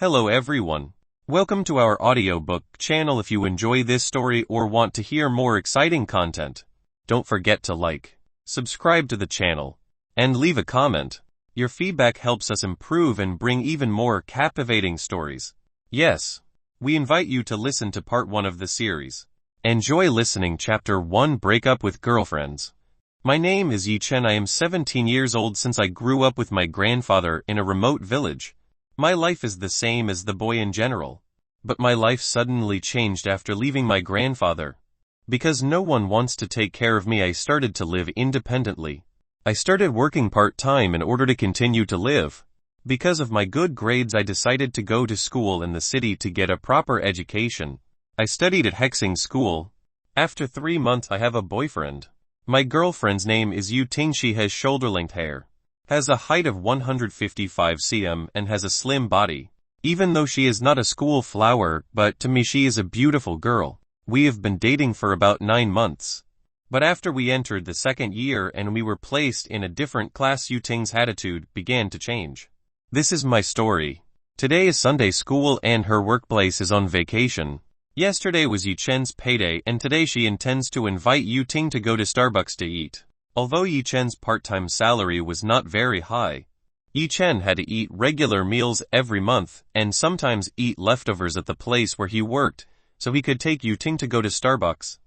Hello everyone. Welcome to our audiobook channel. If you enjoy this story or want to hear more exciting content, don't forget to like, subscribe to the channel, and leave a comment. Your feedback helps us improve and bring even more captivating stories. Yes, we invite you to listen to part 1 of the series. Enjoy listening Chapter 1, Break Up with Girlfriends. My name is Yi Chen. I am 17 years old. Since I grew up with my grandfather in a remote village, my life is the same as the boy in general. But my life suddenly changed after leaving my grandfather. Because no one wants to take care of me, I started to live independently. I started working part-time in order to continue to live. Because of my good grades, I decided to go to school in the city to get a proper education. I studied at Hexing School. After 3 months, I have a boyfriend. My girlfriend's name is Yu Ting. She has shoulder-length hair, has a height of 155 cm, and has a slim body. Even though she is not a school flower, but to me she is a beautiful girl. We have been dating for about 9 months. But after we entered the 2nd year and we were placed in a different class, Yu Ting's attitude began to change. This is my story. Today is Sunday school and her workplace is on vacation. Yesterday was Yi Chen's payday, and today she intends to invite Yu Ting to go to Starbucks to eat. Although Yi Chen's part-time salary was not very high, Yi Chen had to eat regular meals every month and sometimes eat leftovers at the place where he worked so he could take Yu Ting to go to Starbucks.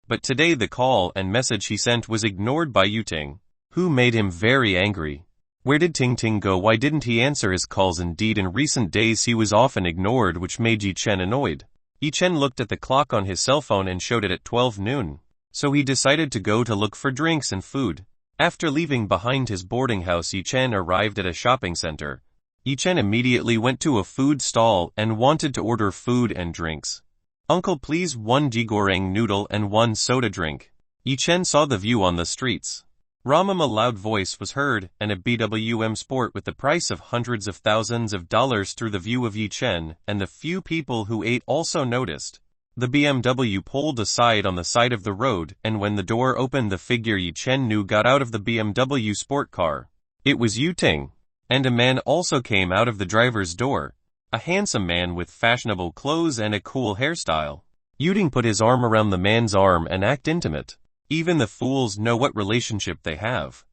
But today the call and message he sent was ignored by Yu Ting, who made him very angry. Where did Ting Ting go? Why didn't he answer his calls? Indeed, in recent days he was often ignored, which made Yi Chen annoyed. Yi Chen looked at the clock on his cell phone and showed it at 12 noon. So he decided to go to look for drinks and food. After leaving behind his boarding house, Yi Chen arrived at a shopping center. Yi Chen immediately went to a food stall and wanted to order food and drinks. Uncle, please 1 goreng noodle and 1 soda drink. Yi Chen saw the view on the streets. Ramam, a loud voice was heard, and a BWM Sport with the price of hundreds of thousands of dollars through the view of Yi Chen, and the few people who ate also noticed. The BMW pulled aside on the side of the road, and when the door opened, the figure Yi Chen knew got out of the BMW sport car. It was Yu Ting. And a man also came out of the driver's door. A handsome man with fashionable clothes and a cool hairstyle. Yu Ting put his arm around the man's arm and acted intimate. Even the fools know what relationship they have.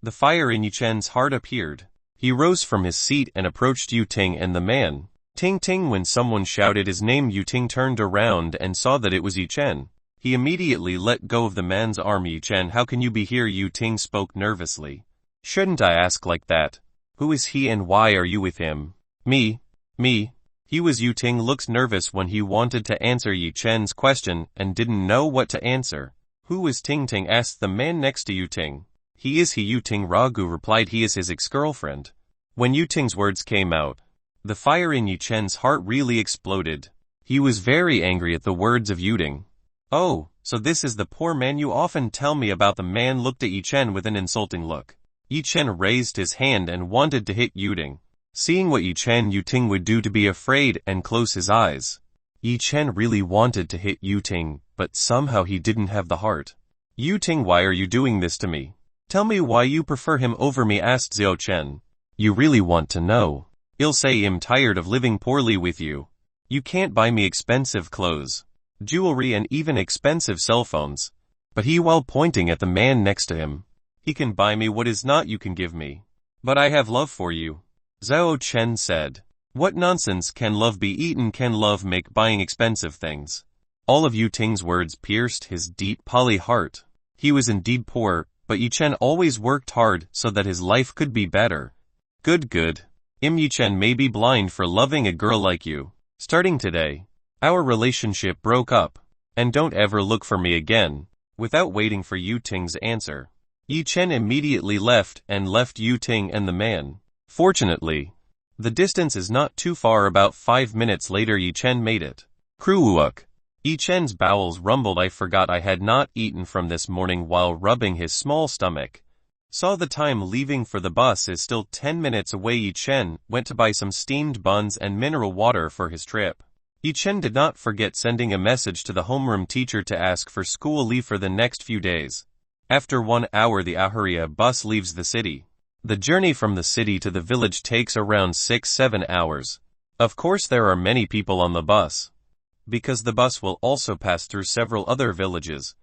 The fire in Yi Chen's heart appeared. He rose from his seat and approached Yu Ting and the man. Ting Ting. When someone shouted his name, Yu Ting turned around and saw that it was Yi Chen. He immediately let go of the man's arm. Yi Chen, how can you be here? Yu Ting spoke nervously. Shouldn't I ask like that? Who is he and why are you with him? Me. He was. Yu Ting looked nervous when he wanted to answer Yi Chen's question and didn't know what to answer. Who is Ting Ting? Asked the man next to Yu Ting. He is he. Yu Ting Ragu replied. He is his ex-girlfriend. When Yu Ting's words came out, the fire in Yi Chen's heart really exploded. He was very angry at the words of Yu Ting. Oh, so this is the poor man you often tell me about. The man looked at Yi Chen with an insulting look. Yi Chen raised his hand and wanted to hit Yu Ting. Seeing what Yu Ting would do to be afraid and close his eyes, Yi Chen really wanted to hit Yu Ting, but somehow he didn't have the heart. Yu Ting, why are you doing this to me? Tell me why you prefer him over me, asked Xiao Chen. You really want to know? He'll say I'm tired of living poorly with you. You can't buy me expensive clothes, jewelry and even expensive cell phones. But he, while pointing at the man next to him, he can buy me what is not you can give me. But I have love for you. Xiao Chen said. What nonsense, can love be eaten? Can love make buying expensive things? All of Yu Ting's words pierced his deep poly heart. He was indeed poor, but Yi Chen always worked hard so that his life could be better. Good. Yi Chen may be blind for loving a girl like you. Starting today, our relationship broke up, and don't ever look for me again. Without waiting for Yu Ting's answer, Yi Chen immediately left Yu Ting and the man. Fortunately, the distance is not too far. About 5 minutes later, Yi Chen made it. Kruuuk. Yi Chen's bowels rumbled. I forgot I had not eaten from this morning. While rubbing his small stomach, saw the time leaving for the bus is still 10 minutes away. Yi Chen went to buy some steamed buns and mineral water for his trip. Yi Chen did not forget sending a message to the homeroom teacher to ask for school leave for the next few days. After 1 hour, the Ahuria bus leaves the city. The journey from the city to the village takes around 6-7 hours. Of course there are many people on the bus. Because the bus will also pass through several other villages.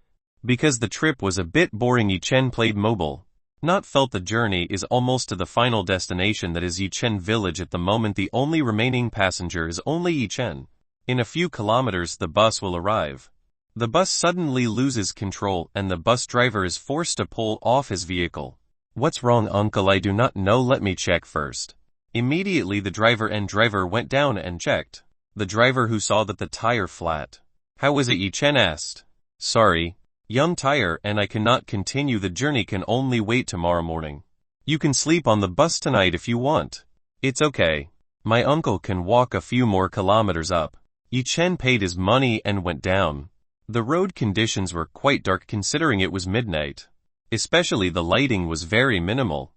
Because the trip was a bit boring, Yichen played mobile. Not felt the journey is almost to the final destination, that is Yichen village. At the moment the only remaining passenger is only Yichen. In a few kilometers the bus will arrive. The bus suddenly loses control and the bus driver is forced to pull off his vehicle. What's wrong, uncle? I do not know, let me check first. Immediately the driver went down and checked. The driver who saw that the tire flat. How is it? Yichen asked. Sorry, young tire, and I cannot continue the journey, can only wait tomorrow morning. You can sleep on the bus tonight if you want. It's okay. My uncle can walk a few more kilometers up. Yichen paid his money and went down. The road conditions were quite dark considering it was midnight. Especially the lighting was very minimal.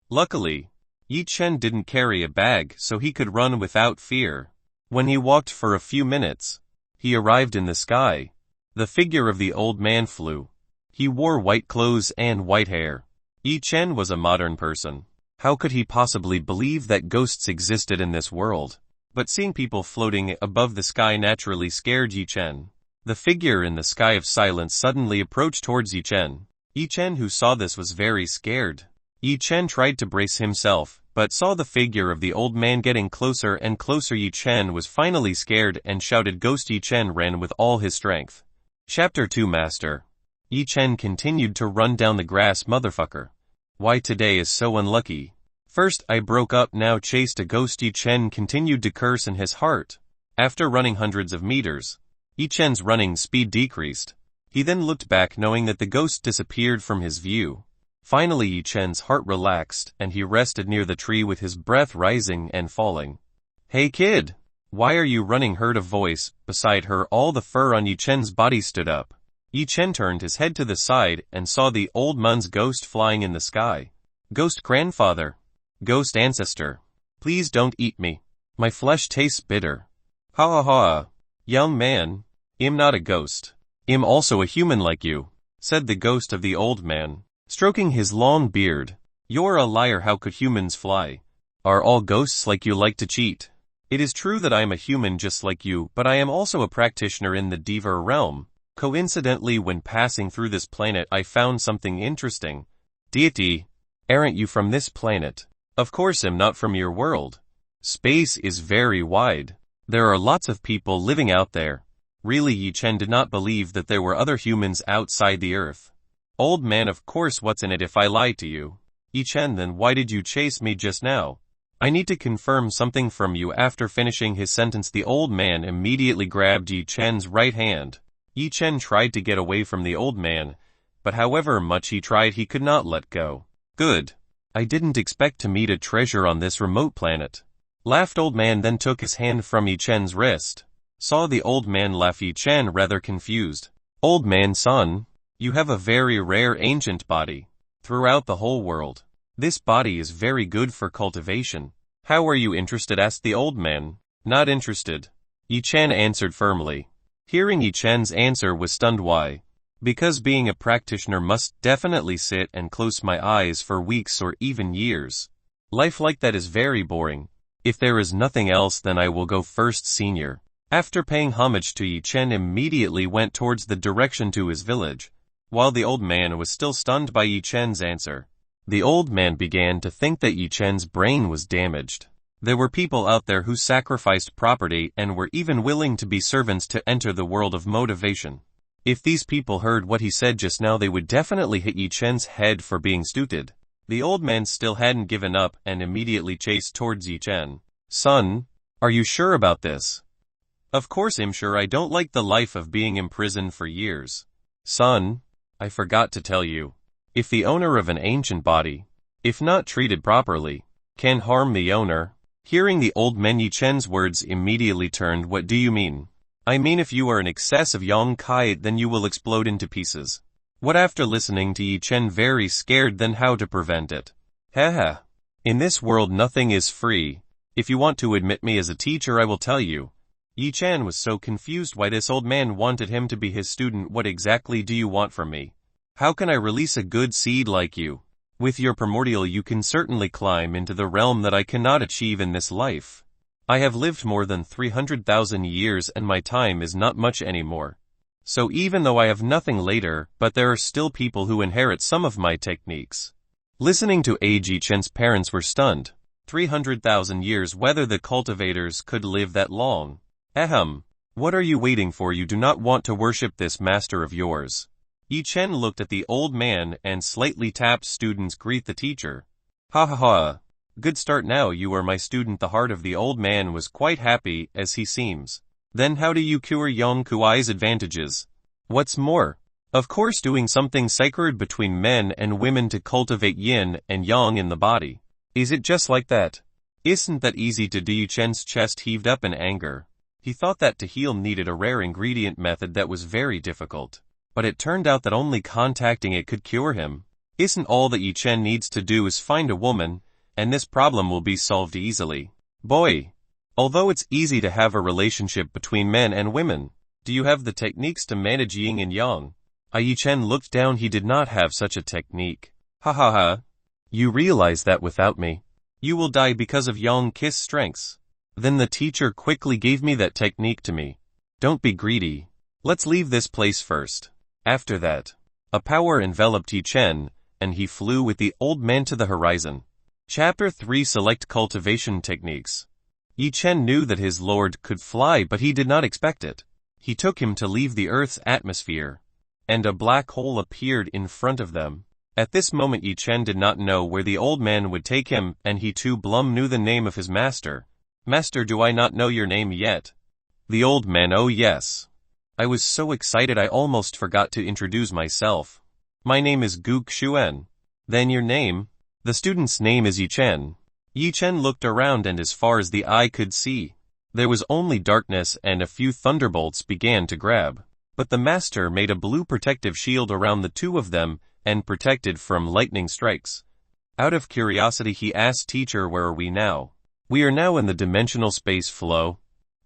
Luckily, Yichen didn't carry a bag so he could run without fear. When he walked for a few minutes, he arrived in the sky. The figure of the old man flew. He wore white clothes and white hair. Yichen was a modern person. How could he possibly believe that ghosts existed in this world? But seeing people floating above the sky naturally scared Yichen. The figure in the sky of silence suddenly approached towards Yichen. Yichen, who saw this, was very scared. Yichen tried to brace himself, but saw the figure of the old man getting closer and closer. Yichen was finally scared and shouted, "Ghost!" Yichen ran with all his strength. Chapter 2 Master. Yichen continued to run down the grass. Motherfucker. Why today is so unlucky. First I broke up, now chased a ghost. Yichen continued to curse in his heart. After running hundreds of meters, Yichen's running speed decreased. He then looked back knowing that the ghost disappeared from his view. Finally Yichen's heart relaxed and he rested near the tree with his breath rising and falling. Hey kid! Why are you running? Heard a voice beside her. All the fur on Yichen's body stood up. Yichen turned his head to the side and saw the old man's ghost flying in the sky. Ghost grandfather. Ghost ancestor. Please don't eat me. My flesh tastes bitter. Ha ha ha. Young man, I'm not a ghost. I'm also a human like you, said the ghost of the old man, stroking his long beard. You're a liar. How could humans fly? Are all ghosts like you? Like to cheat? It is true that I am a human just like you, but I am also a practitioner in the Deva realm. Coincidentally, when passing through this planet I found something interesting. Deity, aren't you from this planet? Of course I'm not from your world. Space is very wide. There are lots of people living out there. Really, Yichen did not believe that there were other humans outside the earth. Old man, of course, what's in it if I lie to you? Yichen, then why did you chase me just now? I need to confirm something from you. After finishing his sentence, the old man immediately grabbed Yichen's right hand. Yichen tried to get away from the old man, but however much he tried he could not let go. Good. I didn't expect to meet a treasure on this remote planet. Laughed old man, then took his hand from Yichen's wrist. Saw the old man laugh. Yichen rather confused. Old man, son, you have a very rare ancient body. Throughout the whole world, this body is very good for cultivation. How are you interested? Asked the old man. Not interested. Yichen answered firmly. Hearing Yichen's answer was stunned. Why? Because being a practitioner must definitely sit and close my eyes for weeks or even years. Life like that is very boring. If there is nothing else, then I will go first. Senior. After paying homage to Yichen, immediately went towards the direction to his village. While the old man was still stunned by Yichen's answer, the old man began to think that Yichen's brain was damaged. There were people out there who sacrificed property and were even willing to be servants to enter the world of motivation. If these people heard what he said just now, they would definitely hit Yichen's head for being stupid. The old man still hadn't given up and immediately chased towards Yichen. Son, are you sure about this? Of course I'm sure. I don't like the life of being imprisoned for years. Son, I forgot to tell you. If the owner of an ancient body, if not treated properly, can harm the owner. Hearing the old man, Yichen's words immediately turned. What do you mean? I mean, if you are in excess of yang kai, then you will explode into pieces. What? After listening to Yichen, very scared, then how to prevent it? Haha. In this world nothing is free. If you want to admit me as a teacher, I will tell you. Yichen was so confused why this old man wanted him to be his student. What exactly do you want from me? How can I release a good seed like you? With your primordial you can certainly climb into the realm that I cannot achieve in this life. I have lived more than 300,000 years and my time is not much anymore. So even though I have nothing later, but there are still people who inherit some of my techniques. Listening to Yi Chen's parents were stunned. 300,000 years, whether the cultivators could live that long. Ahem. What are you waiting for? You do not want to worship this master of yours. Yi Chen looked at the old man and slightly tapped students. Greet the teacher. Ha ha ha. Good start now, you are my student. The heart of the old man was quite happy, as he seems. Then how do you cure Yang Kuai's advantages? What's more? Of course doing something sacred between men and women to cultivate yin and yang in the body. Is it just like that? Isn't that easy to do? Yi Chen's chest heaved up in anger. He thought that to heal needed a rare ingredient method that was very difficult. But it turned out that only contacting it could cure him. Isn't all that Yi Chen needs to do is find a woman, and this problem will be solved easily. Boy! Although it's easy to have a relationship between men and women, do you have the techniques to manage yin and yang? Yi Chen looked down. He did not have such a technique. Ha ha ha. You realize that without me, you will die because of Yang Ki's strengths. Then the teacher quickly gave me that technique to me. Don't be greedy. Let's leave this place first. After that, a power enveloped Yi Chen, and he flew with the old man to the horizon. Chapter 3: Select Cultivation Techniques. Yi Chen knew that his lord could fly, but he did not expect it. He took him to leave the Earth's atmosphere, and a black hole appeared in front of them. At this moment Yi Chen did not know where the old man would take him, and he too Blum knew the name of his master. Master, do I not know your name yet? The old man: oh yes. I was so excited I almost forgot to introduce myself. My name is Guk Xuan. Then your name? The student's name is Yi Chen. Yi Chen looked around, and as far as the eye could see, there was only darkness, and a few thunderbolts began to grab. But the master made a blue protective shield around the two of them, and protected from lightning strikes. Out of curiosity he asked, teacher, where are we now? We are now in the dimensional space flow.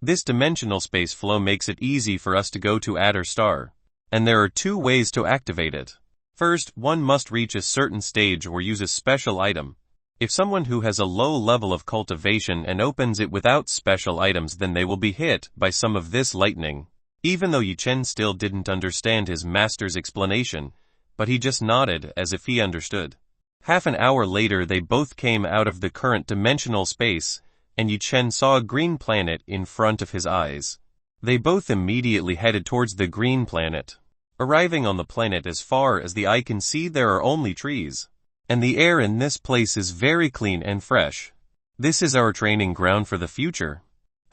This dimensional space flow makes it easy for us to go to Adder Star. And there are two ways to activate it. First, one must reach a certain stage or use a special item. If someone who has a low level of cultivation and opens it without special items, then they will be hit by some of this lightning. Even though Yi Chen still didn't understand his master's explanation, but he just nodded as if he understood. Half an hour later they both came out of the current dimensional space, and Yi Chen saw a green planet in front of his eyes. They both immediately headed towards the green planet. Arriving on the planet, as far as the eye can see there are only trees. And the air in this place is very clean and fresh. This is our training ground for the future.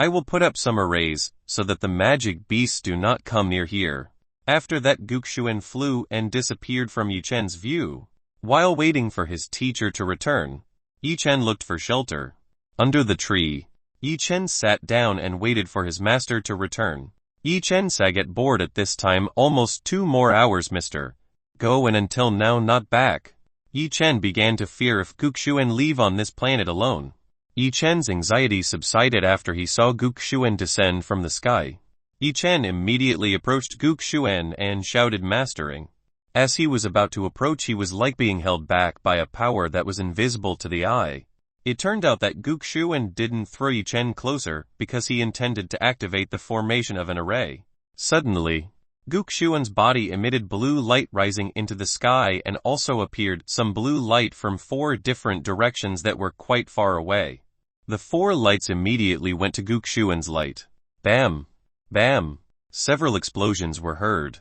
I will put up some arrays, so that the magic beasts do not come near here. After that Guk Xuan flew and disappeared from Yi Chen's view. While waiting for his teacher to return, Yi Chen looked for shelter. Under the tree, Yi Chen sat down and waited for his master to return. Yi Chen get bored at this time. Almost 2 more hours, mister. Go, and until now not back. Yi Chen began to fear if Guk Xuan leave on this planet alone. Yi Chen's anxiety subsided after he saw Guk Xuan descend from the sky. Yi Chen immediately approached Guk Xuan and shouted, mastering. As he was about to approach, he was like being held back by a power that was invisible to the eye. It turned out that Guk Xuan didn't throw Yi Chen closer because he intended to activate the formation of an array. Suddenly, Guk Xuan's body emitted blue light rising into the sky, and also appeared some blue light from 4 different directions that were quite far away. The 4 lights immediately went to Guk Xuan's light. Bam! Bam! Several explosions were heard.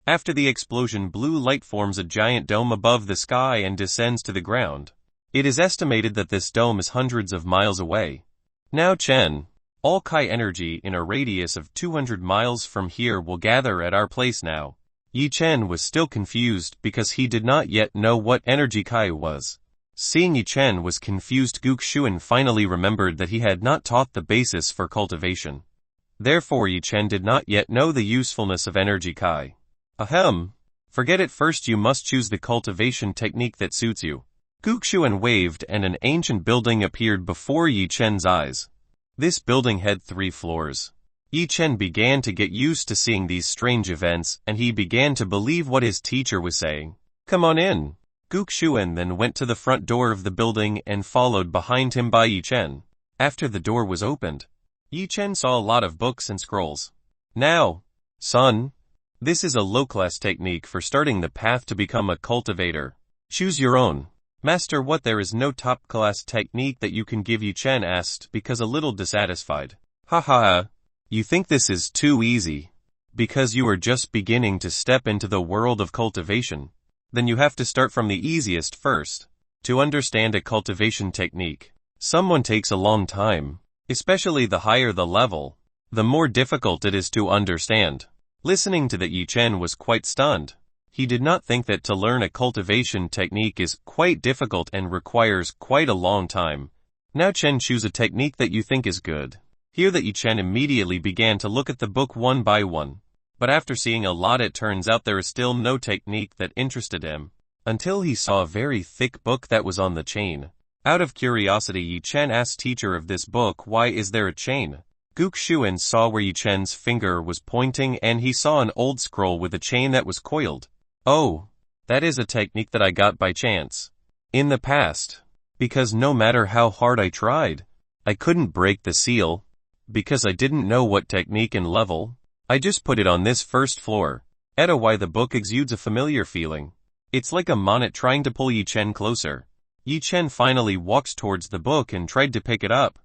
After the explosion, blue light forms a giant dome above the sky and descends to the ground. It is estimated that this dome is hundreds of miles away. Now Chen, all Kai energy in a radius of 200 miles from here will gather at our place now. Yi Chen was still confused because he did not yet know what energy Kai was. Seeing Yi Chen was confused, Guk Xuan finally remembered that he had not taught the basis for cultivation. Therefore Yi Chen did not yet know the usefulness of energy Kai. Ahem. Forget it. First you must choose the cultivation technique that suits you. Guk Xuan waved, and an ancient building appeared before Yi Chen's eyes. This building had 3 floors. Yi Chen began to get used to seeing these strange events, and he began to believe what his teacher was saying. Come on in. Guk Xuan then went to the front door of the building and followed behind him by Yi Chen. After the door was opened, Yi Chen saw a lot of books and scrolls. Now, son, this is a low-class technique for starting the path to become a cultivator. Choose your own. Master what? There is no top-class technique that you can give, Yi Chen asked, because a little dissatisfied. Ha ha ha. You think this is too easy? Because you are just beginning to step into the world of cultivation. Then you have to start from the easiest first. To understand a cultivation technique, someone takes a long time. Especially the higher the level, the more difficult it is to understand. Listening to that, Yi Chen was quite stunned. He did not think that to learn a cultivation technique is quite difficult and requires quite a long time. Now Chen, choose a technique that you think is good. Here that Yi Chen immediately began to look at the book one by one. But after seeing a lot, it turns out there is still no technique that interested him. Until he saw a very thick book that was on the chain. Out of curiosity, Yi Chen asked teacher of this book, why is there a chain? Guk Shuan saw where Yi Chen's finger was pointing and he saw an old scroll with a chain that was coiled. Oh, that is a technique that I got by chance. In the past. Because no matter how hard I tried, I couldn't break the seal. Because I didn't know what technique and level. I just put it on this first floor. Eta why the book exudes a familiar feeling. It's like a magnet trying to pull Yi Chen closer. Yi Chen finally walked towards the book and tried to pick it up.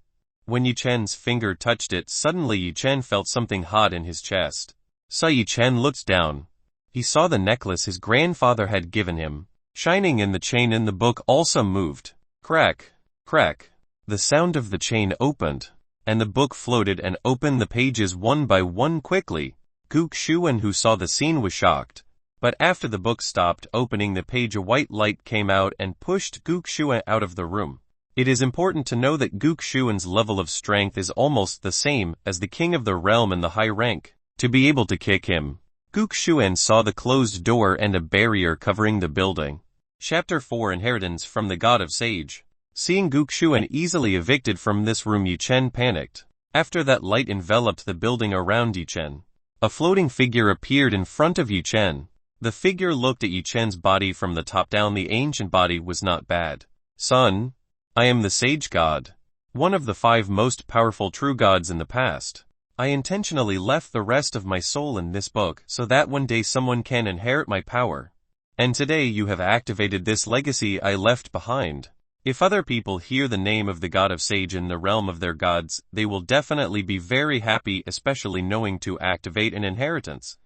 When Yi Chen's finger touched it, suddenly Yi Chen felt something hot in his chest. So Yi Chen looked down. He saw the necklace his grandfather had given him, shining in the chain in the book also moved. Crack, crack. The sound of the chain opened, and the book floated and opened the pages one by one quickly. Guk Shuan, who saw the scene, was shocked. But after the book stopped opening the page, a white light came out and pushed Guk Shuan out of the room. It is important to know that Guk Shuan's level of strength is almost the same as the king of the realm in the high rank. To be able to kick him, Guk Shuan saw the closed door and a barrier covering the building. Chapter 4 Inheritance from the God of Sage. Seeing Guk Shuan easily evicted from this room, Yi Chen panicked. After that light enveloped the building around Yi Chen, a floating figure appeared in front of Yi Chen. The figure looked at Yi Chen's body from the top down. The ancient body was not bad. Son, I am the Sage God, one of the 5 most powerful true gods in the past. I intentionally left the rest of my soul in this book so that one day someone can inherit my power. And today you have activated this legacy I left behind. If other people hear the name of the God of Sage in the realm of their gods, they will definitely be very happy, especially knowing to activate an inheritance.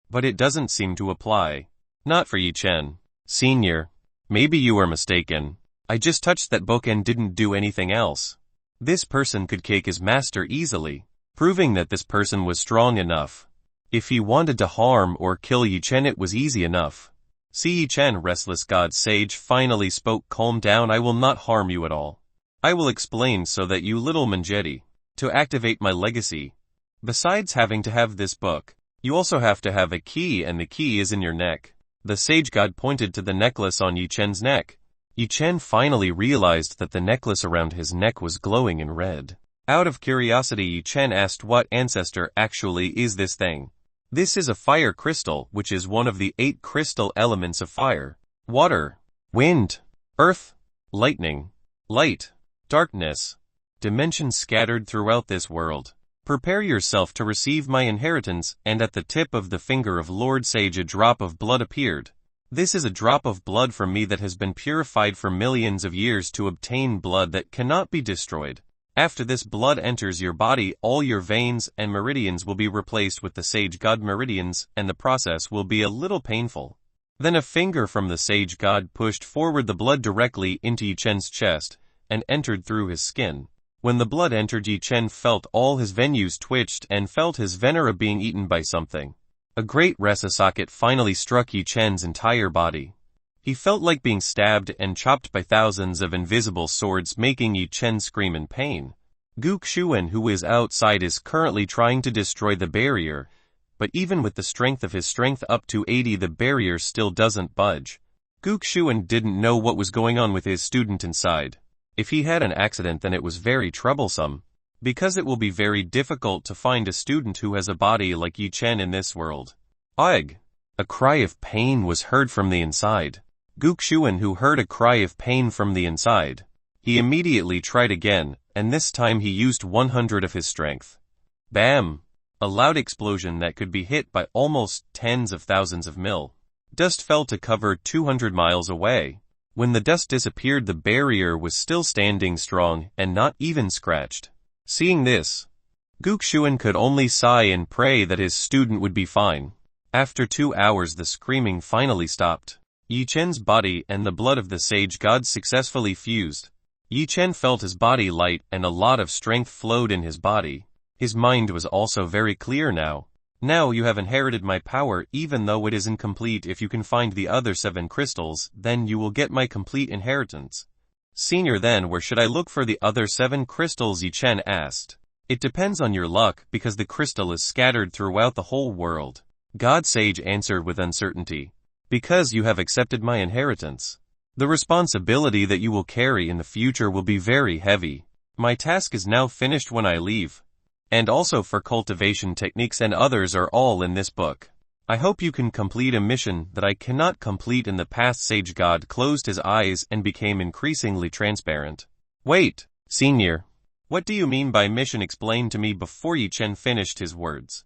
But it doesn't seem to apply. Not for Yi Chen. Senior. Maybe you are mistaken. I just touched that book and didn't do anything else. This person could kick his master easily, proving that this person was strong enough. If he wanted to harm or kill Yi Chen, it was easy enough. See, Yi Chen, restless god sage, finally spoke. Calm down, I will not harm you at all. I will explain so that you little manjetti. To activate my legacy, besides having to have this book, you also have to have a key, and the key is in your neck. The sage god pointed to the necklace on Yi Chen's neck. Yi Chen finally realized that the necklace around his neck was glowing in red. Out of curiosity, Yi Chen asked, what ancestor actually is this thing? This is a fire crystal, which is one of the 8 crystal elements of fire: water, wind, earth, lightning, light, darkness. Dimensions scattered throughout this world. Prepare yourself to receive my inheritance. And at the tip of the finger of Lord Sage a drop of blood appeared. This is a drop of blood from me that has been purified for millions of years to obtain blood that cannot be destroyed. After this blood enters your body, all your veins and meridians will be replaced with the Sage God meridians, and the process will be a little painful. Then a finger from the Sage God pushed forward the blood directly into Yi Chen's chest, and entered through his skin. When the blood entered, Yi Chen felt all his venues twitched and felt his venera being eaten by something. A great rasa socket finally struck Yi Chen's entire body. He felt like being stabbed and chopped by thousands of invisible swords, making Yi Chen scream in pain. Guk Shuan, who is outside, is currently trying to destroy the barrier, but even with the strength of his strength up to 80, the barrier still doesn't budge. Guk Shuan didn't know what was going on with his student inside. If he had an accident, then it was very troublesome, because it will be very difficult to find a student who has a body like Yi Chen in this world. Ugh! A cry of pain was heard from the inside. Guk Shuan, who heard a cry of pain from the inside, he immediately tried again, and this time he used 100 of his strength. Bam! A loud explosion that could be hit by almost tens of thousands of mil. Dust fell to cover 200 miles away. When the dust disappeared, the barrier was still standing strong and not even scratched. Seeing this, Guxuan could only sigh and pray that his student would be fine. After 2 hours, the screaming finally stopped. Yi Chen's body and the blood of the sage god successfully fused. Yi Chen felt his body light and a lot of strength flowed in his body. His mind was also very clear now. Now you have inherited my power, even though it is incomplete. If you can find the other 7 crystals, then you will get my complete inheritance. Senior, then where should I look for the other 7 crystals? Yi Chen asked. It depends on your luck, because the crystal is scattered throughout the whole world. God Sage answered with uncertainty. Because you have accepted my inheritance. The responsibility that you will carry in the future will be very heavy. My task is now finished when I leave. And also for cultivation techniques and others are all in this book. I hope you can complete a mission that I cannot complete. In the past, Sage God closed his eyes and became increasingly transparent. Wait, Senior. What do you mean by mission? Explain to me. Before Yi Chen finished his words,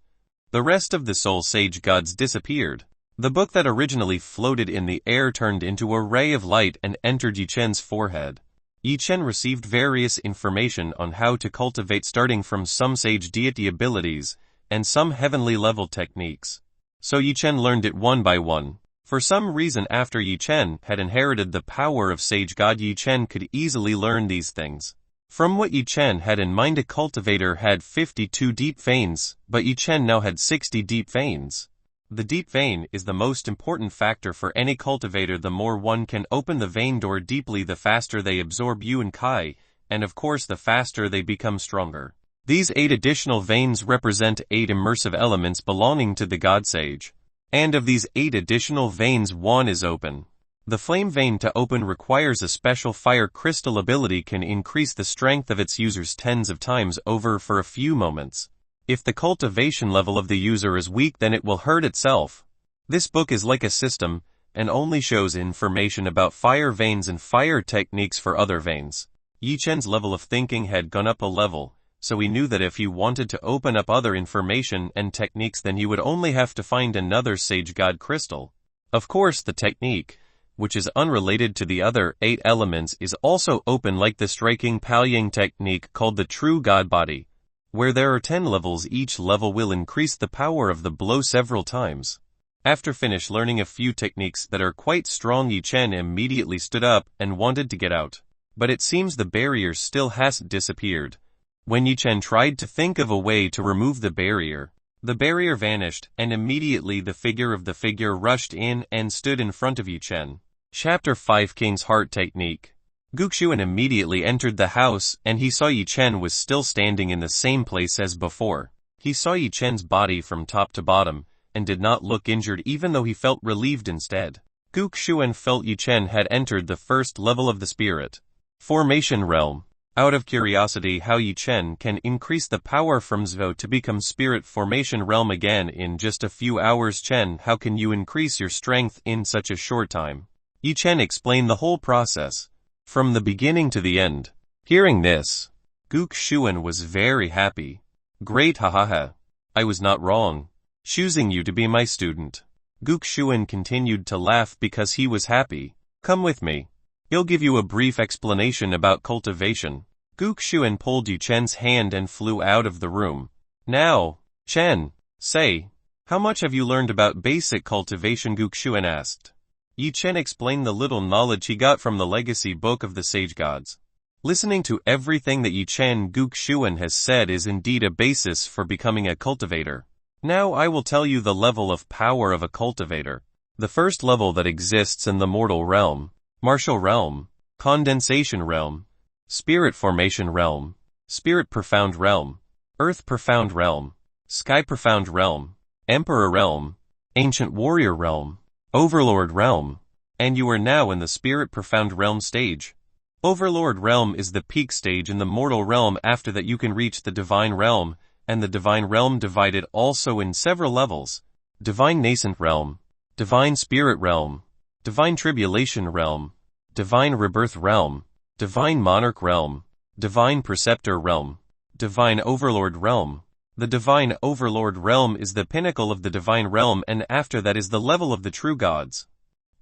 the rest of the soul sage gods disappeared. The book that originally floated in the air turned into a ray of light and entered Yi Chen's forehead. Yi Chen received various information on how to cultivate, starting from some sage deity abilities and some heavenly level techniques. So Yi Chen learned it one by one. For some reason, after Yi Chen had inherited the power of sage god, Yi Chen could easily learn these things. From what Yi Chen had in mind, a cultivator had 52 deep veins, but Yi Chen now had 60 deep veins. The deep vein is the most important factor for any cultivator. The more one can open the vein door deeply, the faster they absorb Yuan Kai, and of course the faster they become stronger. These 8 additional veins represent 8 immersive elements belonging to the God Sage. And of these 8 additional veins, 1 is open. The flame vein to open requires a special fire crystal ability, can increase the strength of its users tens of times over for a few moments. If the cultivation level of the user is weak, then it will hurt itself. This book is like a system, and only shows information about fire veins and fire techniques for other veins. Yi Chen's level of thinking had gone up a level, so he knew that if he wanted to open up other information and techniques, then he would only have to find another sage god crystal. Of course, the technique, which is unrelated to the other 8 elements, is also open, like the striking Palyang technique called the True God Body, where there are 10 levels. Each level will increase the power of the blow several times. After finish learning a few techniques that are quite strong, Yi Chen immediately stood up and wanted to get out. But it seems the barrier still hasn't disappeared. When Yi Chen tried to think of a way to remove the barrier vanished, and immediately the figure of the figure rushed in and stood in front of Yi Chen. Chapter 5, King's Heart Technique. Guxuan immediately entered the house, and he saw Yi Chen was still standing in the same place as before. He saw Yi Chen's body from top to bottom, and did not look injured, even though he felt relieved instead. Guxuan felt Yi Chen had entered the first level of the spirit formation realm. Out of curiosity how Yi Chen can increase the power from Zhou to become spirit formation realm again in just a few hours. Chen, how can you increase your strength in such a short time? Yi Chen explained the whole process, from the beginning to the end. Hearing this, Guxuan was very happy. Great, hahaha. I was not wrong, choosing you to be my student. Guxuan continued to laugh because he was happy. Come with me. He'll give you a brief explanation about cultivation. Guxuan pulled Yi Chen's hand and flew out of the room. Now, Chen, say, how much have you learned about basic cultivation? Guxuan asked. Yi Chen explained the little knowledge he got from the legacy book of the sage gods. Listening to everything that Yi Chen Guxuan has said is indeed a basis for becoming a cultivator. Now I will tell you the level of power of a cultivator. The first level that exists in the mortal realm, martial realm, condensation realm, spirit formation realm, spirit profound realm, earth profound realm, sky profound realm, emperor realm, ancient warrior realm, overlord realm, and you are now in the spirit profound realm stage. Overlord realm is the peak stage in the mortal realm. After that you can reach the divine realm, and the divine realm divided also in several levels. Divine nascent realm, divine spirit realm, divine tribulation realm, divine rebirth realm, divine monarch realm, divine preceptor realm, divine overlord realm. The divine overlord realm is the pinnacle of the divine realm, and after that is the level of the true gods.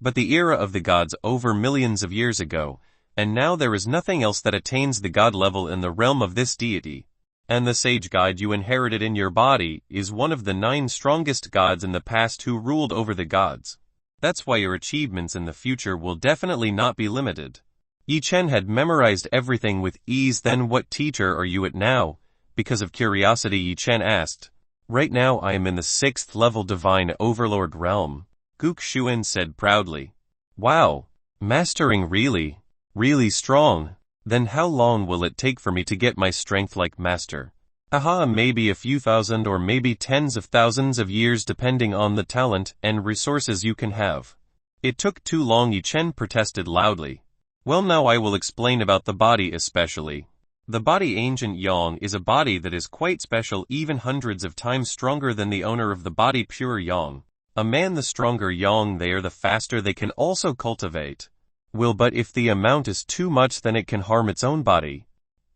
But the era of the gods over millions of years ago, and now there is nothing else that attains the god level in the realm of this deity. And the sage god you inherited in your body is one of the 9 strongest gods in the past who ruled over the gods. That's why your achievements in the future will definitely not be limited. Yi Chen had memorized everything with ease. Then what teacher are you at now? Because of curiosity, Yi Chen asked. Right now I am in the 6th level divine overlord realm, Guk Shuan said proudly. Wow, mastering really strong. Then how long will it take for me to get my strength like master? Aha, maybe a few thousand or maybe tens of thousands of years depending on the talent and resources you can have. It took too long, Yi Chen protested loudly. Well, now I will explain about the body especially. The body ancient yang is a body that is quite special, even hundreds of times stronger than the owner of the body pure yang. A man the stronger yang they are, the faster they can also cultivate. Will, but if the amount is too much then it can harm its own body.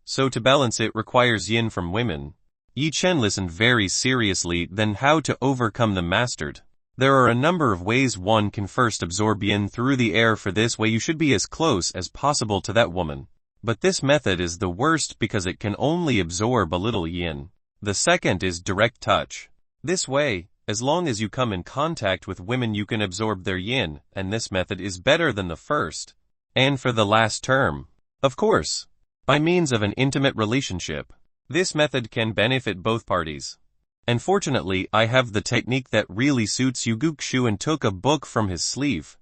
So to balance it requires yin from women. Yi Chen listened very seriously. Then how to overcome the mastered? There are a number of ways. One can first absorb yin through the air. For this way you should be as close as possible to that woman. But this method is the worst because it can only absorb a little yin. The second is direct touch. This way, as long as you come in contact with women you can absorb their yin, and this method is better than the first. And for the last term, of course, by means of an intimate relationship. This method can benefit both parties. And fortunately, I have the technique that really suits you. Guk Shuan took a book from his sleeve.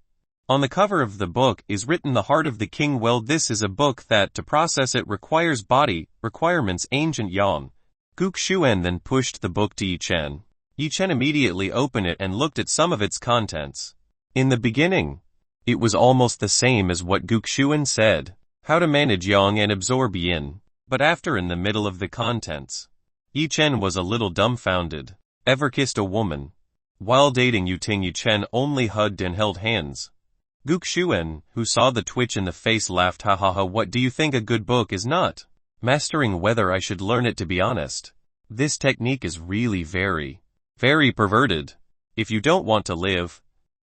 On the cover of the book is written the heart of the king. Well, this is a book that to process it requires body, requirements ancient yang. Guk Shuan then pushed the book to Yi Chen. Yi Chen immediately opened it and looked at some of its contents. In the beginning, it was almost the same as what Guk Shuan said. How to manage yang and absorb yin. But after in the middle of the contents, Yi Chen was a little dumbfounded. Ever kissed a woman? While dating Yu Ting, Yi Chen only hugged and held hands. Guk Shuan, who saw the twitch in the face, laughed. Ha ha ha, what do you think a good book is not? Mastering whether I should learn it, to be honest. This technique is really very perverted. If you don't want to live,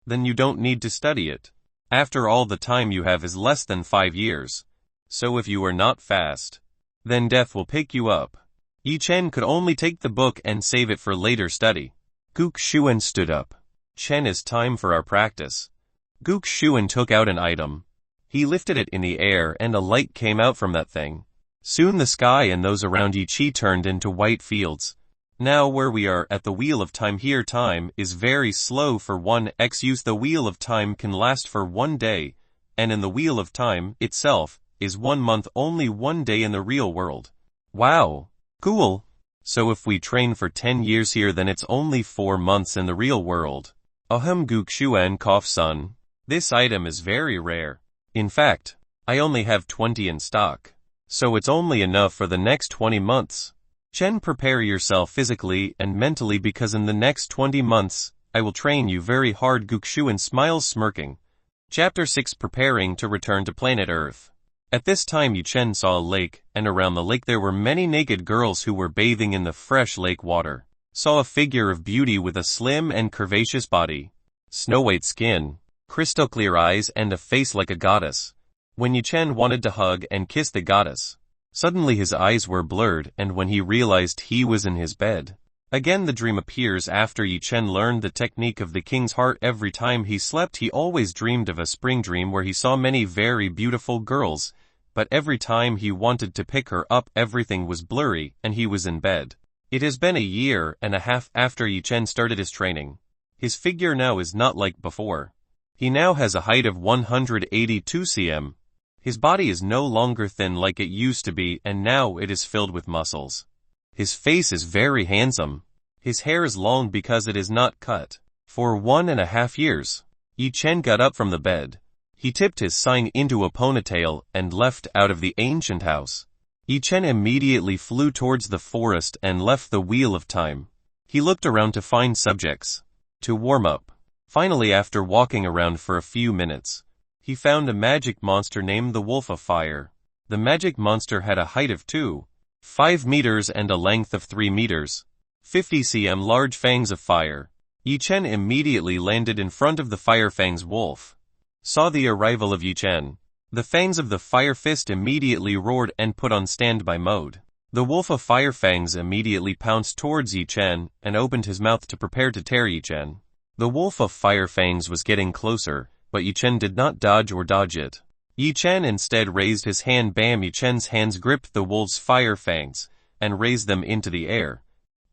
then you don't need to study it. After all, the time you have is less than 5 years. So if you are not fast, then death will pick you up. Yi Chen could only take the book and save it for later study. Guk Shuan stood up. Chen, is time for our practice. Guk Shuan took out an item. He lifted it in the air and a light came out from that thing. Soon the sky and those around Yi Chi turned into white fields. Now where we are at the wheel of time, here time is very slow. For 1x use the wheel of time can last for 1 day, and in the wheel of time itself is 1 month, only 1 day in the real world. Wow, cool. So if we train for 10 years here then it's only 4 months in the real world. Ahem, Guk Shuan coughed. Son, this item is very rare. In fact, I only have 20 in stock. So it's only enough for the next 20 months. Chen, prepare yourself physically and mentally because in the next 20 months, I will train you very hard. Guk Shuan smiles, smirking. Chapter 6, Preparing to Return to Planet Earth. At this time Yi Chen saw a lake, and around the lake there were many naked girls who were bathing in the fresh lake water. Saw a figure of beauty with a slim and curvaceous body, snow-white skin, crystal clear eyes and a face like a goddess. When Yi Chen wanted to hug and kiss the goddess, suddenly his eyes were blurred, and when he realized he was in his bed. Again the dream appears. After Yi Chen learned the technique of the king's heart, every time he slept he always dreamed of a spring dream where he saw many very beautiful girls, but every time he wanted to pick her up everything was blurry and he was in bed. It has been 1.5 years after Yi Chen started his training. His figure now is not like before. He now has a height of 182 cm. His body is no longer thin like it used to be, and now it is filled with muscles. His face is very handsome. His hair is long because it is not cut. For 1.5 years, Yi Chen got up from the bed. He tipped his sign into a ponytail and left out of the ancient house. Yi Chen immediately flew towards the forest and left the wheel of time. He looked around to find subjects to warm up. Finally, after walking around for a few minutes, he found a magic monster named the Wolf of Fire. The magic monster had a height of 2.5 meters and a length of 3 meters. 50 cm large fangs of fire. Yi Chen immediately landed in front of the Fire Fang's wolf. Saw the arrival of Yi Chen. The fangs of the Fire Fist immediately roared and put on standby mode. The wolf of Fire Fangs immediately pounced towards Yi Chen and opened his mouth to prepare to tear Yi Chen. The wolf of Fire Fangs was getting closer, but Yi Chen did not dodge or dodge it. Yi Chen instead raised his hand. Bam! Yi Chen's hands gripped the wolf's fire fangs and raised them into the air.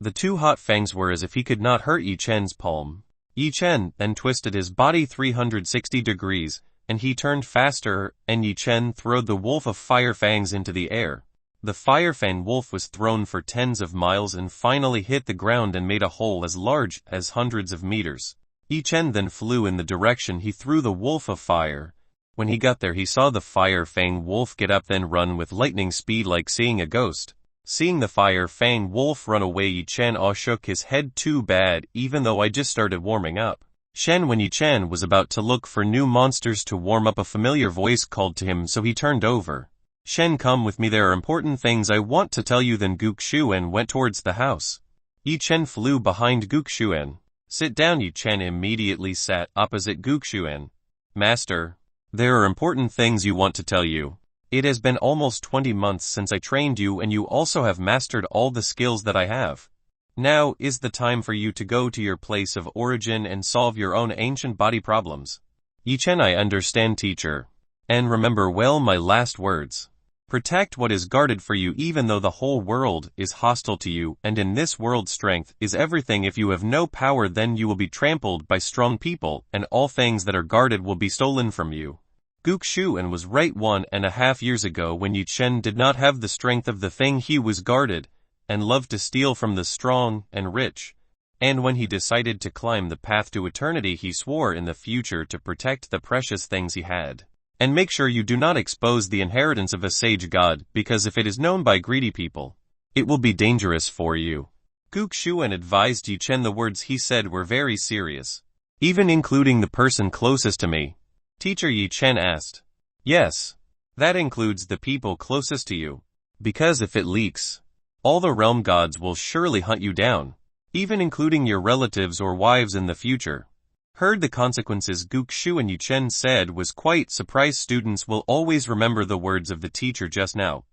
The two hot fangs were as if he could not hurt Yi Chen's palm. Yi Chen then twisted his body 360 degrees, and he turned faster, and Yi Chen throwed the wolf of Fire Fangs into the air. The Fire Fang wolf was thrown for tens of miles and finally hit the ground and made a hole as large as hundreds of meters. Yi Chen then flew in the direction he threw the wolf of fire. When he got there he saw the Fire Fang wolf get up then run with lightning speed like seeing a ghost. Seeing the Fire Fang wolf run away, Yi Chen shook his head. Too bad, even though I just started warming up. When Yi Chen was about to look for new monsters to warm up, a familiar voice called to him, so he turned over. Shen, come with me, there are important things I want to tell you. Then Guk Shuan went towards the house. Yi Chen flew behind Guk Shuan. Sit down. Yi Chen immediately sat opposite Guk Shuan. Master, there are important things you want to tell you. It has been almost 20 months since I trained you, and you also have mastered all the skills that I have. Now is the time for you to go to your place of origin and solve your own ancient body problems. Yi Chen, I understand, teacher. And remember well my last words. Protect what is guarded for you, even though the whole world is hostile to you, and in this world strength is everything. If you have no power, then you will be trampled by strong people, and all things that are guarded will be stolen from you. Guk Shuan was right 1.5 years ago when Yi Chen did not have the strength of the thing he was guarded, and loved to steal from the strong and rich. And when he decided to climb the path to eternity, he swore in the future to protect the precious things he had. And make sure you do not expose the inheritance of a sage god, because if it is known by greedy people, it will be dangerous for you. Guk Shuan advised Yi Chen. The words he said were very serious. Even including the person closest to me. Teacher, Yi Chen asked. Yes. That includes the people closest to you. Because if it leaks, all the realm gods will surely hunt you down, even including your relatives or wives in the future. Heard the consequences. Guk Shuan, Yi Chen said, was quite surprised. Students will always remember the words of the teacher just now.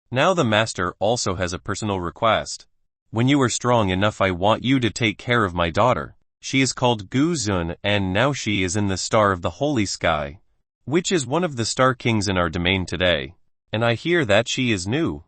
Now the master also has a personal request. When you are strong enough, I want you to take care of my daughter. She is called Gu Zun, and now she is in the star of the holy sky, which is one of the star kings in our domain today. And I hear that she is new.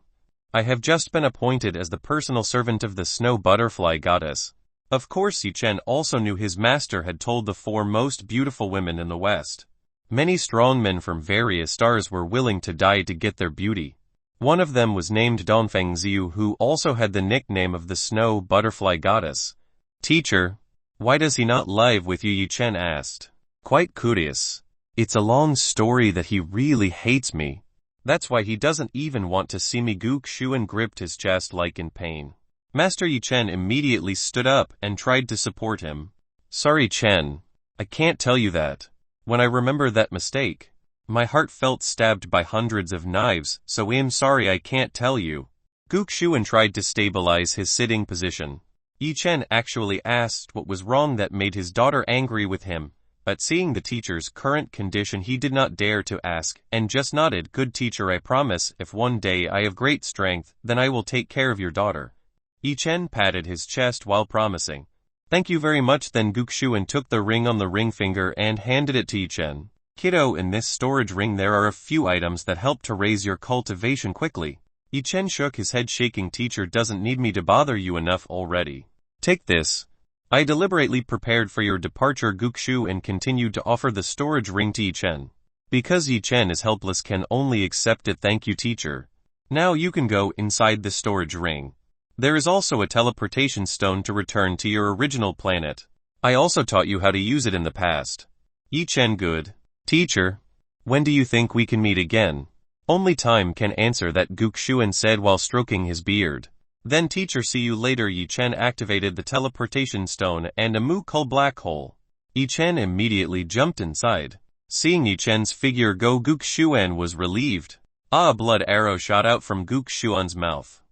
I have just been appointed as the personal servant of the snow butterfly goddess. Of course, Yi Chen also knew his master had told the 4 most beautiful women in the West. Many strong men from various stars were willing to die to get their beauty. One of them was named Dongfeng Ziyu, who also had the nickname of the snow butterfly goddess. Teacher, why does he not live with you? Yi Chen asked. Quite curious. It's a long story that he really hates me. That's why he doesn't even want to see me. Guk Shuan gripped his chest like in pain. Master Yi Chen immediately stood up and tried to support him. Sorry, Chen. I can't tell you that. When I remember that mistake, my heart felt stabbed by hundreds of knives, so I'm sorry I can't tell you. Guk Shuan tried to stabilize his sitting position. Yi Chen actually asked what was wrong that made his daughter angry with him, but seeing the teacher's current condition he did not dare to ask, and just nodded. Good teacher, I promise if one day I have great strength, then I will take care of your daughter. Yi Chen patted his chest while promising. Thank you very much. Then Guk Shuan took the ring on the ring finger and handed it to Yi Chen. Kiddo, in this storage ring there are a few items that help to raise your cultivation quickly. Yi Chen shook his head, shaking. Teacher doesn't need me to bother you enough already. Take this. I deliberately prepared for your departure. Guk Shuan continued to offer the storage ring to Yi Chen. Because Yi Chen is helpless, can only accept it. Thank you, teacher. Now you can go inside the storage ring. There is also a teleportation stone to return to your original planet. I also taught you how to use it in the past. Yi Chen, good. Teacher, when do you think we can meet again? Only time can answer that, Guk Shuan said while stroking his beard. Then teacher, see you later. Yi Chen activated the teleportation stone and a coal black hole. Yi Chen immediately jumped inside. Seeing Yi Chen's figure go, Guk Shuan was relieved. A blood arrow shot out from Guk Shuan's mouth.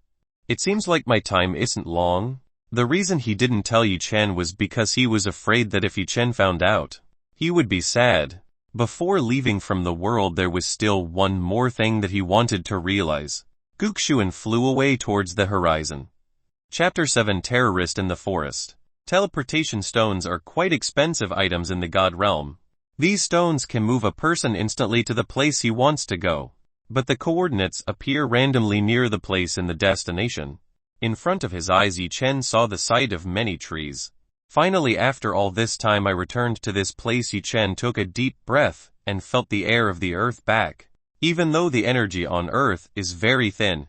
It seems like my time isn't long. The reason he didn't tell Yi Chen was because he was afraid that if Yi Chen found out, he would be sad. Before leaving from the world, there was still one more thing that he wanted to realize. Guxuan flew away towards the horizon. Chapter 7: Terrorist in the Forest. Teleportation stones are quite expensive items in the God realm. These stones can move a person instantly to the place he wants to go, but the coordinates appear randomly near the place in the destination. In front of his eyes, Yi Chen saw the sight of many trees. Finally, after all this time, I returned to this place. Yi Chen took a deep breath and felt the air of the earth back. Even though the energy on earth is very thin,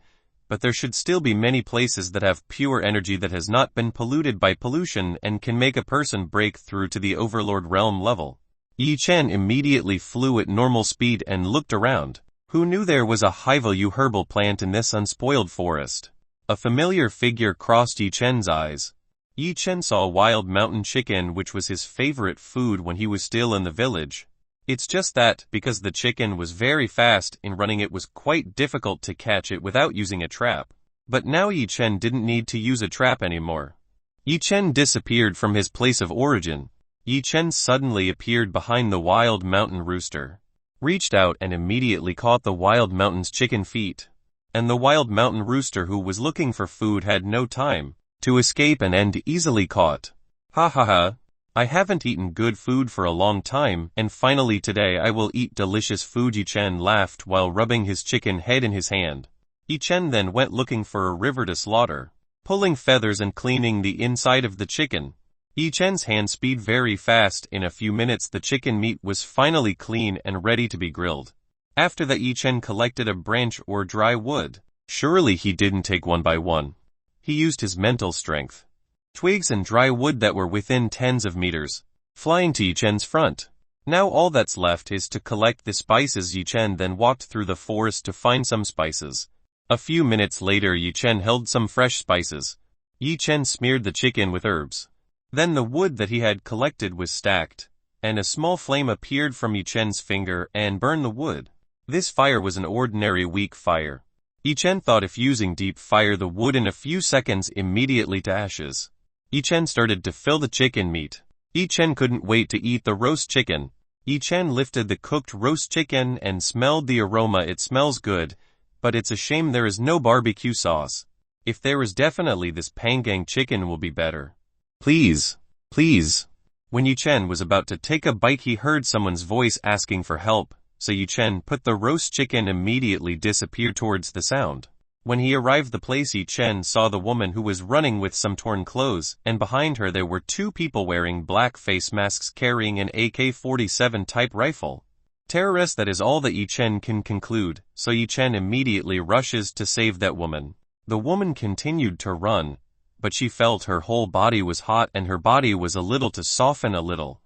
but there should still be many places that have pure energy that has not been polluted by pollution and can make a person break through to the overlord realm level. Yi Chen immediately flew at normal speed and looked around. Who knew there was a high-value herbal plant in this unspoiled forest? A familiar figure crossed Yi Chen's eyes. Yi Chen saw a wild mountain chicken, which was his favorite food when he was still in the village. It's just that, because the chicken was very fast in running, it was quite difficult to catch it without using a trap. But now Yi Chen didn't need to use a trap anymore. Yi Chen disappeared from his place of origin. Yi Chen suddenly appeared behind the wild mountain rooster, reached out and immediately caught the wild mountain's chicken feet. And the wild mountain rooster, who was looking for food, had no time to escape and easily caught. Ha ha ha. I haven't eaten good food for a long time, and finally today I will eat delicious food. Yi Chen laughed while rubbing his chicken head in his hand. Yi Chen then went looking for a river to slaughter, pulling feathers and cleaning the inside of the chicken. Yi Chen's hand speed very fast. In a few minutes the chicken meat was finally clean and ready to be grilled. After that, Yi Chen collected a branch or dry wood. Surely he didn't take one by one. He used his mental strength. Twigs and dry wood that were within tens of meters, flying to Yi Chen's front. Now all that's left is to collect the spices. Yi Chen then walked through the forest to find some spices. A few minutes later, Yi Chen held some fresh spices. Yi Chen smeared the chicken with herbs. Then the wood that he had collected was stacked, and a small flame appeared from Yi Chen's finger and burned the wood. This fire was an ordinary weak fire. Yi Chen thought if using deep fire the wood in a few seconds immediately to ashes. Yi Chen started to fill the chicken meat. Yi Chen couldn't wait to eat the roast chicken. Yi Chen lifted the cooked roast chicken and smelled the aroma. It smells good, but it's a shame there is no barbecue sauce. If there is, definitely this panggang chicken will be better. Please, please. When Yi Chen was about to take a bite, he heard someone's voice asking for help. So Yi Chen put the roast chicken immediately disappeared towards the sound. When he arrived the place, Yi Chen saw the woman who was running with some torn clothes, and behind her there were two people wearing black face masks carrying an AK-47 type rifle. Terrorist, that is all that Yi Chen can conclude, so Yi Chen immediately rushes to save that woman. The woman continued to run, but she felt her whole body was hot and her body was a little to soften a little.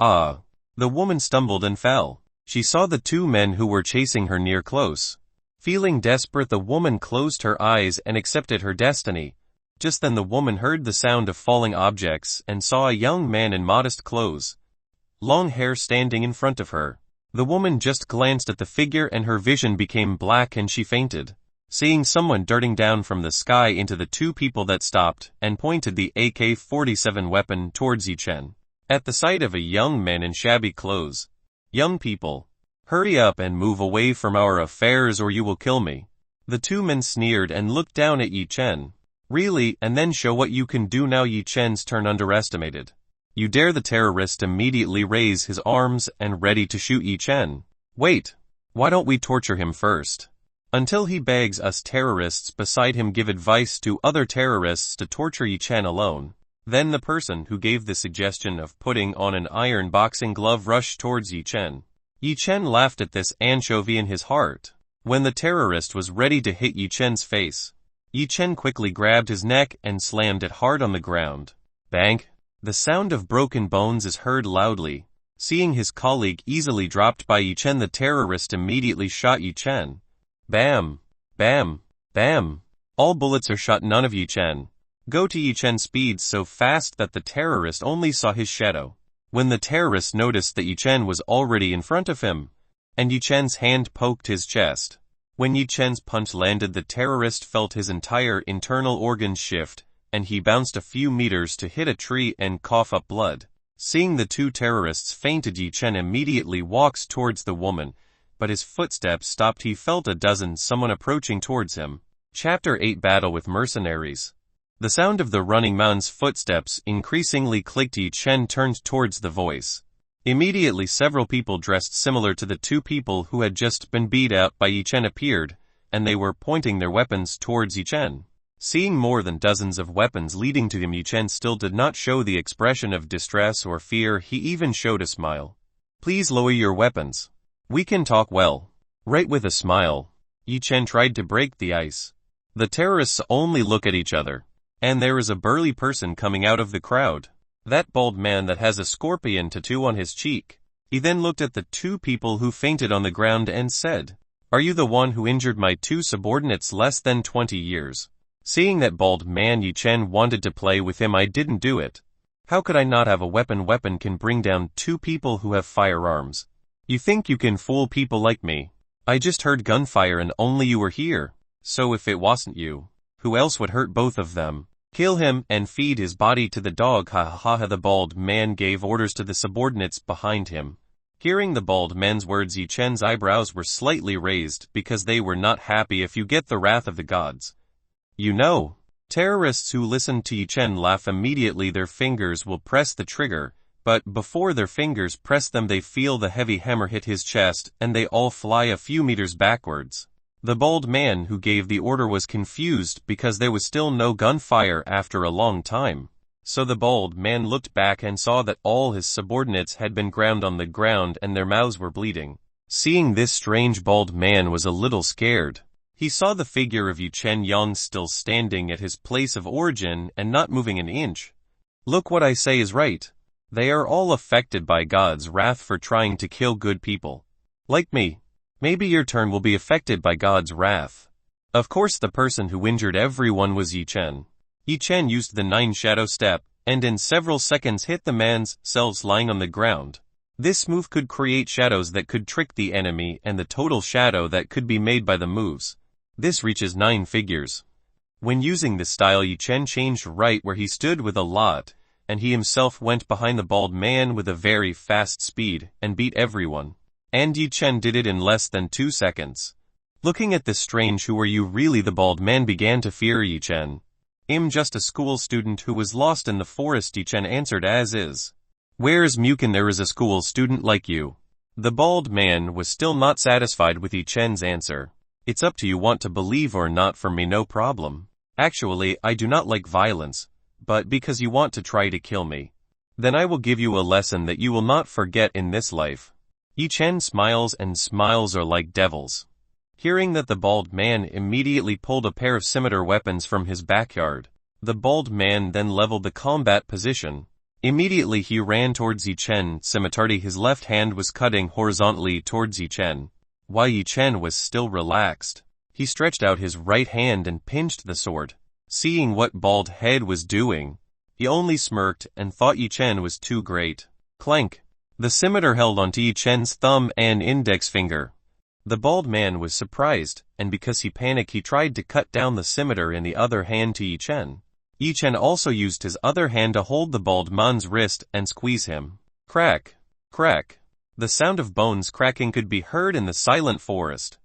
Ah! The woman stumbled and fell. She saw the two men who were chasing her near close. Feeling desperate, the woman closed her eyes and accepted her destiny. Just then the woman heard the sound of falling objects and saw a young man in modest clothes, long hair, standing in front of her. The woman just glanced at the figure and her vision became black and she fainted. Seeing someone darting down from the sky into the two people that stopped and pointed the AK-47 weapon towards Yi Chen. At the sight of a young man in shabby clothes, "Young people, hurry up and move away from our affairs or you will kill me." The two men sneered and looked down at Yi Chen. "Really? And then show what you can do now." Yi Chen's turn underestimated. "You dare?" The terrorist immediately raised his arms and ready to shoot Yi Chen. "Wait, why don't we torture him first? Until he begs us terrorists beside him give advice to other terrorists to torture Yi Chen alone." Then the person who gave the suggestion of putting on an iron boxing glove rushed towards Yi Chen. Yi Chen laughed at this anchovy in his heart. When the terrorist was ready to hit Yi Chen's face, Yi Chen quickly grabbed his neck and slammed it hard on the ground. Bang! The sound of broken bones is heard loudly. Seeing his colleague easily dropped by Yi Chen, the terrorist immediately shot Yi Chen. Bam! Bam! Bam! All bullets are shot, none of Yi Chen. Go to Yi Chen speed so fast that the terrorist only saw his shadow. When the terrorist noticed that Yi Chen was already in front of him, and Yi Chen's hand poked his chest. When Yi Chen's punch landed, the terrorist felt his entire internal organs shift, and he bounced a few meters to hit a tree and cough up blood. Seeing the two terrorists fainted, Yi Chen immediately walks towards the woman, but his footsteps stopped. He felt someone approaching towards him. Chapter 8 Battle with Mercenaries. The sound of the running man's footsteps increasingly clicked. Yi Chen turned towards the voice. Immediately several people dressed similar to the two people who had just been beat out by Yi Chen appeared, and they were pointing their weapons towards Yi Chen. Seeing more than dozens of weapons leading to him, Yi Chen still did not show the expression of distress or fear. He even showed a smile. "Please lower your weapons. We can talk well." Right, with a smile, Yi Chen tried to break the ice. The terrorists only look at each other, and there is a burly person coming out of the crowd. That bald man that has a scorpion tattoo on his cheek. He then looked at the two people who fainted on the ground and said, "Are you the one who injured my two subordinates less than 20 years? Seeing that bald man, Yi Chen wanted to play with him. "I didn't do it. How could I not have a weapon? Weapon can bring down two people who have firearms. You think you can fool people like me? I just heard gunfire and only you were here. So if it wasn't you, who else would hurt both of them? Kill him and feed his body to the dog." Ha ha ha. The bald man gave orders to the subordinates behind him. Hearing the bald man's words, Yi Chen's eyebrows were slightly raised because they were not happy. "If you get the wrath of the gods, you know." Terrorists who listen to Yi Chen laugh immediately. Their fingers will press the trigger, but before their fingers press them, they feel the heavy hammer hit his chest, and they all fly a few meters backwards. The bald man who gave the order was confused because there was still no gunfire after a long time. So the bald man looked back and saw that all his subordinates had been ground on the ground and their mouths were bleeding. Seeing this, strange bald man was a little scared. He saw the figure of Yi Chen Yang still standing at his place of origin and not moving an inch. "Look, what I say is right. They are all affected by God's wrath for trying to kill good people. Like me. Maybe your turn will be affected by God's wrath." Of course, the person who injured everyone was Yi Chen. Yi Chen used the 9-shadow step, and in several seconds hit the man's selves lying on the ground. This move could create shadows that could trick the enemy, and the total shadow that could be made by the moves. This reaches 9 figures. When using this style, Yi Chen changed right where he stood with a lot, and he himself went behind the bald man with a very fast speed, and beat everyone. And Yi Chen did it in less than 2 seconds. Looking at this strange "Who are you really?" the bald man began to fear Yi Chen. "I'm just a school student who was lost in the forest," Yi Chen answered as is. "Where's Mukin? There is a school student like you." The bald man was still not satisfied with Yi Chen's answer. "It's up to you, want to believe or not. For me, no problem. Actually, I do not like violence, but because you want to try to kill me, then I will give you a lesson that you will not forget in this life." Yi Chen smiles, and smiles are like devils. Hearing that, the bald man immediately pulled a pair of scimitar weapons from his backyard. The bald man then leveled the combat position. Immediately he ran towards Yi Chen. Scimitarly, his left hand was cutting horizontally towards Yi Chen. While Yi Chen was still relaxed, he stretched out his right hand and pinched the sword. Seeing what bald head was doing, he only smirked and thought Yi Chen was too great. Clank! The scimitar held onto Yi Chen's thumb and index finger. The bald man was surprised, and because he panicked, he tried to cut down the scimitar in the other hand to Yi Chen. Yi Chen also used his other hand to hold the bald man's wrist and squeeze him. Crack! Crack! The sound of bones cracking could be heard in the silent forest.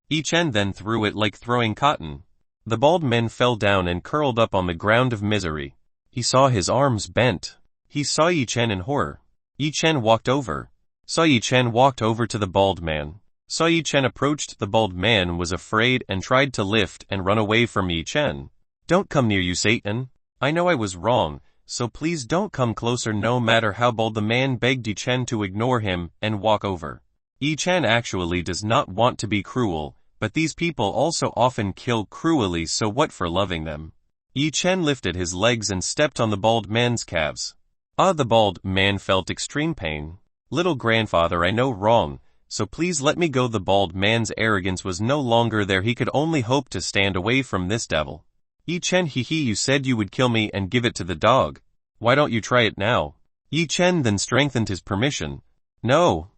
Yi Chen then threw it like throwing cotton. The bald man fell down and curled up on the ground of misery. He saw his arms bent. He saw Yi Chen in horror. Yi Chen walked over. Saw Yi Chen walked over to the bald man. Saw Yi Chen approached the bald man, was afraid and tried to lift and run away from Yi Chen. "Don't come near, you Satan. I know I was wrong, so please don't come closer." No matter how bold, the man begged Yi Chen to ignore him and walk over. Yi Chen actually does not want to be cruel, but these people also often kill cruelly, so what for loving them? Yi Chen lifted his legs and stepped on the bald man's calves. The bald man felt extreme pain. "Little grandfather, I know wrong, so please let me go." The bald man's arrogance was no longer there. He could only hope to stand away from this devil. "Yi Chen, you said you would kill me and give it to the dog. Why don't you try it now?" Yi Chen then strengthened his permission. No,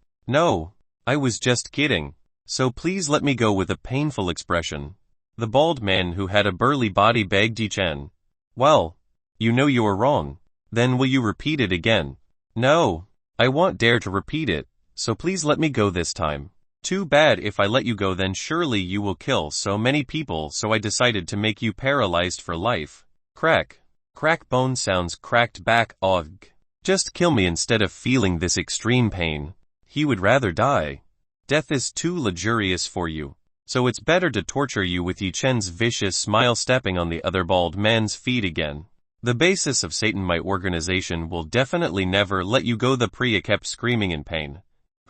I was just kidding. So please let me go," with a painful expression. The bald man who had a burly body begged Yi Chen. "Well, You know you are wrong. Then will you repeat it again? No. I won't dare to repeat it, so please let me go this time. Too bad. If I let you go then surely you will kill so many people, so I decided to make you paralyzed for life. Crack. Crack bone sounds cracked back. Ugh. Just kill me instead of feeling this extreme pain. He would rather die. Death is too luxurious for you. So it's better to torture you with Yi Chen's vicious smile, stepping on the other bald man's feet again. The basis of Satan, my organization, will definitely never let you go. The priya kept screaming in pain.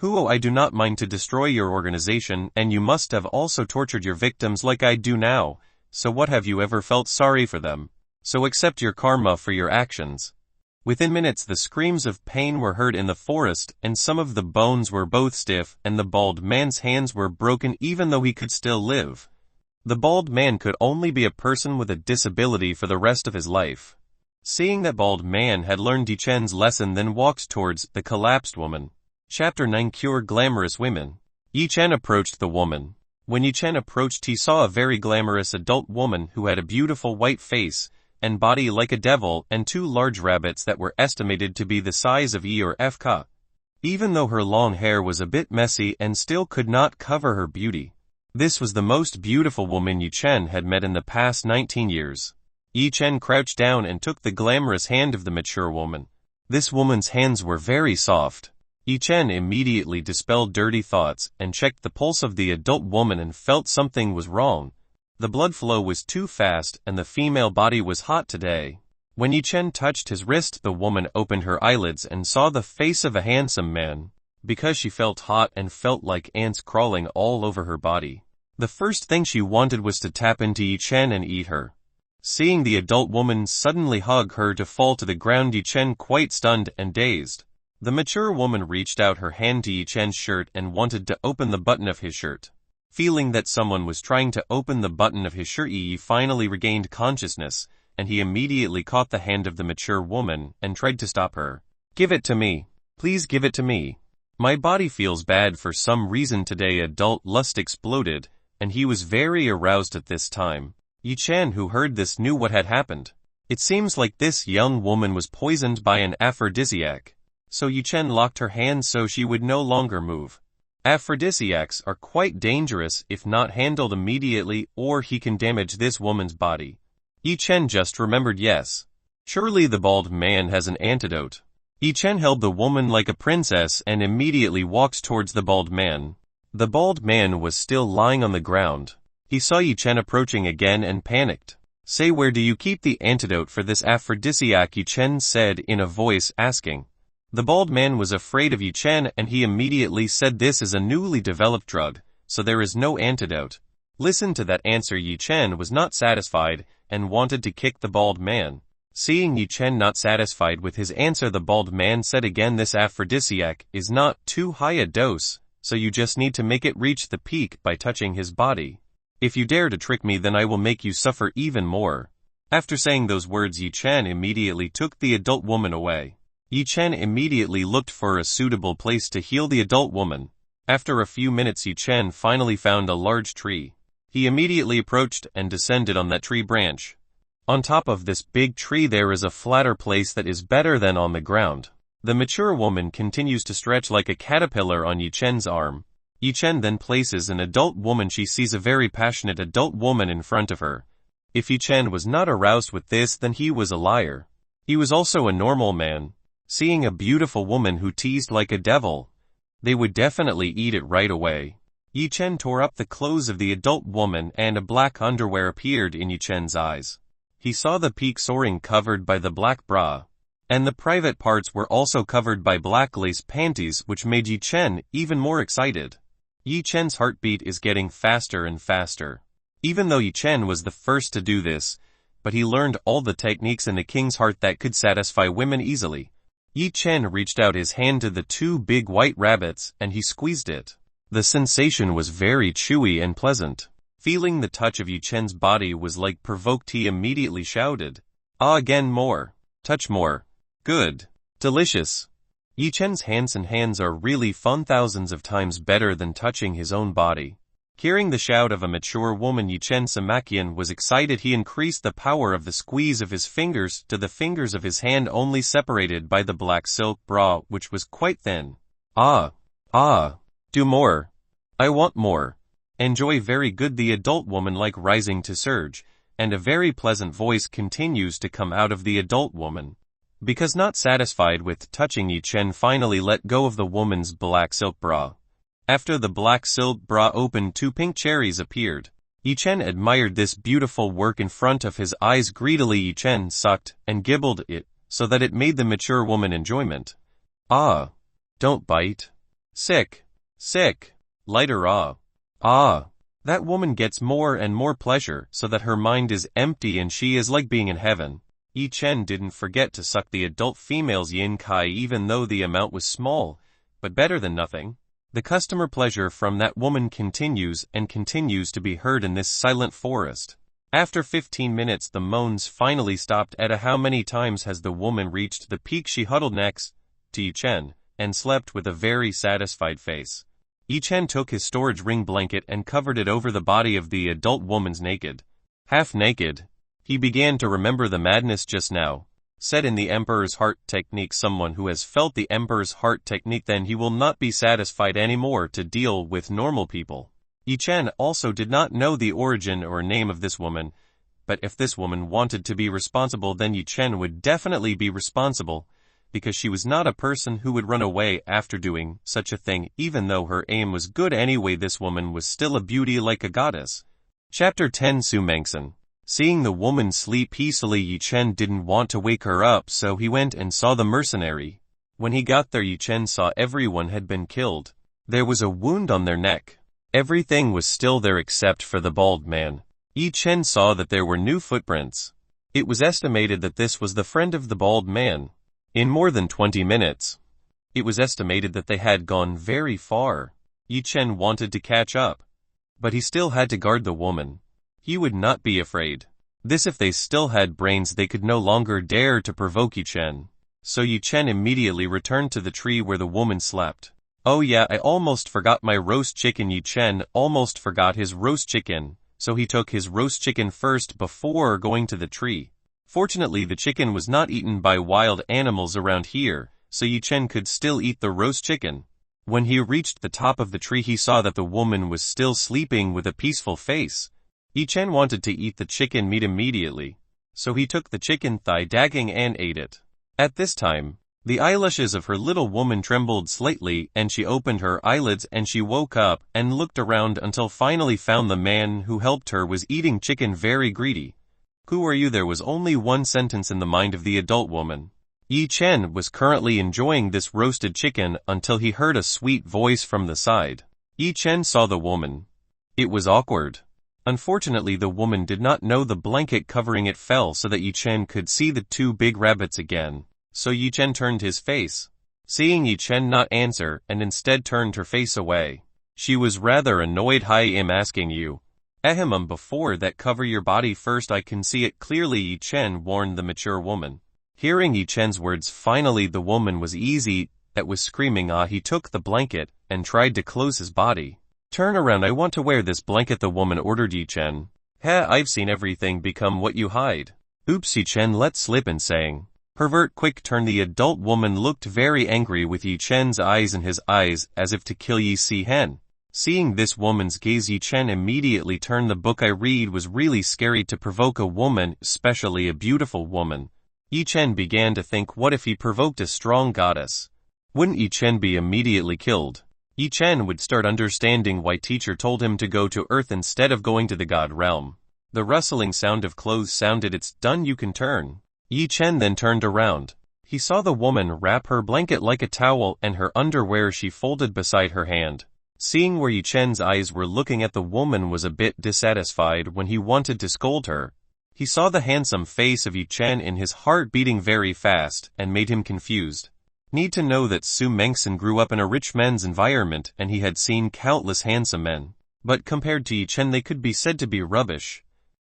Oh, I do not mind to destroy your organization, and you must have also tortured your victims like I do now. So what, have you ever felt sorry for them? So accept your karma for your actions. Within minutes the screams of pain were heard in the forest, and some of the bones were both stiff, and the bald man's hands were broken even though he could still live. The bald man could only be a person with a disability for the rest of his life. Seeing that bald man had learned Yi Chen's lesson, then walked towards the collapsed woman. Chapter 9. Cure Glamorous Women. Yi Chen approached the woman. When Yi Chen approached, he saw a very glamorous adult woman who had a beautiful white face and body like a devil, and 2 large rabbits that were estimated to be the size of E or F ka. Even though her long hair was a bit messy and still could not cover her beauty. This was the most beautiful woman Yi Chen had met in the past 19 years. Yi Chen crouched down and took the glamorous hand of the mature woman. This woman's hands were very soft. Yi Chen immediately dispelled dirty thoughts and checked the pulse of the adult woman and felt something was wrong. The blood flow was too fast and the female body was hot today. When Yi Chen touched his wrist, the woman opened her eyelids and saw the face of a handsome man. Because she felt hot and felt like ants crawling all over her body, the first thing she wanted was to tap into Yi Chen and eat her. Seeing the adult woman suddenly hug her to fall to the ground, Yi Chen quite stunned and dazed. The mature woman reached out her hand to Yi Chen's shirt and wanted to open the button of his shirt. Feeling that someone was trying to open the button of his shirt, Yi finally regained consciousness, and he immediately caught the hand of the mature woman and tried to stop her. Give it to me. Please give it to me. My body feels bad for some reason today. Adult lust exploded, and he was very aroused at this time. Yi Chen, who heard this, knew what had happened. It seems like this young woman was poisoned by an aphrodisiac. So Yi Chen locked her hand so she would no longer move. Aphrodisiacs are quite dangerous if not handled immediately, or he can damage this woman's body. Yi Chen just remembered, yes. Surely the bald man has an antidote. Yi Chen held the woman like a princess and immediately walked towards the bald man. The bald man was still lying on the ground. He saw Yi Chen approaching again and panicked. Say, where do you keep the antidote for this aphrodisiac? Yi Chen said in a voice asking. The bald man was afraid of Yi Chen and he immediately said, this is a newly developed drug, so there is no antidote. Listen to that answer. Yi Chen was not satisfied and wanted to kick the bald man. Seeing Yi Chen not satisfied with his answer, the bald man said again, this aphrodisiac is not too high a dose, so you just need to make it reach the peak by touching his body. If you dare to trick me, then I will make you suffer even more. After saying those words, Yi Chen immediately took the adult woman away. Yi Chen immediately looked for a suitable place to heal the adult woman. After a few minutes, Yi Chen finally found a large tree. He immediately approached and descended on that tree branch. On top of this big tree there is a flatter place that is better than on the ground. The mature woman continues to stretch like a caterpillar on Yi Chen's arm. Yi Chen then places an adult woman. She sees a very passionate adult woman in front of her. If Yi Chen was not aroused with this, then he was a liar. He was also a normal man. Seeing a beautiful woman who teased like a devil, they would definitely eat it right away. Yi Chen tore up the clothes of the adult woman and a black underwear appeared in Yi Chen's eyes. He saw the peak soaring covered by the black bra, and the private parts were also covered by black lace panties, which made Yi Chen even more excited. Yi Chen's heartbeat is getting faster and faster. Even though Yi Chen was the first to do this, but he learned all the techniques in the king's heart that could satisfy women easily. Yi Chen reached out his hand to the 2 big white rabbits and he squeezed it. The sensation was very chewy and pleasant. Feeling the touch of Yi Chen's body was like provoked, he immediately shouted, "Ah, again, more. Touch more. Good. Delicious." Yi Chen's hands are really fun, thousands of times better than touching his own body. Hearing the shout of a mature woman, Yichen Samakian was excited. He increased the power of the squeeze of his fingers to the fingers of his hand, only separated by the black silk bra, which was quite thin. Ah! Ah! Do more! I want more! Enjoy. Very good. The adult woman like rising to surge, and a very pleasant voice continues to come out of the adult woman. Because not satisfied with touching, Yichen finally let go of the woman's black silk bra. After the black silk bra opened, 2 pink cherries appeared. Yichen admired this beautiful work in front of his eyes greedily. Yichen sucked and gibbled it, so that it made the mature woman enjoyment. Ah! Don't bite. Sick. Sick. Lighter. Ah. Ah. That woman gets more and more pleasure, so that her mind is empty and she is like being in heaven. Yichen didn't forget to suck the adult female's yin kai, even though the amount was small, but better than nothing. The customer pleasure from that woman continues and continues to be heard in this silent forest. After 15 minutes the moans finally stopped. At how many times has the woman reached the peak? She huddled next to Yichen and slept with a very satisfied face. Yichen took his storage ring blanket and covered it over the body of the adult woman's naked. Half naked. He began to remember the madness just now. Said in the Emperor's Heart technique. Someone who has felt the Emperor's Heart technique, then he will not be satisfied anymore to deal with normal people. Yichen also did not know the origin or name of this woman, but if this woman wanted to be responsible, then Yichen would definitely be responsible, because she was not a person who would run away after doing such a thing. Even though her aim was good anyway, this woman was still a beauty like a goddess. Chapter 10. Su Mengsen. Seeing the woman sleep peacefully, Yichen didn't want to wake her up, so he went and saw the mercenary. When he got there, Yichen saw everyone had been killed. There was a wound on their neck. Everything was still there except for the bald man. Yichen saw that there were new footprints. It was estimated that this was the friend of the bald man. In more than 20 minutes. It was estimated that they had gone very far. Yichen wanted to catch up, but he still had to guard the woman. He would not be afraid. This, if they still had brains, they could no longer dare to provoke Yichen. So Yichen immediately returned to the tree where the woman slept. Oh yeah, I almost forgot my roast chicken. Yichen almost forgot his roast chicken, so he took his roast chicken first before going to the tree. Fortunately, the chicken was not eaten by wild animals around here, so Yichen could still eat the roast chicken. When he reached the top of the tree, he saw that the woman was still sleeping with a peaceful face. Yichen wanted to eat the chicken meat immediately, so he took the chicken thigh daging and ate it. At this time, the eyelashes of her little woman trembled slightly, and she opened her eyelids and she woke up and looked around until finally found the man who helped her was eating chicken very greedy. Who are you? There was only one sentence in the mind of the adult woman. Yichen was currently enjoying this roasted chicken until he heard a sweet voice from the side. Yichen saw the woman. It was awkward. Unfortunately, the woman did not know the blanket covering it fell so that Yichen could see the 2 big rabbits again. So Yichen turned his face. Seeing Yichen not answer and instead turned her face away, she was rather annoyed. I am asking you. Ahem, before that, cover your body first. I can see it clearly, Yichen warned the mature woman. Hearing Yichen's words, finally the woman was easy, that was screaming. He took the blanket and tried to close his body. Turn around, I want to wear this blanket, the woman ordered Yichen. I've seen everything become what you hide. Oops, Yichen let slip in saying. Pervert, quick turn. The adult woman looked very angry with Yichen's eyes in his eyes, as if to kill Yi Si Hen. Seeing this woman's gaze, Yichen immediately turned. The book I read was really scary to provoke a woman, especially a beautiful woman. Yichen began to think, what if he provoked a strong goddess? Wouldn't Yichen be immediately killed? Yichen would start understanding why teacher told him to go to earth instead of going to the god realm. The rustling sound of clothes sounded. It's done, you can turn. Yichen then turned around. He saw the woman wrap her blanket like a towel and her underwear she folded beside her hand. Seeing where Yichen's eyes were looking at, the woman was a bit dissatisfied when he wanted to scold her. He saw the handsome face of Yichen in his heart beating very fast and made him confused. Need to know that Su Mengsen grew up in a rich men's environment and he had seen countless handsome men. But compared to Yichen, they could be said to be rubbish.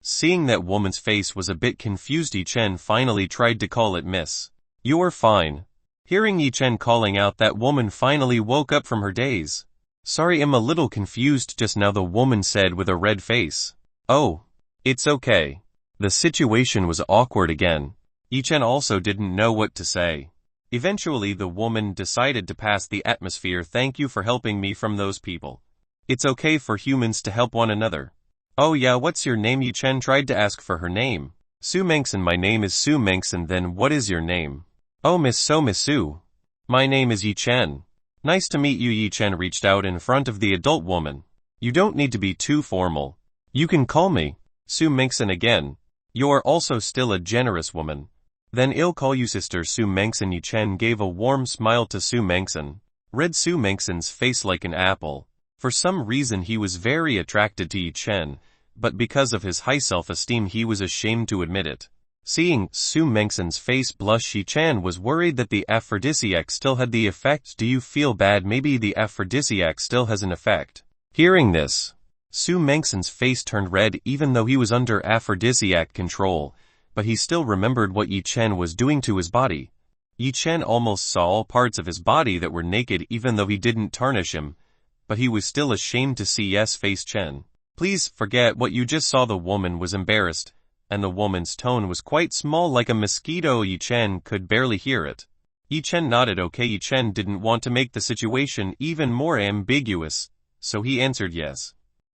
Seeing that woman's face was a bit confused, Yichen finally tried to call it miss. You're fine. Hearing Yichen calling out, that woman finally woke up from her daze. Sorry, I'm a little confused just now, the woman said with a red face. Oh, it's okay. The situation was awkward again. Yi-Chen also didn't know what to say. Eventually the woman decided to pass the atmosphere. Thank you for helping me from those people. It's okay for humans to help one another. Oh yeah, what's your name? Yi-Chen tried to ask for her name. Su Mengson. My name is Su Mengson. Then what is your name? Oh, Miss Su. My name is Yi-Chen. Nice to meet you. Yi-Chen reached out in front of the adult woman. You don't need to be too formal. You can call me Su Mengson again. You are also still a generous woman. Then I'll call you sister Su Mengson. Yi-Chen gave a warm smile to Su Mengson. Read Su Mengson's face like an apple. For some reason he was very attracted to Yi-Chen, but because of his high self-esteem he was ashamed to admit it. Seeing Su Mengson's face blush, Yi-Chen was worried that the aphrodisiac still had the effect. Do you feel bad? Maybe the aphrodisiac still has an effect. Hearing this, Su Mengson's face turned red even though he was under aphrodisiac control, but he still remembered what Yi-Chen was doing to his body. Yi-Chen almost saw all parts of his body that were naked even though he didn't tarnish him, but he was still ashamed to see yes face Chen. Please forget what you just saw. The woman was embarrassed, and the woman's tone was quite small like a mosquito. Yi-Chen could barely hear it. Yi-Chen nodded okay. Yi-Chen didn't want to make the situation even more ambiguous, so he answered yes.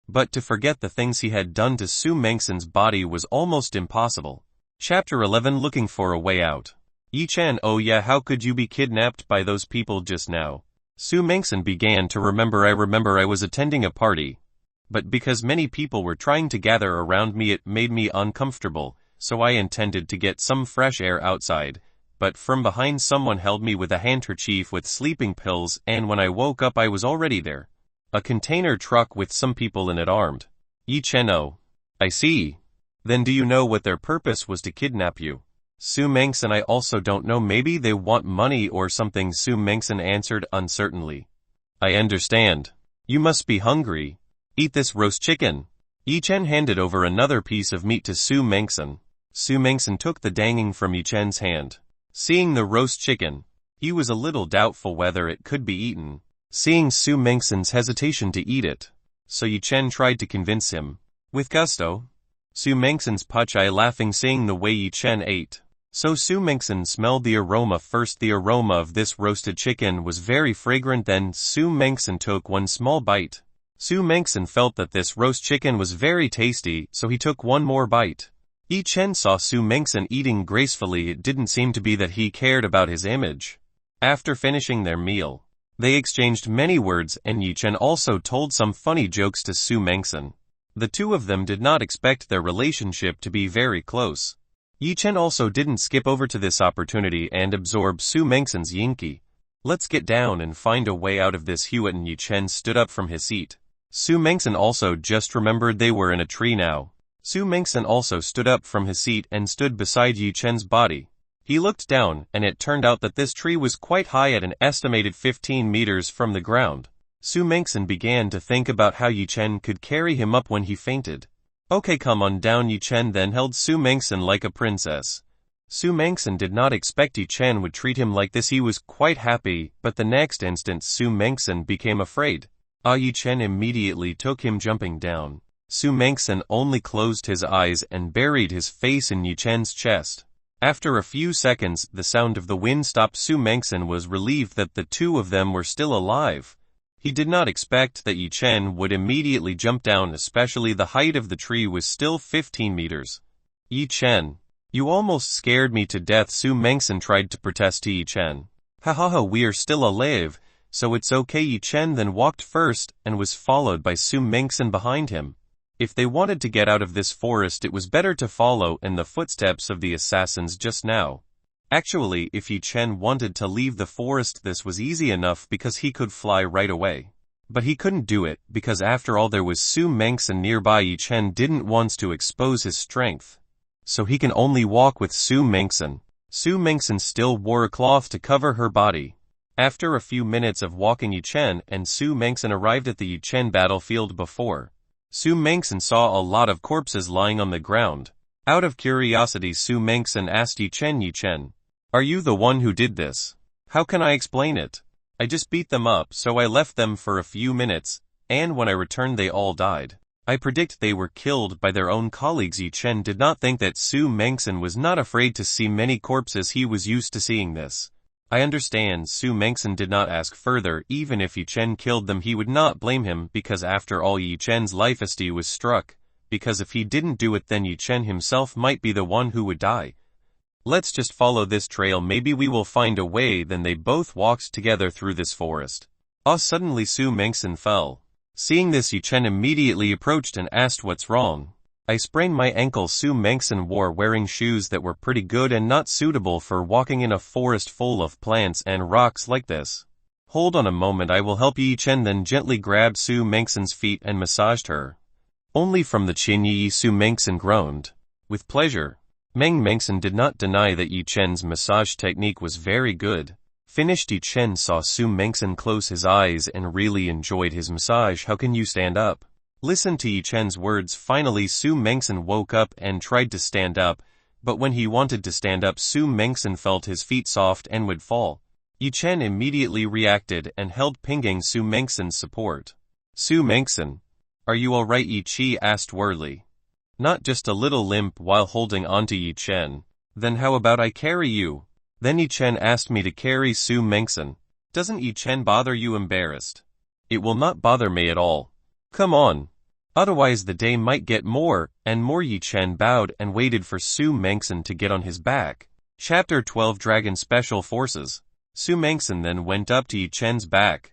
But to forget the things he had done to Su Mengson's body was almost impossible. Chapter 11. Looking for a way out. Yi-Chen, oh yeah, how could you be kidnapped by those people just now? Su Mengson began to remember. I remember I was attending a party, but because many people were trying to gather around me it made me uncomfortable, so I intended to get some fresh air outside, but from behind someone held me with a handkerchief with sleeping pills, and when I woke up I was already there. A container truck with some people in it armed. Yi-Chen, oh, I see. Then do you know what their purpose was? To kidnap you? Su Mengson, I also don't know, maybe they want money or something. Su Mengson answered uncertainly. I understand. You must be hungry. Eat this roast chicken. Yi-Chen handed over another piece of meat to Su Mengson. Su Mengson took the dangling from Yi-Chen's hand. Seeing the roast chicken, he was a little doubtful whether it could be eaten. Seeing Su Mengson's hesitation to eat it, so Yi-Chen tried to convince him. With gusto. Su Mengson's puch-eye laughing seeing the way Yi-Chen ate. So Su Mengson smelled the aroma first. The aroma of this roasted chicken was very fragrant. Then Su Mengson took one small bite. Su Mengson felt that this roast chicken was very tasty, so he took one more bite. Yi-Chen saw Su Mengson eating gracefully. It didn't seem to be that he cared about his image. After finishing their meal, they exchanged many words, and Yi-Chen also told some funny jokes to Su Mengson. The two of them did not expect their relationship to be very close. Yi-Chen also didn't skip over to this opportunity and absorb Su Mengson's yinki. Let's get down and find a way out of this. Hewitt and Yi-Chen stood up from his seat. Su Mengson also just remembered they were in a tree now. Su Mengson also stood up from his seat and stood beside Yi-Chen's body. He looked down, and it turned out that this tree was quite high at an estimated 15 meters from the ground. Su Mengson began to think about how Yi-Chen could carry him up when he fainted. Okay, come on down. Yi-Chen then held Su Mengson like a princess. Su Mengson did not expect Yi-Chen would treat him like this. He was quite happy, but the next instant Su Mengson became afraid. Yi-Chen immediately took him jumping down. Su Mengson only closed his eyes and buried his face in Yi-Chen's chest. After a few seconds, the sound of the wind stopped. Su Mengson was relieved that the two of them were still alive. He did not expect that Yi-Chen would immediately jump down, especially the height of the tree was still 15 meters. Yi-Chen, you almost scared me to death. Su Mengson tried to protest to Yi-Chen. Ha, we are still alive, so it's okay. Yi-Chen then walked first and was followed by Su Mengson behind him. If they wanted to get out of this forest, it was better to follow in the footsteps of the assassins just now. Actually, if Yi-Chen wanted to leave the forest, this was easy enough because he could fly right away. But he couldn't do it, because after all there was Su Mengson nearby. Yi-Chen didn't want to expose his strength, so he can only walk with Su Mengson. Su Mengson still wore a cloth to cover her body. After a few minutes of walking, Yi-Chen and Su Mengson arrived at the Yi-Chen battlefield. Before Su Mengson saw a lot of corpses lying on the ground. Out of curiosity, Su Mengson asked Yi-Chen, "Yi-Chen, are you the one who did this? How can I explain it?" I just beat them up, so I left them for a few minutes, and when I returned they all died. I predict they were killed by their own colleagues. Yi Chen did not think that Su Mengsen was not afraid to see many corpses. He was used to seeing this. I understand. Su Mengsen did not ask further. Even if Yi Chen killed them he would not blame him, because after all Yi Chen's lifesty was struck, because if he didn't do it then Yi Chen himself might be the one who would die. Let's just follow this trail, maybe we will find a way. Then they both walked together through this forest. Suddenly Su Mengsen fell. Seeing this Yi Chen immediately approached and asked what's wrong. I sprained my ankle. Su Mengsen wore wearing shoes that were pretty good and not suitable for walking in a forest full of plants and rocks like this. Hold on a moment, I will help you. Yi Chen then gently grabbed Su Mengsen's feet and massaged her. Only from the chin. Su Mengsen groaned. With pleasure. Mengsen did not deny that Yi Chen's massage technique was very good. Finished. Yi Chen saw Su Mengsen close his eyes and really enjoyed his massage. How can you stand up? Listen to Yi Chen's words. Finally Su Mengsen woke up and tried to stand up, but when he wanted to stand up Su Mengsen felt his feet soft and would fall. Yi Chen immediately reacted and held pinging Su Mengsen's support. Su Mengsen, are you alright? Yi Chi asked worriedly. Not just a little limp while holding onto Yi Chen. Then how about I carry you? Then Yi Chen asked me to carry Su Mengsen. Doesn't Yi Chen bother you? Embarrassed. It will not bother me at all. Come on. Otherwise the day might get more and more. Yi Chen bowed and waited for Su Mengsen to get on his back. Chapter 12 Dragon Special Forces. Su Mengsen then went up to Yi Chen's back.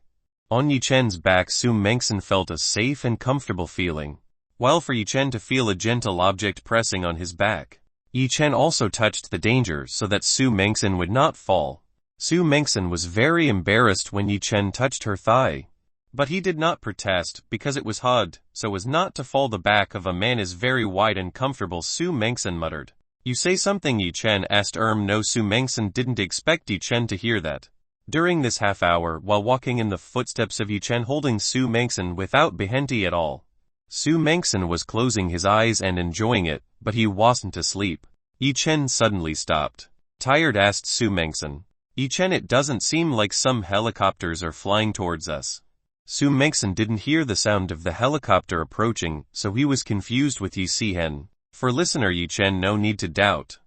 On Yi Chen's back Su Mengsen felt a safe and comfortable feeling, while for Yi Chen to feel a gentle object pressing on his back. Yi Chen also touched the danger so that Su Mengsen would not fall. Su Mengsen was very embarrassed when Yi Chen touched her thigh. But he did not protest, because it was hard, so as not to fall. The back of a man is very wide and comfortable. Su Mengsen muttered. You say something? Yi Chen asked. No. Su Mengsen didn't expect Yi Chen to hear that. During this half hour, while walking in the footsteps of Yi Chen holding Su Mengsen without behenti at all, Su Mengsen was closing his eyes and enjoying it, but he wasn't asleep. Yi Chen suddenly stopped. Tired? Asked Su Mengsen. Yi Chen, it doesn't seem like some helicopters are flying towards us. Su Mengsen didn't hear the sound of the helicopter approaching, so he was confused with Yi Sihen. For listener Yi Chen, no need to doubt.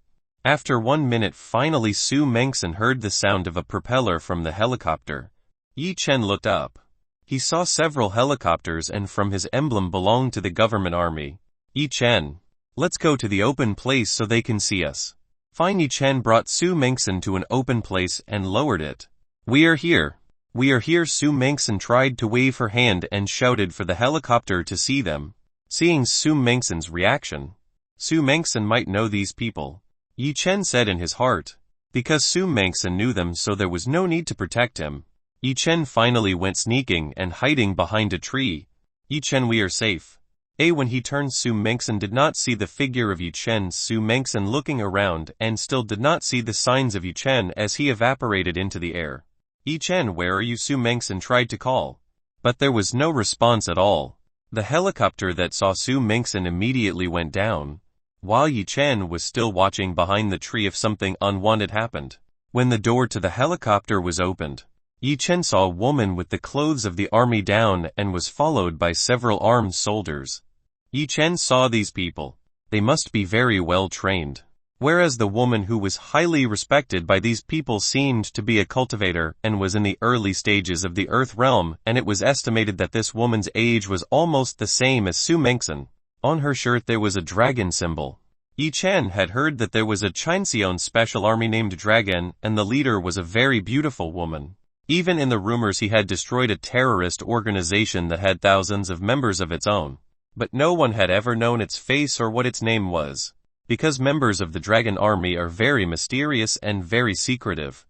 After 1 minute finally Su Mengsen heard the sound of a propeller from the helicopter. Yi Chen looked up. He saw several helicopters and from his emblem belonged to the government army. Yi Chen, let's go to the open place so they can see us. Fine. Yi Chen brought Su Mengsen to an open place and lowered it. We are here. We are here. Su Mengsen tried to wave her hand and shouted for the helicopter to see them. Seeing Su Mengsen's reaction, Su Mengsen might know these people, Yi Chen said in his heart. Because Su Mengsen knew them, so there was no need to protect him. Yi Chen finally went sneaking and hiding behind a tree. Yi Chen, we are safe. When he turned, Su Mengsen did not see the figure of Yi Chen. Su Mengsen looking around and still did not see the signs of Yi Chen as he evaporated into the air. Yi Chen, where are you? Su Mengsen tried to call, but there was no response at all. The helicopter that saw Su Mengsen immediately went down, while Yi Chen was still watching behind the tree. If something unwanted happened. When the door to the helicopter was opened, Yi Chen saw a woman with the clothes of the army down and was followed by several armed soldiers. Yi Chen saw these people. They must be very well trained. Whereas the woman who was highly respected by these people seemed to be a cultivator and was in the early stages of the Earth realm, and it was estimated that this woman's age was almost the same as Su Mengsen. On her shirt there was a dragon symbol. Yi Chen had heard that there was a Chinseon special army named Dragon, and the leader was a very beautiful woman. Even in the rumors he had destroyed a terrorist organization that had thousands of members of its own. But no one had ever known its face or what its name was. Because members of the Dragon Army are very mysterious and very secretive.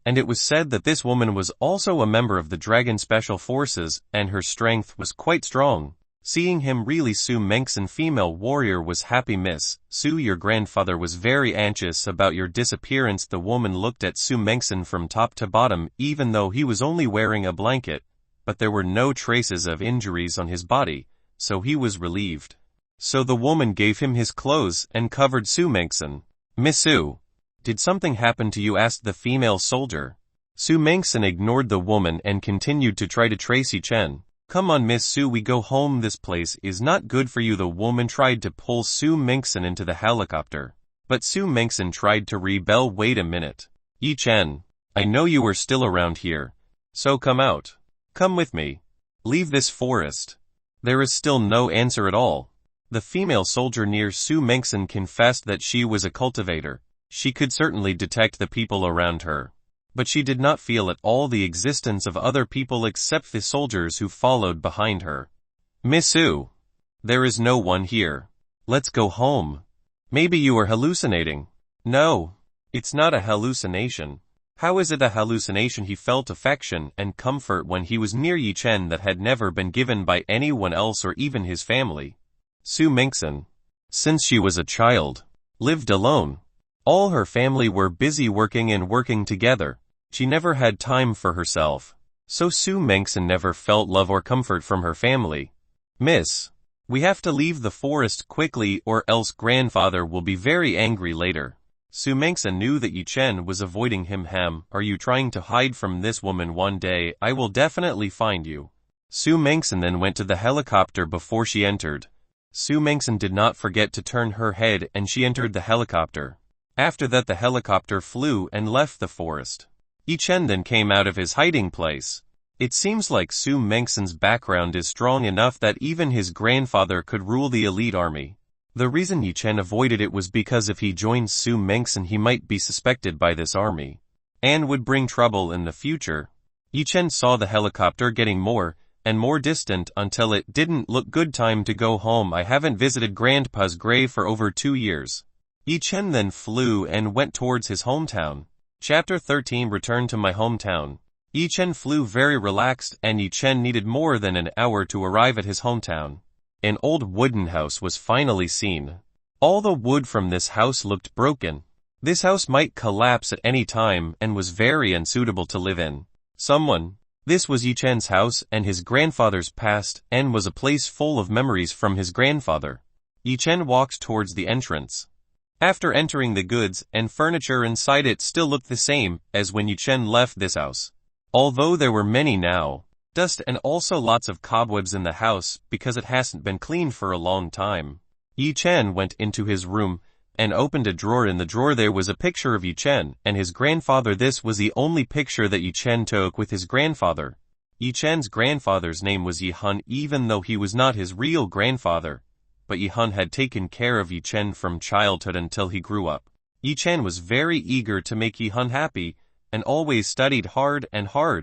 And it was said that this woman was also a member of the Dragon Special Forces, and her strength was quite strong. Seeing him, really Su Mengsen female warrior was happy. Miss Su, your grandfather was very anxious about your disappearance. The woman looked at Su Mengsen from top to bottom, even though he was only wearing a blanket, but there were no traces of injuries on his body, so he was relieved. So the woman gave him his clothes and covered Su Mengsen. Miss Su, did something happen to you? Asked the female soldier. Su Mengson ignored the woman and continued to try to trace Yi-Chen. "Come on Miss Su, we go home, this place is not good for you." The woman tried to pull Su Mengson into the helicopter. But Su Mengson tried to rebel. "Wait a minute. Yi-Chen, I know you are still around here. So come out. Come with me. Leave this forest." There is still no answer at all. The female soldier near Su Mengson confessed that she was a cultivator. She could certainly detect the people around her. But she did not feel at all the existence of other people except the soldiers who followed behind her. "Miss Su, there is no one here. Let's go home. Maybe you are hallucinating." "No, it's not a hallucination." How is it a hallucination? He felt affection and comfort when he was near Yi-Chen that had never been given by anyone else or even his family. Su Mengson, since she was a child, lived alone. All her family were busy working and working together. She never had time for herself. So Su Mengson never felt love or comfort from her family. "Miss, we have to leave the forest quickly or else grandfather will be very angry later." Su Mengson knew that Yi-Chen was avoiding him. "Are you trying to hide from this woman? One day I will definitely find you." Su Mengson then went to the helicopter before she entered. Su Mengson did not forget to turn her head and she entered the helicopter. After that the helicopter flew and left the forest. Yi-Chen then came out of his hiding place. It seems like Su Mengson's background is strong enough that even his grandfather could rule the elite army. The reason Yi-Chen avoided it was because if he joined Su Mengson he might be suspected by this army, and would bring trouble in the future. Yi-Chen saw the helicopter getting more and more distant until it didn't look good. "Time to go home. I haven't visited Grandpa's grave for over 2 years. Yi-Chen then flew and went towards his hometown. Chapter 13 Return to my hometown. Yi-Chen flew very relaxed and Yi-Chen needed more than an hour to arrive at his hometown. An old wooden house was finally seen. All the wood from this house looked broken. This house might collapse at any time and was very unsuitable to live in. This was Yi-Chen's house and his grandfather's past and was a place full of memories from his grandfather. Yi-Chen walked towards the entrance. After entering, the goods and furniture inside it still looked the same as when Yi-Chen left this house. Although there were many now, dust and also lots of cobwebs in the house because it hasn't been cleaned for a long time. Yi-Chen went into his room and opened a drawer. In the drawer there was a picture of Yi-Chen and his grandfather. This was the only picture that Yi-Chen took with his grandfather. Yi-Chen's grandfather's name was Yi-Hun, even though he was not his real grandfather. But Yi-Hun had taken care of Yi-Chen from childhood until he grew up. Yi-Chen was very eager to make Yi-Hun happy, and always studied hard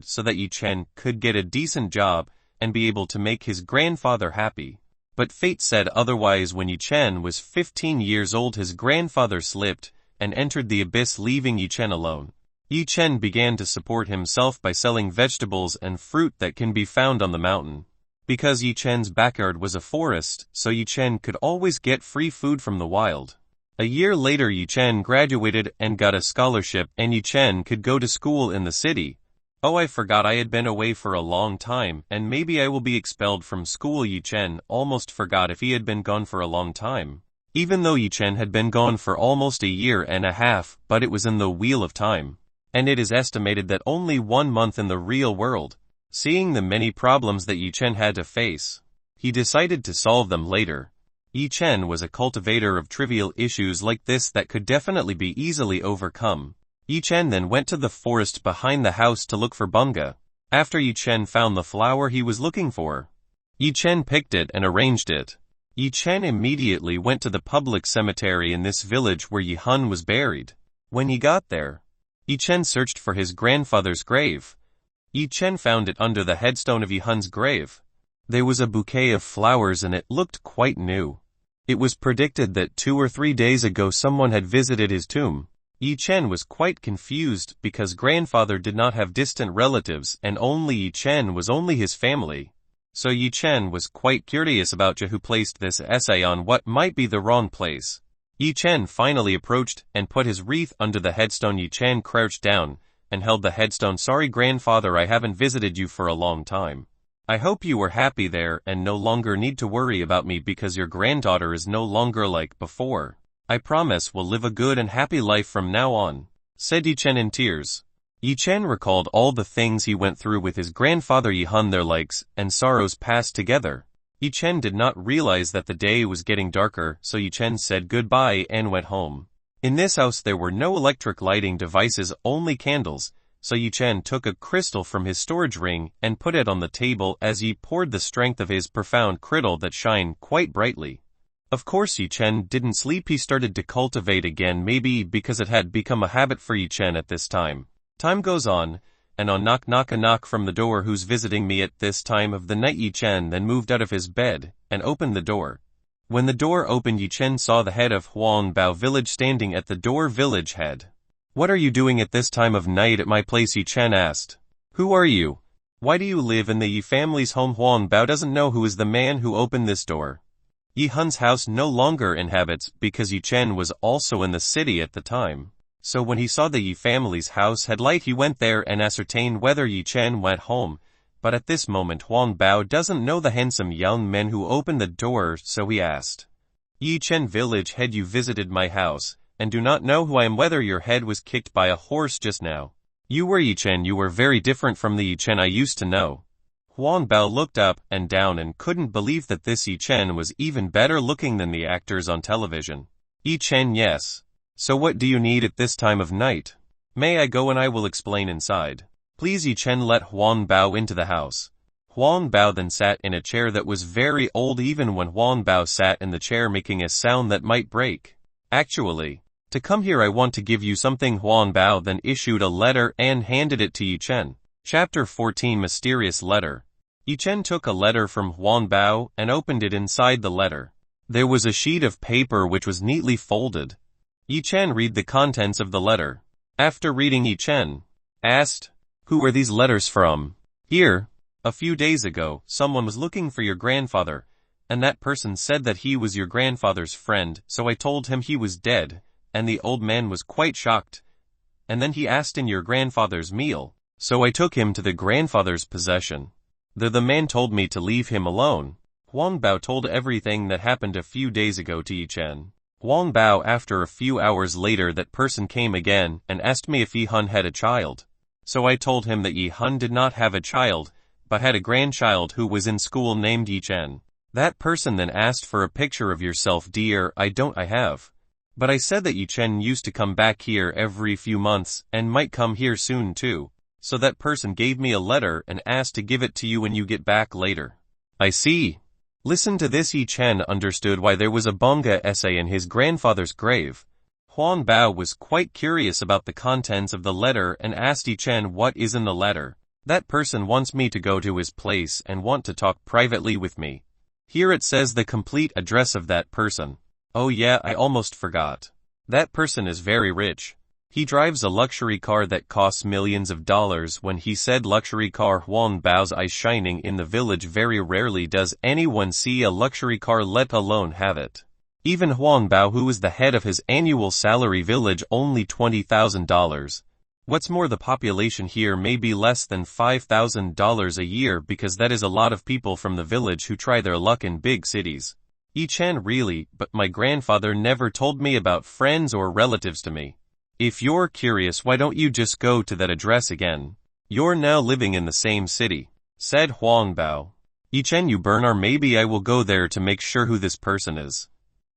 so that Yi-Chen could get a decent job and be able to make his grandfather happy. But fate said otherwise. When Yi-Chen was 15 years old, his grandfather slipped and entered the abyss, leaving Yi-Chen alone. Yi-Chen began to support himself by selling vegetables and fruit that can be found on the mountain. Because Yi-Chen's backyard was a forest, so Yi-Chen could always get free food from the wild. A year later Yi-Chen graduated and got a scholarship and Yi-Chen could go to school in the city. "Oh, I forgot I had been away for a long time and maybe I will be expelled from school." Yi-Chen almost forgot if he had been gone for a long time. Even though Yi-Chen had been gone for almost a year and a half, but it was in the wheel of time. And it is estimated that only 1 month in the real world. Seeing the many problems that Yi-Chen had to face, he decided to solve them later. Yi-Chen was a cultivator of trivial issues like this that could definitely be easily overcome. Yi-Chen then went to the forest behind the house to look for bunga. After Yi-Chen found the flower he was looking for, Yi-Chen picked it and arranged it. Yi-Chen immediately went to the public cemetery in this village where Yi-Hun was buried. When he got there, Yi-Chen searched for his grandfather's grave. Yi-Chen found it under the headstone of Yi-Hun's grave. There was a bouquet of flowers and it looked quite new. It was predicted that 2 or 3 days ago someone had visited his tomb. Yi-Chen was quite confused because grandfather did not have distant relatives and only Yi-Chen was only his family. So Yi-Chen was quite curious about who placed this essay on what might be the wrong place. Yi-Chen finally approached and put his wreath under the headstone. Yi-Chen crouched down and held the headstone. "Sorry grandfather, I haven't visited you for a long time. I hope you were happy there and no longer need to worry about me because your granddaughter is no longer like before. I promise we'll live a good and happy life from now on," said Yi-Chen in tears. Yi Chen recalled all the things he went through with his grandfather Yi Hun. Their likes and sorrows passed together. Yi Chen did not realize that the day was getting darker, so Yi Chen said goodbye and went home. In this house there were no electric lighting devices, only candles, so Yi Chen took a crystal from his storage ring and put it on the table as he poured the strength of his profound crystal that shine quite brightly. Of course Yi Chen didn't sleep. He started to cultivate again, maybe because it had become a habit for Yi Chen at this time. Time goes on, and on knock knock a knock from the door. Who's visiting me at this time of the night? Yi Chen then moved out of his bed and opened the door. When the door opened, Yi Chen saw the head of Huangbao village standing at the door. Village head. What are you doing at this time of night at my place? Yi Chen asked. Who are you? Why do you live in the Yi family's home? Huangbao doesn't know who is the man who opened this door. Yi Hun's house no longer inhabits because Yi Chen was also in the city at the time. So when he saw the Yi family's house had light, he went there and ascertained whether Yi Chen went home. But at this moment Huangbao doesn't know the handsome young man who opened the door, so he asked. Yi Chen, village head, you visited my house, and do not know who I am. Whether your head was kicked by a horse just now. You were Yi Chen. You were very different from the Yi Chen I used to know. Huangbao looked up and down and couldn't believe that this Yi Chen was even better looking than the actors on television. Yi Chen, yes. So what do you need at this time of night? May I go and I will explain inside. Please. Yi Chen let Huangbao into the house. Huangbao then sat in a chair that was very old, even when Huangbao sat in the chair making a sound that might break. Actually, to come here I want to give you something. Huangbao then issued a letter and handed it to Yi Chen. Chapter 14, Mysterious Letter. Yi Chen took a letter from Huangbao and opened it. Inside the letter, there was a sheet of paper which was neatly folded. Yi Chen read the contents of the letter. After reading, Yi Chen asked, who are these letters from? Here. A few days ago, someone was looking for your grandfather, and that person said that he was your grandfather's friend, so I told him he was dead, and the old man was quite shocked. And then he asked in your grandfather's meal, so I took him to the grandfather's possession. The man told me to leave him alone. Huangbao told everything that happened a few days ago to Yi Chen. Huangbao, after a few hours later, that person came again and asked me if Yi Hun had a child. So I told him that Yi Hun did not have a child, but had a grandchild who was in school named Yi Chen. That person then asked for a picture of yourself. Dear, I have. But I said that Yi Chen used to come back here every few months and might come here soon too. So that person gave me a letter and asked to give it to you when you get back later. I see. Listen to this. Yi Chen understood why there was a bonga essay in his grandfather's grave. Huangbao was quite curious about the contents of the letter and asked Yi Chen, what is in the letter? That person wants me to go to his place and want to talk privately with me. Here it says the complete address of that person. Oh yeah, I almost forgot. That person is very rich. He drives a luxury car that costs millions of dollars. When he said luxury car, Huangbao's eyes shining. In the village very rarely does anyone see a luxury car, let alone have it. Even Huangbao, who is the head of his annual salary village, only $20,000. What's more, the population here may be less than $5,000 a year, because that is a lot of people from the village who try their luck in big cities. Yi Chen, really, but my grandfather never told me about friends or relatives to me. If you're curious, why don't you just go to that address again? You're now living in the same city, said Huangbao. Yi Chen, you burn, or maybe I will go there to make sure who this person is.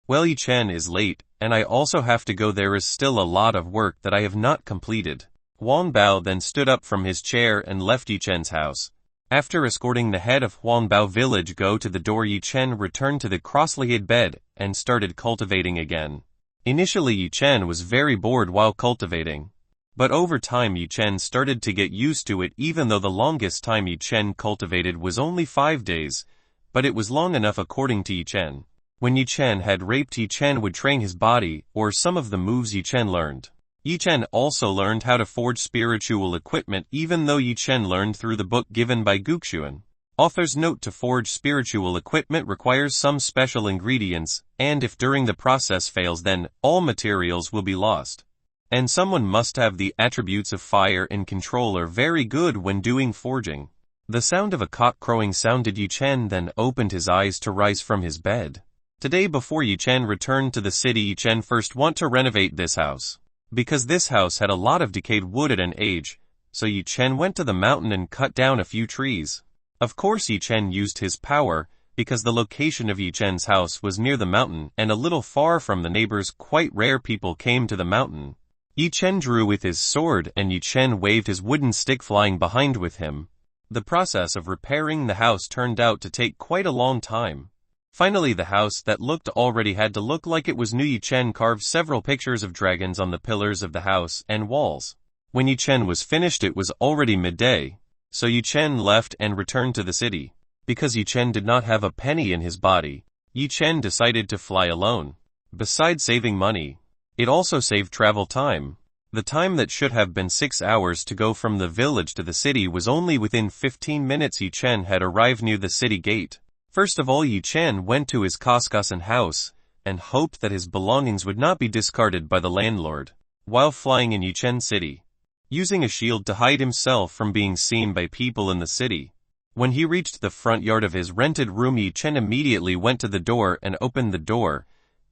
Well, Yi Chen is late, and I also have to go. There is still a lot of work that I have not completed. Huangbao then stood up from his chair and left Yi Chen's house. After escorting the head of Huangbao village go to the door, Yi Chen returned to the cross-legged bed and started cultivating again. Initially, Yi Chen was very bored while cultivating. But over time Yi Chen started to get used to it, even though the longest time Yi Chen cultivated was only 5 days. But it was long enough according to Yi Chen. When Yi Chen had raped, Yi Chen would train his body, or some of the moves Yi Chen learned. Yi Chen also learned how to forge spiritual equipment, even though Yi Chen learned through the book given by Guxuan. Author's note: to forge spiritual equipment requires some special ingredients, and if during the process fails, then all materials will be lost. And someone must have the attributes of fire and control are very good when doing forging. The sound of a cock crowing sounded. Yi Chen then opened his eyes to rise from his bed. Today, before Yi Chen returned to the city, Yi Chen first want to renovate this house. Because this house had a lot of decayed wood at an age, so Yi Chen went to the mountain and cut down a few trees. Of course Yi Chen used his power, because the location of Yi Chen's house was near the mountain and a little far from the neighbors. Quite rare people came to the mountain. Yi Chen drew with his sword and Yi Chen waved his wooden stick flying behind with him. The process of repairing the house turned out to take quite a long time. Finally the house that looked already had to look like it was new. Yi Chen carved several pictures of dragons on the pillars of the house and walls. When Yi Chen was finished it was already midday, so Yi Chen left and returned to the city. Because Yi Chen did not have a penny in his body, Yi Chen decided to fly alone. Besides saving money, it also saved travel time. The time that should have been 6 hours to go from the village to the city was only within 15 minutes. Yi Chen had arrived near the city gate. First of all Yi Chen went to his Koskasen house, and hoped that his belongings would not be discarded by the landlord. While flying in Yi Chen city, using a shield to hide himself from being seen by people in the city. When he reached the front yard of his rented room Yi Chen immediately went to the door and opened the door,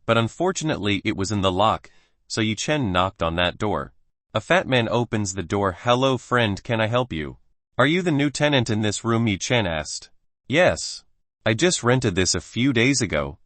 but unfortunately it was in the lock, so Yi Chen knocked on that door. A fat man opens the door. "Hello friend, can I help you? Are you the new tenant in this room?" Yi Chen asked. "Yes. I just rented this a few days ago,"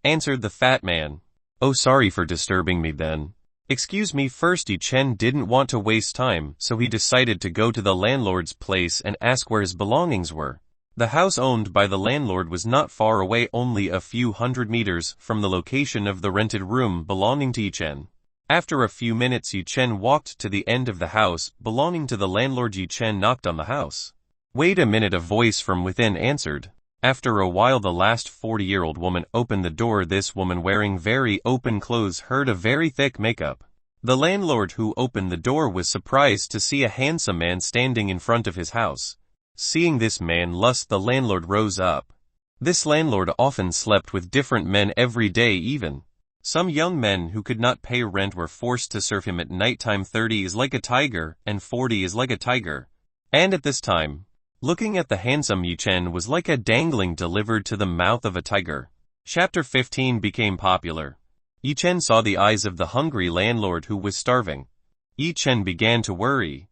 answered the fat man. "Oh, sorry for disturbing me then. Excuse me first." Yi Chen didn't want to waste time, so he decided to go to the landlord's place and ask where his belongings were. The house owned by the landlord was not far away, only a few hundred meters from the location of the rented room belonging to Yi Chen. After a few minutes Yi Chen walked to the end of the house belonging to the landlord. Yi Chen knocked on the house. "Wait a minute," a voice from within answered. After a while the last 40-year-old woman opened the door. This woman, wearing very open clothes, had a very thick makeup. The landlord who opened the door was surprised to see a handsome man standing in front of his house. Seeing this man, the landlord rose up. This landlord often slept with different men every day. Even some young men who could not pay rent were forced to serve him at nighttime. 30 is like a tiger, and 40 is like a tiger. And at this time, looking at the handsome Yi Chen was like a dangling delivered to the mouth of a tiger. Chapter 15 became popular. Yi Chen saw the eyes of the hungry landlord who was starving. Yi Chen began to worry.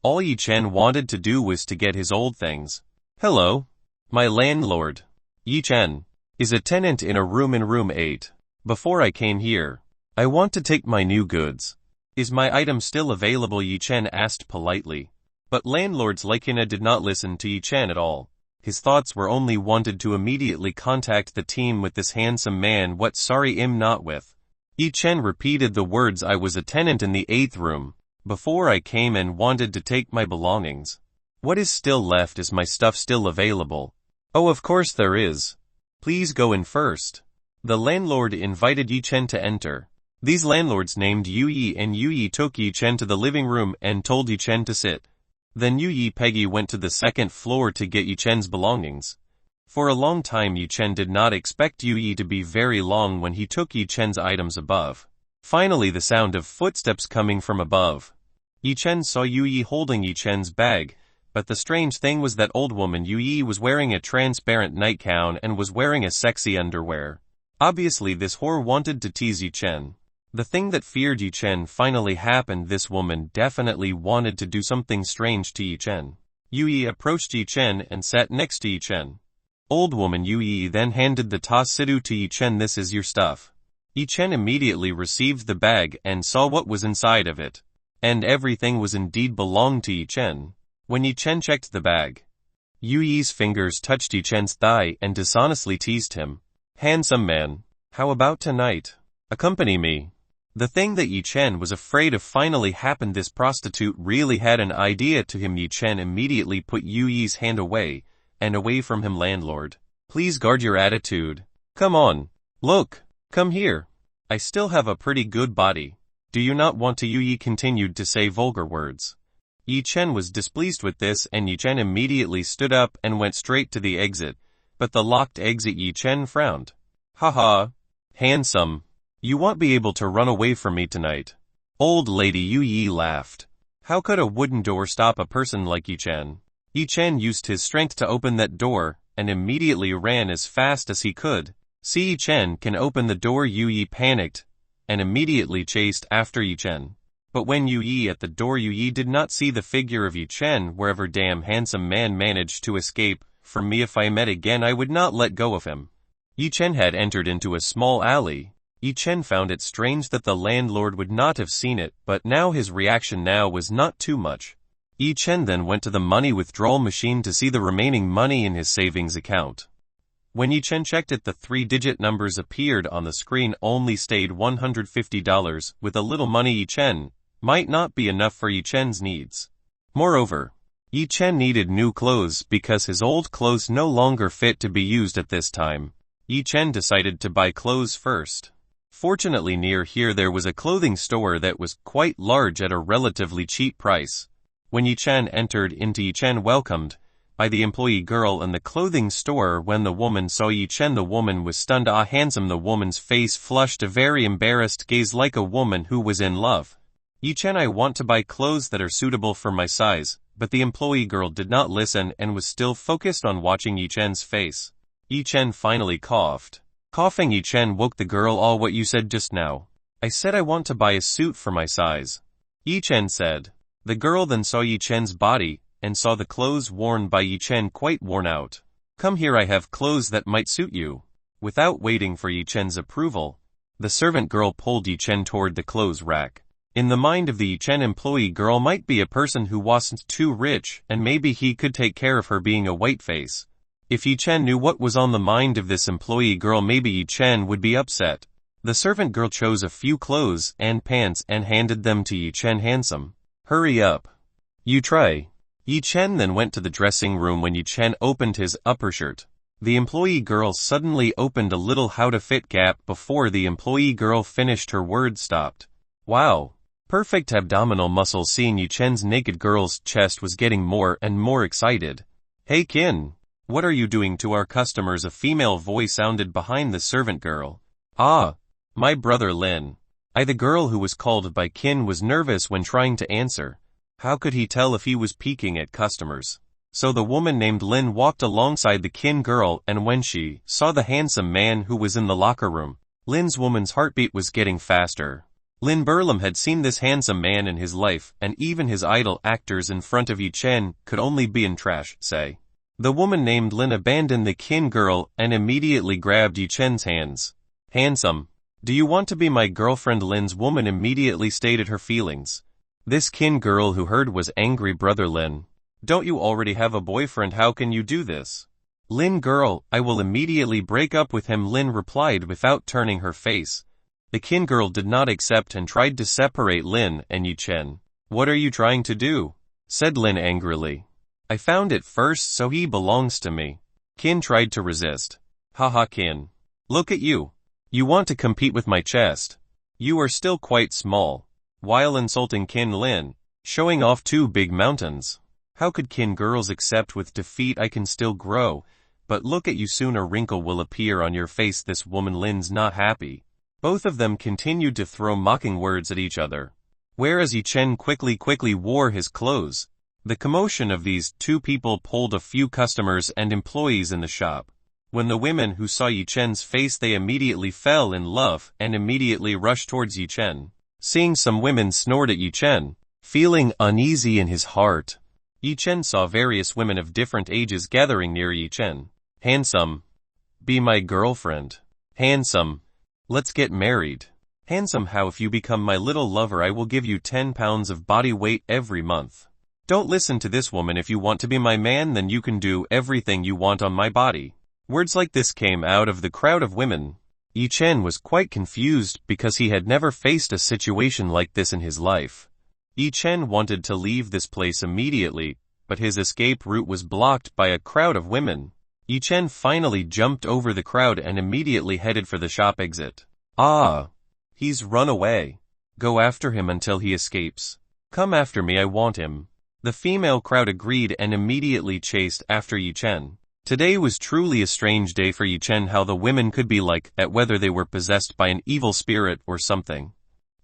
All Yi Chen wanted to do was to get his old things. "Hello. My landlord, Yi Chen, is a tenant in a room in room 8. Before I came here, I want to take my new goods. Is my item still available?" Yi Chen asked politely. But landlord Lakina did not listen to Yi Chen at all. His thoughts were only wanted to immediately contact the team with this handsome man. "What, sorry, I'm not with." Yi Chen repeated the words. "I was a tenant in the 8th room. Before I came and wanted to take my belongings. What is still left? Is my stuff still available?" "Oh, of course there is. Please go in first." The landlord invited Yi Chen to enter. These landlords named Yu Yi, and Yu Yi took Yi Chen to the living room and told Yi Chen to sit. Then Yu Yi Peggy went to the 2nd floor to get Yi Chen's belongings. For a long time Yi Chen did not expect Yu Yi to be very long when he took Yi Chen's items above. Finally the sound of footsteps coming from above. Yi Chen saw Yu Yi holding Yi Chen's bag, but the strange thing was that old woman Yu Yi was wearing a transparent nightgown and was wearing a sexy underwear. Obviously this whore wanted to tease Yi Chen. The thing that feared Yi Chen finally happened. This woman definitely wanted to do something strange to Yi Chen. Yu Yi approached Yi Chen and sat next to Yi Chen. Old woman Yu Yi then handed the tasidu to Yi Chen. "This is your stuff." Yi Chen immediately received the bag and saw what was inside of it. And everything was indeed belonged to Yi Chen. When Yi Chen checked the bag, Yu Yi's fingers touched Yi Chen's thigh and dishonestly teased him. "Handsome man, how about tonight? Accompany me." The thing that Yi Chen was afraid of finally happened. This prostitute really had an idea to him. Yi Chen immediately put Yu Yi's hand away, and away from him. "Landlord, please guard your attitude. Come on. Look, come here. I still have a pretty good body. Do you not want to?" Yu Yi continued to say vulgar words. Yi Chen was displeased with this, and Yi Chen immediately stood up and went straight to the exit, but the locked exit. Yi Chen frowned. "Haha, handsome. You won't be able to run away from me tonight." Old lady Yu Yi laughed. How could a wooden door stop a person like Yi Chen? Yi Chen used his strength to open that door, and immediately ran as fast as he could. "See, Yi Chen can open the door." Yu Yi panicked, and immediately chased after Yi Chen. But when Yi at the door, Yi did not see the figure of Yi Chen. Wherever damn handsome man managed to escape from me, if I met again I would not let go of him. Yi Chen had entered into a small alley. Yi Chen found it strange that the landlord would not have seen it, but now his reaction now was not too much. Yi Chen then went to the money withdrawal machine to see the remaining money in his savings account. When Yi Chen checked it, the 3-digit numbers appeared on the screen only stayed $150. With a little money, Yi Chen might not be enough for Yi Chen's needs. Moreover, Yi Chen needed new clothes because his old clothes no longer fit to be used at this time. Yi Chen decided to buy clothes first. Fortunately, near here there was a clothing store that was quite large at a relatively cheap price. When Yi Chen entered into, Yi Chen welcomed by the employee girl in the clothing store. When the woman saw Yi Chen, the woman was stunned. Ah, handsome! The woman's face flushed a very embarrassed gaze like a woman who was in love. Yi Chen, I want to buy clothes that are suitable for my size, but the employee girl did not listen and was still focused on watching Yi Chen's face. Yi Chen finally coughed. Coughing, Yi Chen woke the girl. All what you said just now. I said I want to buy a suit for my size. Yi Chen said. The girl then saw Yi Chen's body, and saw the clothes worn by Yi Chen quite worn out. Come here, I have clothes that might suit you. Without waiting for Yi Chen's approval, the servant girl pulled Yi Chen toward the clothes rack. In the mind of the Yi Chen, employee girl might be a person who wasn't too rich, and maybe he could take care of her being a white face. If Yi Chen knew what was on the mind of this employee girl, maybe Yi Chen would be upset. The servant girl chose a few clothes and pants and handed them to Yi Chen. Handsome. Hurry up. You try. Yi Chen then went to the dressing room. When Yi Chen opened his upper shirt, the employee girl suddenly opened a little how to fit gap. Before the employee girl finished her words, stopped. Wow. Perfect abdominal muscles. Seeing Yi Chen's naked girl's chest was getting more and more excited. Hey Kin. What are you doing to our customers? A female voice sounded behind the servant girl. Ah, my brother Lin. The girl who was called by Kin was nervous when trying to answer. How could he tell if he was peeking at customers? So the woman named Lin walked alongside the Kin girl, and when she saw the handsome man who was in the locker room, Lin's woman's heartbeat was getting faster. Lin Burlam had seen this handsome man in his life, and even his idol actors in front of Yi Chen could only be in trash, say. The woman named Lin abandoned the Kin girl and immediately grabbed Yi Chen's hands. Handsome. Do you want to be my girlfriend? Lin's woman immediately stated her feelings. This Kin girl who heard was angry. Brother Lin. Don't you already have a boyfriend? How can you do this? Lin girl, I will immediately break up with him, Lin replied without turning her face. The Kin girl did not accept and tried to separate Lin and Yi Chen. What are you trying to do? Said Lin angrily. I found it first, so he belongs to me. Kin tried to resist. Haha Kin. Look at you. You want to compete with my chest. You are still quite small. While insulting Kin Lin, showing off 2 big mountains. How could Kin girls accept with defeat? I can still grow, but look at you, soon a wrinkle will appear on your face. This woman Lin's not happy. Both of them continued to throw mocking words at each other. Whereas Yi Chen quickly wore his clothes. The commotion of these 2 people pulled a few customers and employees in the shop. When the women who saw Yi Chen's face, they immediately fell in love and immediately rushed towards Yi Chen. Seeing some women snored at Yi Chen, feeling uneasy in his heart, Yi Chen saw various women of different ages gathering near Yi Chen. Handsome. Be my girlfriend. Handsome. Let's get married. Handsome. How if you become my little lover, I will give you 10 pounds of body weight every month. Don't listen to this woman. If you want to be my man, then you can do everything you want on my body. Words like this came out of the crowd of women. Yi Chen was quite confused because he had never faced a situation like this in his life. Yi Chen wanted to leave this place immediately, but his escape route was blocked by a crowd of women. Yi Chen finally jumped over the crowd and immediately headed for the shop exit. Ah! He's run away. Go after him until he escapes. Come after me, I want him. The female crowd agreed and immediately chased after Yi Chen. Today was truly a strange day for Yi Chen. How the women could be like that, whether they were possessed by an evil spirit or something.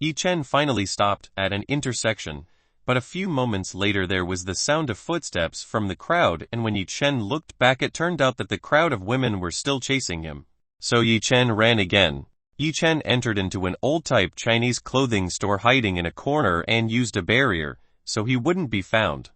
Yi Chen finally stopped at an intersection, but a few moments later there was the sound of footsteps from the crowd, and when Yi Chen looked back, it turned out that the crowd of women were still chasing him. So Yi Chen ran again. Yi Chen entered into an old-type Chinese clothing store hiding in a corner and used a barrier, so he wouldn't be found.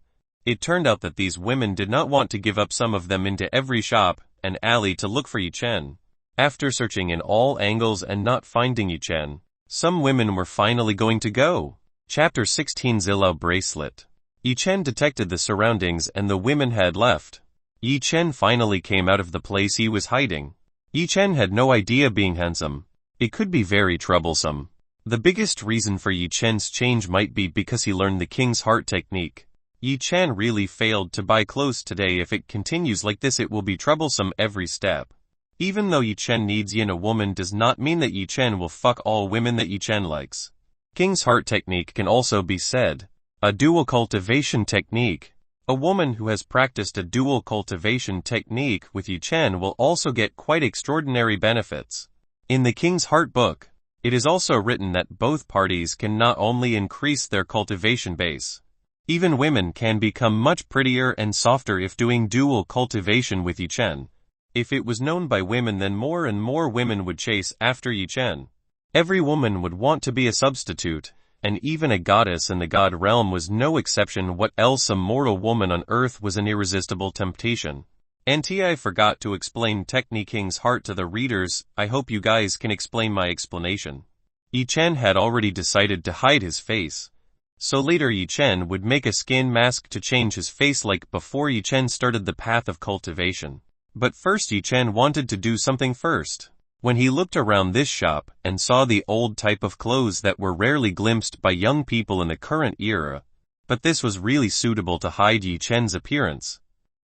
It turned out that these women did not want to give up some of them into every shop and alley to look for Yi Chen. After searching in all angles and not finding Yi Chen, some women were finally going to go. Chapter 16 Zilao Bracelet. Yi Chen detected the surroundings and the women had left. Yi Chen finally came out of the place he was hiding. Yi Chen had no idea being handsome. It could be very troublesome. The biggest reason for Yi Chen's change might be because he learned the King's Heart technique. Yi Chen really failed to buy clothes today. If it continues like this, it will be troublesome every step. Even though Yi Chen needs Yin a woman does not mean that Yi Chen will fuck all women that Yi Chen likes. King's Heart technique can also be said a dual cultivation technique. A woman who has practiced a dual cultivation technique with Yi Chen will also get quite extraordinary benefits. In the King's Heart book, it is also written that both parties can not only increase their cultivation base, even women can become much prettier and softer if doing dual cultivation with Yi Chen. If it was known by women, then more and more women would chase after Yi Chen. Every woman would want to be a substitute, and even a goddess in the god realm was no exception. What else a mortal woman on earth was an irresistible temptation. I forgot to explain technique King's Heart to the readers. I hope you guys can explain my explanation. Yi Chen had already decided to hide his face. So later Yi Chen would make a skin mask to change his face like before Yi Chen started the path of cultivation. But first Yi Chen wanted to do something first. When he looked around this shop and saw the old type of clothes that were rarely glimpsed by young people in the current era, but this was really suitable to hide Yi Chen's appearance.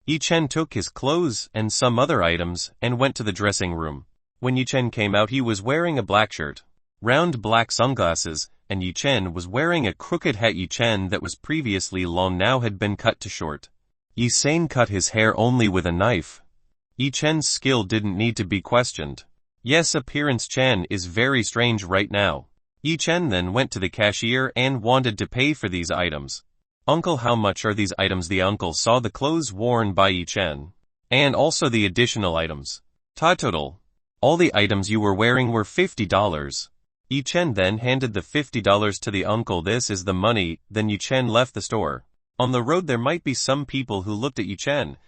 Yi Chen took his clothes and some other items and went to the dressing room. When Yi Chen came out, he was wearing a black shirt, round black sunglasses, and Yi Chen was wearing a crooked hat. Yi Chen that was previously long now had been cut to short. Yi Chen cut his hair only with a knife. Yi Chen's skill didn't need to be questioned. Yes, appearance Chen is very strange right now. Yi Chen then went to the cashier and wanted to pay for these items. Uncle, how much are these items? The uncle saw the clothes worn by Yi Chen, and also the additional items. Total. All the items you were wearing were $50. Yi Chen then handed the $50 to the uncle. This is the money. Then Yi Chen left the store. On the road there might be some people who looked at Yi Chen,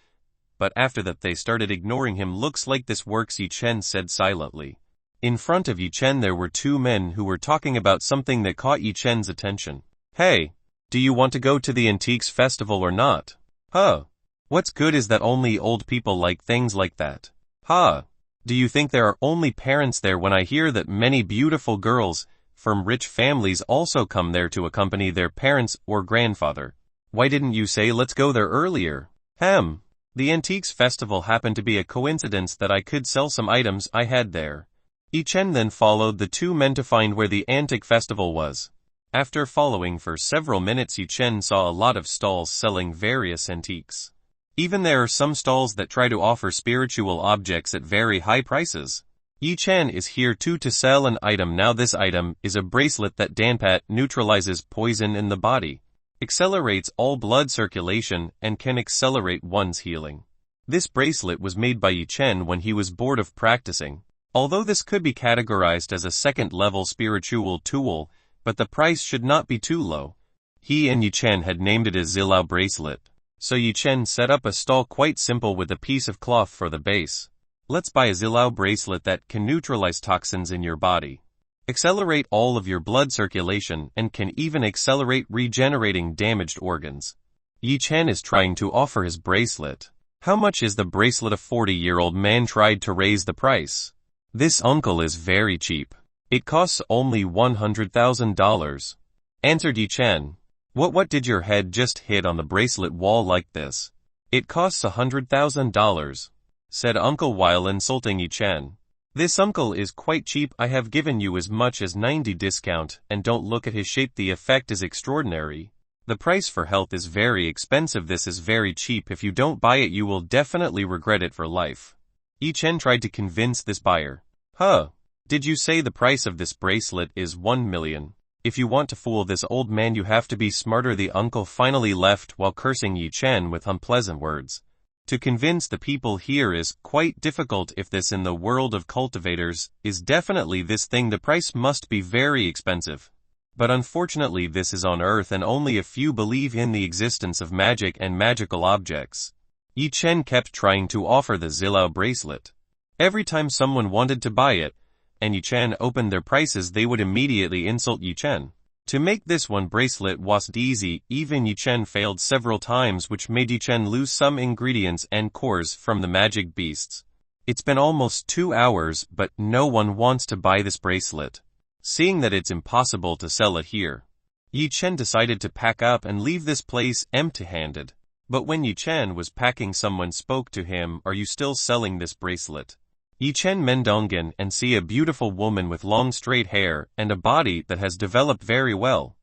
but after that they started ignoring him. Looks like this works, Yi Chen said silently. In front of Yi Chen there were two men who were talking about something that caught Yi Chen's attention. Hey, do you want to go to the Antiques Festival or not? Huh. What's good is that only old people like things like that. Huh. Do you think there are only parents there? When I hear that many beautiful girls from rich families also come there to accompany their parents or grandfather. Why didn't you say let's go there earlier? The Antiques Festival happened to be a coincidence that I could sell some items I had there. Yi Chen then followed the two men to find where the Antique Festival was. After following for several minutes, Yi Chen saw a lot of stalls selling various antiques. Even there are some stalls that try to offer spiritual objects at very high prices. Yi Chen is here too to sell an item. Now this item is a bracelet that Danpat neutralizes poison in the body, accelerates all blood circulation, and can accelerate one's healing. This bracelet was made by Yi Chen when he was bored of practicing. Although this could be categorized as a second-level spiritual tool, but the price should not be too low. He and Yi Chen had named it a Zilao bracelet. So Yi Chen set up a stall quite simple with a piece of cloth for the base. Let's buy a Zilao bracelet that can neutralize toxins in your body, accelerate all of your blood circulation, and can even accelerate regenerating damaged organs. Yi Chen is trying to offer his bracelet. How much is the bracelet? A 40-year-old man tried to raise the price. This uncle is very cheap. It costs only $100,000. Answered Yi Chen. What did your head just hit on the bracelet wall like this? It costs $100,000, said uncle while insulting Yi Chen. This uncle is quite cheap. I have given you as much as 90 discount, and don't look at his shape. The effect is extraordinary. The price for health is very expensive. This is very cheap. If you don't buy it, you will definitely regret it for life. Yi Chen tried to convince this buyer. Huh. Did you say the price of this bracelet is 1 million? If you want to fool this old man, you have to be smarter. The uncle finally left while cursing Yi Chen with unpleasant words. To convince the people here is quite difficult. If this in the world of cultivators is definitely this thing, the price must be very expensive. But unfortunately this is on Earth and only a few believe in the existence of magic and magical objects. Yi Chen kept trying to offer the Zilao bracelet. Every time someone wanted to buy it, and Yi Chen opened their prices, they would immediately insult Yi Chen. To make this one bracelet wasn't easy. Even Yi Chen failed several times, which made Yi Chen lose some ingredients and cores from the magic beasts. It's been almost 2 hours, but no one wants to buy this bracelet. Seeing that it's impossible to sell it here, Yi Chen decided to pack up and leave this place empty-handed. But when Yi Chen was packing, someone spoke to him. Are you still selling this bracelet? Yi Chen Mendongan and see a beautiful woman with long straight hair and a body that has developed very well.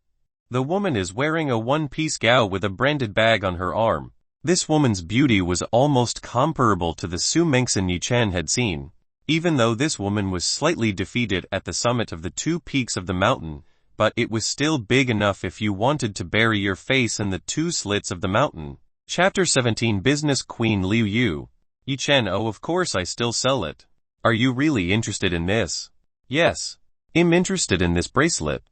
The woman is wearing a one-piece gown with a branded bag on her arm. This woman's beauty was almost comparable to the Su Mengxin Yi Chen had seen. Even though this woman was slightly defeated at the summit of the 2 peaks of the mountain, but it was still big enough if you wanted to bury your face in the 2 slits of the mountain. Chapter 17 Business Queen Liu Yu. Yi Chen, oh, of course I still sell it. Are you really interested in this? Yes. I'm interested in this bracelet.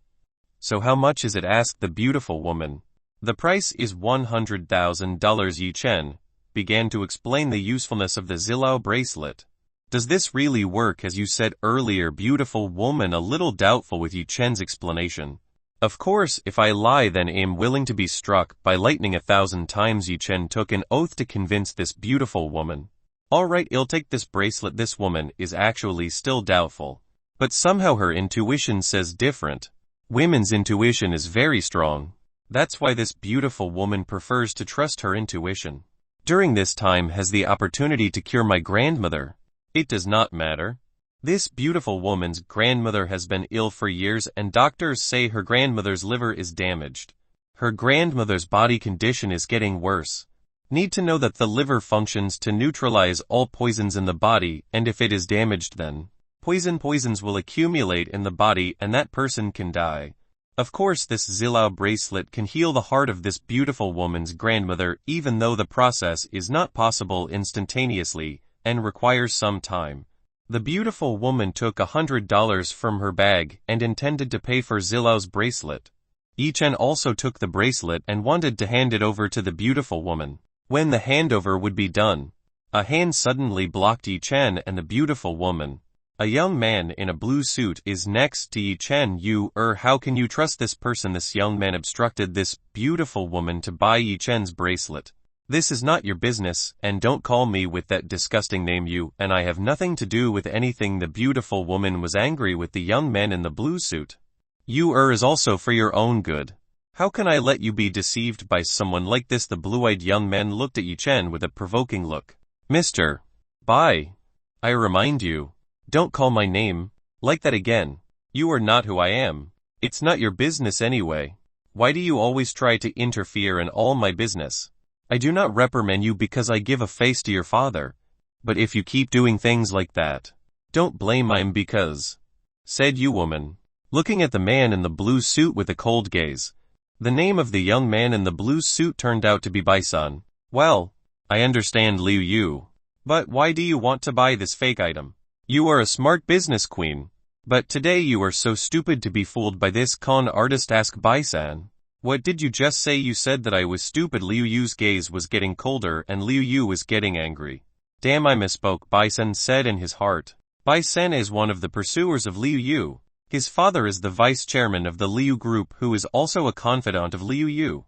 So how much is it? Asked the beautiful woman. The price is $100,000. Yi Chen began to explain the usefulness of the Zilao bracelet. Does this really work as you said earlier? Beautiful woman a little doubtful with Yi Chen's explanation. Of course, if I lie then I'm willing to be struck by lightning 1,000 times. Yi Chen took an oath to convince this beautiful woman. Alright, I'll take this bracelet. This woman is actually still doubtful. But somehow her intuition says different. Women's intuition is very strong. That's why this beautiful woman prefers to trust her intuition. During this time has the opportunity to cure my grandmother. It does not matter. This beautiful woman's grandmother has been ill for years and doctors say her grandmother's liver is damaged. Her grandmother's body condition is getting worse. Need to know that the liver functions to neutralize all poisons in the body, and if it is damaged then poisons will accumulate in the body and that person can die. Of course this Zilao bracelet can heal the heart of this beautiful woman's grandmother, even though the process is not possible instantaneously and requires some time. The beautiful woman took $100 from her bag and intended to pay for Zilao's bracelet. Yi Chen also took the bracelet and wanted to hand it over to the beautiful woman. When the handover would be done, a hand suddenly blocked Yi Chen and the beautiful woman. A young man in a blue suit is next to Yi Chen. How can you trust this person? This young man obstructed this beautiful woman to buy Yi Chen's bracelet. This is not your business, and don't call me with that disgusting name. And I have nothing to do with anything. The beautiful woman was angry with the young man in the blue suit. Is also for your own good. How can I let you be deceived by someone like this? The blue-eyed young man looked at Yi Chen with a provoking look. Mister. Bye. I remind you. Don't call my name like that again. You are not who I am. It's not your business anyway. Why do you always try to interfere in all my business? I do not reprimand you because I give a face to your father. But if you keep doing things like that, don't blame him because, said you woman, looking at the man in the blue suit with a cold gaze. The name of the young man in the blue suit turned out to be Bai-san. Well, I understand Liu Yu. But why do you want to buy this fake item? You are a smart business queen. But today you are so stupid to be fooled by this con artist. Asked Bai-san. What did you just say? You said that I was stupid. Liu Yu's gaze was getting colder and Liu Yu was getting angry. Damn, I misspoke, Bai-san said in his heart. Bai-san is one of the pursuers of Liu Yu. His father is the vice chairman of the Liu Group, who is also a confidant of Liu Yu.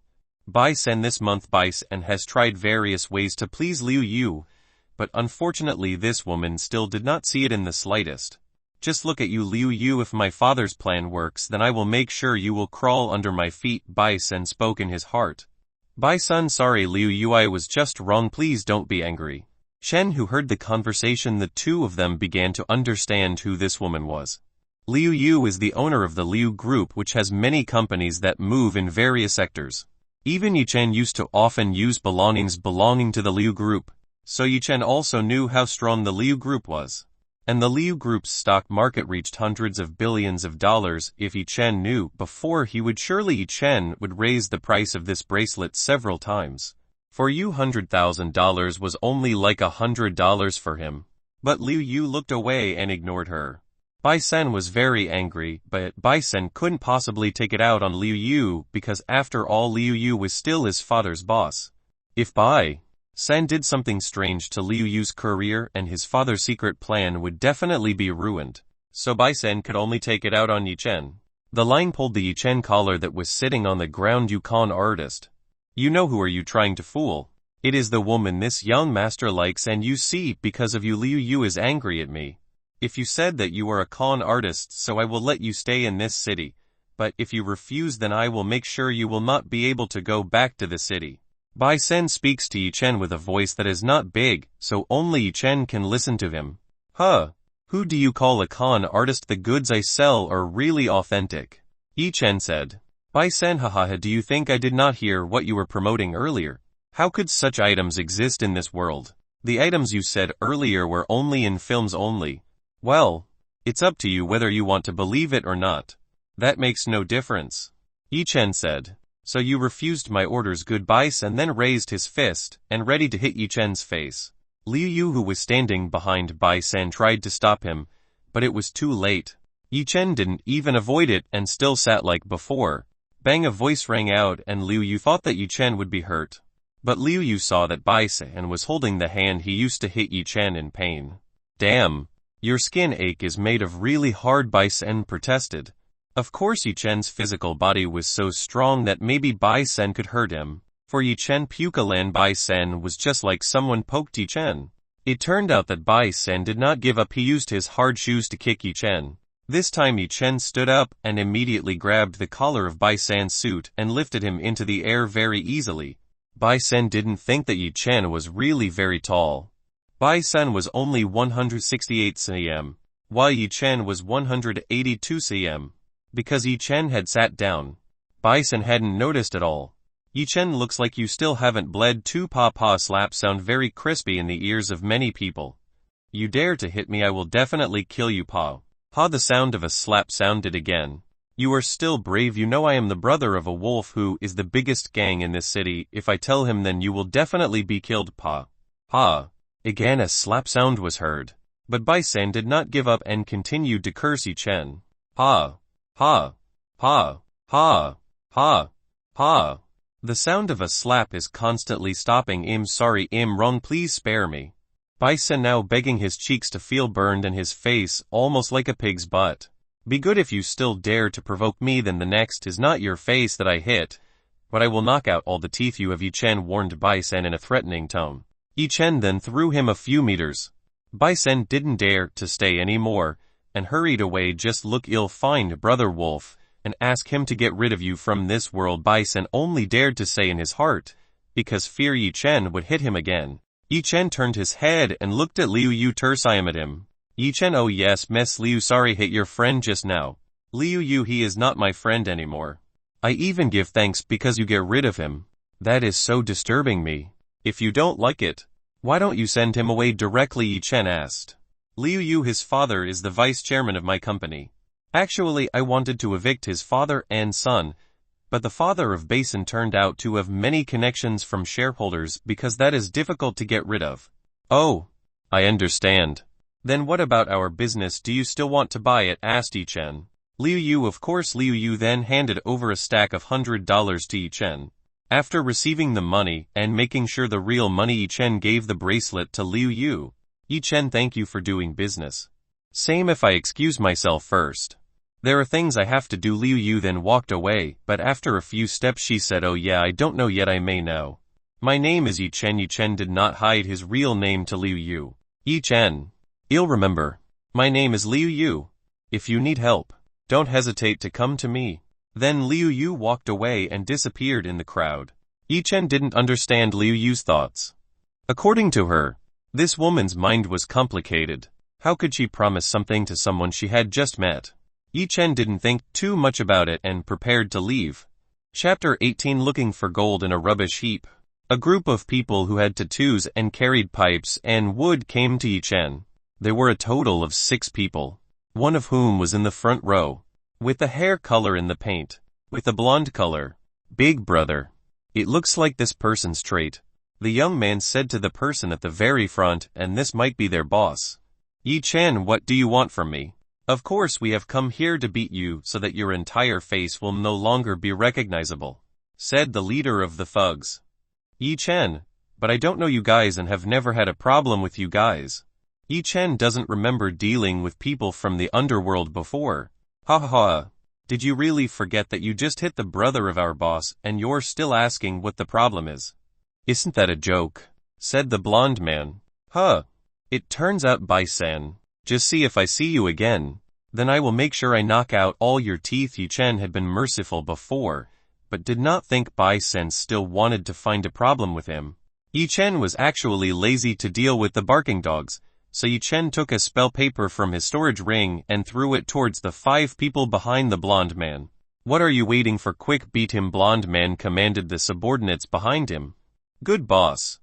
Bai-san this month Bai-san has tried various ways to please Liu Yu, but unfortunately this woman still did not see it in the slightest. Just look at you, Liu Yu. If my father's plan works, then I will make sure you will crawl under my feet. Bai-san spoke in his heart. Bai-san, sorry Liu Yu, I was just wrong, please don't be angry. Shen, who heard the conversation, the two of them began to understand who this woman was. Liu Yu is the owner of the Liu Group, which has many companies that move in various sectors. Even Yi Chen used to often use belongings belonging to the Liu Group, so Yi Chen also knew how strong the Liu Group was. And the Liu Group's stock market reached hundreds of billions of dollars. If Yi Chen knew before, he would surely Yi Chen would raise the price of this bracelet several times. For you $100,000 was only like $100 for him. But Liu Yu looked away and ignored her. Bai Sen was very angry, but Bai Sen couldn't possibly take it out on Liu Yu because after all Liu Yu was still his father's boss. If Bai Sen did something strange to Liu Yu's career and his father's secret plan would definitely be ruined. So Bai Sen could only take it out on Yi Chen. The line pulled the Yi Chen collar that was sitting on the ground. You con artist. You know who are you trying to fool? It is the woman this young master likes, and you see, because of you Liu Yu is angry at me. If you said that you are a con artist, so I will let you stay in this city. But if you refuse, then I will make sure you will not be able to go back to the city. Bai Sen speaks to Yi Chen with a voice that is not big, so only Yi Chen can listen to him. Huh? Who do you call a con artist? The goods I sell are really authentic. Yi Chen said. Bai Sen, haha, do you think I did not hear what you were promoting earlier? How could such items exist in this world? The items you said earlier were only in films only. Well, it's up to you whether you want to believe it or not. That makes no difference. Yi Chen said. So you refused my orders, goodbye, and then raised his fist, and ready to hit Yi Chen's face. Liu Yu, who was standing behind Bai Sen, tried to stop him, but it was too late. Yi Chen didn't even avoid it and still sat like before. Bang, a voice rang out and Liu Yu thought that Yi Chen would be hurt. But Liu Yu saw that Bai Sen was holding the hand he used to hit Yi Chen in pain. Damn. Your skin ache is made of really hard, Bai Sen protested. Of course Yi Chen's physical body was so strong that maybe Bai Sen could hurt him. For Yi Chen Pukalan, Bai Sen was just like someone poked Yi Chen. It turned out that Bai Sen did not give up. He used his hard shoes to kick Yi Chen. This time Yi Chen stood up and immediately grabbed the collar of Bai Sen's suit and lifted him into the air very easily. Bai Sen didn't think that Yi Chen was really very tall. Bai Sen was only 168 cm, while Yi Chen was 182 cm. Because Yi Chen had sat down, Bai Sen hadn't noticed at all. Yi Chen, looks like you still haven't bled too. Pa slap sound very crispy in the ears of many people. You dare to hit me, I will definitely kill you, Pa. Pa, the sound of a slap sounded again. You are still brave. You know I am the brother of a wolf who is the biggest gang in this city. If I tell him, then you will definitely be killed, Pa. Pa. Again a slap sound was heard. But Bai Sen did not give up and continued to curse Yi Chen. Pa. Pa. Pa. Pa. Pa. Pa. The sound of a slap is constantly stopping. I'm sorry, I'm wrong, please spare me. Bai Sen now begging his cheeks to feel burned and his face almost like a pig's butt. Be good. If you still dare to provoke me, then the next is not your face that I hit, but I will knock out all the teeth you have, Yi Chen warned Bai Sen in a threatening tone. Yi Chen then threw him a few meters. Bai Sen didn't dare to stay anymore, and hurried away. Just look, you'll find Brother Wolf, and ask him to get rid of you from this world, Bai Sen only dared to say in his heart, because fear Yi Chen would hit him again. Yi Chen turned his head and looked at Liu Yu. I am at him. Yi Chen, oh yes, Miss Liu, sorry, hit your friend just now. Liu Yu, he is not my friend anymore. I even give thanks because you get rid of him. That is so disturbing me. If you don't like it, why don't you send him away directly, Yi Chen asked. Liu Yu, his father is the vice chairman of my company. Actually, I wanted to evict his father and son, but the father of Basin turned out to have many connections from shareholders because that is difficult to get rid of. Oh, I understand. Then what about our business? Do you still want to buy it? Asked Yi Chen. Liu Yu, of course. Liu Yu then handed over a stack of $100 to Yi Chen. After receiving the money and making sure the real money, Yi Chen gave the bracelet to Liu Yu. Yi Chen, thank you for doing business. Same if I excuse myself first. There are things I have to do. Liu Yu then walked away, but after a few steps she said, oh yeah, I don't know yet, I may know. My name is Yi Chen. Yi Chen did not hide his real name to Liu Yu. Yi Chen. You'll remember. My name is Liu Yu. If you need help, don't hesitate to come to me. Then Liu Yu walked away and disappeared in the crowd. Yi Chen didn't understand Liu Yu's thoughts. According to her, this woman's mind was complicated. How could she promise something to someone she had just met? Yi Chen didn't think too much about it and prepared to leave. Chapter 18, Looking for gold in a rubbish heap. A group of people who had tattoos and carried pipes and wood came to Yi Chen. There were a total of 6 people, one of whom was in the front row, with the hair color in the paint, with the blonde color. Big brother. It looks like this person's trait. the young man said to the person at the very front, and this might be their boss. Yi Chen, what do you want from me? Of course we have come here to beat you so that your entire face will no longer be recognizable, said the leader of the thugs. Yi Chen, but I don't know you guys and have never had a problem with you guys. Yi Chen doesn't remember dealing with people from the underworld before. Ha ha ha. Did you really forget that you just hit the brother of our boss and you're still asking what the problem is? Isn't that a joke? Said the blonde man. Huh. It turns out Bai Sen. Just see if I see you again. Then I will make sure I knock out all your teeth. Yi Chen had been merciful before, but did not think Bai Sen still wanted to find a problem with him. Yi Chen was actually lazy to deal with the barking dogs, so Yi Chen took a spell paper from his storage ring and threw it towards the 5 people behind the blonde man. What are you waiting for? Quick, beat him, blonde man commanded the subordinates behind him. Good boss.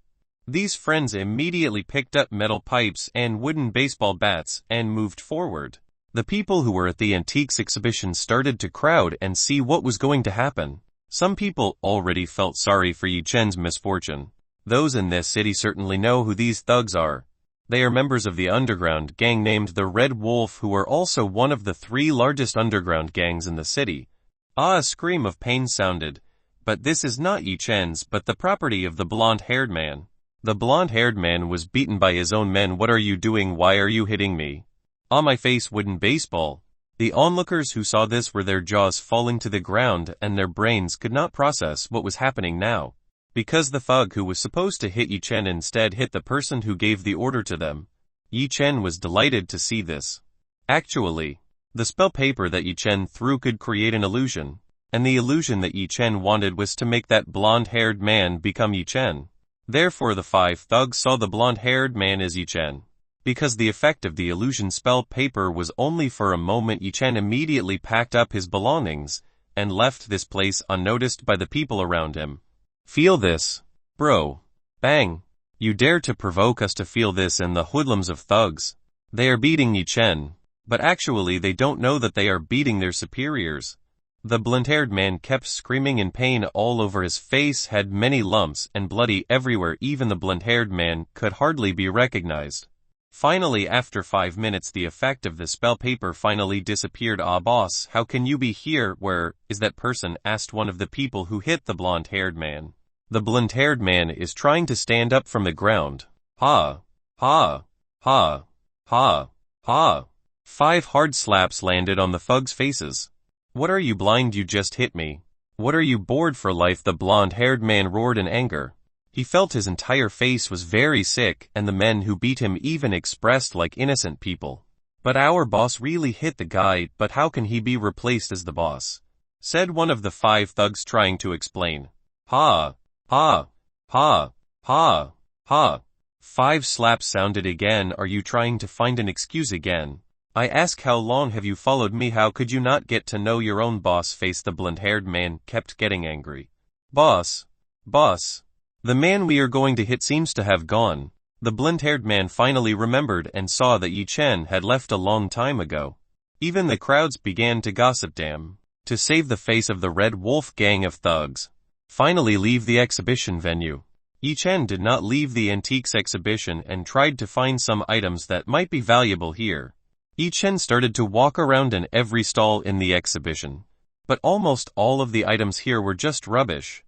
These friends immediately picked up metal pipes and wooden baseball bats and moved forward. The people who were at the antiques exhibition started to crowd and see what was going to happen. Some people already felt sorry for Yi Chen's misfortune. Those in this city certainly know who these thugs are. They are members of the underground gang named the Red Wolf, who are also one of the 3 largest underground gangs in the city. A scream of pain sounded, but this is not Yi Chen's but the property of the blonde-haired man. The blonde-haired man was beaten by his own men. What are you doing? Why are you hitting me? On my face, wooden baseball. The onlookers who saw this were their jaws falling to the ground and their brains could not process what was happening now. Because the thug who was supposed to hit Yi Chen instead hit the person who gave the order to them. Yi Chen was delighted to see this. Actually, the spell paper that Yi Chen threw could create an illusion, and the illusion that Yi Chen wanted was to make that blonde-haired man become Yi Chen. Therefore the 5 thugs saw the blonde-haired man as Yi Chen. Because the effect of the illusion spell paper was only for a moment, Yi Chen immediately packed up his belongings and left this place unnoticed by the people around him. Feel this, bro. Bang. You dare to provoke us to feel this, and the hoodlums of thugs. They are beating Yi Chen, but actually they don't know that they are beating their superiors. The blonde-haired man kept screaming in pain. All over his face had many lumps and bloody everywhere. Even the blonde-haired man could hardly be recognized. Finally, after 5 minutes, the effect of the spell paper finally disappeared. Ah, boss, how can you be here? Where is that person? Asked one of the people who hit the blonde-haired man. The blonde-haired man is trying to stand up from the ground. Ha, ha, ha, ha, ha. 5 hard slaps landed on the thugs' faces. What are you, blind? You just hit me. What are you, bored for life? The blonde-haired man roared in anger. He felt his entire face was very sick, and the men who beat him even expressed like innocent people. But our boss really hit the guy, but how can he be replaced as the boss? Said one of the 5 thugs trying to explain. Ha, ha, ha, ha, ha. 5 slaps sounded again. Are you trying to find an excuse again? I ask, how long have you followed me? How could you not get to know your own boss? Face the blonde-haired man kept getting angry. Boss, boss. The man we are going to hit seems to have gone. The blonde-haired man finally remembered and saw that Yi Chen had left a long time ago. Even the crowds began to gossip. Damn. To save the face of the Red Wolf gang of thugs. Finally leave the exhibition venue. Yi Chen did not leave the antiques exhibition and tried to find some items that might be valuable here. Yi Chen started to walk around in every stall in the exhibition. But almost all of the items here were just rubbish.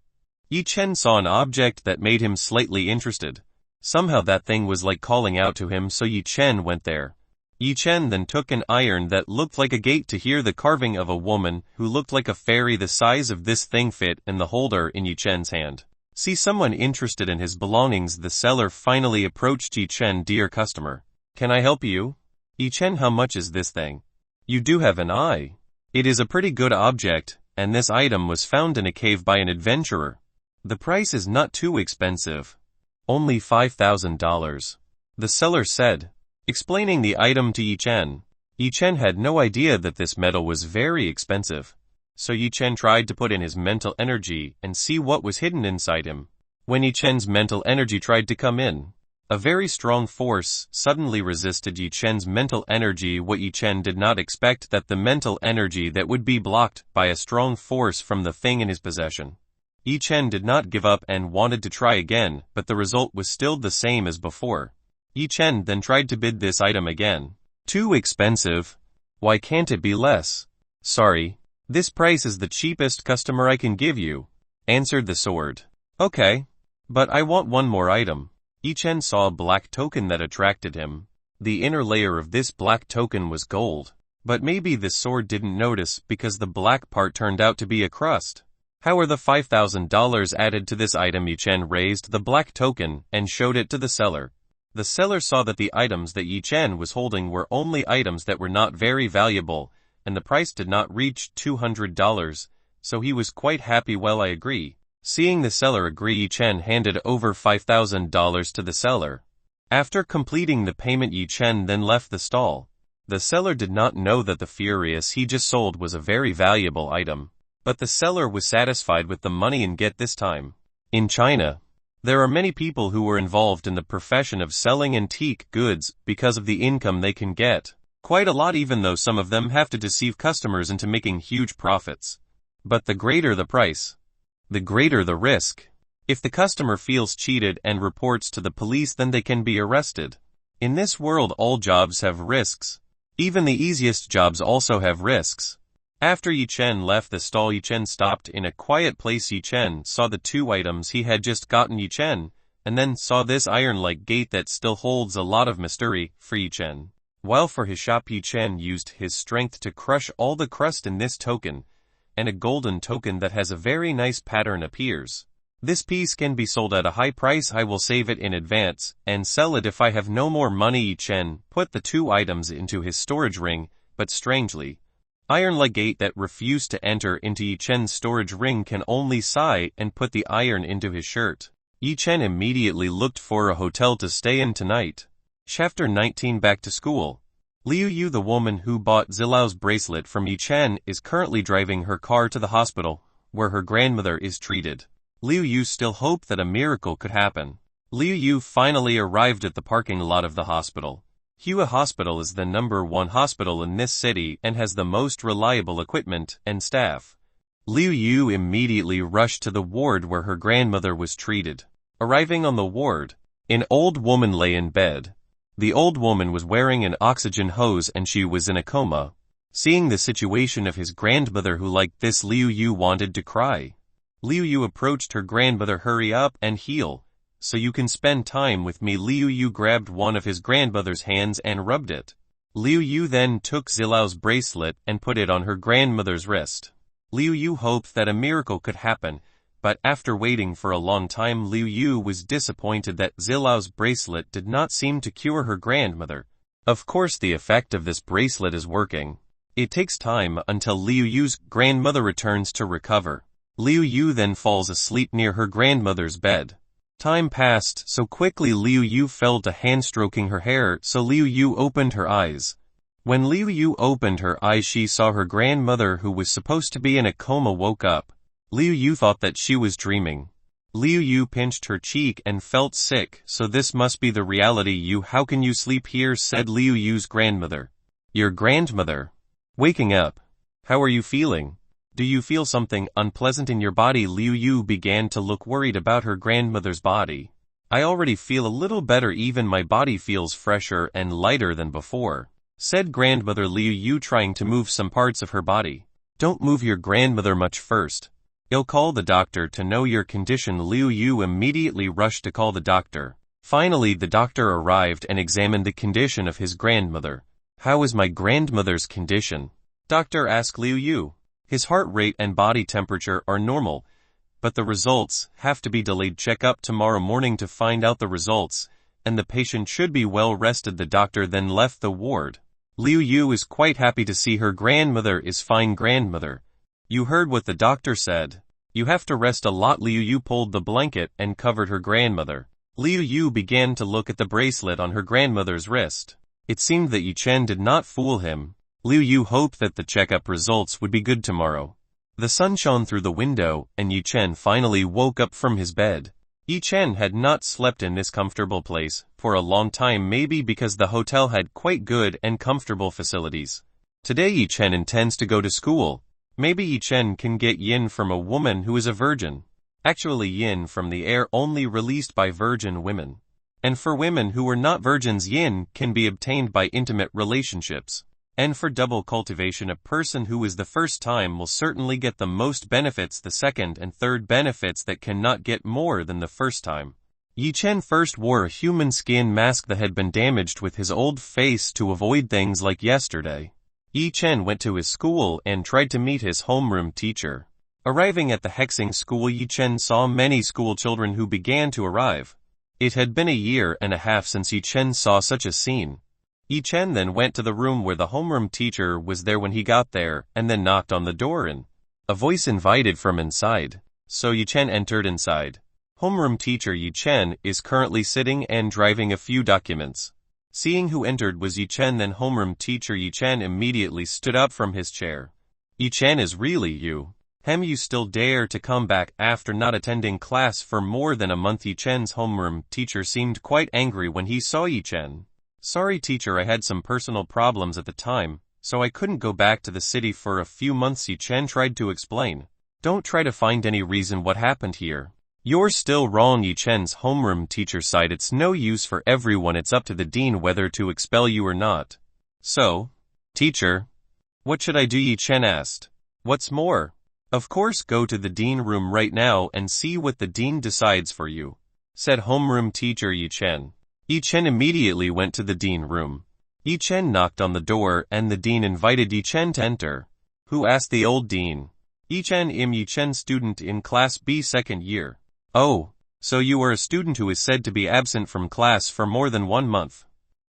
Yi Chen saw an object that made him slightly interested. Somehow that thing was like calling out to him, so Yi Chen went there. Yi Chen then took an iron that looked like a gate to hear the carving of a woman who looked like a fairy. The size of this thing fit in the holder in Yi Chen's hand. See someone interested in his belongings. The seller finally approached Yi Chen. Dear customer, can I help you? Yi Chen, how much is this thing? You do have an eye. It is a pretty good object, and this item was found in a cave by an adventurer. The price is not too expensive. Only $5,000. The seller said, explaining the item to Yi Chen. Yi Chen had no idea that this metal was very expensive. So Yi Chen tried to put in his mental energy and see what was hidden inside him. When Yi Chen's mental energy tried to come in, a very strong force suddenly resisted Yi Chen's mental energy. What Yi Chen did not expect, that the mental energy that would be blocked by a strong force from the thing in his possession. Yi Chen did not give up and wanted to try again, but the result was still the same as before. Yi Chen then tried to bid this item again. Too expensive. Why can't it be less? Sorry. This price is the cheapest customer I can give you, answered the sword. Okay. But I want one more item. Yi Chen saw a black token that attracted him. The inner layer of this black token was gold. But maybe the sword didn't notice because the black part turned out to be a crust. How are the $5,000 added to this item? Yi Chen raised the black token and showed it to the seller. The seller saw that the items that Yi Chen was holding were only items that were not very valuable, and the price did not reach $200, so he was quite happy. Well, I agree. Seeing the seller agree, Yi Chen handed over $5,000 to the seller. After completing the payment, Yi Chen then left the stall. The seller did not know that the furious he just sold was a very valuable item. But the seller was satisfied with the money. And get this time. In China, there are many people who are involved in the profession of selling antique goods because of the income they can get. Quite a lot, even though some of them have to deceive customers into making huge profits. But the greater the price, the greater the risk. If the customer feels cheated and reports to the police, then they can be arrested. In this world, all jobs have risks. Even the easiest jobs also have risks. After Yi Chen left the stall, Yi Chen stopped in a quiet place. Yi Chen saw the two items he had just gotten. Yi Chen, and then saw this iron-like gate that still holds a lot of mystery for Yi Chen. While for his shop, Yi Chen used his strength to crush all the crust in this token, and a golden token that has a very nice pattern appears. This piece can be sold at a high price. I will save it in advance and sell it if I have no more money. Yi Chen put the two items into his storage ring, but strangely, iron-like gate that refused to enter into Yi Chen's storage ring can only sigh and put the iron into his shirt. Yi Chen immediately looked for a hotel to stay in tonight. Chapter 19. Back to school. Liu Yu, the woman who bought Zilao's bracelet from Yi Chen, is currently driving her car to the hospital, where her grandmother is treated. Liu Yu still hoped that a miracle could happen. Liu Yu finally arrived at the parking lot of the hospital. Hua Hospital is the #1 hospital in this city and has the most reliable equipment and staff. Liu Yu immediately rushed to the ward where her grandmother was treated. Arriving on the ward, an old woman lay in bed. The old woman was wearing an oxygen hose and she was in a coma. Seeing the situation of his grandmother who liked this, Liu Yu wanted to cry. Liu Yu approached her grandmother. Hurry up and heal, so you can spend time with me. Liu Yu grabbed one of his grandmother's hands and rubbed it. Liu Yu then took Zilao's bracelet and put it on her grandmother's wrist. Liu Yu hoped that a miracle could happen, but after waiting for a long time, Liu Yu was disappointed that Zilao's bracelet did not seem to cure her grandmother. Of course, the effect of this bracelet is working. It takes time until Liu Yu's grandmother returns to recover. Liu Yu then falls asleep near her grandmother's bed. Time passed so quickly. Liu Yu felt a hand stroking her hair, so Liu Yu opened her eyes. When Liu Yu opened her eyes, she saw her grandmother, who was supposed to be in a coma, woke up. Liu Yu thought that she was dreaming. Liu Yu pinched her cheek and felt sick, so this must be the reality. "You, how can you sleep here?" said Liu Yu's grandmother. "Your grandmother? Waking up. How are you feeling? Do you feel something unpleasant in your body?" Liu Yu began to look worried about her grandmother's body. "I already feel a little better, even my body feels fresher and lighter than before," said grandmother Liu Yu, trying to move some parts of her body. "Don't move your grandmother much first. I'll call the doctor to know your condition." Liu Yu immediately rushed to call the doctor. Finally, the doctor arrived and examined the condition of his grandmother. "How is my grandmother's condition?" Doctor asked Liu Yu. "His heart rate and body temperature are normal, but the results have to be delayed. Check up tomorrow morning to find out the results, and the patient should be well rested." The doctor then left the ward. Liu Yu is quite happy to see her grandmother is fine. "Grandmother, you heard what the doctor said. You have to rest a lot." Liu Yu pulled the blanket and covered her grandmother. Liu Yu began to look at the bracelet on her grandmother's wrist. It seemed that Yi Chen did not fool him. Liu Yu hoped that the checkup results would be good tomorrow. The sun shone through the window, and Yi Chen finally woke up from his bed. Yi Chen had not slept in this comfortable place for a long time, maybe because the hotel had quite good and comfortable facilities. Today Yi Chen intends to go to school. Maybe Yi Chen can get yin from a woman who is a virgin. actually yin from the air only released by virgin women. And for women who are not virgins, yin can be obtained by intimate relationships. And for double cultivation, a person who is the first time will certainly get the most benefits, the second and third benefits that cannot get more than the first time. Yi Chen first wore a human skin mask that had been damaged with his old face to avoid things like yesterday. Yi Chen went to his school and tried to meet his homeroom teacher. Arriving at the hexing school, Yi Chen saw many school children who began to arrive. It had been a year and a half since Yi Chen saw such a scene. Yi Chen then went to the room where the homeroom teacher was there when he got there, and then knocked on the door and a voice invited from inside. So Yi Chen entered inside. Homeroom teacher Yi Chen is currently sitting and driving a few documents. Seeing who entered was Yi Chen, then homeroom teacher Yi Chen immediately stood up from his chair. Yi Chen, is really you? You still dare to come back after not attending class for more than a month? Yi Chen's homeroom teacher seemed quite angry when he saw Yi Chen. Sorry teacher, I had some personal problems at the time, so I couldn't go back to the city for a few months, Yi Chen tried to explain. Don't try to find any reason what happened here. You're still wrong, Yi Chen's homeroom teacher sighed. It's no use for everyone, it's up to the dean whether to expel you or not. So, teacher, what should I do? Yi Chen asked. What's more? Of course, go to the dean room right now and see what the dean decides for you, said homeroom teacher Yi Chen. Yi Chen immediately went to the dean room. Yi Chen knocked on the door and the dean invited Yi Chen to enter. Who? asked the old dean. Yi Chen, Yi Chen, student in class B, second year. Oh, so you are a student who is said to be absent from class for more than 1 month.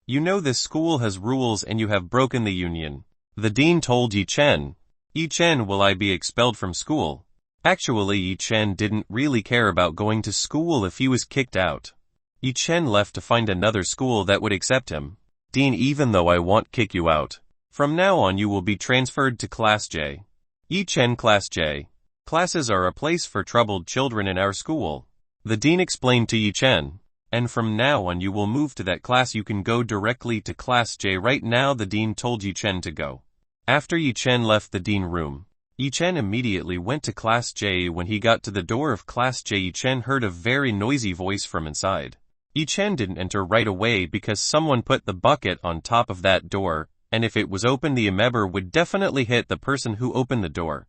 You know this school has rules and you have broken the union, the dean told Yi Chen. Yi Chen, will I be expelled from school? Actually, Yi Chen didn't really care about going to school if he was kicked out. Yi Chen left to find another school that would accept him. Dean, even though I won't kick you out, from now on you will be transferred to Class J. Yi Chen, Class J. Classes are a place for troubled children in our school, the dean explained to Yi Chen. And from now on you will move to that class. You can go directly to Class J right now, the dean told Yi Chen to go. After Yi Chen left the dean room, Yi Chen immediately went to Class J. When he got to the door of Class J, Yi Chen heard a very noisy voice from inside. Yi Chen didn't enter right away because someone put the bucket on top of that door, and if it was open the amoeba would definitely hit the person who opened the door.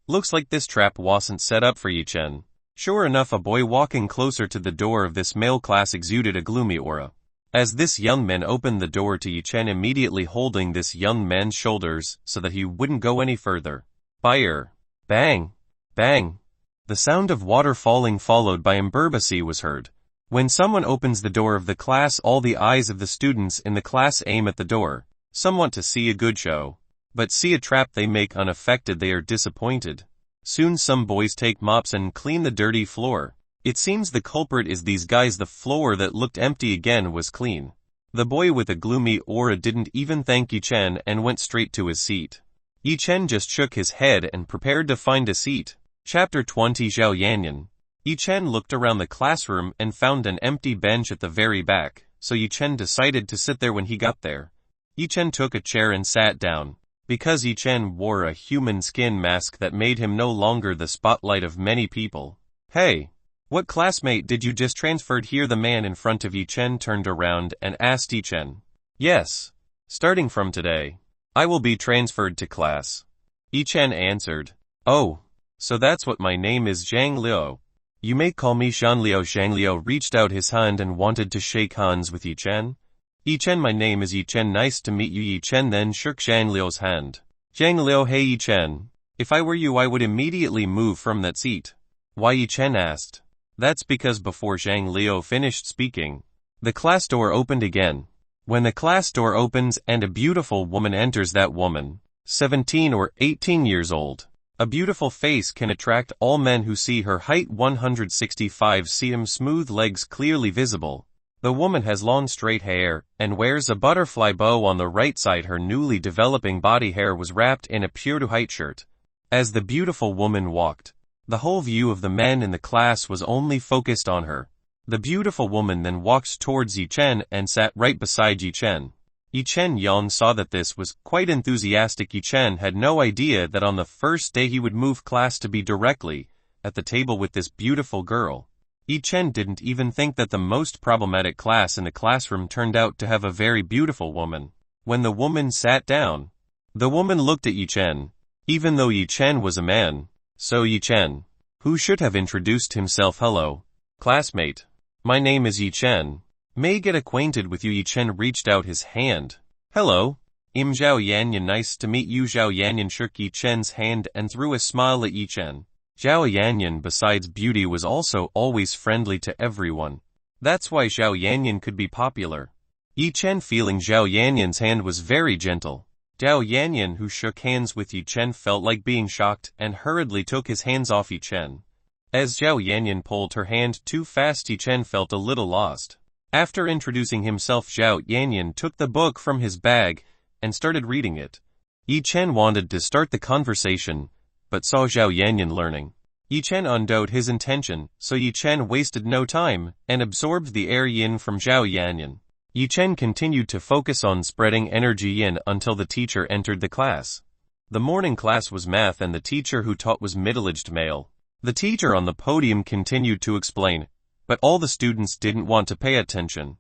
Looks like this trap wasn't set up for Yi Chen. Sure enough, a boy walking closer to the door of this male class exuded a gloomy aura. As this young man opened the door to Yi Chen, immediately holding this young man's shoulders so that he wouldn't go any further. Fire! Bang! Bang! The sound of water falling followed by emburbasi was heard. When someone opens the door of the class, all the eyes of the students in the class aim at the door. Some want to see a good show, but see a trap they make unaffected, they are disappointed. Soon some boys take mops and clean the dirty floor. It seems the culprit is these guys. The floor that looked empty again was clean. The boy with a gloomy aura didn't even thank Yi Chen and went straight to his seat. Yi Chen just shook his head and prepared to find a seat. Chapter 20, Zhao Yanyan. Yi Chen looked around the classroom and found an empty bench at the very back, so Yi Chen decided to sit there. When he got there, Yi Chen took a chair and sat down. Because Yi Chen wore a human skin mask that made him no longer the spotlight of many people. Hey, what classmate did you just transferred here? The man in front of Yi Chen turned around and asked Yi Chen. Yes, starting from today, I will be transferred to class. Yi Chen answered. Oh, so that's what my name is, Zhang Liu. You may call me Zhang Liu. Zhang Liu reached out his hand and wanted to shake hands with Yi Chen. Yi Chen, my name is Yi Chen, nice to meet you. Yi Chen then shook Zhang Liu's hand. Zhang Liu, hey Yi Chen. If I were you I would immediately move from that seat. Why? Yi Chen asked. That's because before Zhang Liu finished speaking, the class door opened again. When the class door opens and a beautiful woman enters, that woman, 17 or 18 years old. A beautiful face can attract all men who see her. Height 165 cm, smooth legs clearly visible. The woman has long straight hair, and wears a butterfly bow on the right side. Her newly developing body hair was wrapped in a pure white shirt. As the beautiful woman walked, the whole view of the men in the class was only focused on her. The beautiful woman then walked towards Yi Chen and sat right beside Yi Chen. Yi Chen Yang saw that this was quite enthusiastic. Yi Chen had no idea that on the first day he would move class to be directly at the table with this beautiful girl. Yi Chen didn't even think that the most problematic class in the classroom turned out to have a very beautiful woman. When the woman sat down, the woman looked at Yi Chen, even though Yi Chen was a man. So Yi Chen, who should have introduced himself, "Hello, classmate. My name is Yi Chen. May I get acquainted with you?" Yi Chen reached out his hand. "Hello, I'm Zhao Yanyan. Nice to meet you." Zhao Yanyan shook Yi Chen's hand and threw a smile at Yi Chen. Zhao Yanyan, besides beauty, was also always friendly to everyone. That's why Zhao Yanyan could be popular. Yi Chen, feeling Zhao Yanyan's hand, was very gentle. Zhao Yanyan, who shook hands with Yi Chen, felt like being shocked and hurriedly took his hands off Yi Chen. As Zhao Yanyan pulled her hand too fast, Yi Chen felt a little lost. After introducing himself, Zhao Yanyan took the book from his bag and started reading it. Yi Chen wanted to start the conversation, but saw Zhao Yanyan learning. Yi Chen undoubt his intention, so Yi Chen wasted no time and absorbed the air yin from Zhao Yanyan. Yi Chen continued to focus on spreading energy yin until the teacher entered the class. The morning class was math and the teacher who taught was middle-aged male. The teacher on the podium continued to explain, but all the students didn't want to pay attention.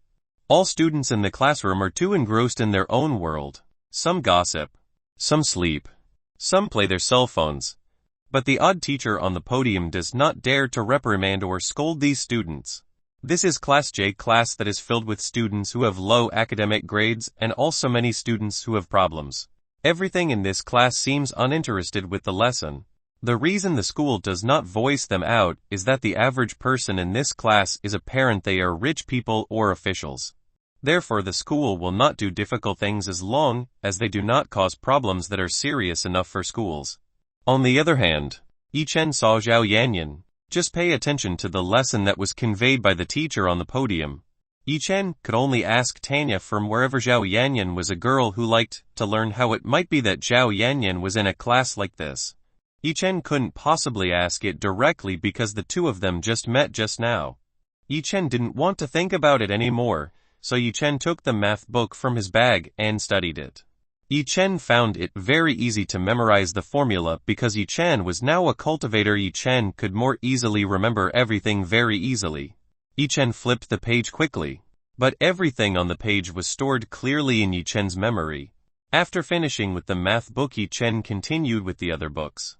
All students in the classroom are too engrossed in their own world. Some gossip, some sleep, some play their cell phones. But the odd teacher on the podium does not dare to reprimand or scold these students. This is Class J, class that is filled with students who have low academic grades and also many students who have problems. Everything in this class seems uninterested with the lesson. The reason the school does not voice them out is that the average person in this class is apparent they are rich people or officials. Therefore the school will not do difficult things as long as they do not cause problems that are serious enough for schools. On the other hand, Yi Chen saw Zhao Yanyan just pay attention to the lesson that was conveyed by the teacher on the podium. Yi Chen could only ask Tanya from wherever Zhao Yanyan was a girl who liked to learn how it might be that Zhao Yanyan was in a class like this. Yi Chen couldn't possibly ask it directly because the two of them just met just now. Yi Chen didn't want to think about it anymore, so Yi Chen took the math book from his bag and studied it. Yi Chen found it very easy to memorize the formula because Yi Chen was now a cultivator. Yi Chen could more easily remember everything very easily. Yi Chen flipped the page quickly, but everything on the page was stored clearly in Yi Chen's memory. After finishing with the math book, Yi Chen continued with the other books.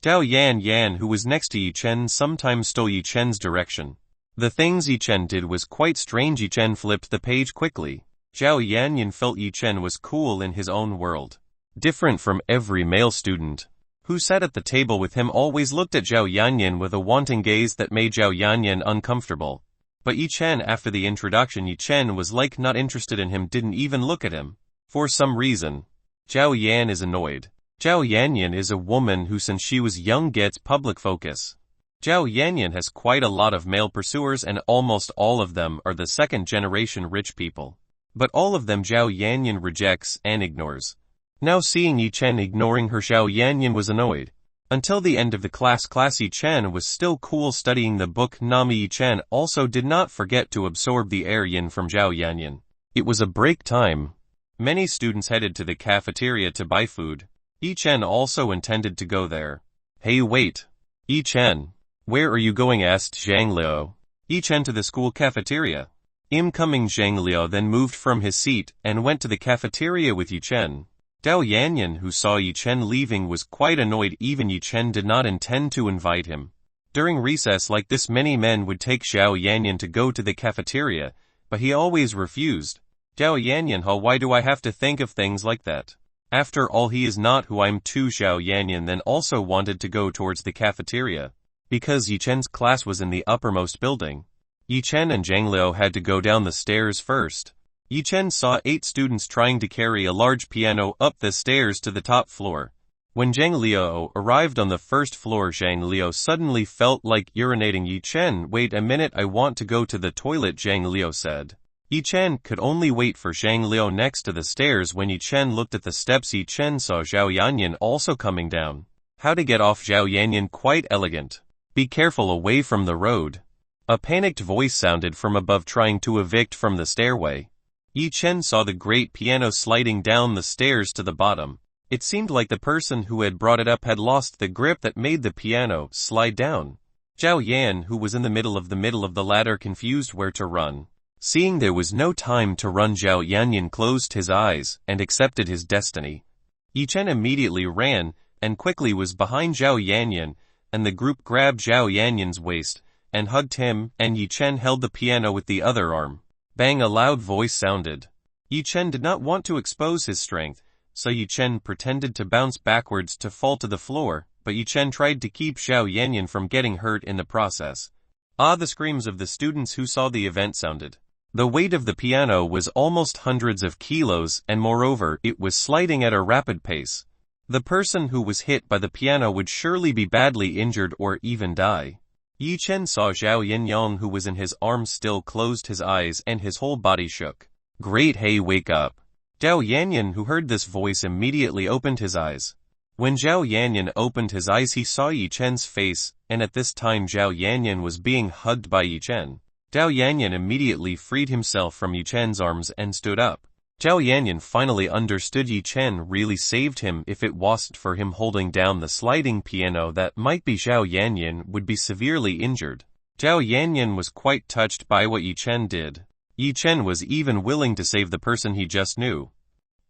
Zhao Yanyan, who was next to Yi Chen, sometimes stole Yi Chen's direction. The things Yi Chen did was quite strange. Yi Chen flipped the page quickly. Zhao Yanyan felt Yi Chen was cool in his own world. Different from every male student who sat at the table with him, always looked at Zhao Yanyan with a wanting gaze that made Zhao Yanyan uncomfortable. But Yi Chen, after the introduction, Yi Chen was like not interested in him, didn't even look at him. For some reason, Zhao Yan is annoyed. Zhao Yanyan is a woman who since she was young gets public focus. Zhao Yanyan has quite a lot of male pursuers and almost all of them are the second-generation rich people. But all of them Zhao Yanyan rejects and ignores. Now seeing Yi Chen ignoring her, Zhao Yanyan was annoyed. Until the end of the class Yi Chen was still cool studying the book. Nami Yi Chen also did not forget to absorb the air yin from Zhao Yanyan. It was a break time. Many students headed to the cafeteria to buy food. Yi Chen also intended to go there. "Hey, wait. Yi Chen, where are you going?" asked Zhang Liu. Yi Chen to the school cafeteria. Incoming. Zhang Liu then moved from his seat and went to the cafeteria with Yi Chen. Zhao Yanyan, who saw Yi Chen leaving, was quite annoyed. Even Yi Chen did not intend to invite him. During recess like this, many men would take Zhao Yanyan to go to the cafeteria, but he always refused. Zhao Yanyan, why do I have to think of things like that? After all, he is not who I'm to. Zhao Yanyan then also wanted to go towards the cafeteria, because Yi Chen's class was in the uppermost building. Yi Chen and Zhang Liu had to go down the stairs first. Yi Chen saw 8 students trying to carry a large piano up the stairs to the top floor. When Zhang Liu arrived on the first floor, Zhang Liu suddenly felt like urinating. Yi Chen, wait a minute, I want to go to the toilet, Zhang Liu said. Yi Chen could only wait for Zhang Liu next to the stairs. When Yi Chen looked at the steps, Yi Chen saw Zhao Yanyan also coming down. How to get off? Zhao Yanyan, quite elegant. Be careful, away from the road. A panicked voice sounded from above, trying to evict from the stairway. Yi Chen saw the great piano sliding down the stairs to the bottom. It seemed like the person who had brought it up had lost the grip that made the piano slide down. Zhao Yan, who was in the middle of the ladder, confused where to run. Seeing there was no time to run, Zhao Yanyan closed his eyes and accepted his destiny. Yi Chen immediately ran and quickly was behind Zhao Yanyan, and the group grabbed Zhao Yanyan's waist and hugged him, and Yi Chen held the piano with the other arm. Bang! A loud voice sounded. Yi Chen did not want to expose his strength, so Yi Chen pretended to bounce backwards to fall to the floor, but Yi Chen tried to keep Zhao Yanyan from getting hurt in the process. The screams of the students who saw the event sounded. The weight of the piano was almost hundreds of kilos, and moreover, it was sliding at a rapid pace. The person who was hit by the piano would surely be badly injured or even die. Yi Chen saw Zhao Yinyang, who was in his arms, still closed his eyes and his whole body shook. Great, hey, wake up. Zhao Yanyan, who heard this voice, immediately opened his eyes. When Zhao Yanyan opened his eyes, he saw Yi Chen's face, and at this time Zhao Yanyan was being hugged by Yi Chen. Zhao Yanyan immediately freed himself from Yi Chen's arms and stood up. Zhao Yanyan finally understood Yi Chen really saved him. If it wasn't for him holding down the sliding piano, that might be Zhao Yanyan would be severely injured. Zhao Yanyan was quite touched by what Yi Chen did. Yi Chen was even willing to save the person he just knew.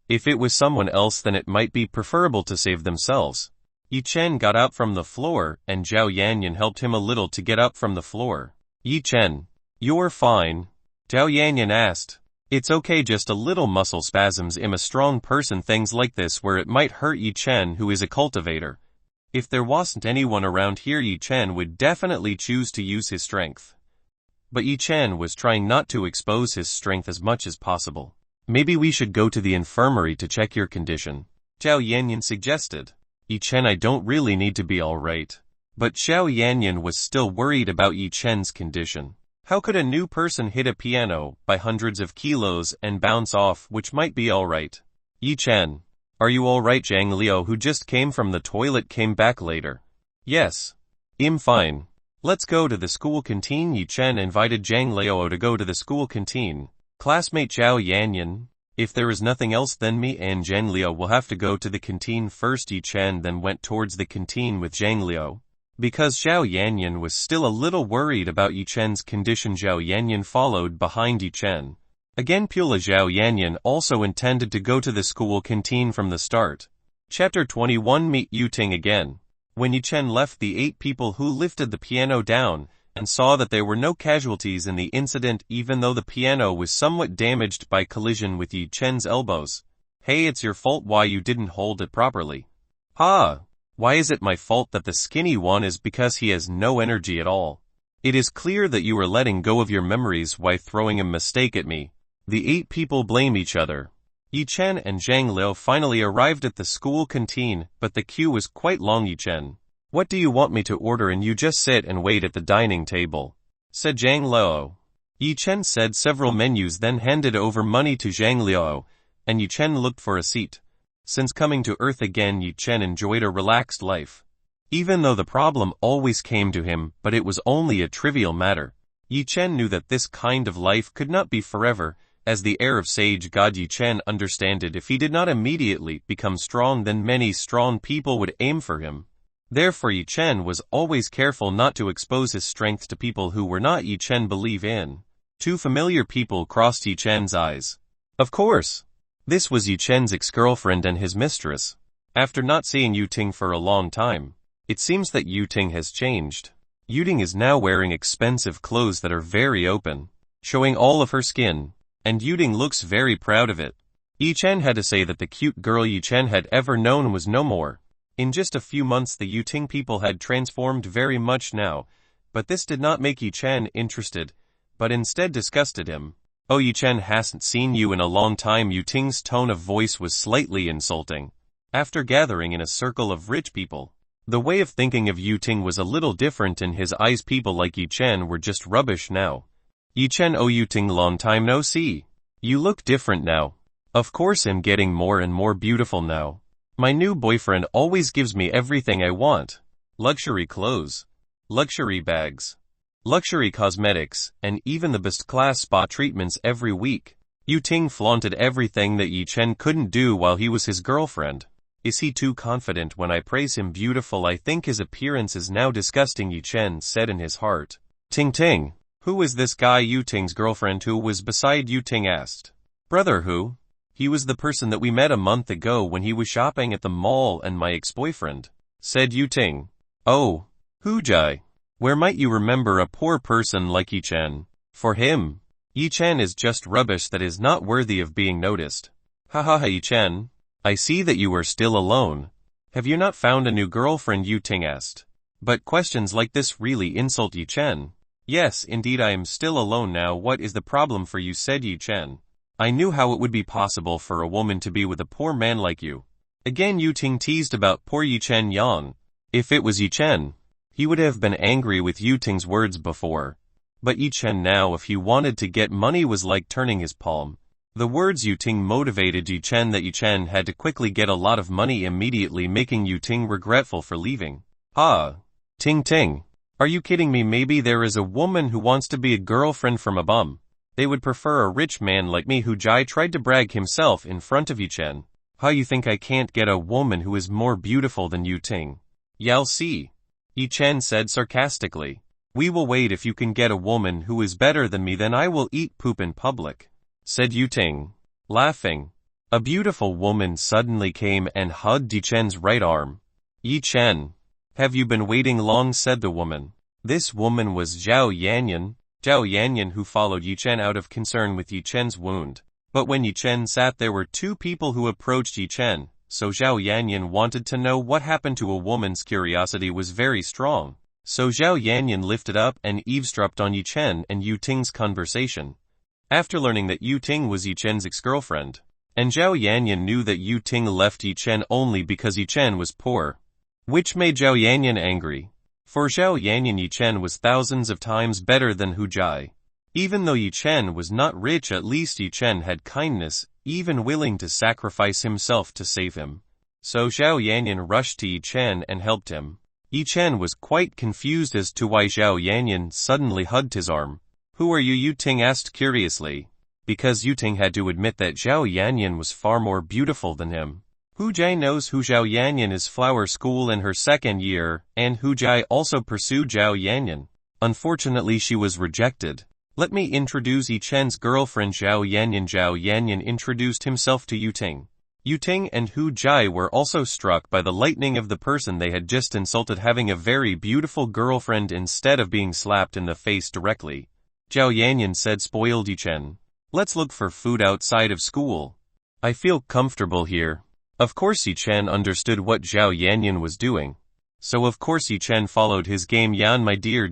If it was someone else, then it might be preferable to save themselves. Yi Chen got up from the floor, and Zhao Yanyan helped him a little to get up from the floor. Yi Chen, you're fine? Zhao Yanyan asked. It's okay, just a little muscle spasms. I'm a strong person. Things like this where it might hurt. Yi Chen, who is a cultivator. If there wasn't anyone around here, Yi Chen would definitely choose to use his strength. But Yi Chen was trying not to expose his strength as much as possible. Maybe we should go to the infirmary to check your condition, Zhao Yanyan suggested. Yi Chen, I don't really need to be alright. But Zhao Yanyan was still worried about Yi Chen's condition. How could a new person hit a piano by hundreds of kilos and bounce off, which might be alright? Yi Chen, are you alright? Zhang Liao, who just came from the toilet, came back later. Yes. I'm fine. Let's go to the school canteen. Yi Chen invited Zhang Liao to go to the school canteen. Classmate Zhao Yanyan, if there is nothing else, then me and Zhang Liao will have to go to the canteen first. Yi Chen then went towards the canteen with Zhang Liao. Because Zhao Yanyan was still a little worried about Yi Chen's condition, Zhao Yanyan followed behind Yi Chen. Again, Pula Zhao Yanyan also intended to go to the school canteen from the start. Chapter 21. Meet Yu Ting again. When Yi Chen left the 8 people who lifted the piano down, and saw that there were no casualties in the incident, even though the piano was somewhat damaged by collision with Yi Chen's elbows. Hey, it's your fault. Why you didn't hold it properly? Why is it my fault that the skinny one is? Because he has no energy at all. It is clear that you are letting go of your memories while throwing a mistake at me. The 8 people blame each other. Yi Chen and Zhang Liao finally arrived at the school canteen, but the queue was quite long. Yi Chen, what do you want me to order? And you just sit and wait at the dining table, said Zhang Liao. Yi Chen said several menus, then handed over money to Zhang Liao, and Yi Chen looked for a seat. Since coming to Earth again, Yi Chen enjoyed a relaxed life. Even though the problem always came to him, but it was only a trivial matter. Yi Chen knew that this kind of life could not be forever. As the heir of Sage God, Yi Chen understood if he did not immediately become strong, then many strong people would aim for him. Therefore Yi Chen was always careful not to expose his strength to people who were not Yi Chen believe in. 2 familiar people crossed Yi Chen's eyes. Of course. This was Yi Chen's ex-girlfriend and his mistress. After not seeing Yu Ting for a long time, it seems that Yu Ting has changed. Yu Ting is now wearing expensive clothes that are very open, showing all of her skin, and Yu Ting looks very proud of it. Yi Chen had to say that the cute girl Yi Chen had ever known was no more. In just a few months the Yu Ting people had transformed very much now, but this did not make Yi Chen interested, but instead disgusted him. Oh, Yi Chen hasn't seen you in a long time. Yu Ting's tone of voice was slightly insulting. After gathering in a circle of rich people, the way of thinking of Yu Ting was a little different in his eyes. People like Yi Chen were just rubbish now. Yi Chen, oh Yu Ting, long time no see. You look different now. Of course I'm getting more and more beautiful now. My new boyfriend always gives me everything I want. Luxury clothes, luxury bags, luxury cosmetics, and even the best class spa treatments every week. Yu Ting flaunted everything that Yi Chen couldn't do while he was his girlfriend. Is he too confident when I praise him beautiful? I think his appearance is now disgusting, Yi Chen said in his heart. Ting Ting. Who is this guy? Yu Ting's girlfriend who was beside Yu Ting asked. Brother who? He was the person that we met a month ago when he was shopping at the mall and my ex-boyfriend, said Yu Ting. Oh, Hu Jai. Where might you remember a poor person like Yi Chen? For him, Yi Chen is just rubbish that is not worthy of being noticed. Ha ha ha, Yi Chen. I see that you are still alone. Have you not found a new girlfriend? Yu Ting asked. But questions like this really insult Yi Chen. Yes, indeed I am still alone now. What is the problem for you? Said Yi Chen. I knew how it would be possible for a woman to be with a poor man like you. Again Yu Ting teased about poor Yi Chen yawned. If it was Yi Chen, he would have been angry with Yu Ting's words before. But Yi Chen now, if he wanted to get money, was like turning his palm. The words Yu Ting motivated Yi Chen that Yi Chen had to quickly get a lot of money immediately, making Yu Ting regretful for leaving. Ah. Ting Ting. Are you kidding me? Maybe there is a woman who wants to be a girlfriend from a bum. They would prefer a rich man like me. Hu Jai tried to brag himself in front of Yi Chen. How you think I can't get a woman who is more beautiful than Yu Ting? You'll see. Yi Chen said sarcastically. We will wait. If you can get a woman who is better than me, then I will eat poop in public, said Yu Ting, laughing. A beautiful woman suddenly came and hugged Yi Chen's right arm. Yi Chen. Have you been waiting long? Said the woman. This woman was Zhao Yanyan, who followed Yi Chen out of concern with Yi Chen's wound. But when Yi Chen sat, there were two people who approached Yi Chen, so Zhao Yanyan wanted to know what happened to a woman's curiosity was very strong. So Zhao Yanyan lifted up and eavesdropped on Yi Chen and Yu Ting's conversation. After learning that Yu Ting was Yi Chen's ex-girlfriend, and Zhao Yanyan knew that Yu Ting left Yi Chen only because Yi Chen was poor, which made Zhao Yanyan angry. For Zhao Yanyan, Yi Chen was thousands of times better than Hu Jai. Even though Yi Chen was not rich, at least Yi Chen had kindness, even willing to sacrifice himself to save him. So Zhao Yanyan rushed to Yi Chen and helped him. Yi Chen was quite confused as to why Zhao Yanyan suddenly hugged his arm. Who are you? Yu Ting asked curiously. Because Yu Ting had to admit that Zhao Yanyan was far more beautiful than him. Hu Jai knows who Zhao Yanyan is. Flower school in her second year, and Hu Jai also pursued Zhao Yanyan. Unfortunately she was rejected. Let me introduce Yi Chen's girlfriend Zhao Yanyan. Zhao Yanyan introduced himself to Yu Ting. Yu Ting and Hu Jai were also struck by the lightning of the person they had just insulted having a very beautiful girlfriend instead of being slapped in the face directly. Zhao Yanyan said, spoiled Yi Chen. Let's look for food outside of school. I feel comfortable here. Of course Yi Chen understood what Zhao Yanyan was doing. So of course Yi Chen followed his game. Yan, my dear.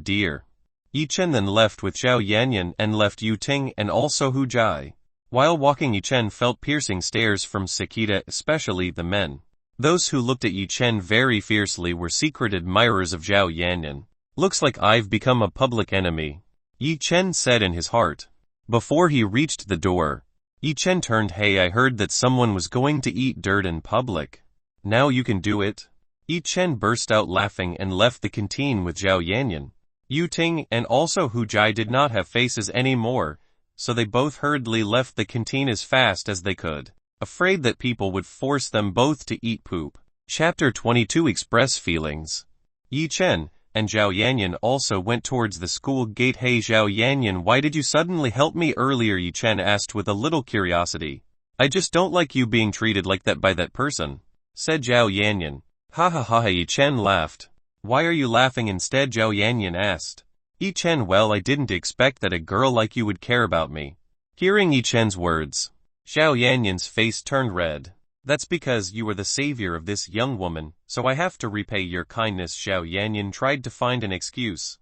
Yi Chen then left with Zhao Yanyan and left Yu Ting and also Hu Jai. While walking, Yi Chen felt piercing stares from Sakita, especially the men. Those who looked at Yi Chen very fiercely were secret admirers of Zhao Yanyan. Looks like I've become a public enemy, Yi Chen said in his heart. Before he reached the door, Yi Chen turned. Hey, I heard that someone was going to eat dirt in public. Now you can do it. Yi Chen burst out laughing and left the canteen with Zhao Yanyan. Yu Ting and also Hu Jai did not have faces anymore, so they both hurriedly left the canteen as fast as they could, afraid that people would force them both to eat poop. Chapter 22 Express Feelings. Yi Chen and Zhao Yanyan also went towards the school gate. Hey Zhao Yanyan, why did you suddenly help me earlier? Yi Chen asked with a little curiosity. I just don't like you being treated like that by that person, said Zhao Yanyan. Ha ha ha. Yi Chen laughed. Why are you laughing instead? Zhao Yanyan asked. Yi Chen, well, I didn't expect that a girl like you would care about me. Hearing Yi Chen's words, Zhao Yanyan's face turned red. That's because you were the savior of this young woman, so I have to repay your kindness. Zhao Yanyan tried to find an excuse.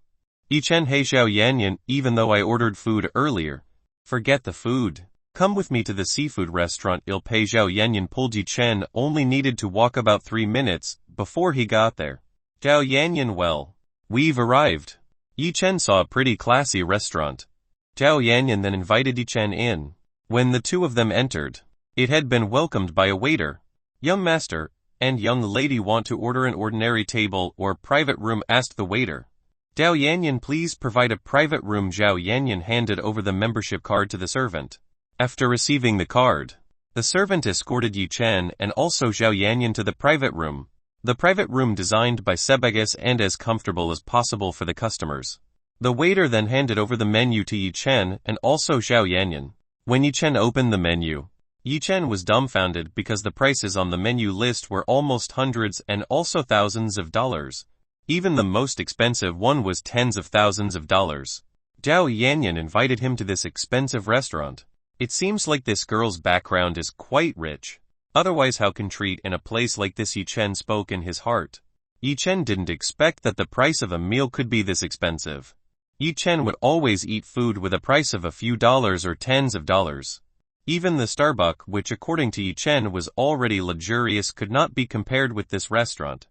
Yi Chen, hey Zhao Yanyan, even though I ordered food earlier, forget the food. Come with me to the seafood restaurant. I'll pay. Zhao Yanyan pulled. Yi Chen only needed to walk about 3 minutes before he got there. Zhao Yanyan, well, we've arrived. Yi Chen saw a pretty classy restaurant. Zhao Yanyan then invited Yi Chen in. When the two of them entered, it had been welcomed by a waiter. Young master and young lady want to order an ordinary table or private room? Asked the waiter. Zhao Yanyan, please provide a private room. Zhao Yanyan handed over the membership card to the servant. After receiving the card, The servant escorted Yi Chen and also Zhao Yanyan to the private room. The private room designed by Sebagus and as comfortable as possible for the customers. The waiter then handed over the menu to Yi Chen and also Zhao Yanyan. When Yi Chen opened the menu, Yi Chen was dumbfounded because the prices on the menu list were almost hundreds and also thousands of dollars. Even the most expensive one was tens of thousands of dollars. Zhao Yanyan invited him to this expensive restaurant. It seems like this girl's background is quite rich. Otherwise how can treat in a place like this? Yi Chen spoke in his heart. Yi Chen didn't expect that the price of a meal could be this expensive. Yi Chen would always eat food with a price of a few dollars or tens of dollars. Even the Starbucks, which according to Yi Chen was already luxurious, could not be compared with this restaurant.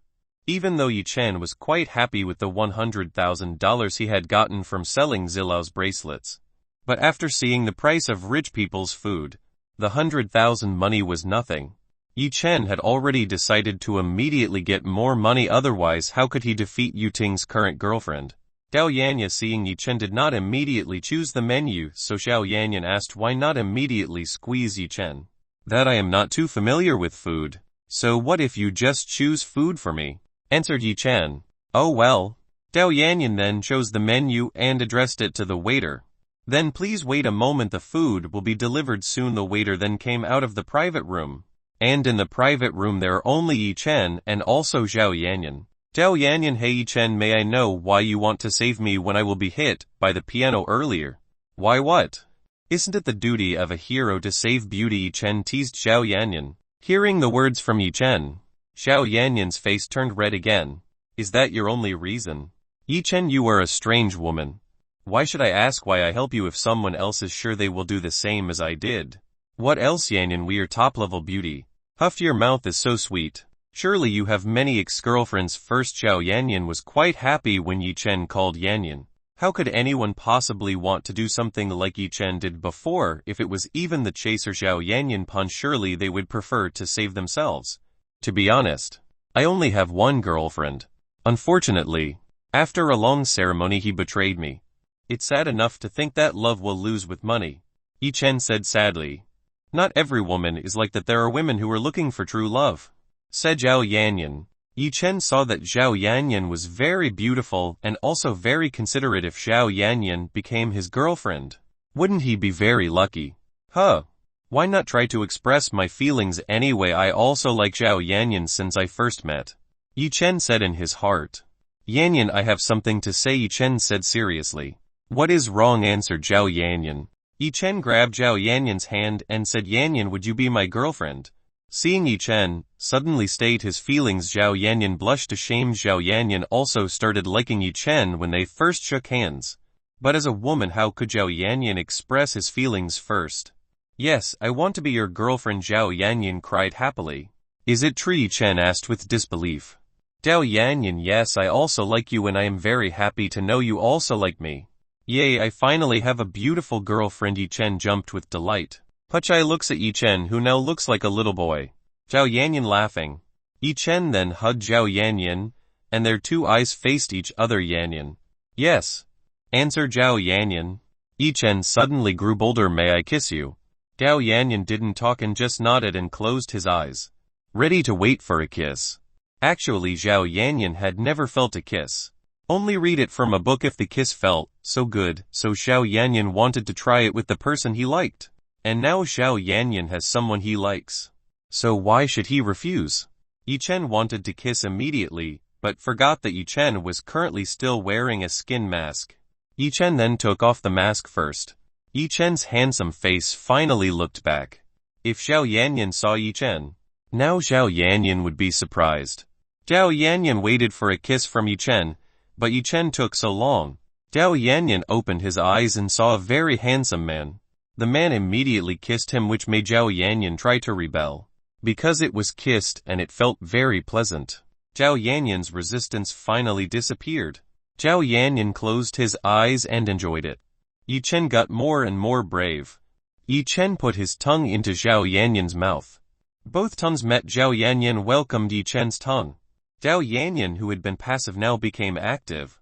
Even though Yi Chen was quite happy with the $100,000 he had gotten from selling Zilao's bracelets. But after seeing the price of rich people's food, the 100,000 money was nothing. Yi Chen had already decided to immediately get more money, otherwise how could he defeat Yu Ting's current girlfriend? Zhao Yanyan, seeing Yi Chen did not immediately choose the menu, so Zhao Yanyan asked why not immediately squeeze Yi Chen. That I am not too familiar with food. So what if you just choose food for me? Answered Yi Chen. Oh well. Zhao Yanyan then chose the menu and addressed it to the waiter. Then please wait a moment, the food will be delivered soon. The waiter then came out of the private room. And in the private room there are only Yi Chen and also Zhao Yanyan. Zhao Yanyan, hey Yi Chen, may I know why you want to save me when I will be hit by the piano earlier? Why what? Isn't it the duty of a hero to save beauty? Yi Chen teased Zhao Yanyan. Hearing the words from Yi Chen, Zhao Yanyan's face turned red again. Is that your only reason? Yi Chen, you are a strange woman. Why should I ask why I help you if someone else is sure they will do the same as I did? What else, Yanyan? We are top-level beauty. Huff, your mouth is so sweet. Surely you have many ex-girlfriends. First, Zhao Yanyan was quite happy when Yi Chen called Yanyan. How could anyone possibly want to do something like Yi Chen did before? If it was even the chaser Zhao Yanyan Pun, surely they would prefer to save themselves. To be honest, I only have one girlfriend. Unfortunately, after a long ceremony he betrayed me. It's sad enough to think that love will lose with money. Yi Chen said sadly. Not every woman is like that. There are women who are looking for true love, said Zhao Yanyan. Yi Chen saw that Zhao Yanyan was very beautiful and also very considerate. If Zhao Yanyan became his girlfriend, wouldn't he be very lucky? Huh. Why not try to express my feelings anyway? I also like Zhao Yanyan since I first met. Yi Chen said in his heart. Yanyan, I have something to say, Yi Chen said seriously. What is wrong? Answered Zhao Yanyan. Yi Chen grabbed Zhao Yanyan's hand and said, Yanyan, would you be my girlfriend? Seeing Yi Chen suddenly state his feelings, Zhao Yanyan blushed ashamed. Zhao Yanyan also started liking Yi Chen when they first shook hands. But as a woman, how could Zhao Yanyan express his feelings first? Yes, I want to be your girlfriend, Zhao Yanyan cried happily. Is it true? Yi Chen asked with disbelief. Zhao Yanyan, yes, I also like you and I am very happy to know you also like me. Yay, I finally have a beautiful girlfriend. Yi Chen jumped with delight. Puchai looks at Yi Chen, who now looks like a little boy. Zhao Yanyan laughing. Yi Chen then hugged Zhao Yanyan, and their two eyes faced each other. Yanyan. Yes. Answered Zhao Yanyan. Yi Chen suddenly grew bolder. May I kiss you? Zhao Yanyan didn't talk and just nodded and closed his eyes, ready to wait for a kiss. Actually, Zhao Yanyan had never felt a kiss. Only read it from a book. If the kiss felt so good, so Zhao Yanyan wanted to try it with the person he liked. And now Zhao Yanyan has someone he likes. So why should he refuse? Yi Chen wanted to kiss immediately, but forgot that Yi Chen was currently still wearing a skin mask. Yi Chen then took off the mask first. Yi Chen's handsome face finally looked back. If Zhao Yanyan saw Yi Chen, now Zhao Yanyan would be surprised. Zhao Yanyan waited for a kiss from Yi Chen, but Yi Chen took so long. Zhao Yanyan opened his eyes and saw a very handsome man. The man immediately kissed him, which made Zhao Yanyan try to rebel. Because it was kissed and it felt very pleasant. Zhao Yanyan's resistance finally disappeared. Zhao Yanyan closed his eyes and enjoyed it. Yi Chen got more and more brave. Yi Chen put his tongue into Zhao Yanyan's mouth. Both tongues met. Zhao Yanyan welcomed Yi Chen's tongue. Zhao Yanyan, who had been passive, now became active.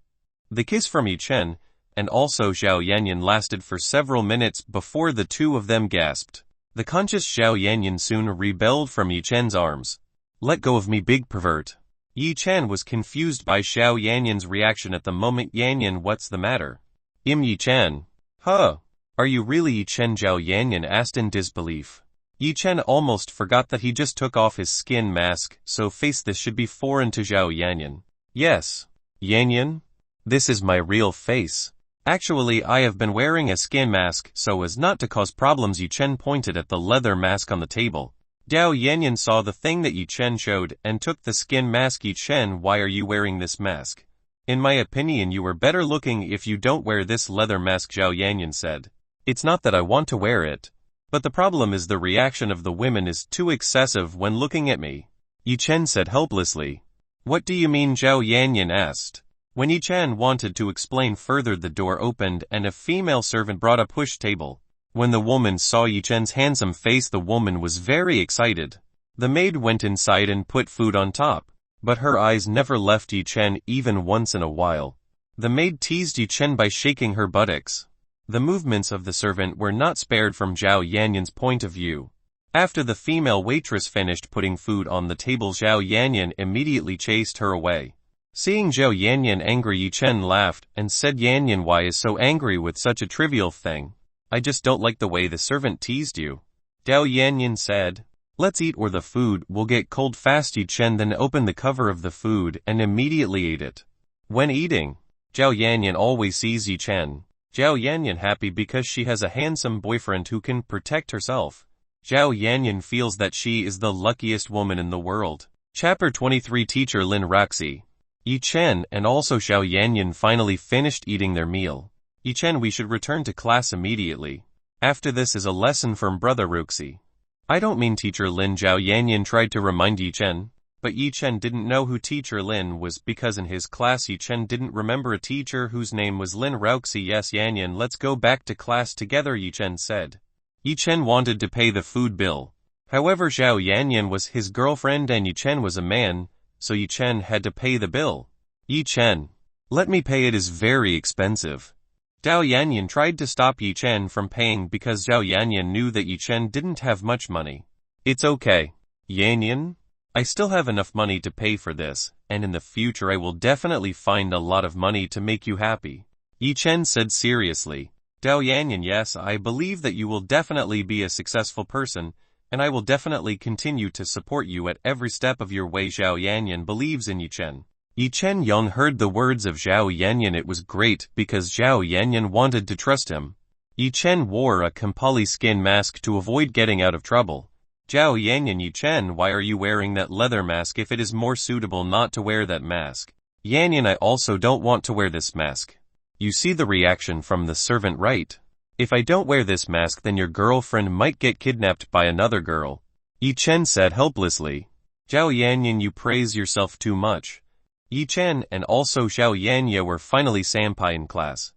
The kiss from Yi Chen and also Zhao Yanyan lasted for several minutes before the two of them gasped. The conscious Zhao Yanyan soon rebelled from Yi Chen's arms. Let go of me, big pervert. Yi Chen was confused by Zhao Yanyan's reaction at the moment. Yanyan, what's the matter? Yi Chen. Huh? Are you really Yi Chen? Zhao Yanyan asked in disbelief. Yi Chen almost forgot that he just took off his skin mask, so face this should be foreign to Zhao Yanyan. Yes. Yanyan? This is my real face. Actually, I have been wearing a skin mask so as not to cause problems. Yi Chen pointed at the leather mask on the table. Zhao Yanyan saw the thing that Yi Chen showed and took the skin mask. Yi Chen, why are you wearing this mask? In my opinion, you are better looking if you don't wear this leather mask, Zhao Yanyan said. It's not that I want to wear it. But the problem is the reaction of the women is too excessive when looking at me. Yi Chen said helplessly. What do you mean? Zhao Yanyan asked. When Yi Chen wanted to explain further, the door opened and a female servant brought a push table. When the woman saw Yi Chen's handsome face, the woman was very excited. The maid went inside and put food on top. But her eyes never left Yi Chen even once in a while. The maid teased Yi Chen by shaking her buttocks. The movements of the servant were not spared from Zhao Yanyan's point of view. After the female waitress finished putting food on the table, Zhao Yanyan immediately chased her away. Seeing Zhao Yanyan angry, Yi Chen laughed and said, Yanyan, why is so angry with such a trivial thing? I just don't like the way the servant teased you. Zhao Yanyan said, let's eat or the food will get cold fast. Yi Chen then opened the cover of the food and immediately ate it. When eating, Zhao Yanyan always sees Yi Chen. Zhao Yanyan happy because she has a handsome boyfriend who can protect herself. Zhao Yanyan feels that she is the luckiest woman in the world. Chapter 23. Teacher Lin Roxy. Yi Chen and also Zhao Yanyan finally finished eating their meal. Yi Chen, we should return to class immediately. After this is a lesson from Brother Roxy. I don't mean Teacher Lin. Zhao Yanyan tried to remind Yi Chen. But Yi Chen didn't know who Teacher Lin was because in his class Yi Chen didn't remember a teacher whose name was Lin Roxy. Yes, Yanyan, let's go back to class together, Yi Chen said. Yi Chen wanted to pay the food bill. However, Zhao Yanyan was his girlfriend and Yi Chen was a man, so Yi Chen had to pay the bill. Yi Chen, let me pay, it is very expensive. Zhao Yanyan tried to stop Yi Chen from paying because Zhao Yanyan knew that Yi Chen didn't have much money. It's okay. Yanyan? I still have enough money to pay for this, and in the future I will definitely find a lot of money to make you happy. Yi Chen said seriously. Zhao Yanyan, yes, I believe that you will definitely be a successful person, and I will definitely continue to support you at every step of your way. Zhao Yanyan believes in Yi Chen. Yi Chen Yang heard the words of Zhao Yanyan. It was great because Zhao Yanyan wanted to trust him. Yi Chen wore a Kampali skin mask to avoid getting out of trouble. Zhao Yanyan, Yi Chen, why are you wearing that leather mask if it is more suitable not to wear that mask? Yanyan, I also don't want to wear this mask. You see the reaction from the servant, right? If I don't wear this mask, then your girlfriend might get kidnapped by another girl. Yi Chen said helplessly. Zhao Yanyan, you praise yourself too much. Yi Chen and also Zhao Yanyan were finally senpai in class.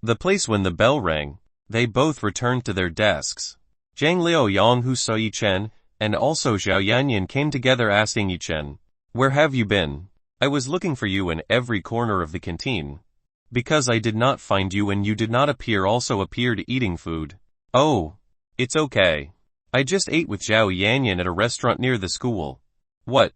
The place when the bell rang, they both returned to their desks. Zhang Liao Yang, who saw Yi Chen, and also Zhao Yanyan came together asking Yi Chen, where have you been? I was looking for you in every corner of the canteen. Because I did not find you and you did not appear, also appeared eating food. Oh, it's okay. I just ate with Zhao Yanyan at a restaurant near the school. What?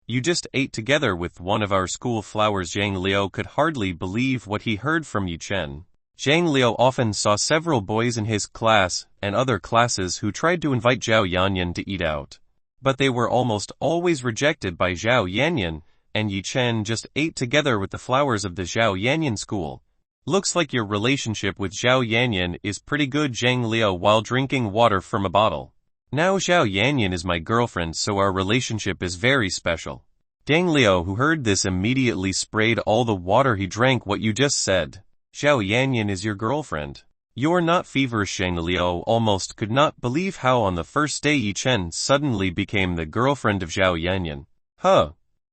You just ate together with one of our school flowers? Zhang Liao could hardly believe what he heard from Yi Chen. Zhang Liao often saw several boys in his class and other classes who tried to invite Zhao Yanyan to eat out. But they were almost always rejected by Zhao Yanyan, and Yi Chen just ate together with the flowers of the Zhao Yanyan school. Looks like your relationship with Zhao Yanyan is pretty good, Zhang Liao while drinking water from a bottle. Now Zhao Yanyan is my girlfriend, so our relationship is very special. Zhang Liao, who heard this, immediately sprayed all the water he drank. What you just said? Zhao Yanyan is your girlfriend. You're not feverish. Zhang Liao almost could not believe how on the first day Yi Chen suddenly became the girlfriend of Zhao Yanyan. Huh?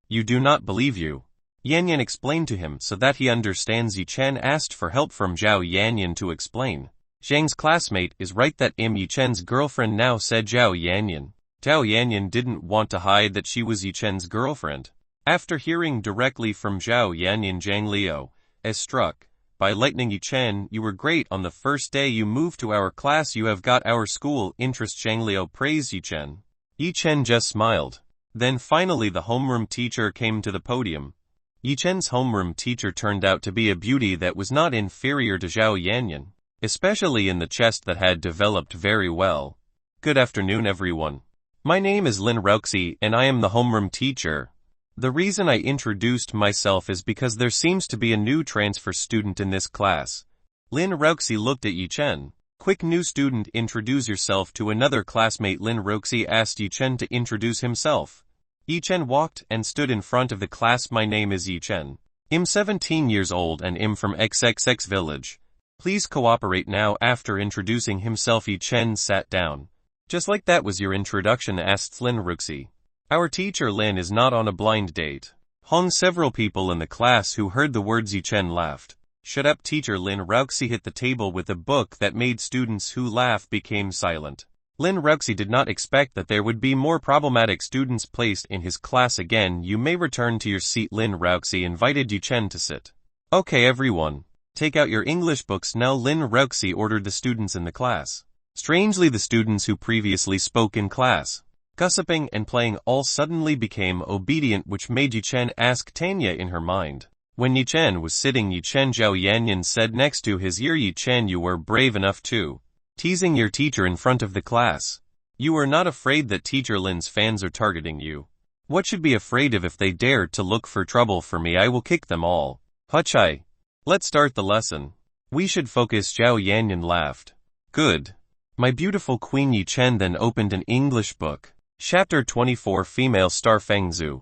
You do not believe you? Yanyan explained to him so that he understands. Yi Chen asked for help from Zhao Yanyan to explain. Zhang's classmate is right, that Yi Chen's girlfriend now, said Zhao Yanyan. Zhao Yanyan didn't want to hide that she was Yi Chen's girlfriend. After hearing directly from Zhao Yanyan, Zhang Liao is struck by lightning. Yi-Chen, you were great on the first day you moved to our class. You have got our school interest. Zhang Liao praised Yi-Chen. Yi-Chen just smiled. Then finally the homeroom teacher came to the podium. Yi-Chen's homeroom teacher turned out to be a beauty that was not inferior to Zhao Yanyan, especially in the chest that had developed very well. Good afternoon everyone. My name is Lin Roxy and I am the homeroom teacher. The reason I introduced myself is because there seems to be a new transfer student in this class. Lin Roxy looked at Yi-Chen. Quick, new student, introduce yourself to another classmate. Lin Roxy asked Yi-Chen to introduce himself. Yi-Chen walked and stood in front of the class. My name is Yi-Chen. I'm 17 years old and I'm from XXX village. Please cooperate now. After introducing himself, Yi-Chen sat down. Just like that was your introduction, asked Lin Roxy. Our teacher Lin is not on a blind date. Several people in the class who heard the words Yi-Chen laughed. Shut up, teacher. Lin Roxy hit the table with a book that made students who laugh became silent. Lin Roxy did not expect that there would be more problematic students placed in his class again. You may return to your seat. Lin Roxy invited Yi-Chen to sit. Okay everyone. Take out your English books now. Lin Roxy ordered the students in the class. Strangely, the students who previously spoke in class, gossiping and playing, all suddenly became obedient, which made Yi-Chen ask Tanya in her mind. When Yi-Chen was sitting, Yi-Chen, Zhao Yanyan said next to his ear, Yi-Chen, you were brave enough to teasing your teacher in front of the class. You are not afraid that teacher Lin's fans are targeting you. What should be afraid of? If they dare to look for trouble for me, I will kick them all. Huchai. Let's start the lesson. We should focus. Zhao Yanyan laughed. Good. My beautiful queen. Yi-Chen then opened an English book. Chapter 24, Female Star Fengzhu.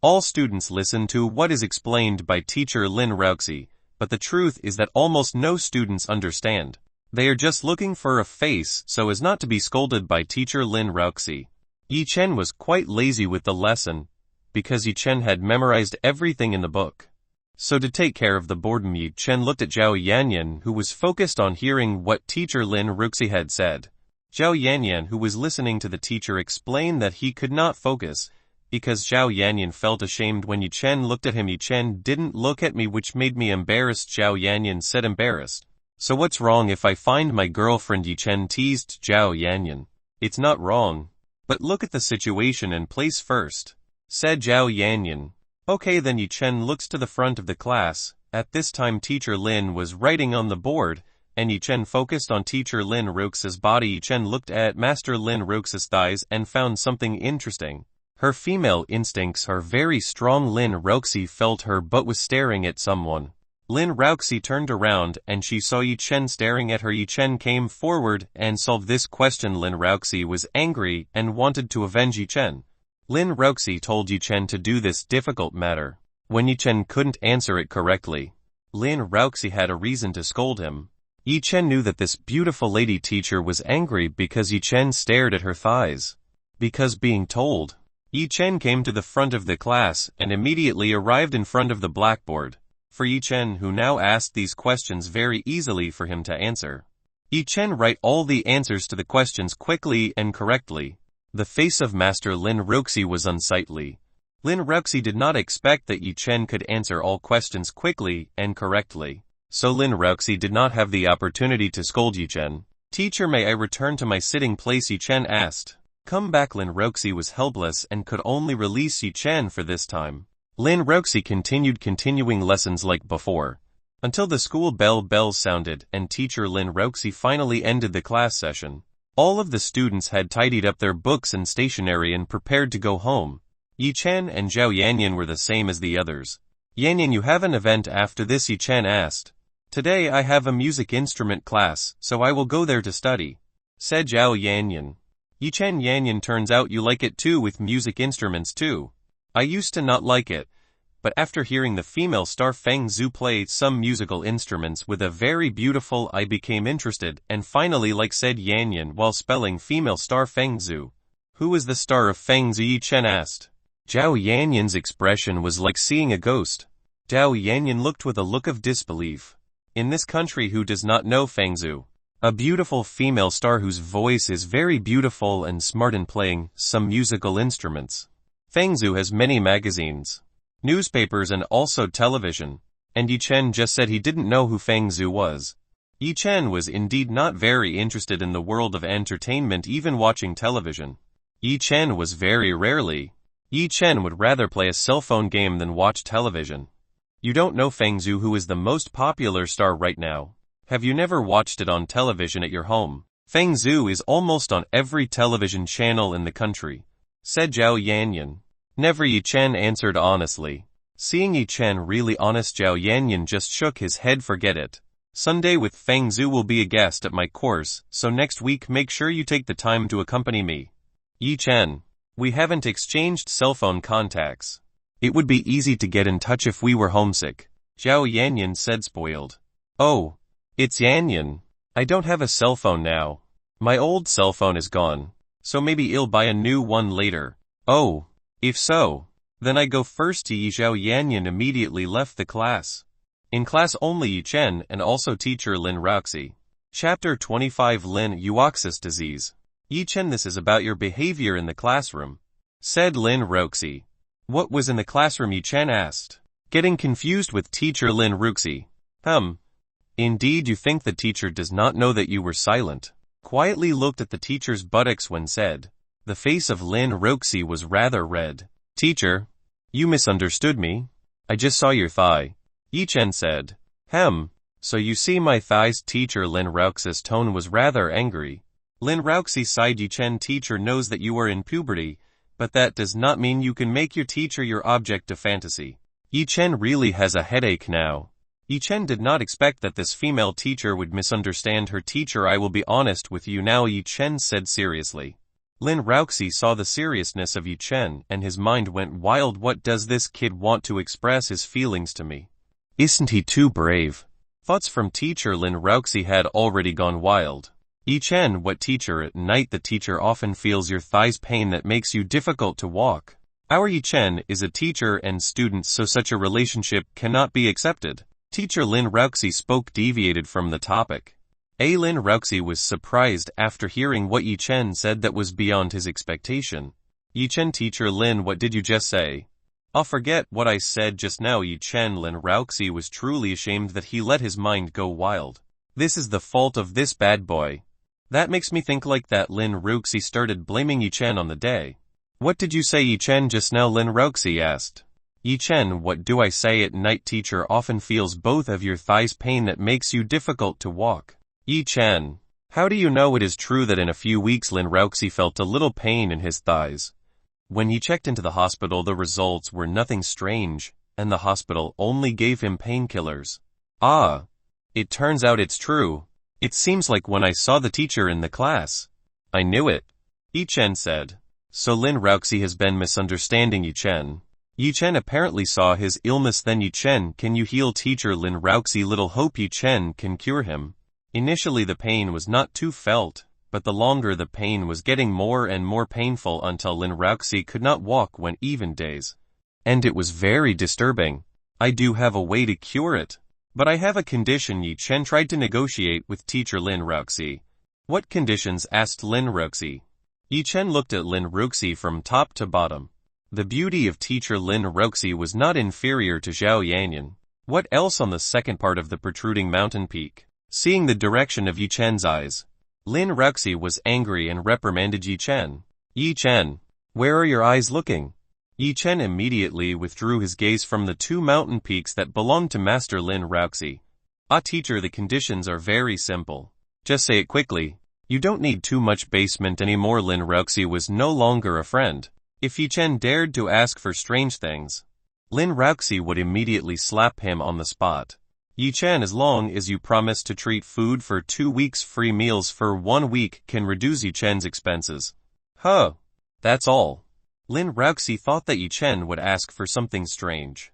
All students listen to what is explained by teacher Lin Roxy, but the truth is that almost no students understand. They are just looking for a face so as not to be scolded by teacher Lin Roxy. Yi-Chen was quite lazy with the lesson, because Yi-Chen had memorized everything in the book. So to take care of the boredom, Yi-Chen looked at Zhao Yanyan, who was focused on hearing what teacher Lin Roxy had said. Zhao Yanyan, who was listening to the teacher, explained that he could not focus, because Zhao Yanyan felt ashamed when Yi-Chen looked at him. Yi-Chen didn't look at me, which made me embarrassed. Zhao Yanyan said, embarrassed? So what's wrong if I find my girlfriend? Yi-Chen teased Zhao Yanyan. It's not wrong. But look at the situation and place first, said Zhao Yanyan. Okay then. Yi-Chen looks to the front of the class. At this time teacher Lin was writing on the board, and Yi-Chen focused on teacher Lin Roxy's body. Yi-Chen looked at Master Lin Roxy's thighs and found something interesting. Her female instincts are very strong. Lin Roxy felt her butt was staring at someone. Lin Roxy turned around and she saw Yi-Chen staring at her. Yi-Chen came forward and solved this question. Lin Roxy was angry and wanted to avenge Yi-Chen. Lin Roxy told Yi-Chen to do this difficult matter. When Yi-Chen couldn't answer it correctly, Lin Roxy had a reason to scold him. Yi-Chen knew that this beautiful lady teacher was angry because Yi-Chen stared at her thighs. Because being told, Yi-Chen came to the front of the class and immediately arrived in front of the blackboard. For Yi-Chen, who now asked these questions very easily for him to answer. Yi-Chen write all the answers to the questions quickly and correctly. The face of Master Lin Roxy was unsightly. Lin Roxy did not expect that Yi-Chen could answer all questions quickly and correctly. So Lin Roxy did not have the opportunity to scold Yi-Chen. Teacher, may I return to my sitting place? Yi-Chen asked. Come back. Lin Roxy was helpless and could only release Yi-Chen for this time. Lin Roxy continuing lessons like before, until the school bell sounded and teacher Lin Roxy finally ended the class session. All of the students had tidied up their books and stationery and prepared to go home. Yi-Chen and Zhao Yanyan were the same as the others. Yanyan, you have an event after this? Yi-Chen asked. Today I have a music instrument class, so I will go there to study, said Zhao Yanyan. Yi-Chen, Yanyan, turns out you like it too, with music instruments too. I used to not like it, but after hearing the female star Fengzhu play some musical instruments with a very beautiful, I became interested and finally like, said Yanyan while spelling female star Fengzhu. Who is the star of Fengzhu? Yi-Chen asked. Zhao Yanyan's expression was like seeing a ghost. Zhao Yanyan looked with a look of disbelief. In this country, who does not know Fengzhu? A beautiful female star whose voice is very beautiful and smart in playing some musical instruments. Fengzhu has many magazines, newspapers and also television, and Yi Chen just said he didn't know who Feng Zhu was. Yi Chen was indeed not very interested in the world of entertainment, even watching television. Yi Chen was very rarely. Yi Chen would rather play a cell phone game than watch television. You don't know Feng Zhu, who is the most popular star right now. Have you never watched it on television at your home? Feng Zhu is almost on every television channel in the country, said Zhao Yanyan. Never, Yi Chen answered honestly. Seeing Yi Chen really honest, Zhao Yanyan just shook his head. Forget it. Sunday with Feng Zhu will be a guest at my course, so next week make sure you take the time to accompany me. Yi Chen, we haven't exchanged cell phone contacts. It would be easy to get in touch if we were homesick, Zhao Yanyan said, spoiled. Oh, it's Yanyan. I don't have a cell phone now. My old cell phone is gone, so maybe I'll buy a new one later. Oh, if so, then I go first. Yi Zhao Yanyan immediately left the class. In class only Yi Chen and also teacher Lin Ruxi. Chapter 25, Lin Ruxi's disease. Yi Chen, this is about your behavior in the classroom, said Lin Ruxi. What was in the classroom? Yi Chen asked, getting confused with teacher Lin Ruxi. Indeed, you think the teacher does not know that you were silent. Quietly looked at the teacher's buttocks when said. The face of Lin Ruxi was rather red. Teacher, you misunderstood me. I just saw your thigh. Yi Chen said. So you see my thighs? Teacher Lin Ruxi's tone was rather angry. Lin Ruxi sighed. Yi Chen, teacher knows that you are in puberty, but that does not mean you can make your teacher your object of fantasy. Yi Chen really has a headache now. Yi Chen did not expect that this female teacher would misunderstand her teacher. I will be honest with you now, Yi Chen said seriously. Lin Ruxi saw the seriousness of Yi Chen and his mind went wild. What does this kid want to express his feelings to me? Isn't he too brave? Thoughts from teacher Lin Ruxi had already gone wild. Yi Chen, what teacher? At night the teacher often feels your thighs pain that makes you difficult to walk. Our Yi Chen is a teacher and student, so such a relationship cannot be accepted. Teacher Lin Ruxi spoke, deviated from the topic. Lin Ruxi was surprised after hearing what Yi Chen said that was beyond his expectation. Yi Chen, teacher Lin, what did you just say? I'll forget what I said just now. Yi Chen. Lin Ruxi was truly ashamed that he let his mind go wild. This is the fault of this bad boy. That makes me think like that. Lin Ruxi started blaming Yi Chen on the day. What did you say, Yi Chen, just now? Lin Ruxi asked. Yi Chen, what do I say? At night teacher often feels both of your thighs pain that makes you difficult to walk. Yi Chen, how do you know it is true that in a few weeks Lin Ruxi felt a little pain in his thighs? When he checked into the hospital, the results were nothing strange, and the hospital only gave him painkillers. It turns out it's true. It seems like when I saw the teacher in the class. I knew it, Yi Chen said. So Lin Ruxi has been misunderstanding Yi Chen. Yi Chen apparently saw his illness. Then Yi Chen, can you heal teacher Lin Ruxi? Little hope Yi Chen can cure him. Initially the pain was not too felt, but the longer the pain was getting more and more painful until Lin Ruxi could not walk when even days. And it was very disturbing. I do have a way to cure it. But I have a condition. Yi Chen tried to negotiate with teacher Lin Ruxi. What conditions? Asked Lin Ruxi. Yi Chen looked at Lin Ruxi from top to bottom. The beauty of teacher Lin Ruxi was not inferior to Zhao Yanyan. What else on the second part of the protruding mountain peak? Seeing the direction of Yi Chen's eyes, Lin Ruxi was angry and reprimanded Yi Chen. Yi Chen, where are your eyes looking? Yi Chen immediately withdrew his gaze from the two mountain peaks that belonged to Master Lin Ruxi. Teacher, the conditions are very simple. Just say it quickly. You don't need too much basement anymore. Lin Ruxi was no longer a friend. If Yi Chen dared to ask for strange things, Lin Ruxi would immediately slap him on the spot. Yi Chen, as long as you promise to treat food for 2 weeks, free meals for 1 week can reduce Yi Chen's expenses. That's all. Lin Ruxi thought that Yi Chen would ask for something strange,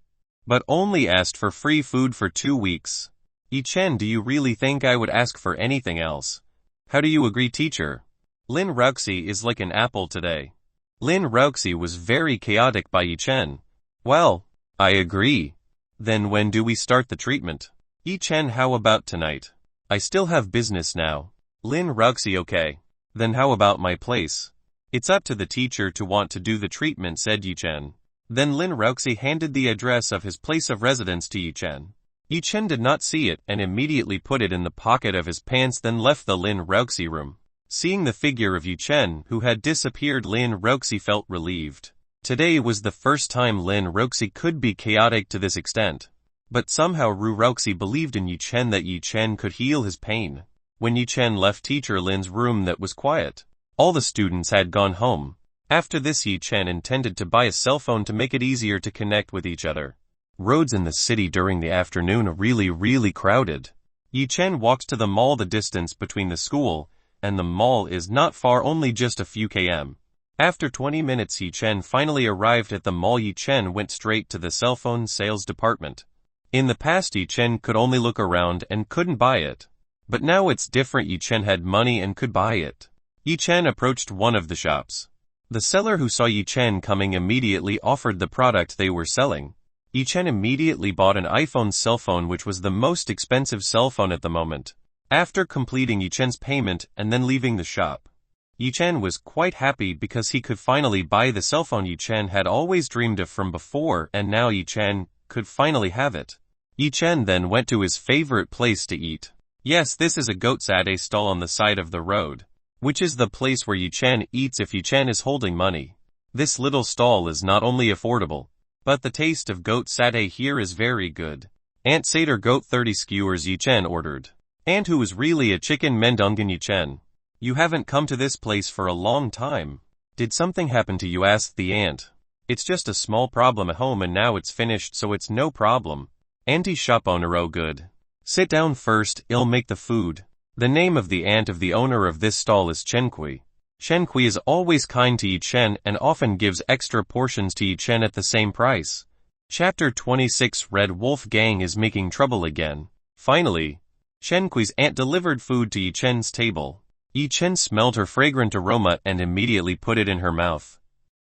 but only asked for free food for 2 weeks. Yi Chen, do you really think I would ask for anything else? How do you agree, teacher? Lin Ruxi is like an apple today. Lin Ruxi was very chaotic by Yi Chen. Well, I agree. Then when do we start the treatment? Yi Chen, how about tonight? I still have business now. Lin Ruxi, okay. Then how about my place? It's up to the teacher to want to do the treatment, said Yi Chen. Then Lin Ruxi handed the address of his place of residence to Yi Chen. Yi Chen did not see it and immediately put it in the pocket of his pants, then left the Lin Roxi room. Seeing the figure of Yi Chen who had disappeared, Lin Roxi felt relieved. Today was the first time Lin Roxi could be chaotic to this extent. But somehow Ru Roxi believed in Yi Chen that Yi Chen could heal his pain. When Yi Chen left teacher Lin's room, that was quiet. All the students had gone home. After this, Yi Chen intended to buy a cell phone to make it easier to connect with each other. Roads in the city during the afternoon are really crowded. Yi Chen walked to the mall. The distance between the school and the mall is not far, only just a few km. After 20 minutes, Yi Chen finally arrived at the mall. Yi Chen went straight to the cell phone sales department. In the past, Yi Chen could only look around and couldn't buy it. But now it's different. Yi Chen had money and could buy it. Yi Chen approached one of the shops. The seller, who saw Yi Chen coming, immediately offered the product they were selling. Yi Chen immediately bought an iPhone cell phone, which was the most expensive cell phone at the moment. After completing Yi Chen's payment and then leaving the shop, Yi Chen was quite happy because he could finally buy the cell phone Yi Chen had always dreamed of from before, and now Yi Chen could finally have it. Yi Chen then went to his favorite place to eat. Yes, this is a goat satay stall on the side of the road, which is the place where Yi Chen eats if Yi Chen is holding money. This little stall is not only affordable, but the taste of goat satay here is very good. Ant Seder goat 30 skewers Yi Chen ordered. Ant, who was really a chicken mendungan. Yi Chen, you haven't come to this place for a long time. Did something happen to you? Asked the ant. It's just a small problem at home and now it's finished, so it's no problem. Auntie shop owner, oh good. Sit down first, I'll make the food. The name of the aunt of the owner of this stall is Chenkui. Chenkui is always kind to Yi Chen and often gives extra portions to Yi Chen at the same price. Chapter 26 Red Wolf Gang is making trouble again. Finally, Chenkui's aunt delivered food to Yi Chen's table. Yi Chen smelled her fragrant aroma and immediately put it in her mouth.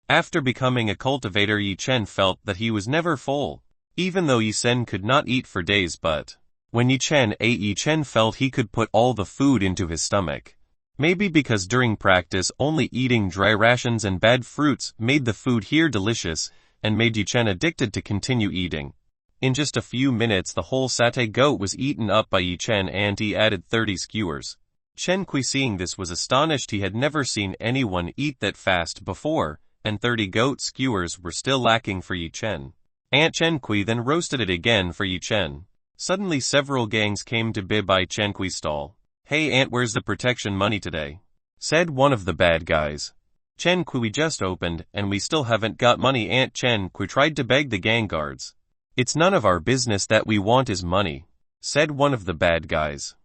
After becoming a cultivator, Yi Chen felt that he was never full, even though Yi Chen could not eat for days. But when Yi Chen ate, Yi Chen felt he could put all the food into his stomach. Maybe because during practice only eating dry rations and bad fruits made the food here delicious and made Yi Chen addicted to continue eating. In just a few minutes the whole satay goat was eaten up by Yi Chen, and he added 30 skewers. Chenkui, seeing this, was astonished. He had never seen anyone eat that fast before, and 30 goat skewers were still lacking for Yi Chen. Aunt Chenkui then roasted it again for Yi Chen. Suddenly several gangs came to buy Chenkui's stall. Hey Aunt, where's the protection money today? Said one of the bad guys. Chenkui, we just opened, and we still haven't got money. Aunt Chenkui tried to beg the gang guards. It's none of our business, that we want is money, said one of the bad guys.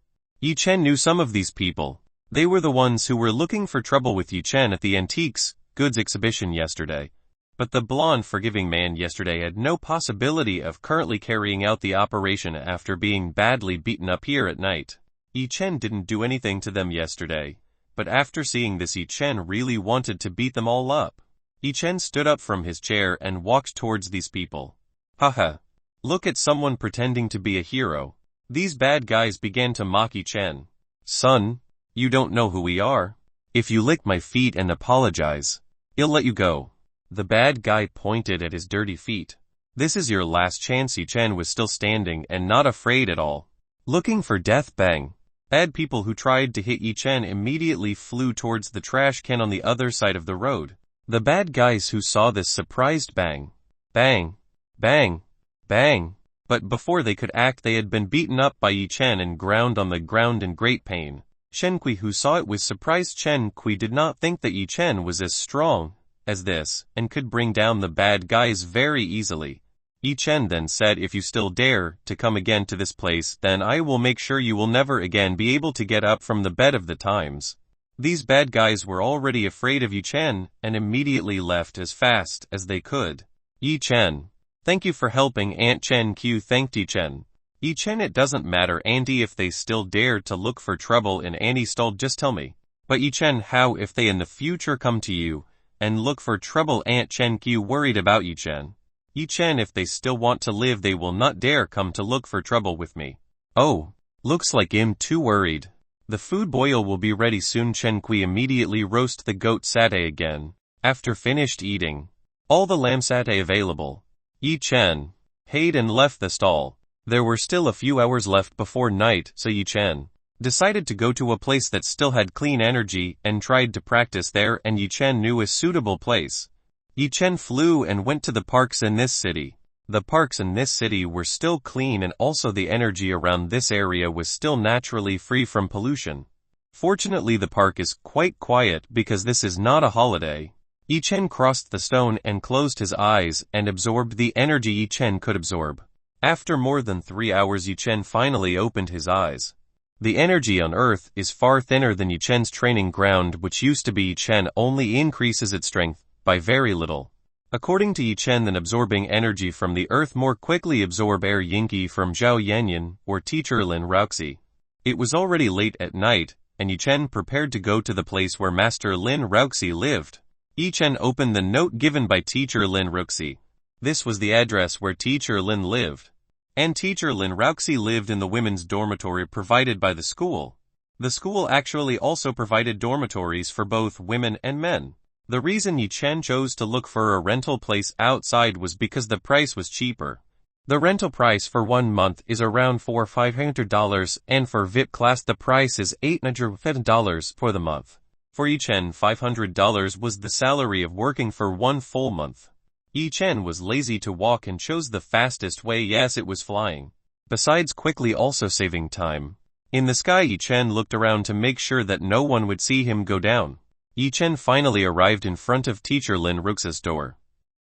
Yi Chen knew some of these people. They were the ones who were looking for trouble with Yi Chen at the antiques goods exhibition yesterday. But the blonde forgiving man yesterday had no possibility of currently carrying out the operation after being badly beaten up here at night. Yi Chen didn't do anything to them yesterday, but after seeing this Yi Chen really wanted to beat them all up. Yi Chen stood up from his chair and walked towards these people. Haha. Look at someone pretending to be a hero. These bad guys began to mock Yi Chen. Son, you don't know who we are. If you lick my feet and apologize, I'll let you go. The bad guy pointed at his dirty feet. This is your last chance. Yi Chen was still standing and not afraid at all. Looking for death. Bang. Bad people who tried to hit Yi Chen immediately flew towards the trash can on the other side of the road. The bad guys who saw this surprised. Bang. Bang. Bang. Bang. But before they could act, they had been beaten up by Yi Chen and ground on the ground in great pain. Chenkui, who saw it, was surprised. Chenkui did not think that Yi Chen was as strong as this and could bring down the bad guys very easily. Yi Chen then said, if you still dare to come again to this place, then I will make sure you will never again be able to get up from the bed of the times. These bad guys were already afraid of Yi Chen and immediately left as fast as they could. Yi Chen, thank you for helping. Aunt Chen Q thanked Yi Chen. Yi Chen, it doesn't matter, Auntie, if they still dare to look for trouble in Auntie's stall, just tell me. But Yi Chen, how if they in the future come to you and look for trouble? Aunt Chen Q worried about Yi Chen. Yi Chen, if they still want to live, they will not dare come to look for trouble with me. Oh, looks like I'm too worried. The food boil will be ready soon. Chen Kui immediately roast the goat satay again. After finished eating all the lamb satay available, Yi Chen paid and left the stall. There were still a few hours left before night, so Yi Chen decided to go to a place that still had clean energy and tried to practice there, and Yi Chen knew a suitable place. Yi Chen flew and went to the parks in this city. The parks in this city were still clean, and also the energy around this area was still naturally free from pollution. Fortunately, the park is quite quiet because this is not a holiday. Yi Chen crossed the stone and closed his eyes and absorbed the energy Yi Chen could absorb. After more than 3 hours, Yi Chen finally opened his eyes. The energy on Earth is far thinner than Yi Chen's training ground, which used to be Yi Chen only increases its strength by very little. According to Yi Chen, then absorbing energy from the Earth more quickly absorb air Yinki from Zhao Yanyan or teacher Lin Ruoxi. It was already late at night, and Yi Chen prepared to go to the place where Master Lin Ruoxi lived. Yi Chen opened the note given by teacher Lin Ruoxi. This was the address where teacher Lin lived. And teacher Lin Ruoxi lived in the women's dormitory provided by the school. The school actually also provided dormitories for both women and men. The reason Yi Chen chose to look for a rental place outside was because the price was cheaper. The rental price for 1 month is around $400-500, and for VIP class the price is $850 for the month. For Yi Chen, $500 was the salary of working for 1 full month. Yi Chen was lazy to walk and chose the fastest way. Yes, it was flying. Besides quickly also saving time. In the sky, Yi Chen looked around to make sure that no one would see him go down. Yi Chen finally arrived in front of teacher Lin Ruoxi's door.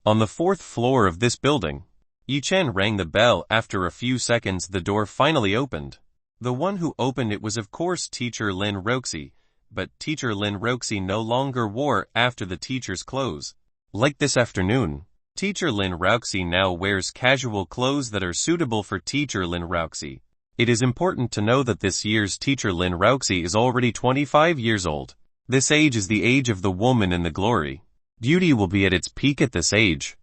On the 4th floor of this building. Yi Chen rang the bell. After a few seconds the door finally opened. The one who opened it was of course teacher Lin Ruoxi, but teacher Lin Ruoxi no longer wore after the teacher's clothes. Like this afternoon. Teacher Lin Ruoxi now wears casual clothes that are suitable for teacher Lin Ruoxi. It is important to know that this year's teacher Lin Ruoxi is already 25 years old. This age is the age of the woman in the glory. Beauty will be at its peak at this age.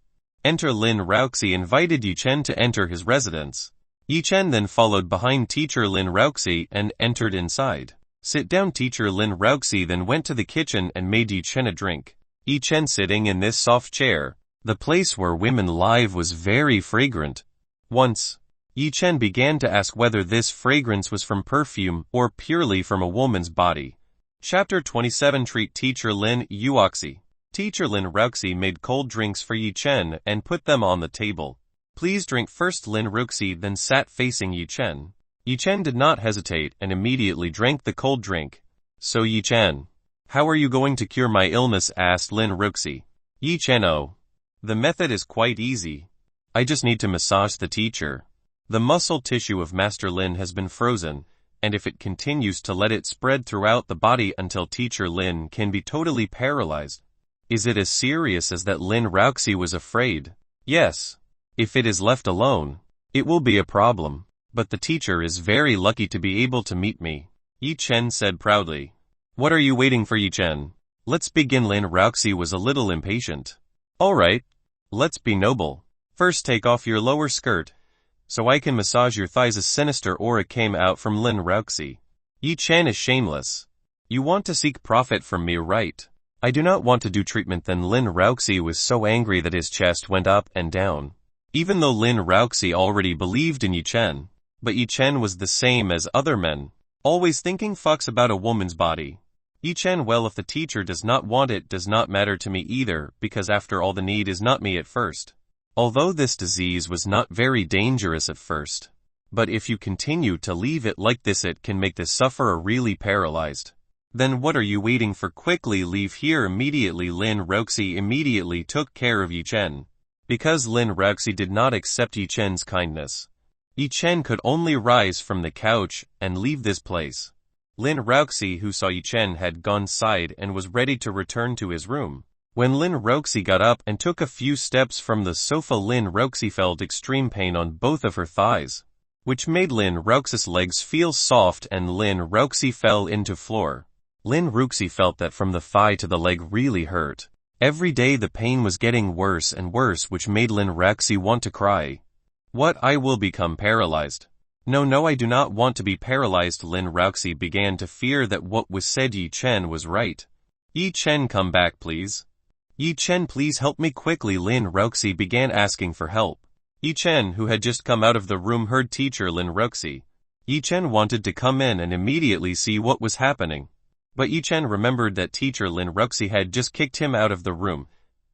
Enter Lin Ruoxi invited Yi Chen to enter his residence. Yi Chen then followed behind teacher Lin Ruoxi and entered inside. Sit down. Teacher Lin Ruoxi then went to the kitchen and made Yi Chen a drink. Yi Chen sitting in this soft chair. The place where women live was very fragrant. Once, Yi Chen began to ask whether this fragrance was from perfume or purely from a woman's body. Chapter 27. Treat teacher Lin Ruoxi. Teacher Lin Ruoxi made cold drinks for Yi Chen and put them on the table. Please drink first. Lin Ruoxi then sat facing Yi Chen. Yi Chen did not hesitate and immediately drank the cold drink. So Yi Chen, how are you going to cure my illness? Asked Lin Ruoxi. Yi Chen, oh. The method is quite easy. I just need to massage the teacher. The muscle tissue of Master Lin has been frozen, and if it continues to let it spread throughout the body until teacher Lin can be totally paralyzed. Is it as serious as that? Lin Ruoxi was afraid. Yes. If it is left alone, it will be a problem. But the teacher is very lucky to be able to meet me. Yi Chen said proudly. What are you waiting for, Yi Chen? Let's begin. Lin Ruoxi was a little impatient. Alright, let's be noble. First take off your lower skirt, so I can massage your thighs. A sinister aura came out from Lin Ruoxi. Yi Chen is shameless. You want to seek profit from me, right? I do not want to do treatment. Then Lin Ruoxi was so angry that his chest went up and down. Even though Lin Ruoxi already believed in Yi Chen, but Yi Chen was the same as other men, always thinking fucks about a woman's body. Yi Chen, well, if the teacher does not want it, does not matter to me either, because after all the need is not me at first. Although this disease was not very dangerous at first. But if you continue to leave it like this, it can make the sufferer really paralyzed. Then what are you waiting for? Quickly leave here immediately. Lin Ruoxi immediately took care of Yi Chen. Because Lin Ruoxi did not accept Yi Chen's kindness, Yi Chen could only rise from the couch and leave this place. Lin Ruoxi, who saw Yi Chen had gone, sighed and was ready to return to his room. When Lin Ruoxi got up and took a few steps from the sofa, Lin Ruoxi felt extreme pain on both of her thighs, which made Lin Ruoxi's legs feel soft, and Lin Ruoxi fell into floor. Lin Ruoxi felt that from the thigh to the leg really hurt. Every day the pain was getting worse and worse, which made Lin Ruoxi want to cry. What, I will become paralyzed? No, I do not want to be paralyzed. Lin Ruoxi began to fear that what was said Yi Chen was right. Yi Chen, come back please. Yi Chen, please help me quickly. Lin Ruoxi began asking for help. Yi Chen, who had just come out of the room, heard teacher Lin Ruxi. Yi Chen wanted to come in and immediately see what was happening. But Yi Chen remembered that teacher Lin Ruxi had just kicked him out of the room.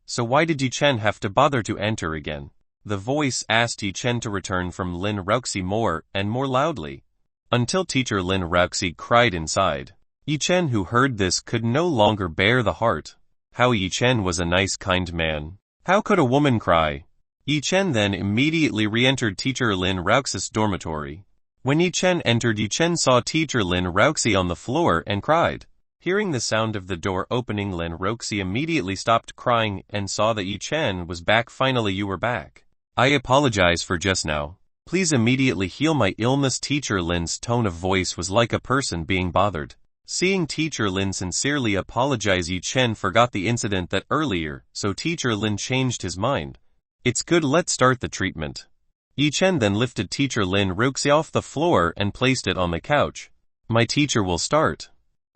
So why did Yi Chen have to bother to enter again? The voice asked Yi Chen to return from Lin Ruxi more and more loudly, until teacher Lin Ruxi cried inside. Yi Chen, who heard this, could no longer bear the heart. How Yi Chen was a nice, kind man. How could a woman cry? Yi Chen then immediately re-entered teacher Lin Ruxi's dormitory. When Yi Chen entered, Yi Chen saw teacher Lin Ruxi on the floor and cried. Hearing the sound of the door opening, Lin Ruxi immediately stopped crying and saw that Yi Chen was back. Finally, you were back. I apologize for just now. Please immediately heal my illness. Teacher Lin's tone of voice was like a person being bothered. Seeing teacher Lin sincerely apologize, Yi Chen forgot the incident that earlier, so teacher Lin changed his mind. It's good, let's start the treatment. Yi Chen then lifted teacher Lin Ruxi off the floor and placed it on the couch. My teacher will start.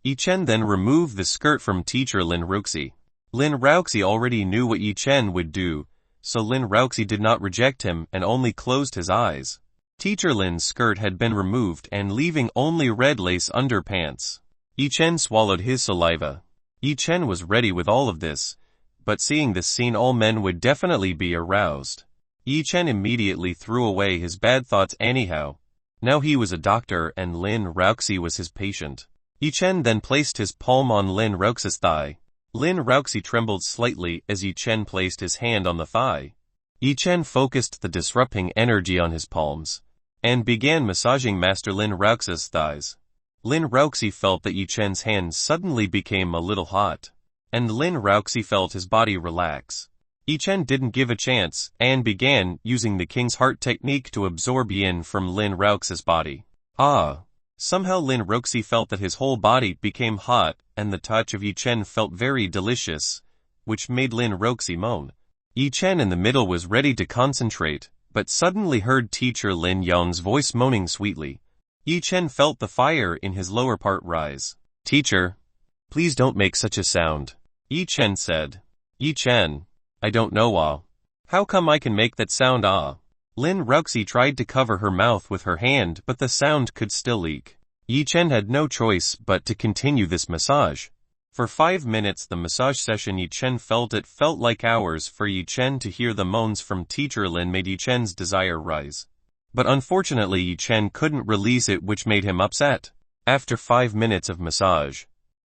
Yi Chen then removed the skirt from teacher Lin Ruxi. Lin Ruxi already knew what Yi Chen would do, so Lin Ruxi did not reject him and only closed his eyes. Teacher Lin's skirt had been removed and leaving only red lace underpants. Yi Chen swallowed his saliva. Yi Chen was ready with all of this, but seeing this scene, all men would definitely be aroused. Yi Chen immediately threw away his bad thoughts anyhow. Now he was a doctor and Lin Ruxi was his patient. Yi Chen then placed his palm on Lin Ruxi's thigh. Lin Ruxi trembled slightly as Yi Chen placed his hand on the thigh. Yi Chen focused the disrupting energy on his palms and began massaging Master Lin Ruxi's thighs. Lin Ruxi felt that Yi Chen's hand suddenly became a little hot, and Lin Ruxi felt his body relax. Yi Chen didn't give a chance and began using the King's Heart technique to absorb yin from Lin Ruxi's body. Somehow Lin Ruxi felt that his whole body became hot, and the touch of Yi Chen felt very delicious, which made Lin Ruxi moan. Yi Chen in the middle was ready to concentrate, but suddenly heard teacher Lin Yang's voice moaning sweetly. Yi Chen felt the fire in his lower part rise. Teacher, please don't make such a sound, Yi Chen said. Yi Chen, I don't know how come I can make that sound Lin Ruxi tried to cover her mouth with her hand, but the sound could still leak. Yi Chen had no choice but to continue this massage. For 5 minutes the massage session, Yi Chen felt it felt like hours. For Yi Chen to hear the moans from teacher Lin made Yi Chen's desire rise. But unfortunately Yi Chen couldn't release it, which made him upset. After 5 minutes of massage,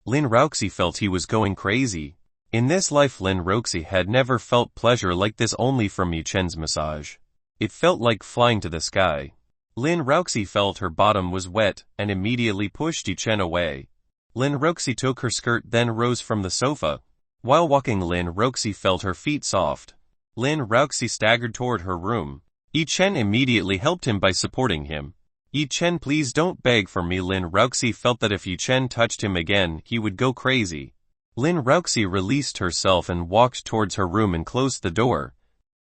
Lin Ruxi felt he was going crazy. In this life Lin Ruxi had never felt pleasure like this, only from Yi Chen's massage. It felt like flying to the sky. Lin Ruxi felt her bottom was wet and immediately pushed Yi Chen away. Lin Ruxi took her skirt then rose from the sofa. While walking Lin Ruxi felt her feet soft. Lin Ruxi staggered toward her room. Yi Chen immediately helped him by supporting him. Yi Chen, please don't beg for me. Lin Ruxi felt that if Yi Chen touched him again, he would go crazy. Lin Ruxi released herself and walked towards her room and closed the door.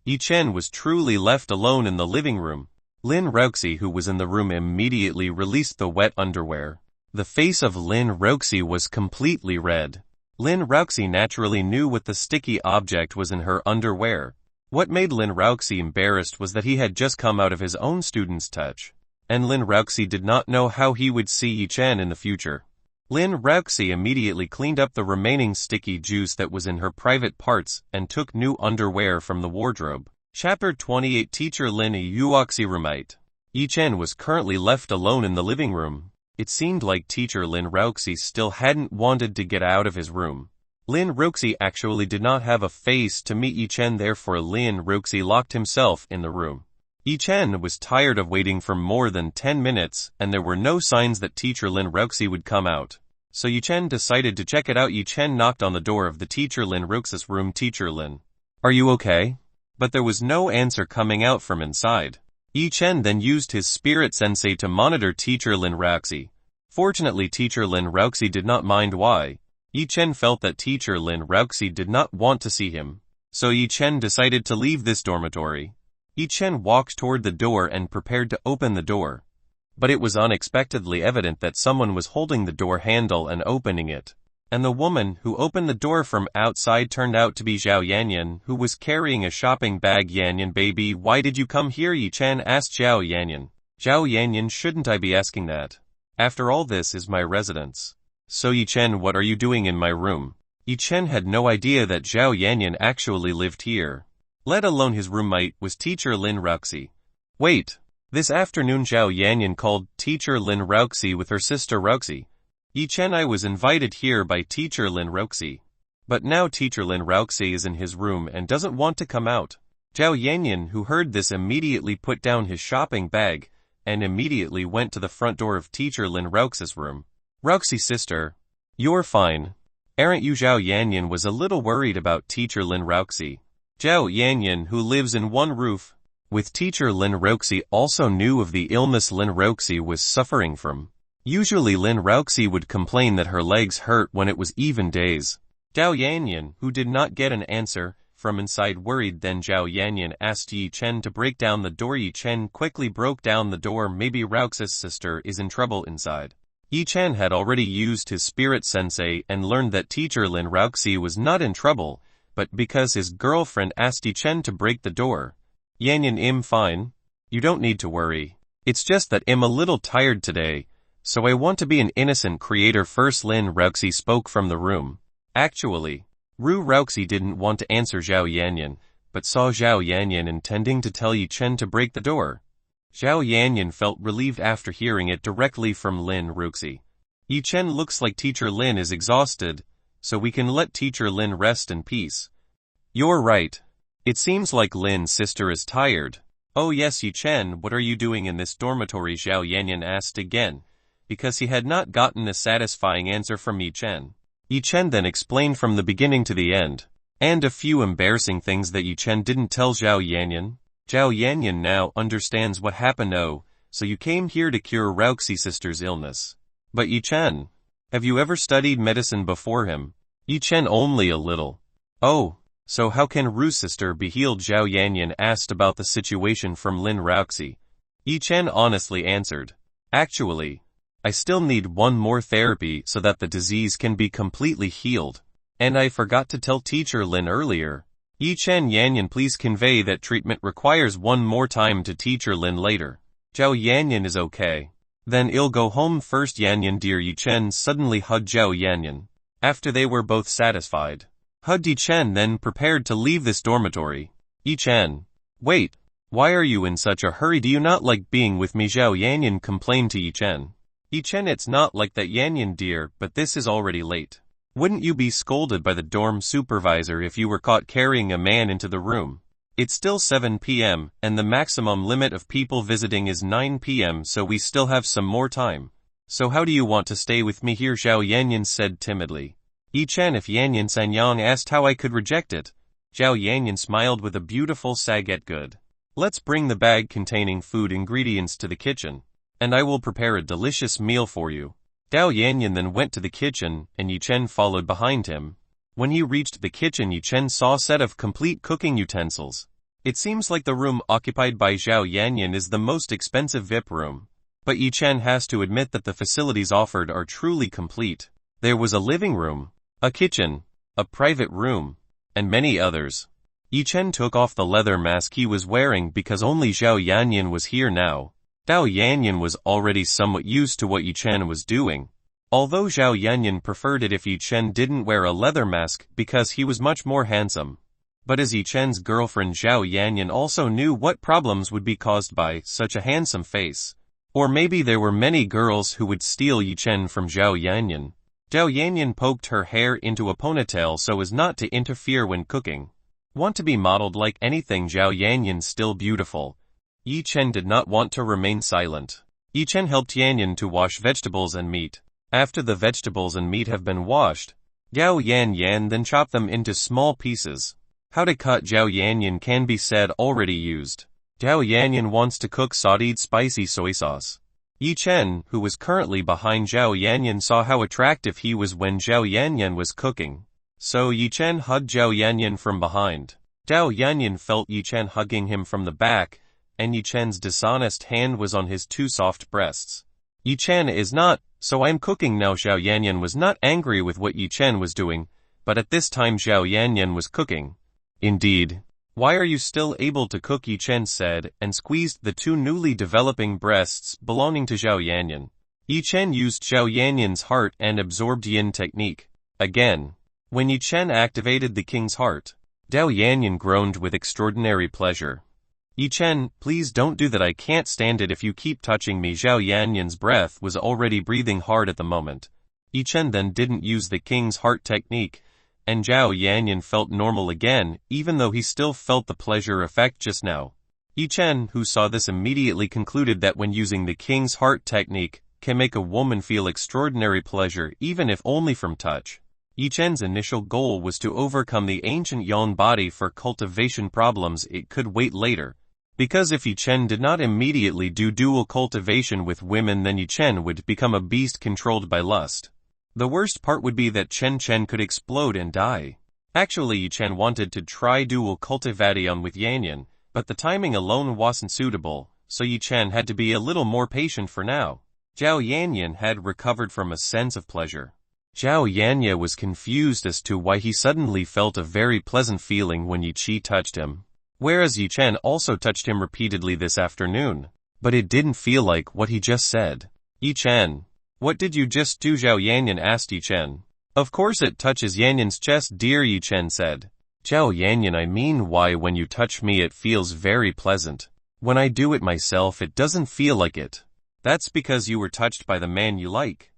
Yi Chen was truly left alone in the living room. Lin Ruxi, who was in the room, immediately released the wet underwear. The face of Lin Ruxi was completely red. Lin Ruxi naturally knew what the sticky object was in her underwear. What made Lin Ruxi embarrassed was that he had just come out of his own student's touch, and Lin Ruxi did not know how he would see Yi Chen in the future. Lin Ruxi immediately cleaned up the remaining sticky juice that was in her private parts and took new underwear from the wardrobe. Chapter 28. Teacher Lin Yuoxi roommate. Yi Chen was currently left alone in the living room. It seemed like teacher Lin Ruxi still hadn't wanted to get out of his room. Lin Ruxi actually did not have a face to meet Yi Chen, therefore Lin Ruxi locked himself in the room. Yi Chen was tired of waiting for more than 10 minutes, and there were no signs that teacher Lin Ruxi would come out. So Yi Chen decided to check it out. Yi Chen knocked on the door of the teacher Lin Ruxi's room. Teacher Lin, are you okay? But there was no answer coming out from inside. Yi Chen then used his spirit sensei to monitor teacher Lin Ruxi. Fortunately teacher Lin Ruxi did not mind. Why? Yi Chen felt that teacher Lin Ruxi did not want to see him. So Yi Chen decided to leave this dormitory. Yi Chen walked toward the door and prepared to open the door. But it was unexpectedly evident that someone was holding the door handle and opening it. And the woman who opened the door from outside turned out to be Zhao Yanyan, who was carrying a shopping bag. Yanyan baby, why did you come here? Yi Chen asked Zhao Yanyan. Zhao Yanyan, shouldn't I be asking that? After all, this is my residence. So Yi Chen, what are you doing in my room? Yi Chen had no idea that Zhao Yanyan actually lived here. Let alone his roommate was teacher Lin Ruxi. Wait. This afternoon Zhao Yanyan called teacher Lin Ruxi with her sister Ruxi. Yi Chen, I was invited here by teacher Lin Ruxi. But now teacher Lin Ruxi is in his room and doesn't want to come out. Zhao Yanyan, who heard this, immediately put down his shopping bag and immediately went to the front door of teacher Lin Ruxi's room. Ruxi sister, you're fine, aren't you? Zhao Yanyan was a little worried about teacher Lin Ruxi. Zhao Yanyan, who lives in one roof with teacher Lin Ruxi, also knew of the illness Lin Ruxi was suffering from. Usually Lin Ruxi would complain that her legs hurt when it was even days. Zhao Yanyan, who did not get an answer from inside, worried. Then Zhao Yanyan asked Yi Chen to break down the door. Yi Chen quickly broke down the door. Maybe Ruxi's sister is in trouble inside. Yi Chen had already used his spirit sensei and learned that teacher Lin Ruxi was not in trouble, but because his girlfriend asked Yi Chen to break the door. Yanyan, I'm fine. You don't need to worry. It's just that I'm a little tired today, so I want to be an innocent creator first. Lin Ruxi spoke from the room. Actually, Ruxi didn't want to answer Zhao Yanyan, but saw Zhao Yanyan intending to tell Yi Chen to break the door. Zhao Yanyan felt relieved after hearing it directly from Lin Ruxi. Yi Chen, looks like teacher Lin is exhausted, so we can let teacher Lin rest in peace. You're right. It seems like Lin's sister is tired. Oh yes, Yi Chen, what are you doing in this dormitory? Zhao Yanyan asked again, because he had not gotten a satisfying answer from Yi Chen. Yi Chen then explained from the beginning to the end, and a few embarrassing things that Yi Chen didn't tell Zhao Yanyan. Zhao Yanyan now understands what happened. Oh, so you came here to cure Ruxi sister's illness. But Yi Chen, have you ever studied medicine before him? Yi Chen, only a little. Oh, so how can Ru's sister be healed? Zhao Yanyan asked about the situation from Lin Ruxi. Yi Chen honestly answered, actually, I still need one more therapy so that the disease can be completely healed. And I forgot to tell teacher Lin earlier. Yi Chen, Yanyan, please convey that treatment requires one more time to teacher Lin later. Zhao Yanyan is okay. Then I'll go home first. Yanyan dear. Yi Chen suddenly hugged Zhao Yanyan. After they were both satisfied, hugged Yi Chen, then prepared to leave this dormitory. Yi Chen, wait, why are you in such a hurry? Do you not like being with me? Zhao Yanyan complained to Yi Chen. Yi Chen, it's not like that Yanyan dear, but this is already late. Wouldn't you be scolded by the dorm supervisor if you were caught carrying a man into the room? It's still 7 p.m., and the maximum limit of people visiting is 9 p.m., so we still have some more time. So how do you want to stay with me here? Zhao Yanyan said timidly. Yi Chen, if Yanyan Sanyang asked how I could reject it. Zhao Yanyan smiled with a beautiful saget. Good. Let's bring the bag containing food ingredients to the kitchen, and I will prepare a delicious meal for you. Zhao Yanyan then went to the kitchen, and Yi Chen followed behind him. When he reached the kitchen, Yi Chen saw a set of complete cooking utensils. It seems like the room occupied by Zhao Yanyan is the most expensive VIP room. But Yi Chen has to admit that the facilities offered are truly complete. There was a living room, a kitchen, a private room, and many others. Yi Chen took off the leather mask he was wearing because only Zhao Yanyan was here now. Zhao Yanyan was already somewhat used to what Yi Chen was doing, although Zhao Yanyan preferred it if Yi Chen didn't wear a leather mask because he was much more handsome. But as Yi Chen's girlfriend, Zhao Yanyan also knew what problems would be caused by such a handsome face. Or maybe there were many girls who would steal Yi Chen from Zhao Yanyan. Zhao Yanyan poked her hair into a ponytail so as not to interfere when cooking. Want to be modeled like anything? Zhao Yanyan still beautiful. Yi Chen did not want to remain silent. Yi Chen helped Yanyan to wash vegetables and meat. After the vegetables and meat have been washed, Zhao Yanyan then chopped them into small pieces. How to cut Zhao Yanyan can be said already used. Zhao Yanyan wants to cook sauteed spicy soy sauce. Yi Chen, who was currently behind Zhao Yanyan, saw how attractive he was when Zhao Yanyan was cooking. So Yi Chen hugged Zhao Yanyan from behind. Zhao Yanyan felt Yi Chen hugging him from the back, and Yi Chen's dishonest hand was on his two soft breasts. Yi Chen is not, so I'm cooking now. Zhao Yanyan was not angry with what Yi Chen was doing, but at this time Zhao Yanyan was cooking. Indeed. Why are you still able to cook? Yi Chen said, and squeezed the two newly developing breasts belonging to Zhao Yanyan. Yi Chen used Zhao Yanyan's heart and absorbed yin technique. Again. When Yi Chen activated the king's heart, Zhao Yanyan groaned with extraordinary pleasure. Yi Chen, please don't do that. I can't stand it if you keep touching me. Zhao Yanyan's breath was already breathing hard at the moment. Yi Chen then didn't use the king's heart technique, and Zhao Yanyan felt normal again, even though he still felt the pleasure effect just now. Yi Chen, who saw this, immediately concluded that when using the king's heart technique, can make a woman feel extraordinary pleasure even if only from touch. Yi Chen's initial goal was to overcome the ancient yang body for cultivation problems. It could wait later. Because if Yi Chen did not immediately do dual cultivation with women, then Yi Chen would become a beast controlled by lust. The worst part would be that Chen could explode and die. Actually, Yi Chen wanted to try dual cultivation with Yanyan, but the timing alone wasn't suitable, so Yi Chen had to be a little more patient for now. Zhao Yanyan had recovered from a sense of pleasure. Zhao Yanyan was confused as to why he suddenly felt a very pleasant feeling when Yi Qi touched him. Whereas Yi Chen also touched him repeatedly this afternoon. But it didn't feel like what he just said. Yi Chen. What did you just do? Zhao Yanyan asked Yi Chen. Of course it touches Yanyan's chest, dear, Yi Chen said. Zhao Yanyan, I mean, why when you touch me it feels very pleasant. When I do it myself it doesn't feel like it. That's because you were touched by the man you like.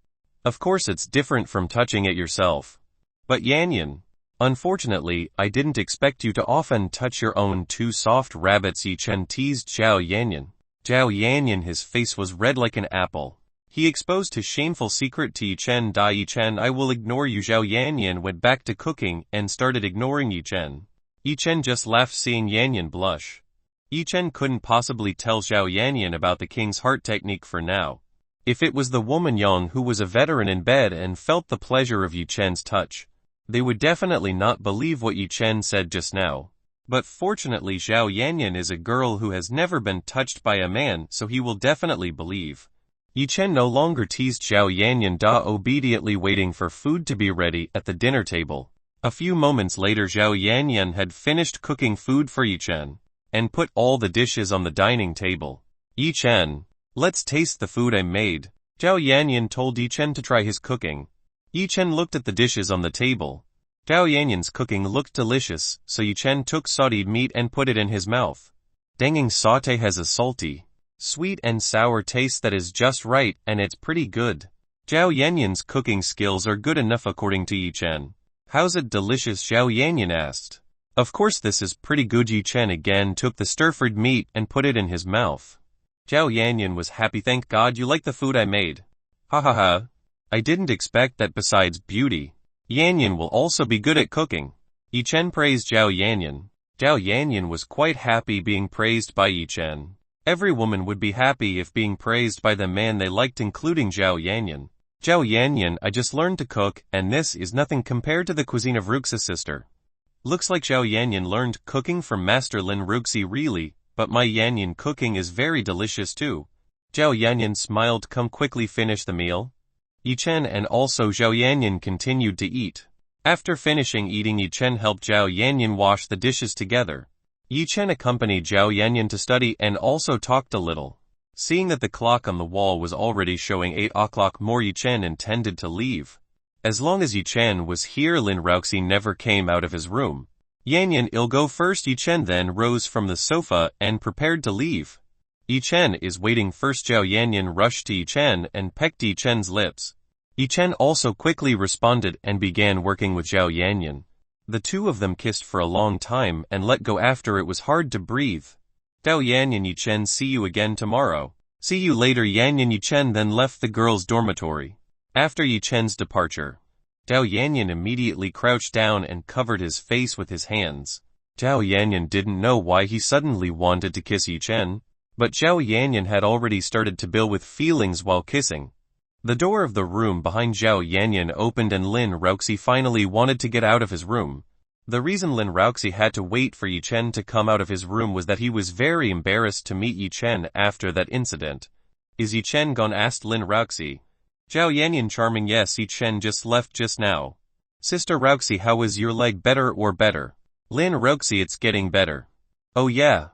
Of course it's different from touching it yourself. But Yanyan, unfortunately, I didn't expect you to often touch your own two soft rabbits, Yi Chen teased Zhao Yanyan. Zhao Yanyan, his face was red like an apple. He exposed his shameful secret to Yi Chen. Yi Chen, I will ignore you. Zhao Yanyan went back to cooking and started ignoring Yi Chen. Yi Chen just laughed seeing Yanyan blush. Yi Chen couldn't possibly tell Zhao Yanyan about the king's heart technique for now. If it was the woman Yang who was a veteran in bed and felt the pleasure of Yi Chen's touch, they would definitely not believe what Yi Chen said just now. But fortunately Zhao Yanyan is a girl who has never been touched by a man, so he will definitely believe. Yi Chen no longer teased Zhao Yanyan, obediently waiting for food to be ready at the dinner table. A few moments later Zhao Yanyan had finished cooking food for Yi Chen, and put all the dishes on the dining table. Yi Chen, let's taste the food I made. Zhao Yanyan told Yi Chen to try his cooking. Yi Chen looked at the dishes on the table. Zhao Yanyan's cooking looked delicious, so Yi Chen took sauteed meat and put it in his mouth. Danging sauté has a salty, sweet and sour taste that is just right, and it's pretty good. Zhao Yanyan's cooking skills are good enough according to Yi Chen. How's it delicious? Zhao Yanyan asked. Of course this is pretty good. Yi Chen again took the stir-fried meat and put it in his mouth. Zhao Yanyan was happy. Thank God you like the food I made. Ha ha ha. I didn't expect that. Besides beauty, Yanyan will also be good at cooking. Yi Chen praised Zhao Yanyan. Zhao Yanyan was quite happy being praised by Yi Chen. Every woman would be happy if being praised by the man they liked, including Zhao Yanyan. Zhao Yanyan, I just learned to cook, and this is nothing compared to the cuisine of Rux's sister. Looks like Zhao Yanyan learned cooking from Master Lin Ruxi. Really, but my Yanyan cooking is very delicious too. Zhao Yanyan smiled. Come quickly finish the meal. Yi Chen and also Zhao Yanyan continued to eat. After finishing eating, Yi Chen helped Zhao Yanyan wash the dishes together. Yi Chen accompanied Zhao Yanyan to study and also talked a little. Seeing that the clock on the wall was already showing 8 o'clock more, Yi Chen intended to leave. As long as Yi Chen was here, Lin Ruxi never came out of his room. Yanyan, I'll go first. Yi Chen then rose from the sofa and prepared to leave. Yi Chen is waiting first. Zhao Yanyan rushed to Yi Chen and pecked Yi Chen's lips. Yi Chen also quickly responded and began working with Zhao Yanyan. The two of them kissed for a long time and let go after it was hard to breathe. Zhao Yanyan, Yi Chen, see you again tomorrow. See you later. Yanyan. Yi Chen then left the girls' dormitory. After Yi Chen's departure, Zhao Yanyan immediately crouched down and covered his face with his hands. Zhao Yanyan didn't know why he suddenly wanted to kiss Yi Chen, but Zhao Yanyan had already started to build with feelings while kissing. The door of the room behind Zhao Yanyan opened and Lin Ruxi finally wanted to get out of his room. The reason Lin Ruxi had to wait for Yi Chen to come out of his room was that he was very embarrassed to meet Yi Chen after that incident. Is Yi Chen gone? Asked Lin Roxy. Zhao Yanyan charming. Yes, Yi Chen just left just now. Sister Roxy, how is your leg? Better or better? Lin Roxy, it's getting better. Oh yeah.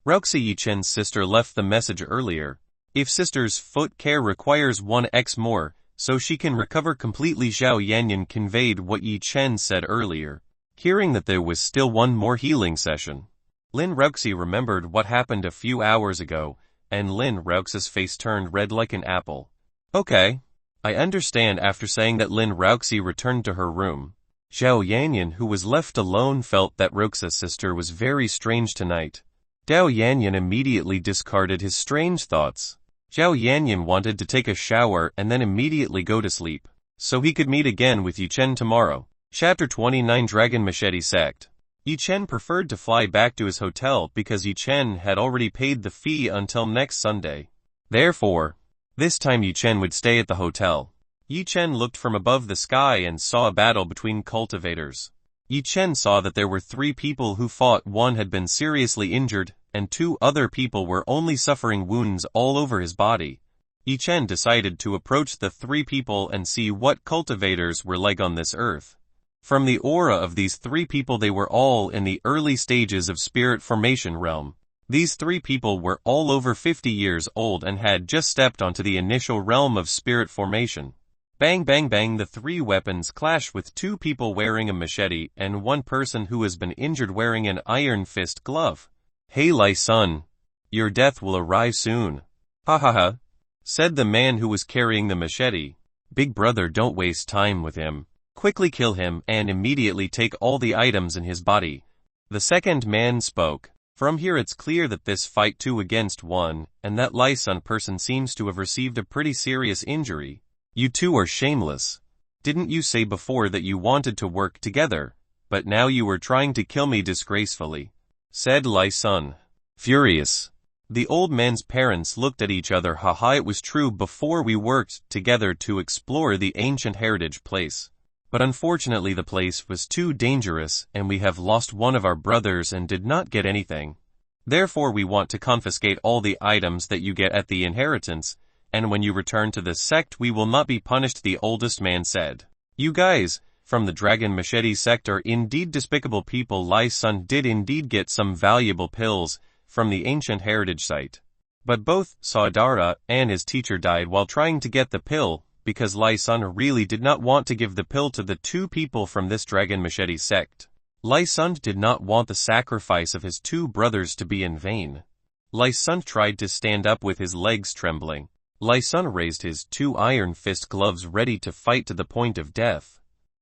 Roxy, Yi Chen's sister left the message earlier. If sister's foot care requires 1x more, so she can recover completely. Zhao Yanyan conveyed what Yi Chen said earlier. Hearing that there was still one more healing session, Lin Roxy remembered what happened a few hours ago, and Lin Roxy's face turned red like an apple. Okay. I understand. After saying that, Lin Roxy returned to her room. Zhao Yanyan, who was left alone, felt that Roxy's sister was very strange tonight. Zhao Yanyan immediately discarded his strange thoughts. Zhao Yanyan wanted to take a shower and then immediately go to sleep, so he could meet again with Yi Chen tomorrow. Chapter 29 Dragon Machete Sect. Yi Chen preferred to fly back to his hotel because Yi Chen had already paid the fee until next Sunday. Therefore, this time Yi Chen would stay at the hotel. Yi Chen looked from above the sky and saw a battle between cultivators. Yi Chen saw that there were 3 people who fought. 1 had been seriously injured, and 2 other people were only suffering wounds all over his body. Yi Chen decided to approach the 3 people and see what cultivators were like on this earth. From the aura of these 3 people, they were all in the early stages of spirit formation realm. These 3 people were all over 50 years old and had just stepped onto the initial realm of spirit formation. Bang bang bang, the 3 weapons clash with 2 people wearing a machete and 1 person who has been injured wearing an iron fist glove. Hey Lai Sun, your death will arrive soon. Ha ha ha, said the man who was carrying the machete. Big brother, don't waste time with him. Quickly kill him and immediately take all the items in his body. The second man spoke. From here it's clear that this fight 2 against 1, and that Lai Sun person seems to have received a pretty serious injury. You 2 are shameless. Didn't you say before that you wanted to work together, but now you are trying to kill me disgracefully? Said Lai Sun. Furious. The old man's parents looked at each other. Haha, it was true. Before we worked together to explore the ancient heritage place. But unfortunately the place was too dangerous and we have lost one of our brothers and did not get anything. Therefore we want to confiscate all the items that you get at the inheritance, and when you return to the sect we will not be punished, the oldest man said. You guys, from the Dragon Machete sect, are indeed despicable people. Lai Sun did indeed get some valuable pills from the ancient heritage site. But both Saudara and his teacher died while trying to get the pill, because Lai Sun really did not want to give the pill to the 2 people from this Dragon Machete sect. Lai Sun did not want the sacrifice of his 2 brothers to be in vain. Lai Sun tried to stand up with his legs trembling. Lai Sun raised his 2 iron fist gloves ready to fight to the point of death.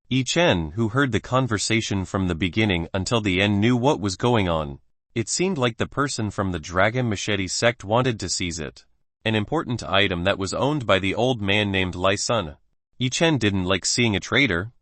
Yi Chen, who heard the conversation from the beginning until the end, knew what was going on. It seemed like the person from the Dragon Machete sect wanted to seize it. An important item that was owned by the old man named Lai Sun. Yi Chen didn't like seeing a traitor.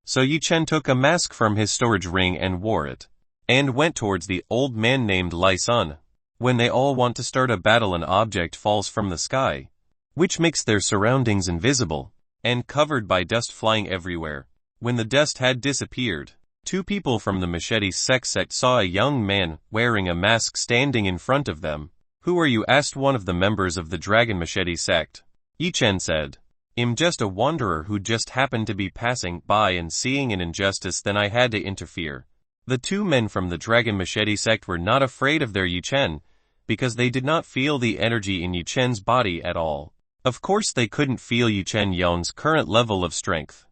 So Yi Chen took a mask from his storage ring and wore it, and went towards the old man named Lai Sun. When they all want to start a battle, an object falls from the sky, which makes their surroundings invisible, and covered by dust flying everywhere. When the dust had disappeared, 2 people from the Machete sect saw a young man wearing a mask standing in front of them. Who are you? Asked one of the members of the Dragon Machete sect. Yi Chen said, I'm just a wanderer who just happened to be passing by and seeing an injustice, then I had to interfere. The 2 men from the Dragon Machete sect were not afraid of their Yi Chen, because they did not feel the energy in Yi Chen's body at all. Of course they couldn't feel Yi Chen Yong's current level of strength,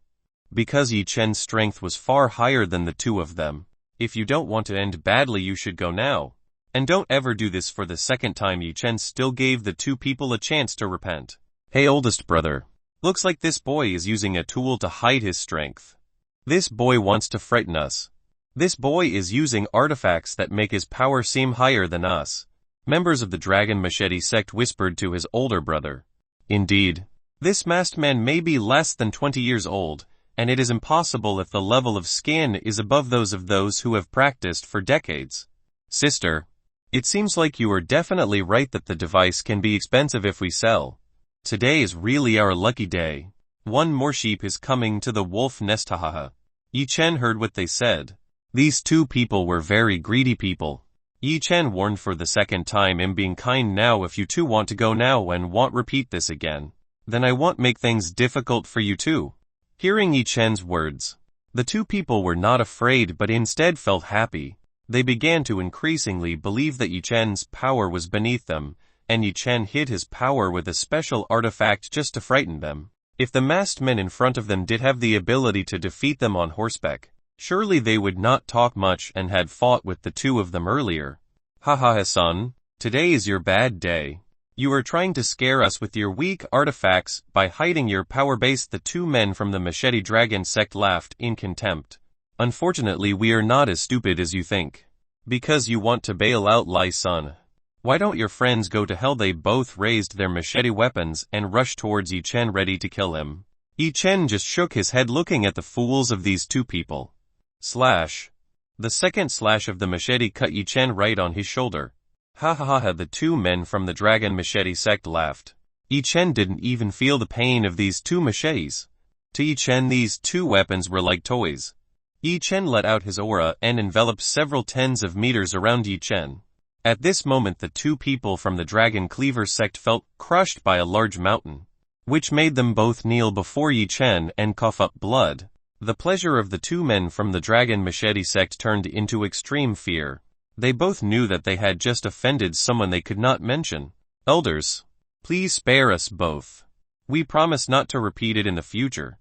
because Yi Chen's strength was far higher than the 2 of them. If you don't want to end badly, you should go now. And don't ever do this for the second time. Yi Chen still gave the 2 people a chance to repent. Hey oldest brother. Looks like this boy is using a tool to hide his strength. This boy wants to frighten us. This boy is using artifacts that make his power seem higher than us. Members of the Dragon Machete sect whispered to his older brother. Indeed, this masked man may be less than 20 years old, and it is impossible if the level of skin is above those who have practiced for decades. Sister, it seems like you are definitely right that the device can be expensive if we sell. Today is really our lucky day. 1 more sheep is coming to the wolf nest. Hahaha. Yi Chen heard what they said. These 2 people were very greedy people. Yi Chen warned for the second time. I'm being kind now. If you two want to go now and won't repeat this again, then I won't make things difficult for you too. Hearing Yi Chen's words, the two people were not afraid but instead felt happy. They began to increasingly believe that Yi Chen's power was beneath them, and Yi Chen hid his power with a special artifact just to frighten them. If the masked men in front of them did have the ability to defeat them on horseback, surely they would not talk much and had fought with the two of them earlier. Haha, son, today is your bad day. You are trying to scare us with your weak artifacts by hiding your power base. The two men from the Machete Dragon sect laughed in contempt. Unfortunately, we are not as stupid as you think. Because you want to bail out Lai Sun. Why don't your friends go to hell? They both raised their machete weapons and rushed towards Yi Chen ready to kill him. Yi Chen just shook his head looking at the fools of these two people. Slash. The second slash of the machete cut Yi Chen right on his shoulder. Ha ha ha, the two men from the Dragon Machete sect laughed. Yi Chen didn't even feel the pain of these two machetes. To Yi Chen these two weapons were like toys. Yi Chen let out his aura and enveloped several tens of meters around Yi Chen. At this moment the two people from the Dragon Cleaver sect felt crushed by a large mountain, which made them both kneel before Yi Chen and cough up blood. The pleasure of the two men from the Dragon Machete sect turned into extreme fear. They both knew that they had just offended someone they could not mention. Elders, please spare us both. We promise not to repeat it in the future.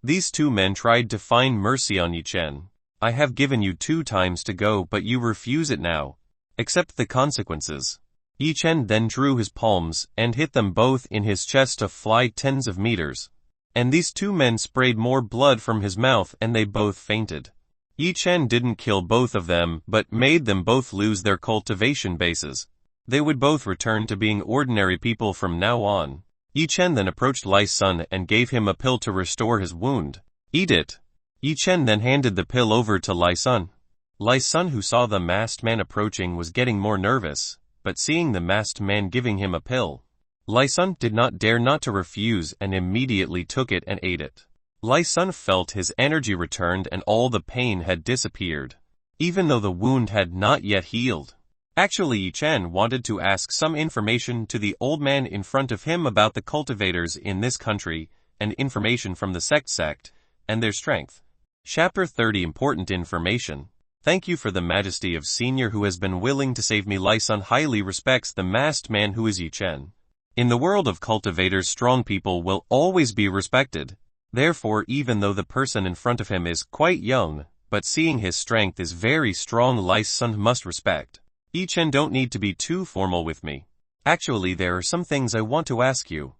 These two men tried to find mercy on Yi Chen. I have given you 2 times to go but you refuse it now. Accept the consequences. Yi Chen then drew his palms and hit them both in his chest to fly tens of meters. And these two men sprayed more blood from his mouth and they both fainted. Yi Chen didn't kill both of them but made them both lose their cultivation bases. They would both return to being ordinary people from now on. Yi Chen then approached Lai Sun and gave him a pill to restore his wound. Eat it. Yi Chen then handed the pill over to Lai Sun. Lai Sun, who saw the masked man approaching, was getting more nervous, but seeing the masked man giving him a pill, Lai Sun did not dare not to refuse and immediately took it and ate it. Lai Sun felt his energy returned and all the pain had disappeared, even though the wound had not yet healed. Actually, Yi Chen wanted to ask some information to the old man in front of him about the cultivators in this country, and information from the sect and their strength. Chapter 30 Important Information. Thank you for the majesty of Senior who has been willing to save me. Lai Sun highly respects the masked man who is Yi Chen. In the world of cultivators, strong people will always be respected. Therefore, even though the person in front of him is quite young, but seeing his strength is very strong, Lai Sun must respect. Yi Chen, don't need to be too formal with me. Actually, there are some things I want to ask you.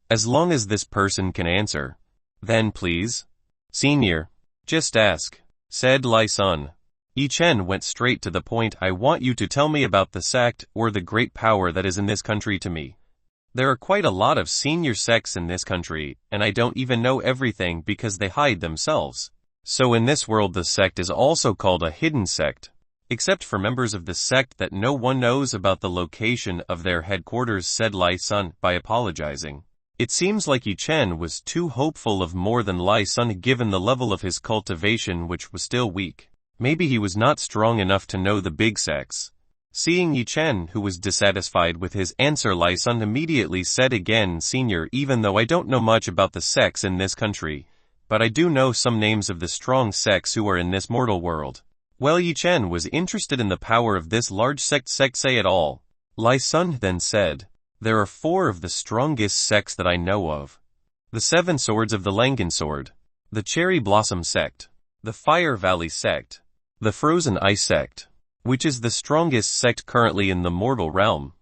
As long as this person can answer. Then please. Senior. Just ask, said Lai Sun. Yi Chen went straight to the point. I want you to tell me about the sect or the great power that is in this country to me. There are quite a lot of senior sects in this country, and I don't even know everything because they hide themselves. So in this world the sect is also called a hidden sect. Except for members of the sect that no one knows about the location of their headquarters, said Lai Sun by apologizing. It seems like Yi Chen was too hopeful of more than Lai Sun given the level of his cultivation, which was still weak. Maybe he was not strong enough to know the big sects. Seeing Yi Chen, who was dissatisfied with his answer, Lai Sun immediately said again, Senior, even though I don't know much about the sects in this country, but I do know some names of the strong sects who are in this mortal world. Well, Yi Chen was interested in the power of this large sect. Say it all. Lai Sun then said, there are 4 of the strongest sects that I know of. The 7 Swords of the Langan Sword, the Cherry Blossom sect, the Fire Valley sect, the Frozen Ice sect, which is the strongest sect currently in the mortal realm.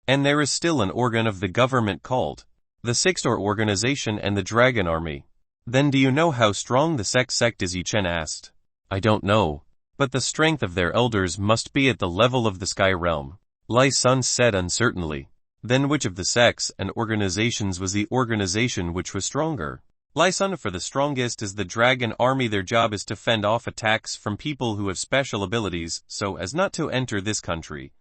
And there is still an organ of the government called the Sixth-Or Organization and the Dragon Army. Then do you know how strong the sect is? Yi Chen asked. I don't know, but the strength of their elders must be at the level of the Sky Realm, Lai Sun said uncertainly. Then which of the sects and organizations was the organization which was stronger? Lai Sun, for the strongest is the Dragon Army. Their job is to fend off attacks from people who have special abilities so as not to enter this country.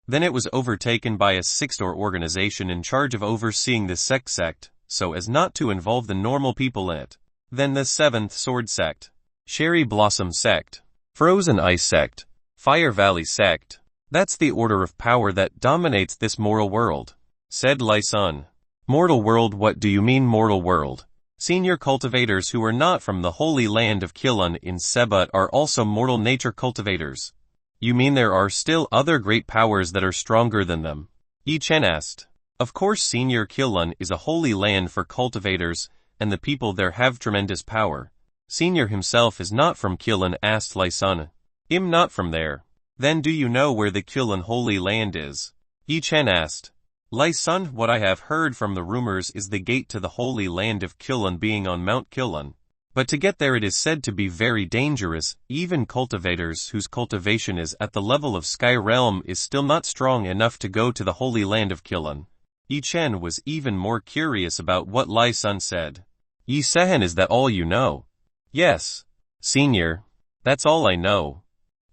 Then it was overtaken by a Sixth-Or Organization in charge of overseeing the sect so as not to involve the normal people in it. Then the 7th Sword sect, Cherry Blossom sect, Frozen Ice sect, Fire Valley sect, That's the order of power that dominates this mortal world, said Lai Sun. Mortal world? What do you mean mortal world? Senior cultivators who are not from the holy land of Kilun in Sebut are also mortal nature cultivators. You mean there are still other great powers that are stronger than them? Yi Chen asked. Of course, Senior Kilun is a holy land for cultivators, and the people there have tremendous power. Senior himself is not from Kilun, asked Lai Sun. I'm not from there. Then do you know where the Kilun holy land is? Yi Chen asked. Lai Sun, what I have heard from the rumors is the gate to the holy land of Kilun being on Mount Kilun. But to get there it is said to be very dangerous. Even cultivators whose cultivation is at the level of Sky Realm is still not strong enough to go to the holy land of Kilun. Yi Chen was even more curious about what Lai Sun said. Yi Sehen, is that all you know? Yes, Senior. That's all I know.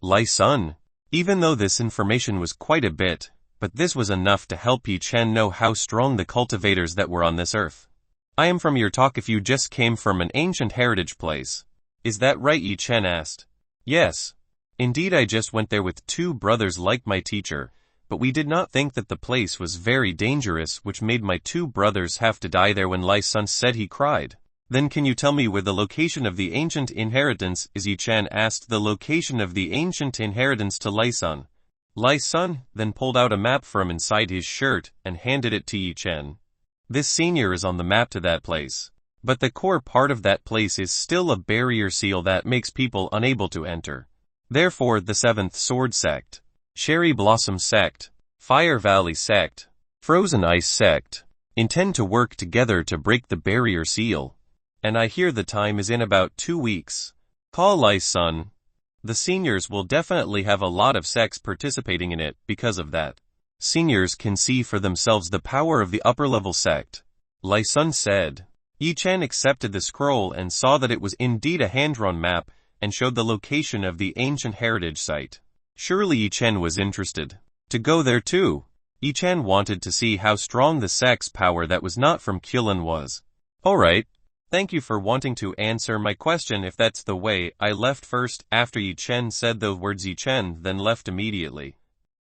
Lai Sun. Even though this information was quite a bit, but this was enough to help Yi Chen know how strong the cultivators that were on this earth. I am from your talk if you just came from an ancient heritage place. Is that right? Yi Chen asked. Yes. Indeed, I just went there with 2 brothers like my teacher, but we did not think that the place was very dangerous, which made my 2 brothers have to die there. When Lai Sun said, he cried. Then can you tell me where the location of the ancient inheritance is? Yi Chen asked the location of the ancient inheritance to Lai Sun. Lai Sun then pulled out a map from inside his shirt and handed it to Yi Chen. This Senior is on the map to that place. But the core part of that place is still a barrier seal that makes people unable to enter. Therefore the 7th Sword Sect, Cherry Blossom Sect, Fire Valley Sect, Frozen Ice Sect, intend to work together to break the barrier seal. And I hear the time is in about 2 weeks. Call Lai Sun. The seniors will definitely have a lot of sects participating in it because of that. Seniors can see for themselves the power of the upper-level sect. Lai Sun said. Yi Chen accepted the scroll and saw that it was indeed a hand-drawn map and showed the location of the ancient heritage site. Surely Yi Chen was interested to go there too. Yi Chen wanted to see how strong the sect's power that was not from Kilun was. Alright. Thank you for wanting to answer my question. If that's the way, I left first. After Yi Chen said those words, Yi Chen then left immediately.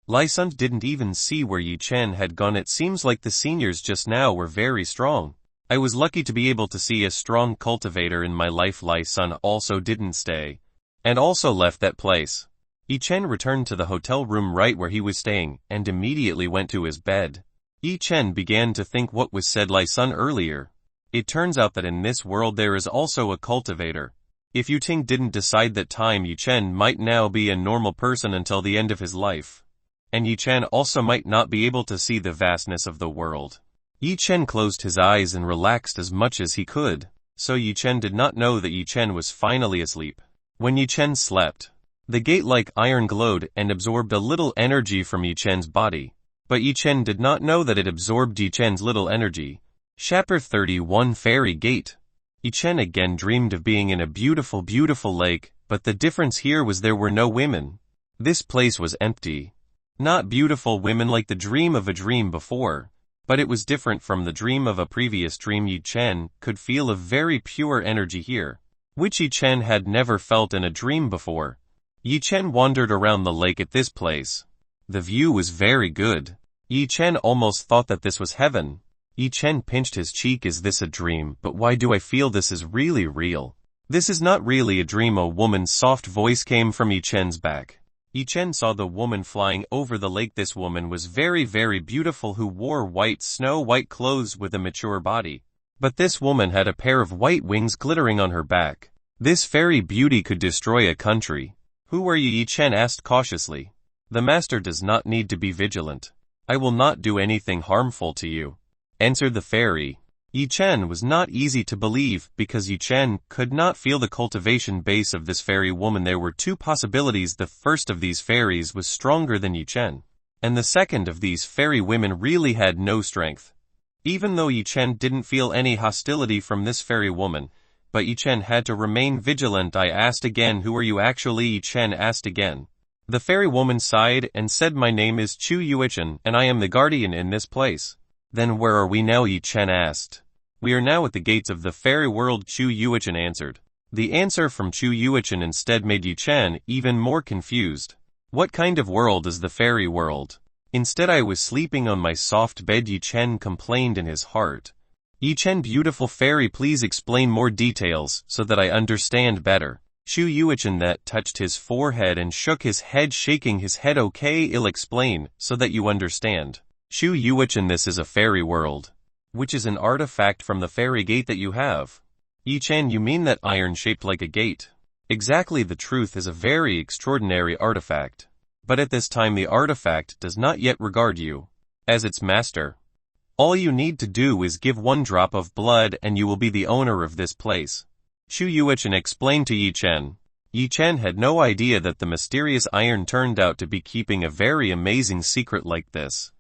Lai Sun didn't even see where Yi Chen had gone. It seems like the seniors just now were very strong. I was lucky to be able to see a strong cultivator in my life. Lai Sun also didn't stay, and also left that place. Yi Chen returned to the hotel room right where he was staying, and immediately went to his bed. Yi Chen began to think what was said Lai Sun earlier. It turns out that in this world there is also a cultivator. If Yu Ting didn't decide that time, Yi Chen might now be a normal person until the end of his life. And Yi Chen also might not be able to see the vastness of the world. Yi Chen closed his eyes and relaxed as much as he could, so Yi Chen did not know that Yi Chen was finally asleep. When Yi Chen slept, the gate-like iron glowed and absorbed a little energy from Yi Chen's body. But Yi Chen did not know that it absorbed Yi Chen's little energy. Chapter 31 Fairy Gate. Yi Chen again dreamed of being in a beautiful, beautiful lake, but the difference here was there were no women. This place was empty. Not beautiful women like the dream of a dream before, but it was different from the dream of a previous dream. Yi Chen could feel a very pure energy here, which Yi Chen had never felt in a dream before. Yi Chen wandered around the lake at this place. The view was very good. Yi Chen almost thought that this was heaven. Yi Chen pinched his cheek. Is this a dream? But why do I feel this is really real? This is not really a dream. A woman's soft voice came from Yi Chen's back. Yi Chen saw the woman flying over the lake. This woman was very, very beautiful, who wore white, snow-white clothes with a mature body. But this woman had a pair of white wings glittering on her back. This fairy beauty could destroy a country. Who are you? Yi Chen asked cautiously. The master does not need to be vigilant. I will not do anything harmful to you, answered the fairy. Yi Chen was not easy to believe because Yi Chen could not feel the cultivation base of this fairy woman. There were 2 possibilities. The first of these fairies was stronger than Yi Chen, and the second of these fairy women really had no strength. Even though Yi Chen didn't feel any hostility from this fairy woman, but Yi Chen had to remain vigilant. I asked again, who are you actually? Yi Chen asked again. The fairy woman sighed and said, my name is Chu Yuichen, and I am the guardian in this place. Then where are we now? Yi Chen asked. We are now at the gates of the fairy world, Chu Yuichen answered. The answer from Chu Yuichen instead made Yi Chen even more confused. What kind of world is the fairy world? Instead I was sleeping on my soft bed, Yi Chen complained in his heart. Yi Chen, beautiful fairy, please explain more details so that I understand better. Shu Yuichen that touched his forehead and shook his head, shaking his head. Okay, I'll explain so that you understand. Shu Yuichen, this is a fairy world, which is an artifact from the fairy gate that you have. Yi Chen, you mean that iron shaped like a gate? Exactly, the truth is a very extraordinary artifact. But at this time the artifact does not yet regard you as its master. All you need to do is give 1 drop of blood and you will be the owner of this place. Shu Yuichen explained to Yi Chen. Yi Chen had no idea that the mysterious iron turned out to be keeping a very amazing secret like this.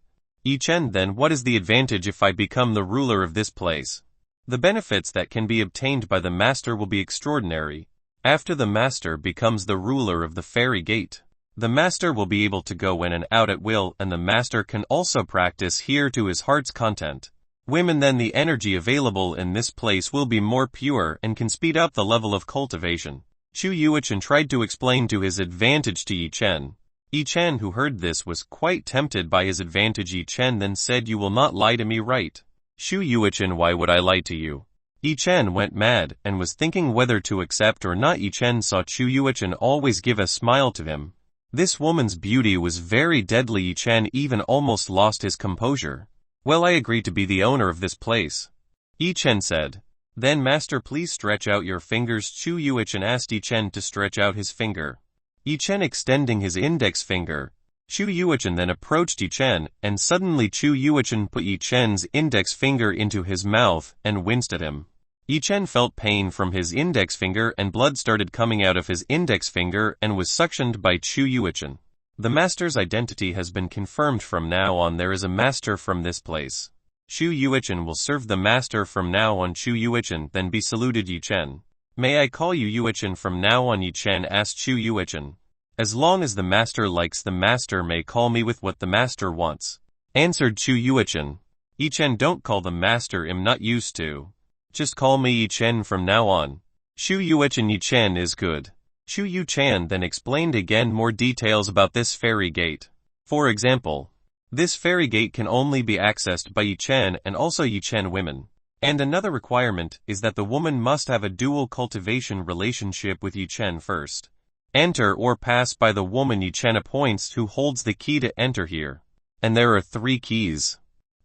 Yi Chen, then what is the advantage if I become the ruler of this place? The benefits that can be obtained by the master will be extraordinary. After the master becomes the ruler of the fairy gate, the master will be able to go in and out at will, and the master can also practice here to his heart's content. Women, then the energy available in this place will be more pure and can speed up the level of cultivation. Shu Yuichen tried to explain to his advantage to Yi Chen. Yi Chen, who heard this, was quite tempted by his advantage. Yi Chen then said, you will not lie to me, right? Shu Yuichen, why would I lie to you? Yi Chen went mad and was thinking whether to accept or not. Yi Chen saw Shu Yuichen always give a smile to him. This woman's beauty was very deadly. Yi Chen even almost lost his composure. Well, I agree to be the owner of this place. Yi Chen said. Then master, please stretch out your fingers. Shu Yuichen asked Yi Chen to stretch out his finger. Yi Chen extending his index finger. Shu Yuichen then approached Yi Chen, and suddenly Shu Yuichen put Yi Chen's index finger into his mouth and winced at him. Yi Chen felt pain from his index finger and blood started coming out of his index finger and was suctioned by Shu Yuichen. The master's identity has been confirmed. From now on there is a master from this place. Shu Yuichen will serve the master from now on. Shu Yuichen then be saluted Yi Chen. May I call you Yuichen from now on? Yi Chen asked Shu Yuichen. As long as the master likes, the master may call me with what the master wants, answered Shu Yuichen. Yi Chen, don't call the master, I'm not used to. Just call me Yi Chen from now on. Shu Yuichen, Yi Chen is good. Shu Yuichen then explained again more details about this fairy gate. For example, this fairy gate can only be accessed by Yi Chen and also Yi Chen women. And another requirement is that the woman must have a dual cultivation relationship with Yi Chen first. Enter or pass by the woman Yi Chen appoints who holds the key to enter here. And there are 3 keys.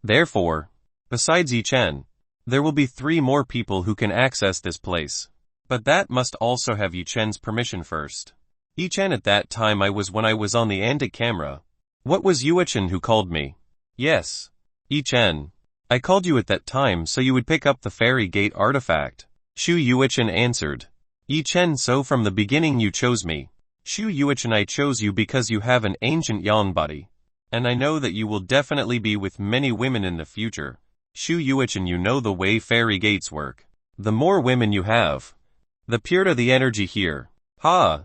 Therefore, besides Yi Chen, there will be 3 more people who can access this place. But that must also have Yi Chen's permission first. Yi Chen, at that time when I was on the Antic camera. What was Yuichen who called me? Yes. Yi Chen. I called you at that time so you would pick up the fairy gate artifact. Shu Yuichen answered. Yi Chen, so from the beginning you chose me. Shu Yuichen, I chose you because you have an ancient yang body. And I know that you will definitely be with many women in the future. Shu Yuichen, you know the way fairy gates work. The more women you have, the purer the energy here. Ha!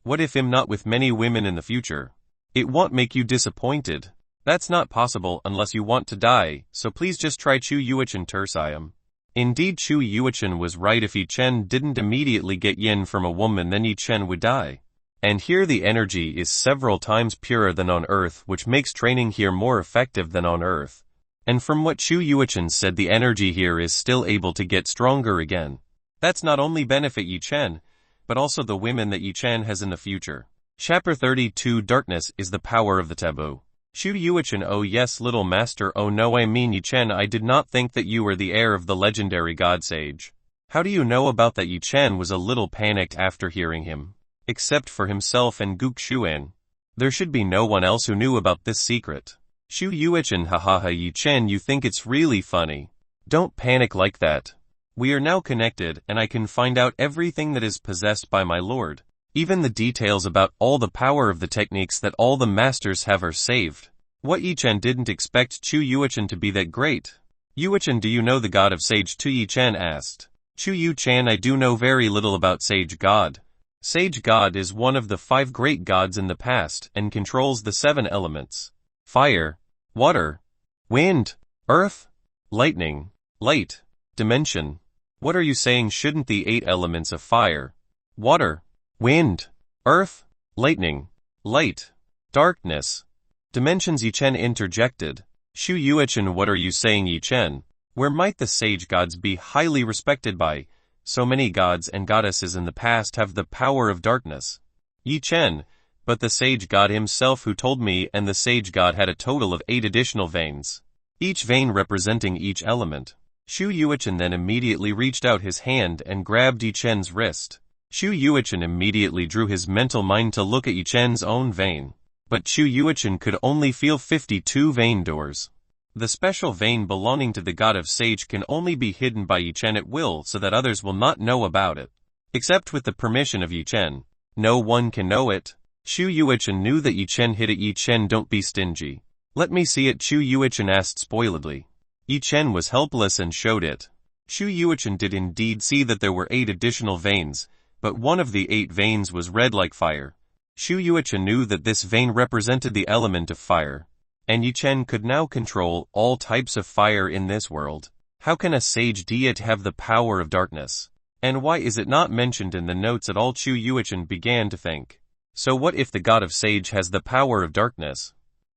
What if I'm not with many women in the future? It won't make you disappointed. That's not possible unless you want to die, so please just try. Shu Yuichen Tersiam. Indeed, Shu Yuichen was right. If Yi Chen didn't immediately get yin from a woman, then Yi Chen would die. And here the energy is several times purer than on Earth, which makes training here more effective than on Earth. And from what Shu Yuichen said, the energy here is still able to get stronger again. That's not only benefit Yi Chen, but also the women that Yi Chen has in the future. Chapter 32, Darkness is the power of the taboo. Shu Yuichen, oh yes, little master. Oh no, I mean Yi Chen, I did not think that you were the heir of the legendary god sage. How do you know about that? Yi Chen was a little panicked after hearing him. Except for himself and Guk Xuan. There should be no one else who knew about this secret. Shu Yuichen, hahaha. Yi Chen, you think it's really funny. Don't panic like that. We are now connected and I can find out everything that is possessed by my lord. Even the details about all the power of the techniques that all the masters have are saved. What? Yi Chen didn't expect Shu Yuichen to be that great. Yuichen, do you know the god of sage? Yi Chen asked. Shu Yuichen, I do know very little about sage god. Sage god is one of the 5 great gods in the past and controls the 7 elements. Fire, water, wind, earth, lightning, light, dimension. What are you saying? Shouldn't the 8 elements of fire, water, wind, earth, lightning, light, Darkness. Dimensions. Yi Chen interjected. Shu Yuichen, what are you saying, Yi Chen? Where might the sage gods be highly respected by? So many gods and goddesses in the past have the power of darkness. Yi Chen, but the sage god himself who told me, and the sage god had a total of 8 additional veins, each vein representing each element. Shu Yuichen then immediately reached out his hand and grabbed Yi Chen's wrist. Shu Yuichen immediately drew his mental mind to look at Yi Chen's own vein. But Shu Yuichen could only feel 52 vein doors. The special vein belonging to the god of sage can only be hidden by Yi Chen at will so that others will not know about it. Except with the permission of Yi Chen. No one can know it. Shu Yuichen knew that Yi Chen hid it. Yi Chen, don't be stingy. Let me see it, Shu Yuichen asked spoiledly. Yi Chen was helpless and showed it. Shu Yuichen did indeed see that there were 8 additional veins, but one of the 8 veins was red like fire. Shu Yuichen knew that this vein represented the element of fire, and Yi Chen could now control all types of fire in this world. How can a sage deity have the power of darkness? And why is it not mentioned in the notes at all? Shu Yuichen began to think. So what if the god of sage has the power of darkness?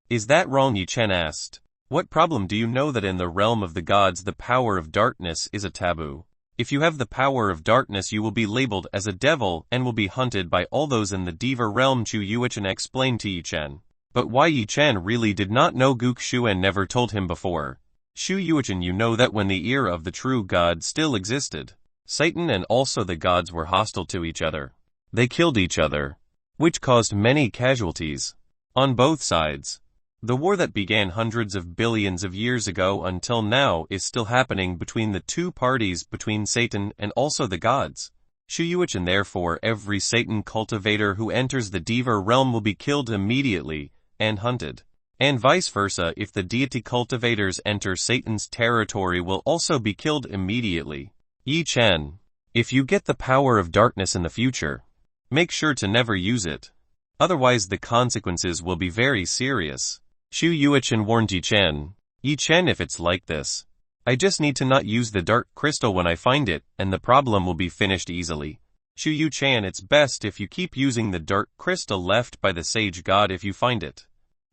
Is that wrong? Yi Chen asked. What problem? Do you know that in the realm of the gods the power of darkness is a taboo? If you have the power of darkness you will be labeled as a devil and will be hunted by all those in the Diva realm, Shu Yuichen explained to Yi Chen. But why? Yi Chen really did not know. Guk Shuan never told him before. Shu Yuichen, you know that when the era of the true god still existed, Satan and also the gods were hostile to each other. They killed each other, which caused many casualties on both sides. The war that began hundreds of billions of years ago until now is still happening between the two parties, between Satan and also the gods. Shu Yuichen, therefore every Satan cultivator who enters the Diva realm will be killed immediately and hunted. And vice versa, if the deity cultivators enter Satan's territory will also be killed immediately. Yi Chen, if you get the power of darkness in the future, make sure to never use it. Otherwise the consequences will be very serious. Shu Yuichen warned Yi Chen. Yi Chen, if it's like this, I just need to not use the dark crystal when I find it, and the problem will be finished easily. Shu Yuichen, it's best if you keep using the dark crystal left by the sage god if you find it.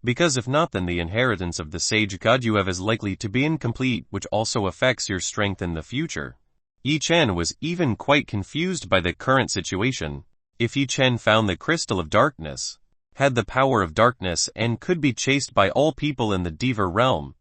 Because if not, then the inheritance of the sage god you have is likely to be incomplete, which also affects your strength in the future. Yi Chen was even quite confused by the current situation. If Yi Chen found the crystal of darkness, had the power of darkness and could be chased by all people in the Diva realm.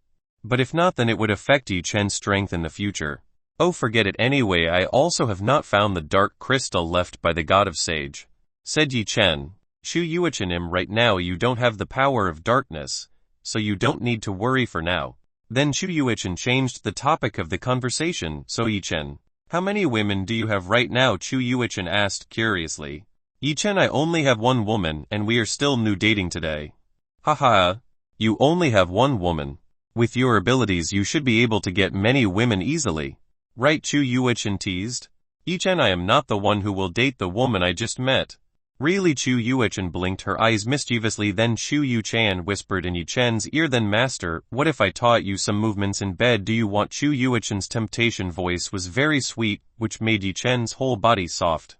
But if not, then it would affect Yi Chen's strength in the future. Oh, forget it anyway, I also have not found the dark crystal left by the god of sage, said Yi Chen. Shu Yuichen, right now you don't have the power of darkness, so you don't need to worry for now. Then Shu Yuichen changed the topic of the conversation. So Yi Chen, how many women do you have right now? Shu Yuichen asked curiously. Yi Chen, I only have one woman and we are still new dating today. Haha, you only have one woman. With your abilities you should be able to get many women easily. Right? Shu Yuichen teased. Yi Chen, I am not the one who will date the woman I just met. Really? Shu Yuichen blinked her eyes mischievously. Then Shu Yuichen whispered in Yi Chen's ear, then master, what if I taught you some movements in bed? Do you want? Shu Yuichen's temptation voice was very sweet, which made Yi Chen's whole body soft.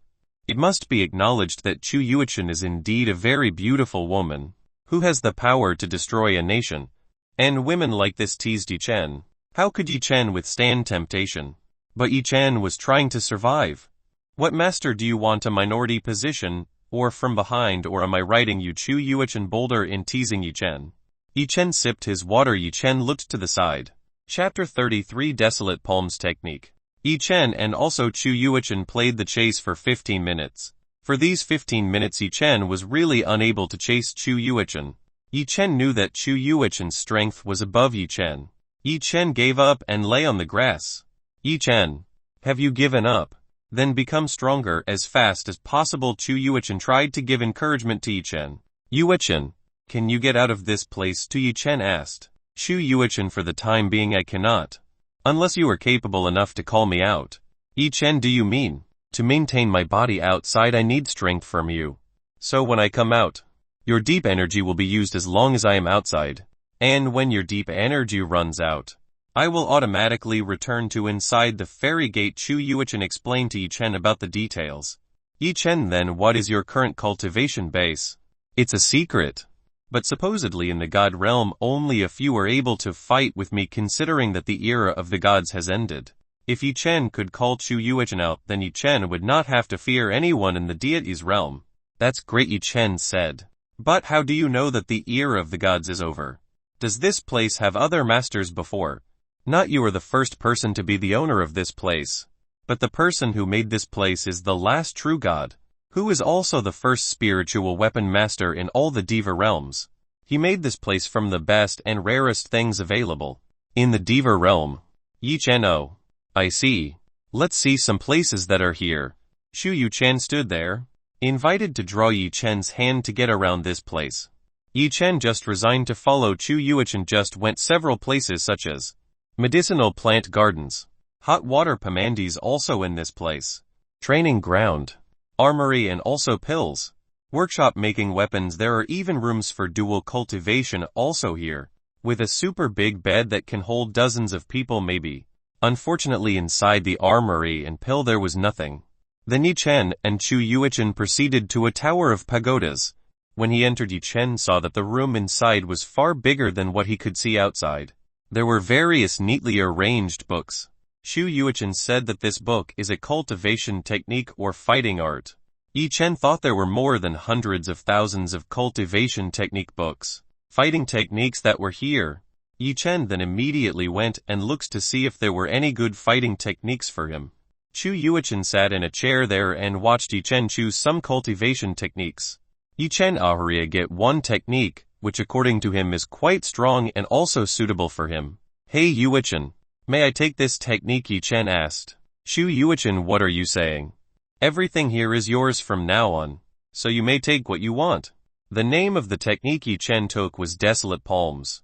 It must be acknowledged that Shu Yuichen is indeed a very beautiful woman, who has the power to destroy a nation. And women like this, teased Yi Chen. How could Yi Chen withstand temptation? But Yi Chen was trying to survive. What master, do you want a minority position, or from behind, or am I riding you? Shu Yuichen bolder in teasing Yi Chen. Yi Chen sipped his water. Yi Chen looked to the side. Chapter 33, Desolate Palms Technique. Yi Chen and also Shu Yuichen played the chase for 15 minutes. For these 15 minutes Yi Chen was really unable to chase Shu Yuichen. Yi Chen knew that Shu Yuichen's strength was above Yi Chen. Yi Chen gave up and lay on the grass. Yi Chen, have you given up? Then become stronger as fast as possible. Shu Yuichen tried to give encouragement to Yi Chen. Yuichen, can you get out of this place? Yi Chen asked. Shu Yuichen, for the time being I cannot. Unless you are capable enough to call me out. Yi Chen, do you mean? To maintain my body outside I need strength from you. So when I come out, your deep energy will be used as long as I am outside. And when your deep energy runs out, I will automatically return to inside the fairy gate. Shu Yuichen explained to Yi Chen about the details. Yi Chen, then what is your current cultivation base? It's a secret. But supposedly in the god realm only a few are able to fight with me, considering that the era of the gods has ended. If Yi Chen could call Chu Yuichen out, then Yi Chen would not have to fear anyone in the deity's realm. That's great, Yi Chen said. But how do you know that the era of the gods is over? Does this place have other masters before? Not you are the first person to be the owner of this place. But the person who made this place is the last true god, who is also the first spiritual weapon master in all the Deva realms. He made this place from the best and rarest things available in the Deva realm. Yi Chen, oh, I see. Let's see some places that are here. Chu Yuchen stood there, invited to draw Yi Chen's hand to get around this place. Yi Chen just resigned to follow Chu Yuichen, just went several places such as medicinal plant gardens, hot water pomandis also in this place, training ground, armory and also pills, workshop making weapons. There are even rooms for dual cultivation also here, with a super big bed that can hold dozens of people maybe. Unfortunately inside the armory and pill there was nothing. Then Yi Chen and Chu Yuichen proceeded to a tower of pagodas. When he entered, Yi Chen saw that the room inside was far bigger than what he could see outside. There were various neatly arranged books. Chu Yuichen said that this book is a cultivation technique or fighting art. Yi Chen thought there were more than hundreds of thousands of cultivation technique books, fighting techniques that were here. Yi Chen then immediately went and looked to see if there were any good fighting techniques for him. Chu Yuichen sat in a chair there and watched Yi Chen choose some cultivation techniques. Yi Chen Aharia get one technique, which according to him is quite strong and also suitable for him. Hey Yuichen, may I take this technique? Yi Chen asked. Chu Yuichen, what are you saying? Everything here is yours from now on, so you may take what you want. The name of the technique Yi Chen took was Desolate Palms.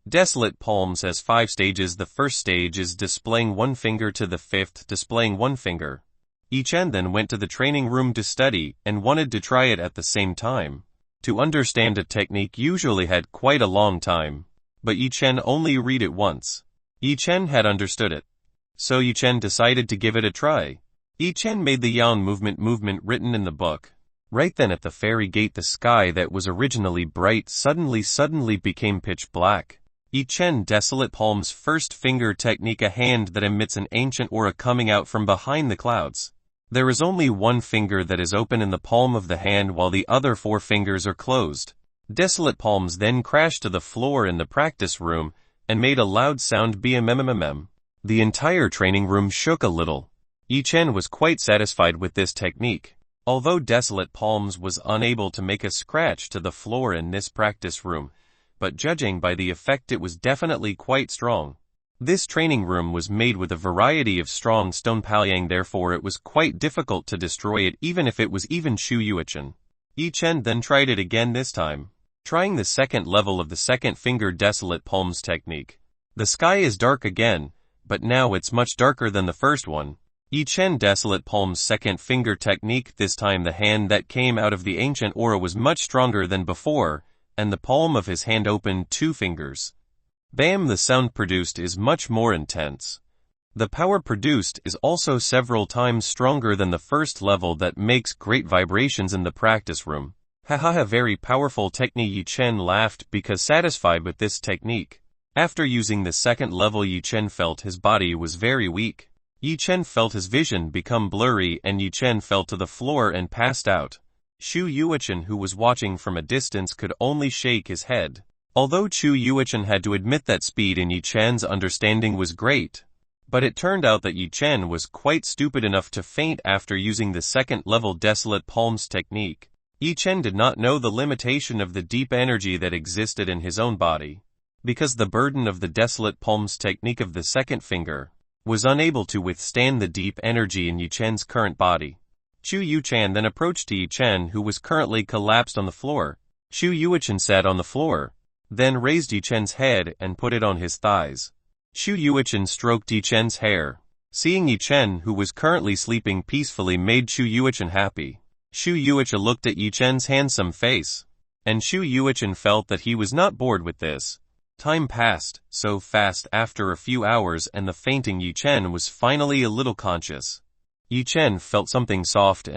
Desolate Palms has 5 stages. The first stage is displaying one finger to the 5th displaying one finger. Yi Chen then went to the training room to study and wanted to try it at the same time. To understand a technique usually had quite a long time, but Yi Chen only read it once. Yi Chen had understood it, so Yi Chen decided to give it a try. Yi Chen made the yawn movement written in the book. Right then at the fairy gate, the sky that was originally bright suddenly became pitch black. Yi Chen Desolate Palms first finger technique, a hand that emits an ancient aura coming out from behind the clouds. There is only one finger that is open in the palm of the hand while the other 4 fingers are closed. Desolate Palms then crashed to the floor in the practice room and made a loud sound bmm. The entire training room shook a little. Yi Chen was quite satisfied with this technique. Although Desolate Palms was unable to make a scratch to the floor in this practice room, but judging by the effect it was definitely quite strong. This training room was made with a variety of strong stone palyang, therefore it was quite difficult to destroy it even if it was even Chu Yuichen. Yi Chen then tried it again, this time trying the second level of the second finger Desolate Palms technique. The sky is dark again, but now it's much darker than the first one. Yi Chen Desolate Palms second finger technique. This time the hand that came out of the ancient aura was much stronger than before, and the palm of his hand opened 2 fingers. Bam! The sound produced is much more intense. The power produced is also several times stronger than the first level, that makes great vibrations in the practice room. Hahaha, very powerful technique. Yi Chen laughed because satisfied with this technique. After using the second level, Yi Chen felt his body was very weak. Yi Chen felt his vision become blurry and Yi Chen fell to the floor and passed out. Chu Yuichen, who was watching from a distance, could only shake his head. Although Chu Yuichen had to admit that speed in Yi Chen's understanding was great, but it turned out that Yi Chen was quite stupid enough to faint after using the second level Desolate Palms technique. Yi Chen did not know the limitation of the deep energy that existed in his own body, because the burden of the Desolate Palms technique of the second finger was unable to withstand the deep energy in Yi Chen's current body. Chu Yuchen then approached Yi Chen, who was currently collapsed on the floor. Chu Yuchen sat on the floor, then raised Yi Chen's head and put it on his thighs. Chu Yuchen stroked Yi Chen's hair. Seeing Yi Chen, who was currently sleeping peacefully, made Chu Yuchen happy. Chu Yuchen looked at Yi Chen's handsome face, and Chu Yuchen felt that he was not bored with this. Time passed so fast. After a few hours and the fainting, Yi Chen was finally a little conscious. Yi Chen felt something soft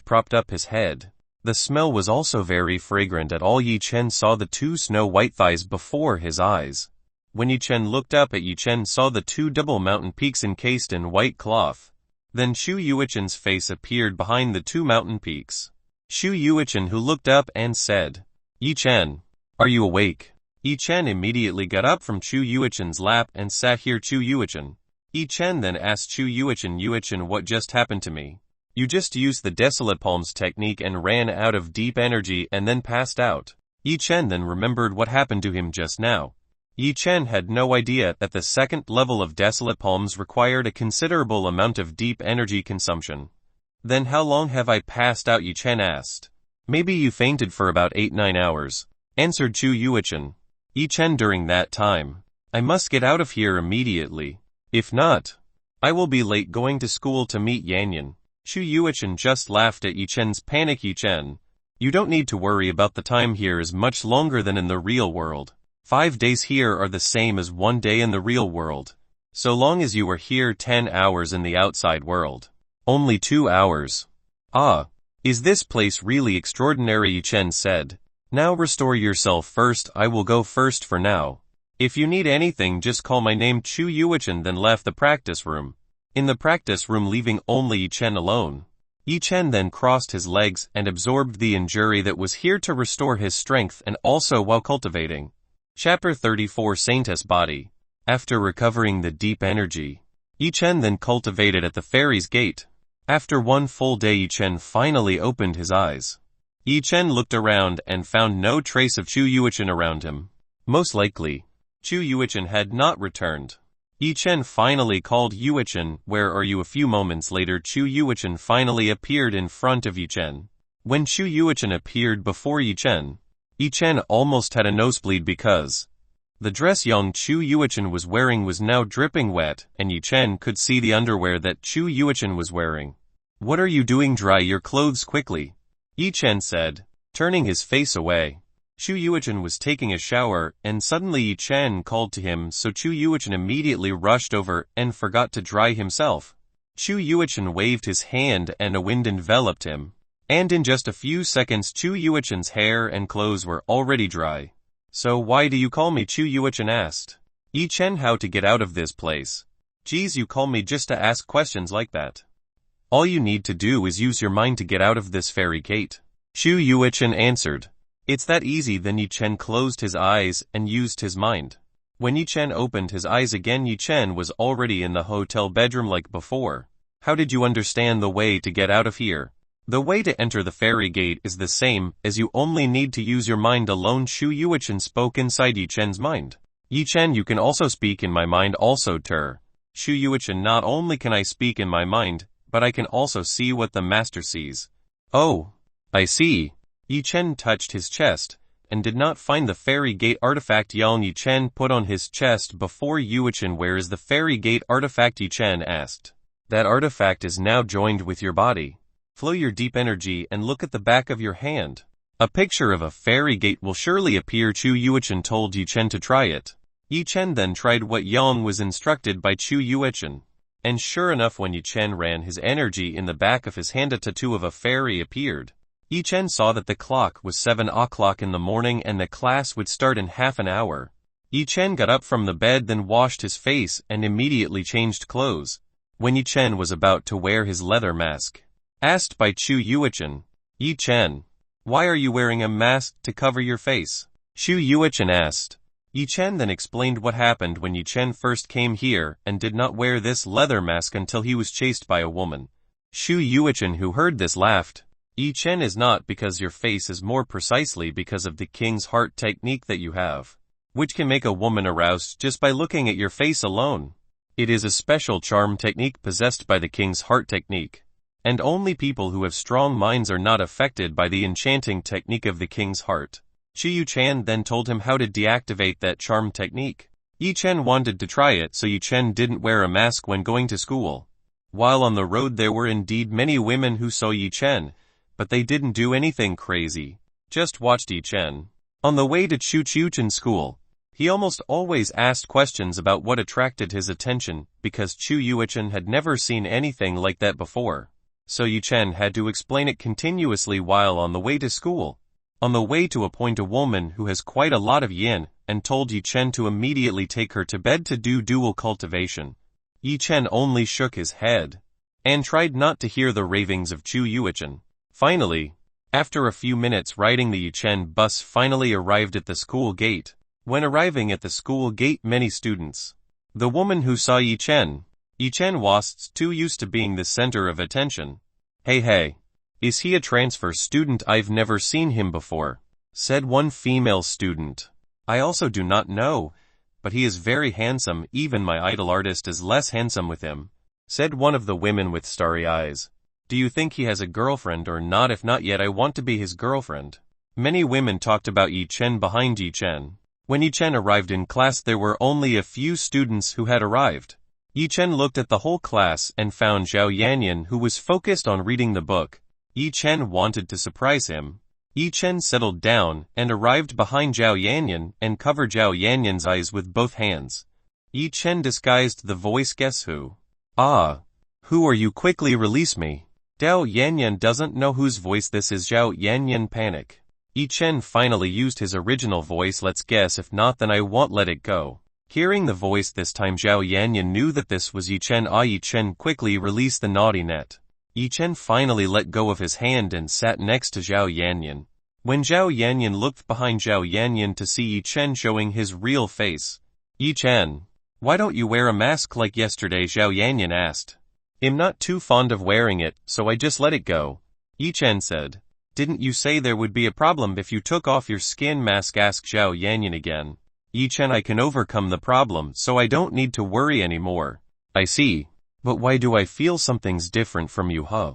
propped up his head. The smell was also very fragrant at all. Yi Chen saw the two snow-white thighs before his eyes. When Yi Chen looked up at Yi Chen saw the two double mountain peaks encased in white cloth. Then Shu Yuichen's face appeared behind the two mountain peaks. Shu Yuichen who looked up and said, "Yi Chen, are you awake?" Yi Chen immediately got up from Shu Yuichen's lap and sat here. Shu Yuichen. Yi Chen then asked Shu Yuichen, "Yuichen, what just happened to me? You just used the desolate palms technique and ran out of deep energy and then passed out." Yi Chen then remembered what happened to him just now. Yi Chen had no idea that the second level of desolate palms required a considerable amount of deep energy consumption. "Then how long have I passed out?" Yi Chen asked. "Maybe you fainted for about 8-9 hours, answered Shu Yuichen. Yi Chen, during that time, I must get out of here immediately. If not, I will be late going to school to meet Yanyan. Shu Yuichen just laughed at Yi Chen's panic. "Yi Chen, you don't need to worry about the time here is much longer than in the real world. 5 days here are the same as 1 day in the real world. So long as you are here 10 hours in the outside world. Only 2 hours. Ah, is this place really extraordinary?" Yi Chen said. "Now restore yourself first. I will go first for now. If you need anything just call my name." Shu Yuichen then left the practice room. In the practice room, leaving only Yi Chen alone. Yi Chen then crossed his legs and absorbed the injury that was here to restore his strength and also while cultivating. Chapter 34 Saintess Body. After recovering the deep energy, Yi Chen then cultivated at the fairy's gate. After 1 full day, Yi Chen finally opened his eyes. Yi Chen looked around and found no trace of Shu Yuichen around him. Most likely, Shu Yuichen had not returned. Yi Chen finally called, "Yuichen, where are you?" A few moments later, Shu Yuichen finally appeared in front of Yi Chen. When Shu Yuichen appeared before Yi Chen almost had a nosebleed because the dress young Shu Yuichen was wearing was now dripping wet, and Yi Chen could see the underwear that Shu Yuichen was wearing. "What are you doing? Dry your clothes quickly," Yi Chen said, turning his face away. Shu Yuichen was taking a shower, and suddenly Yi Chen called to him, so Shu Yuichen immediately rushed over and forgot to dry himself. Shu Yuichen waved his hand and a wind enveloped him. And in just a few seconds Shu Yuichen's hair and clothes were already dry. "So why do you call me?" Shu Yuichen asked. "Yi Chen, how to get out of this place?" "Geez, you call me just to ask questions like that? All you need to do is use your mind to get out of this fairy gate," Shu Yuichen answered. "It's that easy." Then Yi Chen closed his eyes and used his mind. When Yi Chen opened his eyes again, Yi Chen was already in the hotel bedroom like before. "How did you understand the way to get out of here?" "The way to enter the fairy gate is the same, as you only need to use your mind alone." Shu Yuichen spoke inside Yi Chen's mind. "Yi Chen, you can also speak in my mind also, Ter." Shu Yuichen, "Not only can I speak in my mind, but I can also see what the master sees." "Oh, I see." Yi Chen touched his chest, and did not find the fairy gate artifact. Yang Yi Chen put on his chest before Yuichen. "Where is the fairy gate artifact?" Yi Chen asked. "That artifact is now joined with your body. Flow your deep energy and look at the back of your hand. A picture of a fairy gate will surely appear." Shu Yuichen told Yi Chen to try it. Yi Chen then tried what Yang was instructed by Shu Yuichen. And sure enough, when Yi Chen ran his energy in the back of his hand, a tattoo of a fairy appeared. Yi Chen saw that the clock was 7 o'clock in the morning and the class would start in half an hour. Yi Chen got up from the bed, then washed his face and immediately changed clothes. When Yi Chen was about to wear his leather mask, asked by Shu Yuichen, "Yi Chen, why are you wearing a mask to cover your face?" Shu Yuichen asked. Yi Chen then explained what happened when Yi Chen first came here and did not wear this leather mask until he was chased by a woman. Shu Yuichen, who heard this, laughed. "Yi Chen, is not because your face is more precisely because of the king's heart technique that you have, which can make a woman aroused just by looking at your face alone. It is a special charm technique possessed by the king's heart technique, and only people who have strong minds are not affected by the enchanting technique of the king's heart." Shu Yuchen then told him how to deactivate that charm technique. Yi Chen wanted to try it, so Yi Chen didn't wear a mask when going to school. While on the road there were indeed many women who saw Yi Chen, but they didn't do anything crazy, just watched Yi Chen. On the way to Shu Yuchen school, he almost always asked questions about what attracted his attention, because Shu Yuchen had never seen anything like that before. so Yi Chen had to explain it continuously while on the way to school. On the way to appoint a woman who has quite a lot of yin, and told Yi Chen to immediately take her to bed to do dual cultivation. Yi Chen only shook his head, and tried not to hear the ravings of Chu Yuichen. Finally, after a few minutes riding, the Yi Chen bus finally arrived at the school gate. When arriving at the school gate, many students. The woman who saw Yi Chen was too used to being the center of attention. Hey, is he a transfer student? I've never seen him before, said one female student. I also do not know, but he is very handsome. Even my idol artist is less handsome with him, said one of the women with starry eyes. Do you think he has a girlfriend or not? If not yet, I want to be his girlfriend. Many women talked about Yi Chen behind Yi Chen. When Yi Chen arrived in class, there were only a few students who had arrived. Yi Chen looked at the whole class and found Zhao Yanyan, who was focused on reading the book. Yi Chen wanted to surprise him. Yi Chen settled down and arrived behind Zhao Yanyan and covered Zhao Yanyan's eyes with both hands. Yi Chen disguised the voice. Guess who? Ah. Who are you? Quickly release me. Zhao Yanyan doesn't know whose voice this is. Zhao Yanyan panic. Yi Chen finally used his original voice. Let's guess, if not then I won't let it go. Hearing the voice this time, Zhao Yanyan knew that this was Yi Chen. Yi Chen quickly released the naughty net. Yi Chen finally let go of his hand and sat next to Zhao Yanyan. When Zhao Yanyan looked behind Zhao Yanyan to see Yi Chen showing his real face. Yi Chen, why don't you wear a mask like yesterday? Zhao Yanyan asked. I'm not too fond of wearing it, so I just let it go, Yi Chen said. Didn't you say there would be a problem if you took off your skin mask? Asked Zhao Yanyan again. Yi Chen, I can overcome the problem, so I don't need to worry anymore. I see. But why do I feel something's different from you, huh?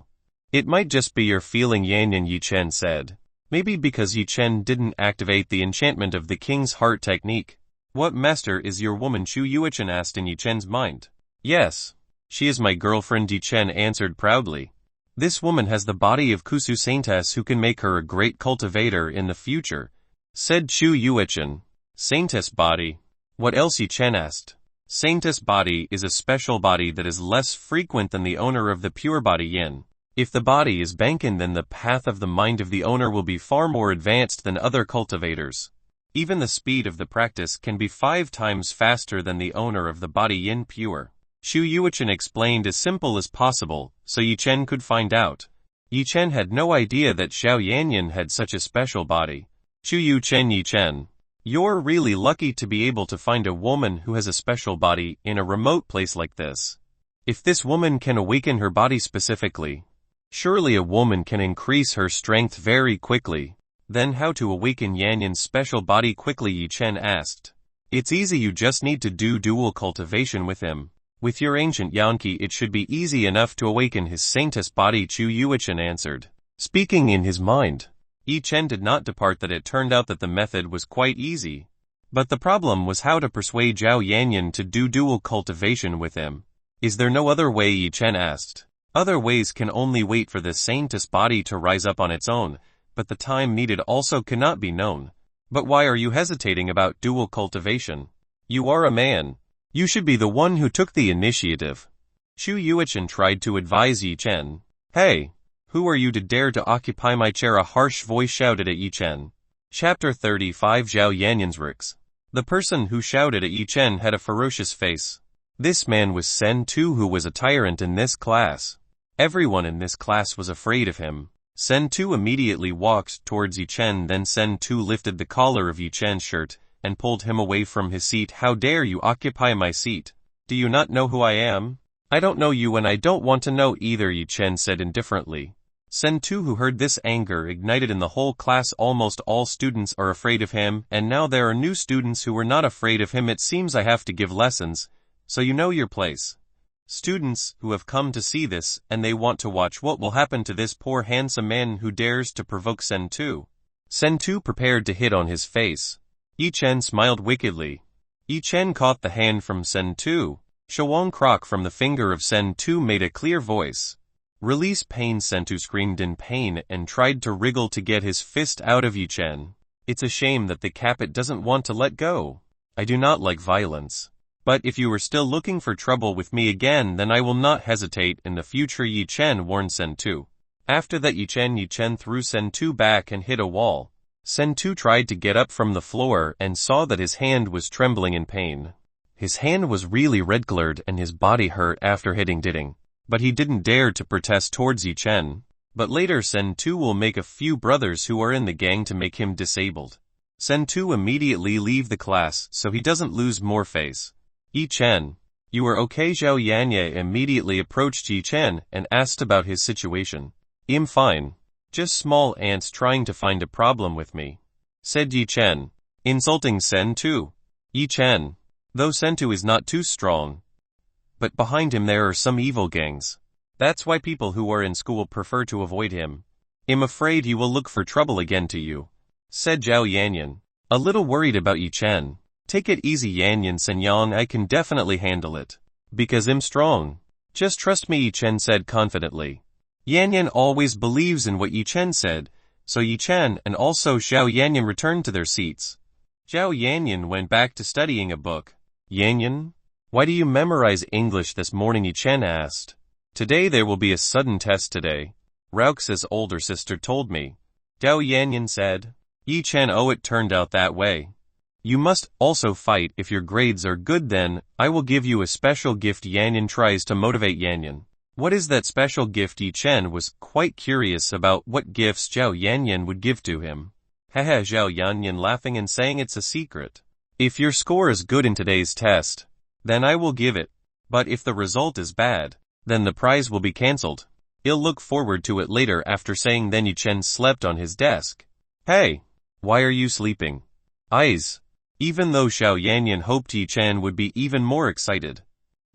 It might just be your feeling, Yanyan, Yi Chen said. Maybe because Yi Chen didn't activate the enchantment of the King's Heart technique. What master is your woman? Chu Yuichen asked in Yi Chen's mind. Yes. She is my girlfriend, Yi Chen answered proudly. This woman has the body of Kusu Saintess, who can make her a great cultivator in the future, said Chu Yuichen. Saintess body? What else? Yi Chen asked. Saintess body is a special body that is less frequent than the owner of the pure body yin. If the body is banken, then the path of the mind of the owner will be far more advanced than other cultivators. Even the speed of the practice can be 5 times faster than the owner of the body yin pure. Chu Yuichen explained as simple as possible, so Yi Chen could find out. Yi Chen had no idea that Zhao Yanyan had such a special body. Chu Yuichen, Yi Chen, you're really lucky to be able to find a woman who has a special body in a remote place like this. If this woman can awaken her body specifically, surely a woman can increase her strength very quickly. Then how to awaken Yanyan's special body quickly? Yi Chen asked. It's easy, you just need to do dual cultivation with him. With your ancient Yanqi it should be easy enough to awaken his saintess body, Chu Yuichen answered. Speaking in his mind, Yi Chen did not depart that it turned out that the method was quite easy. But the problem was how to persuade Zhao Yanyan to do dual cultivation with him. Is there no other way? Yi Chen asked. Other ways can only wait for the saintess body to rise up on its own, but the time needed also cannot be known. But why are you hesitating about dual cultivation? You are a man. You should be the one who took the initiative. Chu Yuichen tried to advise Yi Chen. Hey! Who are you to dare to occupy my chair? A harsh voice shouted at Yi Chen. Chapter 35 Zhao Yanyan's Ricks. The person who shouted at Yi Chen had a ferocious face. This man was Sen Tu, who was a tyrant in this class. Everyone in this class was afraid of him. Sen Tu immediately walked towards Yi Chen, then Sen Tu lifted the collar of Yi Chen's shirt and pulled him away from his seat. How dare you occupy my seat? Do you not know who I am? I don't know you and I don't want to know either, Yi Chen said indifferently. Sen Tu, who heard this anger ignited in the whole class. Almost all students are afraid of him, and now there are new students who were not afraid of him. It seems I have to give lessons, so you know your place. Students who have come to see this, and they want to watch what will happen to this poor handsome man who dares to provoke Sen Tu. Sen Tu prepared to hit on his face. Yi Chen smiled wickedly. Yi Chen caught the hand from Sen Tu. Shuang Krok from the finger of Sen Tu made a clear voice. Release pain. Sen Tu screamed in pain and tried to wriggle to get his fist out of Yi Chen. It's a shame that the capet doesn't want to let go. I do not like violence. But if you are still looking for trouble with me again, then I will not hesitate in the future, Yi Chen warned Sen Tu. After that Yi Chen threw Sen Tu back and hit a wall. Sen Tu tried to get up from the floor and saw that his hand was trembling in pain. His hand was really red-colored and his body hurt after hitting Diding. But he didn't dare to protest towards Yi Chen. But later Sen Tu will make a few brothers who are in the gang to make him disabled. Sen Tu immediately leave the class so he doesn't lose more face. Yi Chen, you are okay? Zhao Yanyan immediately approached Yi Chen and asked about his situation. I'm fine. Just small ants trying to find a problem with me, said Yi Chen, insulting Sen Tu. Yi Chen, though Sen Tu is not too strong, but behind him there are some evil gangs. That's why people who are in school prefer to avoid him. I'm afraid he will look for trouble again to you, said Zhao Yanyan, a little worried about Yi Chen. Take it easy Yanyan Senyang, I can definitely handle it. Because I'm strong. Just trust me, Yi Chen said confidently. Yanyan always believes in what Yi Chen said, so Yi Chen and also Zhao Yanyan returned to their seats. Zhao Yanyan went back to studying a book. Yanyan, why do you memorize English this morning? Yi Chen asked. Today there will be a sudden test today. Raux's older sister told me. Zhao Yanyan said. Yi Chen, oh, it turned out that way. You must also fight. If your grades are good, then I will give you a special gift. Yanyan tries to motivate Yanyan. What is that special gift? Yi Chen was quite curious about what gifts Zhao Yanyan would give to him. Haha, Zhao Yanyan laughing and saying it's a secret. If your score is good in today's test, then I will give it. But if the result is bad, then the prize will be cancelled. I'll look forward to it later. After saying then Yi Chen slept on his desk. Hey, why are you sleeping? Eyes. Even though Zhao Yanyan hoped Yi Chen would be even more excited.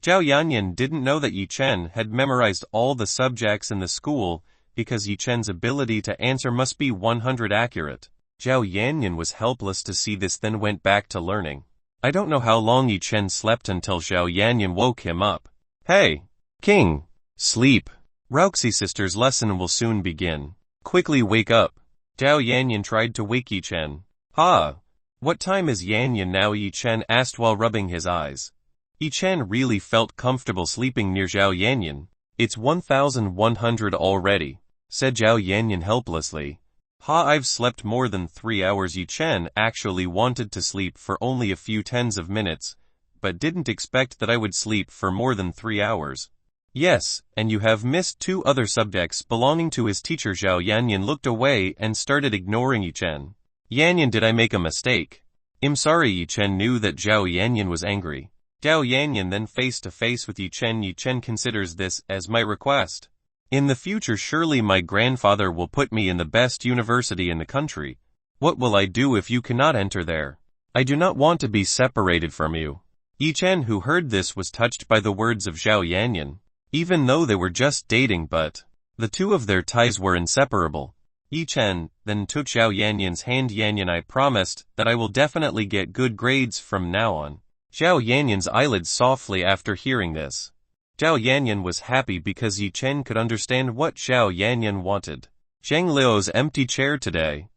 Zhao Yanyan didn't know that Yi Chen had memorized all the subjects in the school because Yi Chen's ability to answer must be 100 accurate. Zhao Yanyan was helpless to see this, then went back to learning. I don't know how long Yi Chen slept until Zhao Yanyan woke him up. Hey, King, sleep. Rauxi sister's lesson will soon begin. Quickly wake up. Zhao Yanyan tried to wake Yi Chen. Ha! What time is Yanyan now? Yi Chen asked while rubbing his eyes. Yi Chen really felt comfortable sleeping near Zhao Yanyan. It's 1100 already, said Zhao Yanyan helplessly. Ha, I've slept more than 3 hours. Yi Chen actually wanted to sleep for only a few tens of minutes, but didn't expect that I would sleep for more than 3 hours. Yes, and you have missed 2 other subjects belonging to his teacher. Zhao Yanyan looked away and started ignoring Yi Chen. Yanyan, did I make a mistake? I'm sorry. Yi Chen knew that Zhao Yanyan was angry. Zhao Yanyan then face to face with Yi Chen. Yi Chen considers this as my request. In the future surely my grandfather will put me in the best university in the country. What will I do if you cannot enter there? I do not want to be separated from you. Yi Chen, who heard this, was touched by the words of Zhao Yanyan. Even though they were just dating, but the two of their ties were inseparable. Yi Chen then took Zhao Yanyan's hand. Yanyan, I promised that I will definitely get good grades from now on. Zhao Yanyan's eyelids softly after hearing this. Zhao Yanyan was happy because Yi Chen could understand what Zhao Yanyan wanted. Zhang Liu's empty chair today.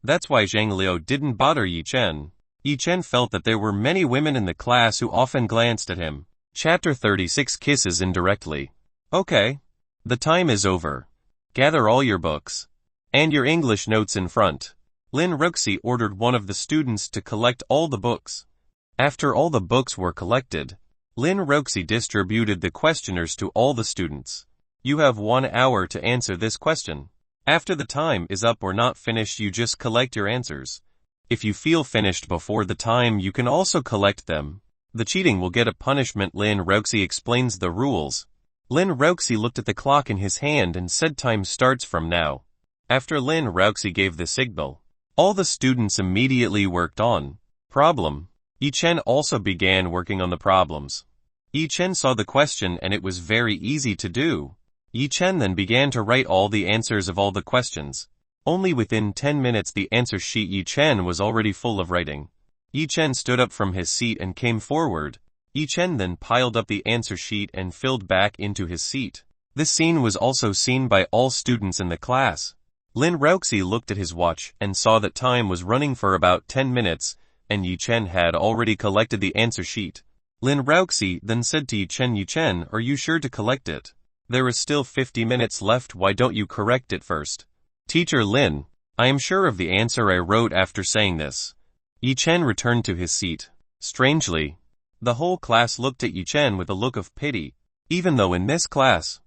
That's why Zhang Liu didn't bother Yi Chen. Yi Chen felt that there were many women in the class who often glanced at him. Chapter 36 Kisses Indirectly. Okay. The time is over. Gather all your books. And your English notes in front. Lin Ruxi ordered one of the students to collect all the books. After all the books were collected, Lin Ruxi distributed the questionnaires to all the students. You have 1 hour to answer this question. After the time is up or not finished, you just collect your answers. If you feel finished before the time, you can also collect them. The cheating will get a punishment. Lin Ruxi explains the rules. Lin Ruxi looked at the clock in his hand and said time starts from now. After Lin Ruxi gave the signal, all the students immediately worked on problem. Yi Chen also began working on the problems. Yi Chen saw the question and it was very easy to do. Yi Chen then began to write all the answers of all the questions. Only within 10 minutes the answer sheet Yi Chen was already full of writing. Yi Chen stood up from his seat and came forward. Yi Chen then piled up the answer sheet and filled back into his seat. This scene was also seen by all students in the class. Lin Ruxi looked at his watch and saw that time was running for about 10 minutes, and Yi Chen had already collected the answer sheet. Lin Ruoxi then said to Chen, are you sure to collect it? There is still 50 minutes left, why don't you correct it first? Teacher Lin, I am sure of the answer I wrote. After saying this, Chen returned to his seat. Strangely, the whole class looked at Chen with a look of pity, even though in this class,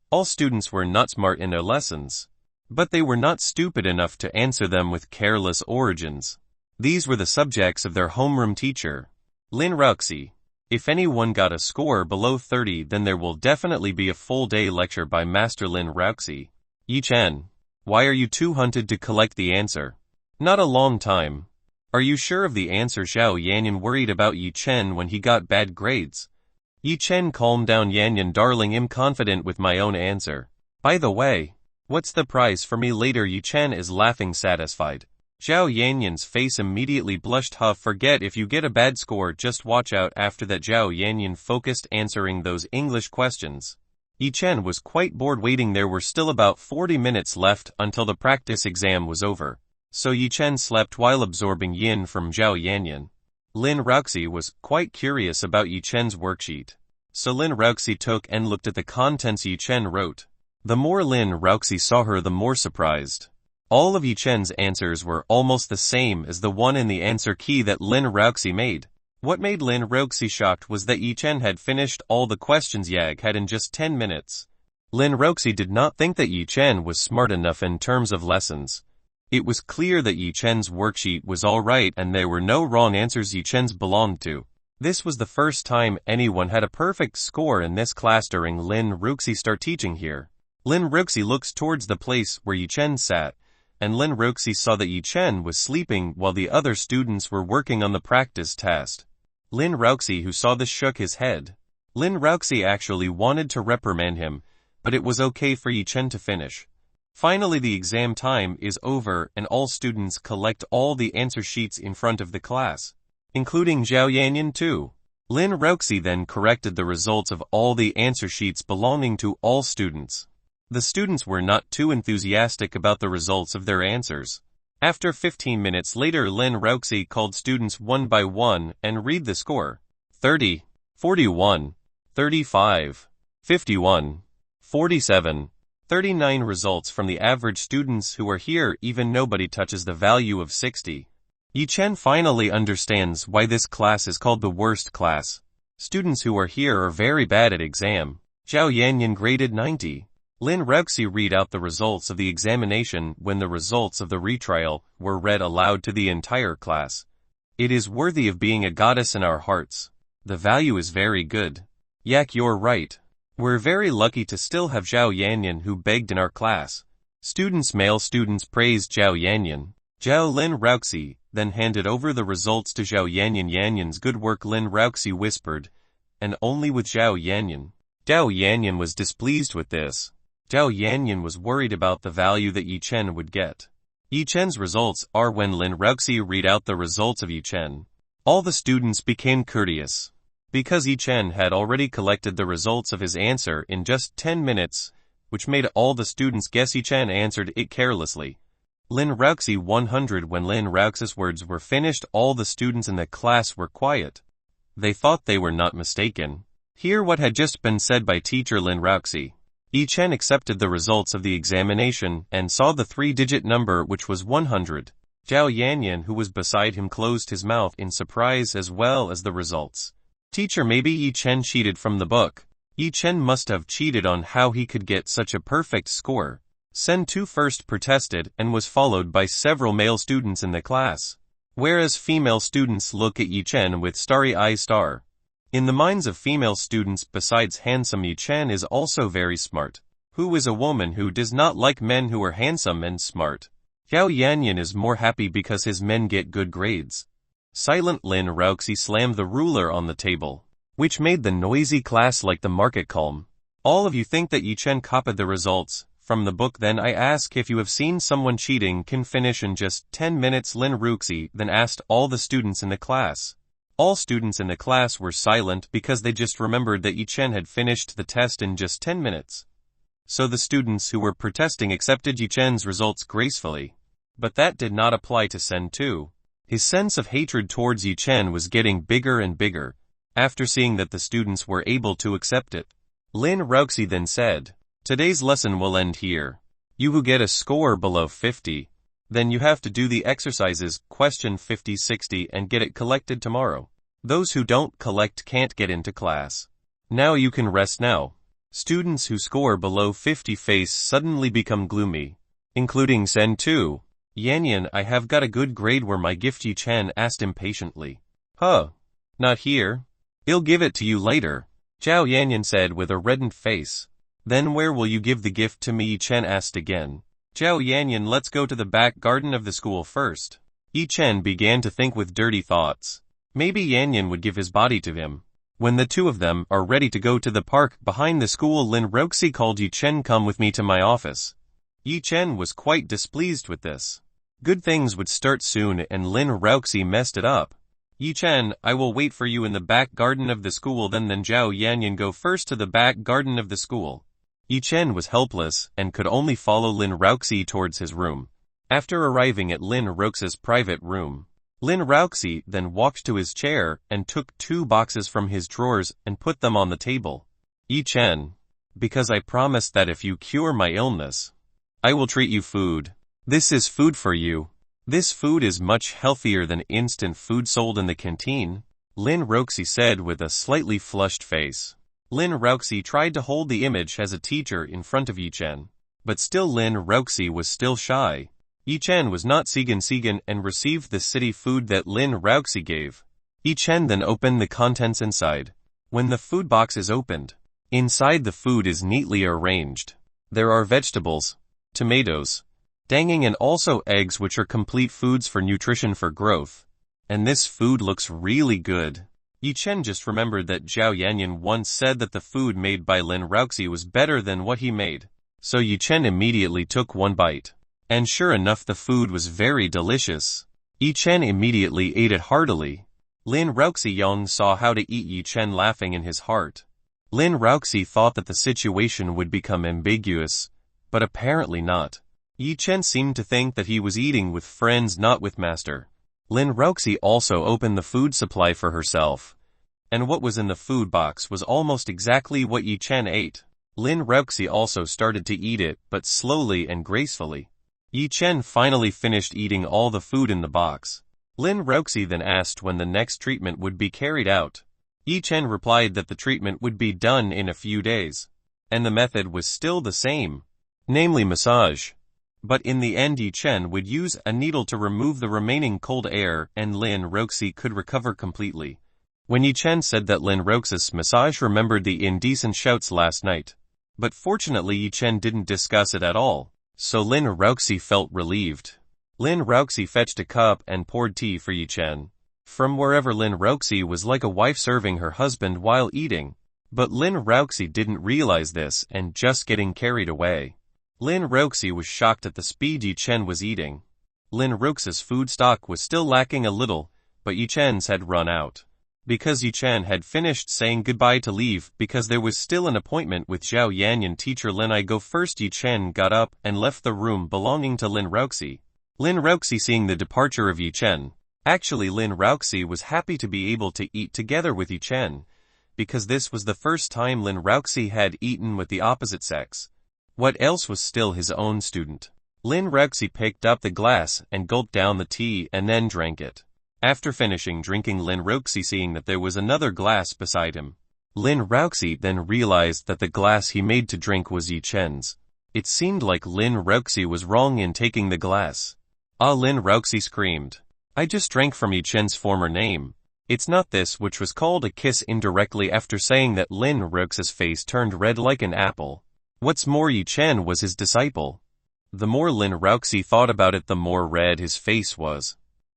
all students were not smart in their lessons, but they were not stupid enough to answer them with careless origins. These were the subjects of their homeroom teacher, Lin Ruoxi. If anyone got a score below 30, then there will definitely be a full-day lecture by Master Lin Ruoxi. Chen, why are you too hunted to collect the answer? Not a long time. Are you sure of the answer? Zhao Yanyan worried about Chen when he got bad grades. Chen, calm down Yanyan darling, I'm confident with my own answer. By the way, what's the prize for me later? Chen is laughing satisfied. Zhao Yanyan's face immediately blushed. Forget if you get a bad score, just watch out. After that, Zhao Yanyan focused answering those English questions. Chen was quite bored waiting. There were still about 40 minutes left until the practice exam was over, so Chen slept while absorbing yin from Zhao Yanyan. Lin Ruoxi was quite curious about Chen's worksheet, so Lin Ruoxi took and looked at the contents Chen wrote. The more Lin Ruoxi saw her, the more surprised. All of Chen's answers were almost the same as the one in the answer key that Lin Ruoxi made. What made Lin Ruoxi shocked was that Chen had finished all the questions Yag had in just 10 minutes. Lin Ruoxi did not think that Chen was smart enough in terms of lessons. It was clear that Chen's worksheet was alright and there were no wrong answers Chen's belonged to. This was the first time anyone had a perfect score in this class during Lin Ruoxi start teaching here. Lin Ruoxi looks towards the place where Chen sat, and Lin Ruoxi saw that Chen was sleeping while the other students were working on the practice test. Lin Ruoxi, who saw this, shook his head. Lin Ruoxi actually wanted to reprimand him, but it was okay for Chen to finish. Finally, the exam time is over and all students collect all the answer sheets in front of the class, including Zhao Yanyan too. Lin Ruoxi then corrected the results of all the answer sheets belonging to all students. The students were not too enthusiastic about the results of their answers. After 15 minutes later, Lin Ruoxi called students one by one and read the score. 30, 41, 35, 51, 47, 39 results from the average students who are here. Even nobody touches the value of 60. Chen finally understands why this class is called the worst class. Students who are here are very bad at exam. Zhao Yanyan graded 90. Lin Ruoxi read out the results of the examination when the results of the retrial were read aloud to the entire class. It is worthy of being a goddess in our hearts. The value is very good. Yak, you're right. We're very lucky to still have Zhao Yanyan who begged in our class. Male students praised Zhao Yanyan. Zhao Lin Ruoxi then handed over the results to Zhao Yanyan. Yanyan's good work, Lin Ruoxi whispered, and only with Zhao Yanyan. Zhao Yanyan was displeased with this. Zhao Yanyan was worried about the value that Chen would get. Chen's results are when Lin Ruoxi read out the results of Chen. All the students became courteous. Because Chen had already collected the results of his answer in just 10 minutes, which made all the students guess Chen answered it carelessly. Lin Ruoxi 100. When Lin Ruoxi's words were finished, all the students in the class were quiet. They thought they were not mistaken. Hear what had just been said by teacher Lin Ruoxi. Chen accepted the results of the examination and saw the 3-digit number, which was 100. Zhao Yanyan, who was beside him, closed his mouth in surprise as well as the results. Teacher, maybe Chen cheated from the book. Chen must have cheated on how he could get such a perfect score. Sen Tu first protested and was followed by several male students in the class, whereas female students look at Chen with starry eyes. In the minds of female students, besides handsome, Chen is also very smart. Who is a woman who does not like men who are handsome and smart? Zhao Yanyan is more happy because his men get good grades. Silent Lin Ruoxi slammed the ruler on the table, which made the noisy class like the market calm. All of you think that Chen copied the results from the book, then I ask if you have seen someone cheating can finish in just 10 minutes. Lin Ruoxi then asked all the students in the class. All students in the class were silent because they just remembered that Chen had finished the test in just 10 minutes. So the students who were protesting accepted Chen's results gracefully. But that did not apply to Sen Tu. His sense of hatred towards Chen was getting bigger and bigger. after seeing that the students were able to accept it. Lin Roxy then said, "Today's lesson will end here. You who get a score below 50, then you have to do the exercises question 50-60 and get it collected tomorrow. Those who don't collect can't get into class. Now you can rest now." Students who score below 50 face suddenly become gloomy, including Sen 2. "Yanyan, I have got a good grade where my gift?" Yi Chen asked impatiently. "Huh? Not here? I'll give it to you later," Zhao Yanyan said with a reddened face. "Then where will you give the gift to me?" Yi Chen asked again. "Zhao Yanyan, let's go to the back garden of the school first." Yi Chen began to think with dirty thoughts. Maybe Yanyan would give his body to him. When the two of them are ready to go to the park behind the school, Lin Roxy called Yi Chen, "Come with me to my office." Yi Chen was quite displeased with this. Good things would start soon and Lin Roxy messed it up. "Yi Chen, I will wait for you in the back garden of the school." Then Zhao Yanyan go first to the back garden of the school. Yi Chen was helpless and could only follow Lin Roxy towards his room. After arriving at Lin Roxy's private room, Lin Roxy then walked to his chair and took 2 boxes from his drawers and put them on the table. "Yi Chen, because I promised that if you cure my illness, I will treat you food. This is food for you. This food is much healthier than instant food sold in the canteen," Lin Roxy said with a slightly flushed face. Lin Roxy tried to hold the image as a teacher in front of Yi Chen, but still Lin Roxy was still shy. Yi Chen was not Segan and received the city food that Lin Roxy gave. Yi Chen then opened the contents inside. When the food box is opened, inside the food is neatly arranged. There are vegetables, tomatoes, danging and also eggs, which are complete foods for nutrition for growth. And this food looks really good. Yi Chen just remembered that Zhao Yanyan once said that the food made by Lin Roxy was better than what he made. So Yi Chen immediately took one bite. And sure enough, the food was very delicious. Yi Chen immediately ate it heartily. Lin Roxy Yang saw how to eat Yi Chen, laughing in his heart. Lin Roxy thought that the situation would become ambiguous, but apparently not. Yi Chen seemed to think that he was eating with friends, not with master. Lin Roxy also opened the food supply for herself, and what was in the food box was almost exactly what Yi Chen ate. Lin Roxy also started to eat it, but slowly and gracefully. Yi Chen finally finished eating all the food in the box. Lin Roxy then asked when the next treatment would be carried out. Yi Chen replied that the treatment would be done in a few days, and the method was still the same, namely massage. But in the end, Yi Chen would use a needle to remove the remaining cold air and Lin Roxy could recover completely. When Yi Chen said that Lin Roxy's massage remembered the indecent shouts last night, but fortunately Yi Chen didn't discuss it at all. So Lin Roxy felt relieved. Lin Roxy fetched a cup and poured tea for Yi Chen. From wherever Lin Roxy was like a wife serving her husband while eating. But Lin Roxy didn't realize this and just getting carried away. Lin Roxy was shocked at the speed Yi Chen was eating. Lin Roxy's food stock was still lacking a little, but Yi Chen's had run out. Because Yi Chen had finished saying goodbye to leave because there was still an appointment with Zhao Yanyan. "Teacher Lin, I go first." Yi Chen got up and left the room belonging to Lin Roxy. Lin Roxy seeing the departure of Yi Chen. Actually, Lin Roxy was happy to be able to eat together with Yi Chen, because this was the first time Lin Roxy had eaten with the opposite sex. What else was still his own student. Lin Roxy picked up the glass and gulped down the tea and then drank it. After finishing drinking, Lin Roxy seeing that there was another glass beside him. Lin Roxy then realized that the glass he made to drink was Yi Chen's. It seemed like Lin Roxy was wrong in taking the glass. "Ah!" Lin Roxy screamed. "I just drank from Yi Chen's former name. It's not this," which was called a kiss indirectly. After saying that, Lin Roxy's face turned red like an apple. What's more, Yi Chen was his disciple. The more Lin Roxy thought about it, the more red his face was.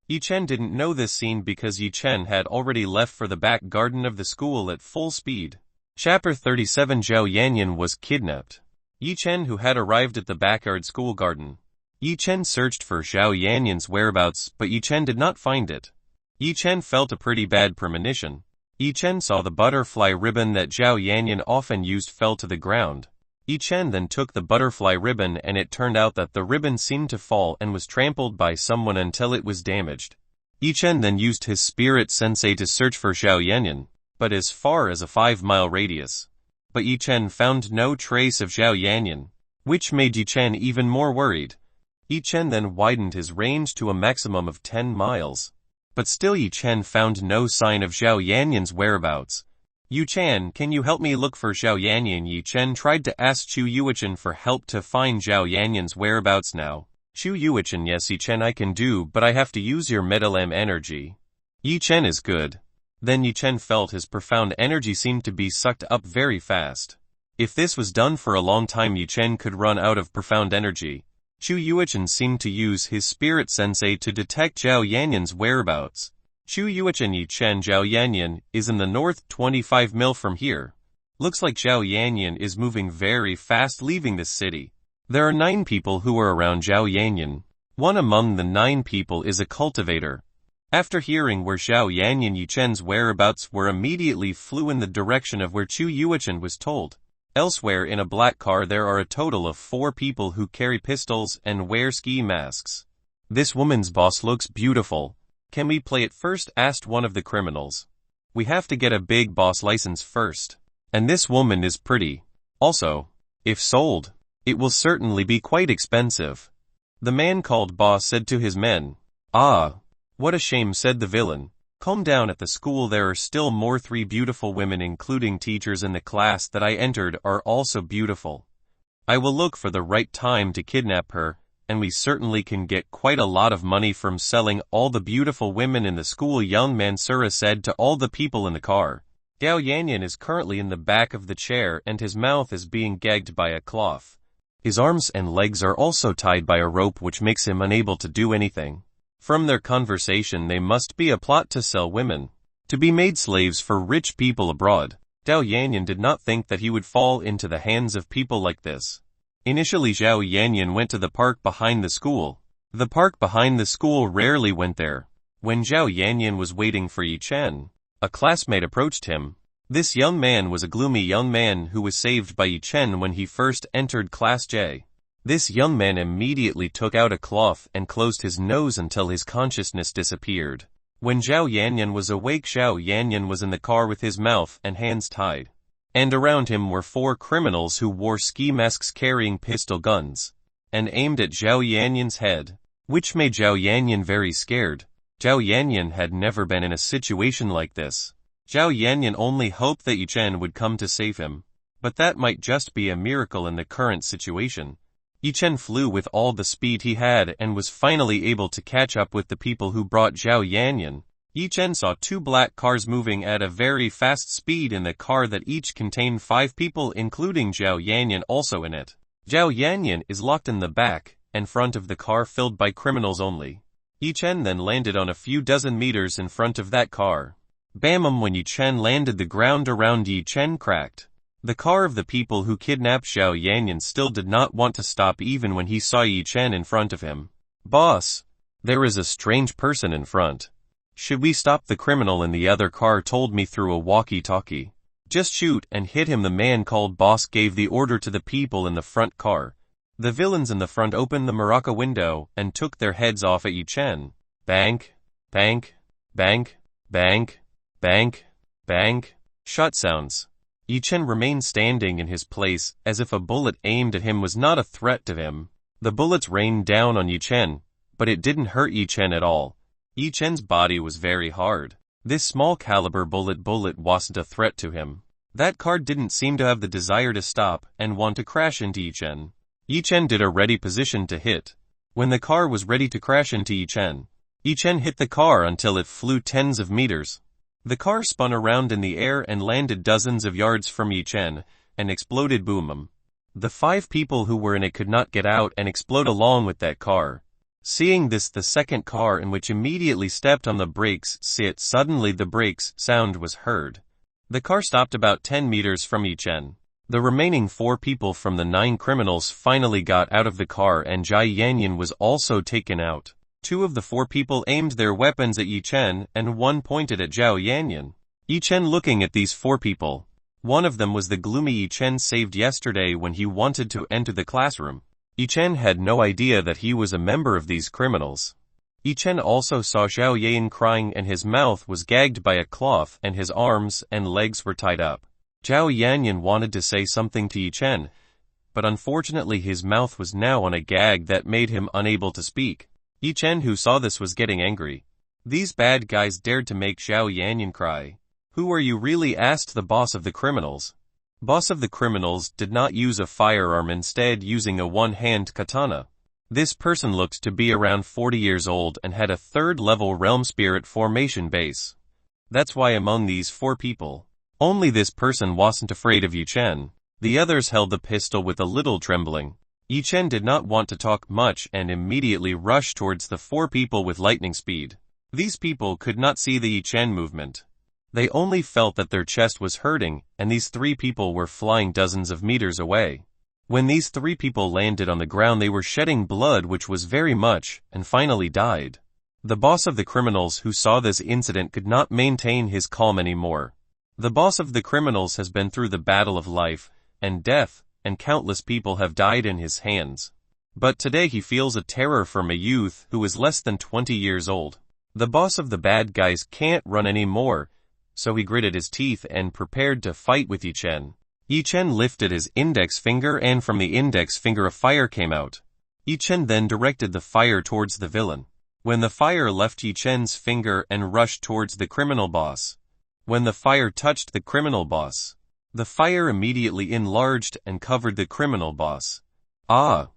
Yi Chen didn't know this scene because Yi Chen had already left for the back garden of the school at full speed. Chapter 37. Zhao Yanyan was kidnapped. Yi Chen, who had arrived at the backyard school garden. Yi Chen searched for Zhao Yanyan's whereabouts, but Yi Chen did not find it. Yi Chen felt a pretty bad premonition. Yi Chen saw the butterfly ribbon that Zhao Yanyan often used fell to the ground. Yi Chen then took the butterfly ribbon, and it turned out that the ribbon seemed to fall and was trampled by someone until it was damaged. Yi Chen then used his spirit sensei to search for Zhao Yanyan. but as far as a 5-mile radius. But Yi Chen found no trace of Zhao Yanyan, which made Yi Chen even more worried. Yi Chen then widened his range to a maximum of 10 miles. But still Yi Chen found no sign of Zhao Yanyan's whereabouts. Yu Chen, can you help me look for Zhao Yanyan? Yi Chen tried to ask Chu Yuichen for help to find Zhao Yanyan's whereabouts now. Chu Yuichen, yes Yi Chen, I can do, but I have to use your metalam energy. Yi Chen is good. Then Yi Chen felt his profound energy seemed to be sucked up very fast. If this was done for a long time, Yi Chen could run out of profound energy. Chu Yuichen seemed to use his spirit sensei to detect Zhao Yanyan's whereabouts. Chu Yuichen, Yi Chen, Zhao Yanyan is in the north 25 mil from here. Looks like Zhao Yanyan is moving very fast leaving this city. There are 9 people who are around Zhao Yanyan. One among the 9 people is a cultivator. After hearing where Zhao Yanyan, Yi Chen's whereabouts were immediately flew in the direction of where Chu Yuichen was told. Elsewhere in a black car there are a total of 4 people who carry pistols and wear ski masks. This woman's boss looks beautiful. Can we play it first? Asked one of the criminals. We have to get a big boss license first. And this woman is pretty. Also, if sold, it will certainly be quite expensive. The man called boss said to his men. Ah, what a shame, said the villain. Calm down, at the school there are still more 3 beautiful women, including teachers in the class that I entered are also beautiful. I will look for the right time to kidnap her, and we certainly can get quite a lot of money from selling all the beautiful women in the school, young Mansura said to all the people in the car. Zhao Yanyan is currently in the back of the chair and his mouth is being gagged by a cloth. His arms and legs are also tied by a rope which makes him unable to do anything. From their conversation they must be a plot to sell women, to be made slaves for rich people abroad. Zhao Yanyan did not think that he would fall into the hands of people like this. Initially Zhao Yanyan went to the park behind the school. The park behind the school rarely went there. When Zhao Yanyan was waiting for Yi Chen, a classmate approached him. This young man was a gloomy young man who was saved by Yi Chen when he first entered Class J. This young man immediately took out a cloth and closed his nose until his consciousness disappeared. When Zhao Yanyan was awake, Zhao Yanyan was in the car with his mouth and hands tied. And around him were 4 criminals who wore ski masks carrying pistol guns, and aimed at Zhao Yanyan's head, which made Zhao Yanyan very scared. Zhao Yanyan had never been in a situation like this. Zhao Yanyan only hoped that Yi Chen would come to save him, but that might just be a miracle in the current situation. Yi Chen flew with all the speed he had and was finally able to catch up with the people who brought Zhao Yanyan. Yi Chen saw 2 black cars moving at a very fast speed in the car that each contained 5 people, including Zhao Yanyan also in it. Zhao Yanyan is locked in the back and front of the car filled by criminals only. Yi Chen then landed on a few dozen meters in front of that car. Bam! When Yi Chen landed, the ground around Yi Chen cracked. The car of the people who kidnapped Zhao Yanyan still did not want to stop even when he saw Yi Chen in front of him. Boss, there is a strange person in front. Should we stop? The criminal in the other car told me through a walkie-talkie. Just shoot and hit him, the man called boss gave the order to the people in the front car. The villains in the front opened the Morocco window and took their heads off at Yi Chen. Bank, bank, bank, bank, bank, bank. Shot sounds. Yi Chen remained standing in his place as if a bullet aimed at him was not a threat to him. The bullets rained down on Yi Chen, but it didn't hurt Yi Chen at all. Yi Chen's body was very hard. This small caliber bullet wasn't a threat to him. That car didn't seem to have the desire to stop and want to crash into Yi Chen. Yi Chen did a ready position to hit. When the car was ready to crash into Yi Chen hit the car until it flew tens of meters. The car spun around in the air and landed dozens of yards from Yi Chen and exploded. Boom! The 5 people who were in it could not get out and explode along with that car. Seeing this, the second car in which immediately stepped on the brakes. Suddenly the brakes sound was heard. The car stopped about 10 meters from Yi Chen. The remaining 4 people from the 9 criminals finally got out of the car and Zhao Yanyan was also taken out. 2 of the 4 people aimed their weapons at Yi Chen and 1 pointed at Zhao Yanyan. Yi Chen looking at these 4 people. One of them was the gloomy Yi Chen saved yesterday when he wanted to enter the classroom. Yi Chen had no idea that he was a member of these criminals. Yi Chen also saw Zhao Yan crying and his mouth was gagged by a cloth and his arms and legs were tied up. Zhao Yanyan wanted to say something to Yi Chen, but unfortunately his mouth was now on a gag that made him unable to speak. Yi Chen, who saw this, was getting angry. These bad guys dared to make Zhao Yanyan cry. "Who are you really?" asked the boss of the criminals. Boss of the criminals did not use a firearm, instead using a one-hand katana. This person looked to be around 40 years old and had a third-level realm spirit formation base. That's why among these 4 people, only this person wasn't afraid of Yi Chen. The others held the pistol with a little trembling. Yi Chen did not want to talk much and immediately rushed towards the 4 people with lightning speed. These people could not see the Yi Chen movement. They only felt that their chest was hurting, and these 3 people were flying dozens of meters away. When these 3 people landed on the ground, they were shedding blood, which was very much, and finally died. The boss of the criminals, who saw this incident, could not maintain his calm anymore. The boss of the criminals has been through the battle of life and death, and countless people have died in his hands. But today he feels a terror from a youth who is less than 20 years old. The boss of the bad guys can't run anymore, so he gritted his teeth and prepared to fight with Yi Chen. Yi Chen lifted his index finger, and from the index finger a fire came out. Yi Chen then directed the fire towards the villain. When the fire left Yi Chen's finger and rushed towards the criminal boss. When the fire touched the criminal boss, the fire immediately enlarged and covered the criminal boss. Ah!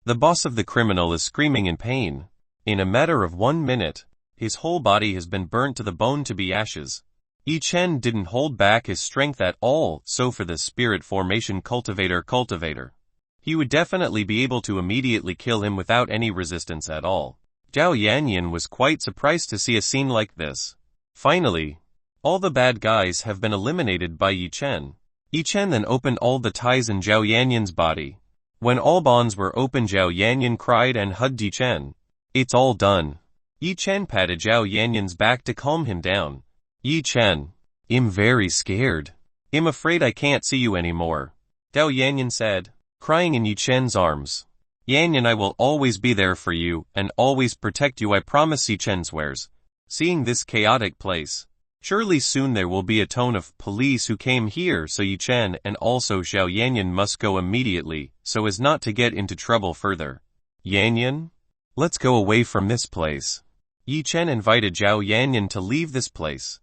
The boss of the criminal is screaming in pain. In a matter of 1 minute, his whole body has been burnt to the bone to be ashes. Yi Chen didn't hold back his strength at all, so for the spirit formation cultivator, he would definitely be able to immediately kill him without any resistance at all. Zhao Yanyan was quite surprised to see a scene like this. Finally, all the bad guys have been eliminated by Yi Chen. Yi Chen then opened all the ties in Zhao Yanyan's body. When all bonds were open, Zhao Yanyan cried and hugged Yi Chen. "It's all done." Yi Chen patted Zhao Yanyan's back to calm him down. "Yi Chen, I'm very scared. I'm afraid I can't see you anymore," Zhao Yanyan said, crying in Yi Chen's arms. "Yanyan, I will always be there for you and always protect you, I promise," Yi Chen swears. Seeing this chaotic place, surely soon there will be a ton of police who came here, so Yi Chen and also Zhao Yanyan must go immediately so as not to get into trouble further. "Yanyan, let's go away from this place." Yi Chen invited Zhao Yanyan to leave this place.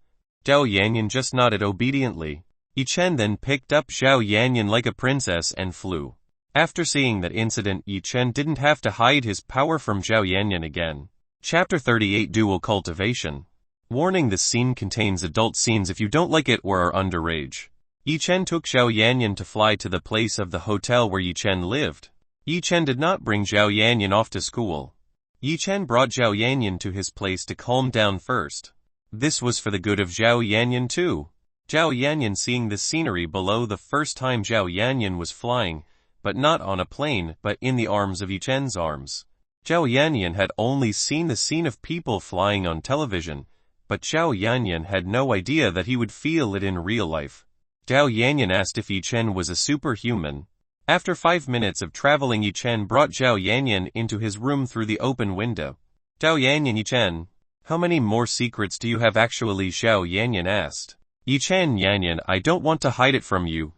Zhao Yanyan just nodded obediently. Yi Chen then picked up Zhao Yanyan like a princess and flew. After seeing that incident, Yi Chen didn't have to hide his power from Zhao Yanyan again. Chapter 38, Dual Cultivation. Warning: this scene contains adult scenes. If you don't like it or are underage. Yi Chen took Zhao Yanyan to fly to the place of the hotel where Yi Chen lived. Yi Chen did not bring Zhao Yanyan off to school. Yi Chen brought Zhao Yanyan to his place to calm down first. This was for the good of Zhao Yanyan too. Zhao Yanyan, seeing the scenery below, the first time Zhao Yanyan was flying, but not on a plane, but in the arms of Yi Chen's arms. Zhao Yanyan had only seen the scene of people flying on television, but Zhao Yanyan had no idea that he would feel it in real life. Zhao Yanyan asked if Yi Chen was a superhuman. After 5 minutes of traveling, Yi Chen brought Zhao Yanyan into his room through the open window. "Zhao Yanyan, Yi Chen, how many more secrets do you have actually?" Zhao Yanyan asked. "Yi Chen, Yanyan, I don't want to hide it from you,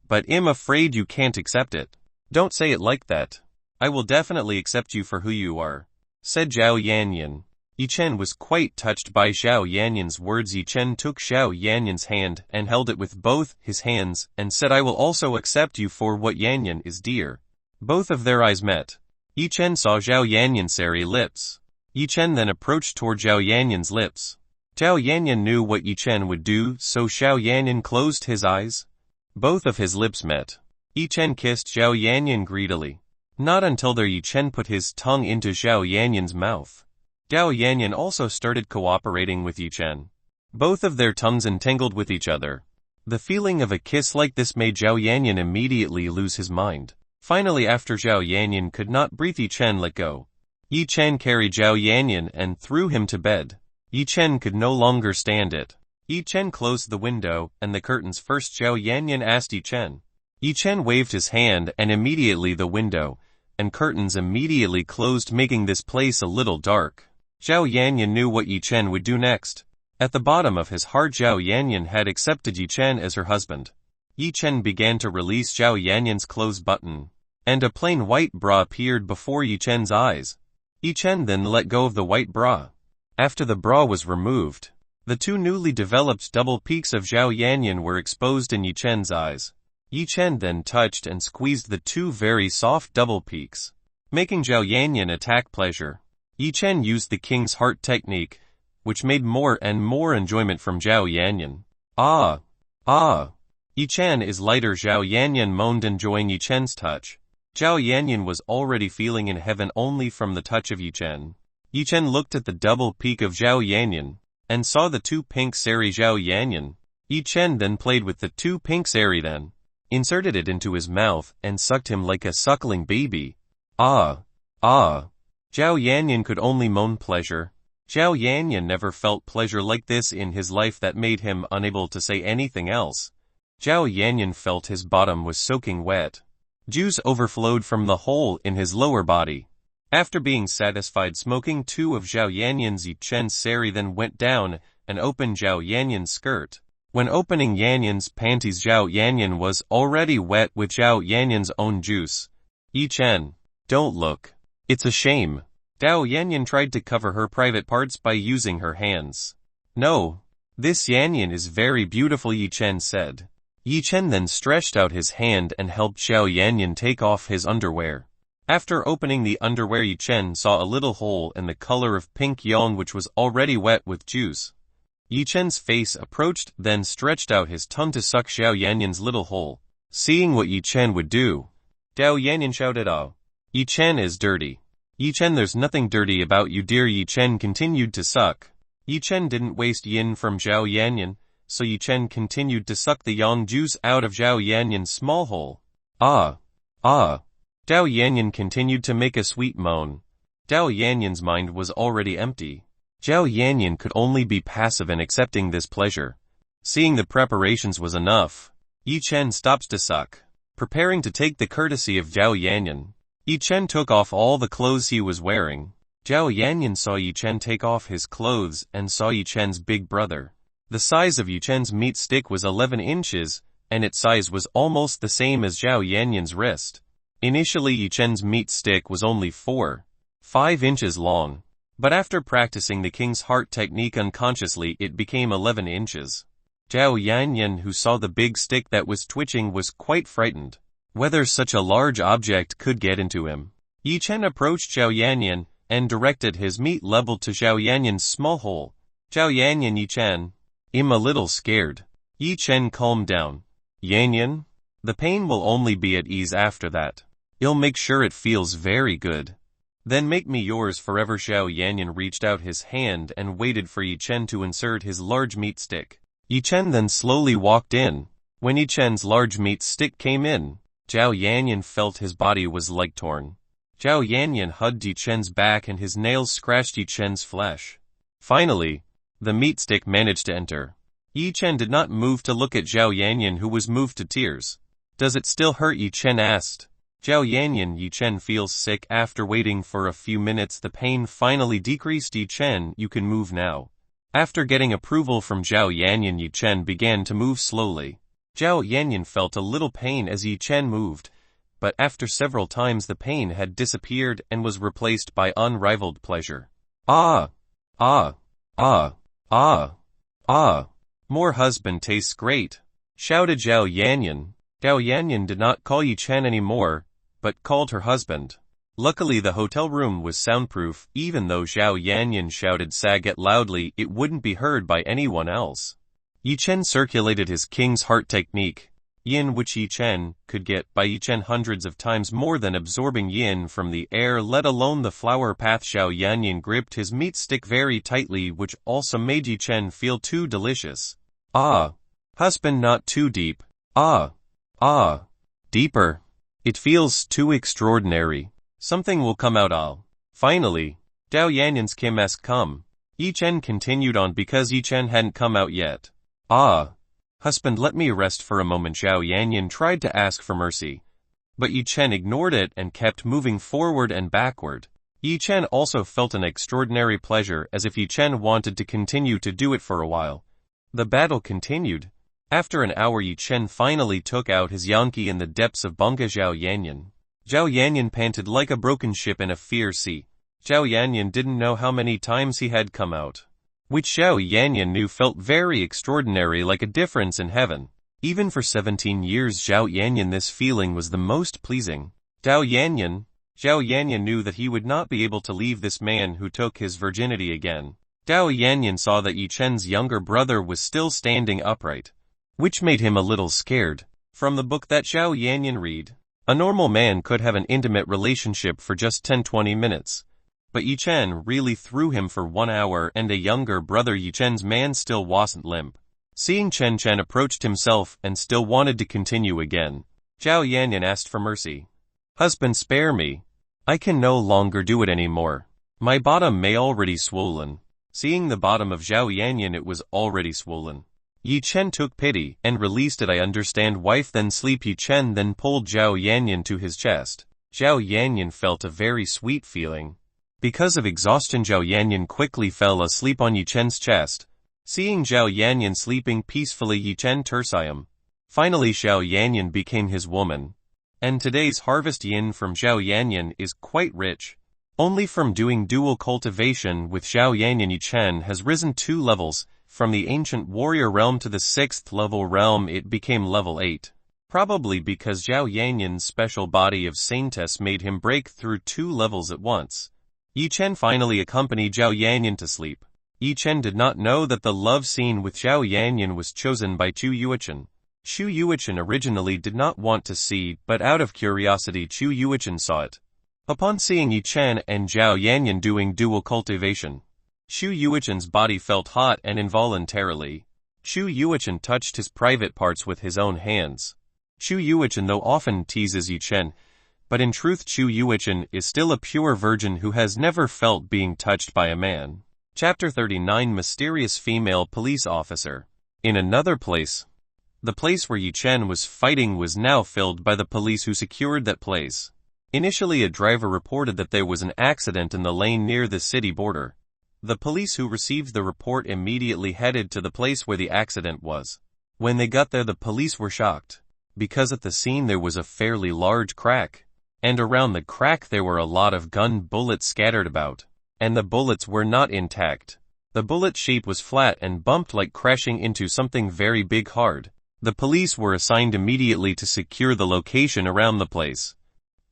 but I'm afraid you can't accept it." "Don't say it like that. I will definitely accept you for who you are," said Zhao Yanyan. Yi Chen was quite touched by Zhao Yanyan's words. Yi Chen took Zhao Yanyan's hand and held it with both his hands and said, "I will also accept you for what Yanyan is, dear." Both of their eyes met. Yi Chen saw Zhao Yanyan's airy lips. Yi Chen then approached toward Zhao Yanyan's lips. Zhao Yanyan knew what Yi Chen would do, so Zhao Yanyan closed his eyes. Both of his lips met. Yi Chen kissed Zhao Yanyan greedily. Not until there Yi Chen put his tongue into Zhao Yanyan's mouth. Zhao Yanyan also started cooperating with Yi Chen. Both of their tongues entangled with each other. The feeling of a kiss like this made Zhao Yanyan immediately lose his mind. Finally, after Zhao Yanyan could not breathe, Yi Chen let go. Yi Chen carried Zhao Yanyan and threw him to bed. Yi Chen could no longer stand it. Yi Chen closed the window and the curtains first. Zhao Yanyan asked Yi Chen. Yi Chen waved his hand and immediately the window and curtains immediately closed, making this place a little dark. Zhao Yanyan knew what Yi Chen would do next. At the bottom of his heart, Zhao Yanyan had accepted Yi Chen as her husband. Yi Chen began to release Zhao Yanyan's clothes button, and a plain white bra appeared before Yi Chen's eyes. Yi Chen then let go of the white bra. After the bra was removed, the two newly developed double peaks of Zhao Yanyan were exposed in Yi Chen's eyes. Yi Chen then touched and squeezed the two very soft double peaks, making Zhao Yanyan attack pleasure. Yi Chen used the King's Heart technique, which made more and more enjoyment from Zhao Yanyan. Ah! Ah! Yi Chen is lighter, Zhao Yanyan moaned, enjoying Yi Chen's touch. Zhao Yanyan was already feeling in heaven only from the touch of Yi Chen. Yi Chen looked at the double peak of Zhao Yanyan, and saw the two pink sari Zhao Yanyan. Yi Chen then played with the two pink sari, then inserted it into his mouth and sucked him like a suckling baby. Ah! Ah! Zhao Yanyan could only moan pleasure. Zhao Yanyan never felt pleasure like this in his life that made him unable to say anything else. Zhao Yanyan felt his bottom was soaking wet. Juice overflowed from the hole in his lower body. After being satisfied smoking two of Zhao Yanyan's, Yi Chen sari then went down and opened Zhao Yanyan's skirt. When opening Yanyan's panties, Zhao Yanyan was already wet with Zhao Yanyan's own juice. Yi Chen, don't look. It's a shame. Zhao Yanyan tried to cover her private parts by using her hands. No. This Yanyan is very beautiful, Yi Chen said. Yi Chen then stretched out his hand and helped Zhao Yanyan take off his underwear. After opening the underwear, Yi Chen saw a little hole in the color of pink yang which was already wet with juice. Yi Chen's face approached, then stretched out his tongue to suck Zhao Yanyan's little hole. Seeing what Yi Chen would do, Zhao Yanyan shouted, "Oh, Yi Chen is dirty." Yi Chen, there's nothing dirty about you, dear. Yi Chen continued to suck. Yi Chen didn't waste yin from Zhao Yanyan, so Yi Chen continued to suck the yang juice out of Zhao Yanyan's small hole. Ah! Ah! Zhao Yanyan continued to make a sweet moan. Zhao Yanyan's mind was already empty. Zhao Yanyan could only be passive in accepting this pleasure. Seeing the preparations was enough, Yi Chen stopped to suck, preparing to take the courtesy of Zhao Yanyan. Yi Chen took off all the clothes he was wearing. Zhao Yanyan saw Yi Chen take off his clothes and saw Yi Chen's big brother. The size of Yi Chen's meat stick was 11 inches, and its size was almost the same as Zhao Yanyan's wrist. Initially, Yi Chen's meat stick was only 4-5 inches long, but after practicing the King's Heart technique unconsciously, it became 11 inches. Zhao Yanyan, who saw the big stick that was twitching, was quite frightened. Whether such a large object could get into him. Yi Chen approached Zhao Yanyan and directed his meat leveled to Zhao Yanyan's small hole. Zhao Yanyan, Yi Chen, I'm a little scared. Yi Chen calmed down. Yanyan, the pain will only be at ease after that. You'll make sure it feels very good. Then make me yours forever. Zhao Yanyan reached out his hand and waited for Yi Chen to insert his large meat stick. Yi Chen then slowly walked in. When Yi Chen's large meat stick came in, Zhao Yanyan felt his body was like torn. Zhao Yanyan hugged Yi Chen's back and his nails scratched Yi Chen's flesh. Finally, the meat stick managed to enter. Yi Chen did not move to look at Zhao Yanyan, who was moved to tears. Does it still hurt? Yi Chen asked. Zhao Yanyan, Yi Chen feels sick. After waiting for a few minutes, the pain finally decreased. Yi Chen, you can move now. After getting approval from Zhao Yanyan, Yi Chen began to move slowly. Zhao Yanyan felt a little pain as Yi Chen moved, but after several times the pain had disappeared and was replaced by unrivaled pleasure. Ah! Ah! Ah! Ah! Ah! More husband tastes great, shouted Zhao Yanyan. Zhao Yanyan did not call Yi Chen anymore, but called her husband. Luckily the hotel room was soundproof. Even though Zhao Yanyan shouted Saget loudly, it wouldn't be heard by anyone else. Yi Chen circulated his King's Heart technique, yin, which Yi Chen could get by Yi Chen hundreds of times more than absorbing yin from the air, let alone the flower path. Zhao Yanyan gripped his meat stick very tightly, which also made Yi Chen feel too delicious. Ah! Husband, not too deep. Ah! Ah! Deeper. It feels too extraordinary. Something will come out. Finally, Zhao Yanyan's Kim has come. Yi Chen continued on because Yi Chen hadn't come out yet. Ah! Husband, let me rest for a moment. Zhao Yanyan tried to ask for mercy, but Yi Chen ignored it and kept moving forward and backward. Yi Chen also felt an extraordinary pleasure, as if Yi Chen wanted to continue to do it for a while. The battle continued. After an hour, Yi Chen finally took out his Yankee in the depths of Bunga Zhao Yanyan. Zhao Yanyan panted like a broken ship in a fierce sea. Zhao Yanyan didn't know how many times he had come out. Which Zhao Yanyan knew felt very extraordinary, like a difference in heaven. Even for 17 years Zhao Yanyan, this feeling was the most pleasing. Zhao Yanyan knew that he would not be able to leave this man who took his virginity again. Zhao Yanyan saw that Yi Chen's younger brother was still standing upright, which made him a little scared. From the book that Zhao Yanyan read, a normal man could have an intimate relationship for just 10-20 minutes. But Yi Chen really threw him for 1 hour, and a younger brother Yi Chen's man still wasn't limp. Seeing Chen approached himself and still wanted to continue again, Zhao Yanyan asked for mercy. "Husband, spare me. I can no longer do it anymore. My bottom may already swollen." Seeing the bottom of Zhao Yanyan, it was already swollen. Yi Chen took pity and released it. "I understand, wife, then sleep." Yi Chen then pulled Zhao Yanyan to his chest. Zhao Yanyan felt a very sweet feeling. Because of exhaustion, Zhao Yanyan quickly fell asleep on Yi Chen's chest. Seeing Zhao Yanyan sleeping peacefully, Yi Chen Tersium. Finally Zhao Yanyan became his woman. And today's harvest yin from Zhao Yanyan is quite rich. Only from doing dual cultivation with Zhao Yanyan, Yi Chen has risen 2 levels. From the ancient warrior realm to the 6th level realm, it became level 8. Probably because Zhao Yanyan's special body of saintess made him break through 2 levels at once. Yi Chen finally accompanied Zhao Yanyan to sleep. Yi Chen did not know that the love scene with Zhao Yanyan was chosen by Chu Yuichen. Chu Yuichen originally did not want to see, but out of curiosity Chu Yuichen saw it. Upon seeing Yi Chen and Zhao Yanyan doing dual cultivation, Chu Yuichen's body felt hot, and involuntarily, Chu Yuichen touched his private parts with his own hands. Chu Yuichen though often teases Yi Chen, but in truth Chu Yuichen is still a pure virgin who has never felt being touched by a man. Chapter 39 Mysterious Female Police Officer. In another place, the place where Yi Chen was fighting was now filled by the police who secured that place. Initially a driver reported that there was an accident in the lane near the city border. The police who received the report immediately headed to the place where the accident was. When they got there, the police were shocked, because at the scene there was a fairly large crack, and around the crack there were a lot of gun bullets scattered about. And the bullets were not intact. The bullet shape was flat and bumped like crashing into something very big hard. The police were assigned immediately to secure the location around the place.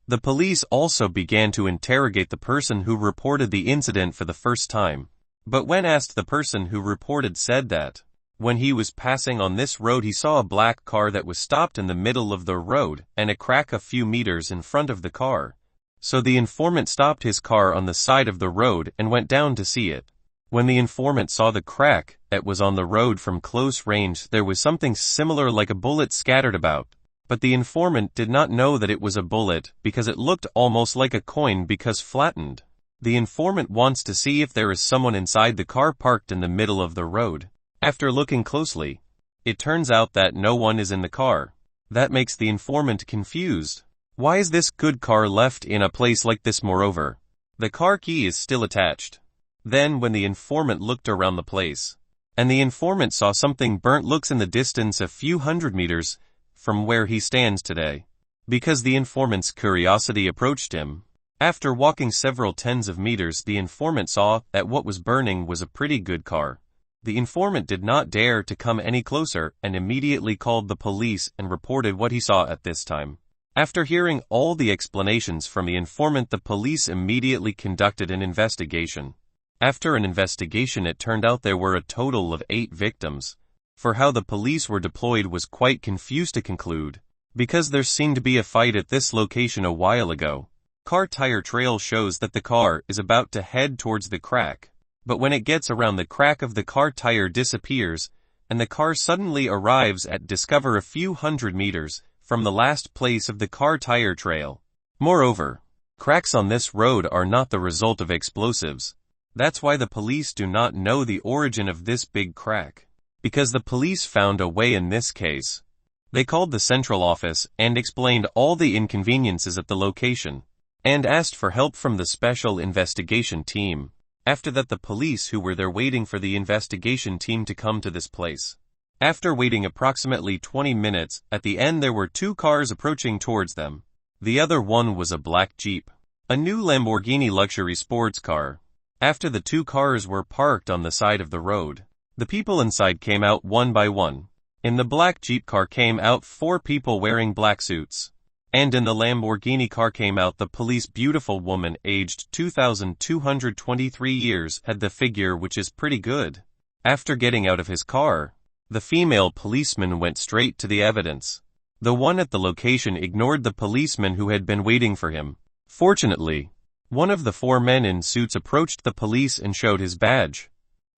The police also began to interrogate the person who reported the incident for the first time. But when asked, the person who reported said that when he was passing on this road he saw a black car that was stopped in the middle of the road and a crack a few meters in front of the car. So the informant stopped his car on the side of the road and went down to see it. When the informant saw the crack that was on the road from close range, there was something similar like a bullet scattered about. But the informant did not know that it was a bullet because it looked almost like a coin because flattened. The informant wants to see if there is someone inside the car parked in the middle of the road. After looking closely, it turns out that no one is in the car. That makes the informant confused. Why is this good car left in a place like this? Moreover, the car key is still attached. Then when the informant looked around the place, and the informant saw something burnt looks in the distance a few hundred meters from where he stands today. Because the informant's curiosity approached him. After walking several tens of meters, the informant saw that what was burning was a pretty good car. The informant did not dare to come any closer and immediately called the police and reported what he saw at this time. After hearing all the explanations from the informant, the police immediately conducted an investigation. After an investigation, it turned out there were a total of 8 victims. For how the police were deployed was quite confused to conclude, because there seemed to be a fight at this location a while ago. Car tire trail shows that the car is about to head towards the crack, but when it gets around the crack of the car, tire disappears, and the car suddenly arrives at discover a few hundred meters from the last place of the car tire trail. Moreover, cracks on this road are not the result of explosives. That's why the police do not know the origin of this big crack. Because the police found a way in this case. They called the central office and explained all the inconveniences at the location. and asked for help from the special investigation team. After that, the police who were there waiting for the investigation team to come to this place. After waiting approximately 20 minutes, at the end there were two cars approaching towards them. The other one was a black Jeep, a new Lamborghini luxury sports car. After the two cars were parked on the side of the road, the people inside came out one by one. In the black Jeep car came out 4 people wearing black suits. And in the Lamborghini car came out the police. Beautiful woman aged 2,223 years had the figure, which is pretty good. After getting out of his car, the female policeman went straight to the evidence. The one at the location ignored the policeman who had been waiting for him. Fortunately, one of the 4 men in suits approached the police and showed his badge,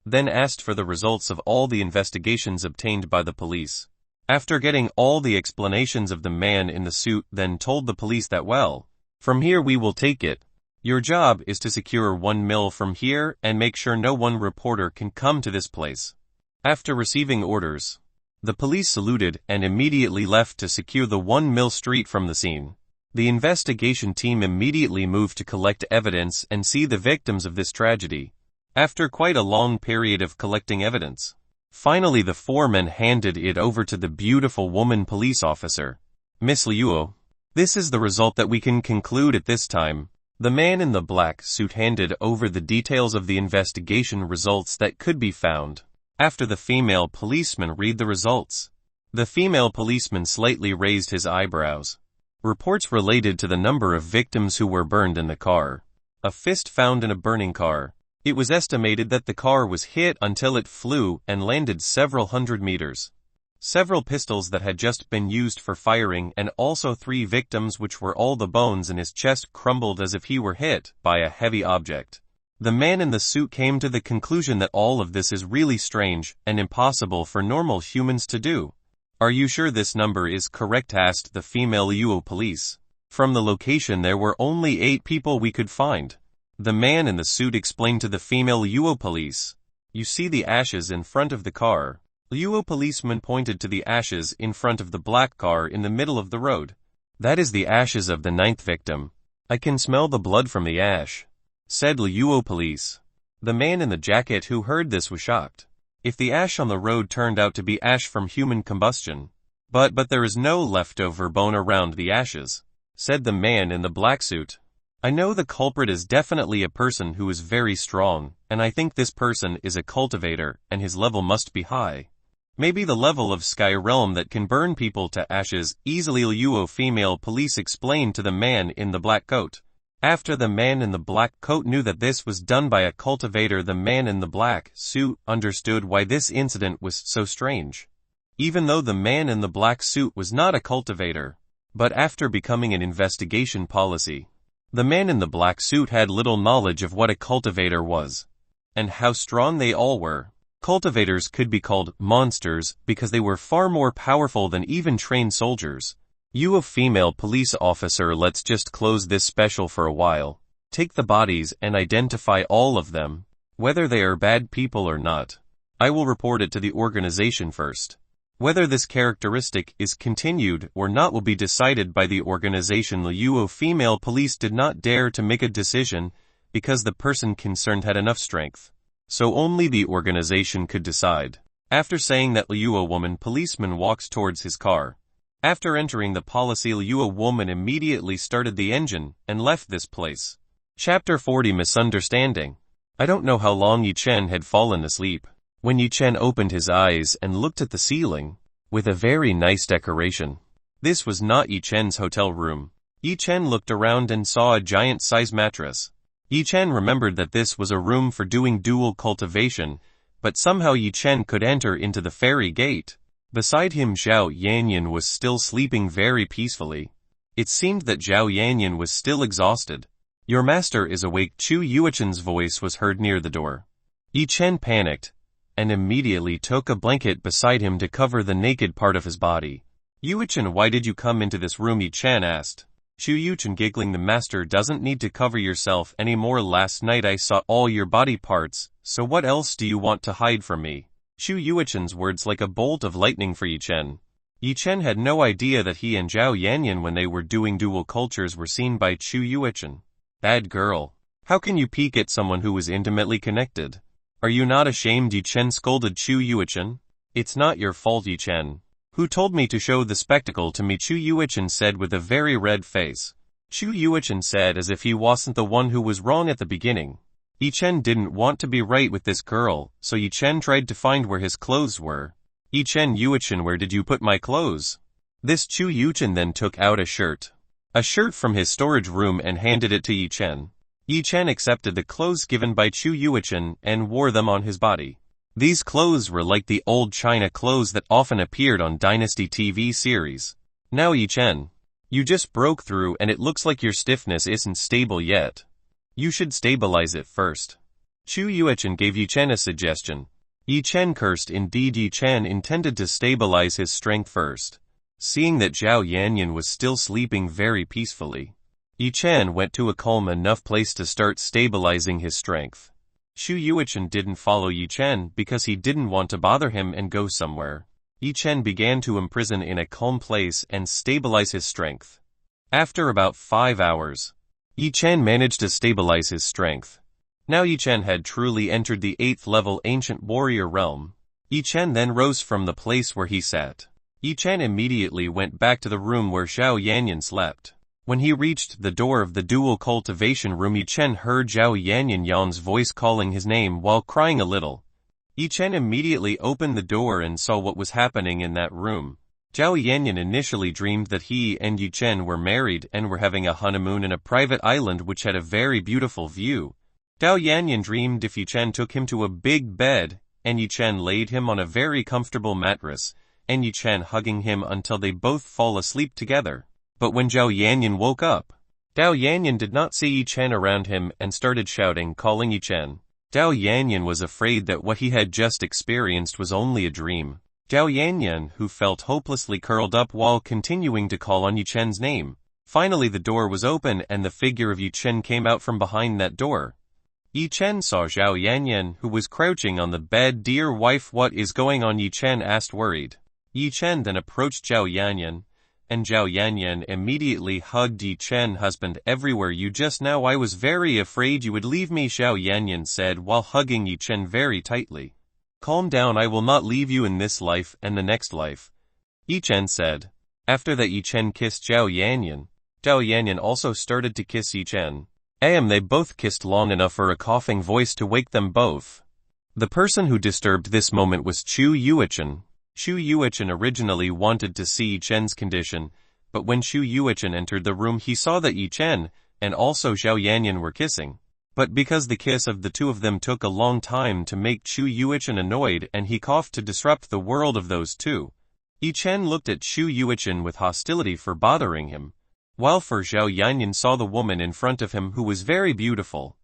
then asked for the results of all the investigations obtained by the police. After getting all the explanations of the man in the suit, then told the police that, well, from here we will take it. Your job is to secure 1 mil from here and make sure no one reporter can come to this place. After receiving orders, the police saluted and immediately left to secure the 1 mil street from the scene. The investigation team immediately moved to collect evidence and see the victims of this tragedy. After quite a long period of collecting evidence, finally the 4 men handed it over to the beautiful woman police officer, Miss Liu. This is the result that we can conclude at this time. The man in the black suit handed over the details of the investigation results that could be found. After the female policeman read the results, the female policeman slightly raised his eyebrows. Reports related to the number of victims who were burned in the car. A fist found in a burning car. It was estimated that the car was hit until it flew and landed several hundred meters. Several pistols that had just been used for firing, and also 3 victims, which were all the bones in his chest crumbled as if he were hit by a heavy object. The man in the suit came to the conclusion that all of this is really strange and impossible for normal humans to do. Are you sure this number is correct? Asked the female Liu police. From the location there were only 8 people we could find. The man in the suit explained to the female Liu police. You see the ashes in front of the car. Liu policeman pointed to the ashes in front of the black car in the middle of the road. That is the ashes of the 9th victim. I can smell the blood from the ash, said Liu police. The man in the jacket who heard this was shocked. If the ash on the road turned out to be ash from human combustion. But there is no leftover bone around the ashes, said the man in the black suit. I know the culprit is definitely a person who is very strong, and I think this person is a cultivator, and his level must be high. Maybe the level of sky realm that can burn people to ashes easily. Liu female police explained to the man in the black coat. After the man in the black coat knew that this was done by a cultivator, the man in the black suit understood why this incident was so strange. Even though the man in the black suit was not a cultivator, but after becoming an investigation policy, the man in the black suit had little knowledge of what a cultivator was, and how strong they all were. Cultivators could be called monsters because they were far more powerful than even trained soldiers. You a female police officer, let's just close this special for a while. Take the bodies and identify all of them, whether they are bad people or not. I will report it to the organization first. Whether this characteristic is continued or not will be decided by the organization. Liu female police did not dare to make a decision because the person concerned had enough strength. So only the organization could decide. After saying that, Liu woman policeman walks towards his car. After entering the policy, Liu woman immediately started the engine and left this place. Chapter 40 Misunderstanding. I don't know how long Yi Chen had fallen asleep. When Yi Chen opened his eyes and looked at the ceiling, with a very nice decoration. This was not Yi Chen's hotel room. Yi Chen looked around and saw a giant-size mattress. Yi Chen remembered that this was a room for doing dual cultivation, but somehow Yi Chen could enter into the fairy gate. Beside him, Zhao Yanyan was still sleeping very peacefully. It seemed that Zhao Yanyan was still exhausted. Your master is awake. Chu Yuechen's voice was heard near the door. Yi Chen panicked, and immediately took a blanket beside him to cover the naked part of his body. Yuechen, why did you come into this room? Yi Chen asked. Chu Yuechen giggling, the master doesn't need to cover yourself anymore. Last night I saw all your body parts, so what else do you want to hide from me? Chu Yuechen's words like a bolt of lightning for Yi Chen. Yi Chen had no idea that he and Zhao Yanyan when they were doing dual cultures were seen by Chu Yuichen. Bad girl. How can you peek at someone who was intimately connected? Are you not ashamed? Yi Chen scolded Chu Yuichen. It's not your fault, Yi Chen. Who told me to show the spectacle to me? Chu Yuichen said with a very red face. Chu Yuichen said as if he wasn't the one who was wrong at the beginning. Yi Chen didn't want to be right with this girl, so Yi Chen tried to find where his clothes were. Yi Chen, Yuichen, where did you put my clothes? This Chu Yuichen then took out a shirt from his storage room and handed it to Yi Chen. Yi Chen accepted the clothes given by Chu Yuichen and wore them on his body. These clothes were like the old China clothes that often appeared on Dynasty TV series. Now Yi Chen, you just broke through and it looks like your stiffness isn't stable yet. You should stabilize it first. Chu Yuichen gave Yi Chen a suggestion. Yi Chen cursed. Indeed, Yi Chen intended to stabilize his strength first. Seeing that Zhao Yanyan was still sleeping very peacefully, Yi Chen went to a calm enough place to start stabilizing his strength. Chu Yuichen didn't follow Yi Chen because he didn't want to bother him and go somewhere. Yi Chen began to imprison in a calm place and stabilize his strength. After about 5 hours, Yi Chen managed to stabilize his strength. Now Yi Chen had truly entered the 8th level ancient warrior realm. Yi Chen then rose from the place where he sat. Yi Chen immediately went back to the room where Zhao Yanyan slept. When he reached the door of the dual cultivation room, Yi Chen heard Zhao Yanyan's voice calling his name while crying a little. Yi Chen immediately opened the door and saw what was happening in that room. Zhao Yanyan initially dreamed that he and Yi Chen were married and were having a honeymoon in a private island which had a very beautiful view. Zhao Yanyan dreamed if Yi Chen took him to a big bed, and Yi Chen laid him on a very comfortable mattress, and Yi Chen hugging him until they both fall asleep together. But when Zhao Yanyan woke up, Zhao Yanyan did not see Yi Chen around him and started shouting, calling Yi Chen. Zhao Yanyan was afraid that what he had just experienced was only a dream. Zhao Yanyan, who felt hopelessly curled up while continuing to call on Yi Chen's name. Finally the door was open and the figure of Yi Chen came out from behind that door. Yi Chen saw Zhao Yanyan, who was crouching on the bed. Dear wife, what is going on? Yi Chen asked, worried. Yi Chen then approached Zhao Yanyan, and Zhao Yanyan immediately hugged Yi Chen. Husband, everywhere you just now. I was very afraid you would leave me, Zhao Yanyan said while hugging Yi Chen very tightly. Calm down, I will not leave you in this life and the next life, Yi Chen said. After that Yi Chen kissed Zhao Yanyan. Zhao Yanyan also started to kiss Yi Chen. They both kissed long enough for a coughing voice to wake them both. The person who disturbed this moment was Chu Yuichen. Chu Yuichen originally wanted to see Yi Chen's condition, but when Chu Yuichen entered the room he saw that Yi Chen, and also Zhao Yanyan were kissing. But because the kiss of the two of them took a long time to make Chu Yuichen annoyed and he coughed to disrupt the world of those two, Yi Chen looked at Chu Yuichen with hostility for bothering him, while for Zhao Yanyan saw the woman in front of him who was very beautiful.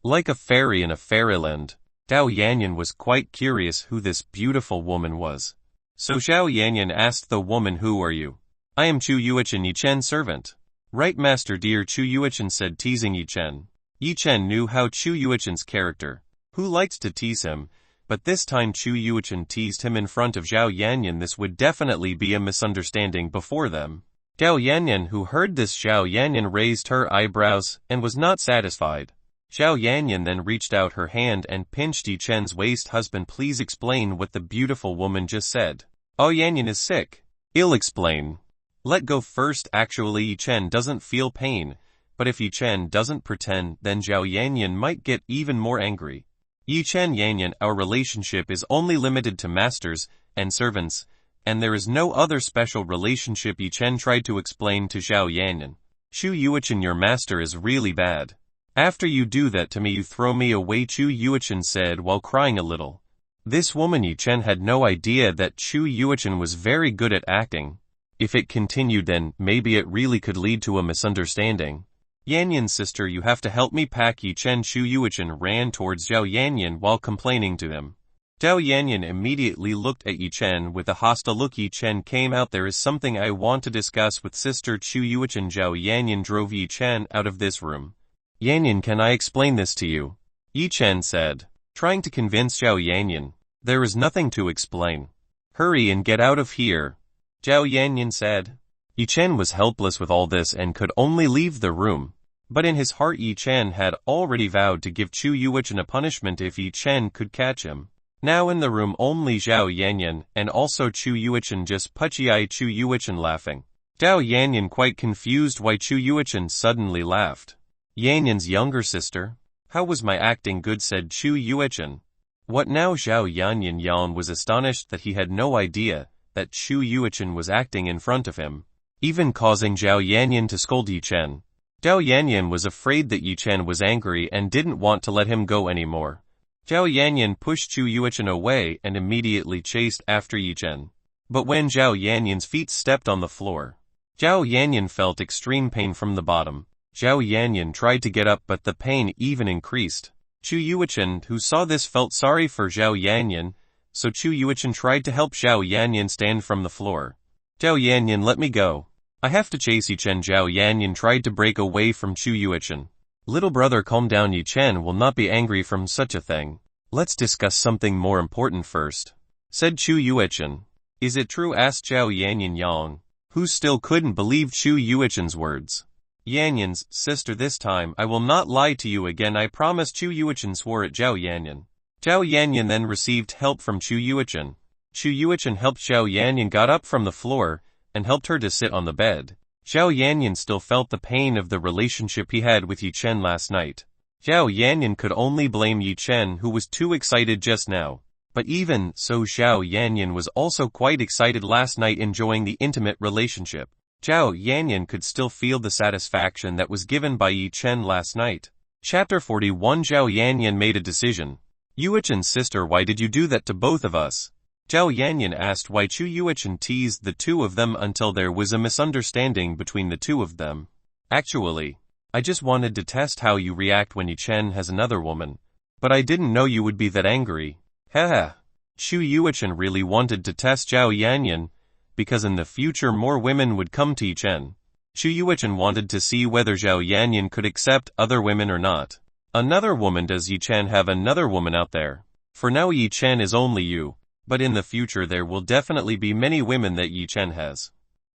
Like a fairy in a fairyland, Zhao Yanyan was quite curious who this beautiful woman was. So Zhao Yanyan asked the woman, who are you? I am Chu Yuichen, Yi Chen's servant. Right, master dear, Chu Yuichen said, teasing Yi Chen. Yi Chen knew how Chu Yuichen's character, who liked to tease him, but this time Chu Yuichen teased him in front of Zhao Yanyan. This would definitely be a misunderstanding before them. Zhao Yanyan, who heard this, Zhao Yanyan raised her eyebrows and was not satisfied. Zhao Yanyan then reached out her hand and pinched Yi Chen's waist. Husband, please explain what the beautiful woman just said. Oh, Yanyan is sick. I'll explain. Let go first. Actually, Yi Chen doesn't feel pain, but if Yi Chen doesn't pretend, then Zhao Yanyan might get even more angry. Yi Chen, Yanyan, our relationship is only limited to masters and servants, and there is no other special relationship. Yi Chen tried to explain to Zhao Yanyan. Chu Yuichen, your master is really bad. After you do that to me, you throw me away, Chu Yuichen said while crying a little. This woman Yi Chen had no idea that Chu Yuichen was very good at acting. If it continued, then maybe it really could lead to a misunderstanding. Yanyan sister, you have to help me pack. Yi Chen. Chu Yuichen ran towards Zhao Yanyan while complaining to him. Zhao Yanyan immediately looked at Yi Chen with a hostile look. Yi Chen came out. There is something I want to discuss with sister Chu Yuichen. Zhao Yanyan drove Yi Chen out of this room. Yanyan, can I explain this to you? Yi Chen said, trying to convince Zhao Yanyan. There is nothing to explain. Hurry and get out of here. Zhao Yanyan said. Yi Chen was helpless with all this and could only leave the room. But in his heart Yi Chen had already vowed to give Chu Yuichen a punishment if Yi Chen could catch him. Now in the room only Zhao Yanyan and also Chu Yuichen just putchy-eyed Chu Yuichen laughing. Zhao Yanyan quite confused why Chu Yuichen suddenly laughed. Yanyan's younger sister? How was my acting good, said Chu Yuichen. What now? Zhao Yanyan was astonished that he had no idea that Chu Yuichen was acting in front of him, even causing Zhao Yanyan to scold Yi Chen. Zhao Yanyan was afraid that Yi Chen was angry and didn't want to let him go anymore. Zhao Yanyan pushed Chu Yuichen away and immediately chased after Yi Chen. But when Zhao Yanyan's feet stepped on the floor, Zhao Yanyan felt extreme pain from the bottom. Zhao Yanyan tried to get up but the pain even increased. Chu Yuichen, who saw this, felt sorry for Zhao Yanyan, so Chu Yuichen tried to help Zhao Yanyan stand from the floor. Zhao Yanyan, let me go. I have to chase Yi Chen. Zhao Yanyan tried to break away from Chu Yuichen. Little brother, calm down. Yi Chen will not be angry from such a thing. Let's discuss something more important first, said Chu Yuichen. Is it true? Asked Zhao Yanyan, who still couldn't believe Chu Yuichen's words. Yanyan's sister, this time I will not lie to you again, I promise. Chu Yuichen swore at Zhao Yanyan. Zhao Yanyan then received help from Chu Yuichen. Chu Yuichen helped Zhao Yanyan got up from the floor and helped her to sit on the bed. Zhao Yanyan still felt the pain of the relationship he had with Yi Chen last night. Zhao Yanyan could only blame Yi Chen, who was too excited just now. But even so, Zhao Yanyan was also quite excited last night, enjoying the intimate relationship. Zhao Yanyan could still feel the satisfaction that was given by Yi Chen last night. Chapter 41. Zhao Yanyan made a decision. Yuichen's sister, why did you do that to both of us? Zhao Yanyan asked why Chu Yuichen teased the two of them until there was a misunderstanding between the two of them. Actually, I just wanted to test how you react when Yi Chen has another woman. But I didn't know you would be that angry. Haha. Chu Yuichen really wanted to test Zhao Yanyan, because in the future more women would come to Yi Chen. Chu Yuichen wanted to see whether Zhao Yanyan could accept other women or not. Another woman? Does Yi Chen have another woman out there? For now Yi Chen is only you. But in the future there will definitely be many women that Yi Chen has.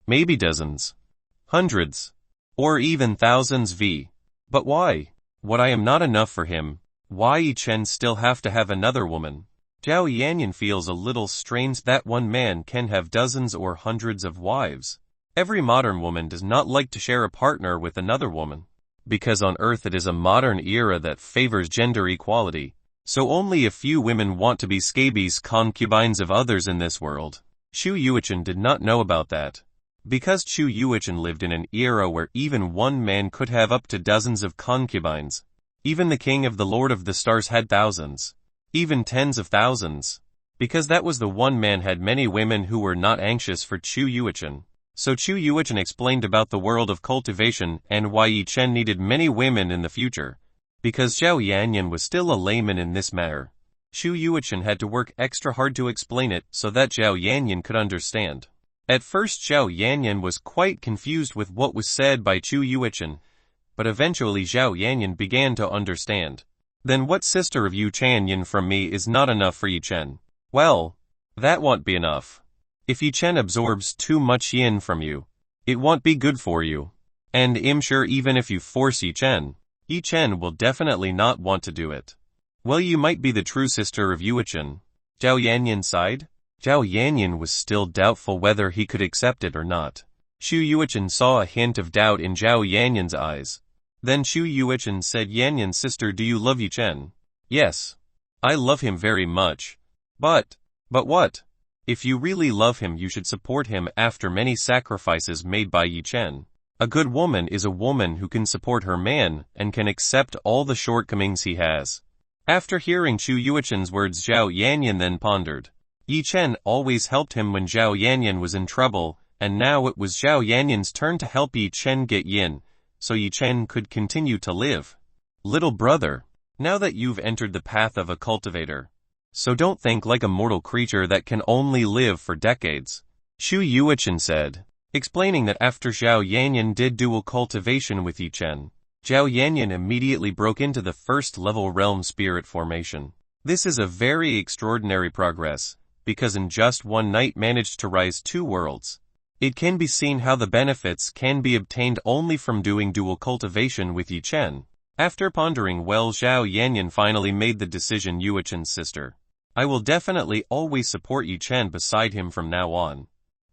Maybe dozens. Hundreds. Or even thousands. But why? What I am not enough for him. Why Yi Chen still have to have another woman? Zhao Yanyan feels a little strange that one man can have dozens or hundreds of wives. Every modern woman does not like to share a partner with another woman. Because on Earth it is a modern era that favors gender equality. So only a few women want to be scabies concubines of others in this world. Chu Yuichen did not know about that. Because Chu Yuichen lived in an era where even one man could have up to dozens of concubines. Even the king of the Lord of the Stars had thousands. Even tens of thousands. Because that was the one man had many women who were not anxious for Chu Yuichen. So Chu Yuichen explained about the world of cultivation and why Yi Chen needed many women in the future. Because Zhao Yanyan was still a layman in this matter, Chu Yuichen had to work extra hard to explain it so that Zhao Yanyan could understand. At first Zhao Yanyan was quite confused with what was said by Chu Yuichen, but eventually Zhao Yanyan began to understand. Then what, sister of Yu Chanyan from me is not enough for Yi Chen? Well, that won't be enough. If Yi Chen absorbs too much yin from you, it won't be good for you. And I'm sure even if you force Yi Chen will definitely not want to do it. Well, you might be the true sister of Yuichen. Zhao Yanyan sighed. Zhao Yanyan was still doubtful whether he could accept it or not. Chu Yuichen saw a hint of doubt in Zhao Yanyan's eyes. Then Chu Yuichen said, Yanyan sister, do you love Yi Chen? Yes. I love him very much. But what? If you really love him you should support him after many sacrifices made by Yi Chen. A good woman is a woman who can support her man and can accept all the shortcomings he has. After hearing Chu Yuichen's words, Zhao Yanyan then pondered. Yi Chen always helped him when Zhao Yanyan was in trouble, and now it was Zhao Yanyan's turn to help Yi Chen get yin, so Yi Chen could continue to live. Little brother, now that you've entered the path of a cultivator, so don't think like a mortal creature that can only live for decades, Chu Yuichen said, explaining that after Zhao Yanyan did dual cultivation with Yi Chen, Zhao Yanyan immediately broke into the first-level realm spirit formation. This is a very extraordinary progress, because in just one night managed to rise 2 worlds. It can be seen how the benefits can be obtained only from doing dual cultivation with Yi Chen. After pondering well, Zhao Yanyan finally made the decision. Yi Chen's sister. I will definitely always support Yi Chen beside him from now on.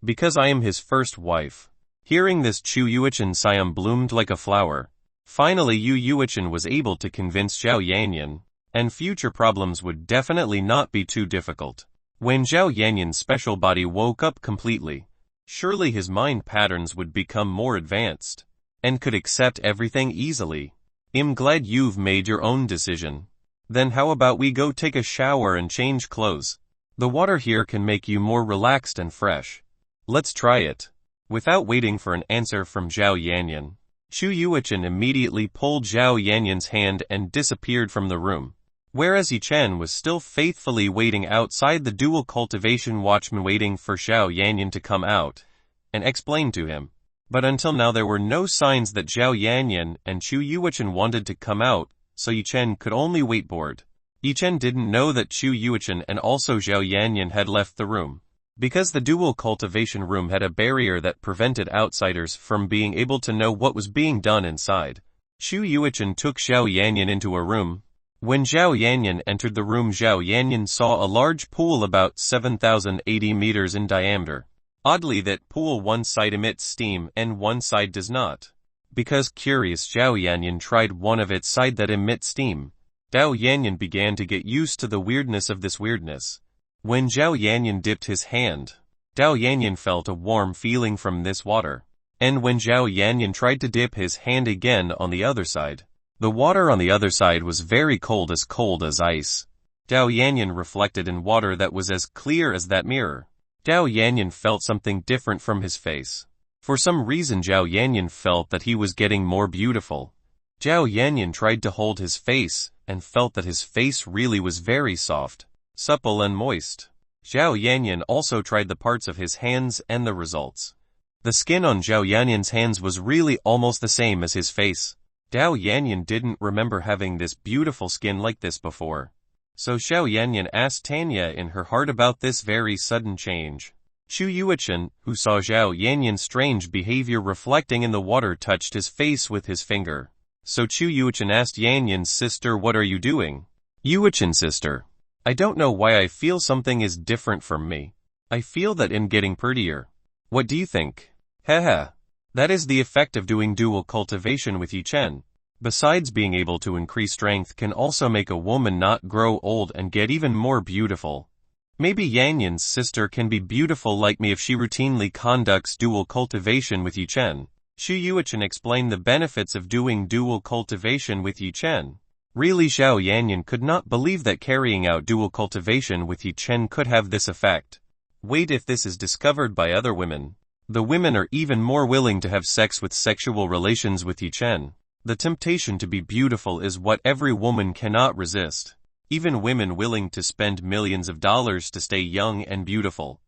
Because I am his first wife. Hearing this, Chu Yuichen Siam bloomed like a flower. Finally Yu Yuichen was able to convince Zhao Yanyan, and future problems would definitely not be too difficult. When Zhao Yanyan's special body woke up completely, surely his mind patterns would become more advanced, and could accept everything easily. I'm glad you've made your own decision. Then how about we go take a shower and change clothes? The water here can make you more relaxed and fresh. Let's try it. Without waiting for an answer from Zhao Yanyan, Chu Yuichen immediately pulled Zhao Yanyan's hand and disappeared from the room. Whereas Yi Chen was still faithfully waiting outside the dual cultivation watchman, waiting for Zhao Yanyan to come out and explain to him. But until now there were no signs that Zhao Yanyan and Chu Yuichen wanted to come out, so Yi Chen could only wait bored. Yi Chen didn't know that Chu Yuichen and also Zhao Yanyan had left the room. Because the dual cultivation room had a barrier that prevented outsiders from being able to know what was being done inside, Chu Yuichen took Zhao Yanyan into a room. When Zhao Yanyan entered the room, Zhao Yanyan saw a large pool about 7,080 meters in diameter. Oddly, that pool one side emits steam and one side does not. Because curious, Zhao Yanyan tried one of its side that emits steam. Zhao Yanyan began to get used to the weirdness of this weirdness. When Zhao Yanyan dipped his hand, Zhao Yanyan felt a warm feeling from this water. And when Zhao Yanyan tried to dip his hand again on the other side, the water on the other side was very cold as ice. Zhao Yanyan reflected in water that was as clear as that mirror. Zhao Yanyan felt something different from his face. For some reason Zhao Yanyan felt that he was getting more beautiful. Zhao Yanyan tried to hold his face, and felt that his face really was very soft, supple and moist. Zhao Yanyan also tried the parts of his hands and the results. The skin on Zhao Yanyan's hands was really almost the same as his face. Zhao Yanyan didn't remember having this beautiful skin like this before. So Zhao Yanyan asked Tanya in her heart about this very sudden change. Chu Yuichen, who saw Zhao Yanyan's strange behavior reflecting in the water, touched his face with his finger. So Chu Yuichen asked Yanyan's sister, "What are you doing?" Yuichen sister. I don't know why I feel something is different from me. I feel that I'm getting prettier. What do you think? Haha. That is the effect of doing dual cultivation with Yi Chen. Besides being able to increase strength can also make a woman not grow old and get even more beautiful. Maybe Yanyan's sister can be beautiful like me if she routinely conducts dual cultivation with Yi Chen. Chu Yuichen explained the benefits of doing dual cultivation with Yi Chen. Really, Zhao Yanyan could not believe that carrying out dual cultivation with Yi Chen could have this effect. Wait, if this is discovered by other women, the women are even more willing to have sex with sexual relations with Yi Chen. The temptation to be beautiful is what every woman cannot resist. Even women willing to spend millions of dollars to stay young and beautiful.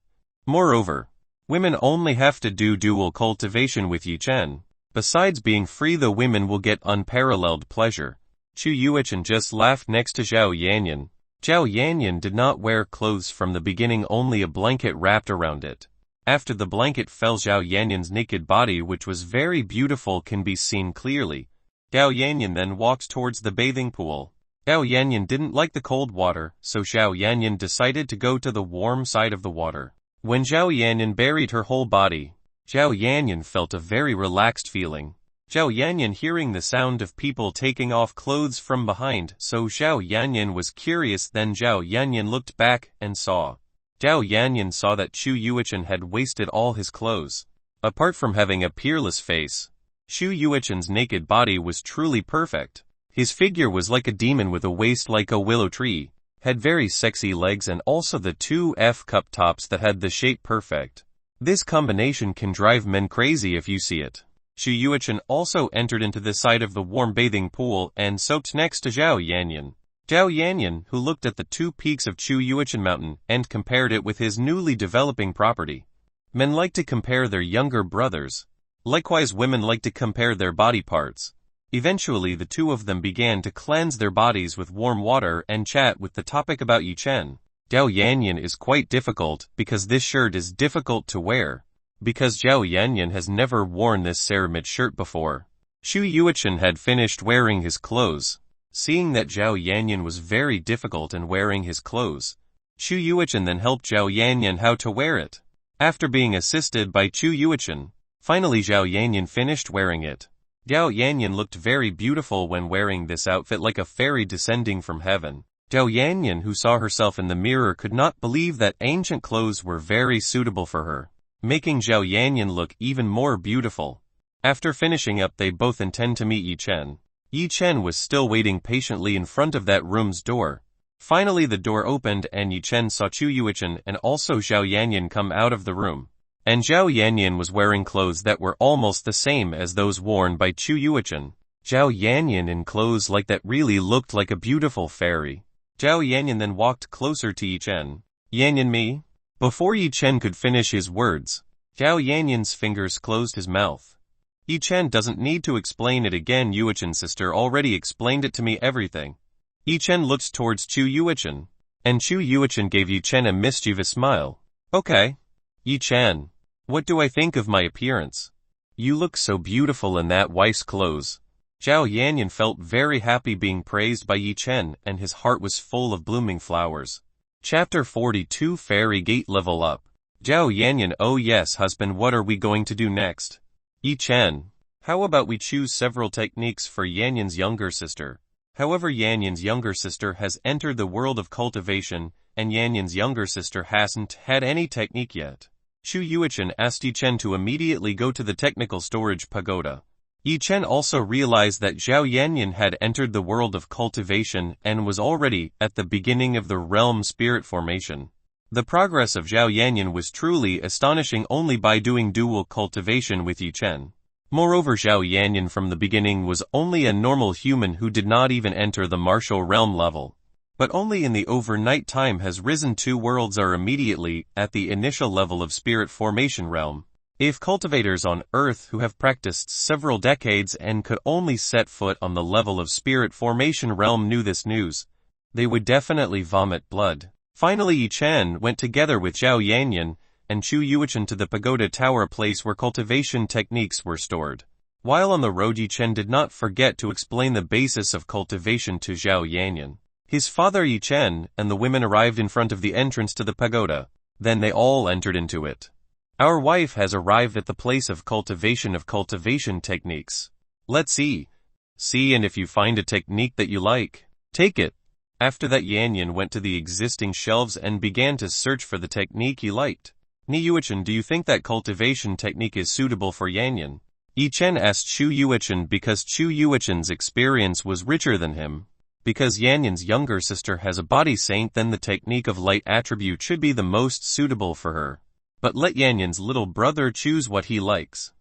Moreover, women only have to do dual cultivation with Yi Chen. Besides being free, the women will get unparalleled pleasure. Chu Yuichen just laughed next to Zhao Yanyan. Zhao Yanyan did not wear clothes from the beginning, only a blanket wrapped around it. After the blanket fell, Zhao Yanyan's naked body, which was very beautiful, can be seen clearly. Zhao Yanyan then walked towards the bathing pool. Zhao Yanyan didn't like the cold water, so Zhao Yanyan decided to go to the warm side of the water. When Zhao Yanyan buried her whole body, Zhao Yanyan felt a very relaxed feeling. Zhao Yanyan hearing the sound of people taking off clothes from behind, so Zhao Yanyan was curious. Then Zhao Yanyan looked back and saw. Zhao Yanyan saw that Chu Yuichen had wasted all his clothes. Apart from having a peerless face, Chu Yuichen's naked body was truly perfect. His figure was like a demon with a waist like a willow tree, had very sexy legs and also the two F-cup tops that had the shape perfect. This combination can drive men crazy if you see it. Chu Yuichen also entered into the side of the warm bathing pool and soaked next to Zhao Yanyan. Zhao Yanyan, who looked at the two peaks of Chu Yuichen Mountain and compared it with his newly developing property. Men like to compare their younger brothers. Likewise, women like to compare their body parts. Eventually the two of them began to cleanse their bodies with warm water and chat with the topic about Yi Chen. Zhao Yanyan is quite difficult because this shirt is difficult to wear. because Zhao Yanyan has never worn this ceramide shirt before. Xu Yuqian had finished wearing his clothes. Seeing that Zhao Yanyan was very difficult in wearing his clothes, Xu Yuqian then helped Zhao Yanyan how to wear it. After being assisted by Xu Yuqian, finally Zhao Yanyan finished wearing it. Zhao Yanyan looked very beautiful when wearing this outfit, like a fairy descending from heaven. Zhao Yanyan, who saw herself in the mirror, could not believe that ancient clothes were very suitable for her, making Zhao Yanyan look even more beautiful. After finishing up, they both intend to meet Yi Chen. Yi Chen was still waiting patiently in front of that room's door. Finally the door opened and Yi Chen saw Xu Yuqian and also Zhao Yanyan come out of the room. And Zhao Yanyan was wearing clothes that were almost the same as those worn by Xu Yuqian. Zhao Yanyan in clothes like that really looked like a beautiful fairy. Zhao Yanyan then walked closer to Yi Chen. "Yanyan me?" Before Yi Chen could finish his words, Zhao Yanyan's fingers closed his mouth. Yi Chen doesn't need to explain it again. Yuqian's sister already explained it to me everything. Yi Chen looked towards Xu Yuqian, and Xu Yuqian gave Yi Chen a mischievous smile. "Okay. Yi Chen, what do I think of my appearance? You look so beautiful in that wife's clothes." Zhao Yanyan felt very happy being praised by Yi Chen, and his heart was full of blooming flowers. Chapter 42 Fairy Gate Level Up. Zhao Yanyan: "Oh yes, husband, what are we going to do next?" "Yi Chen, how about we choose several techniques for Yanyan's younger sister?" However, Yanyan's younger sister has entered the world of cultivation, and Yanyan's younger sister hasn't had any technique yet. Xu Yuqian asked Yi Chen to immediately go to the technical storage pagoda. Yi Chen also realized that Zhao Yanyan had entered the world of cultivation and was already at the beginning of the realm spirit formation. The progress of Zhao Yanyan was truly astonishing only by doing dual cultivation with Yi Chen. Moreover, Zhao Yanyan from the beginning was only a normal human who did not even enter the martial realm level. But only in the overnight time has risen 2 worlds are immediately at the initial level of spirit formation realm. If cultivators on Earth who have practiced several decades and could only set foot on the level of spirit formation realm knew this news, they would definitely vomit blood. Finally, Yi Chen went together with Zhao Yanyan and Xu Yuqian to the pagoda tower place where cultivation techniques were stored. While on the road, Yi Chen did not forget to explain the basis of cultivation to Zhao Yanyan. His father Yi Chen and the women arrived in front of the entrance to the pagoda. Then they all entered into it. "Our wife has arrived at the place of cultivation techniques. Let's see, and if you find a technique that you like, take it." After that, Yanyan went to the existing shelves and began to search for the technique he liked. "Ni Yuqian, do you think that cultivation technique is suitable for Yanyan?" Yi Chen asked Xu Yuqian because Xu Yuqian's experience was richer than him. Because Yanyan's younger sister has a body saint, then the technique of light attribute should be the most suitable for her. But let Yanyan's little brother choose what he likes.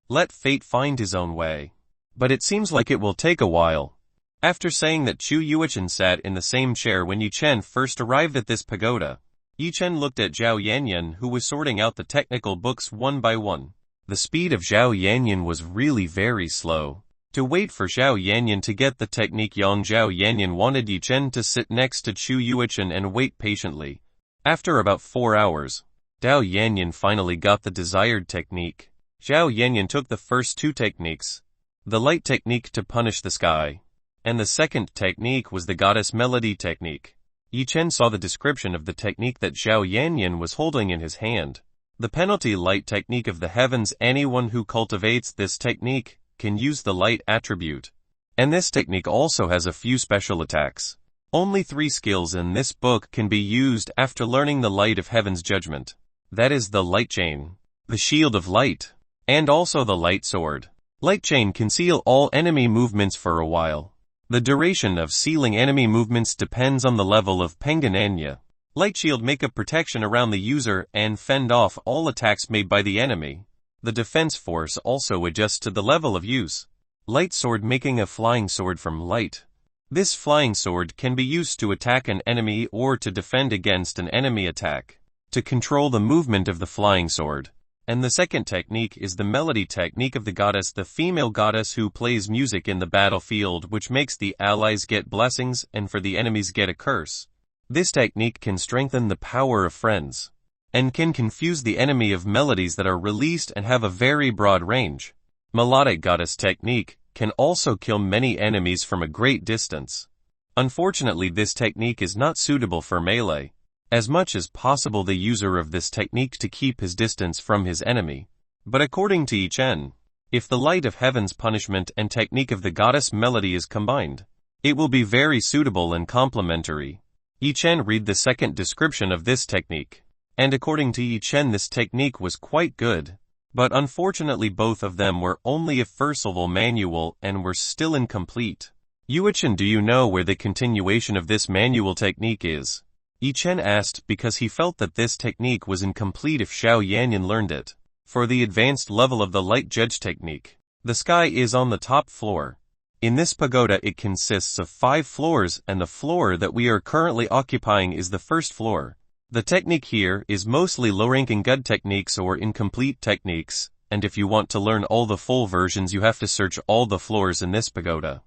Let fate find his own way. But it seems like it will take a while. After saying that, Xu Yuqian sat in the same chair when Yi Chen first arrived at this pagoda. Yi Chen looked at Zhao Yanyan, who was sorting out the technical books one by one. The speed of Zhao Yanyan was really very slow. To wait for Zhao Yanyan to get the technique, Zhao Yanyan wanted Yi Chen to sit next to Xu Yuqian and wait patiently. After about 4 hours, Zhao Yanyan finally got the desired technique. Zhao Yanyan took the first 2 techniques. The light technique to punish the sky, and the second technique was the goddess melody technique. Yi Chen saw the description of the technique that Zhao Yanyan was holding in his hand. The penalty light technique of the heavens. Anyone who cultivates this technique can use the light attribute. And this technique also has a few special attacks. Only 3 skills in this book can be used after learning the light of heaven's judgment. That is the light chain, the shield of light, and also the light sword. Light chain can seal all enemy movements for a while. The duration of sealing enemy movements depends on the level of Pengananya. Light shield make a protection around the user and fend off all attacks made by the enemy. The defense force also adjusts to the level of use. Light sword making a flying sword from light. This flying sword can be used to attack an enemy or to defend against an enemy attack, to control the movement of the flying sword. And the second technique is the melody technique of the goddess, the female goddess who plays music in the battlefield, which makes the allies get blessings and for the enemies get a curse. This technique can strengthen the power of friends. and can confuse the enemy of melodies that are released and have a very broad range. Melodic goddess technique can also kill many enemies from a great distance. Unfortunately, this technique is not suitable for melee. As much as possible the user of this technique to keep his distance from his enemy. But according to Yichen, if the light of heaven's punishment and technique of the goddess melody is combined, it will be very suitable and complementary. Yichen read the second description of this technique. And according to Yichen this technique was quite good. But unfortunately both of them were only a first level manual and were still incomplete. Yichen, do you know where the continuation of this manual technique is? Yichen asked because he felt that this technique was incomplete if Xiao Yanyan learned it. For the advanced level of the light judge technique, the sky is on the top floor. In this pagoda it consists of 5 floors and the floor that we are currently occupying is the first floor. The technique here is mostly low-ranking god techniques or incomplete techniques, and if you want to learn all the full versions you have to search all the floors in this pagoda.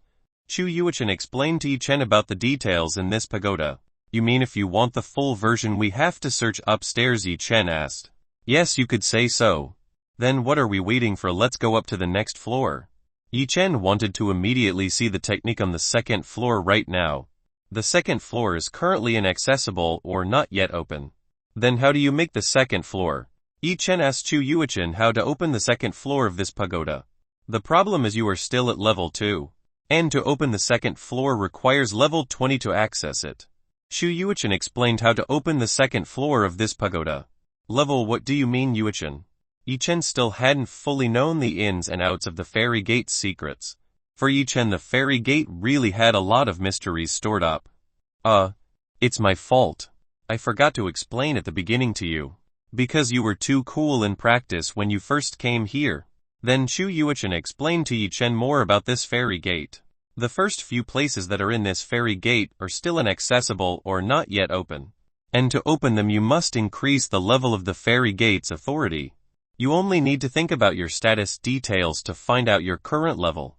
Chu Yuchen explained to Yichen about the details in this pagoda. You mean if you want the full version we have to search upstairs? Yichen asked. Yes, you could say so. Then what are we waiting for? Let's go up to the next floor. Yichen wanted to immediately see the technique on the second floor right now. The second floor is currently inaccessible or not yet open. Then how do you make the second floor? Yichen asked Chu Yuchen how to open the second floor of this pagoda. The problem is you are still at level 2. And to open the second floor requires level 20 to access it. Chu Yuchen explained how to open the second floor of this pagoda. Level, what do you mean, Yuchen? Yichen still hadn't fully known the ins and outs of the fairy gate's secrets. For Yichen the fairy gate really had a lot of mysteries stored up. It's my fault. I forgot to explain at the beginning to you. Because you were too cool in practice when you first came here. Then Chu Yuchen explained to Yichen more about this fairy gate. The first few places that are in this fairy gate are still inaccessible or not yet open. And to open them you must increase the level of the fairy gate's authority. You only need to think about your status details to find out your current level.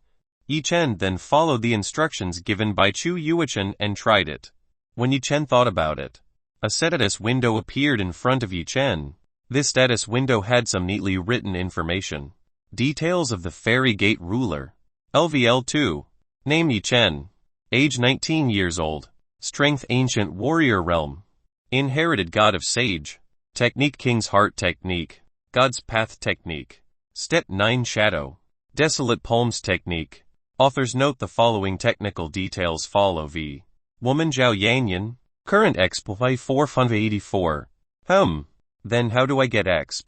Yichen then followed the instructions given by Chu Yuchen and tried it. When Yichen thought about it, a status window appeared in front of Yichen. This status window had some neatly written information. Details of the fairy gate ruler. LVL2. Name Yichen. Age 19 years old. Strength ancient warrior realm. Inherited god of sage. Technique king's heart technique. God's path technique. Step 9 shadow. Desolate palms technique. Authors note the following technical details follow v. Woman Xiao Yanyan. Current exp 484. Then how do I get exp?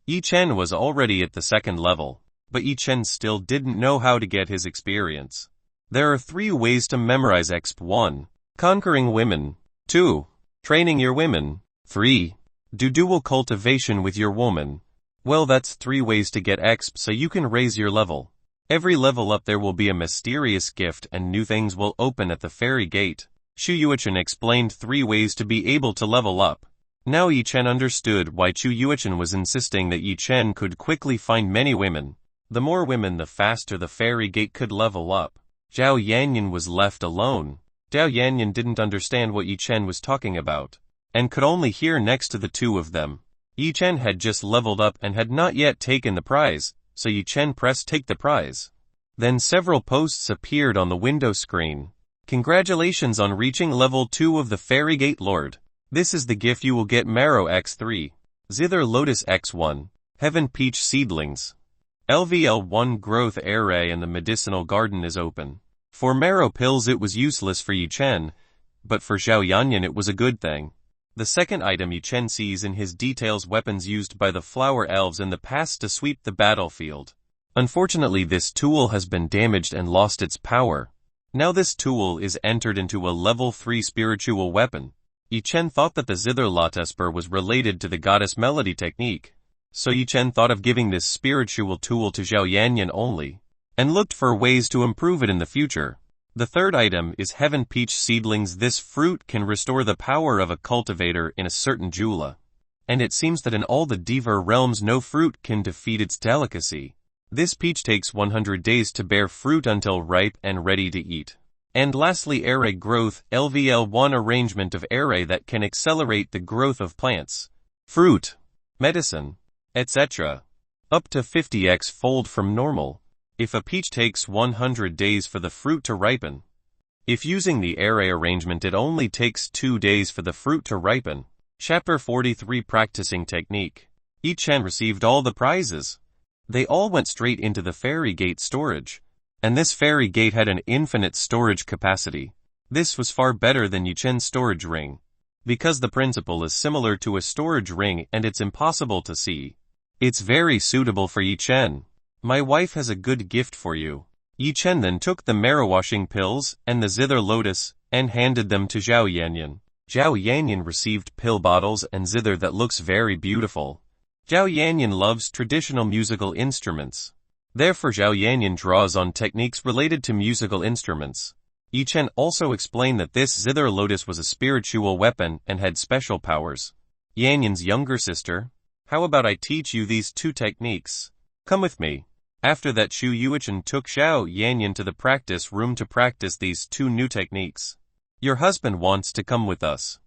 Yichen was already at the second level, but Yichen still didn't know how to get his experience. There are 3 ways to memorize exp. 1. Conquering women. 2. Training your women. 3. Do dual cultivation with your woman. Well, that's 3 ways to get exp so you can raise your level. Every level up there will be a mysterious gift and new things will open at the fairy gate. Chu Yuchen explained 3 ways to be able to level up. Now Yichen understood why Chu Yuchen was insisting that Yichen could quickly find many women. The more women the faster the fairy gate could level up. Xiao Yanyan was left alone. Xiao Yanyan didn't understand what Yichen was talking about, and could only hear next to the 2 of them. Yichen had just leveled up and had not yet taken the prize, so Yichen pressed take the prize. Then several posts appeared on the window screen. Congratulations on reaching level 2 of the fairy gate lord. This is the gift you will get: Marrow X3. Zither Lotus X1. Heaven Peach Seedlings. LVL1 Growth Array and the medicinal garden is open. For marrow pills it was useless for Yichen, but for Xiao Yanyan it was a good thing. The second item Yichen sees in his details: weapons used by the flower elves in the past to sweep the battlefield. Unfortunately this tool has been damaged and lost its power. Now this tool is entered into a level 3 spiritual weapon. Yichen thought that the Zither Lotusper was related to the goddess melody technique. So Yichen thought of giving this spiritual tool to Xiao Yanyan only, and looked for ways to improve it in the future. The third item is Heaven Peach Seedlings. This fruit can restore the power of a cultivator in a certain Jula. And it seems that in all the Diva realms no fruit can defeat its delicacy. This peach takes 100 days to bear fruit until ripe and ready to eat. And lastly, array growth, LVL1 arrangement of array that can accelerate the growth of plants. fruit, medicine, etc. Up to 50x fold from normal. If a peach takes 100 days for the fruit to ripen. If using the array arrangement it only takes 2 days for the fruit to ripen. Chapter 43 Practicing Technique. Yi-Chen received all the prizes. They all went straight into the fairy gate storage. And this fairy gate had an infinite storage capacity. This was far better than Yi-Chen's storage ring. Because the principle is similar to a storage ring and it's impossible to see. It's very suitable for Yi-Chen. My wife has a good gift for you. Yi-Chen then took the marrow washing pills and the zither lotus and handed them to Zhao Yanyan. Zhao Yanyan received pill bottles and zither that looks very beautiful. Zhao Yanyan loves traditional musical instruments. Therefore Zhao Yanyan draws on techniques related to musical instruments. Yi-Chen also explained that this zither lotus was a spiritual weapon and had special powers. Yanyan's younger sister, how about I teach you these 2 techniques? Come with me. After that Shu Yuichen took Zhao Yanyan to the practice room to practice these 2 new techniques. Your husband wants to come with us.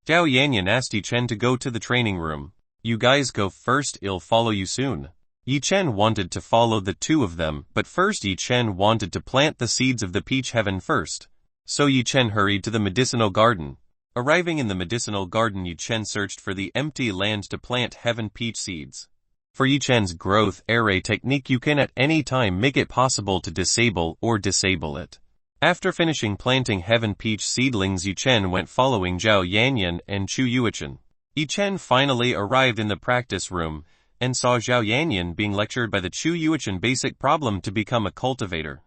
Zhao Yanyan asked Yi-Chen to go to the training room. You guys go first, I'll follow you soon. Yi-Chen wanted to follow the 2 of them, but first Yi-Chen wanted to plant the seeds of the peach heaven first. So Yi-Chen hurried to the medicinal garden. Arriving in the medicinal garden Yi-Chen searched for the empty land to plant heaven peach seeds. For Yi-Chen's growth array technique you can at any time make it possible to disable or disable it. After finishing planting heaven peach seedlings Yi-Chen went following Zhao Yanyan and Chu Yuichen. Yi-Chen finally arrived in the practice room and saw Zhao Yanyan being lectured by the Chu Yuichen basic problem to become a cultivator.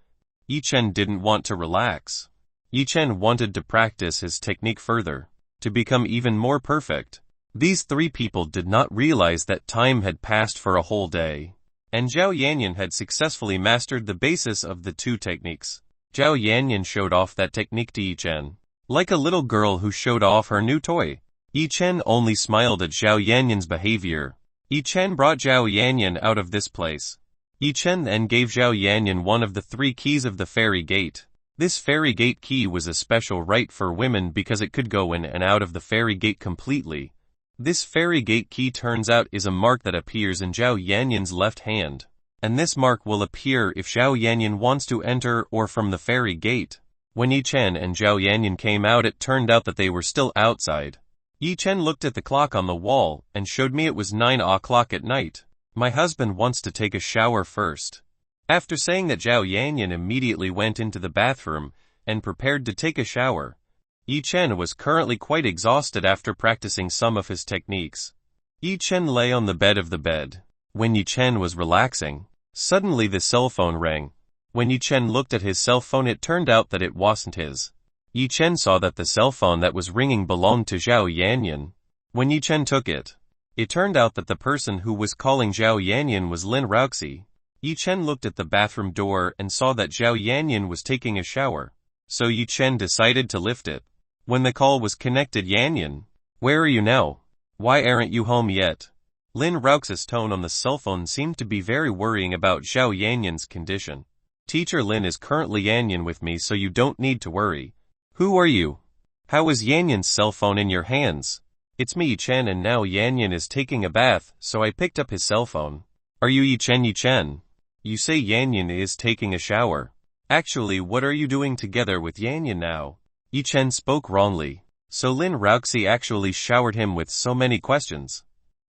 Yi-Chen didn't want to relax. Yi-Chen wanted to practice his technique further, to become even more perfect. These 3 people did not realize that time had passed for a whole day, and Zhao Yanyan had successfully mastered the basis of the 2 techniques. Zhao Yanyan showed off that technique to Yi-Chen, like a little girl who showed off her new toy. Yi-Chen only smiled at Zhao Yanyan's behavior. Yi-Chen brought Zhao Yanyan out of this place. Yi-Chen then gave Zhao Yanyan one of the 3 keys of the fairy gate. This fairy gate key was a special right for women because it could go in and out of the fairy gate completely. This fairy gate key turns out is a mark that appears in Zhao Yanyan's left hand. And this mark will appear if Zhao Yanyan wants to enter or from the fairy gate. When Yi-Chen and Zhao Yanyan came out it turned out that they were still outside. Yi-Chen looked at the clock on the wall and showed me it was 9 o'clock at night. My husband wants to take a shower first. After saying that Zhao Yanyan immediately went into the bathroom and prepared to take a shower. Yi-Chen was currently quite exhausted after practicing some of his techniques. Yi-Chen lay on the bed of the bed. When Yi-Chen was relaxing, suddenly the cell phone rang. When Yi-Chen looked at his cell phone it turned out that it wasn't his. Yi-Chen saw that the cell phone that was ringing belonged to Zhao Yanyan. When Yi-Chen took it, it turned out that the person who was calling Zhao Yanyan was Lin Ruoxi. Yi-Chen looked at the bathroom door and saw that Zhao Yanyan was taking a shower. So Yi-Chen decided to lift it. When the call was connected, Yanyan, where are you now? Why aren't you home yet? Lin Ruoxi's tone on the cell phone seemed to be very worrying about Zhao Yanyan's condition. Teacher Lin is currently Yanyan with me so you don't need to worry. Who are you? How is Yanyan's cell phone in your hands? It's me Yi-Chen and now Yanyan is taking a bath so I picked up his cell phone. Are you Yi-Chen? Yi-Chen? You say Yanyan is taking a shower. Actually what are you doing together with Yanyan now? Yi-Chen spoke wrongly. So Lin Ruoxi actually showered him with so many questions.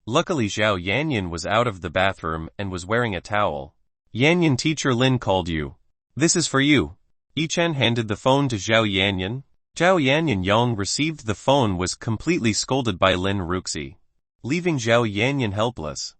Luckily Zhao Yanyan was out of the bathroom and was wearing a towel. Yanyan, teacher Lin called you. This is for you. Yi-Chen handed the phone to Zhao Yanyan. Zhao Yanyan Yang received the phone was completely scolded by Lin Ruoxi, leaving Zhao Yanyan helpless.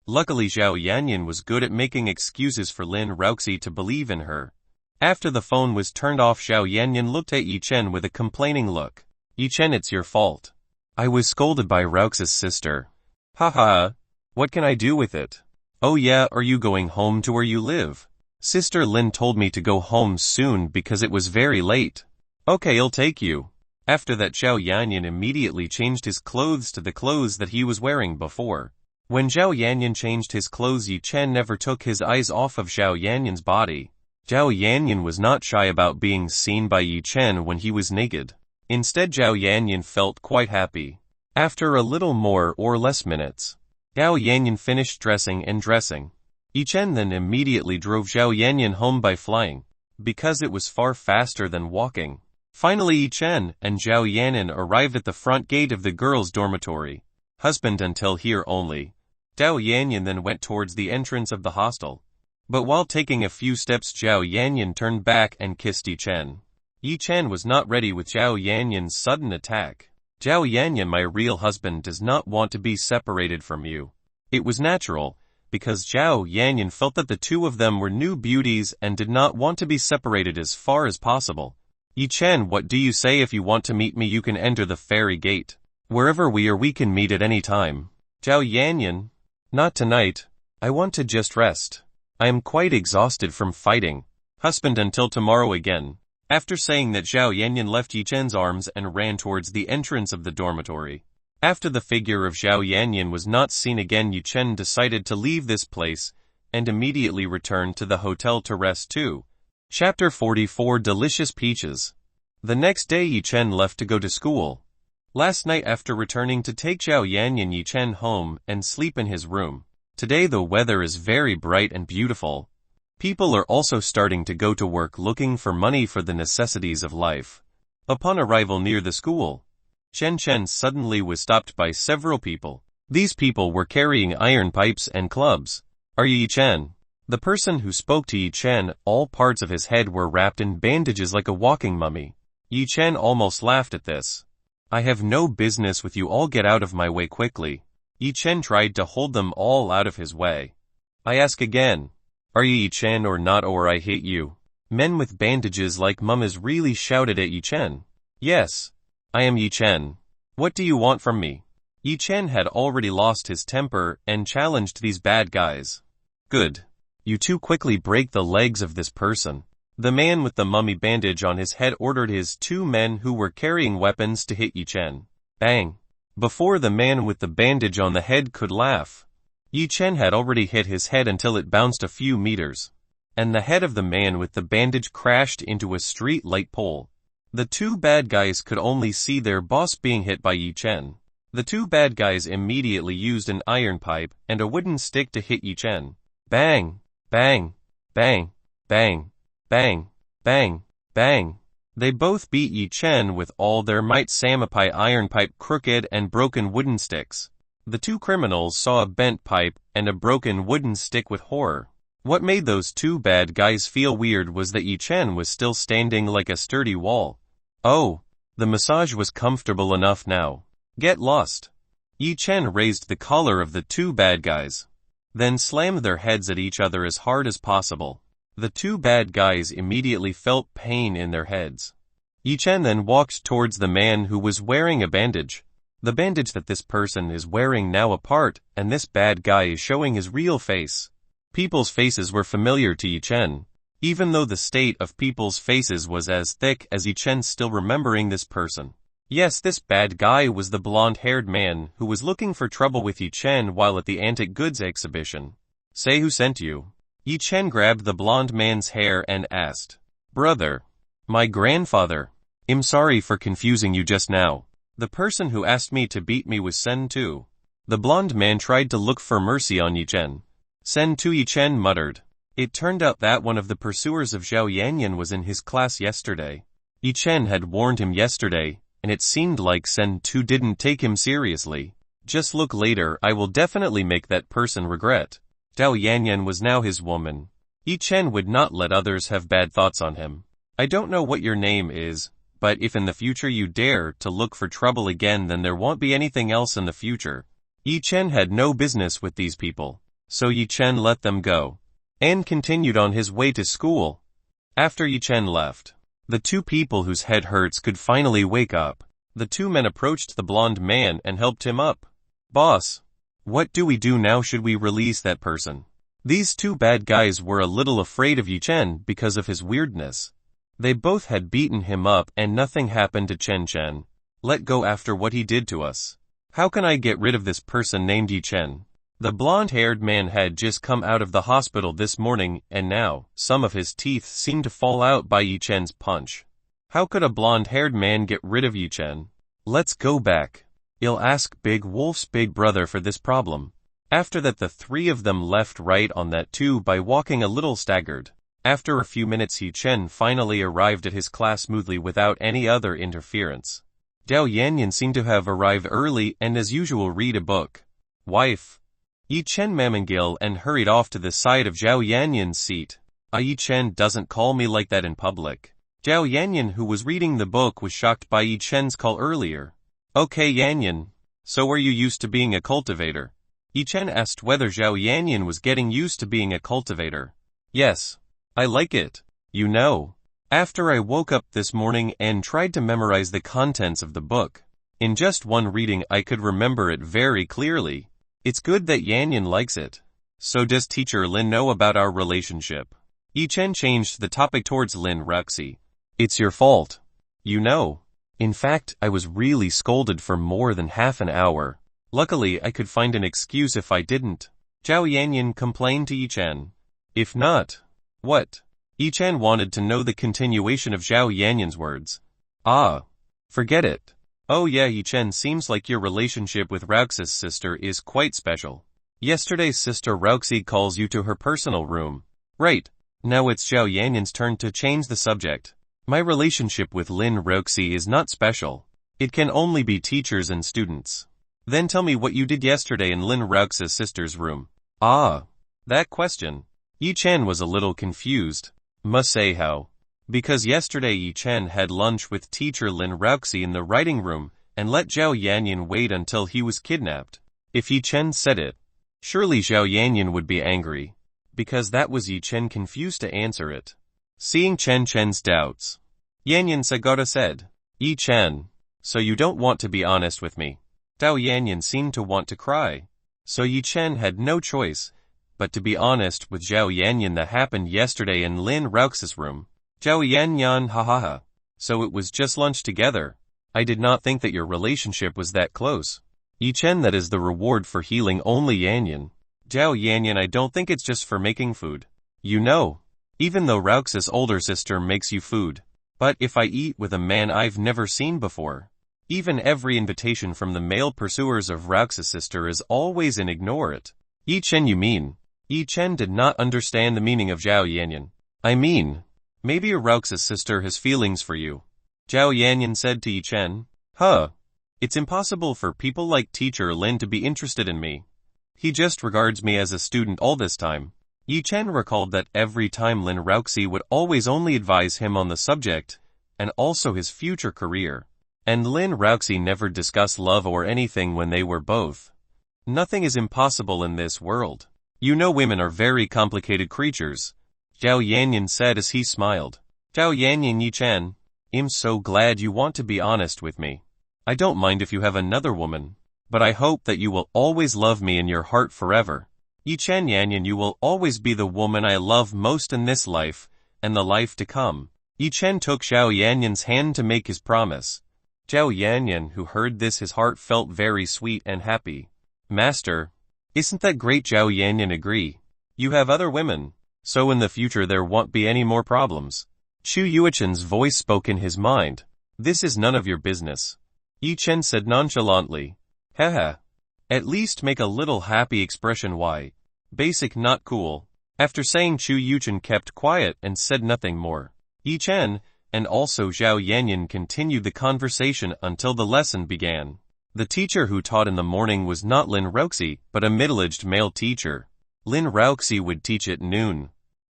Luckily Zhao Yanyan was good at making excuses for Lin Ruoxi to believe in her. After the phone was turned off Zhao Yanyan looked at Yi-Chen with a complaining look. Yi-Chen, it's your fault. I was scolded by Ruoxi's sister. Haha. What can I do with it? Oh yeah, are you going home to where you live? Sister Lin told me to go home soon because it was very late. Okay, I'll take you. After that Zhao Yanyan immediately changed his clothes to the clothes that he was wearing before. When Zhao Yanyan changed his clothes Yi-Chen never took his eyes off of Zhao Yanyan's body. Zhao Yanyan was not shy about being seen by Yi-Chen when he was naked. Instead Zhao Yanyan felt quite happy. After a little more or less minutes, Zhao Yanyan finished dressing and dressing. Yi Chen then immediately drove Zhao Yanyan home by flying, because it was far faster than walking. Finally Yi Chen and Zhao Yanyan arrived at the front gate of the girls' dormitory. Husband until here only. Zhao Yanyan then went towards the entrance of the hostel. But while taking a few steps Zhao Yanyan turned back and kissed Yi Chen. Yi Chen was not ready with Zhao Yanyan's sudden attack. Zhao Yanyan, my real husband does not want to be separated from you. It was natural, because Zhao Yanyan felt that the two of them were new beauties and did not want to be separated as far as possible. Yi Chen, what do you say? If you want to meet me you can enter the fairy gate. Wherever we are we can meet at any time. Zhao Yanyan, not tonight. I want to just rest. I am quite exhausted from fighting. Husband until tomorrow again. After saying that Zhao Yanyan left Yi Chen's arms and ran towards the entrance of the dormitory. After the figure of Zhao Yanyan was not seen again, Yi Chen decided to leave this place and immediately returned to the hotel to rest too. Chapter 44 Delicious Peaches. The next day Yi Chen left to go to school. Last night after returning to take Zhao Yanyan Yi Chen home and sleep in his room. Today the weather is very bright and beautiful. People are also starting to go to work looking for money for the necessities of life. Upon arrival near the school, Chen suddenly was stopped by several people. These people were carrying iron pipes and clubs. Are you Yi Chen? The person who spoke to Yi Chen, all parts of his head were wrapped in bandages like a walking mummy. Yi Chen almost laughed at this. I have no business with you, all get out of my way quickly. Yi Chen tried to hold them all out of his way. I ask again. Are you Yi Chen or not, or I hate you? Men with bandages like mummies really shouted at Yi Chen. Yes, I am Yi Chen. What do you want from me? Yi Chen had already lost his temper and challenged these bad guys. Good. You two quickly break the legs of this person. The man with the mummy bandage on his head ordered his two men who were carrying weapons to hit Yi Chen. Bang. Before the man with the bandage on the head could laugh, Yi Chen had already hit his head until it bounced a few meters, and the head of the man with the bandage crashed into a street light pole. The two bad guys could only see their boss being hit by Yi Chen. The two bad guys immediately used an iron pipe and a wooden stick to hit Yi Chen. Bang, bang, bang, bang, bang, bang, bang. They both beat Yi Chen with all their might. Samapai iron pipe, crooked and broken wooden sticks. The two criminals saw a bent pipe and a broken wooden stick with horror. What made those two bad guys feel weird was that Yi Chen was still standing like a sturdy wall. Oh, the massage was comfortable enough now. Get lost. Yi Chen raised the collar of the two bad guys, then slammed their heads at each other as hard as possible. The two bad guys immediately felt pain in their heads. Yi Chen then walked towards the man who was wearing a bandage. The bandage that this person is wearing now apart, and this bad guy is showing his real face. People's faces were familiar to Yi Chen. Even though the state of people's faces was as thick as Yi Chen, still remembering this person. Yes, this bad guy was the blonde-haired man who was looking for trouble with Yi Chen while at the antique goods exhibition. Say who sent you. Yi Chen grabbed the blonde man's hair and asked. Brother. My grandfather. I'm sorry for confusing you just now. The person who asked me to beat me was Sen Tu. The blonde man tried to look for mercy on Yi Chen. Sen Tu, Yi Chen muttered. It turned out that one of the pursuers of Zhao Yanyan was in his class yesterday. Yi Chen had warned him yesterday, and it seemed like Sen Tu didn't take him seriously. Just look later, I will definitely make that person regret. Zhao Yanyan was now his woman. Yi Chen would not let others have bad thoughts on him. I don't know what your name is, but if in the future you dare to look for trouble again, then there won't be anything else in the future. Yi Chen had no business with these people, so Yi Chen let them go, and continued on his way to school. After Yi Chen left, the two people whose head hurts could finally wake up. The two men approached the blonde man and helped him up. Boss, what do we do now? Should we release that person? These two bad guys were a little afraid of Yi Chen because of his weirdness. They both had beaten him up and nothing happened to Chen. Let go after what he did to us. How can I get rid of this person named Yi Chen? The blonde-haired man had just come out of the hospital this morning, and now, some of his teeth seemed to fall out by Yi Chen's punch. How could a blonde-haired man get rid of Yi Chen? Let's go back. I'll ask Big Wolf's big brother for this problem. After that the three of them left right on that too by walking a little staggered. After a few minutes Yi Chen finally arrived at his class smoothly without any other interference. Zhao Yanyan seemed to have arrived early and as usual read a book. Wife. Yi Chen mamangil and hurried off to the side of Zhao Yanyan's seat. Yi Chen doesn't call me like that in public. Zhao Yanyan, who was reading the book, was shocked by Yi Chen's call earlier. Okay Yanyan, so are you used to being a cultivator? Yi Chen asked whether Zhao Yanyan was getting used to being a cultivator. Yes. I like it. You know. After I woke up this morning and tried to memorize the contents of the book. In just one reading I could remember it very clearly. It's good that Yanyan likes it. So does teacher Lin know about our relationship? Yi Chen changed the topic towards Lin Ruxi. It's your fault. You know. In fact, I was really scolded for more than half an hour. Luckily I could find an excuse if I didn't. Zhao Yanyan complained to Yi Chen. If not. What? Yi Chen wanted to know the continuation of Zhao Yanyan's words. Forget it. Oh yeah, Yi Chen, seems like your relationship with Raux's sister is quite special. Yesterday Sister Rauxi calls you to her personal room. Right. Now it's Zhao Yanyan's turn to change the subject. My relationship with Lin Rauxi is not special. It can only be teachers and students. Then tell me what you did yesterday in Lin Raux's sister's room. That question. Yi Chen was a little confused. Must say how. Because yesterday Yi Chen had lunch with teacher Lin Rauxi in the writing room and let Zhao Yanyan wait until he was kidnapped. If Yi Chen said it, surely Zhao Yanyan would be angry. Because that was Yi Chen confused to answer it. Seeing Chen's doubts, Yanyan Sagata said, Yi Chen, so you don't want to be honest with me. Zhao Yanyan seemed to want to cry. So Yi Chen had no choice but to be honest with Zhao Yanyan that happened yesterday in Lin Raux's room. Zhao Yanyan ha. So it was just lunch together. I did not think that your relationship was that close. Yi Chen, that is the reward for healing only Yanyan. Zhao Yanyan, I don't think it's just for making food. You know. Even though Raux's older sister makes you food. But if I eat with a man I've never seen before. Even every invitation from the male pursuers of Raux's sister is always an ignore it. Yi Chen, you mean? Yi Chen did not understand the meaning of Zhao Yanyan. I mean, maybe Raux's sister has feelings for you. Zhao Yanyan said to Yi Chen. It's impossible for people like teacher Lin to be interested in me. He just regards me as a student all this time. Yi Chen recalled that every time Lin Rauxi would always only advise him on the subject, and also his future career. And Lin Rauxi never discussed love or anything when they were both. Nothing is impossible in this world. You know women are very complicated creatures. Zhao Yanyan said as he smiled. Zhao Yanyan, Yi Chen, I'm so glad you want to be honest with me. I don't mind if you have another woman, but I hope that you will always love me in your heart forever. Yi Chen Yanyan, you will always be the woman I love most in this life, and the life to come. Yi Chen took Zhao Yanyan's hand to make his promise. Zhao Yanyan, who heard this, his heart felt very sweet and happy. Master, isn't that great? Zhao Yanyan agree. You have other women, so in the future there won't be any more problems. Chu Yuechen's voice spoke in his mind. This is none of your business. Yi Chen said nonchalantly. Haha. At least make a little happy expression. Why? Basic, not cool. After saying, Chu Yuechen kept quiet and said nothing more. Yi Chen, and also Zhao Yanyan, continued the conversation until the lesson began. The teacher who taught in the morning was not Lin Rauxi, but a middle-aged male teacher. Lin Rauxi would teach at noon.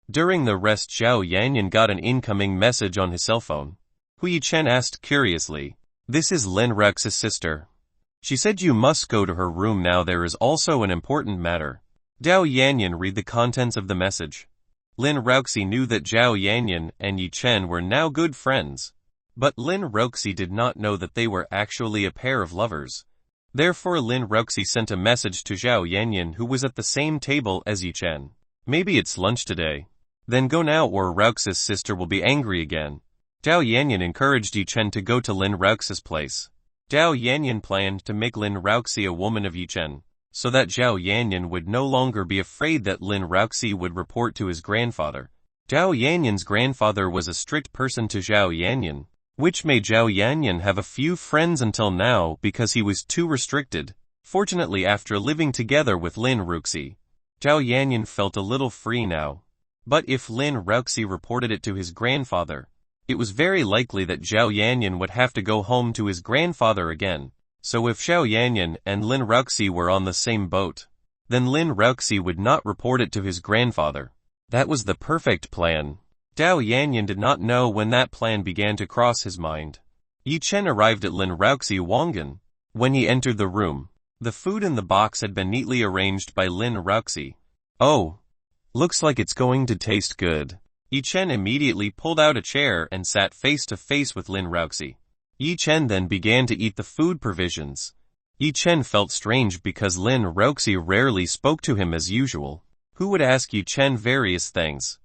During the rest, Zhao Yanyan got an incoming message on his cell phone. Yi Chen asked curiously. This is Lin Rauxi's sister. She said you must go to her room now. There is also an important matter. Zhao Yanyan read the contents of the message. Lin Rauxi knew that Zhao Yanyan and Yi Chen were now good friends. But Lin Rauxi did not know that they were actually a pair of lovers. Therefore Lin Rauxi sent a message to Zhao Yanyan, who was at the same table as Yi Chen. Maybe it's lunch today. Then go now or Raux's sister will be angry again. Zhao Yanyan encouraged Yi Chen to go to Lin Raux's place. Zhao Yanyan planned to make Lin Rauxi a woman of Yi Chen, so that Zhao Yanyan would no longer be afraid that Lin Rauxi would report to his grandfather. Zhao Yanyan's grandfather was a strict person to Zhao Yanyan. which made Zhao Yanyan have a few friends until now because he was too restricted. Fortunately, after living together with Lin Ruxi, Zhao Yanyan felt a little free now. But if Lin Ruxi reported it to his grandfather, it was very likely that Zhao Yanyan would have to go home to his grandfather again. So if Zhao Yanyan and Lin Ruxi were on the same boat, then Lin Ruxi would not report it to his grandfather. That was the perfect plan. Zhao Yanyan did not know when that plan began to cross his mind. Yi Chen arrived at Lin Ruxi Wangan. When he entered the room, the food in the box had been neatly arranged by Lin Ruxi. Oh, looks like it's going to taste good. Yi Chen immediately pulled out a chair and sat face to face with Lin Ruxi. Yi Chen then began to eat the food provisions. Yi Chen felt strange because Lin Ruxi rarely spoke to him as usual. Who would ask Yi Chen various things?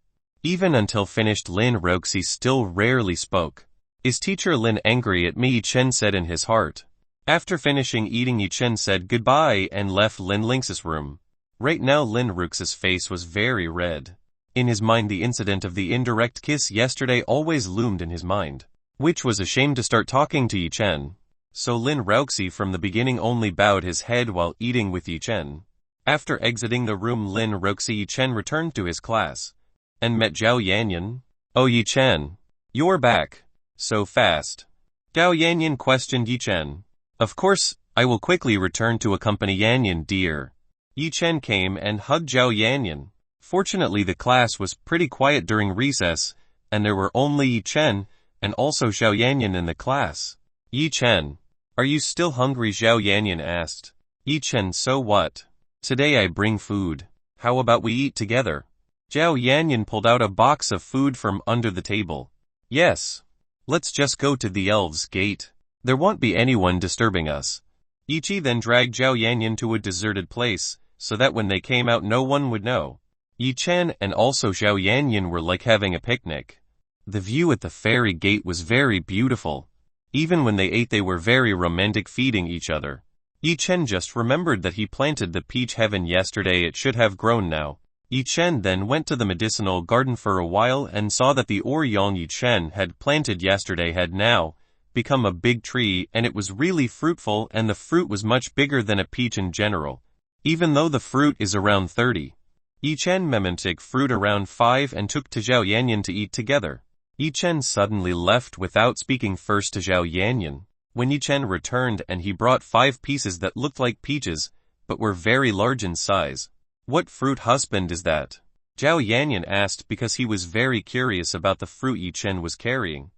Even until finished, Lin Ruxi still rarely spoke. Is teacher Lin angry at me? Yi Chen said in his heart. After finishing eating, Yi Chen said goodbye and left Lin Ling's room. Right now Lin Ruxi's face was very red. In his mind, the incident of the indirect kiss yesterday always loomed in his mind, which was ashamed to start talking to Yi Chen. So Lin Ruxi from the beginning only bowed his head while eating with Yi Chen. After exiting the room, Lin Ruxi Yi Chen returned to his class and met Zhao Yanyan. Oh, Yi Chen, you're back so fast. Zhao Yanyan questioned Yi Chen. Of course, I will quickly return to accompany Yanyan, dear. Yi Chen came and hugged Zhao Yanyan. Fortunately, the class was pretty quiet during recess, and there were only Yi Chen and also Zhao Yanyan in the class. Yi Chen, are you still hungry? Zhao Yanyan asked. Yi Chen, so what? Today I bring food. How about we eat together? Zhao Yanyan pulled out a box of food from under the table. Yes. Let's just go to the elves' gate. There won't be anyone disturbing us. Yi Chi then dragged Zhao Yanyan to a deserted place, so that when they came out no one would know. Yi Chen and also Zhao Yanyan were like having a picnic. The view at the fairy gate was very beautiful. Even when they ate, they were very romantic, feeding each other. Yi Chen just remembered that he planted the peach heaven yesterday. It should have grown now. Yi Chen then went to the medicinal garden for a while and saw that the Oryang Yi Chen had planted yesterday had now become a big tree, and it was really fruitful, and the fruit was much bigger than a peach in general, even though the fruit is around 30. Yi Chen mementic fruit around 5 and took to Zhao Yanyan to eat together. Yi Chen suddenly left without speaking first to Zhao Yanyan. When Yi Chen returned and he brought 5 pieces that looked like peaches, but were very large in size. What fruit husband is that? Zhao Yanyan asked because he was very curious about the fruit Yi Chen was carrying.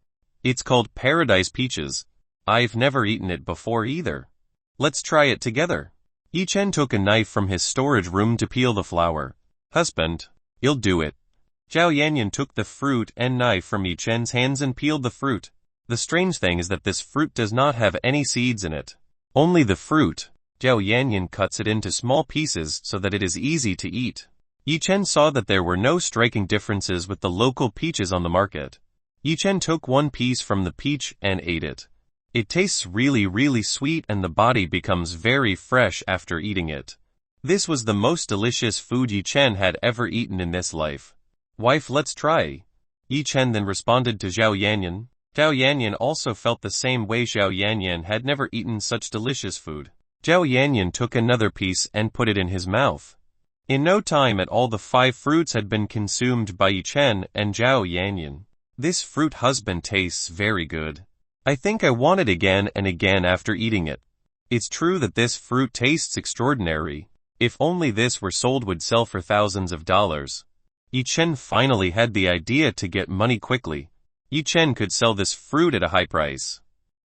It's called paradise peaches. I've never eaten it before either. Let's try it together. Yi Chen took a knife from his storage room to peel the flower. Husband, you'll do it. Zhao Yanyan took the fruit and knife from Yi Chen's hands and peeled the fruit. The strange thing is that this fruit does not have any seeds in it. Only the fruit. Zhao Yanyan cuts it into small pieces so that it is easy to eat. Yi Chen saw that there were no striking differences with the local peaches on the market. Yi Chen took 1 piece from the peach and ate it. It tastes really sweet and the body becomes very fresh after eating it. This was the most delicious food Yi Chen had ever eaten in this life. Wife, let's try. Yi Chen then responded to Zhao Yanyan. Zhao Yanyan also felt the same way. Zhao Yanyan had never eaten such delicious food. Zhao Yanyan took another piece and put it in his mouth. In no time at all the 5 fruits had been consumed by Yi Chen and Zhao Yanyan. This fruit husband tastes very good. I think I want it again and again after eating it. It's true that this fruit tastes extraordinary. If only this were sold, would sell for thousands of dollars. Yi Chen finally had the idea to get money quickly. Yi Chen could sell this fruit at a high price.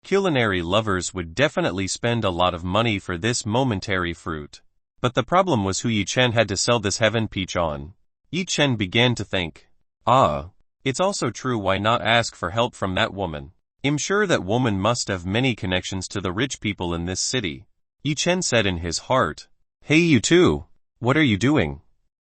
Culinary lovers would definitely spend a lot of money for this momentary fruit. But the problem was who Yi Chen had to sell this heaven peach on. Yi Chen began to think. It's also true, why not ask for help from that woman? I'm sure that woman must have many connections to the rich people in this city. Yi Chen said in his heart. Hey you two, what are you doing?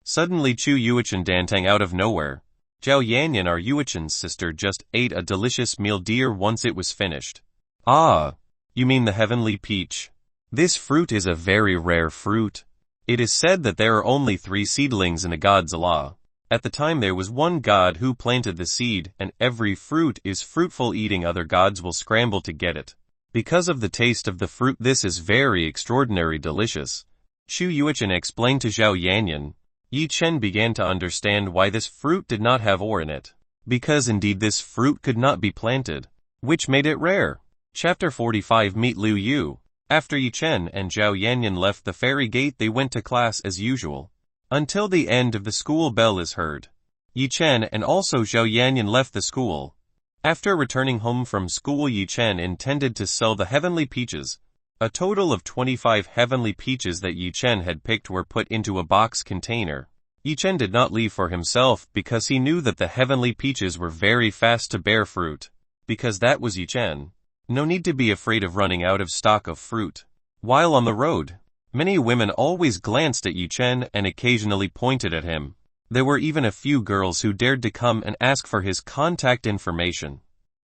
Suddenly Chu Yuichen dancing out of nowhere. Zhao Yanyan, our Yuichen's sister, just ate a delicious meal, dear. Once it was finished. You mean the heavenly peach? This fruit is a very rare fruit. It is said that there are only 3 seedlings in a god's law. At the time there was one god who planted the seed, and every fruit is fruitful eating other gods will scramble to get it. Because of the taste of the fruit this is very extraordinary delicious. Xu Yuqian explained to Zhao Yanyan. Yi Chen began to understand why this fruit did not have ore in it. Because indeed this fruit could not be planted, which made it rare. Chapter 45 Meet Liu Yu. After Yi Chen and Zhao Yanyan left the fairy gate they went to class as usual. Until the end of the school bell is heard. Yi Chen and also Zhao Yanyan left the school. After returning home from school Yi Chen intended to sell the heavenly peaches. A total of 25 heavenly peaches that Yi Chen had picked were put into a box container. Yi Chen did not leave for himself because he knew that the heavenly peaches were very fast to bear fruit. Because that was Yi Chen. No need to be afraid of running out of stock of fruit. While on the road, many women always glanced at Yi Chen and occasionally pointed at him. There were even a few girls who dared to come and ask for his contact information.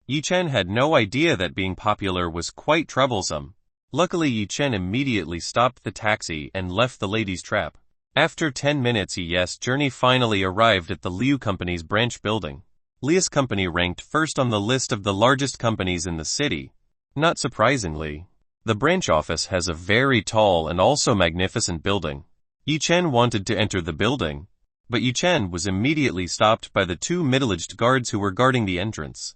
Yi Chen had no idea that being popular was quite troublesome. Luckily Yi Chen immediately stopped the taxi and left the ladies' trap. After 10 minutes Yi's journey finally arrived at the Liu Company's branch building. Liu's company ranked first on the list of the largest companies in the city. Not surprisingly, the branch office has a very tall and also magnificent building. Yi Chen wanted to enter the building, but Yi Chen was immediately stopped by the two middle-aged guards who were guarding the entrance.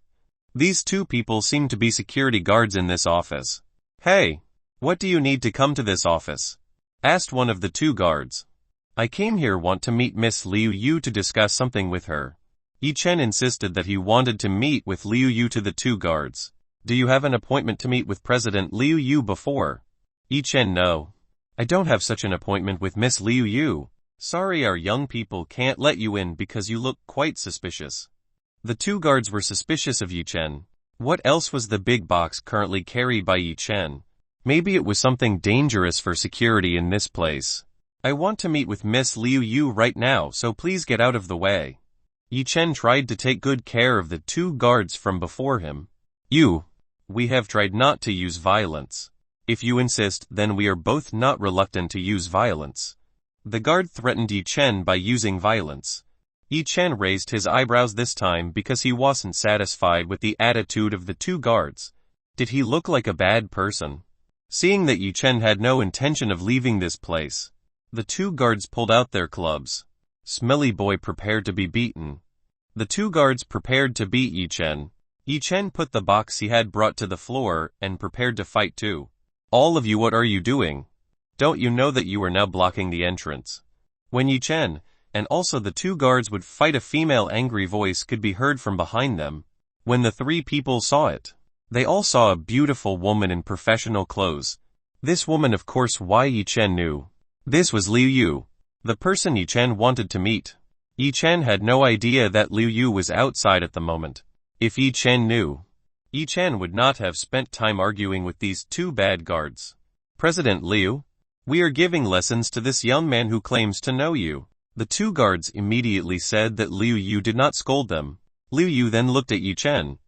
These two people seemed to be security guards in this office. "Hey, what do you need to come to this office?" asked one of the two guards. "I came here want to meet Miss Liu Yu to discuss something with her." Yi Chen insisted that he wanted to meet with Liu Yu to the two guards. "Do you have an appointment to meet with President Liu Yu before?" Yi Chen "No. I don't have such an appointment with Miss Liu Yu. Sorry our young people can't let you in because you look quite suspicious." The two guards were suspicious of Yi Chen. What else was the big box currently carried by Yi Chen? Maybe it was something dangerous for security in this place. "I want to meet with Miss Liu Yu right now, so please get out of the way." Yi Chen tried to take good care of the two guards from before him. We have tried not to use violence. If you insist, then we are both not reluctant to use violence." The guard threatened Yi Chen by using violence. Yi Chen raised his eyebrows this time because he wasn't satisfied with the attitude of the two guards. Did he look like a bad person? Seeing that Yi Chen had no intention of leaving this place, the two guards pulled out their clubs. Smelly boy prepared to be beaten. The two guards prepared to beat Yi Chen. Yi Chen put the box he had brought to the floor and prepared to fight too. "All of you, what are you doing? Don't you know that you are now blocking the entrance?" When Yi Chen, and also the two guards would fight, a female angry voice could be heard from behind them. When the three people saw it, they all saw a beautiful woman in professional clothes. This woman, of course, Yi Chen knew. This was Liu Yu, the person Yi Chen wanted to meet. Yi Chen had no idea that Liu Yu was outside at the moment. If Yi Chen knew, Yi Chen would not have spent time arguing with these two bad guards. "President Liu, we are giving lessons to this young man who claims to know you." The two guards immediately said that Liu Yu did not scold them. Liu Yu then looked at Yi Chen.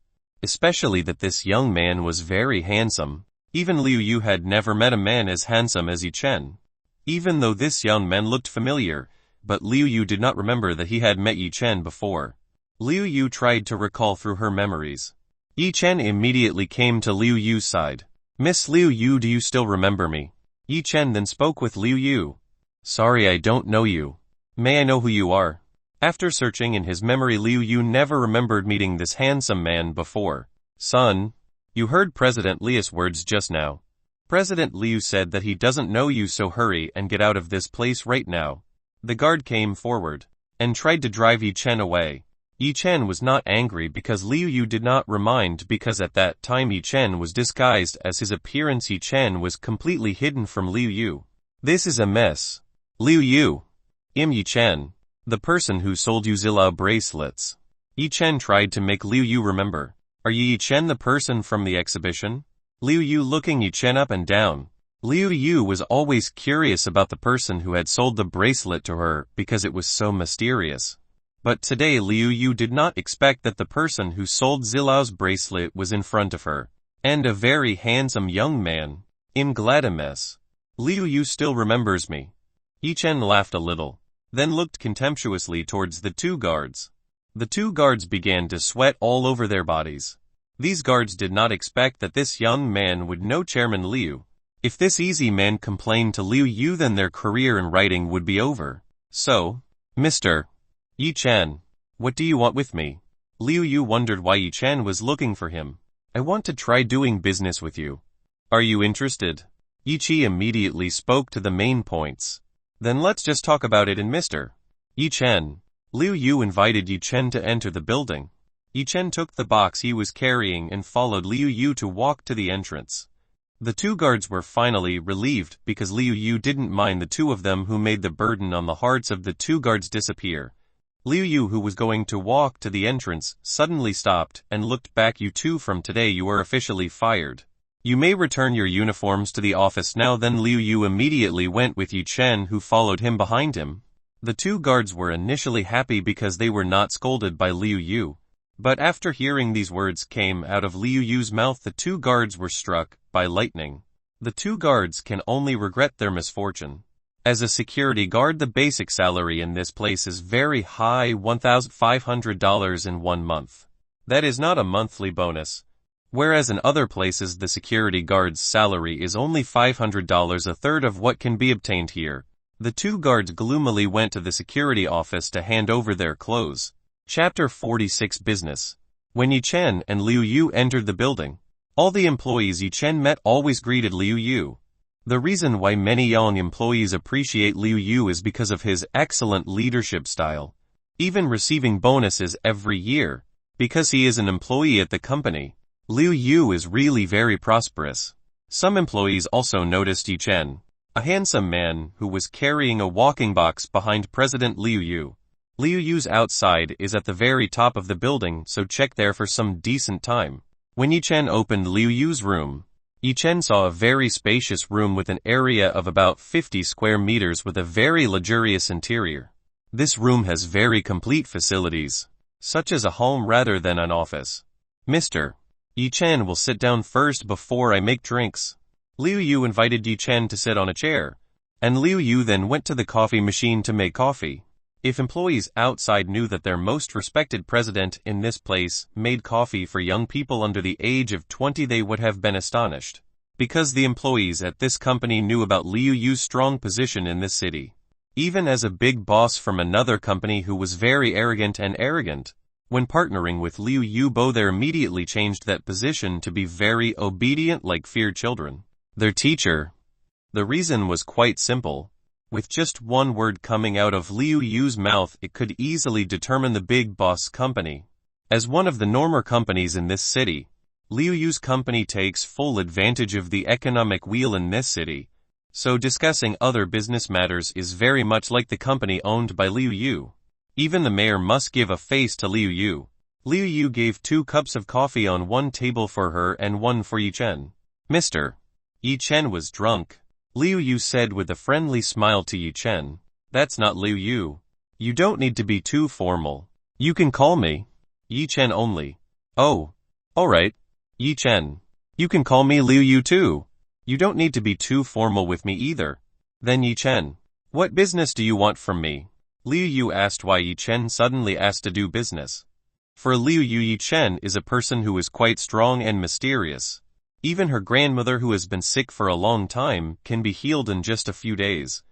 Especially that this young man was very handsome. Even Liu Yu had never met a man as handsome as Yi Chen. Even though this young man looked familiar, but Liu Yu did not remember that he had met Yi Chen before. Liu Yu tried to recall through her memories. Yi Chen immediately came to Liu Yu's side. "Miss Liu Yu, do you still remember me?" Yi Chen then spoke with Liu Yu. "Sorry, I don't know you. May I know who you are?" After searching in his memory, Liu Yu never remembered meeting this handsome man before. "Son, you heard President Liu's words just now. President Liu said that he doesn't know you, so hurry and get out of this place right now." The guard came forward and tried to drive Yi Chen away. Yi Chen was not angry because Liu Yu did not remind, because at that time Yi Chen was disguised as his appearance. Yi Chen was completely hidden from Liu Yu. "This is a mess. Liu Yu. Yi Chen. The person who sold you Zilao bracelets." Yi Chen tried to make Liu Yu remember. "Are you Yi Chen, the person from the exhibition?" Liu Yu looking Yi Chen up and down. Liu Yu was always curious about the person who had sold the bracelet to her because it was so mysterious. But today Liu Yu did not expect that the person who sold Zilao's bracelet was in front of her. And a very handsome young man. "I'm glad a mess. Liu Yu still remembers me." Yi Chen laughed a little. then looked contemptuously towards the two guards. The two guards began to sweat all over their bodies. These guards did not expect that this young man would know Chairman Liu. If this easy man complained to Liu Yu, then their career in writing would be over. So, Mr. Yi Chen, what do you want with me? Liu Yu wondered why Yi Chen was looking for him. I want to try doing business with you. Are you interested? Yi Chi immediately spoke to the main points. Then let's just talk about it in Mr. Yi Chen. Liu Yu invited Yi Chen to enter the building. Yi Chen took the box he was carrying and followed Liu Yu to walk to the entrance. The two guards were finally relieved because Liu Yu didn't mind the two of them, who made the burden on the hearts of the two guards disappear. Liu Yu, who was going to walk to the entrance, suddenly stopped and looked back. You two, from today you are officially fired. You may return your uniforms to the office now. Then Liu Yu immediately went with Yi Chen, who followed him behind him. The two guards were initially happy because they were not scolded by Liu Yu. But after hearing these words came out of Liu Yu's mouth, the two guards were struck by lightning. The two guards can only regret their misfortune. As a security guard, the basic salary in this place is very high, $1,500 in 1 month. That is not a monthly bonus. Whereas in other places the security guard's salary is only $500, a third of what can be obtained here. The two guards gloomily went to the security office to hand over their clothes. Chapter 46 Business. When Yi Chen and Liu Yu entered the building, all the employees Yi Chen met always greeted Liu Yu. The reason why many young employees appreciate Liu Yu is because of his excellent leadership style, even receiving bonuses every year. Because he is an employee at the company, Liu Yu is really very prosperous. Some employees also noticed Yi Chen, a handsome man who was carrying a walking box behind President Liu Yu. Liu Yu's outside is at the very top of the building, so check there for some decent time. When Yi Chen opened Liu Yu's room, Yi Chen saw a very spacious room with an area of about 50 square meters with a very luxurious interior. This room has very complete facilities, such as a home rather than an office. Mr. Yi Chen will sit down first before I make drinks. Liu Yu invited Yi Chen to sit on a chair, and Liu Yu then went to the coffee machine to make coffee. If employees outside knew that their most respected president in this place made coffee for young people under the age of 20, they would have been astonished. Because the employees at this company knew about Liu Yu's strong position in this city. Even as a big boss from another company who was very arrogant, when partnering with Liu Yu, both immediately changed that position to be very obedient, like feared children. Their teacher. The reason was quite simple. With just one word coming out of Liu Yu's mouth, it could easily determine the big boss company. As one of the normal companies in this city, Liu Yu's company takes full advantage of the economic wheel in this city. So discussing other business matters is very much like the company owned by Liu Yu. Even the mayor must give a face to Liu Yu. Liu Yu gave 2 cups of coffee on one table for her and one for Yi Chen. Mr. Yi Chen was drunk. Liu Yu said with a friendly smile to Yi Chen, "That's not Liu Yu. You don't need to be too formal. You can call me Yi Chen only." "Oh, alright. Yi Chen. You can call me Liu Yu too. You don't need to be too formal with me either." Then Yi Chen, "What business do you want from me?" Liu Yu asked why Yi Chen suddenly asked to do business. For Liu Yu, Yi Chen is a person who is quite strong and mysterious. Even her grandmother, who has been sick for a long time, can be healed in just a few days.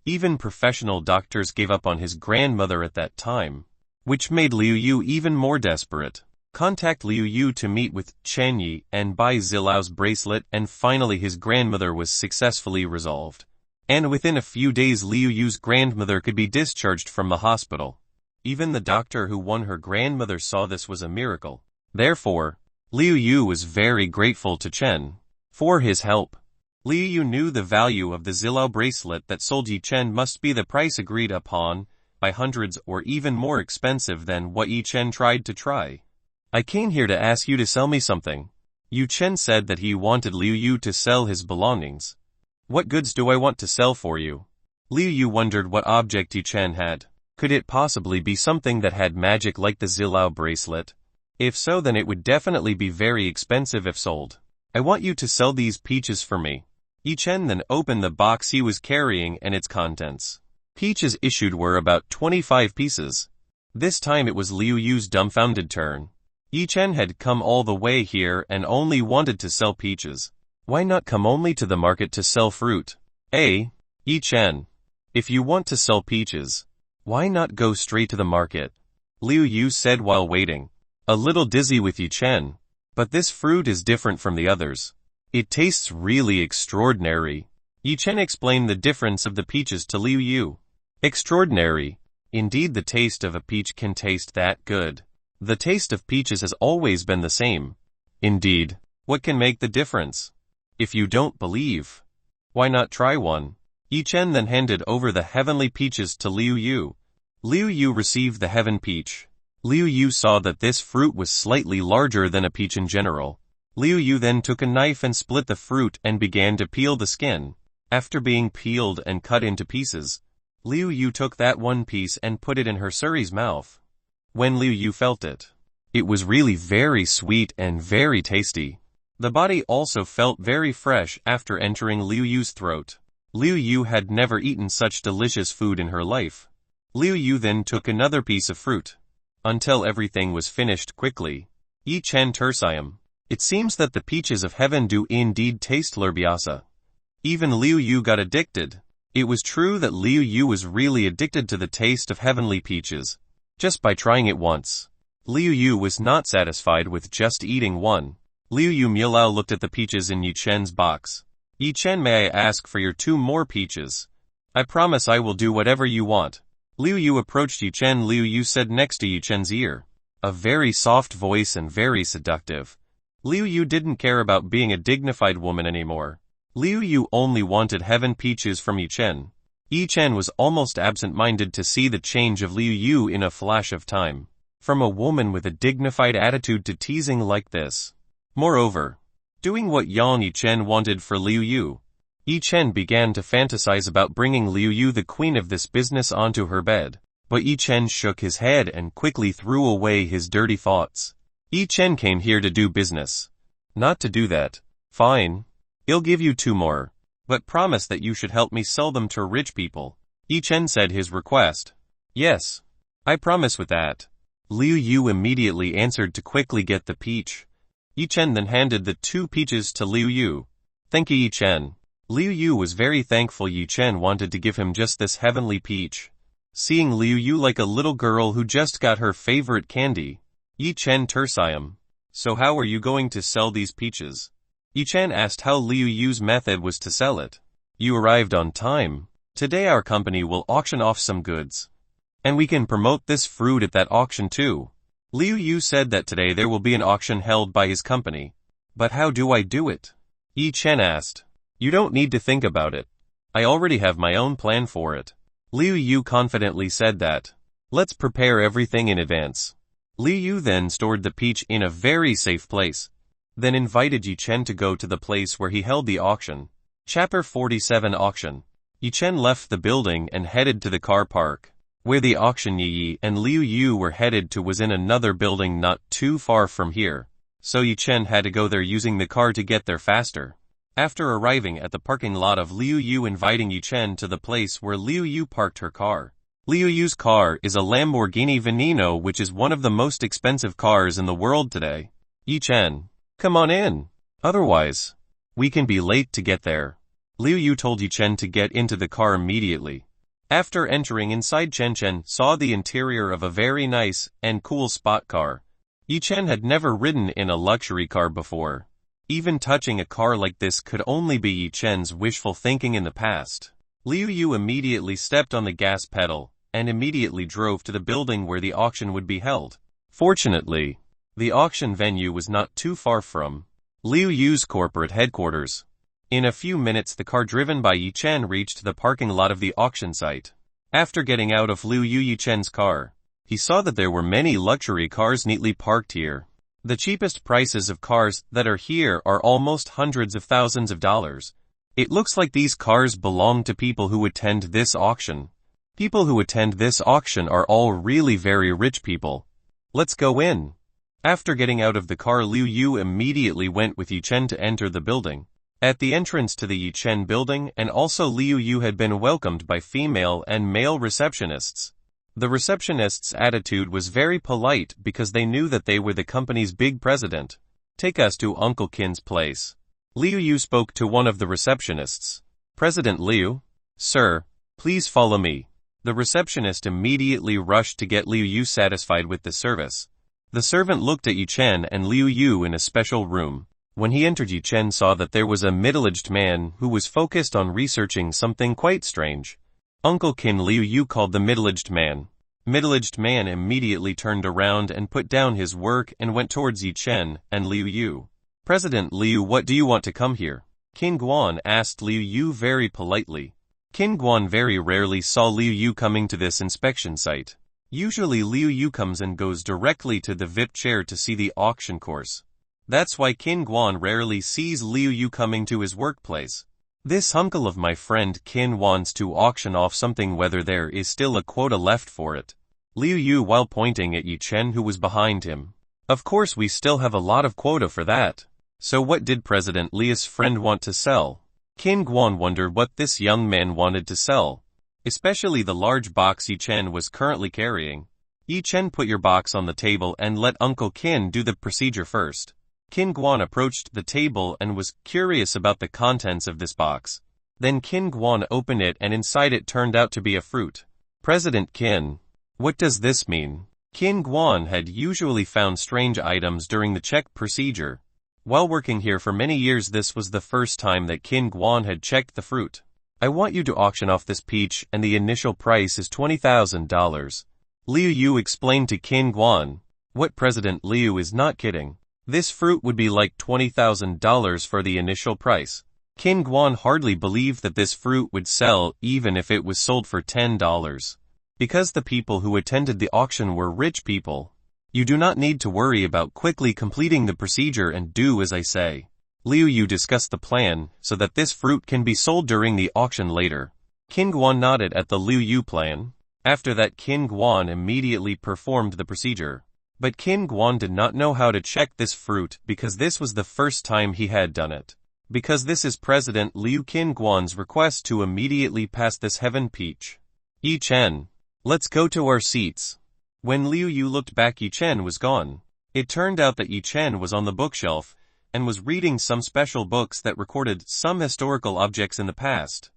Even professional doctors gave up on his grandmother at that time, which made Liu Yu even more desperate. Contact Liu Yu to meet with Chen Yi and buy Zilao's bracelet, and finally his grandmother was successfully resolved. And within a few days Liu Yu's grandmother could be discharged from the hospital. Even the doctor who won her grandmother saw this was a miracle. Therefore, Liu Yu was very grateful to Chen for his help. Liu Yu knew the value of the Zilao bracelet that sold Yi Chen must be the price agreed upon, by hundreds or even more expensive than what Yi Chen tried to try. "I came here to ask you to sell me something." Yi Chen said that he wanted Liu Yu to sell his belongings. "What goods do I want to sell for you?" Liu Yu wondered what object Yi Chen had. Could it possibly be something that had magic like the Zilao bracelet? If so, then it would definitely be very expensive if sold. "I want you to sell these peaches for me." Yi Chen then opened the box he was carrying and its contents Peaches issued were about 25 pieces. This time it was Liu Yu's dumbfounded turn. Yi Chen had come all the way here and only wanted to sell peaches. Why not come only to the market to sell fruit? Yi Chen, if you want to sell peaches, why not go straight to the market? Liu Yu said while waiting, a little dizzy with Yi Chen. But this fruit is different from the others. It tastes really extraordinary. Yi Chen explained the difference of the peaches to Liu Yu. Extraordinary. Indeed, the taste of a peach can taste that good. The taste of peaches has always been the same. Indeed, what can make the difference? If you don't believe, why not try one? Yi Chen then handed over the heavenly peaches to Liu Yu. Liu Yu received the heaven peach. Liu Yu saw that this fruit was slightly larger than a peach in general. Liu Yu then took a knife and split the fruit and began to peel the skin. After being peeled and cut into pieces, Liu Yu took that one piece and put it in her Suri's mouth. When Liu Yu felt it, it was really very sweet and very tasty. The body also felt very fresh after entering Liu Yu's throat. Liu Yu had never eaten such delicious food in her life. Liu Yu then took another piece of fruit. Until everything was finished quickly. Yi Chen tersium. It seems that the peaches of heaven do indeed taste lurbiasa. Even Liu Yu got addicted. It was true that Liu Yu was really addicted to the taste of heavenly peaches. Just by trying it once. Liu Yu was not satisfied with just eating one. Liu Yu Miao looked at the peaches in Yi Chen's box. Yi Chen, may I ask for your 2 more peaches? I promise I will do whatever you want. Liu Yu approached Yi Chen. Liu Yu said next to Yi Chen's ear. A very soft voice and very seductive. Liu Yu didn't care about being a dignified woman anymore. Liu Yu only wanted heaven peaches from Yi Chen. Yi Chen was almost absent-minded to see the change of Liu Yu in a flash of time. From a woman with a dignified attitude to teasing like this. Moreover, doing what Yi Chen wanted for Liu Yu. Yi Chen began to fantasize about bringing Liu Yu, the queen of this business, onto her bed. But Yi Chen shook his head and quickly threw away his dirty thoughts. Yi Chen came here to do business. Not to do that. Fine. I'll give you 2 more. But promise that you should help me sell them to rich people. Yi Chen said his request. Yes. I promise with that. Liu Yu immediately answered to quickly get the peach. Yi Chen then handed the 2 peaches to Liu Yu. Thank you, Yi Chen. Liu Yu was very thankful Yi Chen wanted to give him just this heavenly peach. Seeing Liu Yu like a little girl who just got her favorite candy. Yi Chen tersium. So how are you going to sell these peaches? Yi Chen asked how Liu Yu's method was to sell it. You arrived on time. Today our company will auction off some goods. And we can promote this fruit at that auction too. Liu Yu said that today there will be an auction held by his company. But how do I do it? Yi Chen asked. You don't need to think about it. I already have my own plan for it. Liu Yu confidently said that. Let's prepare everything in advance. Liu Yu then stored the peach in a very safe place. Then invited Yi Chen to go to the place where he held the auction. Chapter 47 Auction. Yi Chen left the building and headed to the car park. Where the auction Yi and Liu Yu were headed to was in another building not too far from here. So Yi Chen had to go there using the car to get there faster. After arriving at the parking lot of Liu Yu, inviting Yi Chen to the place where Liu Yu parked her car. Liu Yu's car is a Lamborghini Veneno, which is one of the most expensive cars in the world today. Yi Chen, come on in. Otherwise, we can be late to get there. Liu Yu told Yi Chen to get into the car immediately. After entering inside, Chen saw the interior of a very nice and cool spot car. Yi Chen had never ridden in a luxury car before. Even touching a car like this could only be Yi Chen's wishful thinking in the past. Liu Yu immediately stepped on the gas pedal, and immediately drove to the building where the auction would be held. Fortunately, the auction venue was not too far from Liu Yu's corporate headquarters. In a few minutes the car driven by Yi Chen reached the parking lot of the auction site. After getting out of Yi Chen's car, he saw that there were many luxury cars neatly parked here. The cheapest prices of cars that are here are almost hundreds of thousands of dollars. It looks like these cars belong to people who attend this auction. People who attend this auction are all really very rich people. Let's go in. After getting out of the car, Liu Yu immediately went with Yi Chen to enter the building. at the entrance to the Yichen building, and also Liu Yu had been welcomed by female and male receptionists. The receptionists' attitude was very polite because they knew that they were the company's big president. "Take us to Uncle Qin's place." Liu Yu spoke to one of the receptionists. "President Liu? Sir, please follow me." The receptionist immediately rushed to get Liu Yu satisfied with the service. The servant looked at Yichen and Liu Yu in a special room. When he entered, Yichen saw that there was a middle-aged man who was focused on researching something quite strange. Uncle Qin, Liu Yu called the middle-aged man. Middle-aged man immediately turned around and put down his work and went towards Yichen and Liu Yu. "President Liu, what do you want to come here?" Qin Guan asked Liu Yu very politely. Qin Guan very rarely saw Liu Yu coming to this inspection site. Usually Liu Yu comes and goes directly to the VIP chair to see the auction course. That's why Qin Guan rarely sees Liu Yu coming to his workplace. "This uncle of my friend Qin wants to auction off something, whether there is still a quota left for it." Liu Yu while pointing at Yichen, who was behind him. "Of course we still have a lot of quota for that. So what did President Liu's friend want to sell?" Qin Guan wondered what this young man wanted to sell, especially the large box Yichen was currently carrying. "Yichen, put your box on the table and let Uncle Qin do the procedure first." Qin Guan approached the table and was curious about the contents of this box. Then Qin Guan opened it, and inside it turned out to be a fruit. "President Qin, what does this mean?" Qin Guan had usually found strange items during the check procedure. While working here for many years, this was the first time that Qin Guan had checked the fruit. "I want you to auction off this peach, and the initial price is $20,000. Liu Yu explained to Qin Guan. "What, President Liu is not kidding. This fruit would be like $20,000 for the initial price." Qin Guan hardly believed that this fruit would sell even if it was sold for $10. Because the people who attended the auction were rich people. "You do not need to worry about quickly completing the procedure and do as I say." Liu Yu discussed the plan so that this fruit can be sold during the auction later. Qin Guan nodded at the Liu Yu plan. After that, Qin Guan immediately performed the procedure. But Qin Guan did not know how to check this fruit because this was the first time he had done it. Because this is President Liu, Qin Guan's request to immediately pass this heaven peach. "Yichen, let's go to our seats." When Liu Yu looked back, Yichen was gone. It turned out that Yichen was on the bookshelf and was reading some special books that recorded some historical objects in the past.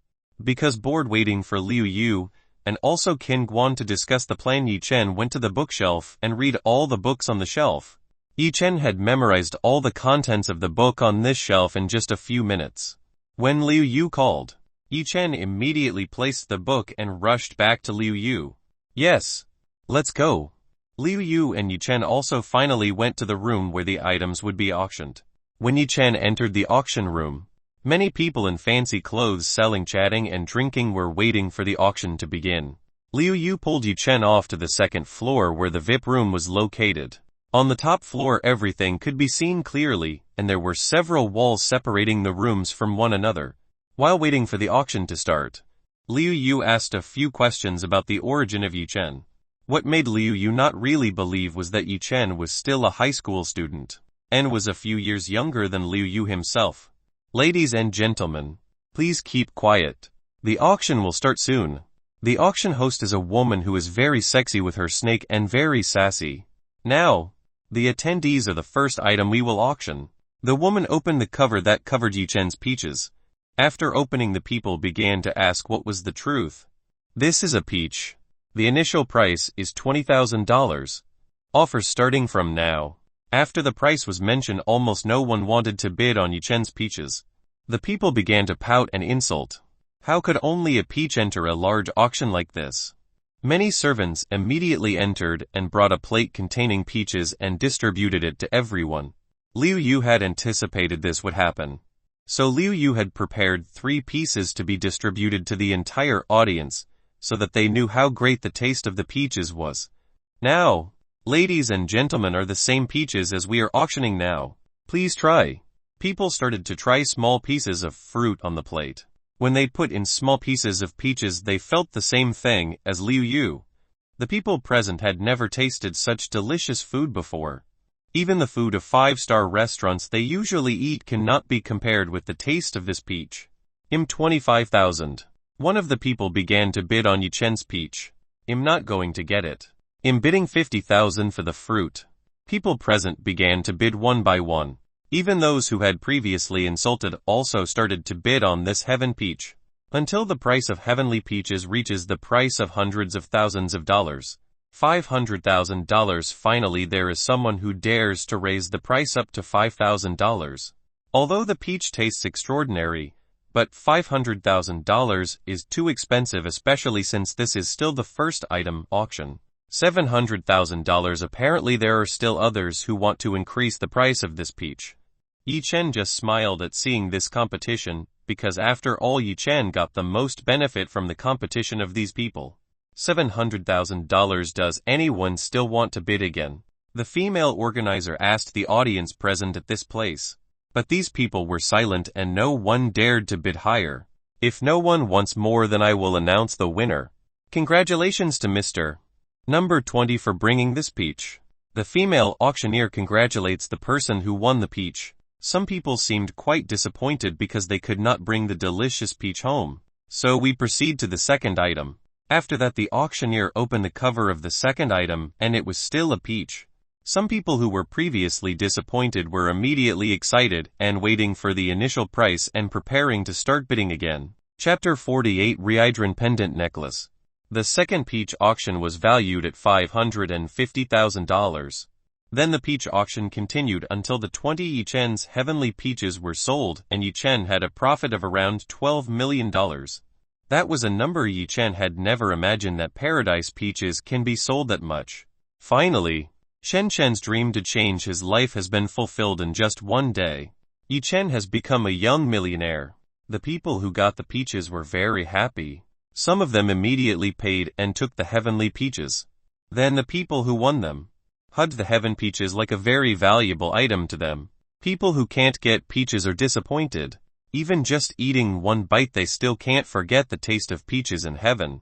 Because bored waiting for Liu Yu and also Qin Guan to discuss the plan, Yichen went to the bookshelf and read all the books on the shelf. Yichen had memorized all the contents of the book on this shelf in just a few minutes. When Liu Yu called, Yichen immediately placed the book and rushed back to Liu Yu. "Yes. Let's go." Liu Yu and Yichen also finally went to the room where the items would be auctioned. When Yichen entered the auction room, many people in fancy clothes selling, chatting and drinking were waiting for the auction to begin. Liu Yu pulled Yichen off to the second floor where the VIP room was located. On the top floor everything could be seen clearly, and there were several walls separating the rooms from one another. While waiting for the auction to start, Liu Yu asked a few questions about the origin of Yichen. What made Liu Yu not really believe was that Yichen was still a high school student, and was a few years younger than Liu Yu himself. "Ladies and gentlemen, please keep quiet. The auction will start soon." The auction host is a woman who is very sexy with her snake and very sassy. "Now, the attendees are the first item we will auction." The woman opened the cover that covered Yichen's peaches. After opening, the people began to ask what was the truth. "This is a peach. The initial price is $20,000. Offers starting from now." After the price was mentioned, almost no one wanted to bid on Yichen's peaches. The people began to pout and insult. How could only a peach enter a large auction like this? Many servants immediately entered and brought a plate containing peaches and distributed it to everyone. Liu Yu had anticipated this would happen. So Liu Yu had prepared 3 pieces to be distributed to the entire audience, so that they knew how great the taste of the peaches was. "Now, ladies and gentlemen, are the same peaches as we are auctioning now. Please try." People started to try small pieces of fruit on the plate. When they put in small pieces of peaches, they felt the same thing as Liu Yu. The people present had never tasted such delicious food before. Even the food of 5-star restaurants they usually eat cannot be compared with the taste of this peach. 25,000. One of the people began to bid on Yuchen's peach. Not going to get it. Bidding 50,000 for the fruit. People present began to bid one by one. Even those who had previously insulted also started to bid on this heaven peach. Until the price of heavenly peaches reaches the price of hundreds of thousands of dollars. $500,000. Finally there is someone who dares to raise the price up to $5,000. Although the peach tastes extraordinary, but $500,000 is too expensive, especially since this is still the first item auction. $700,000. Apparently there are still others who want to increase the price of this peach. Yuchen just smiled at seeing this competition, because after all Yuchen got the most benefit from the competition of these people. $700,000. Does anyone still want to bid again? The female organizer asked the audience present at this place. But these people were silent and no one dared to bid higher. If no one wants more, then I will announce the winner. Congratulations to Mr. Number 20 for bringing this peach. The female auctioneer congratulates the person who won the peach. Some people seemed quite disappointed because they could not bring the delicious peach home. So we proceed to the second item. After that the auctioneer opened the cover of the second item and it was still a peach. Some people who were previously disappointed were immediately excited and waiting for the initial price and preparing to start bidding again. Chapter 48 Reidrin Pendant Necklace. The second peach auction was valued at $550,000. Then the peach auction continued until the 20 Yuchen's heavenly peaches were sold and Yuchen had a profit of around $12 million. That was a number Yuchen had never imagined, that paradise peaches can be sold that much. Finally, Shen-Chen's dream to change his life has been fulfilled in just one day. Yuchen has become a young millionaire. The people who got the peaches were very happy. Some of them immediately paid and took the heavenly peaches. Then the people who won them hugged the heaven peaches like a very valuable item to them. People who can't get peaches are disappointed. Even just eating one bite they still can't forget the taste of peaches in heaven.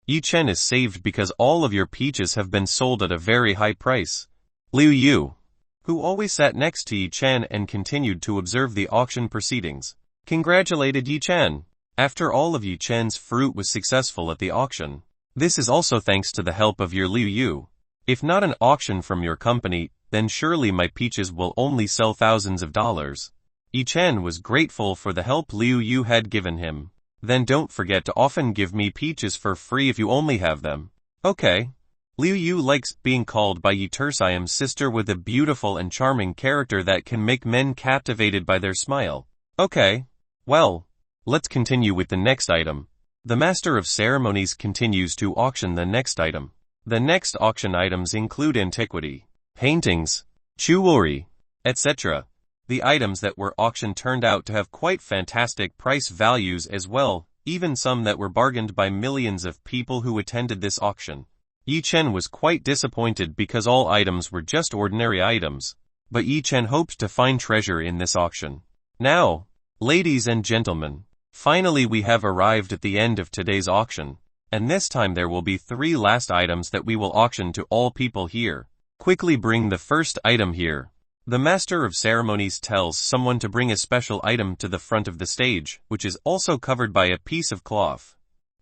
Yuchen is saved because all of your peaches have been sold at a very high price. Liu Yu, who always sat next to Yuchen and continued to observe the auction proceedings, congratulated Yuchen. After all of Yuchen's fruit was successful at the auction. This is also thanks to the help of your Liu Yu. If not an auction from your company, then surely my peaches will only sell thousands of dollars. Yuchen was grateful for the help Liu Yu had given him. Then don't forget to often give me peaches for free if you only have them. Okay. Liu Yu likes being called by Yutersiam's sister with a beautiful and charming character that can make men captivated by their smile. Okay. Well, let's continue with the next item. The Master of Ceremonies continues to auction the next item. The next auction items include antiquity, paintings, jewelry, etc. The items that were auctioned turned out to have quite fantastic price values as well, even some that were bargained by millions of people who attended this auction. Yuchen was quite disappointed because all items were just ordinary items, but Yuchen hoped to find treasure in this auction. Now, ladies and gentlemen, finally we have arrived at the end of today's auction, and this time there will be 3 last items that we will auction to all people here. Quickly bring the first item here. The Master of Ceremonies tells someone to bring a special item to the front of the stage, which is also covered by a piece of cloth.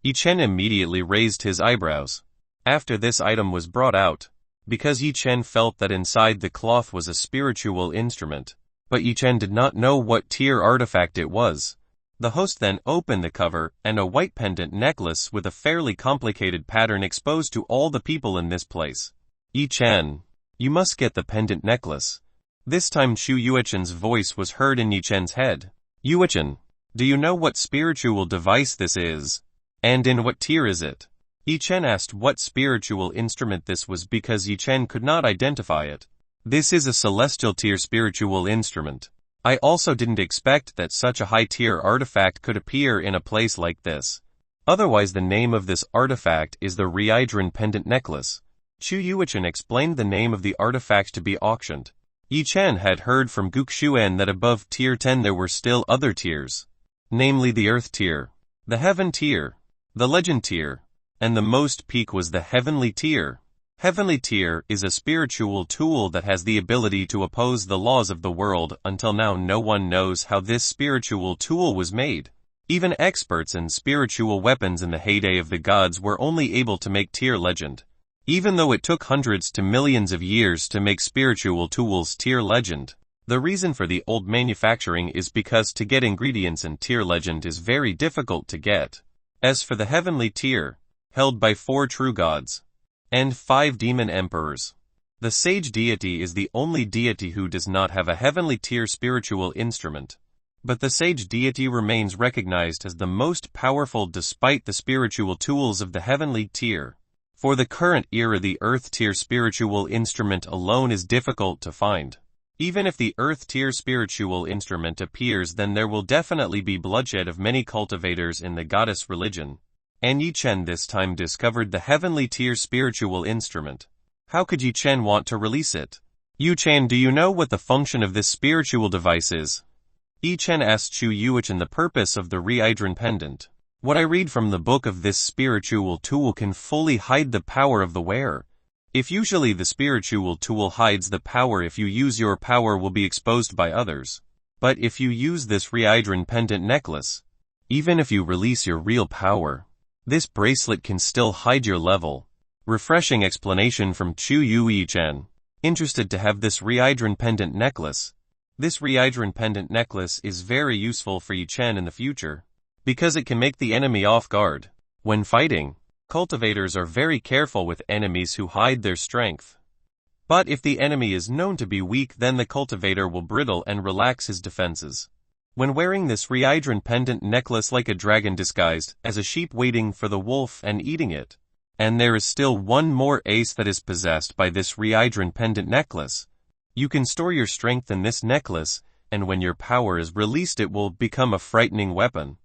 Yuchen immediately raised his eyebrows. After this item was brought out, because Yuchen felt that inside the cloth was a spiritual instrument, but Yuchen did not know what tier artifact it was. The host then opened the cover, and a white pendant necklace with a fairly complicated pattern exposed to all the people in this place. Yuchen, you must get the pendant necklace. This time Shu Yuechen's voice was heard in Yuchen's head. Yuechen, do you know what spiritual device this is? And in what tier is it? Yuchen asked what spiritual instrument this was because Yuchen could not identify it. This is a celestial tier spiritual instrument. I also didn't expect that such a high tier artifact could appear in a place like this. Otherwise the name of this artifact is the Reidrin Pendant Necklace. Shu Yuechen explained the name of the artifact to be auctioned. Yuchen had heard from Guxuan that above tier 10 there were still other tiers, namely the earth tier, the heaven tier, the legend tier, and the most peak was the heavenly tier. Heavenly Tier is a spiritual tool that has the ability to oppose the laws of the world. Until now, no one knows how this spiritual tool was made. Even experts in spiritual weapons in the heyday of the gods were only able to make Tier legend. Even though it took hundreds to millions of years to make spiritual tools Tier legend. The reason for the old manufacturing is because to get ingredients in Tier legend is very difficult to get. As for the Heavenly Tier, held by 4 true gods and 5 demon emperors, the sage deity is the only deity who does not have a Heavenly Tier spiritual instrument. But the sage deity remains recognized as the most powerful despite the spiritual tools of the Heavenly Tier. For the current era, the Earth Tier spiritual instrument alone is difficult to find. Even if the Earth Tier spiritual instrument appears, then there will definitely be bloodshed of many cultivators in the goddess religion. And Yi Chen this time discovered the Heavenly Tier spiritual instrument. How could Yi Chen want to release it? Yi Chen, do you know what the function of this spiritual device is? Yi Chen asked Chu Yuichen the purpose of the Reidron pendant. What I read from the book of this spiritual tool can fully hide the power of the wearer. If usually the spiritual tool hides the power, if you use your power will be exposed by others. But if you use this Reidron pendant necklace, even if you release your real power, this bracelet can still hide your level. Refreshing explanation from Chu Yuichen. Interested to have this Reidron pendant necklace. This Reidron pendant necklace is very useful for Yi Chen in the future, because it can make the enemy off guard. When fighting, cultivators are very careful with enemies who hide their strength. But if the enemy is known to be weak, then the cultivator will brittle and relax his defenses. When wearing this Reidron pendant necklace like a dragon disguised as a sheep waiting for the wolf and eating it. And there is still one more ace that is possessed by this Reidron pendant necklace. You can store your strength in this necklace, and when your power is released it will become a frightening weapon.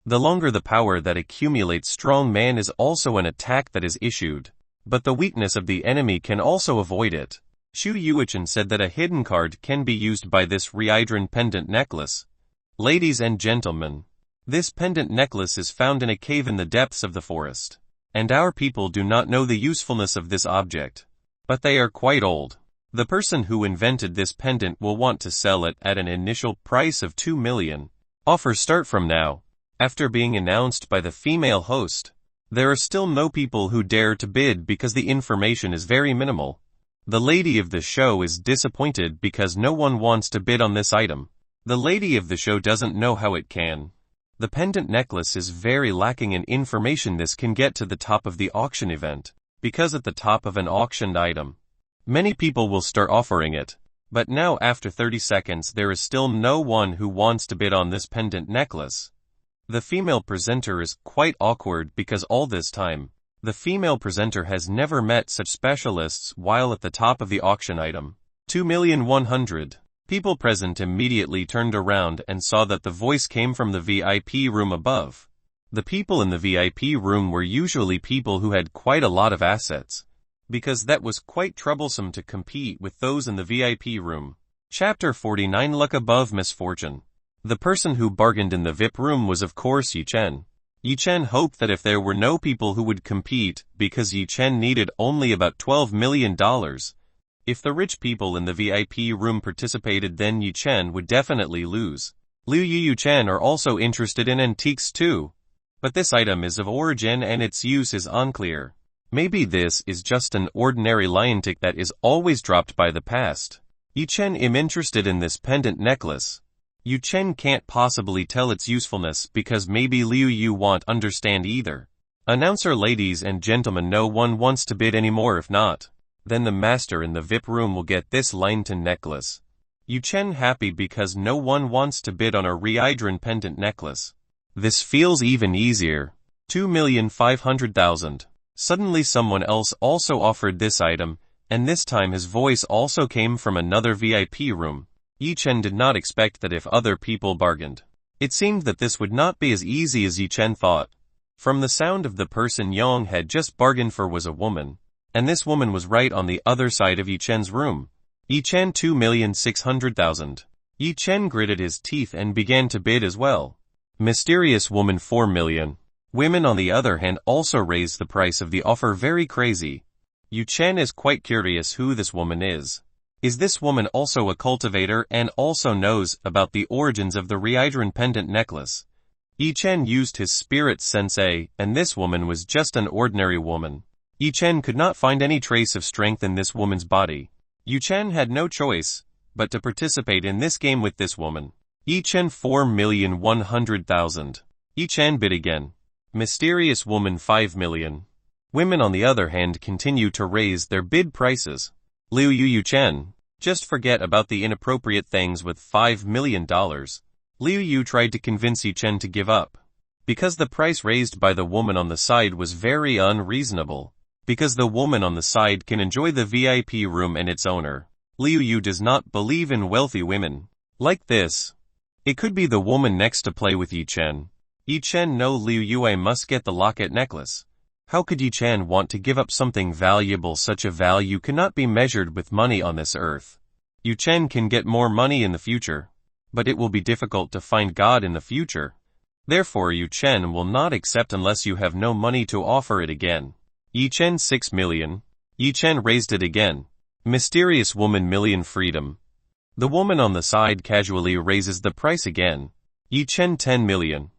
The longer the power that accumulates, strong man is also an attack that is issued. But the weakness of the enemy can also avoid it. Chu Yuichen said that a hidden card can be used by this Reidron pendant necklace. Ladies and gentlemen, this pendant necklace is found in a cave in the depths of the forest. And our people do not know the usefulness of this object. But they are quite old. The person who invented this pendant will want to sell it at an initial price of 2 million. Offers start from now. After being announced by the female host, there are still no people who dare to bid because the information is very minimal. The lady of the show is disappointed because no one wants to bid on this item. The lady of the show doesn't know how it can. The pendant necklace is very lacking in information. This can get to the top of the auction event, because at the top of an auctioned item, many people will start offering it. But now after 30 seconds there is still no one who wants to bid on this pendant necklace. The female presenter is quite awkward because all this time, the female presenter has never met such specialists while at the top of the auction item. 2,100,000. People present immediately turned around and saw that the voice came from the VIP room above. The people in the VIP room were usually people who had quite a lot of assets, because that was quite troublesome to compete with those in the VIP room. Chapter 49 Luck Above Misfortune. The person who bargained in the VIP room was of course Yi Chen. Yi Chen hoped that if there were no people who would compete, because Yi Chen needed only about $12 million, if the rich people in the VIP room participated, then Yi Chen would definitely lose. Liu Yi Chen are also interested in antiques too. But this item is of origin and its use is unclear. Maybe this is just an ordinary liantic that is always dropped by the past. Yi Chen am interested in this pendant necklace. Yi Chen can't possibly tell its usefulness because maybe Liu Yu won't understand either. Announcer, ladies and gentlemen, no one wants to bid anymore. If not, then the master in the VIP room will get this liantin necklace. Yi Chen happy because no one wants to bid on a Reidron pendant necklace. This feels even easier. 2,500,000. Suddenly someone else also offered this item, and this time his voice also came from another VIP room. Yi Chen did not expect that if other people bargained, it seemed that this would not be as easy as Yi Chen thought. From the sound of the person Yang had just bargained for was a woman, and this woman was right on the other side of Yi Chen's room. Yi Chen 2,600,000. Yi Chen gritted his teeth and began to bid as well. Mysterious woman 4 million. Women on the other hand also raised the price of the offer very crazy. Yu Chen is quite curious who this woman is. Is this woman also a cultivator and also knows about the origins of the Reidran pendant necklace? Yi Chen used his spirit sensei, and this woman was just an ordinary woman. Yi Chen could not find any trace of strength in this woman's body. Yu Chen had no choice but to participate in this game with this woman. Yi Chen 4,100,000. Yi Chen bid again. Mysterious woman 5 million. Women on the other hand continue to raise their bid prices. Yu Chen, just forget about the inappropriate things with $5 million. Liu Yu tried to convince Yi Chen to give up. Because the price raised by the woman on the side was very unreasonable. Because the woman on the side can enjoy the VIP room and its owner. Liu Yu does not believe in wealthy women. Like this. It could be the woman next to play with Yi Chen. Yi Chen no Liu Yu I must get the locket necklace. How could Yi Chen want to give up something valuable? Such a value cannot be measured with money on this earth. Yu Chen can get more money in the future. But it will be difficult to find God in the future. Therefore Yu Chen will not accept unless you have no money to offer it again. Yi Chen 6 million. Yi Chen raised it again. Mysterious woman million freedom. The woman on the side casually raises the price again. Yi Chen 10 million.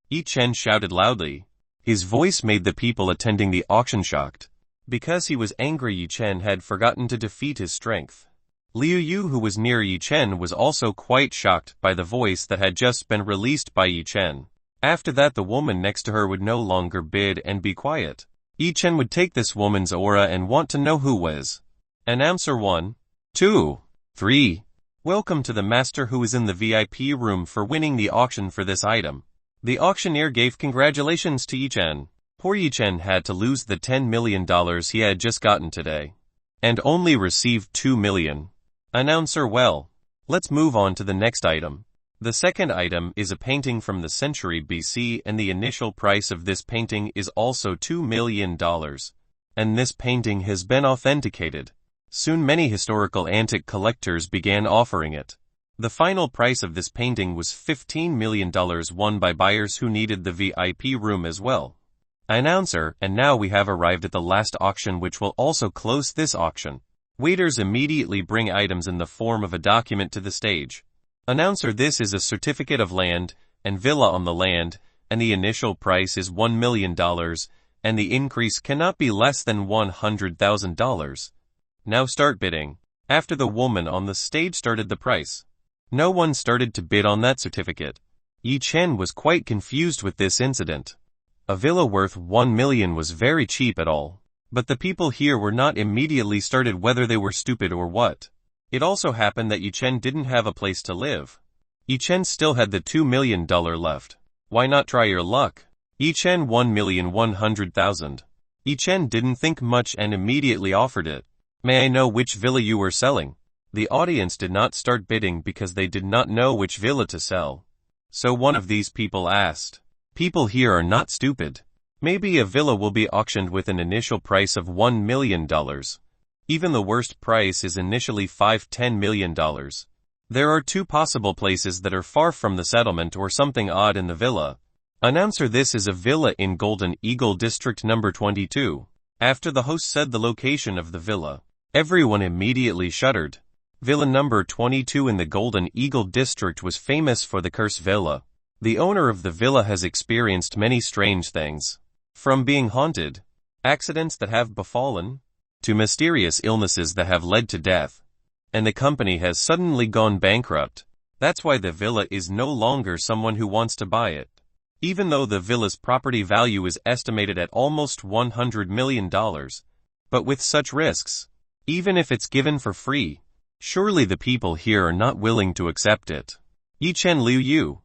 Yi Chen shouted loudly. His voice made the people attending the auction shocked. Because he was angry, Yi Chen had forgotten to defeat his strength. Liu Yu, who was near Yi Chen, was also quite shocked by the voice that had just been released by Yi Chen. After that the woman next to her would no longer bid and be quiet. Yi Chen would take this woman's aura and want to know who was. Announcer 1, 2, 3. Welcome to the master who is in the VIP room for winning the auction for this item. The auctioneer gave congratulations to Yi Chen. Poor Yi Chen had to lose the $10 million he had just gotten today. And only received 2 million. Announcer well. Let's move on to the next item. The second item is a painting from the century BC and the initial price of this painting is also $2 million. And this painting has been authenticated. Soon many historical antique collectors began offering it. The final price of this painting was $15 million won by buyers who needed the VIP room as well. Announcer, and now we have arrived at the last auction which will also close this auction. Waiters immediately bring items in the form of a document to the stage. Announcer, this is a certificate of land and villa on the land, and the initial price is $1 million, and the increase cannot be less than $100,000. Now start bidding. After the woman on the stage started the price. No one started to bid on that certificate. Yi Chen was quite confused with this incident. A villa worth 1 million was very cheap at all. But the people here were not immediately started whether they were stupid or what. It also happened that Yi Chen didn't have a place to live. Yi Chen still had the $2 million left. Why not try your luck? Yi Chen 1,100,000. Yi Chen didn't think much and immediately offered it. May I know which villa you were selling? The audience did not start bidding because they did not know which villa to sell. So one of these people asked. People here are not stupid. Maybe a villa will be auctioned with an initial price of $1 million. Even the worst price is initially $10 million. There are two possible places that are far from the settlement or something odd in the villa. Announcer, this is a villa in Golden Eagle District number 22. After the host said the location of the villa, everyone immediately shuddered. Villa number 22 in the Golden Eagle District was famous for the cursed villa. The owner of the villa has experienced many strange things. From being haunted, accidents that have befallen, to mysterious illnesses that have led to death. And the company has suddenly gone bankrupt. That's why the villa is no longer someone who wants to buy it. Even though the villa's property value is estimated at almost $100 million. But with such risks, even if it's given for free, surely the people here are not willing to accept it. Yi Chen, Liu Yu.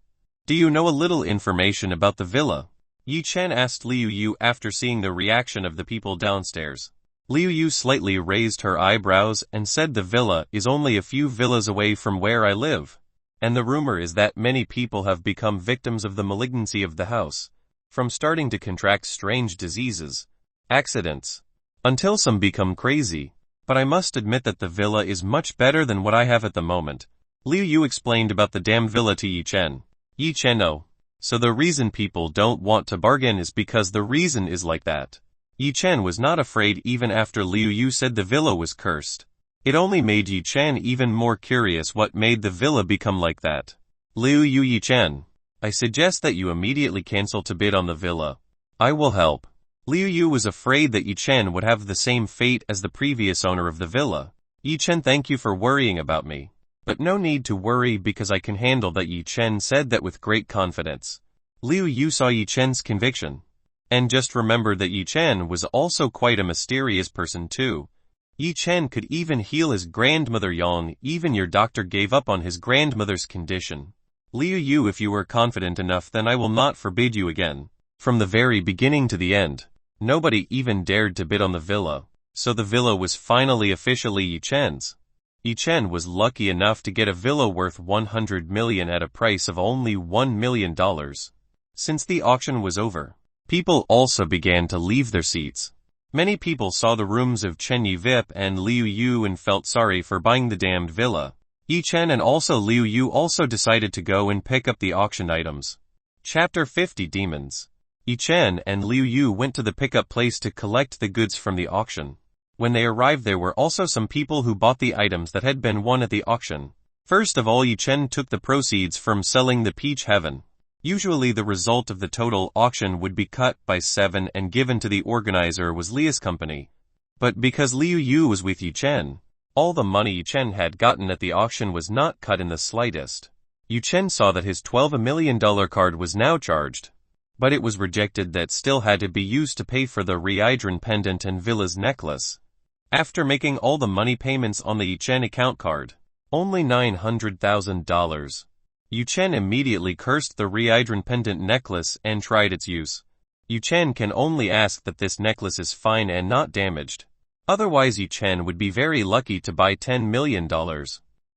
Do you know a little information about the villa? Yi Chen asked Liu Yu after seeing the reaction of the people downstairs. Liu Yu slightly raised her eyebrows and said the villa is only a few villas away from where I live. And the rumor is that many people have become victims of the malignancy of the house, from starting to contract strange diseases, accidents, until some become crazy. But I must admit that the villa is much better than what I have at the moment. Liu Yu explained about the damn villa to Yi Chen. Yi Chen, oh. So the reason people don't want to bargain is because the reason is like that. Yi Chen was not afraid even after Liu Yu said the villa was cursed. It only made Yi Chen even more curious what made the villa become like that. Liu Yu Yi Chen, I suggest that you immediately cancel to bid on the villa. I will help. Liu Yu was afraid that Yi Chen would have the same fate as the previous owner of the villa. Yi Chen, thank you for worrying about me. But no need to worry because I can handle that. Yi Chen said that with great confidence. Liu Yu saw Yi Chen's conviction. And just remembered that Yi Chen was also quite a mysterious person too. Yi Chen could even heal his grandmother Yang. Even your doctor gave up on his grandmother's condition. Liu Yu, if you were confident enough, then I will not forbid you again. From the very beginning to the end, nobody even dared to bid on the villa. So the villa was finally officially Yi Chen's. Yi Chen was lucky enough to get a villa worth 100 million at a price of only $1 million. Since the auction was over, people also began to leave their seats. Many people saw the rooms of Chen Yivip and Liu Yu and felt sorry for buying the damned villa. Yi Chen and also Liu Yu also decided to go and pick up the auctioned items. Chapter 50 Demons. Yi Chen and Liu Yu went to the pickup place to collect the goods from the auction. When they arrived, there were also some people who bought the items that had been won at the auction. First of all, Yi Chen took the proceeds from selling the Peach Heaven. Usually the result of the total auction would be cut by 7 and given to the organizer was Lia's company. But because Liu Yu was with Yi Chen, all the money Yi Chen had gotten at the auction was not cut in the slightest. Yi Chen saw that his $12 million card was now charged. But it was rejected. That still had to be used to pay for the Reidron pendant and Villa's necklace. After making all the money payments on the Yi Chen account card, only $900,000. Yi Chen immediately cursed the Reidron pendant necklace and tried its use. Yi Chen can only ask that this necklace is fine and not damaged. Otherwise Yi Chen would be very lucky to buy $10 million.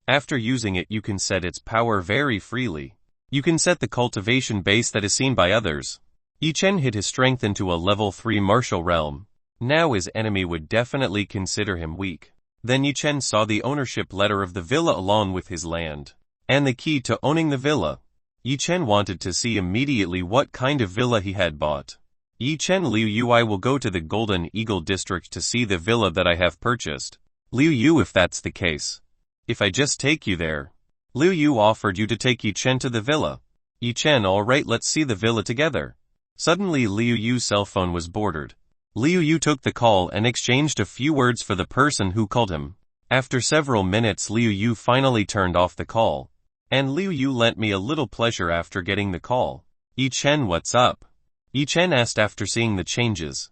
After using it, you can set its power very freely. You can set the cultivation base that is seen by others. Yi Chen hid his strength into a level 3 martial realm. Now his enemy would definitely consider him weak. Then Yi Chen saw the ownership letter of the villa along with his land and the key to owning the villa. Yi Chen wanted to see immediately what kind of villa he had bought. Yi Chen, Liu Yu, I will go to the Golden Eagle district to see the villa that I have purchased. Liu Yu, if that's the case. If I just take you there. Liu Yu offered you to take Yi Chen to the villa. Yi Chen, alright, let's see the villa together. Suddenly Liu Yu's cell phone was bordered. Liu Yu took the call and exchanged a few words for the person who called him. After several minutes Liu Yu finally turned off the call. And Liu Yu lent me a little pleasure after getting the call. Yi Chen, what's up? Yi Chen asked after seeing the changes.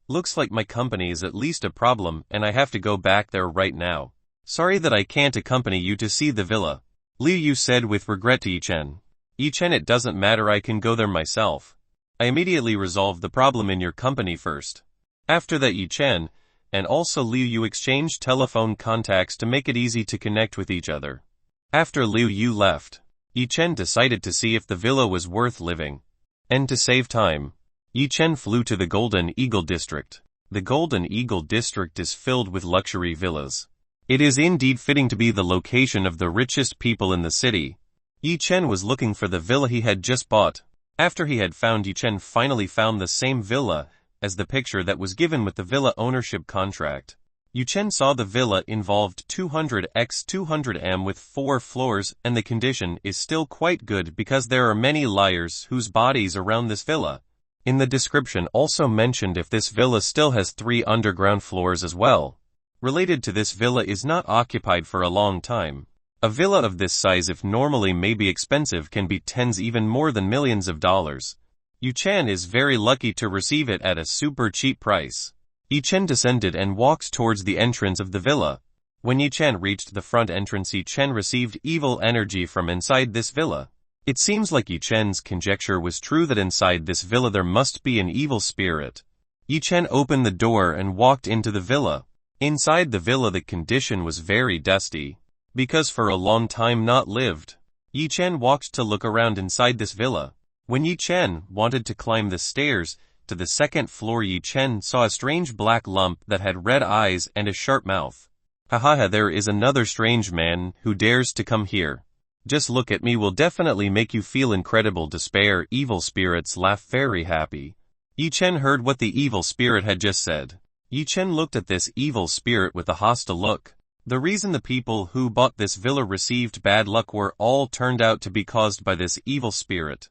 Looks like my company is at least a problem and I have to go back there right now. Sorry that I can't accompany you to see the villa. Liu Yu said with regret to Yi Chen. Yi Chen, it doesn't matter, I can go there myself. I immediately resolved the problem in your company first. After that Yi Chen and also Liu Yu exchanged telephone contacts to make it easy to connect with each other. After Liu Yu left, Yi Chen decided to see if the villa was worth living. And to save time, Yi Chen flew to the Golden Eagle district. The Golden Eagle district is filled with luxury villas. It is indeed fitting to be the location of the richest people in the city. Yi Chen was looking for the villa he had just bought. After he had found, Yi Chen finally found the same villa as the picture that was given with the villa ownership contract. Yi Chen saw the villa involved 200 x 200 m with 4 floors, and the condition is still quite good because there are many liars whose bodies around this villa. In the description also mentioned if this villa still has 3 underground floors as well. Related to this villa is not occupied for a long time. A villa of this size, if normally may be expensive, can be tens, even more than millions of dollars. Yi Chen is very lucky to receive it at a super cheap price. Yi Chen descended and walked towards the entrance of the villa. When Yi Chen reached the front entrance, Yi Chen received evil energy from inside this villa. It seems like Yi Chen's conjecture was true that inside this villa there must be an evil spirit. Yi Chen opened the door and walked into the villa. Inside the villa the condition was very dusty, because for a long time not lived. Yi Chen walked to look around inside this villa. When Yi Chen wanted to climb the stairs to the second floor, Yi Chen saw a strange black lump that had red eyes and a sharp mouth. Haha, there is another strange man who dares to come here. Just look at me will definitely make you feel incredible despair. Evil spirits laugh very happy. Yi Chen heard what the evil spirit had just said. Yi Chen looked at this evil spirit with a hostile look. The reason the people who bought this villa received bad luck were all turned out to be caused by this evil spirit.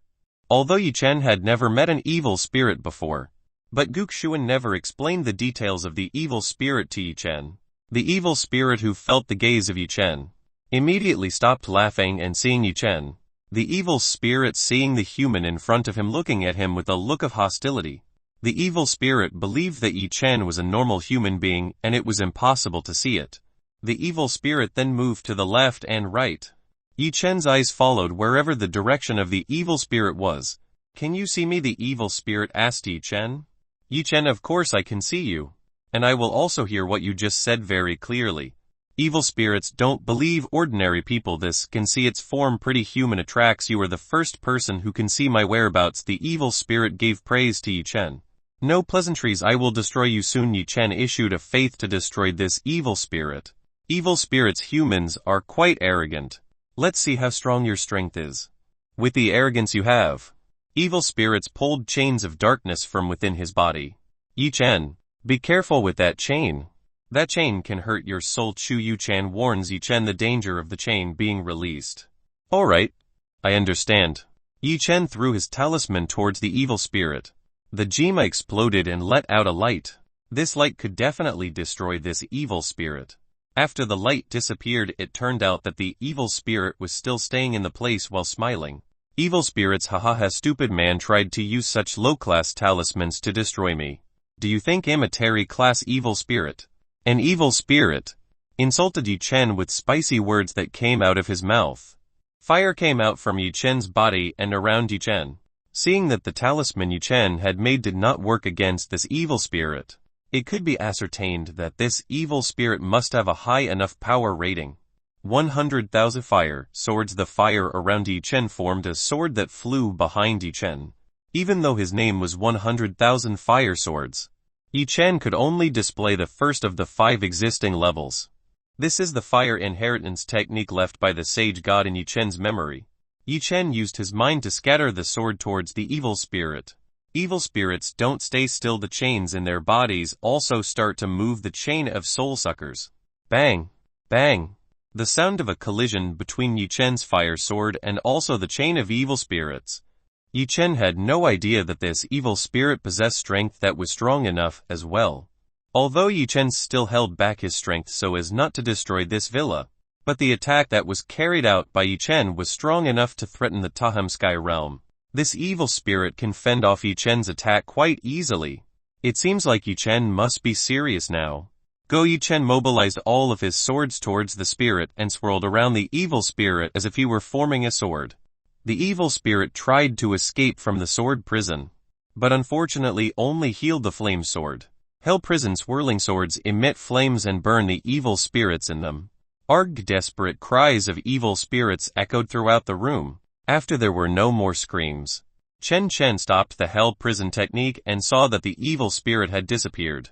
Although Yi Chen had never met an evil spirit before, but Guxuan never explained the details of the evil spirit to Yi Chen. The evil spirit, who felt the gaze of Yi Chen, immediately stopped laughing and seeing Yi Chen. The evil spirit, seeing the human in front of him looking at him with a look of hostility. The evil spirit believed that Yi Chen was a normal human being and it was impossible to see it. The evil spirit then moved to the left and right. Yi Chen's eyes followed wherever the direction of the evil spirit was. "Can you see me?" the evil spirit asked Yi Chen. Yi Chen, "Of course I can see you. And I will also hear what you just said very clearly. Evil spirits don't believe ordinary people. This can see its form pretty human attracts. You are the first person who can see my whereabouts." The evil spirit gave praise to Yi Chen. "No pleasantries, I will destroy you soon." Yi Chen issued a faith to destroy this evil spirit. Evil spirits, humans, are quite arrogant. Let's see how strong your strength is. With the arrogance you have. Evil spirits pulled chains of darkness from within his body. "Yi Chen, be careful with that chain. That chain can hurt your soul." Chu Yu Chan warns Yi Chen the danger of the chain being released. "Alright, I understand." Yi Chen threw his talisman towards the evil spirit. The gema exploded and let out a light. This light could definitely destroy this evil spirit. After the light disappeared, it turned out that the evil spirit was still staying in the place while smiling. "Evil spirits, hahaha, stupid man tried to use such low-class talismans to destroy me. Do you think I'm a Terry-class evil spirit?" An evil spirit insulted Yi Chen with spicy words that came out of his mouth. Fire came out from Yi Chen's body and around Yi Chen. Seeing that the talisman Yi Chen had made did not work against this evil spirit, it could be ascertained that this evil spirit must have a high enough power rating. 100,000 fire swords. The fire around Yi Chen formed a sword that flew behind Yi Chen. Even though his name was 100,000 fire swords, Yi Chen could only display the first of the 5 existing levels. This is the fire inheritance technique left by the sage god in Yi Chen's memory. Yi Chen used his mind to scatter the sword towards the evil spirit. Evil spirits don't stay still. The chains in their bodies also start to move. The chain of soul suckers. Bang! Bang! The sound of a collision between Yi Chen's fire sword and also the chain of evil spirits. Yi Chen had no idea that this evil spirit possessed strength that was strong enough as well. Although Yi Chen still held back his strength so as not to destroy this villa, but the attack that was carried out by Yi Chen was strong enough to threaten the Taham Sky realm. This evil spirit can fend off Yi Chen's attack quite easily. It seems like Yi Chen must be serious now. Go! Yi Chen mobilized all of his swords towards the spirit and swirled around the evil spirit as if he were forming a sword. The evil spirit tried to escape from the sword prison, but unfortunately only healed the flame sword. Hell prison swirling swords emit flames and burn the evil spirits in them. Arg! Desperate cries of evil spirits echoed throughout the room. After there were no more screams, Chen Chen stopped the hell prison technique and saw that the evil spirit had disappeared.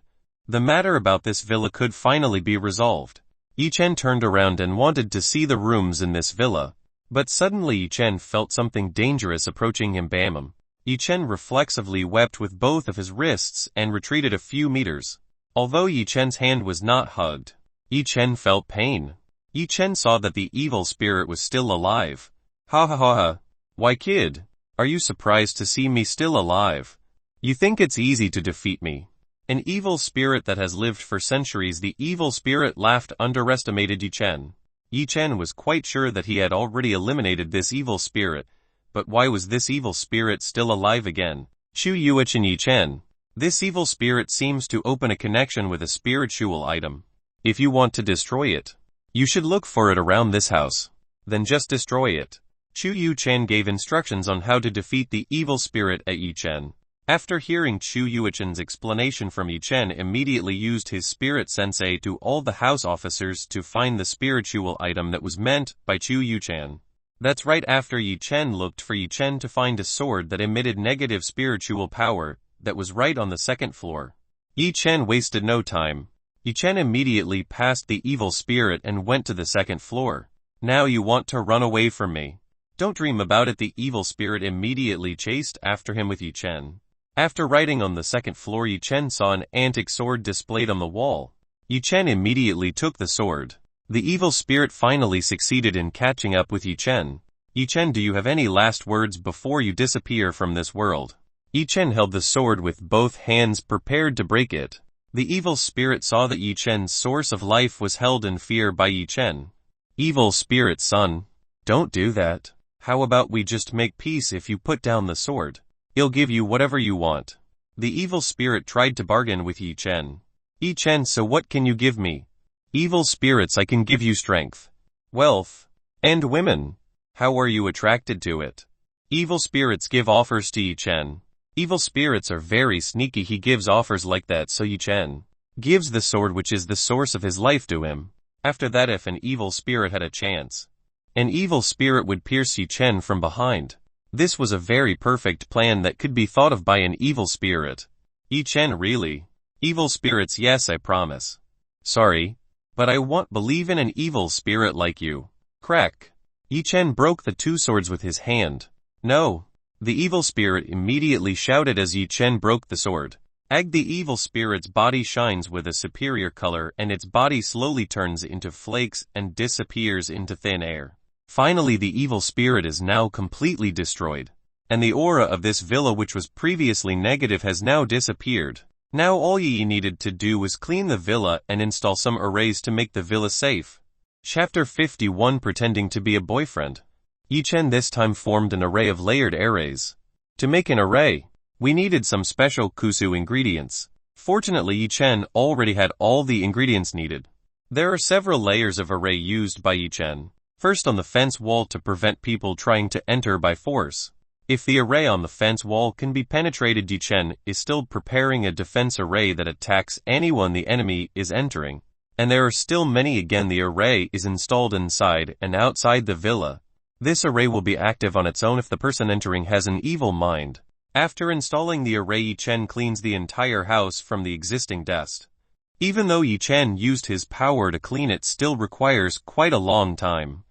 The matter about this villa could finally be resolved. Yi Chen turned around and wanted to see the rooms in this villa. But suddenly Yi Chen felt something dangerous approaching him. Bam! Yi Chen reflexively wept with both of his wrists and retreated a few meters. Although Yi Chen's hand was not hugged, Yi Chen felt pain. Yi Chen saw that the evil spirit was still alive. Ha ha ha ha. Why, kid? Are you surprised to see me still alive? You think it's easy to defeat me? An evil spirit that has lived for centuries. The evil spirit laughed, underestimated Yi Chen. Yi Chen was quite sure that he had already eliminated this evil spirit, but why was this evil spirit still alive again? Chu Yuichen Yi Chen. This evil spirit seems to open a connection with a spiritual item. If you want to destroy it, you should look for it around this house. Then just destroy it. Chu Yu Chen gave instructions on how to defeat the evil spirit at Yi Chen. After hearing Chu Yuichen's explanation from Yi Chen immediately used his spirit sensei to all the house officers to find the spiritual item that was meant by Chu Yuchen. That's right. After Yi Chen looked for Yi Chen to find a sword that emitted negative spiritual power, that was right on the second floor. Yi Chen wasted no time. Yi Chen immediately passed the evil spirit and went to the second floor. Now you want to run away from me? Don't dream about it. The evil spirit immediately chased after him with Yi Chen. After writing on the second floor, Yi Chen saw an antique sword displayed on the wall. Yi Chen immediately took the sword. The evil spirit finally succeeded in catching up with Yi Chen. Yi Chen, do you have any last words before you disappear from this world? Yi Chen held the sword with both hands, prepared to break it. The evil spirit saw that Yi Chen's source of life was held in fear by Yi Chen. Evil spirit, son, don't do that. How about we just make peace? If you put down the sword, he'll give you whatever you want. The evil spirit tried to bargain with Yi Chen. Yi Chen, so what can you give me? Evil spirits, I can give you strength, wealth, and women. How are you attracted to it? Evil spirits give offers to Yi Chen. Evil spirits are very sneaky. He gives offers like that, so Yi Chen gives the sword, which is the source of his life, to him. After that, if an evil spirit had a chance, an evil spirit would pierce Yi Chen from behind. This was a very perfect plan that could be thought of by an evil spirit. Yi Chen, really? Evil spirits, yes, I promise. Sorry, but I won't believe in an evil spirit like you. Crack. Yi Chen broke the two swords with his hand. No. The evil spirit immediately shouted as Yi Chen broke the sword. The evil spirit's body shines with a superior color, and its body slowly turns into flakes and disappears into thin air. Finally, the evil spirit is now completely destroyed, and the aura of this villa, which was previously negative, has now disappeared. Now all Yi needed to do was clean the villa and install some arrays to make the villa safe. Chapter 51, Pretending to be a boyfriend. Yi Chen this time formed an array of layered arrays. To make an array, we needed some special kusu ingredients. Fortunately, Yi Chen already had all the ingredients needed. There are several layers of array used by Yi Chen. First, on the fence wall to prevent people trying to enter by force. If the array on the fence wall can be penetrated, Yi Chen is still preparing a defense array that attacks anyone the enemy is entering. And there are still many. Again, the array is installed inside and outside the villa. This array will be active on its own if the person entering has an evil mind. After installing the array, Yi Chen cleans the entire house from the existing dust. Even though Yi Chen used his power to clean it, still requires quite a long time.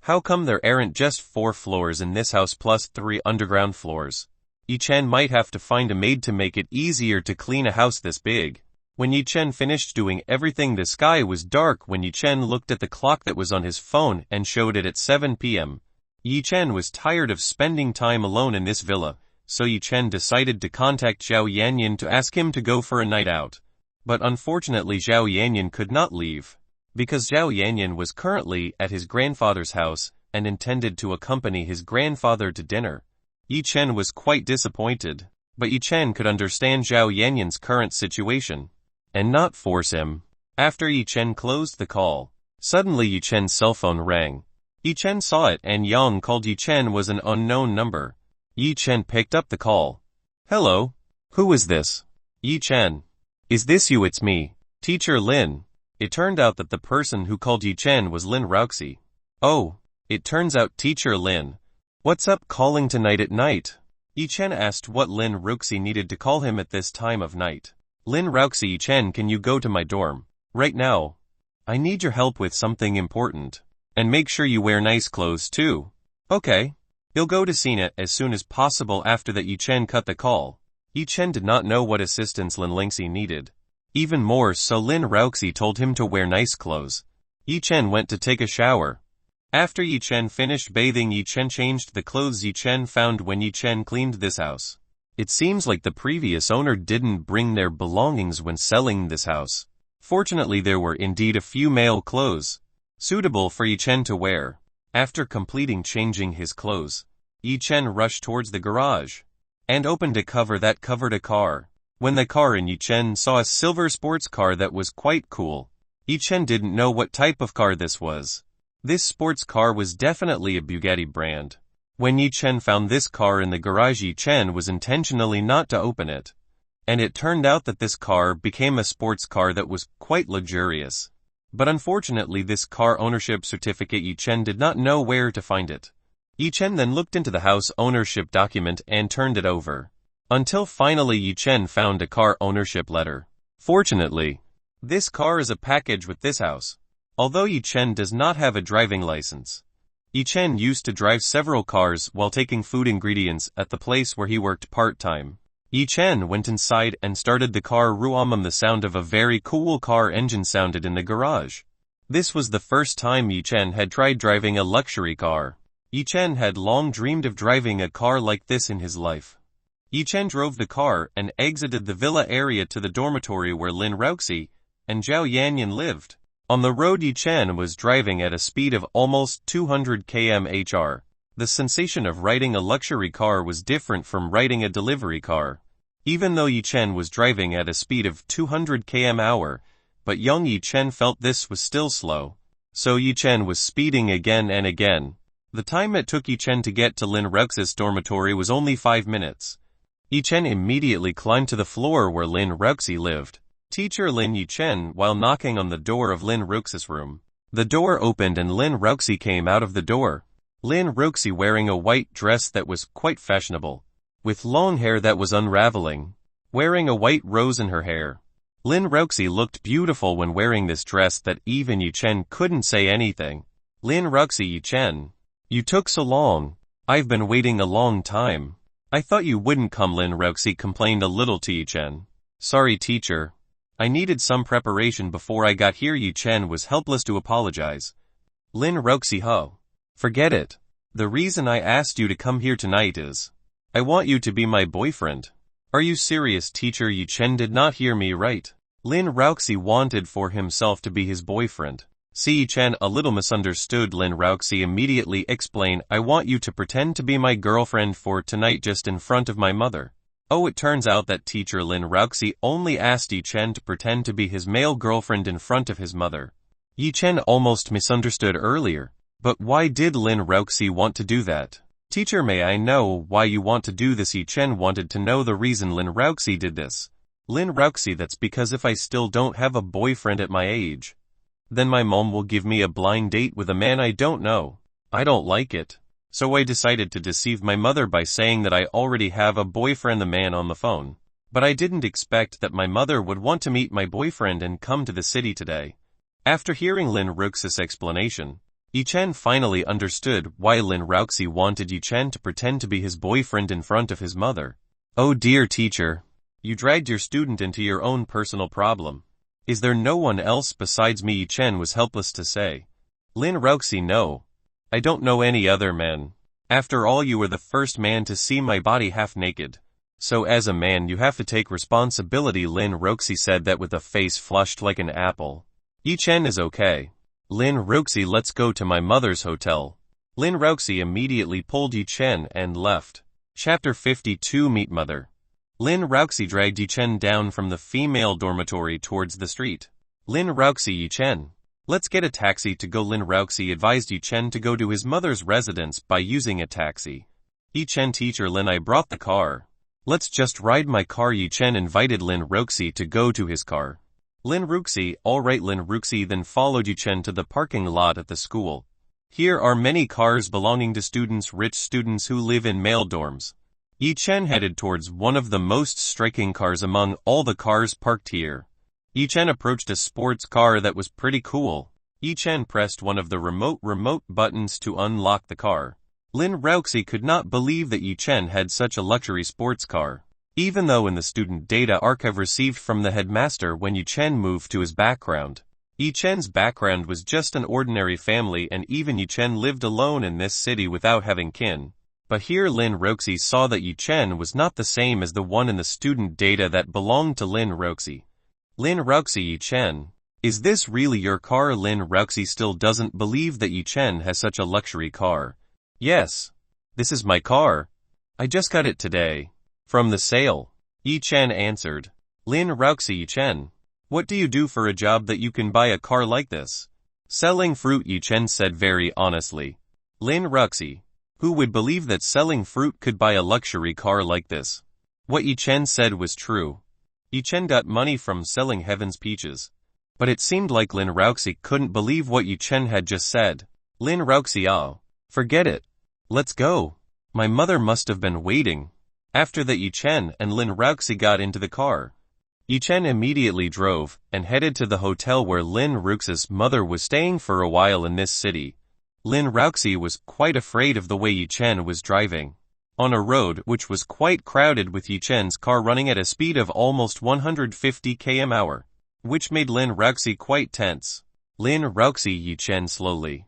How come there aren't just 4 floors in this house plus 3 underground floors? Yi Chen might have to find a maid to make it easier to clean a house this big. When Yi Chen finished doing everything, the sky was dark when Yi Chen looked at the clock that was on his phone and showed it at 7 p.m. Yi Chen was tired of spending time alone in this villa, so Yi Chen decided to contact Zhao Yanyan to ask him to go for a night out. But unfortunately, Zhao Yanyan could not leave, because Zhao Yanyan was currently at his grandfather's house and intended to accompany his grandfather to dinner. Yi Chen was quite disappointed, but Yi Chen could understand Zhao Yanyan's current situation and not force him. After Yi Chen closed the call, suddenly Yi Chen's cell phone rang. Yi Chen saw it, and Yang called. Yi Chen was an unknown number. Yi Chen picked up the call. Hello? Who is this? Yi Chen. Is this you? It's me, Teacher Lin. It turned out that the person who called Yi Chen was Lin Ruoxi. Oh, it turns out Teacher Lin. What's up calling tonight at night? Yi Chen asked what Lin Ruoxi needed to call him at this time of night. Lin Ruoxi, Yi Chen, can you go to my dorm right now? I need your help with something important. And make sure you wear nice clothes too. Okay. He'll go to Sina as soon as possible. After that, Yi Chen cut the call. Yi Chen did not know what assistance Lin Ruoxi needed. Even more so, Lin Ruoxi told him to wear nice clothes. Yi Chen went to take a shower. After Yi Chen finished bathing, Yi Chen changed the clothes Yi Chen found when Yi Chen cleaned this house. It seems like the previous owner didn't bring their belongings when selling this house. Fortunately, there were indeed a few male clothes suitable for Yi Chen to wear. After completing changing his clothes, Yi Chen rushed towards the garage and opened a cover that covered a car. When the car in, Yi Chen saw a silver sports car that was quite cool. Yi Chen didn't know what type of car this was. This sports car was definitely a Bugatti brand. When Yi Chen found this car in the garage, Yi Chen was intentionally not to open it. And it turned out that this car became a sports car that was quite luxurious. But unfortunately, this car ownership certificate, Yi Chen did not know where to find it. Yi Chen then looked into the house ownership document and turned it over. Until finally Yi Chen found a car ownership letter. Fortunately, this car is a package with this house. Although Yi Chen does not have a driving license, Yi Chen used to drive several cars while taking food ingredients at the place where he worked part-time. Yi Chen went inside and started the car. The sound of a very cool car engine sounded in the garage. This was the first time Yi Chen had tried driving a luxury car. Yi Chen had long dreamed of driving a car like this in his life. Yi Chen drove the car and exited the villa area to the dormitory where Lin Ruoxi and Zhao Yanyan lived. On the road, Yi Chen was driving at a speed of almost 200 km/h. The sensation of riding a luxury car was different from riding a delivery car. Even though Yi Chen was driving at a speed of 200 km/h, but young Yi Chen felt this was still slow. So Yi Chen was speeding again and again. The time it took Yi Chen to get to Lin Ruoxi's dormitory was only 5 minutes. Yi Chen immediately climbed to the floor where Lin Ruoxi lived. Teacher Lin. Yi Chen while knocking on the door of Lin Ruoxi's room. The door opened and Lin Ruoxi came out of the door. Lin Ruoxi wearing a white dress that was quite fashionable, with long hair that was unraveling, wearing a white rose in her hair. Lin Ruoxi looked beautiful when wearing this dress that even Yi Chen couldn't say anything. Lin Ruoxi. Yi Chen, you took so long. I've been waiting a long time. I thought you wouldn't come. Lin Ruoxi complained a little to Yi Chen. Sorry teacher. I needed some preparation before I got here. Yi Chen was helpless to apologize. Lin Ruoxi. Ho. Forget it. The reason I asked you to come here tonight is, I want you to be my boyfriend. Are you serious teacher? Yi Chen did not hear me right. Lin Ruoxi wanted for himself to be his boyfriend. See, Yi Chen a little misunderstood. Lin Ruoxi immediately explained, I want you to pretend to be my girlfriend for tonight just in front of my mother. Oh, it turns out that teacher Lin Ruoxi only asked Yi Chen to pretend to be his male girlfriend in front of his mother. Yi Chen almost misunderstood earlier. But why did Lin Ruoxi want to do that? Teacher, may I know why you want to do this? Yi Chen wanted to know the reason Lin Ruoxi did this. Lin Ruoxi, that's because if I still don't have a boyfriend at my age, then my mom will give me a blind date with a man I don't know. I don't like it. So I decided to deceive my mother by saying that I already have a boyfriend, the man on the phone. But I didn't expect that my mother would want to meet my boyfriend and come to the city today. After hearing Lin Ruoxi's explanation, Yi Chen finally understood why Lin Ruoxi wanted Yi Chen to pretend to be his boyfriend in front of his mother. Oh dear teacher, you dragged your student into your own personal problem. Is there no one else besides me? Yi Chen was helpless to say. Lin Ruoxi, no. I don't know any other man. After all, you were the first man to see my body half naked. So as a man you have to take responsibility. Lin Ruoxi said that with a face flushed like an apple. Yi Chen is okay. Lin Ruoxi, let's go to my mother's hotel. Lin Ruoxi immediately pulled Yi Chen and left. Chapter 52 Meet Mother. Lin Ruoxi dragged Yi Chen down from the female dormitory towards the street. Lin Ruoxi, Yi Chen, let's get a taxi to go. Lin Ruoxi advised Yi Chen to go to his mother's residence by using a taxi. Yi Chen, teacher Lin, I brought the car. Let's just ride my car. Yi Chen invited Lin Ruoxi to go to his car. Lin Ruoxi, alright. Lin Ruoxi then followed Yi Chen to the parking lot at the school. Here are many cars belonging to students, rich students who live in male dorms. Yi Chen headed towards one of the most striking cars among all the cars parked here. Yi Chen approached a sports car that was pretty cool. Yi Chen pressed one of the remote buttons to unlock the car. Lin Ruoxi could not believe that Yi Chen had such a luxury sports car. Even though in the student data archive received from the headmaster when Yi Chen moved to his background, Yi Chen's background was just an ordinary family, and even Yi Chen lived alone in this city without having kin. But here Lin Ruoxi saw that Yi Chen was not the same as the one in the student data that belonged to Lin Ruoxi. Lin Ruoxi, Yi Chen, is this really your car? Lin Ruoxi still doesn't believe that Yi Chen has such a luxury car. Yes. This is my car. I just got it today. From the sale. Yi Chen answered. Lin Ruoxi, Yi Chen, what do you do for a job that you can buy a car like this? Selling fruit, Yi Chen said very honestly. Lin Ruoxi, who would believe that selling fruit could buy a luxury car like this? What Yi Chen said was true. Yi Chen got money from selling heaven's peaches. But it seemed like Lin Ruoxi couldn't believe what Yi Chen had just said. Lin Ruoxi, oh, forget it. Let's go. My mother must have been waiting. After that, Yi Chen and Lin Ruoxi got into the car. Yi Chen immediately drove and headed to the hotel where Lin Ruoxi's mother was staying for a while in this city. Lin Ruoxi was quite afraid of the way Yi Chen was driving. on a road which was quite crowded with Yi Chen's car running at a speed of almost 150 km/h, which made Lin Ruxi quite tense. Lin Ruxi, Yi Chen slowly.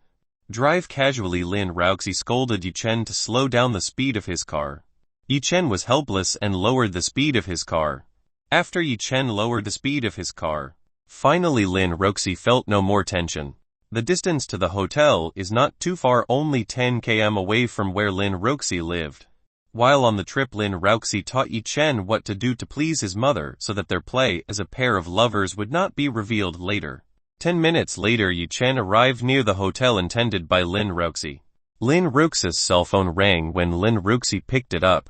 Drive casually. Lin Ruxi scolded Yi Chen to slow down the speed of his car. Yi Chen was helpless and lowered the speed of his car. After Yi Chen lowered the speed of his car, finally Lin Ruxi felt no more tension. The distance to the hotel is not too far, only 10 km away from where Lin Ruxi lived. While on the trip, Lin Ruxi taught Yi Chen what to do to please his mother so that their play as a pair of lovers would not be revealed later. 10 minutes later, Yi Chen arrived near the hotel intended by Lin Ruxi. Lin Ruxi's cell phone rang. When Lin Ruxi picked it up,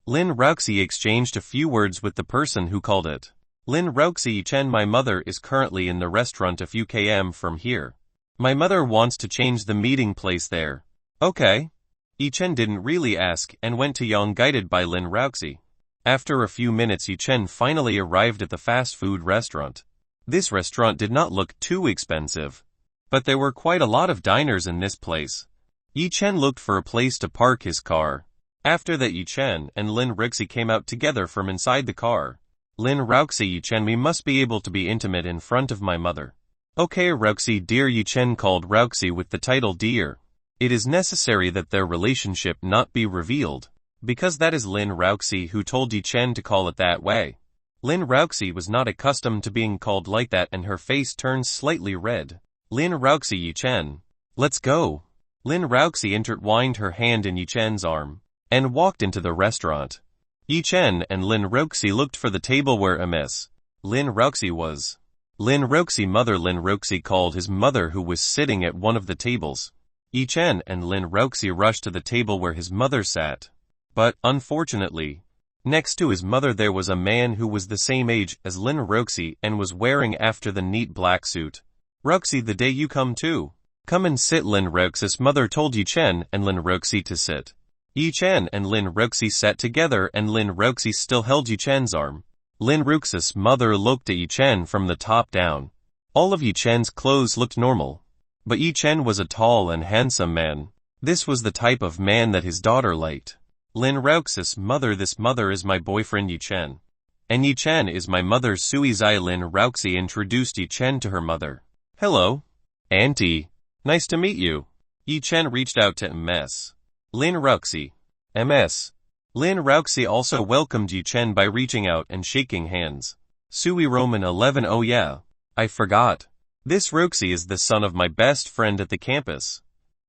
Lin Ruxi exchanged a few words with the person who called it. Lin Ruxi, Yi Chen, my mother is currently in the restaurant a few km from here. My mother wants to change the meeting place there. Okay. Yi Chen didn't really ask and went to Yang, guided by Lin Ruxi. After a few minutes, Yi Chen finally arrived at the fast food restaurant. This restaurant did not look too expensive, but there were quite a lot of diners in this place. Yi Chen looked for a place to park his car. After that, Yi Chen and Lin Ruxi came out together from inside the car. Lin Ruxi, Yi Chen, we must be able to be intimate in front of my mother. Okay, Ruxi dear. Yi Chen called Ruxi with the title dear. It is necessary that their relationship not be revealed, because that is Lin Ruxi who told Yi Chen to call it that way. Lin Ruxi was not accustomed to being called like that and her face turned slightly red. Lin Ruxi, Yi Chen. Let's go. Lin Ruxi intertwined her hand in Yi Chen's arm and walked into the restaurant. Yi Chen and Lin Ruxi looked for the table where Ms. Lin Ruxi was. Lin Ruxi mother. Lin Ruxi called his mother, who was sitting at one of the tables. Yi Chen and Lin Ruxi rushed to the table where his mother sat. But, unfortunately, next to his mother there was a man who was the same age as Lin Ruxi and was wearing after the neat black suit. Ruxi, the day you come too. Come and sit. Lin Ruxi's mother told Yi Chen and Lin Ruxi to sit. Yi Chen and Lin Ruxi sat together and Lin Ruxi still held Yi Chen's arm. Lin Ruxi's mother looked at Yi Chen from the top down. All of Yi Chen's clothes looked normal, but Yi Chen was a tall and handsome man. This was the type of man that his daughter liked. Lin Ruxi's mother, this mother is my boyfriend Yi Chen. And Yi Chen is my mother Sui Zai. Lin Ruxi introduced Yi Chen to her mother. Hello, Auntie. Nice to meet you. Yi Chen reached out to Ms. Lin Ruxi. Ms. Lin Ruxi also welcomed Yi Chen by reaching out and shaking hands. Sui Roman 11. Oh yeah, I forgot. This Ruxi is the son of my best friend at the campus.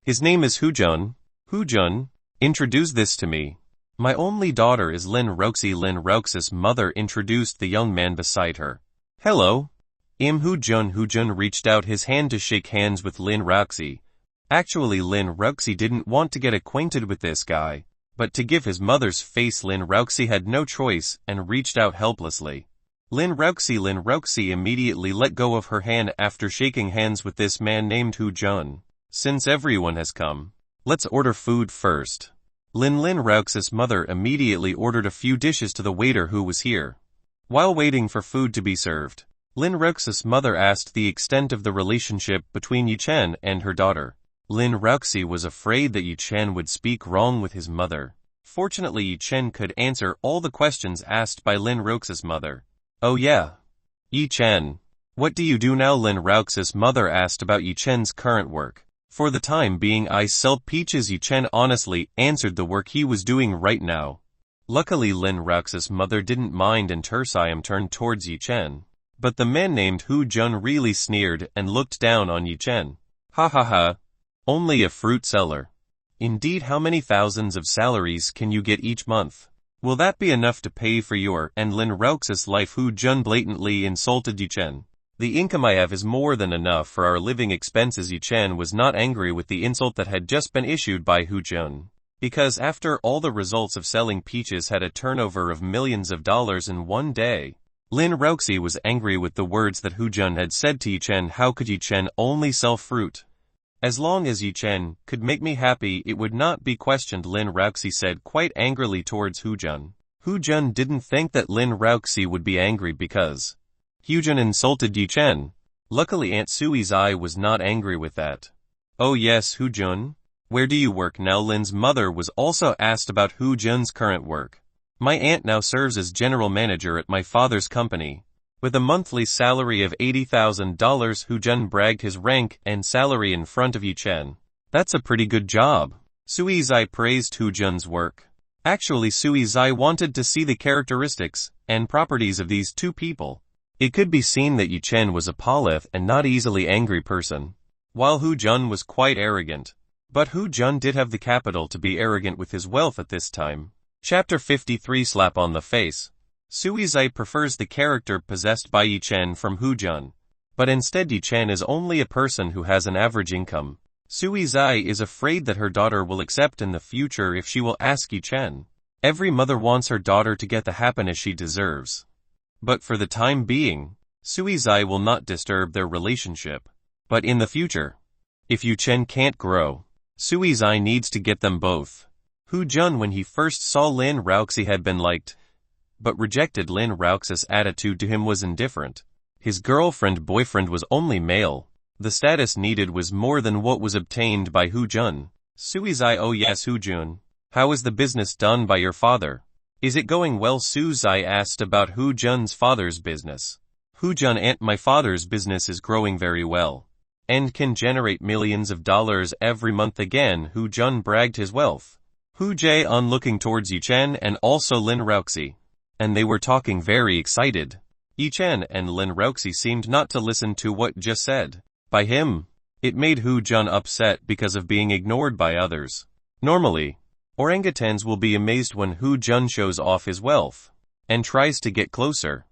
His name is Hujun. Hujun, introduce this to me. My only daughter is Lin Ruxi. Lin Ruxi's mother introduced the young man beside her. Hello. Hujun. Hujun reached out his hand to shake hands with Lin Ruxi. Actually, Lin Ruxi didn't want to get acquainted with this guy, but to give his mother's face, Lin Ruxi had no choice and reached out helplessly. Lin Ruxi immediately let go of her hand after shaking hands with this man named Hujun. Since everyone has come, let's order food first. Lin Ruxi's mother immediately ordered a few dishes to the waiter who was here. While waiting for food to be served, Lin Ruxi's mother asked the extent of the relationship between Yi Chen and her daughter. Lin Ruxi was afraid that Yi Chen would speak wrong with his mother. Fortunately, Yi Chen could answer all the questions asked by Lin Ruxi's mother. Oh yeah. Yi Chen, what do you do now? Lin Ruxi's mother asked about Yi Chen's current work. For the time being, I sell peaches. Yi Chen honestly answered the work he was doing right now. Luckily, Lin Ruxi's mother didn't mind and Tersiam turned towards Yi Chen. But the man named Hu Jun really sneered and looked down on Yi Chen. Ha ha ha. Only a fruit seller. Indeed, how many thousands of salaries can you get each month? Will that be enough to pay for your and Lin Ruxi's life? Hu Jun blatantly insulted Yi Chen. The income I have is more than enough for our living expenses. Yi Chen was not angry with the insult that had just been issued by Hu Jun, because after all, the results of selling peaches had a turnover of millions of dollars in one day. Lin Ruxi was angry with the words that Hu Jun had said to Yi Chen. How could Yi Chen only sell fruit? As long as Yi Chen could make me happy, it would not be questioned, Lin Ruxi said quite angrily towards Hu Jun. Hu Jun didn't think that Lin Ruxi would be angry because Hu Jun insulted Yi Chen. Luckily, Aunt Sui Zai was not angry with that. Oh yes, Hu Jun. Where do you work now? Lin's mother was also asked about Hu Jun's current work. My aunt now serves as general manager at my father's company. With a monthly salary of $80,000, Hu Jun bragged his rank and salary in front of Yi Chen. That's a pretty good job. Sui Zai praised Hu Jun's work. Actually, Sui Zai wanted to see the characteristics and properties of these two people. It could be seen that Yi Chen was a polite and not easily angry person, while Hu Jun was quite arrogant. But Hu Jun did have the capital to be arrogant with his wealth at this time. Chapter 53 Slap on the Face. Sui Zai prefers the character possessed by Yi Chen from Hu Jun. But instead Yi Chen is only a person who has an average income. Sui Zai is afraid that her daughter will accept in the future if she will ask Yi Chen. Every mother wants her daughter to get the happiness she deserves. But for the time being, Sui Zai will not disturb their relationship. But in the future, if Yi Chen can't grow, Sui Zai needs to get them both. Hu Jun, when he first saw Lin Ruoxi, had been liked, but rejected. Lin Ruoxi's attitude to him was indifferent. His boyfriend was only male. The status needed was more than what was obtained by Hu Jun. Sui Zai: oh yes, Hu Jun. How is the business done by your father? Is it going well? Sui Zai asked about Hu Jun's father's business. Hu Jun: aunt, my father's business is growing very well, and can generate millions of dollars every month. Again, Hu Jun bragged his wealth. Hu Jae-un looking towards Yi Chen and also Lin Ruoxi, and they were talking very excited. Yi Chen and Lin Ruoxi seemed not to listen to what just said by him. It made Hu Jun upset because of being ignored by others. Normally, orangutans will be amazed when Hu Jun shows off his wealth and tries to get closer.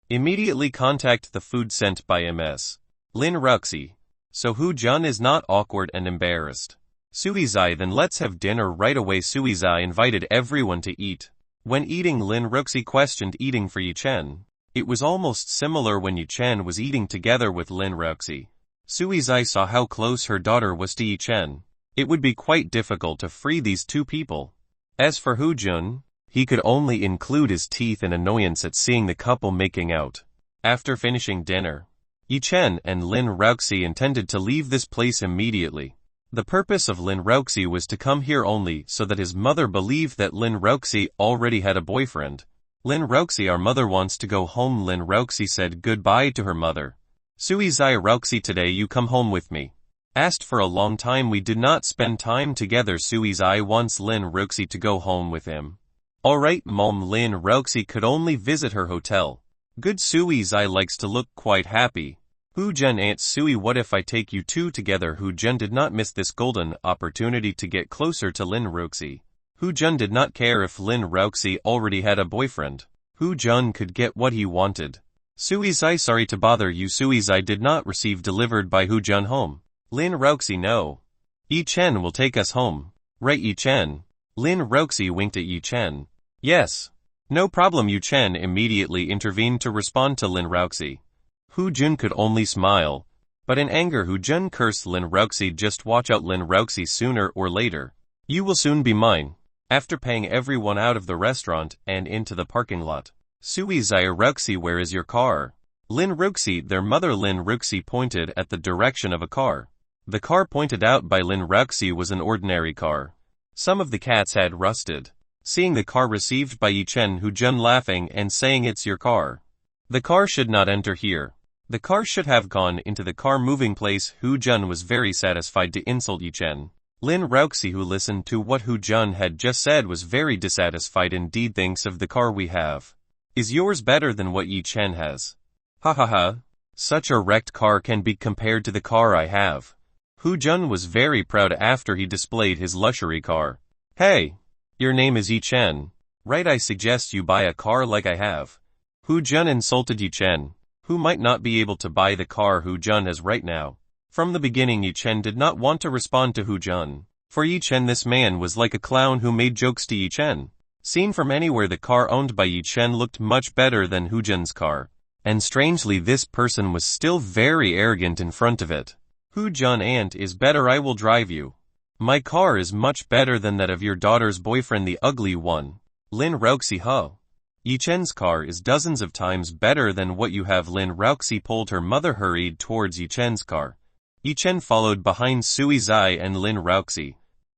Immediately contact the food sent by Ms. Lin Ruoxi, so Hu Jun is not awkward and embarrassed. Sui Zai: then let's have dinner right away. Sui Zai invited everyone to eat. When eating, Lin Ruoxi questioned eating for Yi Chen. It was almost similar when Yi Chen was eating together with Lin Ruoxi. Sui Zai saw how close her daughter was to Yi Chen. It would be quite difficult to free these two people. As for Hu Jun, he could only include his teeth in annoyance at seeing the couple making out. After finishing dinner, Yi Chen and Lin Ruoxi intended to leave this place immediately. The purpose of Lin Ruoxi was to come here only so that his mother believed that Lin Ruoxi already had a boyfriend. Lin Ruoxi: our mother wants to go home. Lin Ruoxi said goodbye to her mother. Sui Zai: Ruoxi, today you come home with me. Asked for a long time we did not spend time together. Sui Zai wants Lin Ruoxi to go home with him. Alright mom. Lin Ruoxi could only visit her hotel. Good. Sui Zai likes to look quite happy. Hu Jun: aunt Sui, what if I take you two together? Hu Jun did not miss this golden opportunity to get closer to Lin Ruoxi. Hu Jun did not care if Lin Ruoxi already had a boyfriend. Hu Jun could get what he wanted. Sui Zai: sorry to bother you. Sui Zai did not receive delivered by Hu Jun home. Lin Ruoxi: no. Yi Chen will take us home. Right, Yi Chen? Lin Ruoxi winked at Yi Chen. Yes. No problem. Yi Chen immediately intervened to respond to Lin Ruoxi. Hu Jun could only smile, but in anger Hu Jun cursed Lin Ruoxi. Just watch out, Lin Ruoxi, sooner or later you will soon be mine. After paying everyone out of the restaurant and into the parking lot, Sui Zai: Ruoxi, where is your car? Lin Ruoxi: their mother. Lin Ruoxi pointed at the direction of a car. The car pointed out by Lin Ruoxi was an ordinary car. Some of the cats had rusted. Seeing the car received by Yi Chen, Hu Jun laughing and saying, it's your car. The car should not enter here. The car should have gone into the car moving place. Hu Jun was very satisfied to insult Yi Chen. Lin Ruoxi, who listened to what Hu Jun had just said, was very dissatisfied indeed. Thinks of the car we have. Is yours better than what Yi Chen has? Ha ha ha. Such a wrecked car can be compared to the car I have. Hu Jun was very proud after he displayed his luxury car. Hey, your name is Yi Chen, right? I suggest you buy a car like I have. Hu Jun insulted Yi Chen, who might not be able to buy the car Hu Jun has right now. From the beginning Yi Chen did not want to respond to Hu Jun. For Yi Chen this man was like a clown who made jokes to Yi Chen. Seen from anywhere the car owned by Yi Chen looked much better than Hu Jun's car. And strangely this person was still very arrogant in front of it. Hu Jun: aunt is better, I will drive you. My car is much better than that of your daughter's boyfriend, the ugly one. Lin Ruoxi: huh? Yi Chen's car is dozens of times better than what you have. Lin Ruoxi pulled her mother hurried towards Yi Chen's car. Yi Chen followed behind Sui Zai and Lin Ruoxi.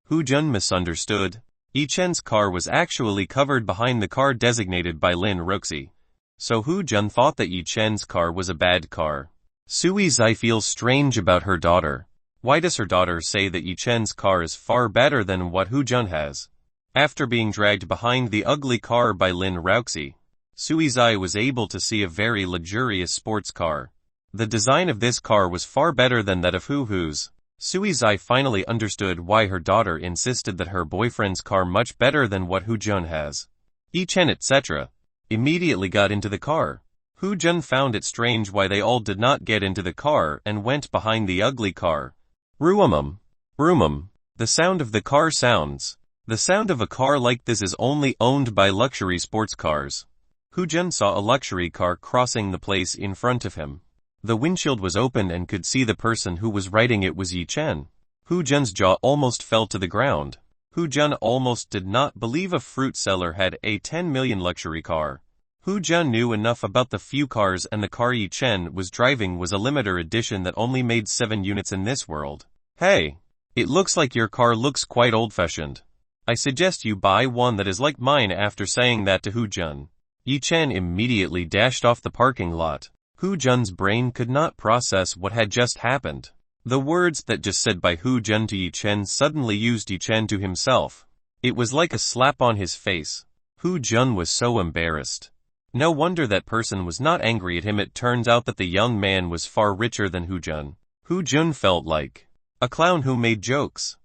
Hu Jun misunderstood. Yi Chen's car was actually covered behind the car designated by Lin Roxi. So Hu Jun thought that Yi Chen's car was a bad car. Sui Zai feels strange about her daughter. Why does her daughter say that Yi Chen's car is far better than what Hu Jun has? After being dragged behind the ugly car by Lin Roxi, Sui Zai was able to see a very luxurious sports car. The design of this car was far better than that of Hu Hu's. Sui Zai finally understood why her daughter insisted that her boyfriend's car much better than what Hu Jun has. Yi Chen etc. immediately got into the car. Hu Jun found it strange why they all did not get into the car and went behind the ugly car. Ruumum. Ruumum. The sound of the car sounds. The sound of a car like this is only owned by luxury sports cars. Hu Jun saw a luxury car crossing the place in front of him. The windshield was open and could see the person who was riding it was Yi Chen. Hu Jun's jaw almost fell to the ground. Hu Jun almost did not believe a fruit seller had a 10 million luxury car. Hu Jun knew enough about the few cars, and the car Yi Chen was driving was a limited edition that only made 7 units in this world. Hey, it looks like your car looks quite old-fashioned. I suggest you buy one that is like mine. After saying that to Hu Jun, Yi Chen immediately dashed off the parking lot. Hu Jun's brain could not process what had just happened. The words that just said by Hu Jun to Yi Chen suddenly used Yi Chen to himself. It was like a slap on his face. Hu Jun was so embarrassed. No wonder that person was not angry at him. It turns out that the young man was far richer than Hu Jun. Hu Jun felt like a clown who made jokes.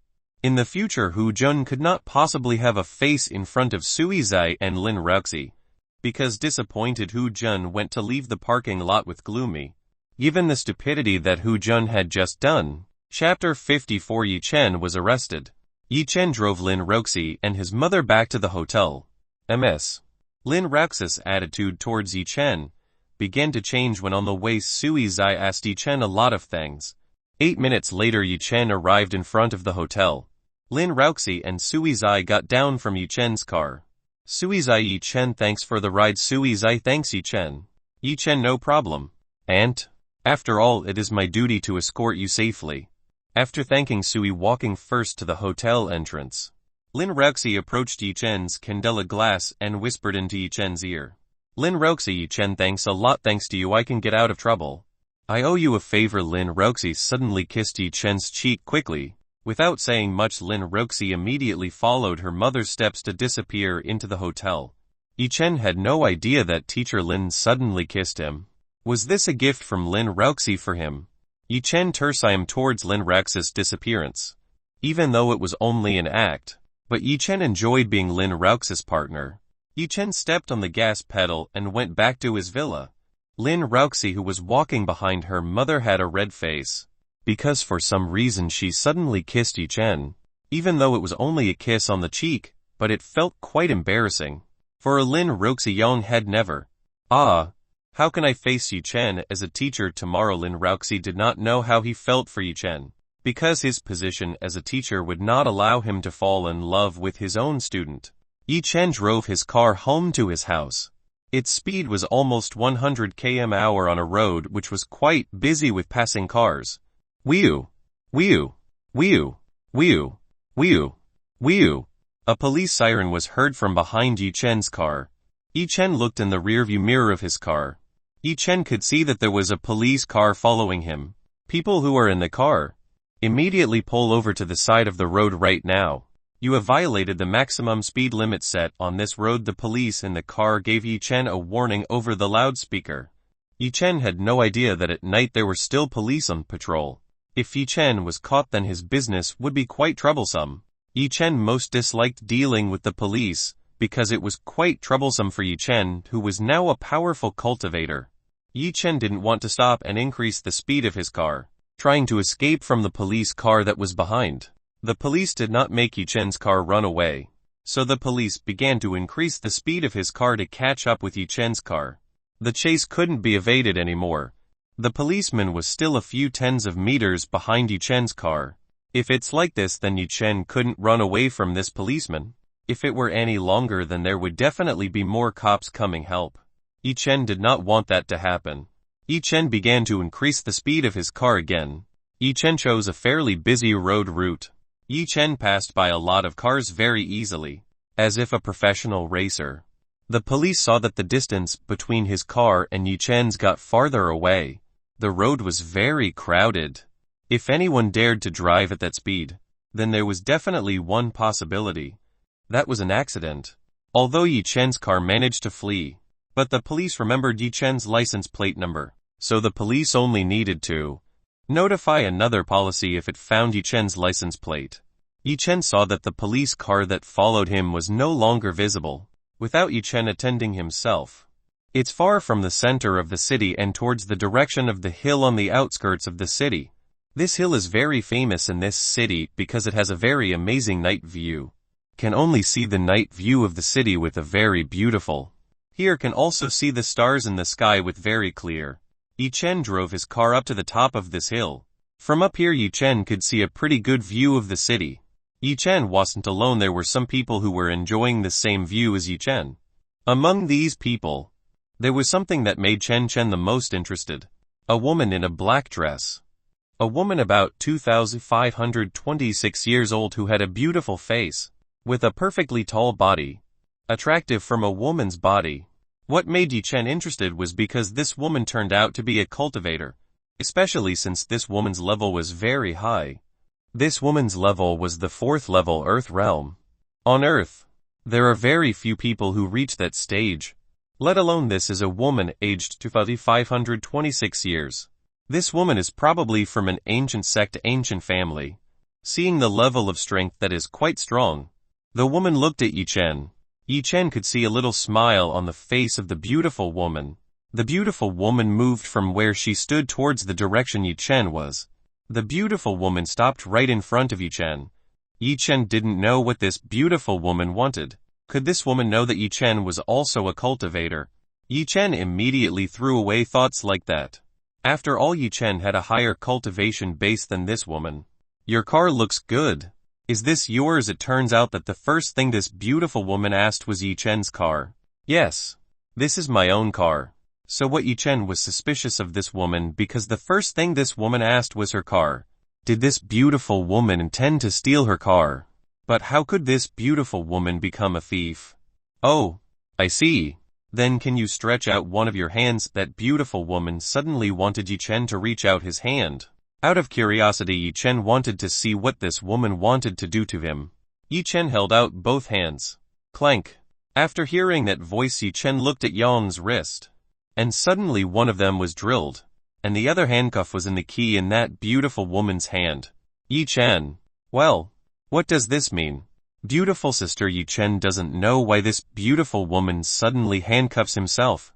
In the future, Hu Jun could not possibly have a face in front of Sui Zai and Lin Roxi. Because disappointed, Hu Jun went to leave the parking lot with gloomy. Given the stupidity that Hu Jun had just done, Chapter 54 Yi Chen was arrested. Yi Chen drove Lin Roxi and his mother back to the hotel. Ms. Lin Roxi's attitude towards Yi Chen began to change when on the way Sui Zai asked Yi Chen a lot of things. 8 minutes later, Yi Chen arrived in front of the hotel. Lin Roxi and Sui Zai got down from Yi Chen's car. Sui Zai: Yi Chen, thanks for the ride. Sui Zai: thanks Yi Chen. Yi Chen: no problem, aunt. After all, it is my duty to escort you safely. After thanking Sui, walking first to the hotel entrance, Lin Roxi approached Yi Chen's candela glass and whispered into Yi Chen's ear. Lin Roxi: Yi Chen, thanks a lot. Thanks to you I can get out of trouble. I owe you a favor. Lin Roxi suddenly kissed Yi Chen's cheek quickly. Without saying much, Lin Roxi immediately followed her mother's steps to disappear into the hotel. Yi Chen had no idea that teacher Lin suddenly kissed him. Was this a gift from Lin Roxi for him? Yi Chen turned towards Lin Roxi's disappearance. Even though it was only an act, but Yi Chen enjoyed being Lin Roxi's partner. Yi Chen stepped on the gas pedal and went back to his villa. Lin Roxi, who was walking behind her mother, had a red face. Because for some reason she suddenly kissed Yi Chen. Even though it was only a kiss on the cheek, but it felt quite embarrassing. For Lin Roxi Young had never. How can I face Yi Chen as a teacher tomorrow? Lin Roxi did not know how he felt for Yi Chen, because his position as a teacher would not allow him to fall in love with his own student. Yi Chen drove his car home to his house. Its speed was almost 100 km/h on a road which was quite busy with passing cars. Whew! Whew! Whew! Whew! Whew! Whew! A police siren was heard from behind Yi Chen's car. Yi Chen looked in the rearview mirror of his car. Yi Chen could see that there was a police car following him. People who are in the car, immediately pull over to the side of the road right now. You have violated the maximum speed limit set on this road. The police in the car gave Yi Chen a warning over the loudspeaker. Yi Chen had no idea that at night there were still police on patrol. If Yi Chen was caught, then his business would be quite troublesome. Yi Chen most disliked dealing with the police, because it was quite troublesome for Yi Chen, who was now a powerful cultivator. Yi Chen didn't want to stop and increase the speed of his car, trying to escape from the police car that was behind. The police did not make Yi Chen's car run away, so the police began to increase the speed of his car to catch up with Yi Chen's car. The chase couldn't be evaded anymore. The policeman was still a few tens of meters behind Yi Chen's car. If it's like this, then Yi Chen couldn't run away from this policeman. If it were any longer, then there would definitely be more cops coming help. Yi Chen did not want that to happen. Yi Chen began to increase the speed of his car again. Yi Chen chose a fairly busy road route. Yi Chen passed by a lot of cars very easily, as if a professional racer. The police saw that the distance between his car and Yi Chen's got farther away. The road was very crowded. If anyone dared to drive at that speed, then there was definitely one possibility. That was an accident. Although Yi Chen's car managed to flee, but the police remembered Yi Chen's license plate number, so the police only needed to notify another policy if it found Yi Chen's license plate. Yi Chen saw that the police car that followed him was no longer visible, without Yi Chen attending himself. It's far from the center of the city and towards the direction of the hill on the outskirts of the city. This hill is very famous in this city because it has a very amazing night view. Can only see the night view of the city with a very beautiful. Here can also see the stars in the sky with very clear. Yi Chen drove his car up to the top of this hill. From up here Yi Chen could see a pretty good view of the city. Yi Chen wasn't alone, there were some people who were enjoying the same view as Yi Chen. Among these people, there was something that made Chen the most interested. A woman in a black dress. A woman about 2,526 years old who had a beautiful face, with a perfectly tall body. Attractive from a woman's body. What made Yi Chen interested was because this woman turned out to be a cultivator, especially since this woman's level was very high. This woman's level was the 4th level Earth realm. On Earth, there are very few people who reach that stage. Let alone this is a woman aged 2,526 years. This woman is probably from an ancient sect, ancient family. Seeing the level of strength that is quite strong, the woman looked at Yi Chen. Yi Chen could see a little smile on the face of the beautiful woman. The beautiful woman moved from where she stood towards the direction Yi Chen was. The beautiful woman stopped right in front of Yi Chen. Yi Chen didn't know what this beautiful woman wanted. Could this woman know that Yi Chen was also a cultivator? Yi Chen immediately threw away thoughts like that. After all, Yi Chen had a higher cultivation base than this woman. Your car looks good. Is this yours? It turns out that the first thing this beautiful woman asked was Yi Chen's car. Yes. This is my own car. So what, Yi Chen was suspicious of this woman because the first thing this woman asked was her car. Did this beautiful woman intend to steal her car? But how could this beautiful woman become a thief? Oh, I see. Then can you stretch out one of your hands? That beautiful woman suddenly wanted Yi Chen to reach out his hand. Out of curiosity, Yi Chen wanted to see what this woman wanted to do to him. Yi Chen held out both hands. Clank. After hearing that voice, Yi Chen looked at Yang's wrist. And suddenly one of them was drilled, and the other handcuff was in the key in that beautiful woman's hand. Yi Chen. Well, what does this mean? Beautiful sister, Yi Chen doesn't know why this beautiful woman suddenly handcuffs himself.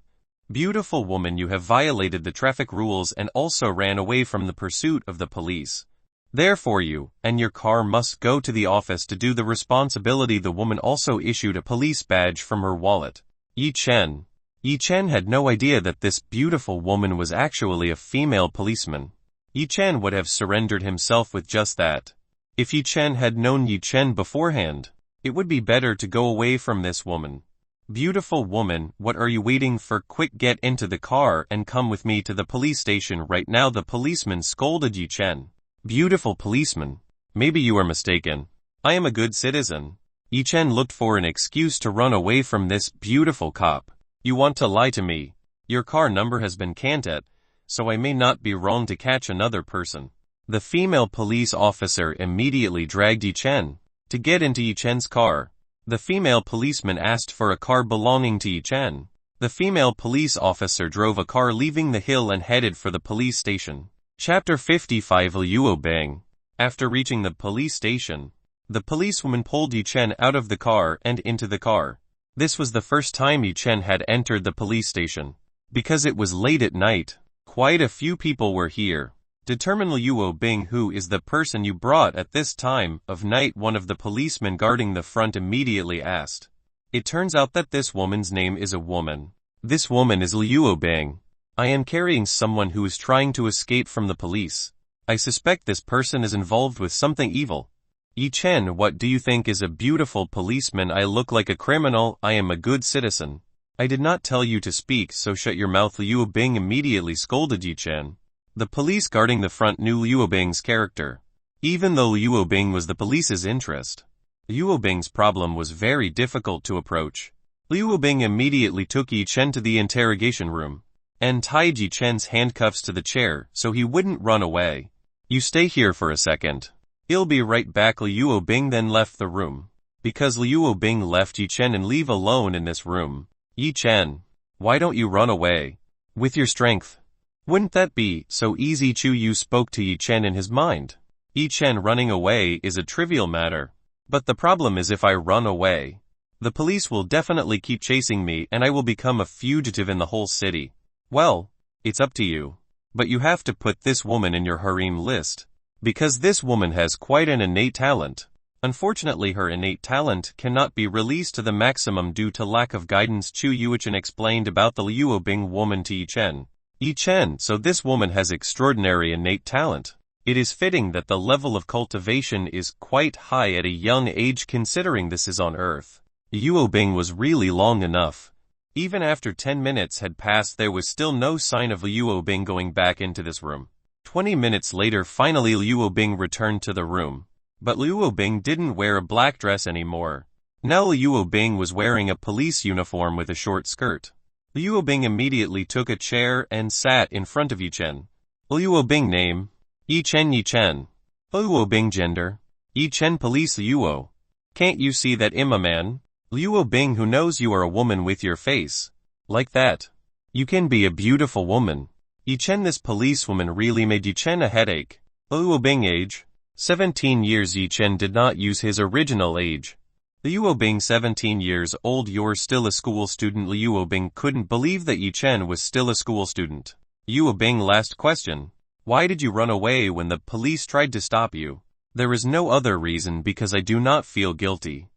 Beautiful woman, you have violated the traffic rules and also ran away from the pursuit of the police. Therefore you and your car must go to the office to do the responsibility. The woman also issued a police badge from her wallet. Yi Chen. Yi Chen had no idea that this beautiful woman was actually a female policeman. Yi Chen would have surrendered himself with just that. If Yi Chen had known Yi Chen beforehand, it would be better to go away from this woman. Beautiful woman, what are you waiting for? Quick, get into the car and come with me to the police station right now. The policeman scolded Yi Chen. Beautiful policeman, maybe you are mistaken. I am a good citizen. Yi Chen looked for an excuse to run away from this beautiful cop. You want to lie to me? Your car number has been canted, so I may not be wrong to catch another person. The female police officer immediately dragged Yi Chen to get into Yi Chen's car. The female policeman asked for a car belonging to Yi Chen. The female police officer drove a car leaving the hill and headed for the police station. Chapter 55 Liu Bang. After reaching the police station, the policewoman pulled Yi Chen out of the car and into the car. This was the first time Yi Chen had entered the police station. Because it was late at night, quite a few people were here. Determine Liu Bing, who is the person you brought at this time of night? One of the policemen guarding the front immediately asked. It turns out that this woman's name is a woman. This woman is Liu Bing. I am carrying someone who is trying to escape from the police. I suspect this person is involved with something evil. Yi Chen, what do you think? Is a beautiful policeman. I look like a criminal. I am a good citizen. I did not tell you to speak, so shut your mouth. Liu Bing immediately scolded Yi Chen. The police guarding the front knew Liu Bing's character. Even though Liu Bing was the police's interest, Liu Bing's problem was very difficult to approach. Liu Bing immediately took Yi Chen to the interrogation room and tied Yi Chen's handcuffs to the chair so he wouldn't run away. You stay here for a second. I'll be right back. Liu Bing then left the room. Because Liu Bing left Yi Chen and leave alone in this room. Yi Chen, why don't you run away? With your strength. Wouldn't that be so easy? Chu Yu spoke to Yi Chen in his mind. Yi Chen, running away is a trivial matter. But the problem is if I run away, the police will definitely keep chasing me and I will become a fugitive in the whole city. Well, it's up to you. But you have to put this woman in your harem list. Because this woman has quite an innate talent. Unfortunately, her innate talent cannot be released to the maximum due to lack of guidance. Chu Yuchen explained about the Liu Bing woman to Yi Chen. Yi Chen, so this woman has extraordinary innate talent. It is fitting that the level of cultivation is quite high at a young age considering this is on Earth. Liu Bing was really long enough. Even after 10 minutes had passed, there was still no sign of Liu Bing going back into this room. 20 minutes later, finally Liu Bing returned to the room. But Liu Bing didn't wear a black dress anymore. Now Liu Bing was wearing a police uniform with a short skirt. Liu Bing immediately took a chair and sat in front of Yi Chen. Liu Bing name? Yi Chen. Yi Chen. Liu Bing gender? Yi Chen. Police. Liu. Can't you see that I'm a man? Liu Bing, who knows you are a woman with your face like that? You can be a beautiful woman. Yi Chen. This policewoman really made Yi Chen a headache. Liu Bing age? 17 years. Yi Chen did not use his original age. Liu Bing 17 years old. You're still a school student. Liu Bing couldn't believe that Yi Chen was still a school student. Liu Bing, last question. Why did you run away when the police tried to stop you? There is no other reason, because I do not feel guilty.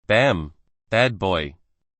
Bam. Bad boy.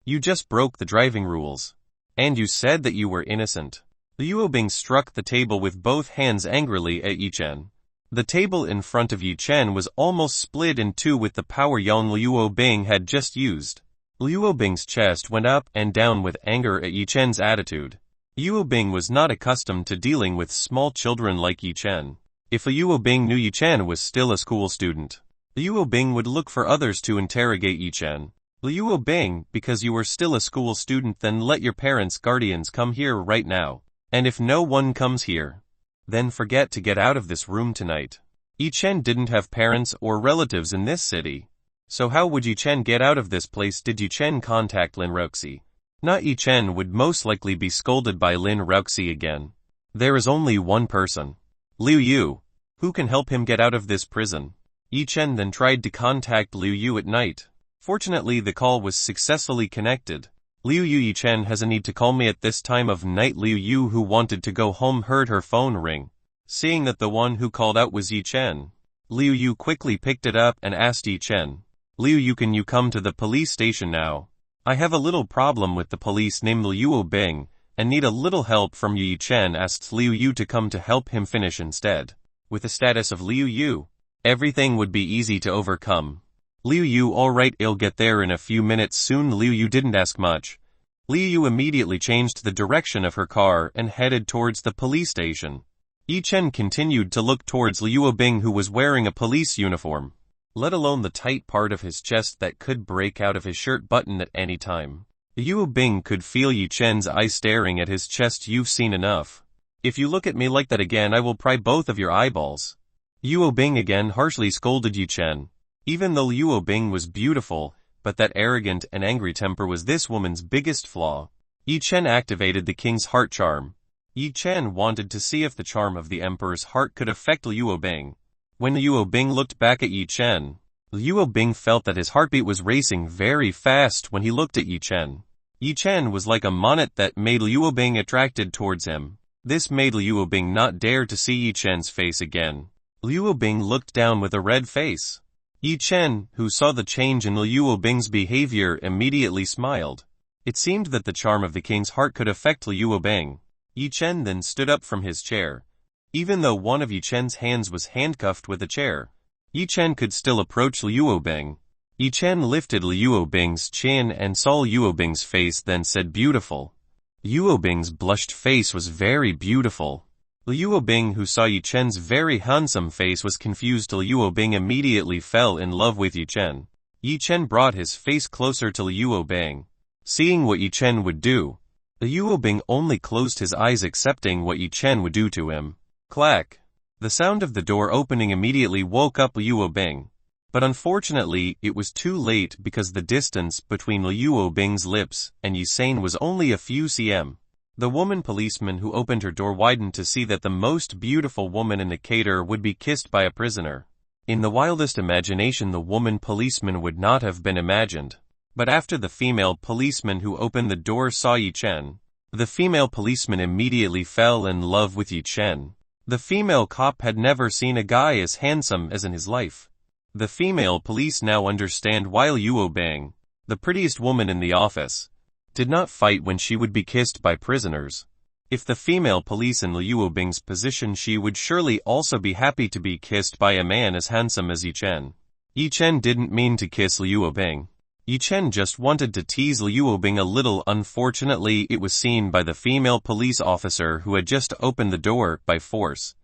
You just broke the driving rules. And you said that you were innocent. Liu Bing struck the table with both hands angrily at Yi Chen. The table in front of Yi Chen was almost split in two with the power Yang Liu Bing had just used. Liu Bing's chest went up and down with anger at Yi Chen's attitude. Liu Bing was not accustomed to dealing with small children like Yi Chen. If Liu Bing knew Yi Chen was still a school student, Liu Bing would look for others to interrogate Yi Chen. Liu Bing, because you are still a school student, then let your parents' guardians come here right now. And if no one comes here, then forget to get out of this room tonight. Yi Chen didn't have parents or relatives in this city. So how would Yi Chen get out of this place? Did Yi Chen contact Lin Roxi? Not. Yi Chen would most likely be scolded by Lin Roxi again. There is only one person. Liu Yu. Who can help him get out of this prison? Yi Chen then tried to contact Liu Yu at night. Fortunately, the call was successfully connected. Liu Yu. Yi Chen has a need to call me at this time of night. Liu Yu, who wanted to go home, heard her phone ring. Seeing that the one who called out was Yi Chen, Liu Yu quickly picked it up and asked Yi Chen, Liu Yu, can you come to the police station now? I have a little problem with the police named Liu Bing, and need a little help from you. Yi Chen asked Liu Yu to come to help him finish instead. With the status of Liu Yu, everything would be easy to overcome. Liu Yu, alright, I'll get there in a few minutes soon. Liu Yu didn't ask much. Liu Yu immediately changed the direction of her car and headed towards the police station. Yi Chen continued to look towards Liu Bing, who was wearing a police uniform, let alone the tight part of his chest that could break out of his shirt button at any time. Liu Bing could feel Yi Chen's eyes staring at his chest. You've seen enough. If you look at me like that again, I will pry both of your eyeballs. Liu Bing again harshly scolded Yi Chen. Even though Liu Bing was beautiful, but that arrogant and angry temper was this woman's biggest flaw. Yi Chen activated the king's heart charm. Yi Chen wanted to see if the charm of the emperor's heart could affect Liu Bing. When Liu Bing looked back at Yi Chen, Liu Bing felt that his heartbeat was racing very fast when he looked at Yi Chen. Yi Chen was like a magnet that made Liu Bing attracted towards him. This made Liu Bing not dare to see Yi Chen's face again. Liu Bing looked down with a red face. Yi Chen, who saw the change in Liu Bing's behavior, immediately smiled. It seemed that the charm of the king's heart could affect Liu Bing. Yi Chen then stood up from his chair. Even though one of Yi Chen's hands was handcuffed with a chair, Yi Chen could still approach Liu Bing. Yi Chen lifted Liu Bing's chin and saw Liu Bing's face, then said, beautiful. Liu Bing's blushed face was very beautiful. Liu Bing, who saw Yi Chen's very handsome face, was confused. Liu Bing immediately fell in love with Yi Chen. Yi Chen brought his face closer to Liu Bing. Seeing what Yi Chen would do, Liu Bing only closed his eyes, accepting what Yi Chen would do to him. Clack! The sound of the door opening immediately woke up Liu Bing. But unfortunately, it was too late because the distance between Liu Bing's lips and Yi Chen was only a few cm. The woman policeman who opened her door widened to see that the most beautiful woman in the cater would be kissed by a prisoner. In the wildest imagination, the woman policeman would not have been imagined. But after the female policeman who opened the door saw Yi Chen, the female policeman immediately fell in love with Yi Chen. The female cop had never seen a guy as handsome as in his life. The female police now understand why Liu Bing, the prettiest woman in the office, did not fight when she would be kissed by prisoners. If the female police in Liu Bing's position, she would surely also be happy to be kissed by a man as handsome as Yi Chen. Yi Chen didn't mean to kiss Liu Bing. Yi Chen just wanted to tease Liu Bing a little. Unfortunately, it was seen by the female police officer who had just opened the door by force.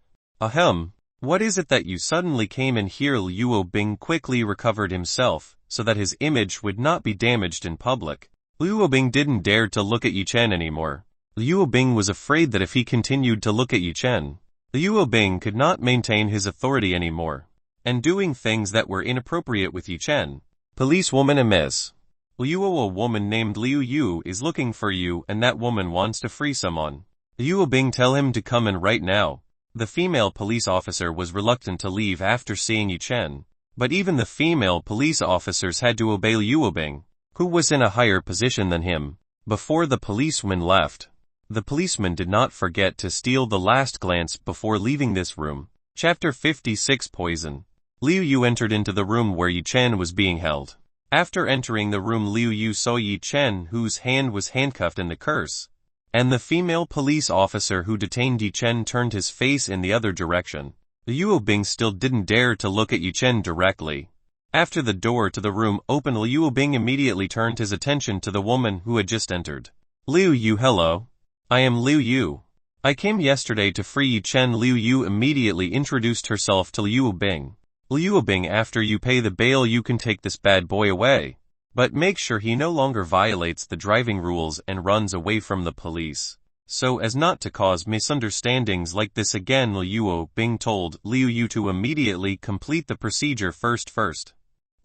Ahem. What is it that you suddenly came in here? Liu Bing quickly recovered himself so that his image would not be damaged in public. Liu Bing didn't dare to look at Yi Chen anymore. Liu Bing was afraid that if he continued to look at Yi Chen, Liu Bing could not maintain his authority anymore, and doing things that were inappropriate with Yi Chen. Policewoman, a miss. Liu, a woman named Liu Yu is looking for you, and that woman wants to free someone. Liu Bing, tell him to come in right now. The female police officer was reluctant to leave after seeing Yi Chen, but even the female police officers had to obey Liu Bing, who was in a higher position than him. Before the policeman left, the policeman did not forget to steal the last glance before leaving this room. Chapter 56, Poison. Liu Yu entered into the room where Yi Chen was being held. After entering the room, Liu Yu saw Yi Chen, whose hand was handcuffed in the curse, and the female police officer who detained Yi Chen turned his face in the other direction. Liu Bing still didn't dare to look at Yi Chen directly. After the door to the room opened, Liu Bing immediately turned his attention to the woman who had just entered. Liu Yu, hello. I am Liu Yu. I came yesterday to free Yi Chen. Liu Yu immediately introduced herself to Liu Bing. Liu Bing, after you pay the bail, you can take this bad boy away. But make sure he no longer violates the driving rules and runs away from the police, so as not to cause misunderstandings like this again. Liu Bing told Liu Yu to immediately complete the procedure first.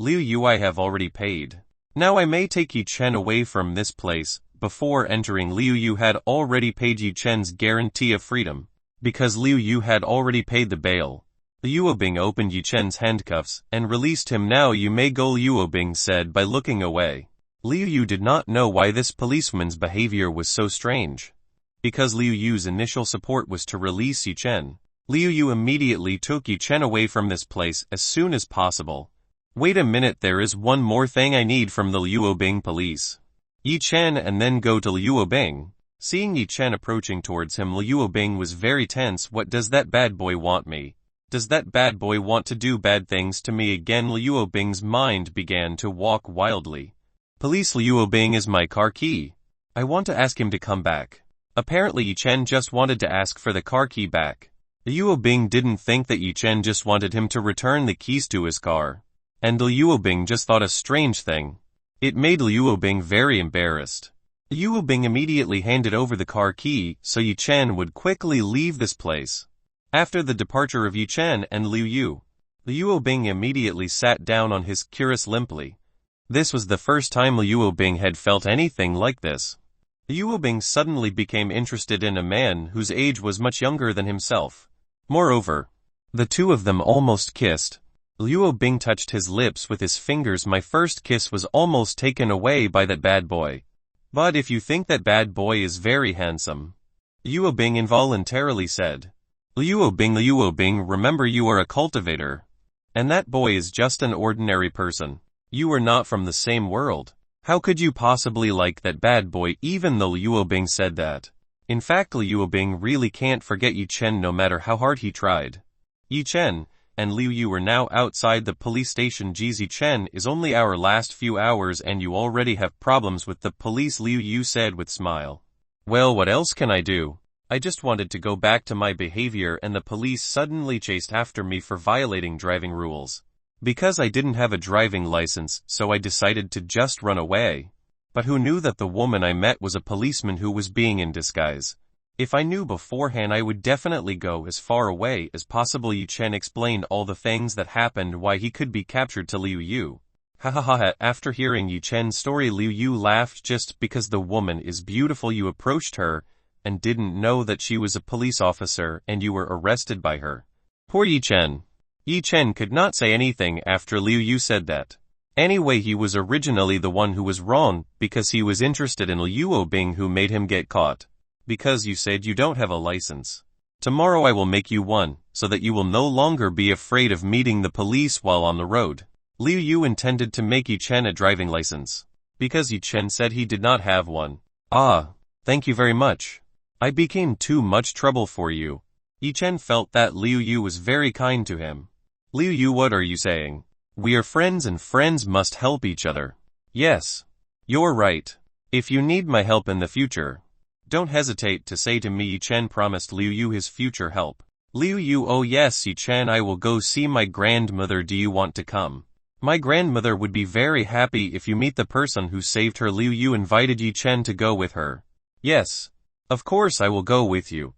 Liu Yu, I have already paid. Now I may take Yi Chen away from this place. Before entering, Liu Yu had already paid Yi Chen's guarantee of freedom. Because Liu Yu had already paid the bail, Liu Bing opened Yi Chen's handcuffs and released him. Now you may go, Liu Bing said by looking away. Liu Yu did not know why this policeman's behavior was so strange. Because Liu Yu's initial support was to release Yi Chen, Liu Yu immediately took Yi Chen away from this place as soon as possible. Wait a minute, there is one more thing I need from the Liu Bing police. Yi Chen, and then go to Liu Bing. Seeing Yi Chen approaching towards him, Liu Bing was very tense. What does that bad boy want me? Does that bad boy want to do bad things to me again? Liu Bing's mind began to walk wildly. Police, Liu Bing is my car key. I want to ask him to come back. Apparently Yi Chen just wanted to ask for the car key back. Liu Bing didn't think that Yi Chen just wanted him to return the keys to his car. And Liu Bing just thought a strange thing. It made Liu Bing very embarrassed. Liu Bing immediately handed over the car key so Yi Chen would quickly leave this place. After the departure of Yi Chen and Liu Yu, Liu Bing immediately sat down on his cuirass limply. This was the first time Liu Bing had felt anything like this. Liu Bing suddenly became interested in a man whose age was much younger than himself. Moreover, the two of them almost kissed. Liu Bing touched his lips with his fingers. My first kiss was almost taken away by that bad boy. But if you think that bad boy is very handsome, Liu Bing involuntarily said. Liu Bing, remember you are a cultivator. And that boy is just an ordinary person. You are not from the same world. How could you possibly like that bad boy? Even though Liu Bing said that. In fact, Liu Bing really can't forget Yi Chen no matter how hard he tried. Yi Chen and Liu Yu are now outside the police station. Geez, Yi Chen is only our last few hours and you already have problems with the police, Liu Yu said with smile. Well, what else can I do? I just wanted to go back to my behavior and the police suddenly chased after me for violating driving rules. Because I didn't have a driving license, so I decided to just run away. But who knew that the woman I met was a policeman who was being in disguise? If I knew beforehand I would definitely go as far away as possible. Yu Chen explained all the things that happened why he could be captured to Liu Yu. Ha ha ha. After hearing Yu Chen's story, Liu Yu laughed. Just because the woman is beautiful you approached her, and didn't know that she was a police officer and you were arrested by her. Poor Yu Chen. Yu Chen could not say anything after Liu Yu said that. Anyway, he was originally the one who was wrong, because he was interested in Liu Bing who made him get caught. Because you said you don't have a license. Tomorrow I will make you one, so that you will no longer be afraid of meeting the police while on the road. Liu Yu intended to make Yu Chen a driving license. Because Yu Chen said he did not have one. Ah, thank you very much. I became too much trouble for you. Yu Chen felt that Liu Yu was very kind to him. Liu Yu, what are you saying? We are friends and friends must help each other. Yes. You're right. If you need my help in the future, don't hesitate to say to me. Yu Chen promised Liu Yu his future help. Liu Yu, oh yes Yu Chen, I will go see my grandmother. Do you want to come? My grandmother would be very happy if you meet the person who saved her. Liu Yu invited Yu Chen to go with her. Yes. Of course I will go with you.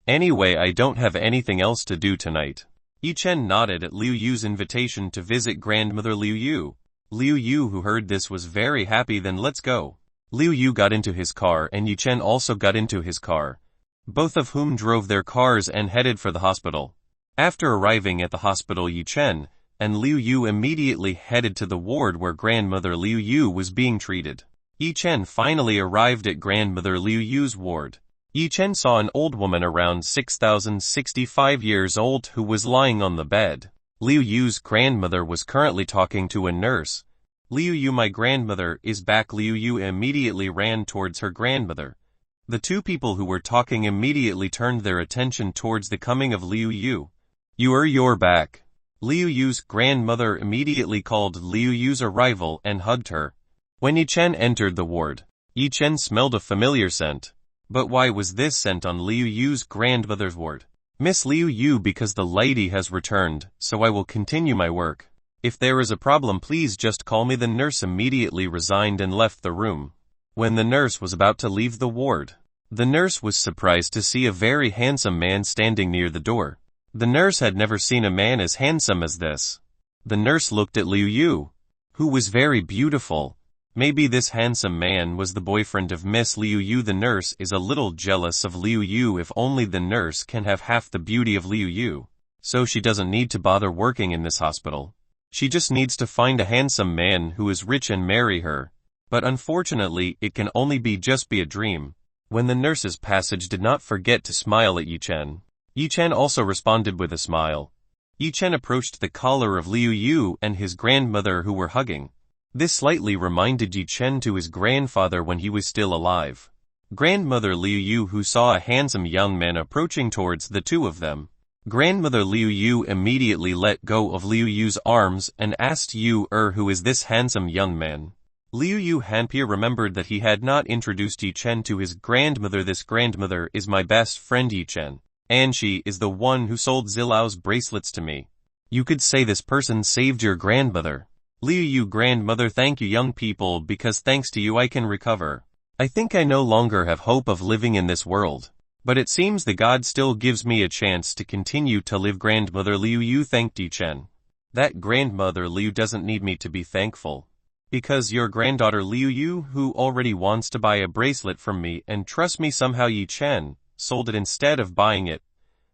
Anyway, I don't have anything else to do tonight. Yu Chen nodded at Liu Yu's invitation to visit grandmother Liu Yu. Liu Yu, who heard this, was very happy. Then let's go. Liu Yu got into his car and Yu Chen also got into his car. Both of whom drove their cars and headed for the hospital. After arriving at the hospital, Yu Chen and Liu Yu immediately headed to the ward where grandmother Liu Yu was being treated. Yu Chen finally arrived at grandmother Liu Yu's ward. Yu Chen saw an old woman around 6,065 years old who was lying on the bed. Liu Yu's grandmother was currently talking to a nurse. Liu Yu, my grandmother is back. Liu Yu immediately ran towards her grandmother. The two people who were talking immediately turned their attention towards the coming of Liu Yu. You're back. Liu Yu's grandmother immediately called Liu Yu's arrival and hugged her. When Yu Chen entered the ward, Yu Chen smelled a familiar scent. But why was this scent on Liu Yu's grandmother's ward? Miss Liu Yu, because the lady has returned, so I will continue my work. If there is a problem, please just call me. The nurse immediately resigned and left the room. When the nurse was about to leave the ward, the nurse was surprised to see a very handsome man standing near the door. The nurse had never seen a man as handsome as this. The nurse looked at Liu Yu, who was very beautiful. Maybe this handsome man was the boyfriend of Miss Liu Yu. The nurse is a little jealous of Liu Yu. If only the nurse can have half the beauty of Liu Yu, so she doesn't need to bother working in this hospital. She just needs to find a handsome man who is rich and marry her. But unfortunately, it can only be a dream. When the nurse's passage did not forget to smile at Yu Chen. Yu Chen also responded with a smile. Yu Chen approached the collar of Liu Yu and his grandmother who were hugging. This slightly reminded Yu Chen to his grandfather when he was still alive. Grandmother Liu Yu, who saw a handsome young man approaching towards the two of them. Grandmother Liu Yu immediately let go of Liu Yu's arms and asked Yu, who is this handsome young man? Liu Yu Hanpia remembered that he had not introduced Yu Chen to his grandmother. This grandmother is my best friend Yu Chen, and she is the one who sold Zilao's bracelets to me. You could say this person saved your grandmother. Liu Yu, grandmother, thank you young people, because thanks to you I can recover. I think I no longer have hope of living in this world. But it seems the God still gives me a chance to continue to live. Grandmother Liu Yu thanked Yu Chen. That grandmother Liu doesn't need me to be thankful. Because your granddaughter Liu Yu, who already wants to buy a bracelet from me and trust me somehow, Yu Chen sold it instead of buying it,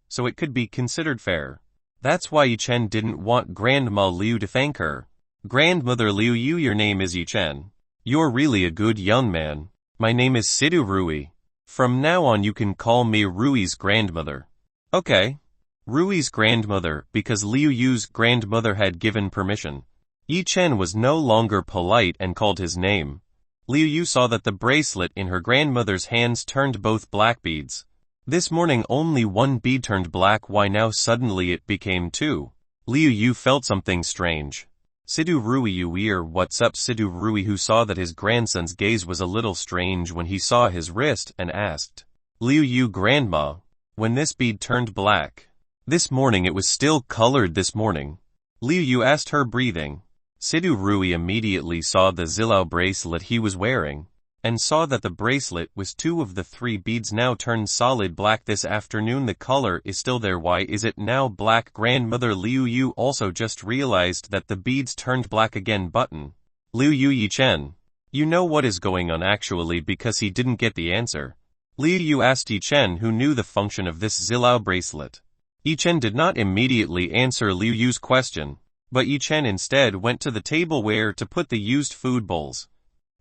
so it could be considered fair. That's why Yu Chen didn't want Grandma Liu to thank her. Grandmother Liu Yu, your name is Yu Chen. You're really a good young man. My name is Sidu Rui. From now on you can call me Rui's grandmother. Okay. Rui's grandmother, because Liu Yu's grandmother had given permission. Yu Chen was no longer polite and called his name. Liu Yu saw that the bracelet in her grandmother's hands turned both black beads. This morning only one bead turned black, why now suddenly it became two? Liu Yu felt something strange. Sidu Rui Yu, what's up? Sidu Rui, who saw that his grandson's gaze was a little strange when he saw his wrist, and asked, Liu Yu grandma, when this bead turned black. This morning it was still colored this morning. Liu Yu asked her breathing. Sidu Rui immediately saw the Zilao bracelet he was wearing, and saw that the bracelet was 2 of the 3 beads now turned solid black this afternoon. The color is still there. Why is it now black? Grandmother Liu Yu also just realized that the beads turned black again. Button. Liu Yu Yichen. You know what is going on actually, because he didn't get the answer. Liu Yu asked Yichen, who knew the function of this Zilao bracelet. Yichen did not immediately answer Liu Yu's question, but Yichen instead went to the tableware to put the used food bowls.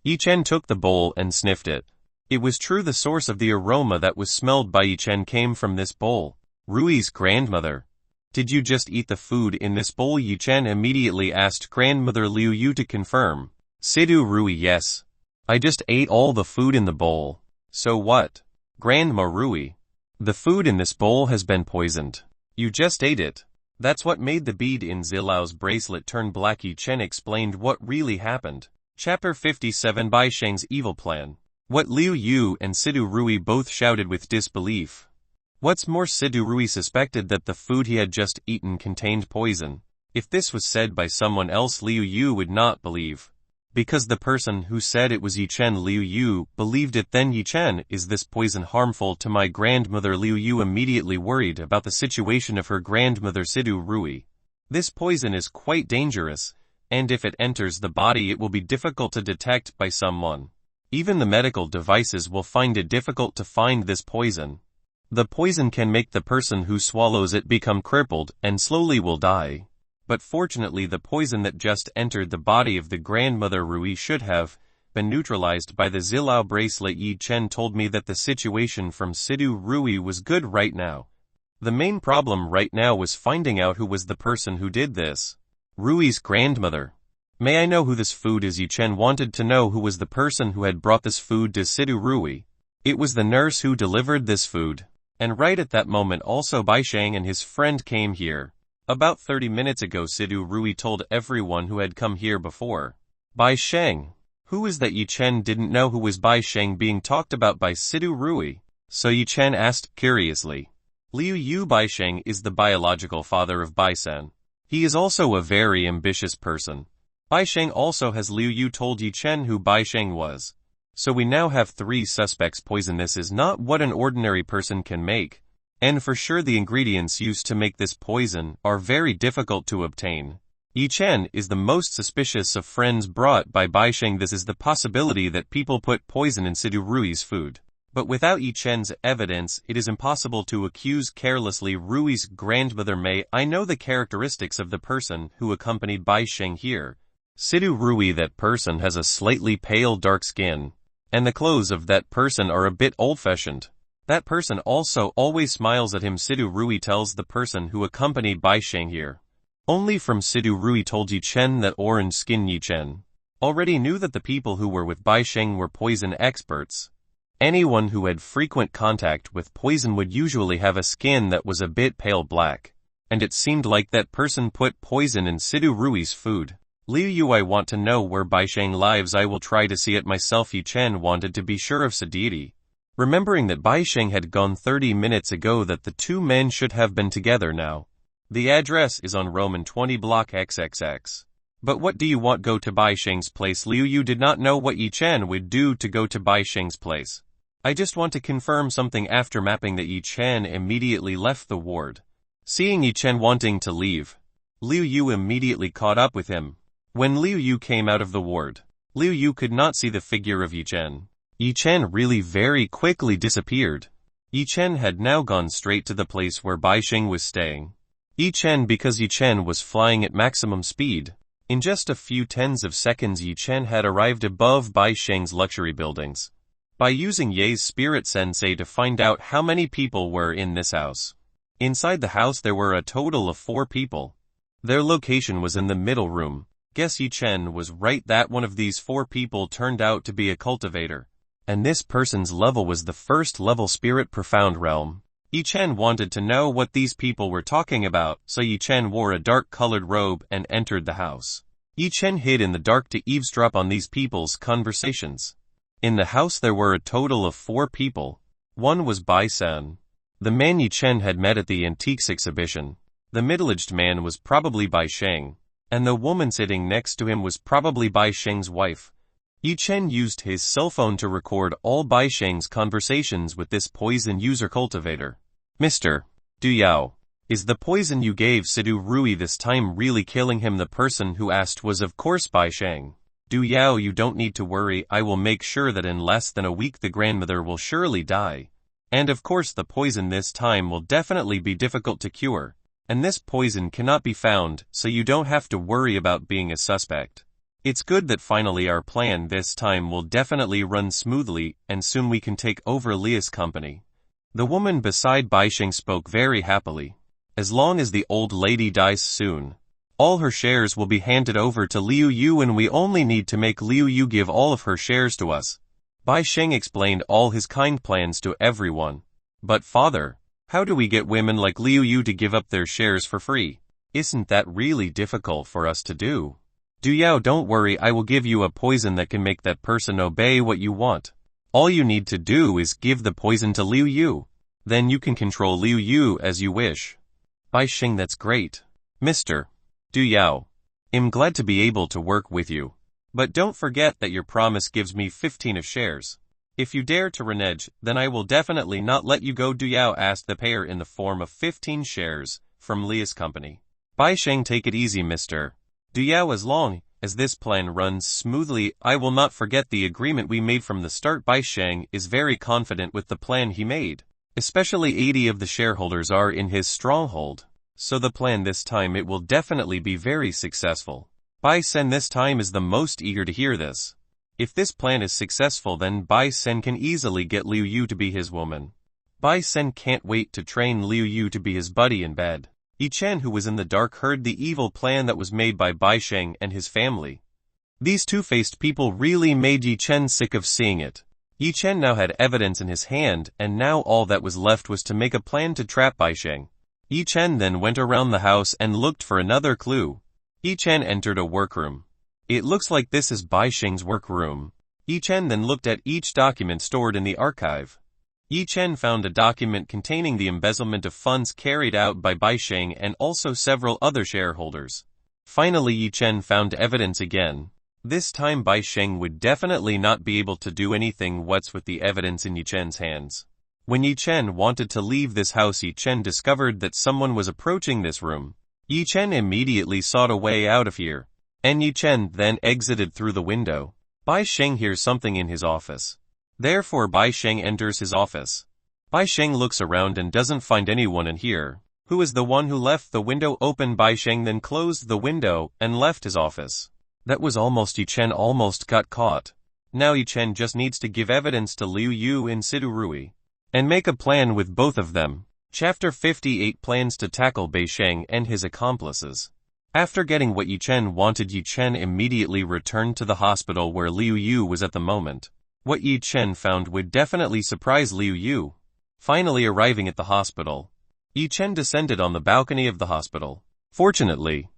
Yichen took the bowl and sniffed it. It was true, the source of the aroma that was smelled by Yichen came from this bowl. Rui's grandmother. Did you just eat the food in this bowl? Yichen immediately asked grandmother Liu Yu to confirm. Sidu Rui, yes. I just ate all the food in the bowl. So what? Grandma Rui. The food in this bowl has been poisoned. You just ate it. That's what made the bead in Zilao's bracelet turn black. Yichen explained what really happened. Chapter 57, Bai Sheng's Evil Plan. What Liu Yu and Sidu Rui both shouted with disbelief. What's more, Sidu Rui suspected that the food he had just eaten contained poison. If this was said by someone else, Liu Yu would not believe. Because the person who said it was Yichen, Liu Yu believed it. Then Yichen, is this poison harmful to my grandmother? Liu Yu immediately worried about the situation of her grandmother Sidu Rui. This poison is quite dangerous, and if it enters the body it will be difficult to detect by someone. Even the medical devices will find it difficult to find this poison. The poison can make the person who swallows it become crippled and slowly will die. But fortunately the poison that just entered the body of the grandmother Rui should have been neutralized by the Zilao bracelet. Yichen told me that the situation from Sidu Rui was good right now. The main problem right now was finding out who was the person who did this. Rui's grandmother. May I know who this food is? Yichen wanted to know who was the person who had brought this food to Sidu Rui. It was the nurse who delivered this food. And right at that moment also Bai Sheng and his friend came here. About 30 minutes ago Sidu Rui told everyone who had come here before. Bai Sheng. Who is that? Yichen didn't know who was Bai Sheng being talked about by Sidu Rui, so Yichen asked curiously. Liu Yu. Bai Sheng is the biological father of Bai Sen. He is also a very ambitious person. Bai Sheng also has. Liu Yu told Yichen who Bai Sheng was. So we now have 3 suspects. Poison. This is not what an ordinary person can make. And for sure the ingredients used to make this poison are very difficult to obtain. Yichen is the most suspicious of friends brought by Bai Sheng. This is the possibility that people put poison in Sidu Rui's food. But without Yichen's evidence, it is impossible to accuse carelessly Rui's grandmother. May I know the characteristics of the person who accompanied Bai Sheng here? Sidu Rui. That person has a slightly pale dark skin, and the clothes of that person are a bit old-fashioned. That person also always smiles at him. Sidu Rui tells the person who accompanied Bai Sheng here. Only from Sidu Rui told Yichen that orange skin. Yichen already knew that the people who were with Bai Sheng were poison experts. Anyone who had frequent contact with poison would usually have a skin that was a bit pale black, and it seemed like that person put poison in Sidu Rui's food. Liu Yu. I want to know where Bai Sheng lives. I will try to see it myself. Yichen wanted to be sure of Sidiri. Remembering that Bai Sheng had gone 30 minutes ago, that the 2 men should have been together now. The address is on Roman 20 block XXX. But what do you want? Go to Bai Sheng's place. Liu Yu did not know what Yichen would do to go to Bai Sheng's place. I just want to confirm something. After mapping that, Yichen immediately left the ward. Seeing Yichen wanting to leave, Liu Yu immediately caught up with him. When Liu Yu came out of the ward, Liu Yu could not see the figure of Yichen. Yichen really very quickly disappeared. Yichen had now gone straight to the place where Bai Sheng was staying. Because Yichen was flying at maximum speed. In just a few tens of seconds Yichen had arrived above Bai Sheng's luxury buildings. By using Ye's spirit sensei to find out how many people were in this house. Inside the house there were a total of 4 people. Their location was in the middle room. Guess Yichen was right that one of these 4 people turned out to be a cultivator. And this person's level was the 1st level spirit profound realm. Yichen wanted to know what these people were talking about, so Yichen wore a dark-colored robe and entered the house. Yichen hid in the dark to eavesdrop on these people's conversations. In the house there were a total of 4 people. One was Bai Sen, the man Yi Chen had met at the antiques exhibition. The middle-aged man was probably Bai Sheng, and the woman sitting next to him was probably Bai Sheng's wife. Yi Chen used his cell phone to record all Bai Sheng's conversations with this poison user cultivator. Mr. Du Yao, is the poison you gave Sidu Rui this time really killing him? The person who asked was of course Bai Sheng. Du Yao, you don't need to worry, I will make sure that in less than a week the grandmother will surely die. And of course the poison this time will definitely be difficult to cure, and this poison cannot be found, so you don't have to worry about being a suspect. It's good that finally our plan this time will definitely run smoothly, and soon we can take over Lia's company. The woman beside Bai Sheng spoke very happily. As long as the old lady dies soon, all her shares will be handed over to Liu Yu, and we only need to make Liu Yu give all of her shares to us. Bai Sheng explained all his kind plans to everyone. But father, how do we get women like Liu Yu to give up their shares for free? Isn't that really difficult for us to do? Du Yao, don't worry, I will give you a poison that can make that person obey what you want. All you need to do is give the poison to Liu Yu. Then you can control Liu Yu as you wish. Bai Sheng, that's great. Mr. Du Yao, I'm glad to be able to work with you. But don't forget that your promise gives me 15 of shares. If you dare to renege, then I will definitely not let you go. Du Yao asked the payer in the form of 15 shares from Lia's company. Bai Sheng, take it easy, Mr. Du Yao, as long as this plan runs smoothly, I will not forget the agreement we made from the start. Bai Sheng is very confident with the plan he made. Especially 80 of the shareholders are in his stronghold. So the plan this time, it will definitely be very successful. Bai Sen this time is the most eager to hear this. If this plan is successful, then Bai Sen can easily get Liu Yu to be his woman. Bai Sen can't wait to train Liu Yu to be his buddy in bed. Yi Chen, who was in the dark, heard the evil plan that was made by Bai Sheng and his family. These two-faced people really made Yi Chen sick of seeing it. Yi Chen now had evidence in his hand, and now all that was left was to make a plan to trap Bai Sheng. Yi Chen then went around the house and looked for another clue. Yi Chen entered a workroom. It looks like this is Bai Sheng's workroom. Yi Chen then looked at each document stored in the archive. Yi Chen found a document containing the embezzlement of funds carried out by Bai Sheng and also several other shareholders. Finally, Yi Chen found evidence again. This time Bai Sheng would definitely not be able to do anything what's with the evidence in Yi Chen's hands. When Yi Chen wanted to leave this house, Yi Chen discovered that someone was approaching this room. Yi Chen immediately sought a way out of here, and Yi Chen then exited through the window. Bai Sheng hears something in his office. Therefore Bai Sheng enters his office. Bai Sheng looks around and doesn't find anyone in here. Who is the one who left the window open? Bai Sheng then closed the window and left his office. That was almost. Yi Chen almost got caught. Now Yi Chen just needs to give evidence to Liu Yu and Sidu Rui, and make a plan with both of them. Chapter 58 Plans to tackle Bai Sheng and his accomplices. After getting what Yi Chen wanted, Yi Chen immediately returned to the hospital where Liu Yu was at the moment. What Yi Chen found would definitely surprise Liu Yu. Finally arriving at the hospital, Yi Chen descended on the balcony of the hospital. Fortunately,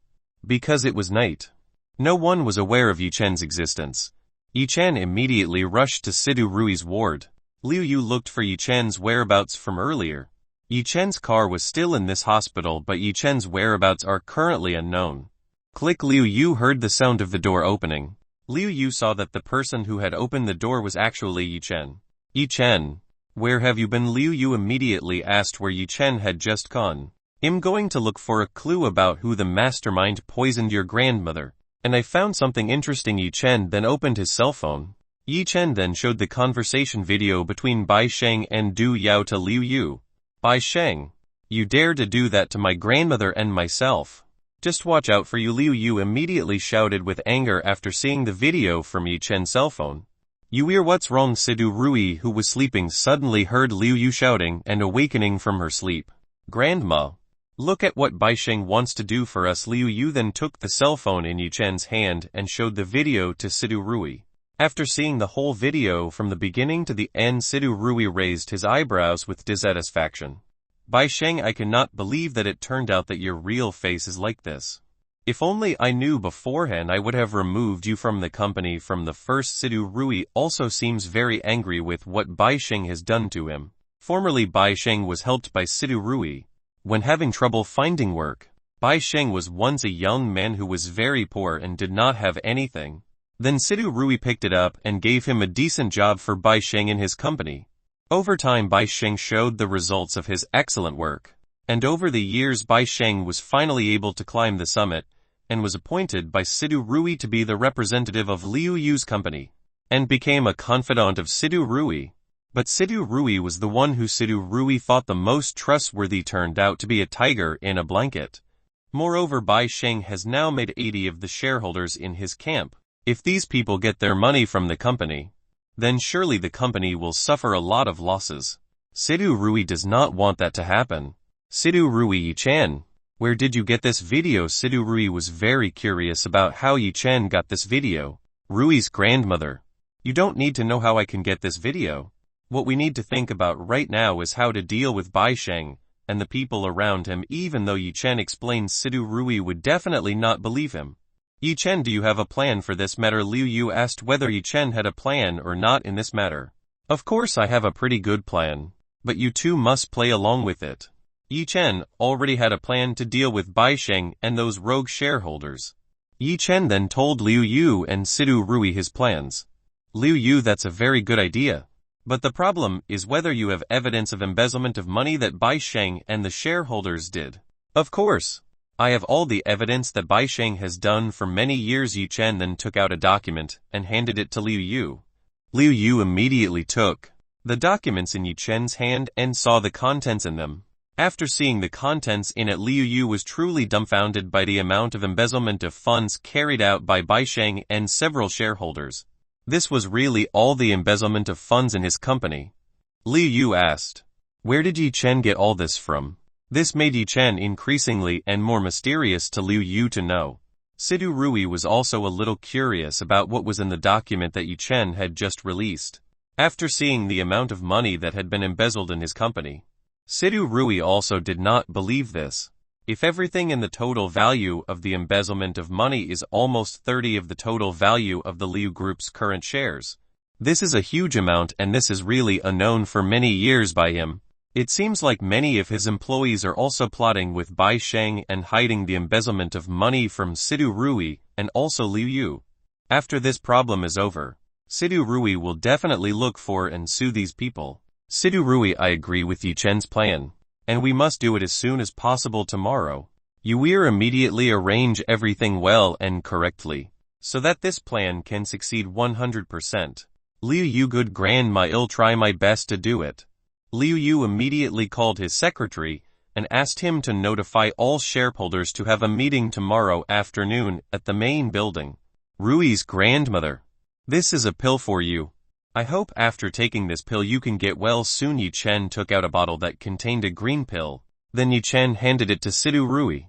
because it was night, no one was aware of Yi Chen's existence. Yi Chen immediately rushed to Sidu Rui's ward. Liu Yu looked for Yi Chen's whereabouts from earlier. Yi Chen's car was still in this hospital, but Yi Chen's whereabouts are currently unknown. Click. Liu Yu heard the sound of the door opening. Liu Yu saw that the person who had opened the door was actually Yi Chen. Yi Chen, where have you been? Liu Yu immediately asked where Yi Chen had just gone. I'm going to look for a clue about who the mastermind poisoned your grandmother, and I found something interesting. Yi Chen then opened his cell phone. Yi Chen then showed the conversation video between Bai Sheng and Du Yao to Liu Yu. Bai Sheng, you dare to do that to my grandmother and myself? Just watch out for you. Liu Yu immediately shouted with anger after seeing the video from Yi Chen's cell phone. You what's wrong? Sidu Rui, who was sleeping, suddenly heard Liu Yu shouting and awakening from her sleep. Grandma, look at what Bai Sheng wants to do for us. Liu Yu then took the cell phone in Yi Chen's hand and showed the video to Sidu Rui. After seeing the whole video from the beginning to the end, Sidu Rui raised his eyebrows with dissatisfaction. Bai Sheng, I cannot believe that it turned out that your real face is like this. If only I knew beforehand, I would have removed you from the company from the first. Sidu Rui also seems very angry with what Bai Sheng has done to him. Formerly Bai Sheng was helped by Sidu Rui. When having trouble finding work, Bai Sheng was once a young man who was very poor and did not have anything. Then Sidu Rui picked it up and gave him a decent job for Bai Sheng in his company. Over time Bai Sheng showed the results of his excellent work. And over the years Bai Sheng was finally able to climb the summit, and was appointed by Sidu Rui to be the representative of Liu Yu's company, and became a confidant of Sidu Rui. But Sidu Rui was the one who Sidu Rui thought the most trustworthy turned out to be a tiger in a blanket. Moreover, Bai Sheng has now made 80 of the shareholders in his camp. If these people get their money from the company, then surely the company will suffer a lot of losses. Sidu Rui does not want that to happen. Sidu Rui Yi-chan, where did you get this video? Sidu Rui was very curious about how Yi-chan got this video. Rui's grandmother. You don't need to know how I can get this video. What we need to think about right now is how to deal with Bai Sheng and the people around him. Even though Yi-chan explained, Sidu Rui would definitely not believe him. Yi-chan, do you have a plan for this matter? Liu Yu asked whether Yi-chan had a plan or not in this matter. Of course I have a pretty good plan, but you two must play along with it. Yi-chan already had a plan to deal with Bai Sheng and those rogue shareholders. Yi-chan then told Liu Yu and Sidu Rui his plans. Liu Yu, that's a very good idea. But the problem is whether you have evidence of embezzlement of money that Bai Sheng and the shareholders did. Of course. I have all the evidence that Bai Sheng has done for many years. Yi-chan then took out a document and handed it to Liu Yu. Liu Yu immediately took the documents in Yi-chan's hand and saw the contents in them. After seeing the contents in it, Liu Yu was truly dumbfounded by the amount of embezzlement of funds carried out by Bai Sheng and several shareholders. This was really all the embezzlement of funds in his company. Liu Yu asked, where did Yi-chan get all this from? This made Yi-chan increasingly and more mysterious to Liu Yu to know. Sidu Rui was also a little curious about what was in the document that Yi-chan had just released. After seeing the amount of money that had been embezzled in his company, Sidu Rui also did not believe this. If everything in the total value of the embezzlement of money is almost 30 of the total value of the Liu Group's current shares, this is a huge amount, and this is really unknown for many years by him. It seems like many of his employees are also plotting with Bai Sheng and hiding the embezzlement of money from Sidu Rui and also Liu Yu. After this problem is over, Sidu Rui will definitely look for and sue these people. Sidu Rui, I agree with Yi-chan's plan, and we must do it as soon as possible tomorrow. You will immediately arrange everything well and correctly, so that this plan can succeed 100%. Liu Yu, good grandma, I'll try my best to do it. Liu Yu immediately called his secretary and asked him to notify all shareholders to have a meeting tomorrow afternoon at the main building. Rui's grandmother. This is a pill for you. I hope after taking this pill you can get well soon. Yi-chan took out a bottle that contained a green pill. Then Yi-chan handed it to Sidu Rui.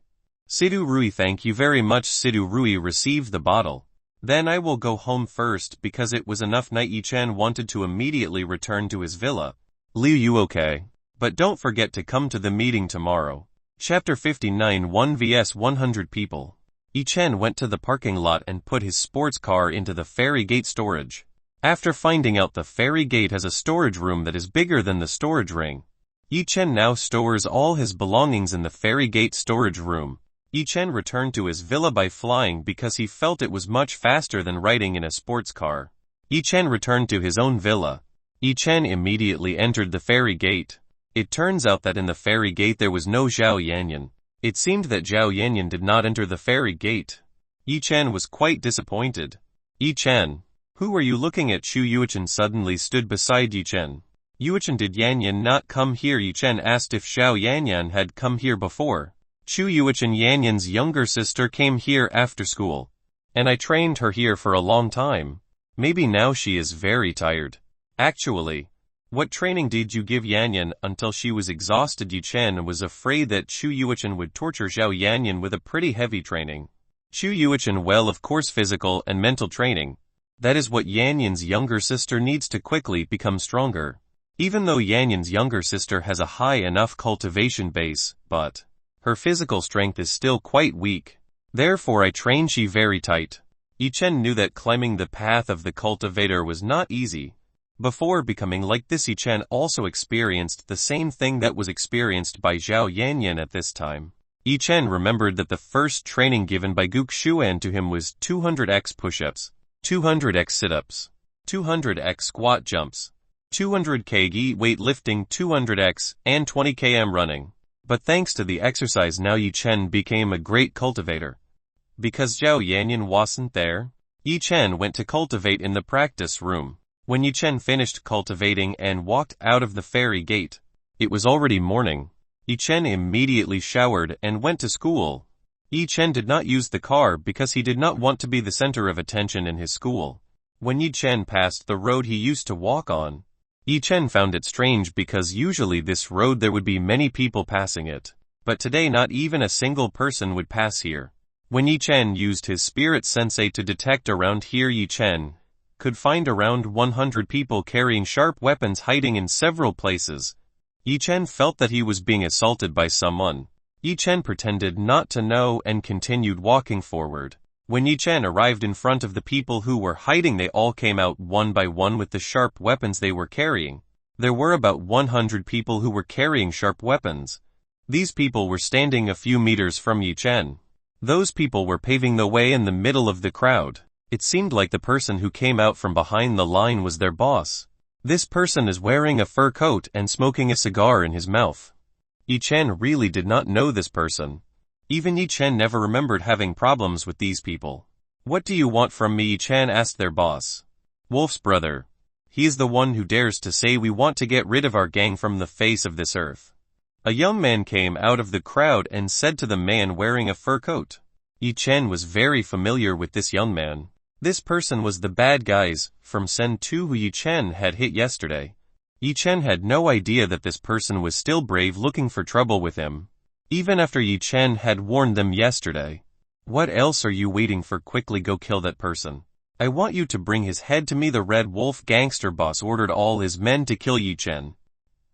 Sidu Rui, thank you very much. Sidu Rui received the bottle. Then I will go home first because it was enough night. Yi-chan wanted to immediately return to his villa. Liu Yu, okay. But don't forget to come to the meeting tomorrow. Chapter 59, 1 vs 100 people. Yi-chan went to the parking lot and put his sports car into the ferry gate storage. After finding out the ferry gate has a storage room that is bigger than the storage ring, Yi-chan now stores all his belongings in the ferry gate storage room. Yi-chan returned to his villa by flying because he felt it was much faster than riding in a sports car. Yi-chan returned to his own villa. Yi-chan immediately entered the ferry gate. It turns out that in the ferry gate there was no Zhao Yanyan. It seemed that Zhao Yanyan did not enter the ferry gate. Yi-chan was quite disappointed. Yi-chan, who are you looking at? Chu Yuichan suddenly stood beside Yi-chan. Yuichan, did Yanyan not come here? Yi-chan asked if Zhao Yanyan had come here before. Chu Yuichan, Yanyan's younger sister, came here after school, and I trained her here for a long time. Maybe now she is very tired. Actually, what training did you give Yanyan until she was exhausted? Yi-chan was afraid that Chu Yuichan would torture Zhao Yanyan with a pretty heavy training. Chu Yuichan, well, of course, physical and mental training. That is what Yanyan's younger sister needs to quickly become stronger. Even though Yanyan's younger sister has a high enough cultivation base, but her physical strength is still quite weak. Therefore I train she very tight. Yi-chan knew that climbing the path of the cultivator was not easy, Before becoming like this, Yi Chen also experienced the same thing that was experienced by Zhao Yanyan at this time. Yi Chen remembered that the first training given by Guk Xuan to him was 200x push-ups, 200x sit-ups, 200x squat jumps, 200 kg weightlifting, 200x, and 20 km running. But thanks to the exercise, now Yi Chen became a great cultivator. Because Zhao Yanyan wasn't there, Yi Chen went to cultivate in the practice room. When Yi Chen finished cultivating and walked out of the fairy gate, it was already morning. Yi Chen immediately showered and went to school. Yi Chen did not use the car because he did not want to be the center of attention in his school. When Yi Chen passed the road he used to walk on, Yi Chen found it strange because usually this road there would be many people passing it. But today not even a single person would pass here. When Yi Chen used his spirit sensei to detect around here, Yi Chen could find around 100 people carrying sharp weapons hiding in several places. Yi Chen felt that he was being assaulted by someone. Yi Chen pretended not to know and continued walking forward. When Yi Chen arrived in front of the people who were hiding, they all came out one by one with the sharp weapons they were carrying. There were about 100 people who were carrying sharp weapons. These people were standing a few meters from Yi Chen. Those people were paving the way in the middle of the crowd. It seemed like the person who came out from behind the line was their boss. This person is wearing a fur coat and smoking a cigar in his mouth. Yi Chen really did not know this person. Even Yi Chen never remembered having problems with these people. What do you want from me? Yi Chen asked their boss. Wolf's brother. He is the one who dares to say we want to get rid of our gang from the face of this earth. A young man came out of the crowd and said to the man wearing a fur coat. Yi Chen was very familiar with this young man. This person was the bad guys from Sen 2 who Yi Chen had hit yesterday. Yi Chen had no idea that this person was still brave, looking for trouble with him, even after Yi Chen had warned them yesterday. What else are you waiting for? Quickly go kill that person. I want you to bring his head to me. The Red Wolf gangster boss ordered all his men to kill Yi Chen.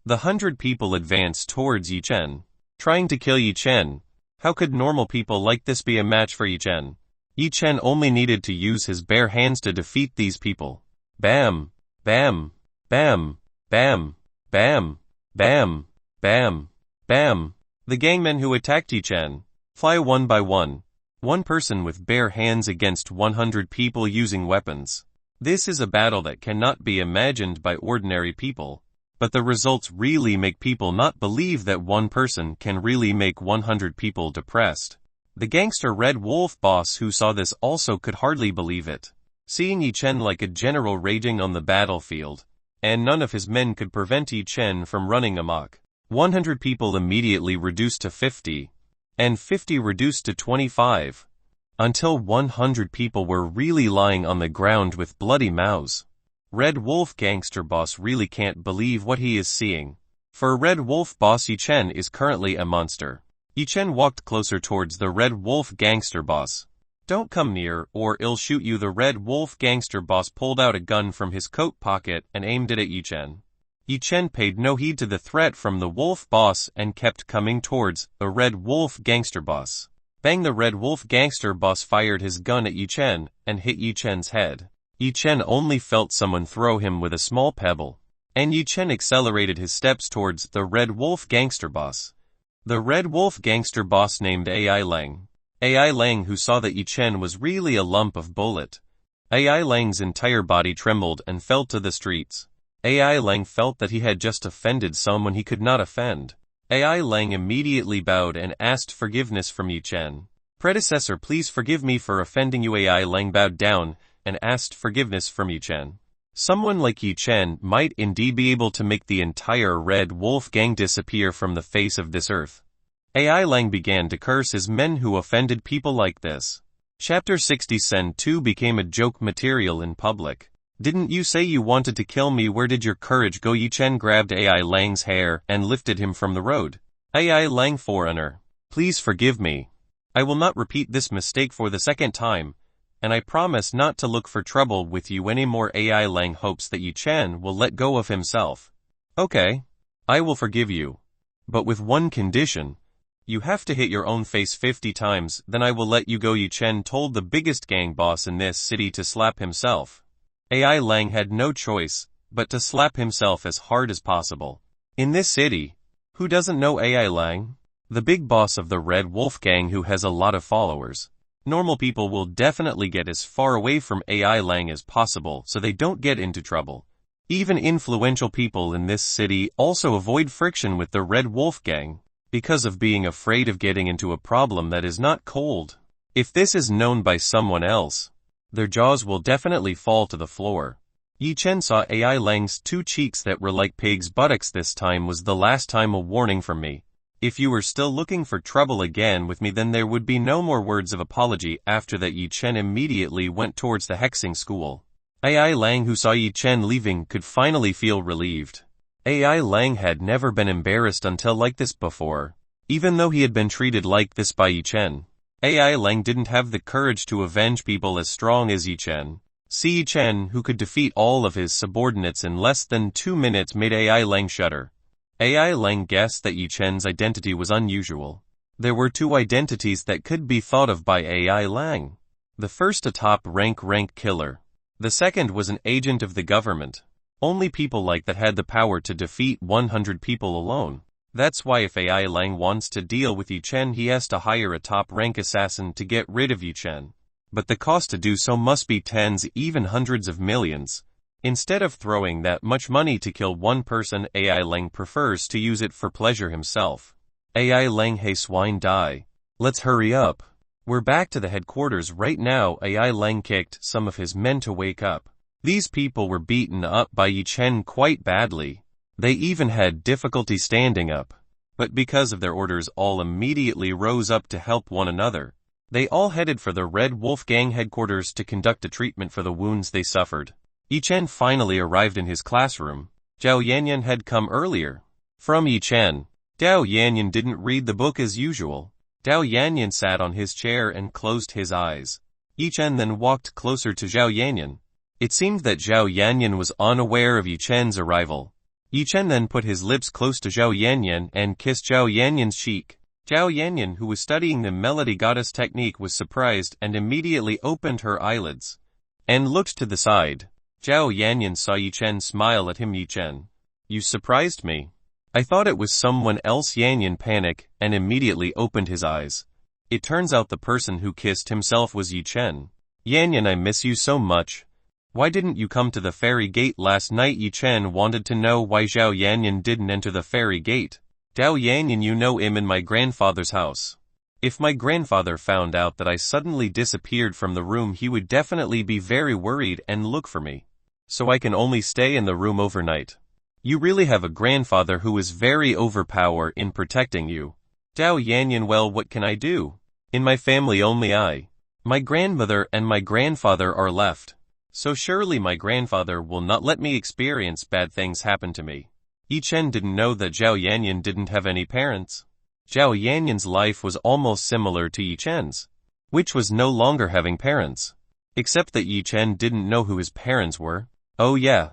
The 100 people advanced towards Yi Chen, trying to kill Yi Chen. How could normal people like this be a match for Yi Chen? Yi Chen only needed to use his bare hands to defeat these people. Bam, bam, bam, bam, bam, bam, bam, bam. The gangmen who attacked Yi Chen fly one by one. One person with bare hands against 100 people using weapons. This is a battle that cannot be imagined by ordinary people. But the results really make people not believe that one person can really make 100 people depressed. The gangster Red Wolf boss who saw this also could hardly believe it. Seeing Yi Chen like a general raging on the battlefield, and none of his men could prevent Yi Chen from running amok. 100 people immediately reduced to 50, and 50 reduced to 25, until 100 people were really lying on the ground with bloody mouths. Red Wolf gangster boss really can't believe what he is seeing. For Red Wolf boss, Yi Chen is currently a monster. Yi Chen walked closer towards the Red Wolf gangster boss. Don't come near or I'll shoot you. The Red Wolf gangster boss pulled out a gun from his coat pocket and aimed it at Yi Chen. Yi Chen paid no heed to the threat from the Wolf boss and kept coming towards the Red Wolf gangster boss. Bang! The Red Wolf gangster boss fired his gun at Yi Chen and hit Yi Chen's head. Yi Chen only felt someone throw him with a small pebble, and Yi Chen accelerated his steps towards the Red Wolf gangster boss. The Red Wolf gangster boss named AI Lang. AI Lang, who saw that Yi Chen was really a lump of bullet. AI Lang's entire body trembled and fell to the streets. AI Lang felt that he had just offended someone he could not offend. AI Lang immediately bowed and asked forgiveness from Yi Chen. Predecessor, please forgive me for offending you. AI Lang bowed down and asked forgiveness from Yi Chen. Someone like Yi Chen might indeed be able to make the entire Red Wolf gang disappear from the face of this earth. AI Lang began to curse his men who offended people like this. Chapter 60. Sen 2 became a joke material in public. Didn't you say you wanted to kill me? Where did your courage go? Yi Chen grabbed AI Lang's hair and lifted him from the road. AI Lang, foreigner, please forgive me. I will not repeat this mistake for the second time, and I promise not to look for trouble with you anymore. AI Lang hopes that Yi Chen will let go of himself. Okay, I will forgive you. But with one condition. You have to hit your own face 50 times, then I will let you go. Yi Chen told the biggest gang boss in this city to slap himself. AI Lang had no choice, but to slap himself as hard as possible. In this city, who doesn't know AI Lang? The big boss of the Red Wolf gang who has a lot of followers. Normal people will definitely get as far away from AI Lang as possible so they don't get into trouble. Even influential people in this city also avoid friction with the Red Wolf gang, because of being afraid of getting into a problem that is not cold. If this is known by someone else, their jaws will definitely fall to the floor. Yi Chen saw AI Lang's two cheeks that were like pig's buttocks. This time was the last time. A warning from me. If you were still looking for trouble again with me, then there would be no more words of apology. After that, Yi Chen immediately went towards the hexing school. AI Lang, who saw Yi Chen leaving, could finally feel relieved. AI Lang had never been embarrassed until like this before, even though he had been treated like this by Yi Chen. AI Lang didn't have the courage to avenge people as strong as Yi Chen. Yi Chen, who could defeat all of his subordinates in less than 2 minutes, made AI Lang shudder. AI Lang guessed that Yi Chen's identity was unusual. There were two identities that could be thought of by AI Lang. The first, a top-rank killer. The second was an agent of the government. Only people like that had the power to defeat 100 people alone. That's why if AI Lang wants to deal with Yi Chen, he has to hire a top-rank assassin to get rid of Yi Chen. But the cost to do so must be tens, even hundreds of millions. Instead of throwing that much money to kill one person, AI Lang prefers to use it for pleasure himself. AI Lang, hey swine, die. Let's hurry up. We're back to the headquarters right now. AI Lang kicked some of his men to wake up. These people were beaten up by Yi Chen quite badly. They even had difficulty standing up. But because of their orders, all immediately rose up to help one another. They all headed for the Red Wolf gang headquarters to conduct a treatment for the wounds they suffered. Yi Chen finally arrived in his classroom. Zhao Yanyan had come earlier. From Yi Chen, Zhao Yanyan didn't read the book as usual. Zhao Yanyan sat on his chair and closed his eyes. Yi Chen then walked closer to Zhao Yanyan. It seemed that Zhao Yanyan was unaware of Yi Chen's arrival. Yi Chen then put his lips close to Zhao Yanyan and kissed Zhao Yanyan's cheek. Zhao Yanyan, who was studying the melody goddess technique, was surprised and immediately opened her eyelids and looked to the side. Zhao Yanyan saw Yi Chen smile at him. Yi Chen, you surprised me. I thought it was someone else. Yanyan panicked and immediately opened his eyes. It turns out the person who kissed himself was Yi Chen. Yanyan, I miss you so much. Why didn't you come to the fairy gate last night? Yi Chen wanted to know why Zhao Yanyan didn't enter the fairy gate. Zhao Yanyan, you know him in my grandfather's house. If my grandfather found out that I suddenly disappeared from the room, he would definitely be very worried and look for me. So I can only stay in the room overnight. You really have a grandfather who is very overpowered in protecting you. Zhao Yanyan, well, what can I do? In my family only my grandmother and my grandfather are left. So surely my grandfather will not let me experience bad things happen to me. Yi Chen didn't know that Zhao Yanyan didn't have any parents. Zhao Yanyan's life was almost similar to Yi Chen's, which was no longer having parents. Except that Yi Chen didn't know who his parents were. Oh yeah.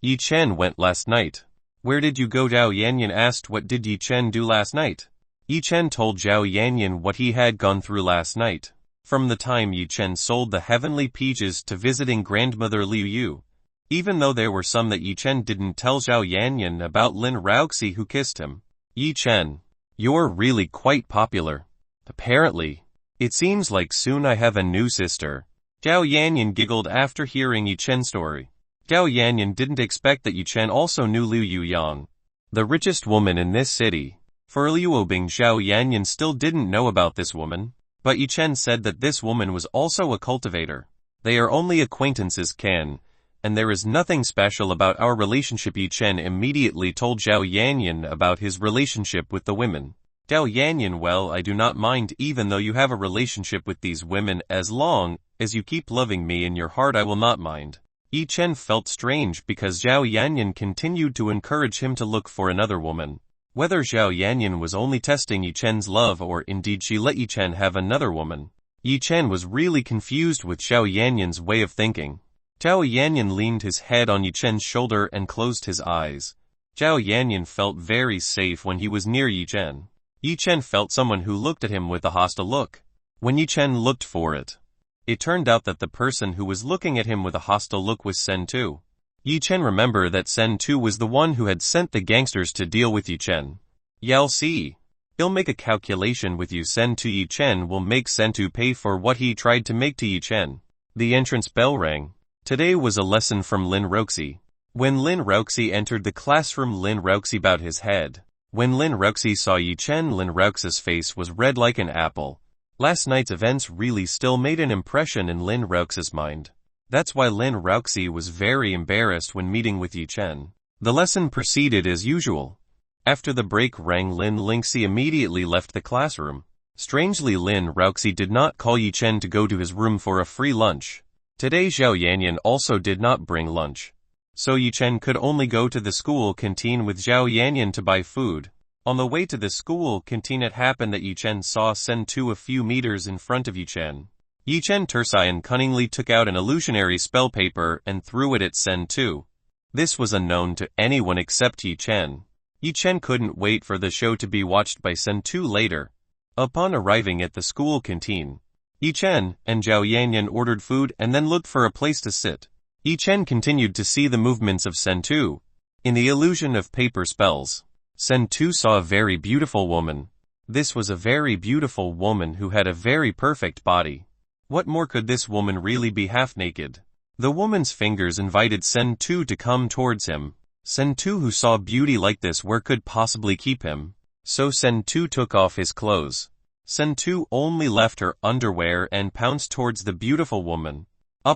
Yi Chen went last night. Where did you go? Zhao Yanyan asked. What did Yi Chen do last night? Yi Chen told Zhao Yanyan what he had gone through last night. From the time Yi Chen sold the heavenly peaches to visiting grandmother Liu Yu. Even though there were some that Yi Chen didn't tell Zhao Yanyan about. Lin Raoxi, who kissed him. Yi Chen, you're really quite popular. Apparently. It seems like soon I have a new sister. Zhao Yanyan giggled after hearing Yi Chen's story. Zhao Yanyan didn't expect that Yi Chen also knew Liu Yu Yang, the richest woman in this city. For Liu Obing, Zhao Yanyan still didn't know about this woman. But Yi Chen said that this woman was also a cultivator. They are only acquaintances, Ken, and there is nothing special about our relationship. Yi Chen immediately told Zhao Yanyan about his relationship with the women. Zhao Yanyan, well, I do not mind even though you have a relationship with these women, as long as you keep loving me in your heart I will not mind. Yi Chen felt strange because Zhao Yanyan continued to encourage him to look for another woman. Whether Zhao Yanyan was only testing Yi Chen's love or indeed she let Yi Chen have another woman. Yi Chen was really confused with Zhao Yanyan's way of thinking. Zhao Yanyan leaned his head on Yi Chen's shoulder and closed his eyes. Zhao Yanyan felt very safe when he was near Yi Chen. Yi Chen felt someone who looked at him with a hostile look. When Yi Chen looked for it, it turned out that the person who was looking at him with a hostile look was Sen Tu. Yi Chen remembered that Sen Tu was the one who had sent the gangsters to deal with Yi Chen. Yao see. He'll make a calculation with you. Sen Tu. Yi Chen will make Sen Tu pay for what he tried to make to Yi Chen. The entrance bell rang. Today was a lesson from Lin Roxi. When Lin Roxi entered the classroom, Lin Roxi bowed his head. When Lin Roxi saw Yi Chen, Lin Roxi's face was red like an apple. Last night's events really still made an impression in Lin Roxi's mind. That's why Lin Roxi was very embarrassed when meeting with Yi Chen. The lesson proceeded as usual. After the break rang, Lin Lingxi immediately left the classroom. Strangely, Lin Roxi did not call Yi Chen to go to his room for a free lunch. Today Zhao Yanyan also did not bring lunch. So Yi Chen could only go to the school canteen with Zhao Yanyan to buy food. On the way to the school canteen, it happened that Yi Chen saw Sen Tu a few meters in front of Yi Chen. Yi Chen Tersian cunningly took out an illusionary spell paper and threw it at Sen Tu. This was unknown to anyone except Yi Chen. Yi Chen couldn't wait for the show to be watched by Sen Tu later. Upon arriving at the school canteen, Yi Chen and Zhao Yanyan ordered food and then looked for a place to sit. Yi Chen continued to see the movements of Sen Tu. In the illusion of paper spells, Sen Tu saw a very beautiful woman. This was a very beautiful woman who had a very perfect body. What more could this woman really be? Half naked. The woman's fingers invited Sen Tu to come towards him. Sen Tu, who saw beauty like this, where could possibly keep him? So Sen Tu took off his clothes. Sen Tu only left her underwear and pounced towards the beautiful woman.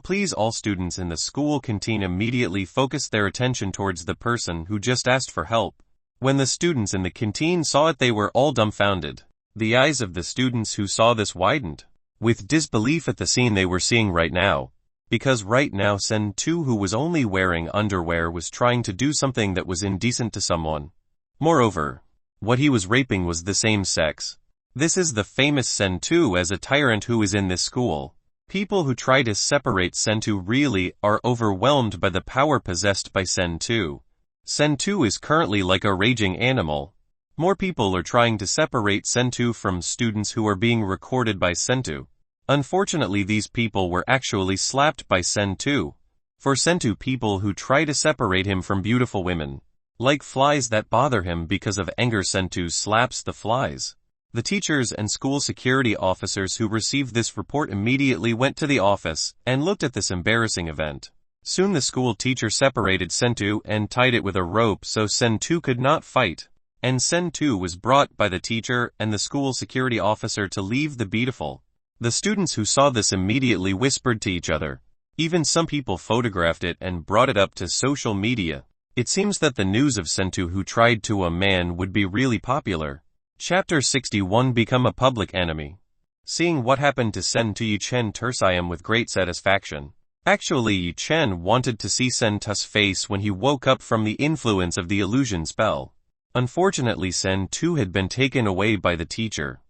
Please, all students in the school canteen immediately focused their attention towards the person who just asked for help. When the students in the canteen saw it, they were all dumbfounded. The eyes of the students who saw this widened with disbelief at the scene they were seeing right now. Because right now Sen Tu, who was only wearing underwear, was trying to do something that was indecent to someone. Moreover, what he was raping was the same sex. This is the famous Sen Tu as a tyrant who is in this school. People who try to separate Sen Tu really are overwhelmed by the power possessed by Sen Tu. Sen Tu is currently like a raging animal. More people are trying to separate Sen Tu from students who are being recorded by Sen Tu. Unfortunately, these people were actually slapped by Sen Tu. For Sen Tu, people who try to separate him from beautiful women, like flies that bother him. Because of anger, Sen Tu slaps the flies. The teachers and school security officers who received this report immediately went to the office and looked at this embarrassing event. Soon the school teacher separated Sen Tu and tied it with a rope so Sen Tu could not fight. And Sen Tu was brought by the teacher and the school security officer to leave the beautiful. The students who saw this immediately whispered to each other. Even some people photographed it and brought it up to social media. It seems that the news of Sen Tu who tried to a man would be really popular. Chapter 61. Become a public enemy. Seeing what happened to Sen Tu, Yi Chen Tersiam with great satisfaction. Actually, Yi Chen wanted to see Sen Tu's face when he woke up from the influence of the illusion spell. Unfortunately, Sen Tu had been taken away by the teacher,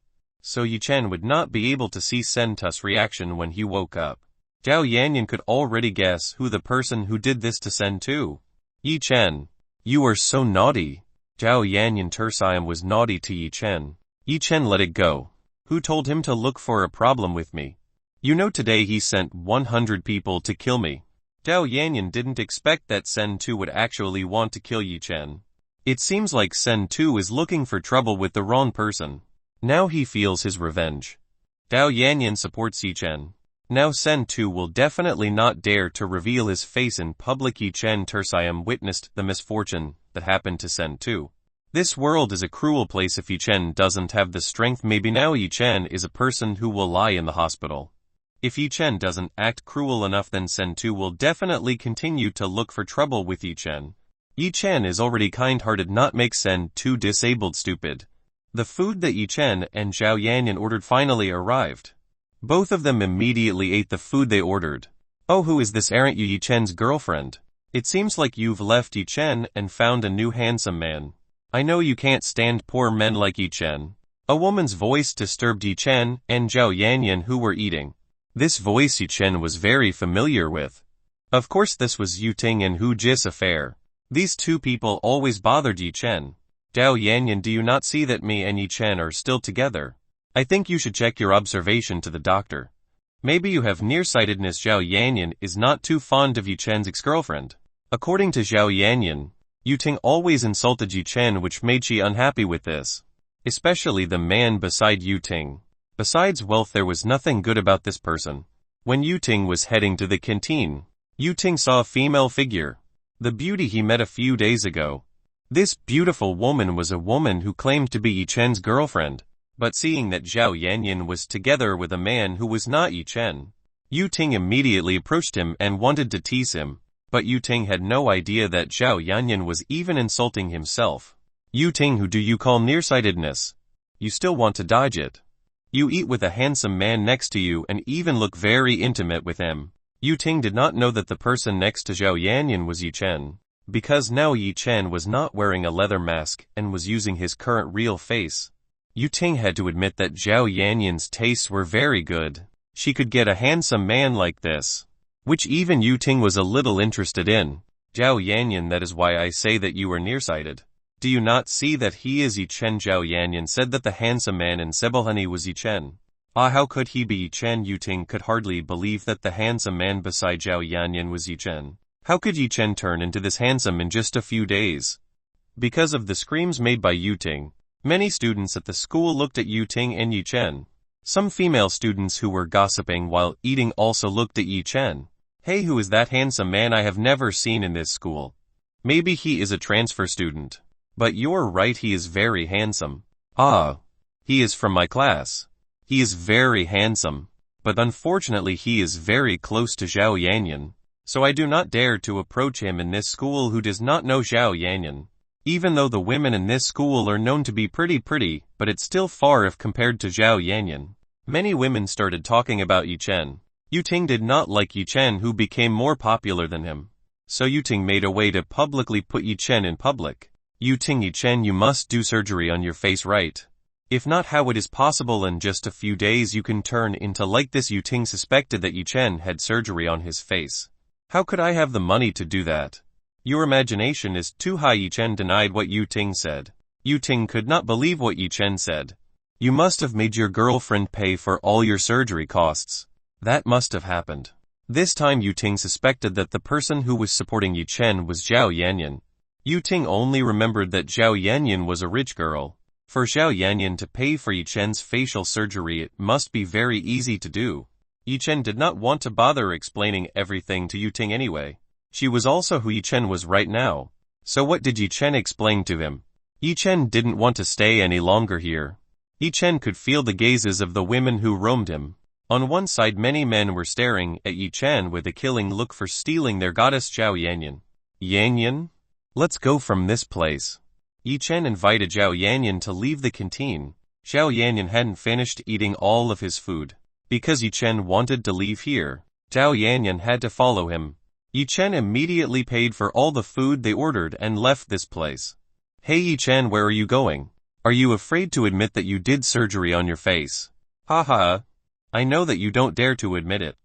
so Yi Chen would not be able to see Sen Tu's reaction when he woke up. Zhao Yanyan could already guess who the person who did this to Sen Tu. Yi Chen, you are so naughty. Zhao Yanyan Tersiam was naughty to Yi Chen. Yi Chen let it go. Who told him to look for a problem with me? You know, today he sent 100 people to kill me. Zhao Yanyan didn't expect that Sen Tu would actually want to kill Yi Chen. It seems like Sen Tu is looking for trouble with the wrong person. Now he feels his revenge. Zhao Yanyan supports Yi Chen. Now Sen Tu will definitely not dare to reveal his face in public. Yi Chen Tersiam witnessed the misfortune that happened to Sen Tu. This world is a cruel place. If Yi Chen doesn't have the strength, maybe now Yi Chen is a person who will lie in the hospital. If Yi Chen doesn't act cruel enough, then Sen Tu will definitely continue to look for trouble with Yi Chen. Yi Chen is already kind-hearted, not make Sen Tu disabled stupid. The food that Yi Chen and Zhao Yanyan ordered finally arrived. Both of them immediately ate the food they ordered. Oh, who is this? Aren't you Yi Chen's girlfriend? It seems like you've left Yi Chen and found a new handsome man. I know you can't stand poor men like Yi Chen. A woman's voice disturbed Yi Chen and Zhao Yanyan, who were eating. This voice Yi Chen was very familiar with. Of course, this was Yu Ting and Hu Jis' affair. These two people always bothered Yi Chen. Zhao Yanyan, do you not see that me and Yi Chen are still together? I think you should check your observation to the doctor. Maybe you have nearsightedness. Zhao Yanyan is not too fond of Yi Chen's ex-girlfriend. According to Zhao Yanyan, Yu Ting always insulted Yi Chen, which made she unhappy with this. Especially the man beside Yu Ting. Besides wealth, there was nothing good about this person. When Yu Ting was heading to the canteen, Yu Ting saw a female figure. The beauty he met a few days ago. This beautiful woman was a woman who claimed to be Yi Chen's girlfriend. But seeing that Zhao Yanyan was together with a man who was not Yi Chen, Yu Ting immediately approached him and wanted to tease him. But Yu Ting had no idea that Zhao Yanyan was even insulting himself. Yu Ting, who do you call nearsightedness? You still want to dodge it. You eat with a handsome man next to you and even look very intimate with him. Yu Ting did not know that the person next to Zhao Yanyan was Yi Chen. Because now Yi Chen was not wearing a leather mask and was using his current real face. Yu Ting had to admit that Zhao Yanyan's tastes were very good. She could get a handsome man like this, which even Yu Ting was a little interested in. Zhao Yanyan, that is why I say that you are nearsighted. Do you not see that he is Yi Chen? Zhao Yanyan said that the handsome man in Sebelhani was Yi Chen. Ah, how could he be Yi Chen? Yu Ting could hardly believe that the handsome man beside Zhao Yanyan was Yi Chen. How could Yi Chen turn into this handsome in just a few days? Because of the screams made by Yu Ting, many students at the school looked at Yu Ting and Yi Chen. Some female students who were gossiping while eating also looked at Yi Chen. Hey, who is that handsome man I have never seen in this school? Maybe he is a transfer student. But you're right, he is very handsome. Ah, he is from my class. He is very handsome. But unfortunately he is very close to Zhao Yanyan. So I do not dare to approach him in this school who does not know Zhao Yanyan. Even though the women in this school are known to be pretty, but it's still far if compared to Zhao Yanyan. Many women started talking about Yi Chen. Yu Ting did not like Yi Chen, who became more popular than him. So Yu Ting made a way to publicly put Yi Chen in public. Yu Ting, Yi Chen, you must do surgery on your face, right? If not, how it is possible in just a few days you can turn into like this? Yu Ting suspected that Yi Chen had surgery on his face. How could I have the money to do that? Your imagination is too high. Yi Chen denied what Yu Ting said. Yu Ting could not believe what Yi Chen said. You must have made your girlfriend pay for all your surgery costs. That must have happened. This time Yu Ting suspected that the person who was supporting Yi Chen was Zhao Yanyan. Yu Ting only remembered that Zhao Yanyan was a rich girl. For Zhao Yanyan to pay for Yi Chen's facial surgery, it must be very easy to do. Yi Chen did not want to bother explaining everything to Yu Ting anyway. She was also who Yi Chen was right now. So what did Yi Chen explain to him? Yi Chen didn't want to stay any longer here. Yi Chen could feel the gazes of the women who roamed him. On one side many men were staring at Yi Chen with a killing look for stealing their goddess Zhao Yanyan. Yanyan? Let's go from this place. Yi Chen invited Zhao Yanyan to leave the canteen. Zhao Yanyan hadn't finished eating all of his food. Because Yi Chen wanted to leave here, Zhao Yanyan had to follow him. Yi Chen immediately paid for all the food they ordered and left this place. Hey Yi Chen, where are you going? Are you afraid to admit that you did surgery on your face? Ha ha. I know that you don't dare to admit it.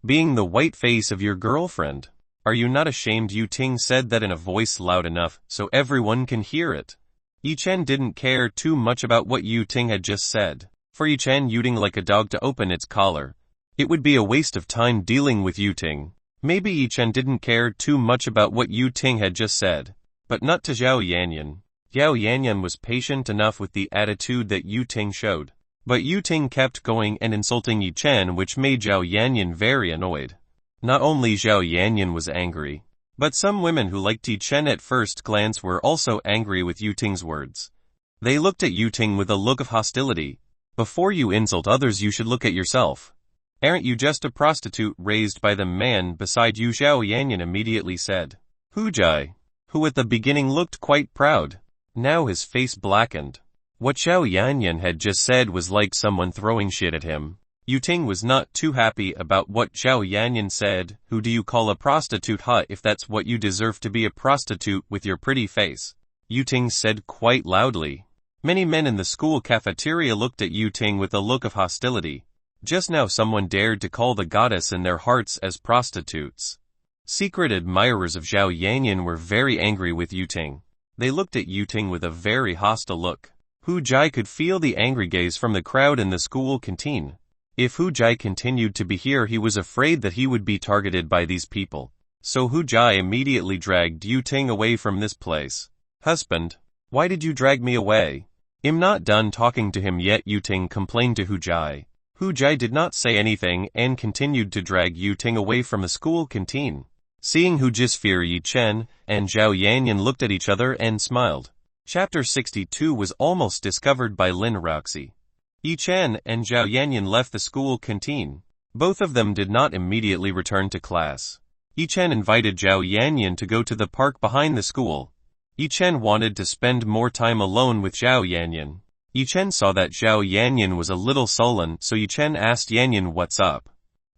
Being the white face of your girlfriend. Are you not ashamed? Yu Ting said that in a voice loud enough so everyone can hear it. Yi Chen didn't care too much about what Yu Ting had just said. For Yi Chen, Yu Ting like a dog to open its collar. It would be a waste of time dealing with Yu Ting. Maybe Yi Chen didn't care too much about what Yu Ting had just said. But not to Zhao Yanyan. Zhao Yanyan was patient enough with the attitude that Yu Ting showed. But Yu Ting kept going and insulting Yi Chen, which made Zhao Yanyan very annoyed. Not only Zhao Yanyan was angry, but some women who liked Yi Chen at first glance were also angry with Yu Ting's words. They looked at Yu Ting with a look of hostility. Before you insult others you should look at yourself. Aren't you just a prostitute raised by the man beside you? Zhao Yanyan immediately said. Hu Jai, who at the beginning looked quite proud. Now his face blackened. What Zhao Yanyan had just said was like someone throwing shit at him. Yu Ting was not too happy about what Zhao Yanyan said. Who do you call a prostitute? Huh, if that's what you deserve to be a prostitute with your pretty face. Yu Ting said quite loudly. Many men in the school cafeteria looked at Yu Ting with a look of hostility. Just now someone dared to call the goddess in their hearts as prostitutes. Secret admirers of Zhao Yanyan were very angry with Yu Ting. They looked at Yu Ting with a very hostile look. Hu Jai could feel the angry gaze from the crowd in the school canteen. If Hu Jai continued to be here, he was afraid that he would be targeted by these people. So Hu Jai immediately dragged Yu Ting away from this place. Husband, why did you drag me away? I'm not done talking to him yet, Yu Ting complained to Hu Jai. Hu Jai did not say anything and continued to drag Yu Ting away from the school canteen. Seeing Hu Ji's fear, Yi Chen and Zhao Yanyan looked at each other and smiled. Chapter 62 was almost discovered by Lin Roxy. Yi Chen and Zhao Yanyan left the school canteen. Both of them did not immediately return to class. Yi Chen invited Zhao Yanyan to go to the park behind the school. Yi Chen wanted to spend more time alone with Zhao Yanyan. Yi Chen saw that Zhao Yanyan was a little sullen, so Yi Chen asked Yanyan what's up.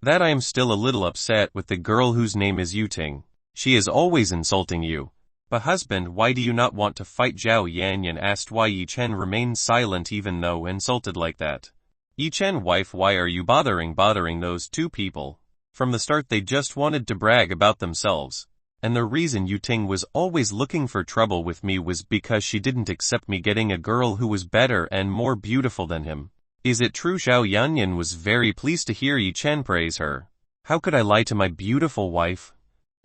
That I am still a little upset with the girl whose name is Yu Ting. She is always insulting you. But husband, why do you not want to fight? Zhao Yanyan asked. Why Yi Chen remained silent even though insulted like that. Yi Chen, wife, why are you bothering those two people? From the start they just wanted to brag about themselves. And the reason Yu Ting was always looking for trouble with me was because she didn't accept me getting a girl who was better and more beautiful than him. Is it true? Zhao Yanyan was very pleased to hear Yi Chen praise her. How could I lie to my beautiful wife?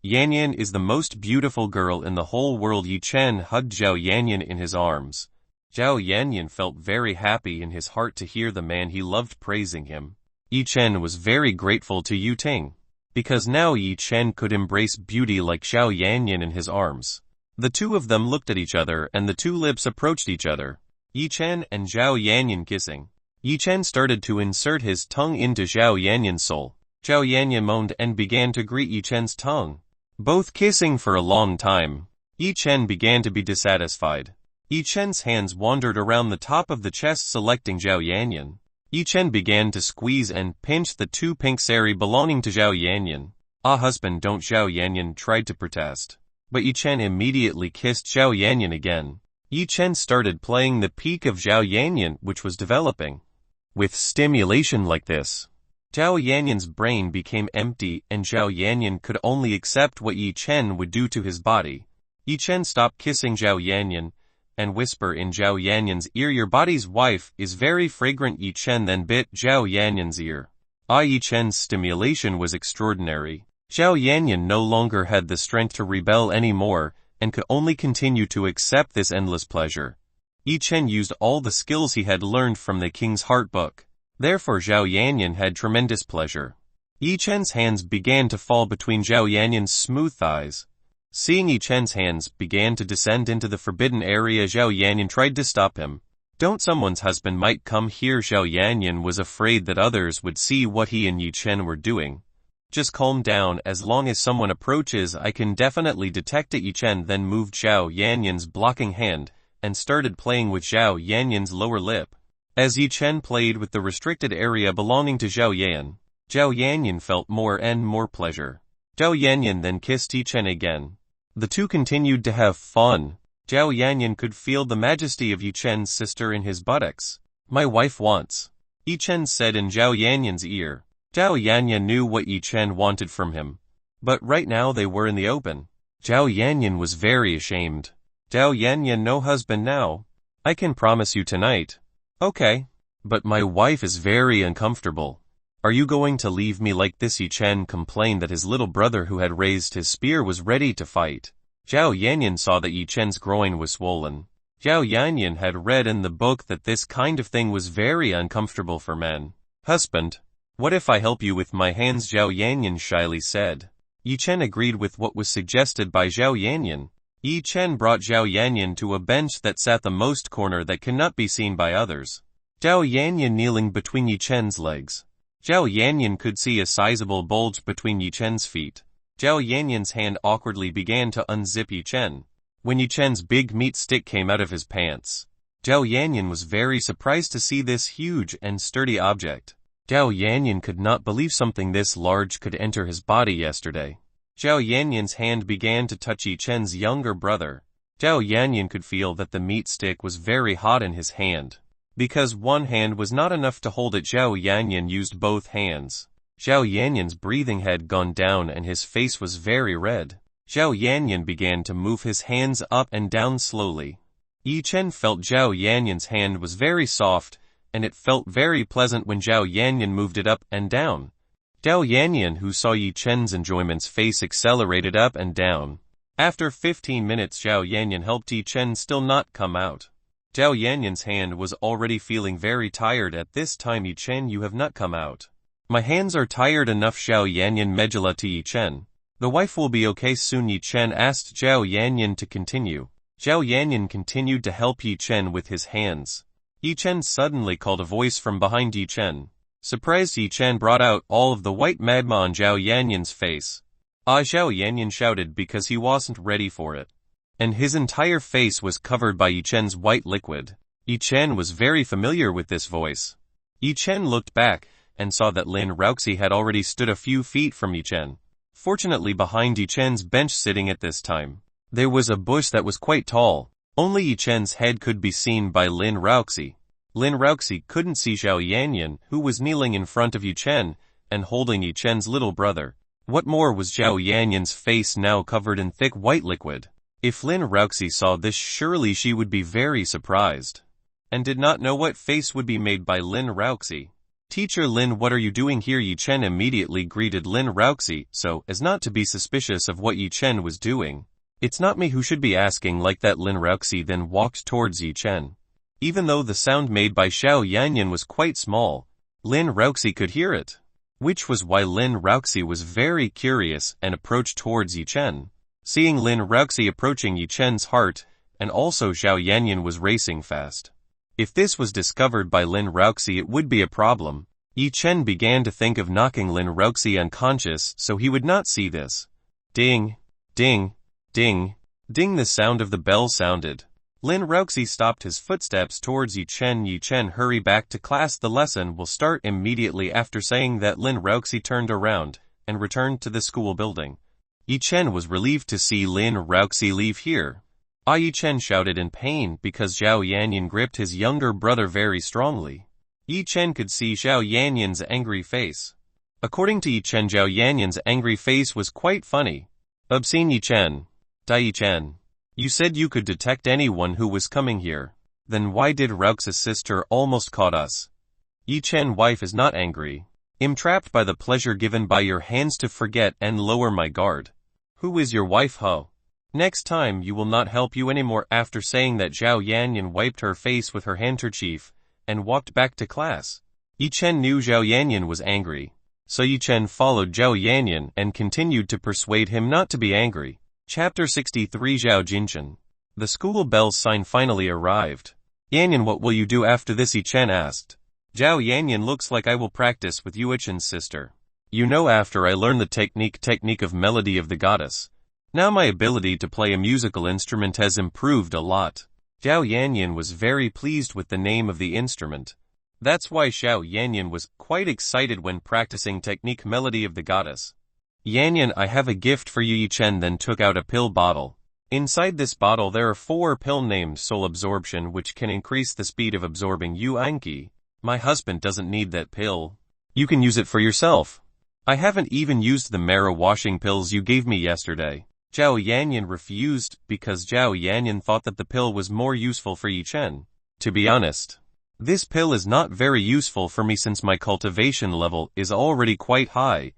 Yanyan is the most beautiful girl in the whole world. Yi Chen hugged Zhao Yanyan in his arms. Zhao Yanyan felt very happy in his heart to hear the man he loved praising him. Yi Chen was very grateful to Yu Ting, because now Yi Chen could embrace beauty like Zhao Yanyan in his arms. The two of them looked at each other and the two lips approached each other. Yi Chen and Zhao Yanyan kissing. Yi Chen started to insert his tongue into Zhao Yanyan's soul. Zhao Yanyan moaned and began to greet Yi Chen's tongue. Both kissing for a long time. Yi Chen began to be dissatisfied. Yi Chen's hands wandered around the top of the chest selecting Zhao Yanyan. Yi Chen began to squeeze and pinch the two pink sari belonging to Zhao Yanyan. Ah husband, don't. Zhao Yanyan tried to protest. But Yi Chen immediately kissed Zhao Yanyan again. Yi Chen started playing the peak of Zhao Yanyan, which was developing. With stimulation like this, Zhao Yanyan's brain became empty and Zhao Yanyan could only accept what Yi Chen would do to his body. Yi Chen stopped kissing Zhao Yanyan and whisper in Zhao Yanyan's ear, your body's wife is very fragrant. Yi Chen then bit Zhao Yanyan's ear. Yi Chen's stimulation was extraordinary. Zhao Yanyan no longer had the strength to rebel anymore and could only continue to accept this endless pleasure. Yi Chen used all the skills he had learned from the King's Heart book. Therefore Zhao Yanyan had tremendous pleasure. Yi Chen's hands began to fall between Zhao Yanyan's smooth thighs. Seeing Yi Chen's hands began to descend into the forbidden area, Zhao Yanyan tried to stop him. Don't, someone's husband might come here. Zhao Yanyan was afraid that others would see what he and Yi Chen were doing. Just calm down, as long as someone approaches I can definitely detect it. Yi Chen then moved Zhao Yanyan's blocking hand and started playing with Zhao Yanyan's lower lip. As Yi Chen played with the restricted area belonging to Zhao Yanyan felt more and more pleasure. Zhao Yanyan then kissed Yi Chen again. The two continued to have fun. Zhao Yanyan could feel the majesty of Yi Chen's sister in his buttocks. My wife wants, Yi Chen said in Zhao Yanyan's ear. Zhao Yanyan knew what Yi Chen wanted from him. But right now they were in the open. Zhao Yanyan was very ashamed. Zhao Yanyan, no husband now. I can promise you tonight. Okay. But my wife is very uncomfortable. Are you going to leave me like this? Yi Chen complained that his little brother who had raised his spear was ready to fight. Zhao Yanyan saw that Yi Chen's groin was swollen. Zhao Yanyan had read in the book that this kind of thing was very uncomfortable for men. Husband, what if I help you with my hands? Zhao Yanyan shyly said. Yi Chen agreed with what was suggested by Zhao Yanyan. Yi Chen brought Zhao Yanyan to a bench that sat the most corner that cannot be seen by others. Zhao Yanyan kneeling between Yi Chen's legs. Zhao Yanyan could see a sizable bulge between Yi Chen's feet. Zhao Yanyan's hand awkwardly began to unzip Yi Chen. When Yi Chen's big meat stick came out of his pants, Zhao Yanyan was very surprised to see this huge and sturdy object. Zhao Yanyan could not believe something this large could enter his body yesterday. Zhao Yanyan's hand began to touch Yi Chen's younger brother. Zhao Yanyan could feel that the meat stick was very hot in his hand. Because one hand was not enough to hold it, Zhao Yanyan used both hands. Zhao Yanyan's breathing had gone down and his face was very red. Zhao Yanyan began to move his hands up and down slowly. Yi Chen felt Zhao Yanyan's hand was very soft, and it felt very pleasant when Zhao Yanyan moved it up and down. Zhao Yanyan, who saw Yi Chen's enjoyment's face, accelerated up and down. After 15 minutes, Zhao Yanyan helped Yi Chen still not come out. Zhao Yanyan's hand was already feeling very tired at this time. Yi Chen, you have not come out. My hands are tired enough. Zhao Yanyan medula to Yi Chen. The wife will be okay soon. Yi Chen asked Zhao Yanyan to continue. Zhao Yanyan continued to help Yi Chen with his hands. Yi Chen suddenly called a voice from behind Yi Chen. Surprised, Yi Chen brought out all of the white magma on Zhao Yanyan's face. Ah! Zhao Yanyan shouted because he wasn't ready for it. And his entire face was covered by Yi Chen's white liquid. Yi Chen was very familiar with this voice. Yi Chen looked back and saw that Lin Ruoxi had already stood a few feet from Yi Chen. Fortunately, behind Yi Chen's bench sitting at this time, there was a bush that was quite tall. Only Yi Chen's head could be seen by Lin Ruoxi. Lin Ruoxi couldn't see Zhao Yanyan, who was kneeling in front of Yi Chen and holding Yi Chen's little brother. What more was Zhao Yanyan's face now covered in thick white liquid. If Lin Ruoxi saw this, surely she would be very surprised, and did not know what face would be made by Lin Ruoxi. Teacher Lin, what are you doing here? Yi Chen immediately greeted Lin Ruoxi so as not to be suspicious of what Yi Chen was doing. It's not me who should be asking like that. Lin Ruoxi then walked towards Yi Chen. Even though the sound made by Zhao Yanyan was quite small, Lin Ruoxi could hear it, which was why Lin Ruoxi was very curious and approached towards Yi Chen. Seeing Lin Ruoxi approaching, Yi Chen's heart and also Zhao Yanyan was racing fast. If this was discovered by Lin Ruoxi, it would be a problem. Yi Chen began to think of knocking Lin Ruoxi unconscious so he would not see this. Ding, ding, ding, ding, the sound of the bell sounded. Lin Ruoxi stopped his footsteps towards Yi Chen. Yi Chen, hurry back to class, the lesson will start immediately. After saying that, Lin Ruoxi turned around and returned to the school building. Yi Chen was relieved to see Lin Ruoxi leave here. Ah! Yi Chen shouted in pain because Zhao Yanyan gripped his younger brother very strongly. Yi Chen could see Zhao Yanyan's angry face. According to Yi Chen, Zhao Yanyan's angry face was quite funny. Obscene. Yi Chen. Yi Chen. You said you could detect anyone who was coming here. Then why did Ruoxi's sister almost caught us? Yi Chen, wife is not angry. I'm trapped by the pleasure given by your hands to forget and lower my guard. Who is your wife, ho? Next time you will not help you anymore. After saying that, Zhao Yanyan wiped her face with her handkerchief and walked back to class. Yi Chen knew Zhao Yanyan was angry, so Yi Chen followed Zhao Yanyan and continued to persuade him not to be angry. Chapter 63, Zhao Jinchen. The school bell's sign finally arrived. Yanyan, what will you do after this? Yi Chen asked. Zhao Yanyan, looks like I will practice with Yi Chen's sister. You know, after I learn the technique of melody of the goddess. Now my ability to play a musical instrument has improved a lot. Zhao Yanyan was very pleased with the name of the instrument. That's why Zhao Yanyan was quite excited when practicing technique melody of the goddess. Yanyan, I have a gift for you. Yi Chen then took out a pill bottle. Inside this bottle there are 4 pills named soul absorption, which can increase the speed of absorbing Yuanqi. My husband doesn't need that pill. You can use it for yourself. I haven't even used the marrow washing pills you gave me yesterday. Zhao Yanyan refused because Zhao Yanyan thought that the pill was more useful for Yi Chen. To be honest, this pill is not very useful for me since my cultivation level is already quite high.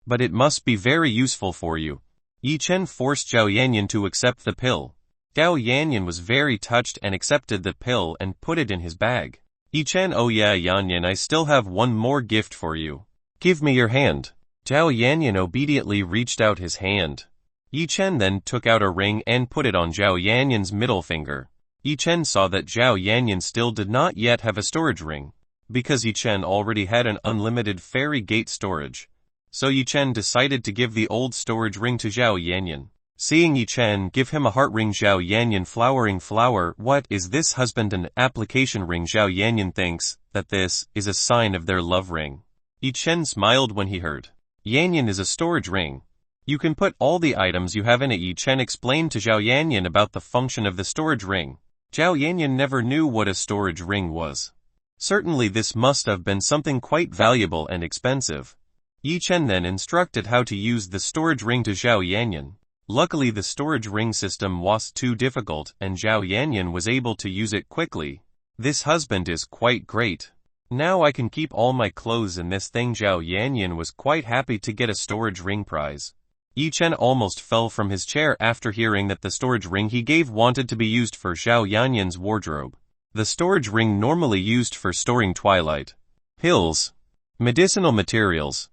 But it must be very useful for you. Yi Chen forced Zhao Yanyan to accept the pill. Zhao Yanyan was very touched and accepted the pill and put it in his bag. Yi Chen, oh yeah Yanyan, I still have one more gift for you. Give me your hand. Zhao Yanyan obediently reached out his hand. Yi Chen then took out a ring and put it on Zhao Yanyan's middle finger. Yi Chen saw that Zhao Yanyan still did not yet have a storage ring, because Yi Chen already had an unlimited fairy gate storage. So Yi Chen decided to give the old storage ring to Zhao Yanyan. Seeing Yi Chen give him a heart ring, Zhao Yanyan flowering flower, what is this husband an application ring? Zhao Yanyan thinks that this is a sign of their love ring. Yi Chen smiled when he heard. Yanyan is a storage ring. You can put all the items you have in it. Yi Chen explained to Zhao Yanyan about the function of the storage ring. Zhao Yanyan never knew what a storage ring was. Certainly this must have been something quite valuable and expensive. Yi Chen then instructed how to use the storage ring to Zhao Yanyan. Luckily the storage ring system was too difficult and Zhao Yanyan was able to use it quickly. This husband is quite great. Now I can keep all my clothes in this thing. Zhao Yanyan was quite happy to get a storage ring prize. Yi Chen almost fell from his chair after hearing that the storage ring he gave wanted to be used for Zhao Yanyan's wardrobe. The storage ring normally used for storing twilight pills, medicinal materials,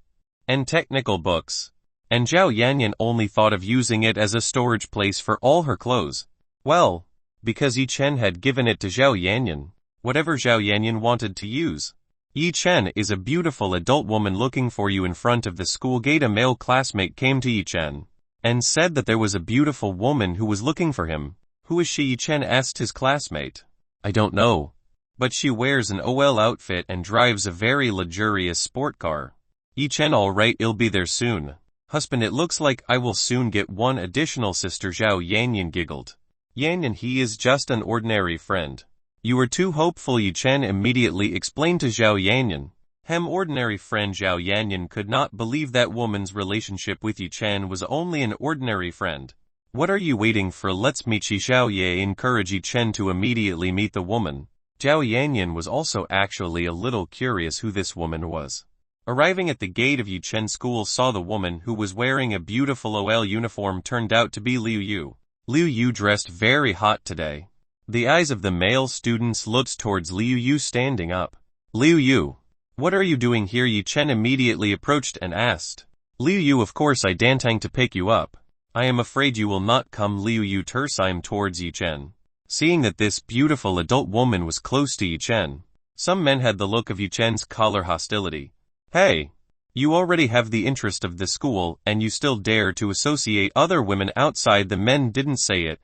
and technical books. And Zhao Yanyan only thought of using it as a storage place for all her clothes. Well, because Yi Chen had given it to Zhao Yanyan, whatever Zhao Yanyan wanted to use. Yi Chen is a beautiful adult woman looking for you in front of the school gate. A male classmate came to Yi Chen and said that there was a beautiful woman who was looking for him. Who is she? Yi Chen asked his classmate. I don't know. But she wears an OL outfit and drives a very luxurious sport car. Yi Chen, alright, I'll be there soon. Husband, it looks like I will soon get one additional sister. Zhao Yanyan giggled. Yanyan, he is just an ordinary friend. You are too hopeful, Yi Chen immediately explained to Zhao Yanyan. Ordinary friend. Zhao Yanyan could not believe that woman's relationship with Yi Chen was only an ordinary friend. What are you waiting for? Let's meet. Zhao Ye encouraged Yi Chen to immediately meet the woman. Zhao Yanyan was also actually a little curious who this woman was. Arriving at the gate of Yi Chen school, saw the woman who was wearing a beautiful OL uniform turned out to be Liu Yu. Liu Yu dressed very hot today. The eyes of the male students looked towards Liu Yu standing up. Liu Yu, what are you doing here? Yi Chen immediately approached and asked. Liu Yu, of course I dantang to pick you up. I am afraid you will not come. Liu Yu turned towards Yi Chen. Seeing that this beautiful adult woman was close to Yi Chen, some men had the look of Yi Chen's color hostility. Hey, you already have the interest of the school and you still dare to associate other women outside. The men didn't say it,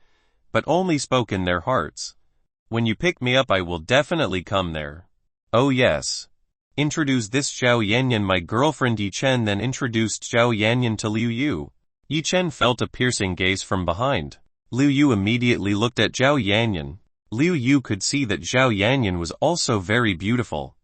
but only spoke in their hearts. When you pick me up I will definitely come there. Oh yes. Introduce this Zhao Yanyan, my girlfriend. Yi Chen then introduced Zhao Yanyan to Liu Yu. Yi Chen felt a piercing gaze from behind. Liu Yu immediately looked at Zhao Yanyan. Liu Yu could see that Zhao Yanyan was also very beautiful.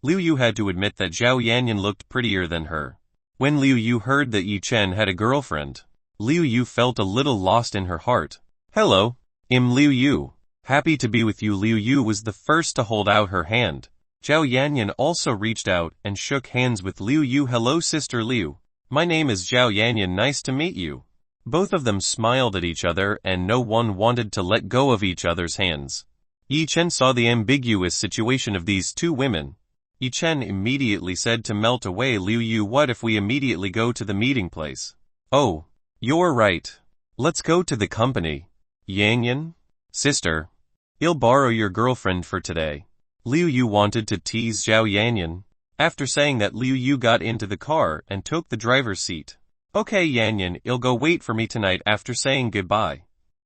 Liu Yu had to admit that Zhao Yanyan looked prettier than her. When Liu Yu heard that Yi Chen had a girlfriend, Liu Yu felt a little lost in her heart. Hello, I'm Liu Yu. Happy to be with you. Liu Yu was the first to hold out her hand. Zhao Yanyan also reached out and shook hands with Liu Yu. Hello Sister Liu. My name is Zhao Yanyan, nice to meet you. Both of them smiled at each other and no one wanted to let go of each other's hands. Yi Chen saw the ambiguous situation of these two women. Yi Chen immediately said to melt away Liu Yu, what if we immediately go to the meeting place? Oh, you're right. Let's go to the company. Yanyan? Sister, I'll borrow your girlfriend for today. Liu Yu wanted to tease Zhao Yanyan. After saying that, Liu Yu got into the car and took the driver's seat. Okay Yanyan, I'll go wait for me tonight. After saying goodbye,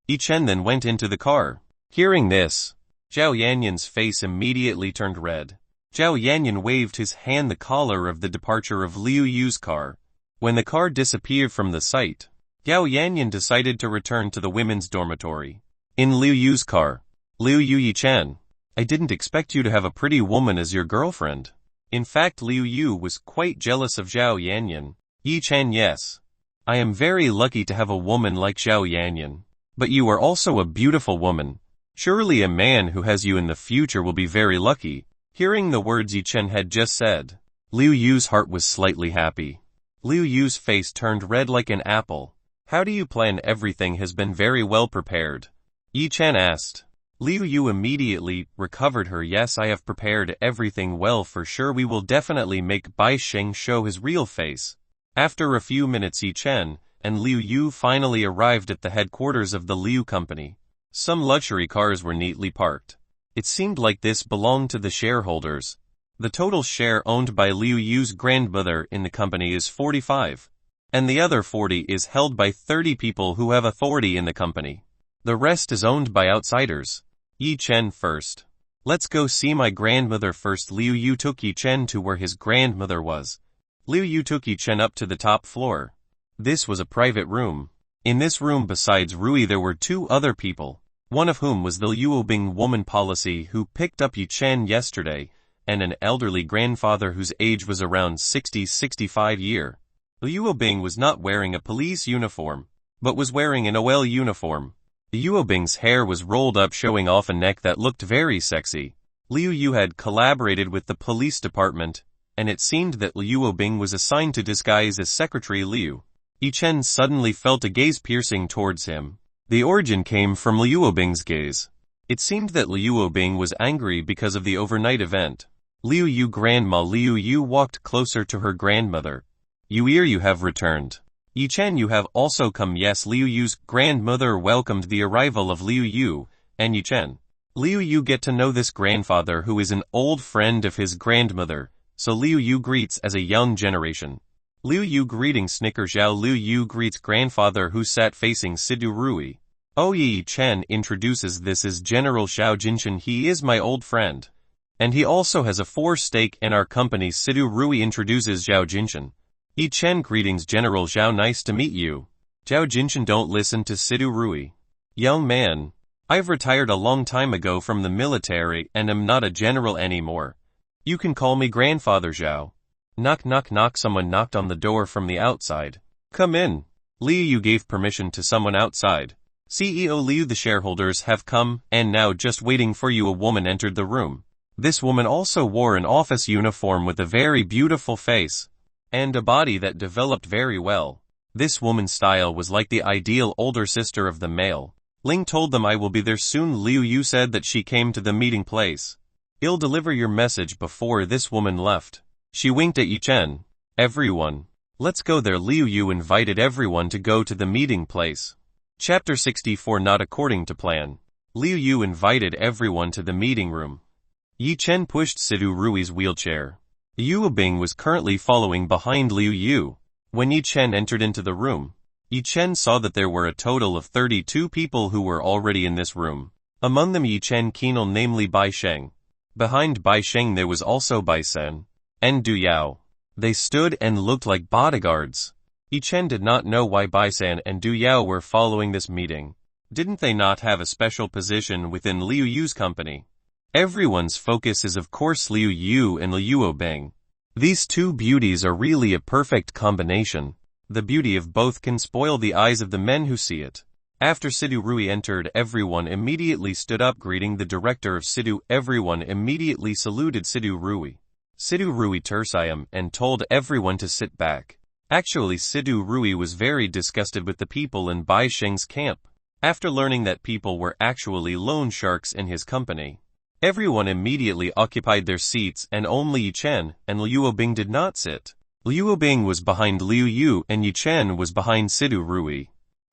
Yi Chen then went into the car. Hearing this, Zhao Yanyan's face immediately turned red. Zhao Yanyan waved his hand the collar of the departure of Liu Yu's car. When the car disappeared from the sight, Zhao Yanyan decided to return to the women's dormitory. In Liu Yu's car, Liu Yu, Yi Chen, I didn't expect you to have a pretty woman as your girlfriend. In fact, Liu Yu was quite jealous of Zhao Yanyan. Yi Chen, yes. I am very lucky to have a woman like Zhao Yanyan. But you are also a beautiful woman. Surely a man who has you in the future will be very lucky. Hearing the words Yi Chen had just said, Liu Yu's heart was slightly happy. Liu Yu's face turned red like an apple. How do you plan? Everything has been very well prepared. Yi Chen asked. Liu Yu immediately recovered her. Yes, I have prepared everything well for sure. We will definitely make Bai Sheng show his real face. After a few minutes, Yi Chen and Liu Yu finally arrived at the headquarters of the Liu company. Some luxury cars were neatly parked. It seemed like this belonged to the shareholders. The total share owned by Liu Yu's grandmother in the company is 45. And the other 40 is held by 30 people who have authority in the company. The rest is owned by outsiders. Yi Chen first. Let's go see my grandmother first. Liu Yu took Yi Chen to where his grandmother was. Liu Yu took Yi Chen up to the top floor. This was a private room. In this room besides Rui there were two other people, one of whom was the Yuobing woman policy who picked up Yi Chen yesterday, and an elderly grandfather whose age was around 60-65 year. The Yuobing was not wearing a police uniform, but was wearing an OL uniform. The Yuobing's hair was rolled up showing off a neck that looked very sexy. Liu Yu had collaborated with the police department, and it seemed that Liu Bing was assigned to disguise as Secretary Liu. Yi Chen suddenly felt a gaze piercing towards him. The origin came from Liu Bing's gaze. It seemed that Liu Bing was angry because of the overnight event. Liu Yu grandma Liu Yu walked closer to her grandmother. You have returned. Yi Chen, you have also come. Yes, Liu Yu's grandmother welcomed the arrival of Liu Yu and Yi Chen. Liu Yu get to know this grandfather who is an old friend of his grandmother, so Liu Yu greets as a young generation. Liu Yu greeting snicker Zhao. Liu Yu greets grandfather who sat facing Sidu Rui. Oh, Yi Chen introduces this as General Xiao Jinshan. He is my old friend. And he also has a 4 stake in our company. Sidu Rui introduces Zhao Jinshan. Yi Chen greetings General Zhao, nice to meet you. Zhao Jinshan don't listen to Sidu Rui. Young man, I've retired a long time ago from the military and am not a general anymore. You can call me Grandfather Zhao. Knock knock knock. Someone knocked on the door from the outside. Come in. Liu Yu gave permission to someone outside. CEO Liu, the shareholders have come, and now just waiting for you. A woman entered the room. This woman also wore an office uniform with a very beautiful face and a body that developed very well. This woman's style was like the ideal older sister of the male. Ling told them I will be there soon. Liu Yu said that she came to the meeting place. I'll deliver your message before this woman left. She winked at Yi Chen. Everyone, let's go there. Liu Yu invited everyone to go to the meeting place. Chapter 64. Not according to plan. Liu Yu invited everyone to the meeting room. Yi Chen pushed Sidu Rui's wheelchair. Liu Bing was currently following behind Liu Yu. When Yi Chen entered into the room, Yi Chen saw that there were a total of 32 people who were already in this room. Among them Yi Chen Qinal, namely Bai Sheng. Behind Bai Sheng there was also Bai Sen and Du Yao. They stood and looked like bodyguards. Yi Chen did not know why Bai San and Du Yao were following this meeting. Didn't they not have a special position within Liu Yu's company? Everyone's focus is of course Liu Yu and Liu Bing. These two beauties are really a perfect combination. The beauty of both can spoil the eyes of the men who see it. After Sidu Rui entered, everyone immediately stood up greeting the director of Sidu. Everyone immediately saluted Sidu Rui. Sidu Rui Tersiam and told everyone to sit back. Actually, Sidu Rui was very disgusted with the people in Bai Sheng's camp. After learning that people were actually loan sharks in his company, everyone immediately occupied their seats and only Yi Chen and Liu Bing did not sit. Liu Bing was behind Liu Yu and Yi Chen was behind Sidu Rui.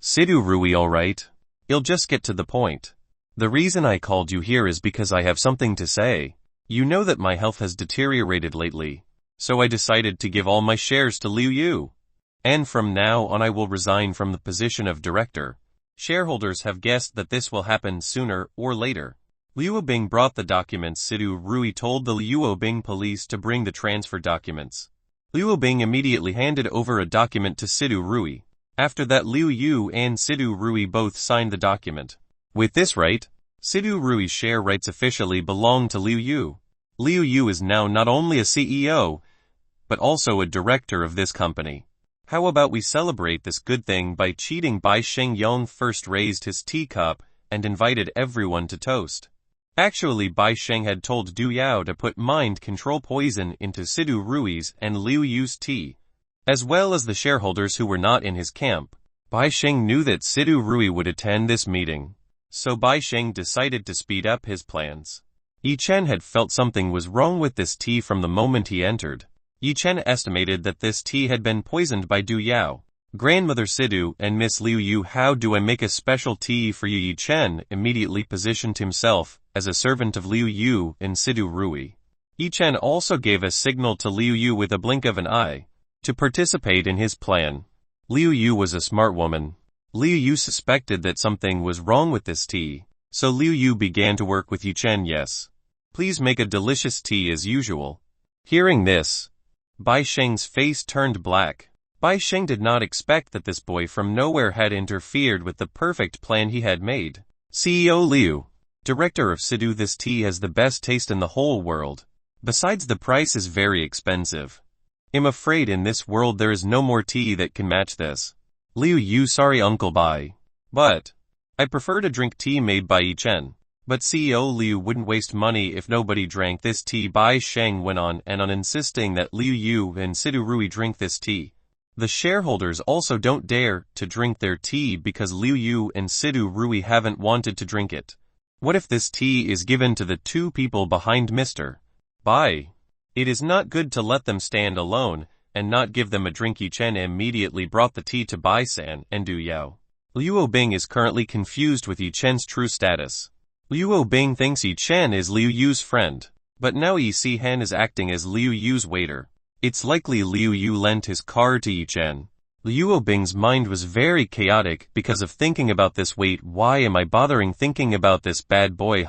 Sidu Rui, alright. I'll just get to the point. The reason I called you here is because I have something to say. You know that my health has deteriorated lately, so I decided to give all my shares to Liu Yu. And from now on I will resign from the position of director. Shareholders have guessed that this will happen sooner or later. Liu Bing brought the documents. Sidu Rui told the Liu Bing police to bring the transfer documents. Liu Bing immediately handed over a document to Sidu Rui. After that Liu Yu and Sidu Rui both signed the document. With this right, Sidu Rui's share rights officially belong to Liu Yu. Liu Yu is now not only a CEO, but also a director of this company. How about we celebrate this good thing by cheating? Bai Sheng Yong first raised his teacup and invited everyone to toast. Actually, Bai Sheng had told Du Yao to put mind control poison into Sidu Rui's and Liu Yu's tea, as well as the shareholders who were not in his camp. Bai Sheng knew that Sidu Rui would attend this meeting, so Bai Sheng decided to speed up his plans. Yi Chen had felt something was wrong with this tea from the moment he entered. Yi Chen estimated that this tea had been poisoned by Du Yao. Grandmother Sidu and Miss Liu Yu, how do I make a special tea for you? Yi Chen immediately positioned himself as a servant of Liu Yu and Sidu Rui. Yi Chen also gave a signal to Liu Yu with a blink of an eye to participate in his plan. Liu Yu was a smart woman. Liu Yu suspected that something was wrong with this tea, so Liu Yu began to work with Yi Chen. Yes, please make a delicious tea as usual. Hearing this, Bai Sheng's face turned black. Bai Sheng did not expect that this boy from nowhere had interfered with the perfect plan he had made. CEO Liu, director of Sidu, this tea has the best taste in the whole world. Besides, the price is very expensive. I'm afraid in this world there is no more tea that can match this. Liu Yu, sorry Uncle Bai, but I prefer to drink tea made by Yi Chen. But CEO Liu wouldn't waste money if nobody drank this tea. Bai Sheng went on and on insisting that Liu Yu and Sidu Rui drink this tea. The shareholders also don't dare to drink their tea because Liu Yu and Sidu Rui haven't wanted to drink it. What if this tea is given to the two people behind Mr. Bai? It is not good to let them stand alone and not give them a drink. Yi Chen immediately brought the tea to Bai San and Du Yao. Liu Bing is currently confused with Yi Chen's true status. Liu Bing thinks Yi Chen is Liu Yu's friend, but now Yi Si Han is acting as Liu Yu's waiter. It's likely Liu Yu lent his car to Yi Chen. Liu Bing's mind was very chaotic because of thinking about this. Wait, why am I bothering thinking about this bad boy?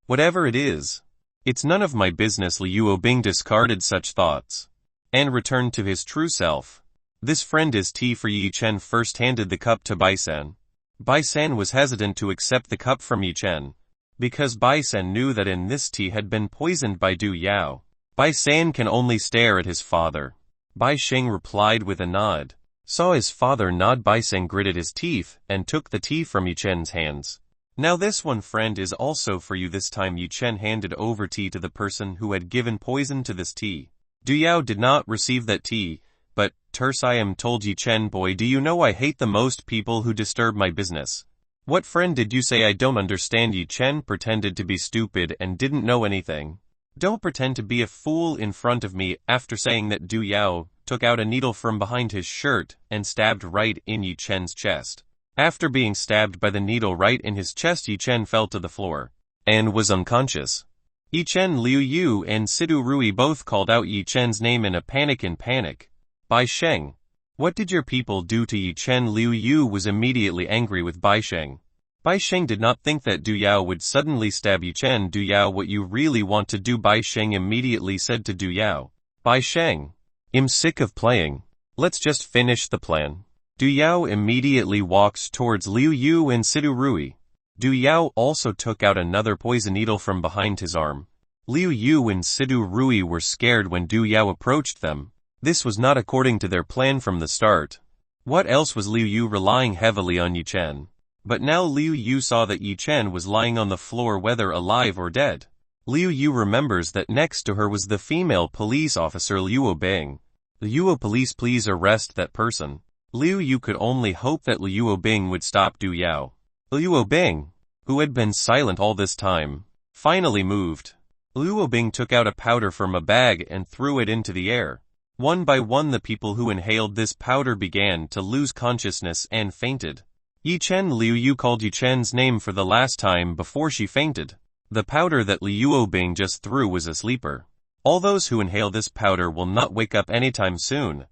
Whatever it is, it's none of my business. Liu Bing discarded such thoughts and returned to his true self. This friend is tea for Yi Chen. First handed the cup to Bai San. Bai San was hesitant to accept the cup from Yi Chen because Bai San knew that in this tea had been poisoned by Du Yao. Bai San can only stare at his father. Bai Sheng replied with a nod. Saw his father nod. Bai San gritted his teeth and took the tea from Yi Chen's hands. Now this one, friend, is also for you. This time Yi Chen handed over tea to the person who had given poison to this tea. Du Yao did not receive that tea, but terse I am told. Yi Chen, boy, do you know I hate the most people who disturb my business. What friend did you say? I don't understand. Yi Chen pretended to be stupid and didn't know anything. Don't pretend to be a fool in front of me. After saying that, Du Yao took out a needle from behind his shirt and stabbed right in Yi Chen's chest. After being stabbed by the needle right in his chest, Yi Chen fell to the floor and was unconscious. Yi Chen, Liu Yu and Sidu Rui both called out Yi Chen's name in a panic. Bai Sheng, what did your people do to Yi Chen? Liu Yu was immediately angry with Bai Sheng. Bai Sheng did not think that Du Yao would suddenly stab Yi Chen. Du Yao, what you really want to do? Bai Sheng immediately said to Du Yao. Bai Sheng, I'm sick of playing. Let's just finish the plan. Du Yao immediately walks towards Liu Yu and Sidu Rui. Du Yao also took out another poison needle from behind his arm. Liu Yu and Sidu Rui were scared when Du Yao approached them. This was not according to their plan from the start. What else was Liu Yu relying heavily on Yi Chen? But now Liu Yu saw that Yi Chen was lying on the floor, whether alive or dead. Liu Yu remembers that next to her was the female police officer Liu Bing. Liu police, please arrest that person. Liu Yu could only hope that Liu Bing would stop Du Yao. Liu Bing, who had been silent all this time, finally moved. Liu Bing took out a powder from a bag and threw it into the air. One by one the people who inhaled this powder began to lose consciousness and fainted. Yi Chen, Liu Yu called Yi Chen's name for the last time before she fainted. The powder that Liu Bing just threw was a sleeper. All those who inhale this powder will not wake up anytime soon.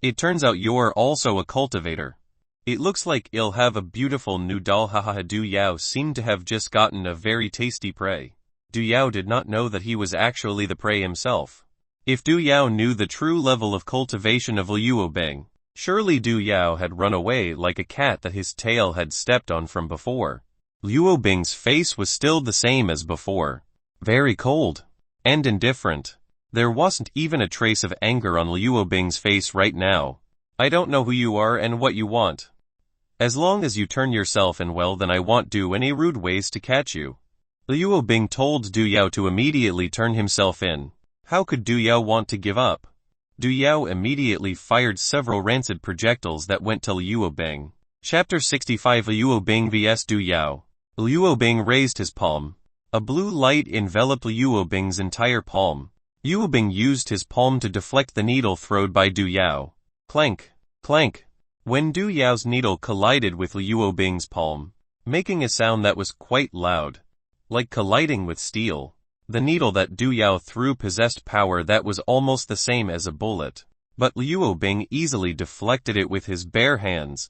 It turns out you're also a cultivator. It looks like you'll have a beautiful new doll. Hahaha. Du Yao seemed to have just gotten a very tasty prey. Du Yao did not know that he was actually the prey himself. If Du Yao knew the true level of cultivation of Liu Bing, surely Du Yao had run away like a cat that his tail had stepped on from before. Liu Bing's face was still the same as before. Very cold and indifferent. There wasn't even a trace of anger on Liu Bing's face right now. I don't know who you are and what you want. As long as you turn yourself in, well, then I won't do any rude ways to catch you. Liu Bing told Du Yao to immediately turn himself in. How could Du Yao want to give up? Du Yao immediately fired several rancid projectiles that went to Liu Bing. Chapter 65. Liu Bing vs Du Yao. Liu Bing raised his palm. A blue light enveloped Liu Bing's entire palm. Liu Bing used his palm to deflect the needle thrown by Du Yao. Clank, clank. When Du Yao's needle collided with Liu Bing's palm, making a sound that was quite loud, like colliding with steel. The needle that Du Yao threw possessed power that was almost the same as a bullet, but Liu Bing easily deflected it with his bare hands.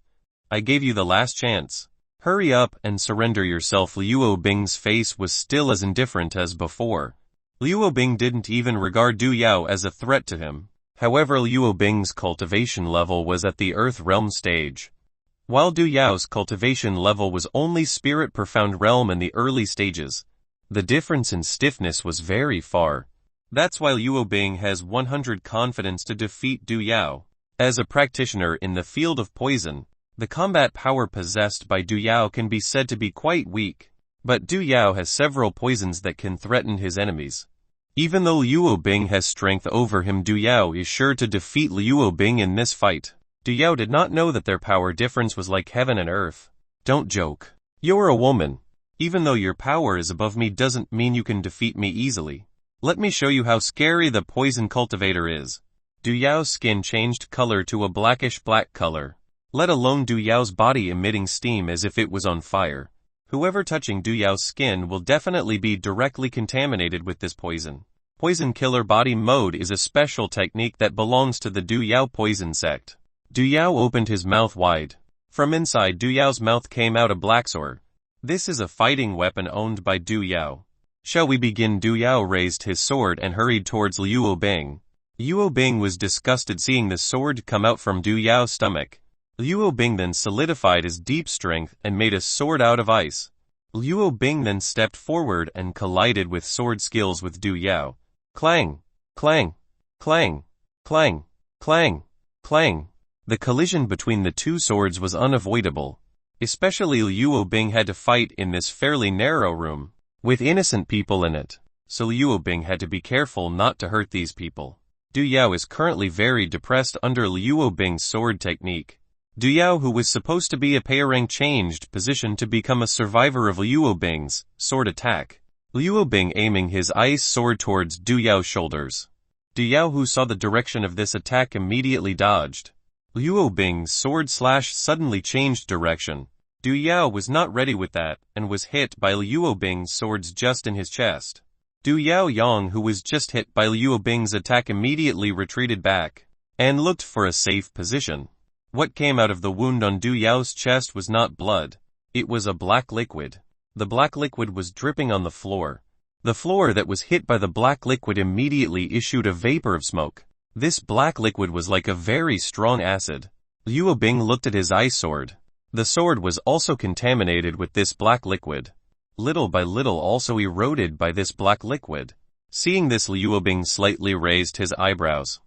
I gave you the last chance. Hurry up and surrender yourself. Liu Bing's face was still as indifferent as before. Liu Bing didn't even regard Du Yao as a threat to him. However, Liu Bing's cultivation level was at the Earth Realm stage, while Du Yao's cultivation level was only Spirit Profound Realm in the early stages. The difference in stiffness was very far. That's why Liu Bing has 100 confidence to defeat Du Yao. As a practitioner in the field of poison, the combat power possessed by Du Yao can be said to be quite weak. But Du Yao has several poisons that can threaten his enemies. Even though Liu Bing has strength over him, Du Yao is sure to defeat Liu Bing in this fight. Du Yao did not know that their power difference was like heaven and earth. Don't joke. You're a woman. Even though your power is above me doesn't mean you can defeat me easily. Let me show you how scary the poison cultivator is. Du Yao's skin changed color to a blackish black color. Let alone Du Yao's body emitting steam as if it was on fire. Whoever touching Du Yao's skin will definitely be directly contaminated with this poison. Poison killer body mode is a special technique that belongs to the Du Yao poison sect. Du Yao opened his mouth wide. From inside Du Yao's mouth came out a black sword. This is a fighting weapon owned by Du Yao. Shall we begin? Du Yao raised his sword and hurried towards Liu Bing. Liu Bing was disgusted seeing the sword come out from Du Yao's stomach. Liu Bing then solidified his deep strength and made a sword out of ice. Liu Bing then stepped forward and collided with sword skills with Du Yao. Clang! Clang! Clang! Clang! Clang! Clang! The collision between the two swords was unavoidable. Especially Liu Bing had to fight in this fairly narrow room, with innocent people in it, so Liu Bing had to be careful not to hurt these people. Du Yao is currently very depressed under Liu Bing's sword technique. Du Yao, who was supposed to be a pairing, changed position to become a survivor of Liu Bing's sword attack. Liu Bing aiming his ice sword towards Du Yao's shoulders. Du Yao, who saw the direction of this attack, immediately dodged. Liu Bing's sword slash suddenly changed direction. Du Yao was not ready with that, and was hit by Liu Bing's swords just in his chest. Du Yao Yang, who was just hit by Liu Bing's attack, immediately retreated back, and looked for a safe position. What came out of the wound on Du Yao's chest was not blood. It was a black liquid. The black liquid was dripping on the floor. The floor that was hit by the black liquid immediately issued a vapor of smoke. This black liquid was like a very strong acid. Liu Bing looked at his ice sword. The sword was also contaminated with this black liquid. Little by little also eroded by this black liquid. Seeing this, Liu Bing slightly raised his eyebrows.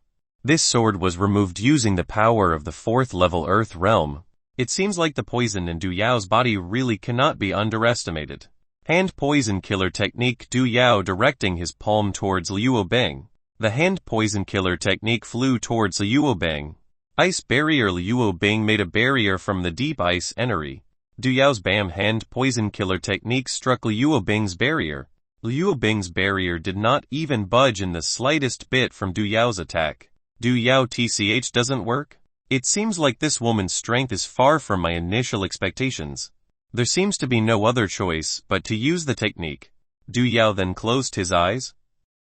This sword was removed using the power of the 4th level Earth realm. It seems like the poison in Du Yao's body really cannot be underestimated. Hand poison killer technique. Du Yao directing his palm towards Liu Bing. The hand poison killer technique flew towards Liu Bing. Ice barrier. Liu Bing made a barrier from the deep ice energy. Du Yao's bam hand poison killer technique struck Liu Bing's barrier. Liu Bing's barrier did not even budge in the slightest bit from Du Yao's attack. Du Yao TCH doesn't work? It seems like this woman's strength is far from my initial expectations. There seems to be no other choice but to use the technique. Du Yao then closed his eyes.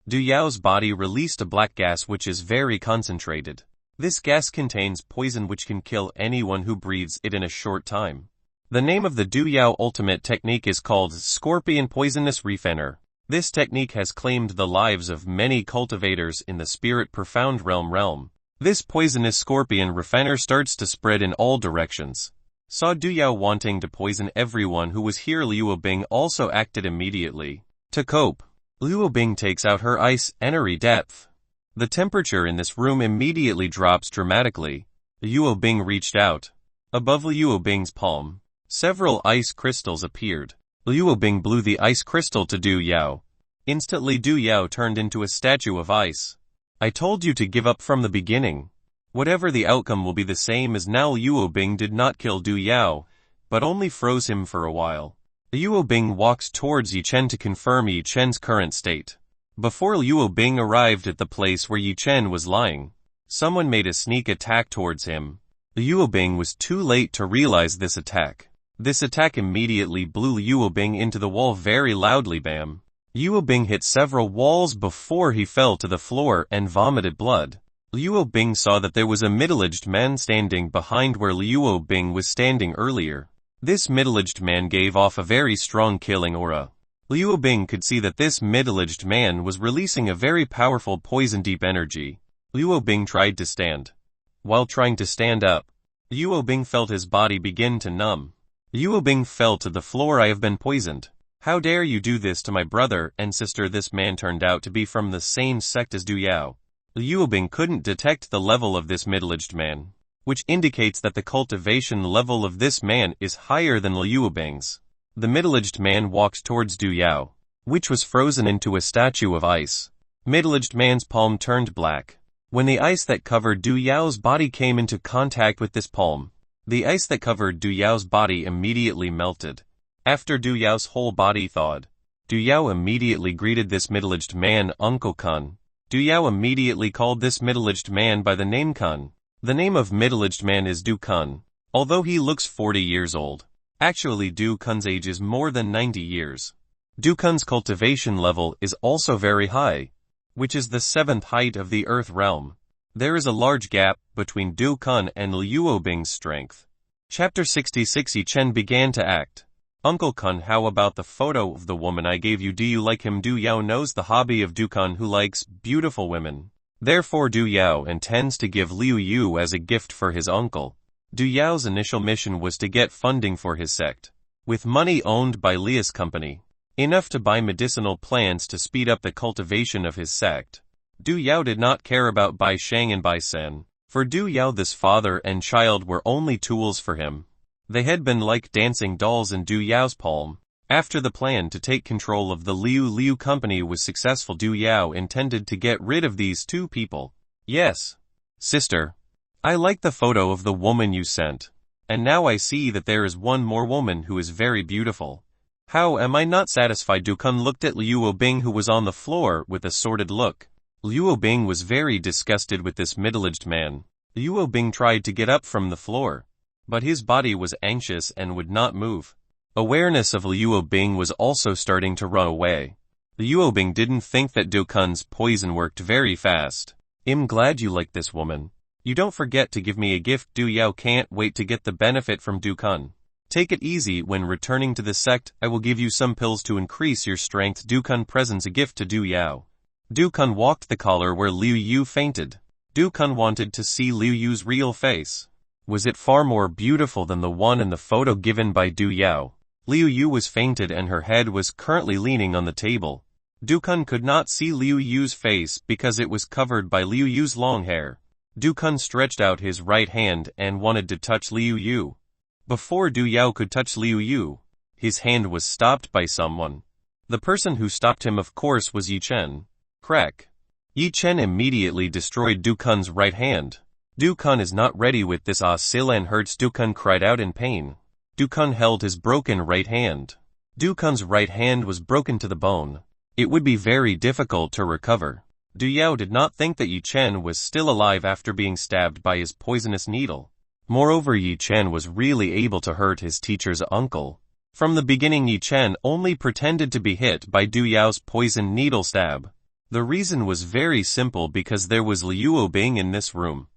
Du Yao's body released a black gas which is very concentrated. This gas contains poison which can kill anyone who breathes it in a short time. The name of the Du Yao ultimate technique is called Scorpion Poisonous Refiner. This technique has claimed the lives of many cultivators in the spirit profound realm. This poisonous scorpion refiner starts to spread in all directions. Saw Du Yao wanting to poison everyone who was here. Liu Bing also acted immediately. To cope, Liu Bing takes out her ice energy depth. The temperature in this room immediately drops dramatically. Liu Bing reached out. Above Liu Bing's palm, several ice crystals appeared. Liu Bing blew the ice crystal to Du Yao. Instantly Du Yao turned into a statue of ice. I told you to give up from the beginning. Whatever the outcome will be the same as now. Liu Bing did not kill Du Yao, but only froze him for a while. Liu Bing walked towards Yi Chen to confirm Yi Chen's current state. Before Liu Bing arrived at the place where Yi Chen was lying, someone made a sneak attack towards him. Liu Bing was too late to realize this attack. This attack immediately blew Liu Bing into the wall very loudly. Bam! Liu Bing hit several walls before he fell to the floor and vomited blood. Liu Bing saw that there was a middle-aged man standing behind where Liu Bing was standing earlier. This middle-aged man gave off a very strong killing aura. Liu Bing could see that this middle-aged man was releasing a very powerful poison deep energy. Liu Bing tried to stand. While trying to stand up, Liu Bing felt his body begin to numb. Liu Bing fell to the floor. I have been poisoned. How dare you do this to my brother and sister? This man turned out to be from the same sect as Du Yao. Liu Bing couldn't detect the level of this middle-aged man, which indicates that the cultivation level of this man is higher than Liu Bing's. The middle-aged man walked towards Du Yao, which was frozen into a statue of ice. Middle-aged man's palm turned black. When the ice that covered Du Yao's body came into contact with this palm, the ice that covered Du Yao's body immediately melted. After Du Yao's whole body thawed, Du Yao immediately greeted this middle-aged man Uncle Kun. Du Yao immediately called this middle-aged man by the name Kun. The name of middle-aged man is Du Kun. Although he looks 40 years old, actually Du Kun's age is more than 90 years. Du Kun's cultivation level is also very high, which is the 7th height of the Earth realm. There is a large gap between Du Kun and Liu Bing's strength. Chapter 66. Yi Chen began to act. Uncle Kun, how about the photo of the woman I gave you? Do you like him? Du Yao knows the hobby of Du Kun, who likes beautiful women. Therefore Du Yao intends to give Liu Yu as a gift for his uncle. Du Yao's initial mission was to get funding for his sect. With money owned by Lia's company, enough to buy medicinal plants to speed up the cultivation of his sect, Du Yao did not care about Bai Shang and Bai Sen. For Du Yao, this father and child were only tools for him. They had been like dancing dolls in Du Yao's palm. After the plan to take control of the Liu company was successful, Du Yao intended to get rid of these two people. Yes, sister. I like the photo of the woman you sent. And now I see that there is one more woman who is very beautiful. How am I not satisfied? Du Kun looked at Liu Bing, who was on the floor, with a sordid look. Liu Bing was very disgusted with this middle-aged man. Liu Bing tried to get up from the floor, but his body was anxious and would not move. Awareness of Liu Bing was also starting to run away. Liu Bing didn't think that Du Kun's poison worked very fast. I'm glad you like this woman. You don't forget to give me a gift. Du Yao can't wait to get the benefit from Du Kun. Take it easy. When returning to the sect, I will give you some pills to increase your strength. Du Kun presents a gift to Du Yao. Du Kun walked the collar where Liu Yu fainted. Du Kun wanted to see Liu Yu's real face. Was it far more beautiful than the one in the photo given by Du Yao? Liu Yu was fainted and her head was currently leaning on the table. Du Kun could not see Liu Yu's face because it was covered by Liu Yu's long hair. Du Kun stretched out his right hand and wanted to touch Liu Yu. Before Du Yao could touch Liu Yu, his hand was stopped by someone. The person who stopped him, of course, was Yi Chen. Crack. Yi Chen immediately destroyed Du Kun's right hand. Du Kun is not ready with this. Silan hurts. Du Kun cried out in pain. Du Kun held his broken right hand. Du Kun's right hand was broken to the bone. It would be very difficult to recover. Du Yao did not think that Yi Chen was still alive after being stabbed by his poisonous needle. Moreover, Yi Chen was really able to hurt his teacher's uncle. From the beginning, Yi Chen only pretended to be hit by Du Yao's poison needle stab. The reason was very simple, because there was Liu Bing in this room.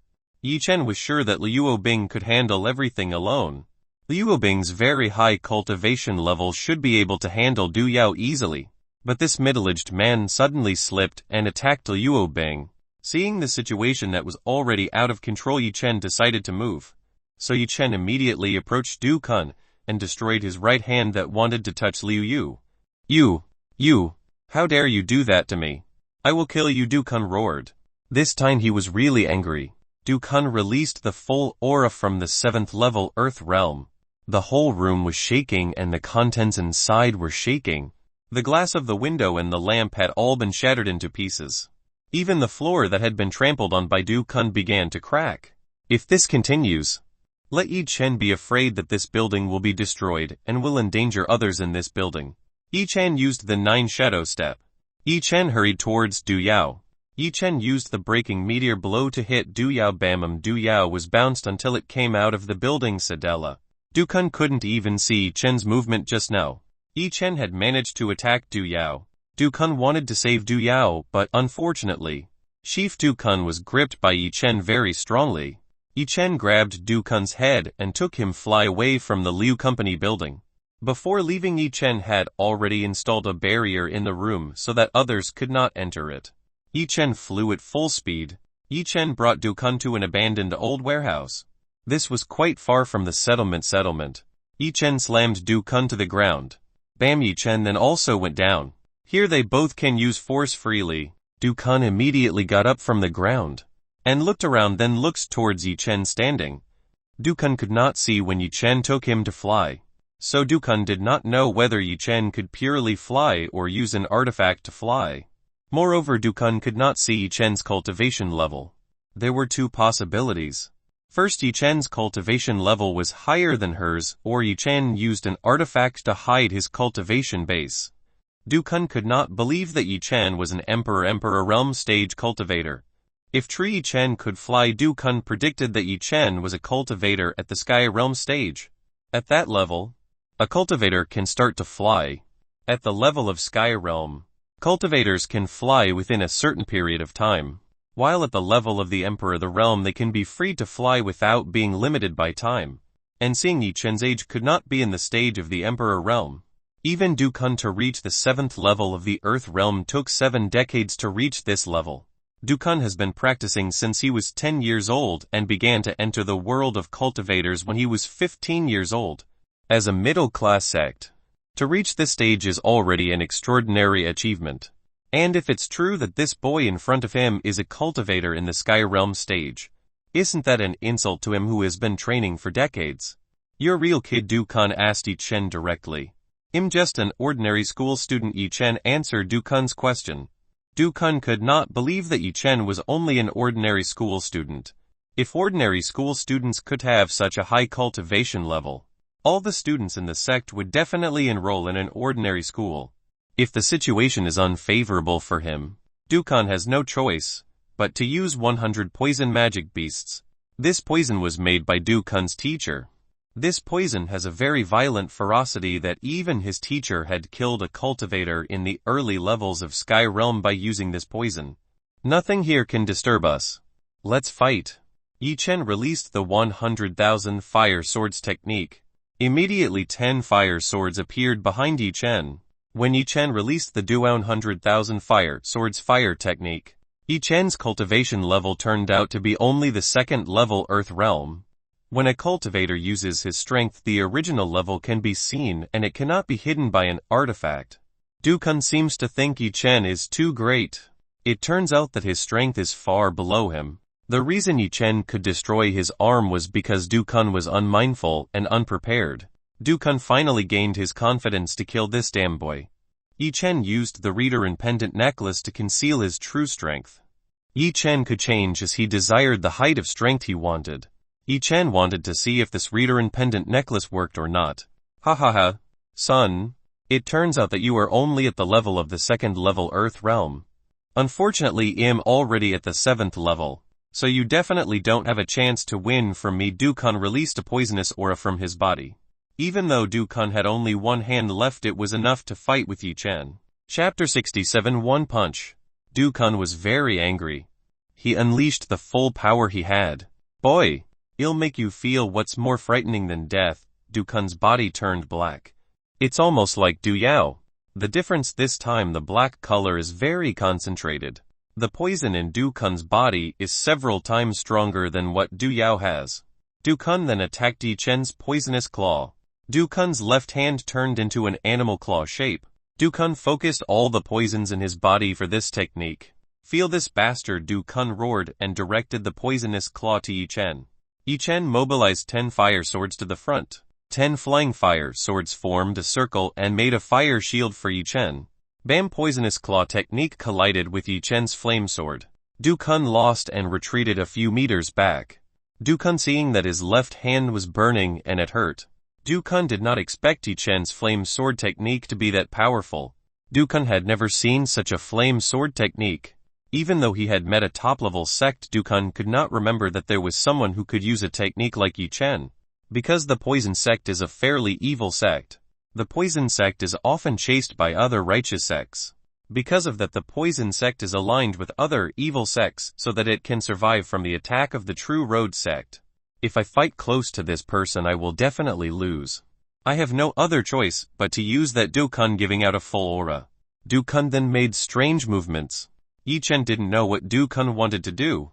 Yi Chen was sure that Liu Bing could handle everything alone. Liu Bing's very high cultivation level should be able to handle Du Yao easily. But this middle-aged man suddenly slipped and attacked Liu Bing. Seeing the situation that was already out of control, Yi Chen decided to move. So Yi Chen immediately approached Du Kun and destroyed his right hand that wanted to touch Liu Yu. You, how dare you do that to me? I will kill you, Du Kun roared. This time he was really angry. Du Kun released the full aura from the 7th level Earth realm. The whole room was shaking and the contents inside were shaking. The glass of the window and the lamp had all been shattered into pieces. Even the floor that had been trampled on by Du Kun began to crack. If this continues, let Yi Chen be afraid that this building will be destroyed and will endanger others in this building. Yi Chen used the 9 shadow step. Yi Chen hurried towards Du Yao. Yi Chen used the breaking meteor blow to hit Du Yao. Bam! Du Yao was bounced until it came out of the building. Sadella. Du Kun couldn't even see Yi Chen's movement just now. Yi Chen had managed to attack Du Yao. Du Kun wanted to save Du Yao, but unfortunately, Chief Du Kun was gripped by Yi Chen very strongly. Yi Chen grabbed Du Kun's head and took him fly away from the Liu Company building. Before leaving, Yi Chen had already installed a barrier in the room so that others could not enter it. Yi Chen flew at full speed. Yi Chen brought Du Kun to an abandoned old warehouse. This was quite far from the settlement. Yi Chen slammed Du Kun to the ground. Bam! Yi Chen then also went down. Here they both can use force freely. Du Kun immediately got up from the ground and looked around, then looked towards Yi Chen standing. Du Kun could not see when Yi Chen took him to fly. so Dukun did not know whether Yi Chen could purely fly or use an artifact to fly. Moreover, Dukun could not see Yi Chen's cultivation level. There were two possibilities. First, Yi Chen's cultivation level was higher than hers, or Yi Chen used an artifact to hide his cultivation base. Dukun could not believe that Yi Chen was an Emperor realm stage cultivator. If true Yi Chen could fly, Dukun predicted that Yi Chen was a cultivator at the Sky Realm stage. At that level, a cultivator can start to fly. At the level of Sky Realm, cultivators can fly within a certain period of time, while at the level of the Emperor the realm they can be free to fly without being limited by time. And seeing Yi Chen's age could not be in the stage of the Emperor realm. Even Dukun to reach the 7th level of the Earth realm took 7 decades to reach this level. Dukun has been practicing since he was 10 years old and began to enter the world of cultivators when he was 15 years old. As a middle-class sect, to reach this stage is already an extraordinary achievement. And if it's true that this boy in front of him is a cultivator in the Sky Realm stage, isn't that an insult to him who has been training for decades? You're real kid, Dukun asked Yi Chen directly. I'm just an ordinary school student, Yi Chen answered Dukun's question. Dukun could not believe that Yi Chen was only an ordinary school student. If ordinary school students could have such a high cultivation level, all the students in the sect would definitely enroll in an ordinary school. If the situation is unfavorable for him, Dukun has no choice but to use 100 poison magic beasts. This poison was made by Dukun's teacher. This poison has a very violent ferocity that even his teacher had killed a cultivator in the early levels of Sky Realm by using this poison. Nothing here can disturb us. Let's fight. Yi Chen released the 100,000 fire swords technique. Immediately 10 fire swords appeared behind Yi Chen. When Yi Chen released the 100,000 fire swords fire technique, Yi Chen's cultivation level turned out to be only the 2nd level Earth realm. When a cultivator uses his strength, the original level can be seen and it cannot be hidden by an artifact. Dukun seems to think Yi Chen is too great. It turns out that his strength is far below him. The reason Yi Chen could destroy his arm was because Dukun was unmindful and unprepared. Dukun finally gained his confidence to kill this damn boy. Yi Chen used the reader and pendant necklace to conceal his true strength. Yi Chen could change as he desired the height of strength he wanted. Yi Chen wanted to see if this reader and pendant necklace worked or not. Ha ha ha, son. It turns out that you are only at the level of the 2nd level Earth realm. Unfortunately, I'm already at the 7th level, so you definitely don't have a chance to win from me. Dukun released a poisonous aura from his body. Even though Dukun had only one hand left, it was enough to fight with Yi Chen. Chapter 67 One Punch. Dukun was very angry. He unleashed the full power he had. Boy, it'll make you feel what's more frightening than death. Dukun's body turned black. It's almost like Du Yao. The difference this time, the black color is very concentrated. The poison in Dukun's body is several times stronger than what Du Yao has. Dukun then attacked Yi Chen's poisonous claw. Dukun's left hand turned into an animal claw shape. Dukun focused all the poisons in his body for this technique. Feel this bastard, Dukun roared and directed the poisonous claw to Yi Chen. Yi Chen mobilized 10 fire swords to the front. 10 flying fire swords formed a circle and made a fire shield for Yi Chen. Bam! Poisonous claw technique collided with Yi Chen's flame sword. Dukun lost and retreated a few meters back. Dukun, seeing that his left hand was burning and it hurt. Dukun did not expect Yi Chen's flame sword technique to be that powerful. Dukun had never seen such a flame sword technique. Even though he had met a top-level sect, Dukun could not remember that there was someone who could use a technique like Yi Chen. Because the poison sect is a fairly evil sect, the poison sect is often chased by other righteous sects. Because of that, the poison sect is aligned with other evil sects so that it can survive from the attack of the True Road sect. If I fight close to this person, I will definitely lose. I have no other choice but to use that Dukun giving out a full aura. Dukun then made strange movements. Yi Chen didn't know what Dukun wanted to do.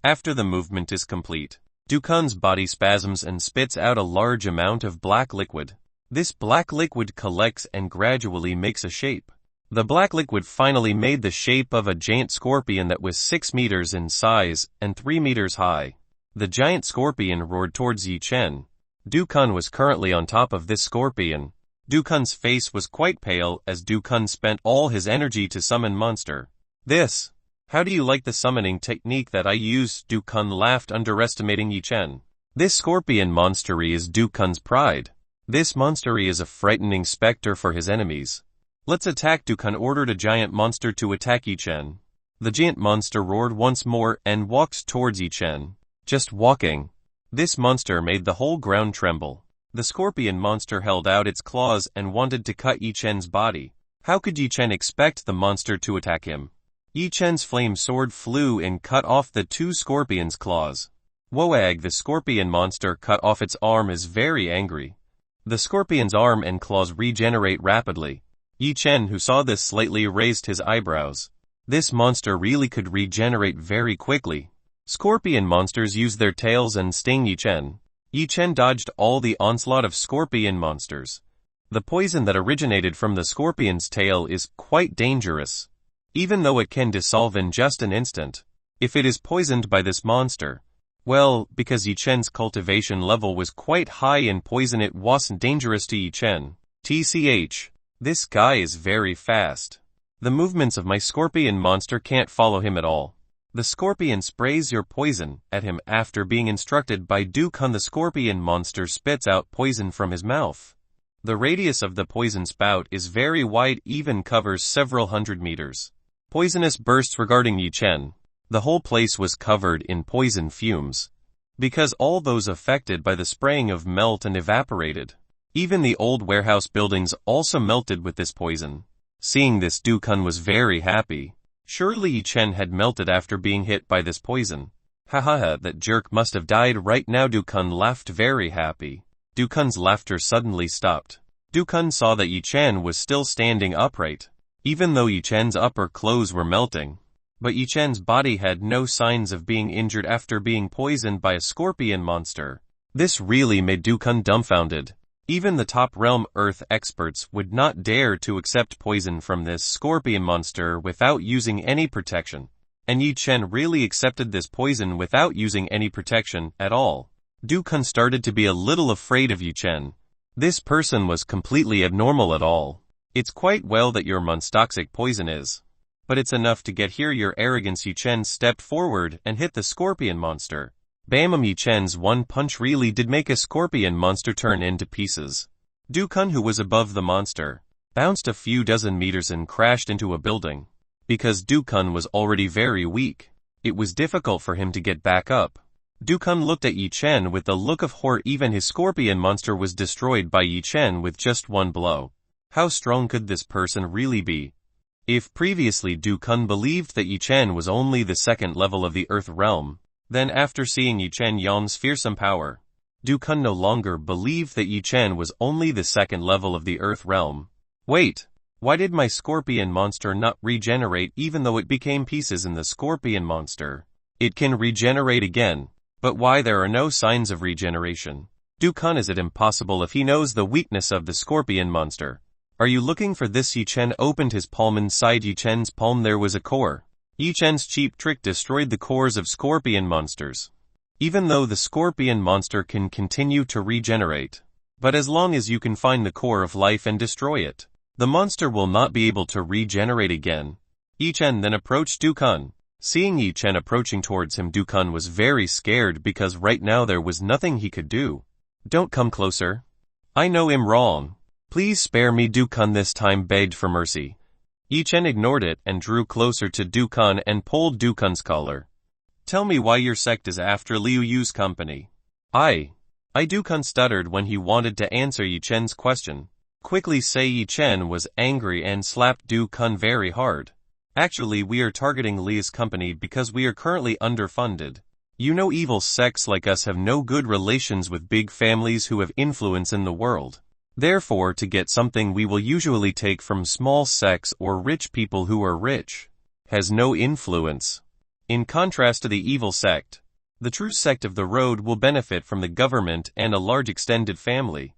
After the movement is complete, Dukun's body spasms and spits out a large amount of black liquid. This black liquid collects and gradually makes a shape. The black liquid finally made the shape of a giant scorpion that was 6 meters in size and 3 meters high. The giant scorpion roared towards Yi Chen. Dukun was currently on top of this scorpion. Dukun's face was quite pale as Dukun spent all his energy to summon monster. This. How do you like the summoning technique that I used? Dukun laughed, underestimating Yichen. This scorpion monstery is Dukun's pride. This monstery is a frightening specter for his enemies. Let's attack. Dukun ordered a giant monster to attack Yichen. The giant monster roared once more and walked towards Yichen. Just walking. This monster made the whole ground tremble. The scorpion monster held out its claws and wanted to cut Yichen's body. How could Yichen expect the monster to attack him? Yichen's flame sword flew and cut off the two scorpions' claws. Woag, the scorpion monster cut off its arm, is very angry. The scorpion's arm and claws regenerate rapidly. Yichen, who saw this, slightly raised his eyebrows. This monster really could regenerate very quickly. Scorpion monsters use their tails and sting Yichen. Yichen dodged all the onslaught of scorpion monsters. The poison that originated from the scorpion's tail is quite dangerous. Even though it can dissolve in just an instant, if it is poisoned by this monster, well, because Yichen's cultivation level was quite high in poison, it wasn't dangerous to Yichen. TCH. This guy is very fast. The movements of my scorpion monster can't follow him at all. The scorpion sprays your poison at him after being instructed by Dukun. The scorpion monster spits out poison from his mouth. The radius of the poison spout is very wide, even covers several hundred meters. Poisonous bursts regarding Yichen. The whole place was covered in poison fumes. Because all those affected by the spraying of melt and evaporated. Even the old warehouse buildings also melted with this poison. Seeing this, Dukun was very happy. Surely Yichen had melted after being hit by this poison. Hahaha, that jerk must have died right now. Dukun laughed very happy. Dukun's laughter suddenly stopped. Dukun saw that Yichen was still standing upright, even though Yichen's upper clothes were melting. But Yichen's body had no signs of being injured after being poisoned by a scorpion monster. This really made Dukun dumbfounded. Even the top realm earth experts would not dare to accept poison from this scorpion monster without using any protection. And Yichen really accepted this poison without using any protection at all. Dukun started to be a little afraid of Yichen. This person was completely abnormal at all. It's quite well that your monstoxic poison is. But it's enough to get here your arrogance. Yichen stepped forward and hit the scorpion monster. Bam! Yichen's one punch really did make a scorpion monster turn into pieces. Dukun, who was above the monster, bounced a few dozen meters and crashed into a building. Because Dukun was already very weak, it was difficult for him to get back up. Dukun looked at Yichen with the look of horror. Even his scorpion monster was destroyed by Yichen with just one blow. How strong could this person really be? If previously Dukun believed that Yichen was only the second level of the earth realm, then after seeing Yichen Yang's fearsome power, Dukun no longer believed that Yichen was only the second level of the earth realm. Wait, why did my scorpion monster not regenerate even though it became pieces in the scorpion monster? It can regenerate again, but why there are no signs of regeneration? Dukun, is it impossible if he knows the weakness of the scorpion monster? Are you looking for this? Yichen opened his palm. Inside Yichen's palm there was a core. Yichen's cheap trick destroyed the cores of scorpion monsters. Even though the scorpion monster can continue to regenerate, but as long as you can find the core of life and destroy it, the monster will not be able to regenerate again. Yichen then approached Dukun. Seeing Yichen approaching towards him, Dukun was very scared because right now there was nothing he could do. Don't come closer. I know I'm wrong. Please spare me. Dukun this time begged for mercy. Yichen ignored it and drew closer to Dukun and pulled Dukun's collar. Tell me why your sect is after Liu Yu's company. I Dukun stuttered when he wanted to answer Yichen's question. Quickly say. Yichen was angry and slapped Dukun very hard. Actually, we are targeting Liu's company because we are currently underfunded. You know, evil sects like us have no good relations with big families who have influence in the world. Therefore, to get something we will usually take from small sects or rich people who are rich, has no influence. In contrast to the evil sect, the true sect of the road will benefit from the government and a large extended family.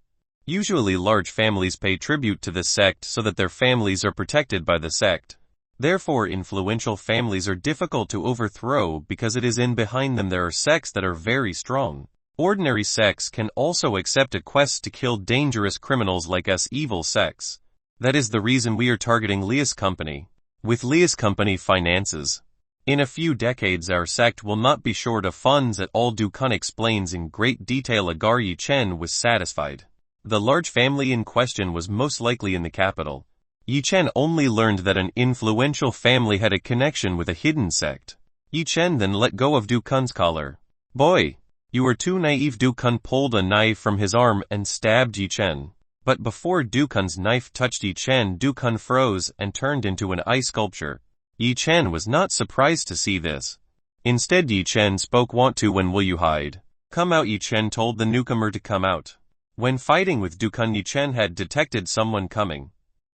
Usually large families pay tribute to the sect so that their families are protected by the sect. Therefore influential families are difficult to overthrow because it is in behind them there are sects that are very strong. Ordinary sects can also accept a quest to kill dangerous criminals like us evil sects. That is the reason we are targeting Leah's company. With Leah's company finances. In a few decades our sect will not be short of funds at all. Dukun explains in great detail. Agar Yi Chen was satisfied. The large family in question was most likely in the capital. Yi Chen only learned that an influential family had a connection with a hidden sect. Yi Chen then let go of Dukun's collar. Boy, you are too naive. Dukun pulled a knife from his arm and stabbed Yi Chen. But before Dukun's knife touched Yi Chen, Dukun froze and turned into an ice sculpture. Yi Chen was not surprised to see this. Instead Yi Chen spoke. Want to? When will you hide? Come out. Yi Chen told the newcomer to come out. When fighting with Dukun, Yi Chen had detected someone coming.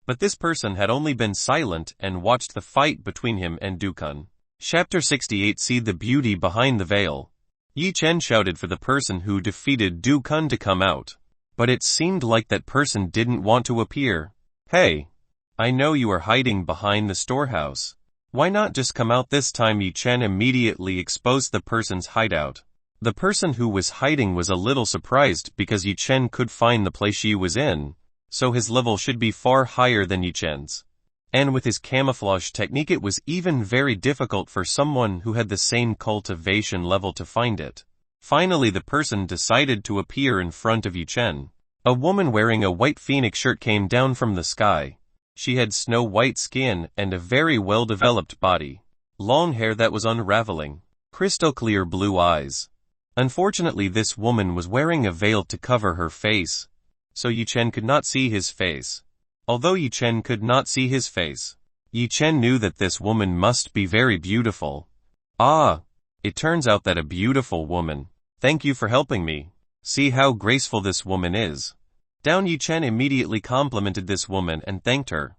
But this person had only been silent and watched the fight between him and Dukun. Chapter 68. See the beauty behind the veil. Yi Chen shouted for the person who defeated Dukun to come out. But it seemed like that person didn't want to appear. Hey, I know you are hiding behind the storehouse. Why not just come out this time? Yi Chen immediately exposed the person's hideout. The person who was hiding was a little surprised because Yi Chen could find the place she was in, so his level should be far higher than Yi Chen's. And with his camouflage technique it was even very difficult for someone who had the same cultivation level to find it. Finally the person decided to appear in front of Yi Chen. A woman wearing a white phoenix shirt came down from the sky. She had snow-white skin and a very well-developed body. Long hair that was unraveling. Crystal-clear blue eyes. Unfortunately this woman was wearing a veil to cover her face, so Yi Chen could not see his face. Although Yi Chen could not see his face, Yi Chen knew that this woman must be very beautiful. Ah, it turns out that a beautiful woman. Thank you for helping me. See how graceful this woman is. Down Yi Chen immediately complimented this woman and thanked her.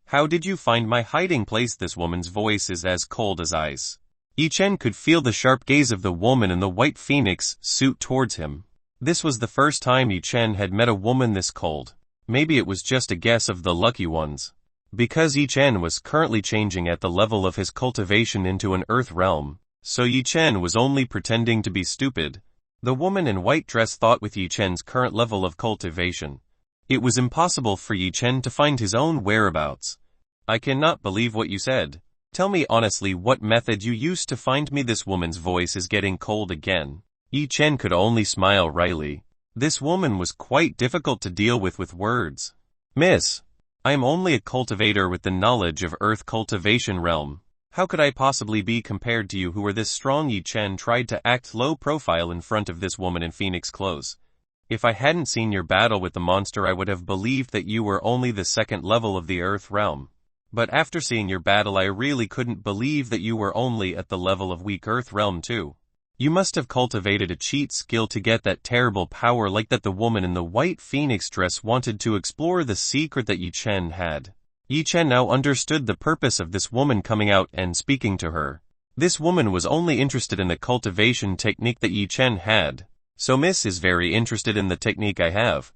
How did you find my hiding place? This woman's voice is as cold as ice. Yi Chen could feel the sharp gaze of the woman in the white phoenix suit towards him. This was the first time Yi Chen had met a woman this cold. Maybe it was just a guess of the lucky ones. Because Yi Chen was currently changing at the level of his cultivation into an earth realm, so Yi Chen was only pretending to be stupid. The woman in white dress thought with Yi Chen's current level of cultivation, it was impossible for Yi Chen to find his own whereabouts. I cannot believe what you said. Tell me honestly what method you used to find me. This woman's voice is getting cold again. Yi Chen could only smile wryly. This woman was quite difficult to deal with words. Miss, I am only a cultivator with the knowledge of earth cultivation realm. How could I possibly be compared to you who are this strong? Yi Chen tried to act low profile in front of this woman in phoenix clothes. If I hadn't seen your battle with the monster I would have believed that you were only the second level of the earth realm. But after seeing your battle I really couldn't believe that you were only at the level of weak earth realm too. You must have cultivated a cheat skill to get that terrible power like that. The woman in the white phoenix dress wanted to explore the secret that Yi Chen had. Yi Chen now understood the purpose of this woman coming out and speaking to her. This woman was only interested in the cultivation technique that Yi Chen had. So Miss is very interested in the technique I have.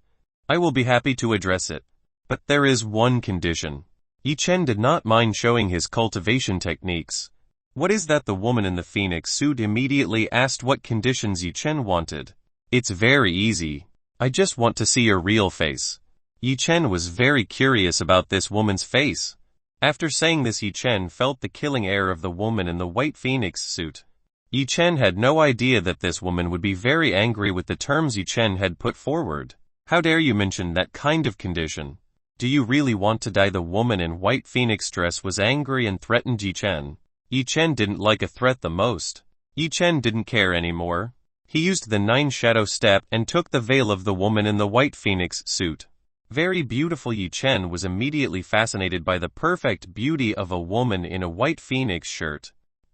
I will be happy to address it. But there is one condition. Yi Chen did not mind showing his cultivation techniques. What is that? The woman in the phoenix suit immediately asked what conditions Yi Chen wanted. It's very easy. I just want to see your real face. Yi Chen was very curious about this woman's face. After saying this Yi Chen felt the killing air of the woman in the white phoenix suit. Yi Chen had no idea that this woman would be very angry with the terms Yi Chen had put forward. How dare you mention that kind of condition? Do you really want to die? The woman in white phoenix dress was angry and threatened Yi Chen. Yi Chen didn't like a threat the most. Yi Chen didn't care anymore. He used the 9 shadow step and took the veil of the woman in the white phoenix suit. Very beautiful. Yi Chen was immediately fascinated by the perfect beauty of a woman in a white phoenix shirt.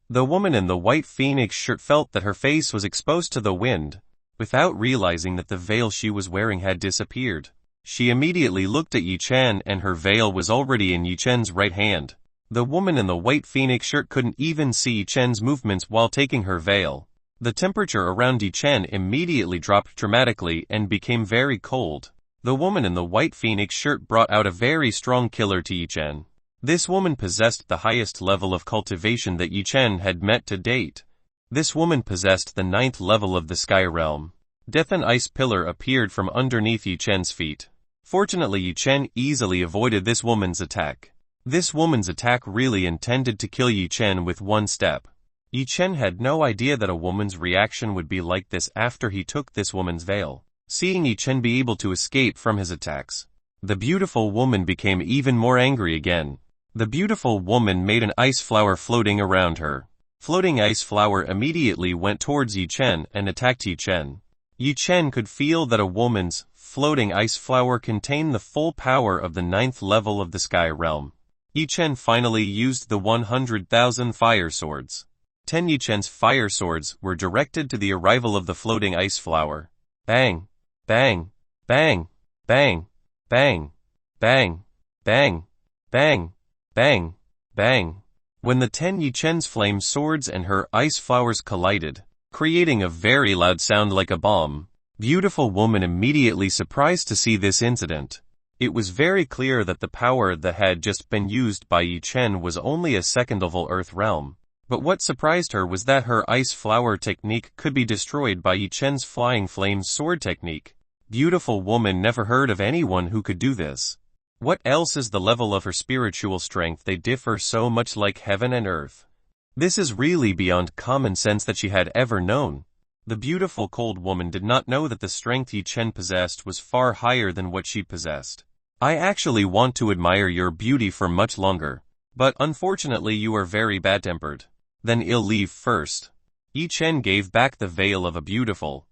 The woman in the white phoenix shirt felt that her face was exposed to the wind, without realizing that the veil she was wearing had disappeared. She immediately looked at Yi Chen and her veil was already in Yi Chen's right hand. The woman in the white phoenix shirt couldn't even see Yi Chen's movements while taking her veil. The temperature around Yi Chen immediately dropped dramatically and became very cold. The woman in the white phoenix shirt brought out a very strong killer to Yi Chen. This woman possessed the highest level of cultivation that Yi Chen had met to date. This woman possessed the 9th level of the sky realm. Death and ice pillar appeared from underneath Yi Chen's feet. Fortunately, Yi Chen easily avoided this woman's attack. This woman's attack really intended to kill Yi Chen with one step. Yi Chen had no idea that a woman's reaction would be like this after he took this woman's veil. Seeing Yi Chen be able to escape from his attacks, the beautiful woman became even more angry again. The beautiful woman made an ice flower floating around her. Floating ice flower immediately went towards Yi Chen and attacked Yi Chen. Yi Chen could feel that a woman's floating ice flower contained the full power of the 9th level of the Sky Realm. Yi Chen finally used the 100,000 fire swords. 10 Yi Chen's fire swords were directed to the arrival of the floating ice flower. Bang! Bang! Bang! Bang! Bang! Bang! Bang! Bang! Bang! Bang! When the 10 Yi Chen's flame swords and her ice flowers collided, creating a very loud sound like a bomb, beautiful woman immediately surprised to see this incident. It was very clear that the power that had just been used by Yi Chen was only a second-level Earth realm. But what surprised her was that her ice flower technique could be destroyed by Yi Chen's flying flame sword technique. Beautiful woman never heard of anyone who could do this. What else is the level of her spiritual strength? They differ so much like heaven and earth. This is really beyond common sense that she had ever known. The beautiful cold woman did not know that the strength Yi Chen possessed was far higher than what she possessed. I actually want to admire your beauty for much longer, but unfortunately you are very bad-tempered. Then I'll leave first. Yi Chen gave back the veil of a beautiful,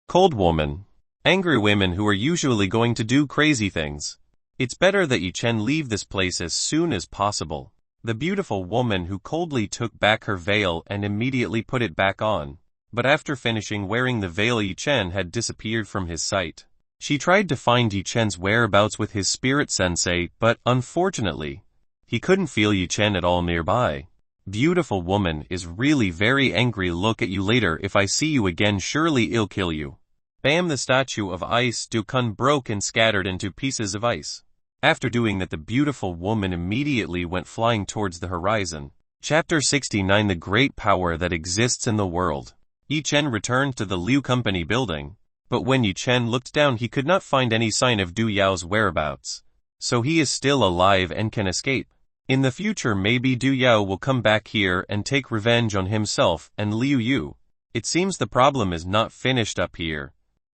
cold woman. Angry women who are usually going to do crazy things. It's better that Yi Chen leave this place as soon as possible. The beautiful woman who coldly took back her veil and immediately put it back on. But after finishing wearing the veil, Yi Chen had disappeared from his sight. She tried to find Yi Chen's whereabouts with his spirit sensei, but unfortunately, he couldn't feel Yi Chen at all nearby. Beautiful woman is really very angry. Look at you later. If I see you again, surely I'll kill you. Bam! The statue of ice Dukun broke and scattered into pieces of ice. After doing that, the beautiful woman immediately went flying towards the horizon. Chapter 69. The Great Power That Exists in the World. Yi Chen returned to the Liu Company building. But when Yi Chen looked down, he could not find any sign of Du Yao's whereabouts. So he is still alive and can escape. In the future, maybe Du Yao will come back here and take revenge on himself and Liu Yu. It seems the problem is not finished up here.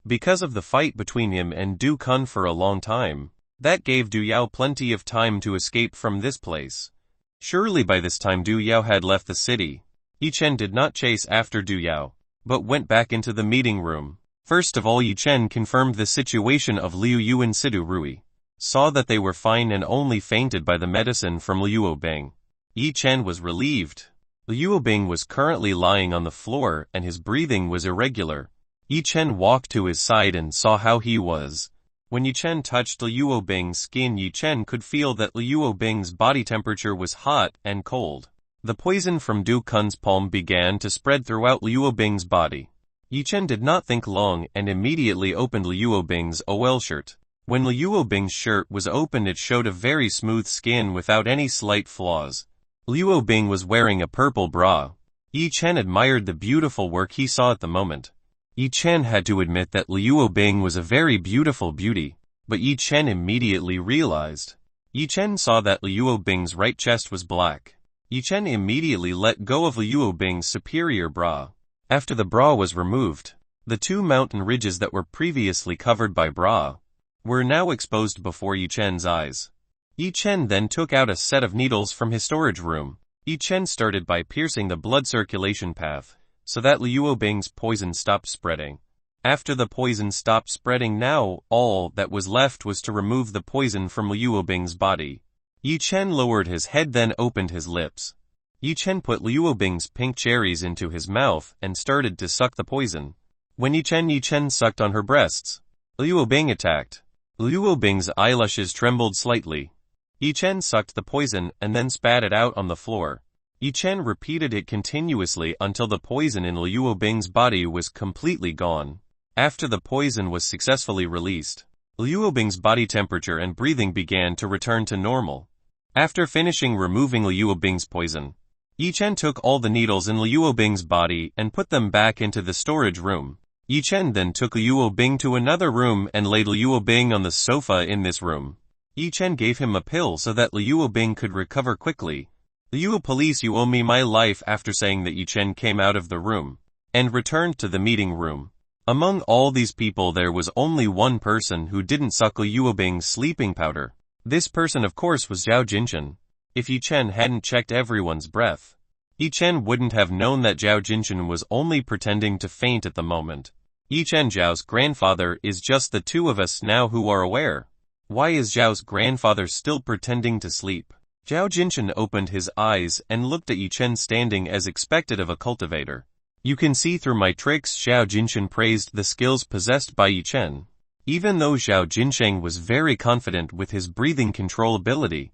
Because of the fight between him and Du Kun for a long time, that gave Du Yao plenty of time to escape from this place. Surely by this time Du Yao had left the city. Yi Chen did not chase after Du Yao, but went back into the meeting room. First of all, Yi Chen confirmed the situation of Liu Yu and Sidu Rui, saw that they were fine and only fainted by the medicine from Liu Bing. Yi Chen was relieved. Liu Bing was currently lying on the floor and his breathing was irregular. Yi Chen walked to his side and saw how he was. When Yi Chen touched Liu Bing's skin, Yi Chen could feel that Liu Bing's body temperature was hot and cold. The poison from Du Kun's palm began to spread throughout Liu Bing's body. Yi Chen did not think long and immediately opened Liu Bing's OL shirt. When Liu Bing's shirt was opened, it showed a very smooth skin without any slight flaws. Liu Bing was wearing a purple bra. Yi Chen admired the beautiful work he saw at the moment. Yi Chen had to admit that Liu Bing was a very beautiful beauty, but Yi Chen immediately realized. Yi Chen saw that Liu Bing's right chest was black. Yi Chen immediately let go of Liu Bing's superior bra. After the bra was removed, the two mountain ridges that were previously covered by bra were now exposed before Yi Chen's eyes. Yi Chen then took out a set of needles from his storage room. Yi Chen started by piercing the blood circulation path, so that Liu Bing's poison stopped spreading. After the poison stopped spreading, now all that was left was to remove the poison from Liu Bing's body. Yi Chen lowered his head, then opened his lips. Yi Chen put Liu Bing's pink cherries into his mouth and started to suck the poison. When Yi Chen sucked on her breasts, Liu Bing attacked. Liu Bing's eyelashes trembled slightly. Yi Chen sucked the poison and then spat it out on the floor. Yi Chen repeated it continuously until the poison in Liu Bing's body was completely gone. After the poison was successfully released, Liu Bing's body temperature and breathing began to return to normal. After finishing removing Liu Bing's poison, Yi Chen took all the needles in Liu Bing's body and put them back into the storage room. Yi Chen then took Liu Bing to another room and laid Liu Bing on the sofa in this room. Yi Chen gave him a pill so that Liu Bing could recover quickly. Liu police, you owe me my life. After saying that, Yi Chen came out of the room and returned to the meeting room. Among all these people there was only one person who didn't suck Liu Bing's sleeping powder. This person of course was Zhao Jinchen. If Yi Chen hadn't checked everyone's breath, Yi Chen wouldn't have known that Zhao Jinchen was only pretending to faint at the moment. Yi Chen, Zhao's grandfather, is just the two of us now who are aware. Why is Zhao's grandfather still pretending to sleep? Zhao Jinchen opened his eyes and looked at Yi Chen standing as expected of a cultivator. You can see through my tricks. Zhao Jinchen praised the skills possessed by Yi Chen. Even though Zhao Jincheng was very confident with his breathing control ability.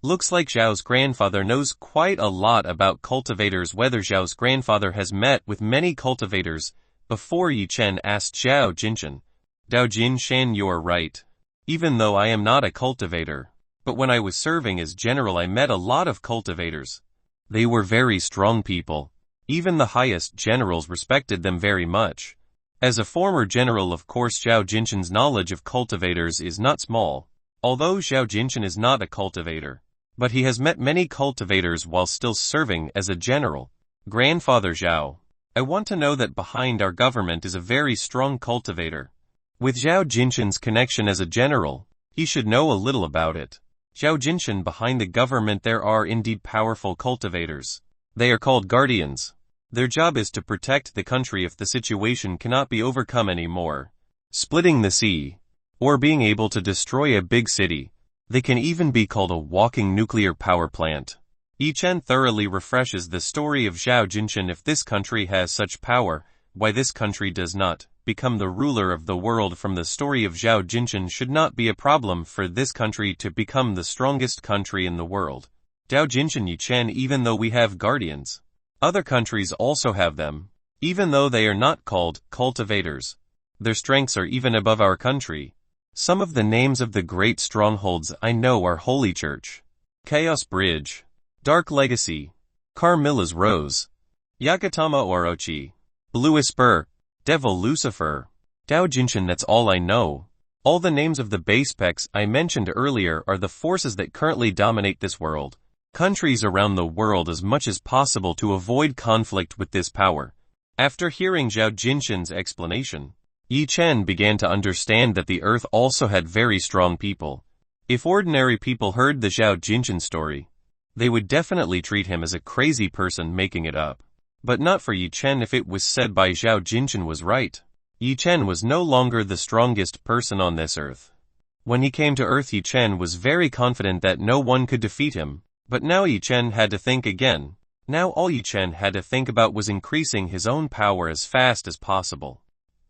Looks like Zhao's grandfather knows quite a lot about cultivators. Whether Zhao's grandfather has met with many cultivators before, Yi Chen asked Zhao Jinchen. Zhao Jinshan, you're right. Even though I am not a cultivator, but when I was serving as general I met a lot of cultivators. They were very strong people. Even the highest generals respected them very much. As a former general, of course, Zhao Jinshan's knowledge of cultivators is not small. Although Zhao Jinchen is not a cultivator, but he has met many cultivators while still serving as a general. Grandfather Zhao, I want to know that behind our government is a very strong cultivator. With Zhao Jinshan's connection as a general, he should know a little about it. Zhao Jinshan, behind the government there are indeed powerful cultivators. They are called guardians. Their job is to protect the country if the situation cannot be overcome anymore. Splitting the sea, or being able to destroy a big city. They can even be called a walking nuclear power plant. Yi Chen thoroughly refreshes the story of Zhao Jinshan. If this country has such power, why this country does not become the ruler of the world? From the story of Zhao Jinshan should not be a problem for this country to become the strongest country in the world. Zhao Jinshan, Yi Chen, even though we have guardians, other countries also have them. Even though they are not called cultivators, their strengths are even above our country. Some of the names of the great strongholds I know are Holy Church, Chaos Bridge, Dark Legacy, Carmilla's Rose, Yagatama Orochi, Blue Esper, Devil Lucifer, Zhao Jinshan. That's all I know. All the names of the base specs I mentioned earlier are the forces that currently dominate this world. Countries around the world as much as possible to avoid conflict with this power. After hearing Zhao Jinshan's explanation, Yi Chen began to understand that the earth also had very strong people. If ordinary people heard the Zhao Jinshan story, they would definitely treat him as a crazy person making it up. But not for Yi Chen. If it was said by Zhao Jinshan was right, Yi Chen was no longer the strongest person on this earth. When he came to earth, Yi Chen was very confident that no one could defeat him. But now Yi Chen had to think again. Now all Yi Chen had to think about was increasing his own power as fast as possible,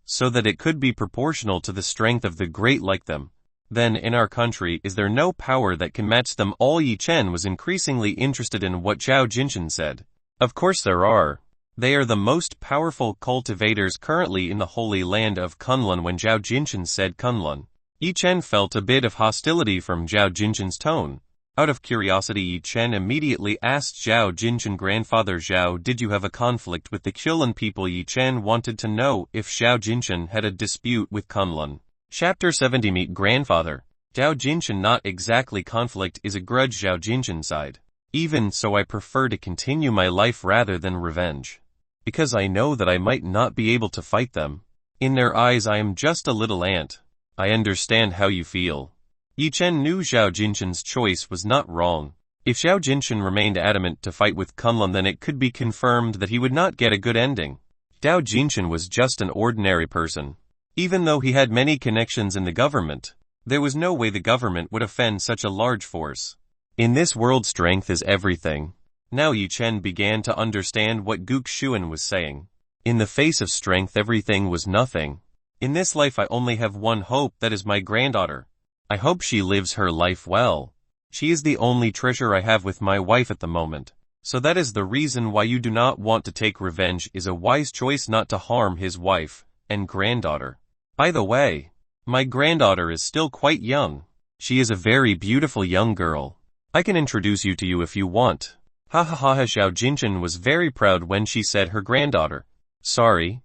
so that it could be proportional to the strength of the great like them. Then in our country is there no power that can match them all? Yi Chen was increasingly interested in what Zhao Jinshan said. Of course there are. They are the most powerful cultivators currently in the holy land of Kunlun. When Zhao Jinshan said Kunlun, Yi Chen felt a bit of hostility from Zhao Jinshan's tone. Out of curiosity, Yi Chen immediately asked Zhao Jinshan, Grandfather Zhao, did you have a conflict with the Qilin people? Yi Chen wanted to know if Zhao Jinshan had a dispute with Kunlun. Chapter 70. Meet Grandfather. Zhao Jinshan. Not exactly conflict, is a grudge Zhao Jinshan sighed. Even so I prefer to continue my life rather than revenge. Because I know that I might not be able to fight them. In their eyes I am just a little ant. I understand how you feel. Yi Chen knew Zhao Jinshan's choice was not wrong. If Zhao Jinshan remained adamant to fight with Kunlun, then it could be confirmed that he would not get a good ending. Zhao Jinshan was just an ordinary person. Even though he had many connections in the government, there was no way the government would offend such a large force. In this world strength is everything. Now Yi Chen began to understand what Guk Shuan was saying. In the face of strength everything was nothing. In this life I only have one hope, that is my granddaughter. I hope she lives her life well. She is the only treasure I have with my wife at the moment. So that is the reason why you do not want to take revenge. Is a wise choice not to harm his wife and granddaughter. By the way, my granddaughter is still quite young. She is a very beautiful young girl. I can introduce you to you if you want. Ha ha ha ha. Zhao Jinshan was very proud when she said her granddaughter. Sorry,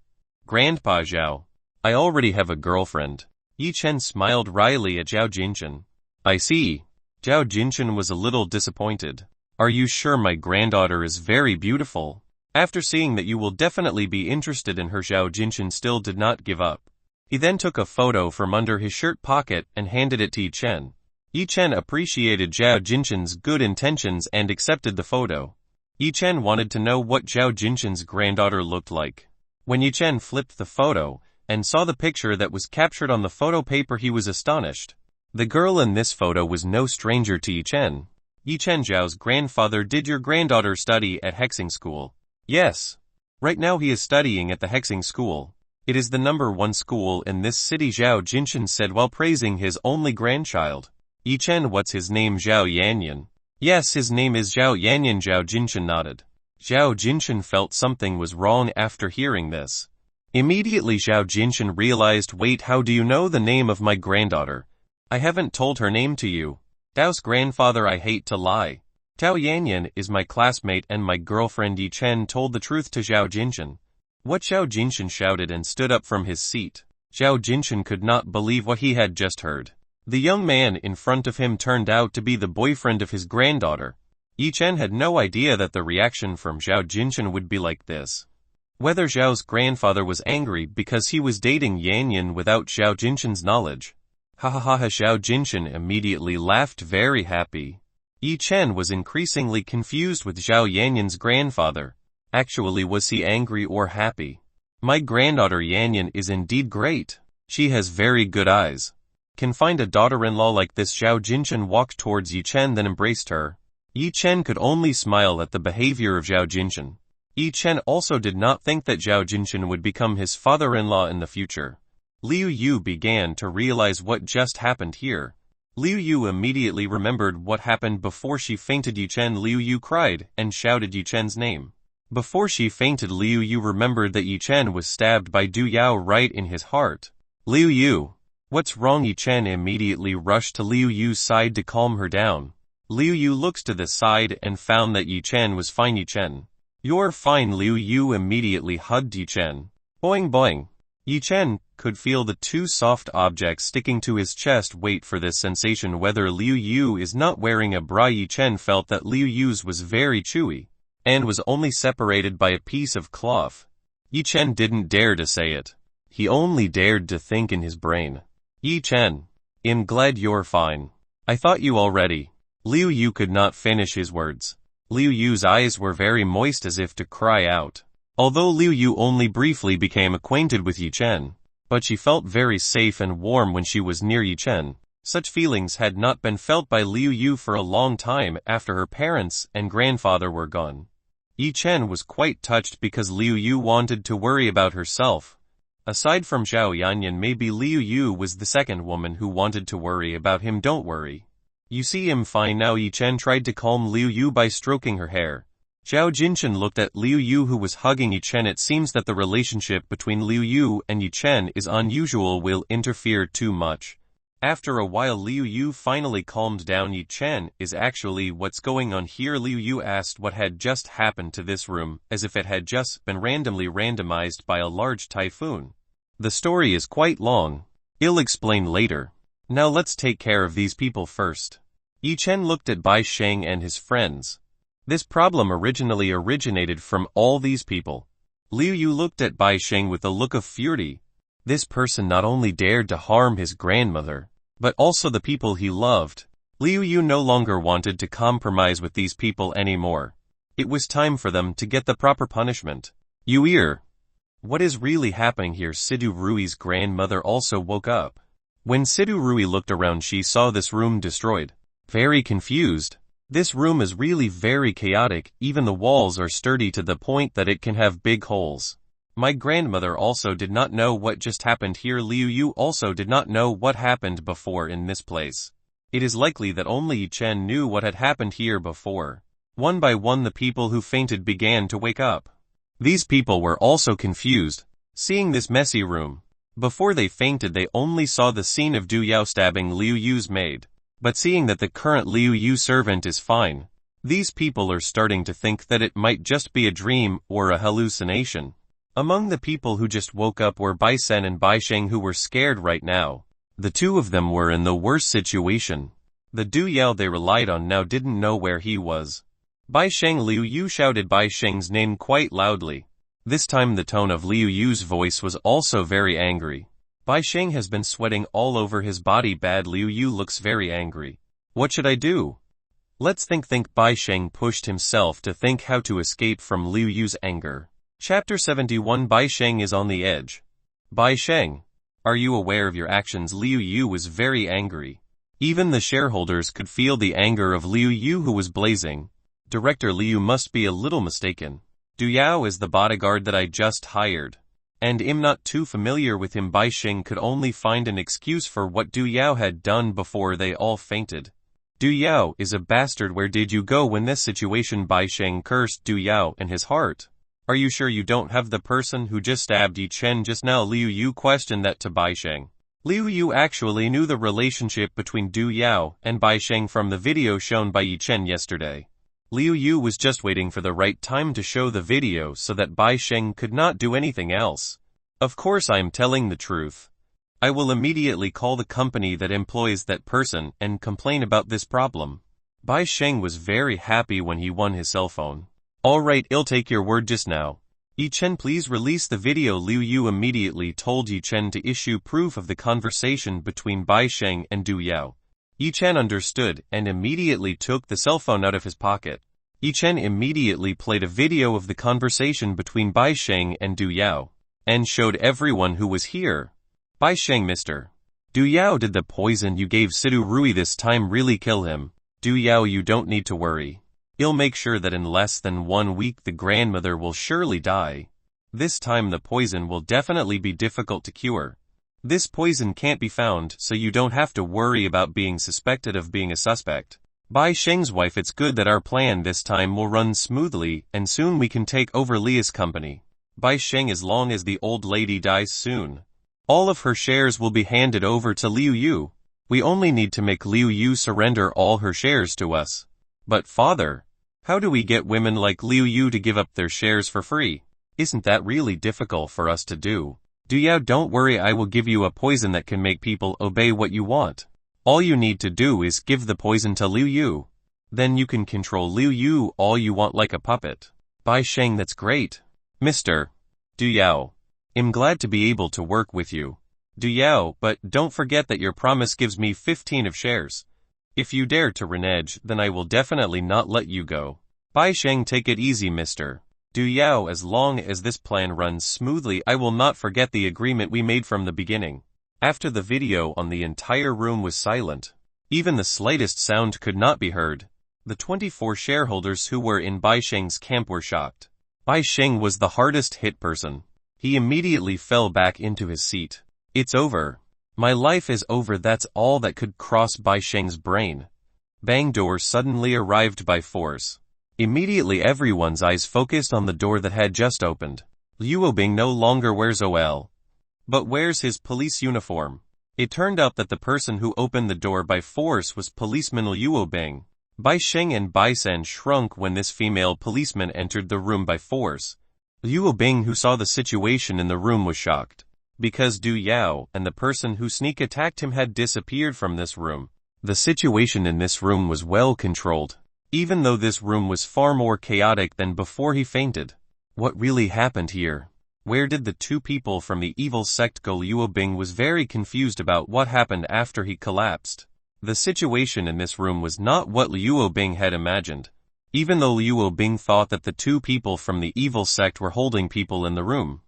Grandpa Zhao. I already have a girlfriend. Yi Chen smiled wryly at Zhao Jinchen. I see. Zhao Jinchen was a little disappointed. Are you sure my granddaughter is very beautiful? After seeing that you will definitely be interested in her, Zhao Jinchen still did not give up. He then took a photo from under his shirt pocket and handed it to Yi Chen. Yi Chen appreciated Zhao Jinchen's good intentions and accepted the photo. Yi Chen wanted to know what Zhao Jinchen's granddaughter looked like. When Yi Chen flipped the photo and saw the picture that was captured on the photo paper, he was astonished. The girl in this photo was no stranger to Yi Chen. Yi Chen, Zhao's grandfather. Did your granddaughter study at hexing school? Yes. Right now he is studying at the hexing school. It is the #1 school in this city, Zhao Jinchen said while praising his only grandchild. Yi Chen, what's his name? Zhao Yanyan. Yes, his name is Zhao Yanyan, Zhao Jinchen nodded. Zhao Jinchen felt something was wrong after hearing this. Immediately Zhao Jinchen realized, wait, how do you know the name of my granddaughter? I haven't told her name to you. Dao's grandfather, I hate to lie. Zhao Yanyan is my classmate and my girlfriend. Yi Chen told the truth to Zhao Jinchen. What? Zhao Jinchen shouted and stood up from his seat. Zhao Jinchen could not believe what he had just heard. The young man in front of him turned out to be the boyfriend of his granddaughter. Yi Chen had no idea that the reaction from Zhao Jinchen would be like this. Whether Zhao's grandfather was angry because he was dating Yanyan without Zhao Jinchen's knowledge. Ha ha ha ha! Zhao Jinchen immediately laughed, very happy. Yi Chen was increasingly confused with Zhao Yanyan's grandfather. Actually, was he angry or happy? My granddaughter Yanyan is indeed great. She has very good eyes. Can find a daughter-in-law like this. Zhao Jinchen walked towards Yi Chen, then embraced her. Yi Chen could only smile at the behavior of Zhao Jinchen. Yi Chen also did not think that Zhao Jinchen would become his father-in-law in the future. Liu Yu began to realize what just happened here. Liu Yu immediately remembered what happened before she fainted. Yi Chen, Liu Yu cried and shouted Yi Chen's name. Before she fainted, Liu Yu remembered that Yi Chen was stabbed by Du Yao right in his heart. Liu Yu. What's wrong? Yi Chen immediately rushed to Liu Yu's side to calm her down. Liu Yu looked to the side and found that Yi Chen was fine. Yi Chen. You're fine. Liu Yu immediately hugged Yi Chen. Boing boing. Yi Chen could feel the two soft objects sticking to his chest. Wait for this sensation. Whether Liu Yu is not wearing a bra. Yi Chen felt that Liu Yu's was very chewy and was only separated by a piece of cloth. Yi Chen didn't dare to say it. He only dared to think in his brain. Yi Chen. I'm glad you're fine. I thought you already. Liu Yu could not finish his words. Liu Yu's eyes were very moist as if to cry out. Although Liu Yu only briefly became acquainted with Yi Chen, but she felt very safe and warm when she was near Yi Chen. Such feelings had not been felt by Liu Yu for a long time after her parents and grandfather were gone. Yi Chen was quite touched because Liu Yu wanted to worry about herself. Aside from Zhao Yanyan, maybe Liu Yu was the second woman who wanted to worry about him. Don't worry. You see, I'm fine now. Yi Chen tried to calm Liu Yu by stroking her hair. Zhao Jinchen looked at Liu Yu, who was hugging Yi Chen. It seems that the relationship between Liu Yu and Yi Chen is unusual, will interfere too much. After a while, Liu Yu finally calmed down. Yi Chen, is actually what's going on here? Liu Yu asked what had just happened to this room, as if it had just been randomly randomized by a large typhoon. The story is quite long. I'll explain later. Now let's take care of these people first. Yi Chen looked at Bai Sheng and his friends. This problem originally originated from all these people. Liu Yu looked at Bai Sheng with a look of fury. This person not only dared to harm his grandmother, but also the people he loved. Liu Yu no longer wanted to compromise with these people anymore. It was time for them to get the proper punishment. Yu'er. What is really happening here? Sidu Rui's grandmother also woke up. When Sidu Rui looked around, she saw this room destroyed. Very confused. This room is really very chaotic. Even the walls are sturdy to the point that it can have big holes. My grandmother also did not know what just happened here. Liu Yu also did not know what happened before in this place. It is likely that only Yi Chen knew what had happened here before. One by one, the people who fainted began to wake up. These people were also confused, seeing this messy room. Before they fainted, they only saw the scene of Du Yao stabbing Liu Yu's maid. But seeing that the current Liu Yu servant is fine, these people are starting to think that it might just be a dream or a hallucination. Among the people who just woke up were Bai Sen and Bai Sheng, who were scared right now. The two of them were in the worst situation. The Du Yao they relied on now didn't know where he was. Bai Sheng. Liu Yu shouted Bai Sheng's name quite loudly. This time the tone of Liu Yu's voice was also very angry. Bai Sheng has been sweating all over his body bad. Liu Yu looks very angry. What should I do? Let's think. Bai Sheng pushed himself to think how to escape from Liu Yu's anger. Chapter 71. Bai Sheng is on the edge. Bai Sheng, are you aware of your actions? Liu Yu was very angry. Even the shareholders could feel the anger of Liu Yu, who was blazing. Director Liu must be a little mistaken. Du Yao is the bodyguard that I just hired. And I'm not too familiar with him. Bai Sheng could only find an excuse for what Du Yao had done before they all fainted. Du Yao is a bastard. Where did you go when this situation? Bai Sheng cursed Du Yao in his heart. Are you sure you don't have the person who just stabbed Yi Chen just now? Liu Yu questioned that to Bai Sheng. Liu Yu actually knew the relationship between Du Yao and Bai Sheng from the video shown by Yi Chen yesterday. Liu Yu was just waiting for the right time to show the video so that Bai Sheng could not do anything else. Of course I am telling the truth. I will immediately call the company that employs that person and complain about this problem. Bai Sheng was very happy when he won his cell phone. Alright, I'll take your word just now. Yi Chen, please release the video. Liu Yu immediately told Yi Chen to issue proof of the conversation between Bai Sheng and Du Yao. Yi Chen understood and immediately took the cell phone out of his pocket. Yi Chen immediately played a video of the conversation between Bai Sheng and Du Yao, and showed everyone who was here. Bai Sheng, Mr. Du Yao, did the poison you gave Sidu Rui this time really kill him? Du Yao, you don't need to worry. I'll make sure that in less than 1 week the grandmother will surely die. This time the poison will definitely be difficult to cure. This poison can't be found, so you don't have to worry about being suspected of being a suspect. Bai Sheng's wife, it's good that our plan this time will run smoothly and soon we can take over Lia's company. Bai Sheng, as long as the old lady dies soon, all of her shares will be handed over to Liu Yu. We only need to make Liu Yu surrender all her shares to us. But father, how do we get women like Liu Yu to give up their shares for free? Isn't that really difficult for us to do? Du Yao, don't worry, I will give you a poison that can make people obey what you want. All you need to do is give the poison to Liu Yu. Then you can control Liu Yu all you want like a puppet. Bai Sheng, that's great. Mr. Du Yao, I'm glad to be able to work with you. Du Yao, but don't forget that your promise gives me 15 of shares. If you dare to renege, then I will definitely not let you go. Bai Sheng, take it easy, Mr. Du Yao, as long as this plan runs smoothly, I will not forget the agreement we made from the beginning. After the video on, the entire room was silent. Even the slightest sound could not be heard. The 24 shareholders who were in Bai Sheng's camp were shocked. Bai Sheng was the hardest hit person. He immediately fell back into his seat. It's over. My life is over. That's all that could cross Bai Sheng's brain. Bang, door suddenly arrived by force. Immediately everyone's eyes focused on the door that had just opened. Liu Obing no longer wears OL, but wears his police uniform. It turned out that the person who opened the door by force was policeman Liu Obing. Bai Sheng and Bai Sen shrunk when this female policeman entered the room by force. Liu Obing, who saw the situation in the room, was shocked. Because Du Yao and the person who sneak attacked him had disappeared from this room. The situation in this room was well controlled, even though this room was far more chaotic than before he fainted. What really happened here? Where did the two people from the evil sect go? Liu Obing was very confused about what happened after he collapsed. The situation in this room was not what Liu Obing had imagined. Even though Liu Obing thought that the two people from the evil sect were holding people in the room.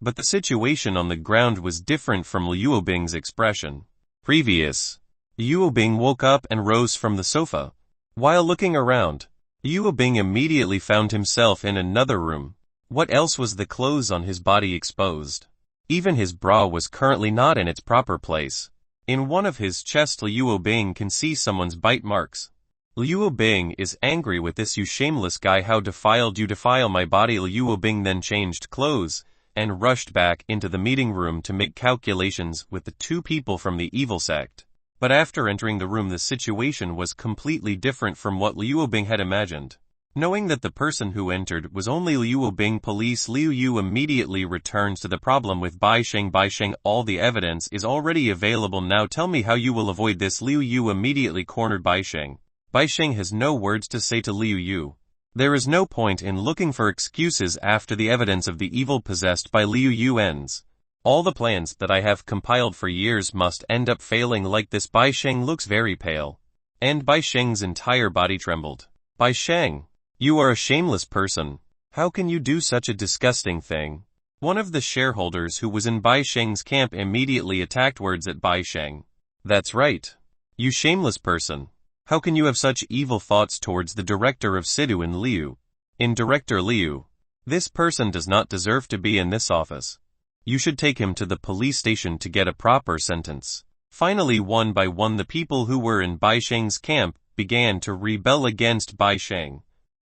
But the situation on the ground was different from Liu Obing's expression. Liu Obing woke up and rose from the sofa. While looking around, Liu Obing immediately found himself in another room. What else was the clothes on his body exposed? Even his bra was currently not in its proper place. In one of his chest, Liu Obing can see someone's bite marks. Liu Obing is angry with this. You shameless guy, how defiled you defile my body. Liu Obing then changed clothes and rushed back into the meeting room to make calculations with the two people from the evil sect. But after entering the room, the situation was completely different from what Liu Obing had imagined. Knowing that the person who entered was only Liu Bing police, Liu Yu immediately returns to the problem with Bai Sheng. Bai Sheng, all the evidence is already available now. Tell me how you will avoid this. Liu Yu immediately cornered Bai Sheng. Bai Sheng has no words to say to Liu Yu. There is no point in looking for excuses after the evidence of the evil possessed by Liu Yu ends. All the plans that I have compiled for years must end up failing like this. Bai Sheng looks very pale. And Bai Sheng's entire body trembled. Bai Sheng, you are a shameless person. How can you do such a disgusting thing? One of the shareholders who was in Bai Sheng's camp immediately attacked words at Bai Sheng. That's right. You shameless person. How can you have such evil thoughts towards the director of Sidu and Liu? In Director Liu. This person does not deserve to be in this office. You should take him to the police station to get a proper sentence. Finally, one by one the people who were in Bai Sheng's camp began to rebel against Bai Sheng.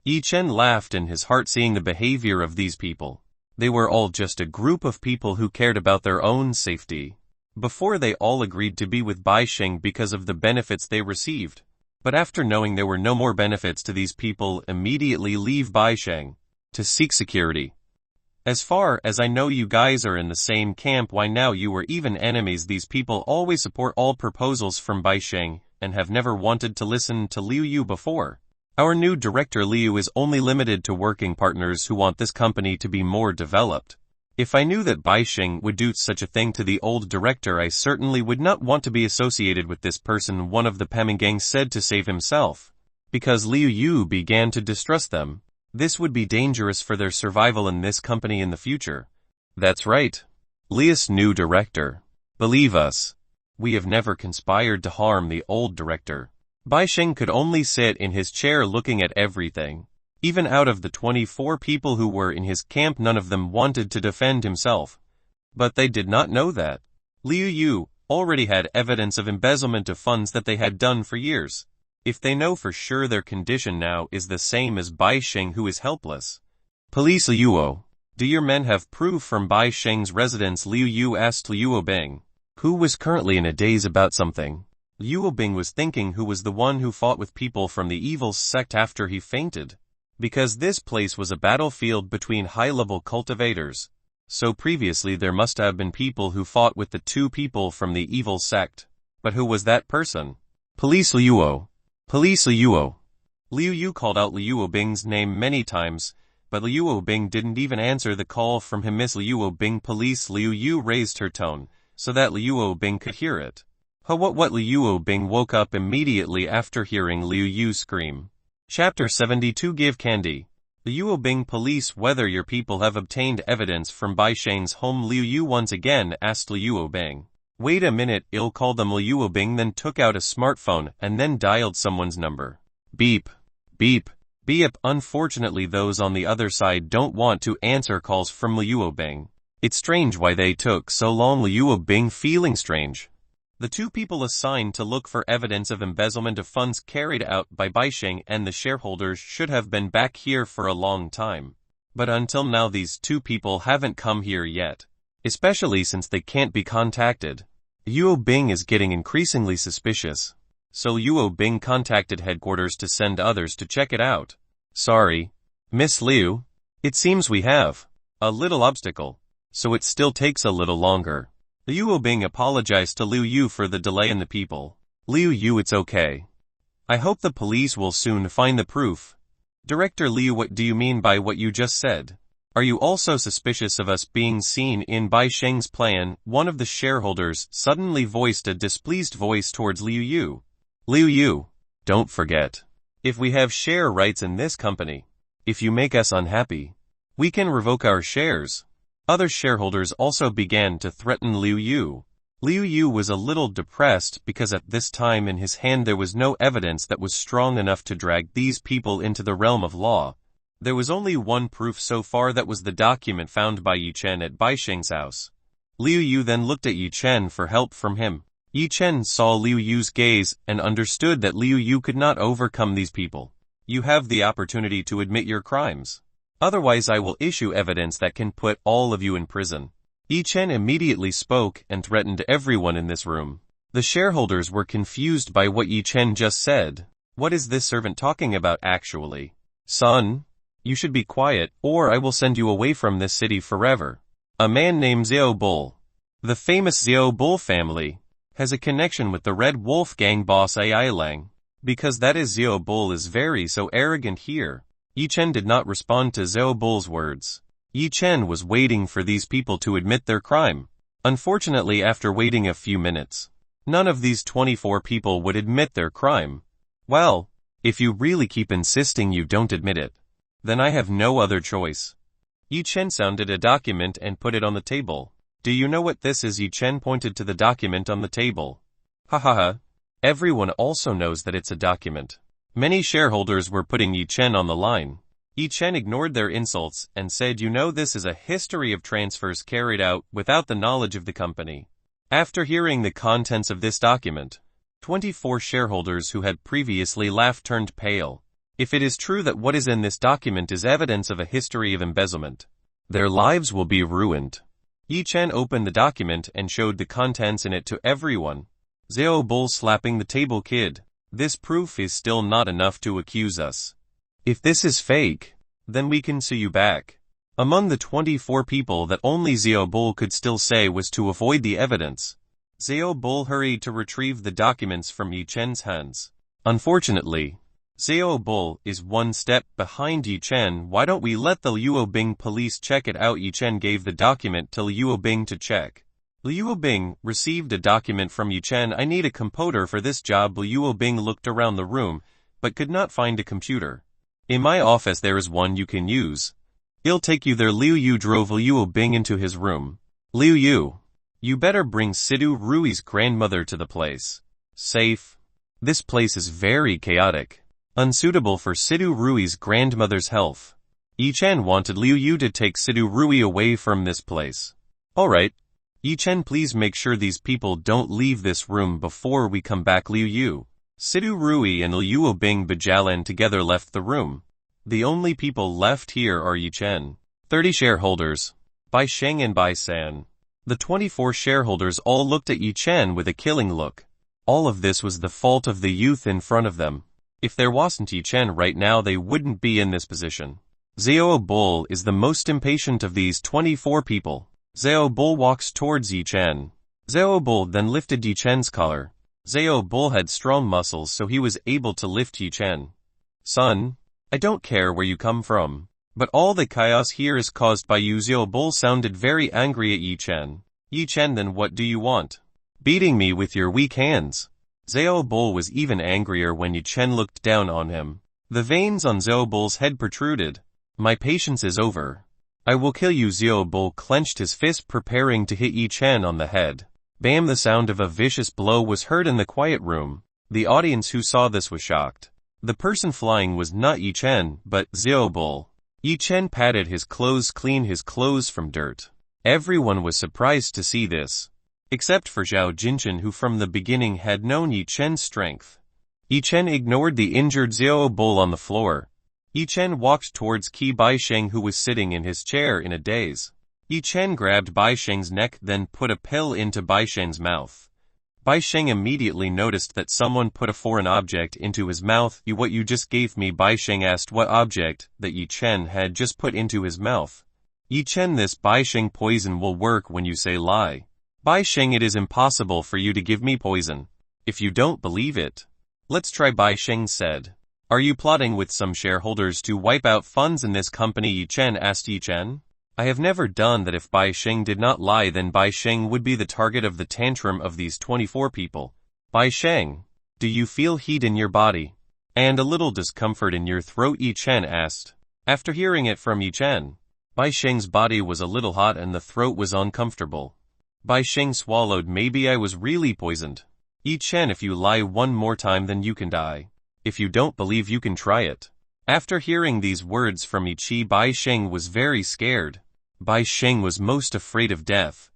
Yi Chen laughed in his heart seeing the behavior of these people. They were all just a group of people who cared about their own safety. Before they all agreed to be with Bai Sheng because of the benefits they received. But after knowing there were no more benefits to these people, immediately leave Bai Sheng to seek security. As far as I know, you guys are in the same camp. Why now you were even enemies? These people always support all proposals from Bai Sheng and have never wanted to listen to Liu Yu before. Our new director Liu is only limited to working partners who want this company to be more developed. If I knew that Bai Sheng would do such a thing to the old director, I certainly would not want to be associated with this person, one of the Peming said to save himself. Because Liu Yu began to distrust them. This would be dangerous for their survival in this company in the future. That's right. Liu's new director. Believe us. We have never conspired to harm the old director. Bai Sheng could only sit in his chair looking at everything. Even out of the 24 people who were in his camp, none of them wanted to defend himself. But they did not know that Liu Yu already had evidence of embezzlement of funds that they had done for years. If they know for sure, their condition now is the same as Bai Sheng, who is helpless. Police Liu, do your men have proof from Bai Sheng's residence? Liu Yu asked Liu Bing, who was currently in a daze about something. Liu Bing was thinking who was the one who fought with people from the evil sect after he fainted. Because this place was a battlefield between high-level cultivators. So previously there must have been people who fought with the two people from the evil sect. But who was that person? Police Liu. Police Liu. Liu Yu called out Liu Bing's name many times, but Liu Bing didn't even answer the call from him. Miss Liu Bing, police. Liu Yu raised her tone, so that Liu Bing could hear it. What? Liu Bing woke up immediately after hearing Liu Yu scream. Chapter 72, Give Candy. Liu Bing, police. Whether your people have obtained evidence from Bai Sheng's home? Liu Yu once again asked Liu Bing. Wait a minute, I'll call them. Liu Bing then took out a smartphone and then dialed someone's number. Beep. Beep. Beep. Unfortunately, those on the other side don't want to answer calls from Liu Bing. It's strange why they took so long. Liu Bing feeling strange. The two people assigned to look for evidence of embezzlement of funds carried out by Bai Sheng and the shareholders should have been back here for a long time. But until now these two people haven't come here yet. Especially since they can't be contacted. Liu Bing is getting increasingly suspicious. So Liu Bing contacted headquarters to send others to check it out. Sorry, Miss Liu. It seems we have a little obstacle, so it still takes a little longer. Liu Bing apologized to Liu Yu for the delay in the people. Liu Yu, it's okay. I hope the police will soon find the proof. Director Liu, what do you mean by what you just said? Are you also suspicious of us being seen in Bai Sheng's plan? One of the shareholders suddenly voiced a displeased voice towards Liu Yu. Liu Yu, don't forget. If we have share rights in this company, if you make us unhappy, we can revoke our shares. Other shareholders also began to threaten Liu Yu. Liu Yu was a little depressed because at this time in his hand there was no evidence that was strong enough to drag these people into the realm of law. There was only one proof so far, that was the document found by Yi Chen at Bai Sheng's house. Liu Yu then looked at Yi Chen for help from him. Yi Chen saw Liu Yu's gaze and understood that Liu Yu could not overcome these people. You have the opportunity to admit your crimes. Otherwise I will issue evidence that can put all of you in prison. Yi Chen immediately spoke and threatened everyone in this room. The shareholders were confused by what Yi Chen just said. What is this servant talking about actually? Son, you should be quiet, or I will send you away from this city forever. A man named Xiao Bull, the famous Xiao Bull family, has a connection with the Red Wolf gang boss Ai Lang. Because that is Xiao Bull is very so arrogant here. Yi Chen did not respond to Xiao Bull's words. Yi Chen was waiting for these people to admit their crime. Unfortunately, after waiting a few minutes, none of these 24 people would admit their crime. Well, if you really keep insisting you don't admit it, then I have no other choice. Yi Chen sounded a document and put it on the table. Do you know what this is? Yi Chen pointed to the document on the table. Ha ha ha. Everyone also knows that it's a document. Many shareholders were putting Yi Chen on the line. Yi Chen ignored their insults and said, you know, this is a history of transfers carried out without the knowledge of the company. After hearing the contents of this document, 24 shareholders who had previously laughed turned pale. If it is true that what is in this document is evidence of a history of embezzlement, their lives will be ruined. Yi Chen opened the document and showed the contents in it to everyone. Xiao Bull slapping the table. Kid, this proof is still not enough to accuse us. If this is fake, then we can sue you back. Among the 24 people that only Xiao Bull could still say was to avoid the evidence, Xiao Bull hurried to retrieve the documents from Yi Chen's hands. Unfortunately, Xiao Bull is one step behind Yi Chen. Why don't we let the Luobing police check it out? Yi Chen gave the document to Luobing to check. Luobing received a document from Yi Chen. I need a computer for this job. Luobing looked around the room, but could not find a computer. In my office there is one you can use. I'll take you there. Liu Yu drove Luobing into his room. Liu Yu, you better bring Sidu Rui's grandmother to the place. Safe. This place is very chaotic. Unsuitable for Sidu Rui's grandmother's health. Yi Chen wanted Liu Yu to take Sidu Rui away from this place. Alright. Yi Chen, please make sure these people don't leave this room before we come back. Liu Yu, Sidu Rui and Luobing Bajalan together left the room. The only people left here are Yi Chen, 30 shareholders, Bai Sheng and Bai San. The 24 shareholders all looked at Yi Chen with a killing look. All of this was the fault of the youth in front of them. If there wasn't Yi Chen right now, they wouldn't be in this position. Xiao Bull is the most impatient of these 24 people. Xiao Bull walks towards Yi Chen. Xiao Bull then lifted Yi Chen's collar. Xiao Bull had strong muscles, so he was able to lift Yi Chen. Son, I don't care where you come from, but all the chaos here is caused by you. Xiao Bull sounded very angry at Yi Chen. Yi Chen, then what do you want? Beating me with your weak hands. Xiao Bull was even angrier when Yi Chen looked down on him. The veins on Xiao Bull's head protruded. My patience is over. I will kill you. Xiao Bull clenched his fist, preparing to hit Yi Chen on the head. Bam! The sound of a vicious blow was heard in the quiet room. The audience who saw this was shocked. The person flying was not Yi Chen, but Xiao Bull. Yi Chen patted his clothes, cleaned his clothes from dirt. Everyone was surprised to see this, except for Zhao Jinchen, who from the beginning had known Yi Chen's strength. Yi Chen ignored the injured Xiao Bull on the floor. Yi Chen walked towards Qi Baisheng, who was sitting in his chair in a daze. Yi Chen grabbed Baisheng's neck, then put a pill into Baisheng's mouth. Baisheng immediately noticed that someone put a foreign object into his mouth. What you just gave me? Baisheng asked what object that Yi Chen had just put into his mouth. Yi Chen, this Baisheng poison will work when you say lie. Baisheng, it is impossible for you to give me poison. If you don't believe it, let's try. Baisheng said. Are you plotting with some shareholders to wipe out funds in this company? Yi Chen asked. Yi Chen, I have never done that. If Baisheng did not lie, then Baisheng would be the target of the tantrum of these 24 people. Baisheng, do you feel heat in your body and a little discomfort in your throat? Yi Chen asked. After hearing it from Yi Chen, Baisheng's body was a little hot and the throat was uncomfortable. Baisheng swallowed. Maybe I was really poisoned. Yi Chen, if you lie one more time then you can die. If you don't believe, you can try it. After hearing these words from Yi Qi, Baisheng was very scared. Baisheng was most afraid of death.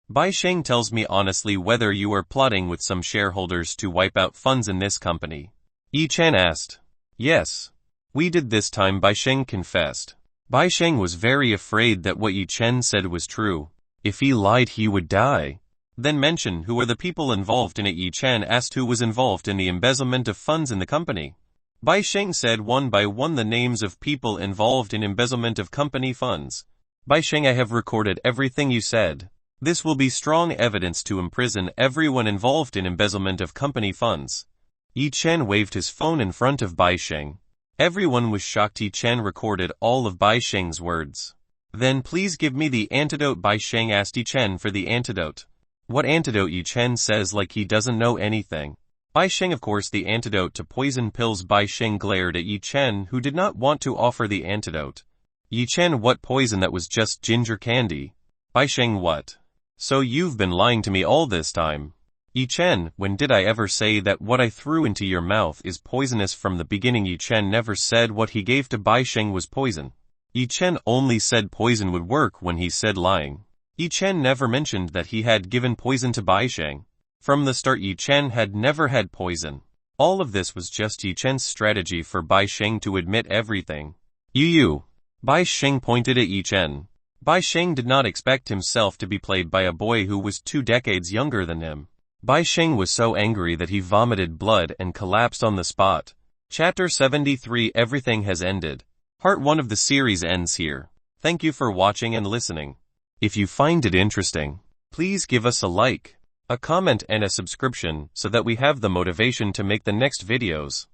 Baisheng, tells me honestly whether you are plotting with some shareholders to wipe out funds in this company. Yi Chen asked. Yes, we did this time, Baisheng confessed. Baisheng was very afraid that what Yi Chen said was true. If he lied, he would die. Then mention who are the people involved in it. Yi Chen asked who was involved in the embezzlement of funds in the company. Bai Sheng said one by one the names of people involved in embezzlement of company funds. Bai Sheng, I have recorded everything you said. This will be strong evidence to imprison everyone involved in embezzlement of company funds. Yi Chen waved his phone in front of Bai Sheng. Everyone was shocked. Yi Chen recorded all of Bai Sheng's words. Then please give me the antidote. Bai Sheng asked Yi Chen for the antidote. What antidote? Yi Chen says like he doesn't know anything. Bai Sheng, of course, the antidote to poison pills. Bai Sheng glared at Yi Chen, who did not want to offer the antidote. Yi Chen, what poison? That was just ginger candy. Bai Sheng, what? So you've been lying to me all this time? Yi Chen, when did I ever say that what I threw into your mouth is poisonous from the beginning? Yi Chen never said what he gave to Bai Sheng was poison. Yi Chen only said poison would work when he said lying. Yi Chen never mentioned that he had given poison to Bai Sheng. From the start, Yi Chen had never had poison. All of this was just Yi Chen's strategy for Bai Sheng to admit everything. You. Bai Sheng pointed at Yi Chen. Bai Sheng did not expect himself to be played by a boy who was 2 decades younger than him. Bai Sheng was so angry that he vomited blood and collapsed on the spot. Chapter 73. Everything has ended. Part 1 of the series ends here. Thank you for watching and listening. If you find it interesting, please give us a like, a comment and a subscription so that we have the motivation to make the next videos.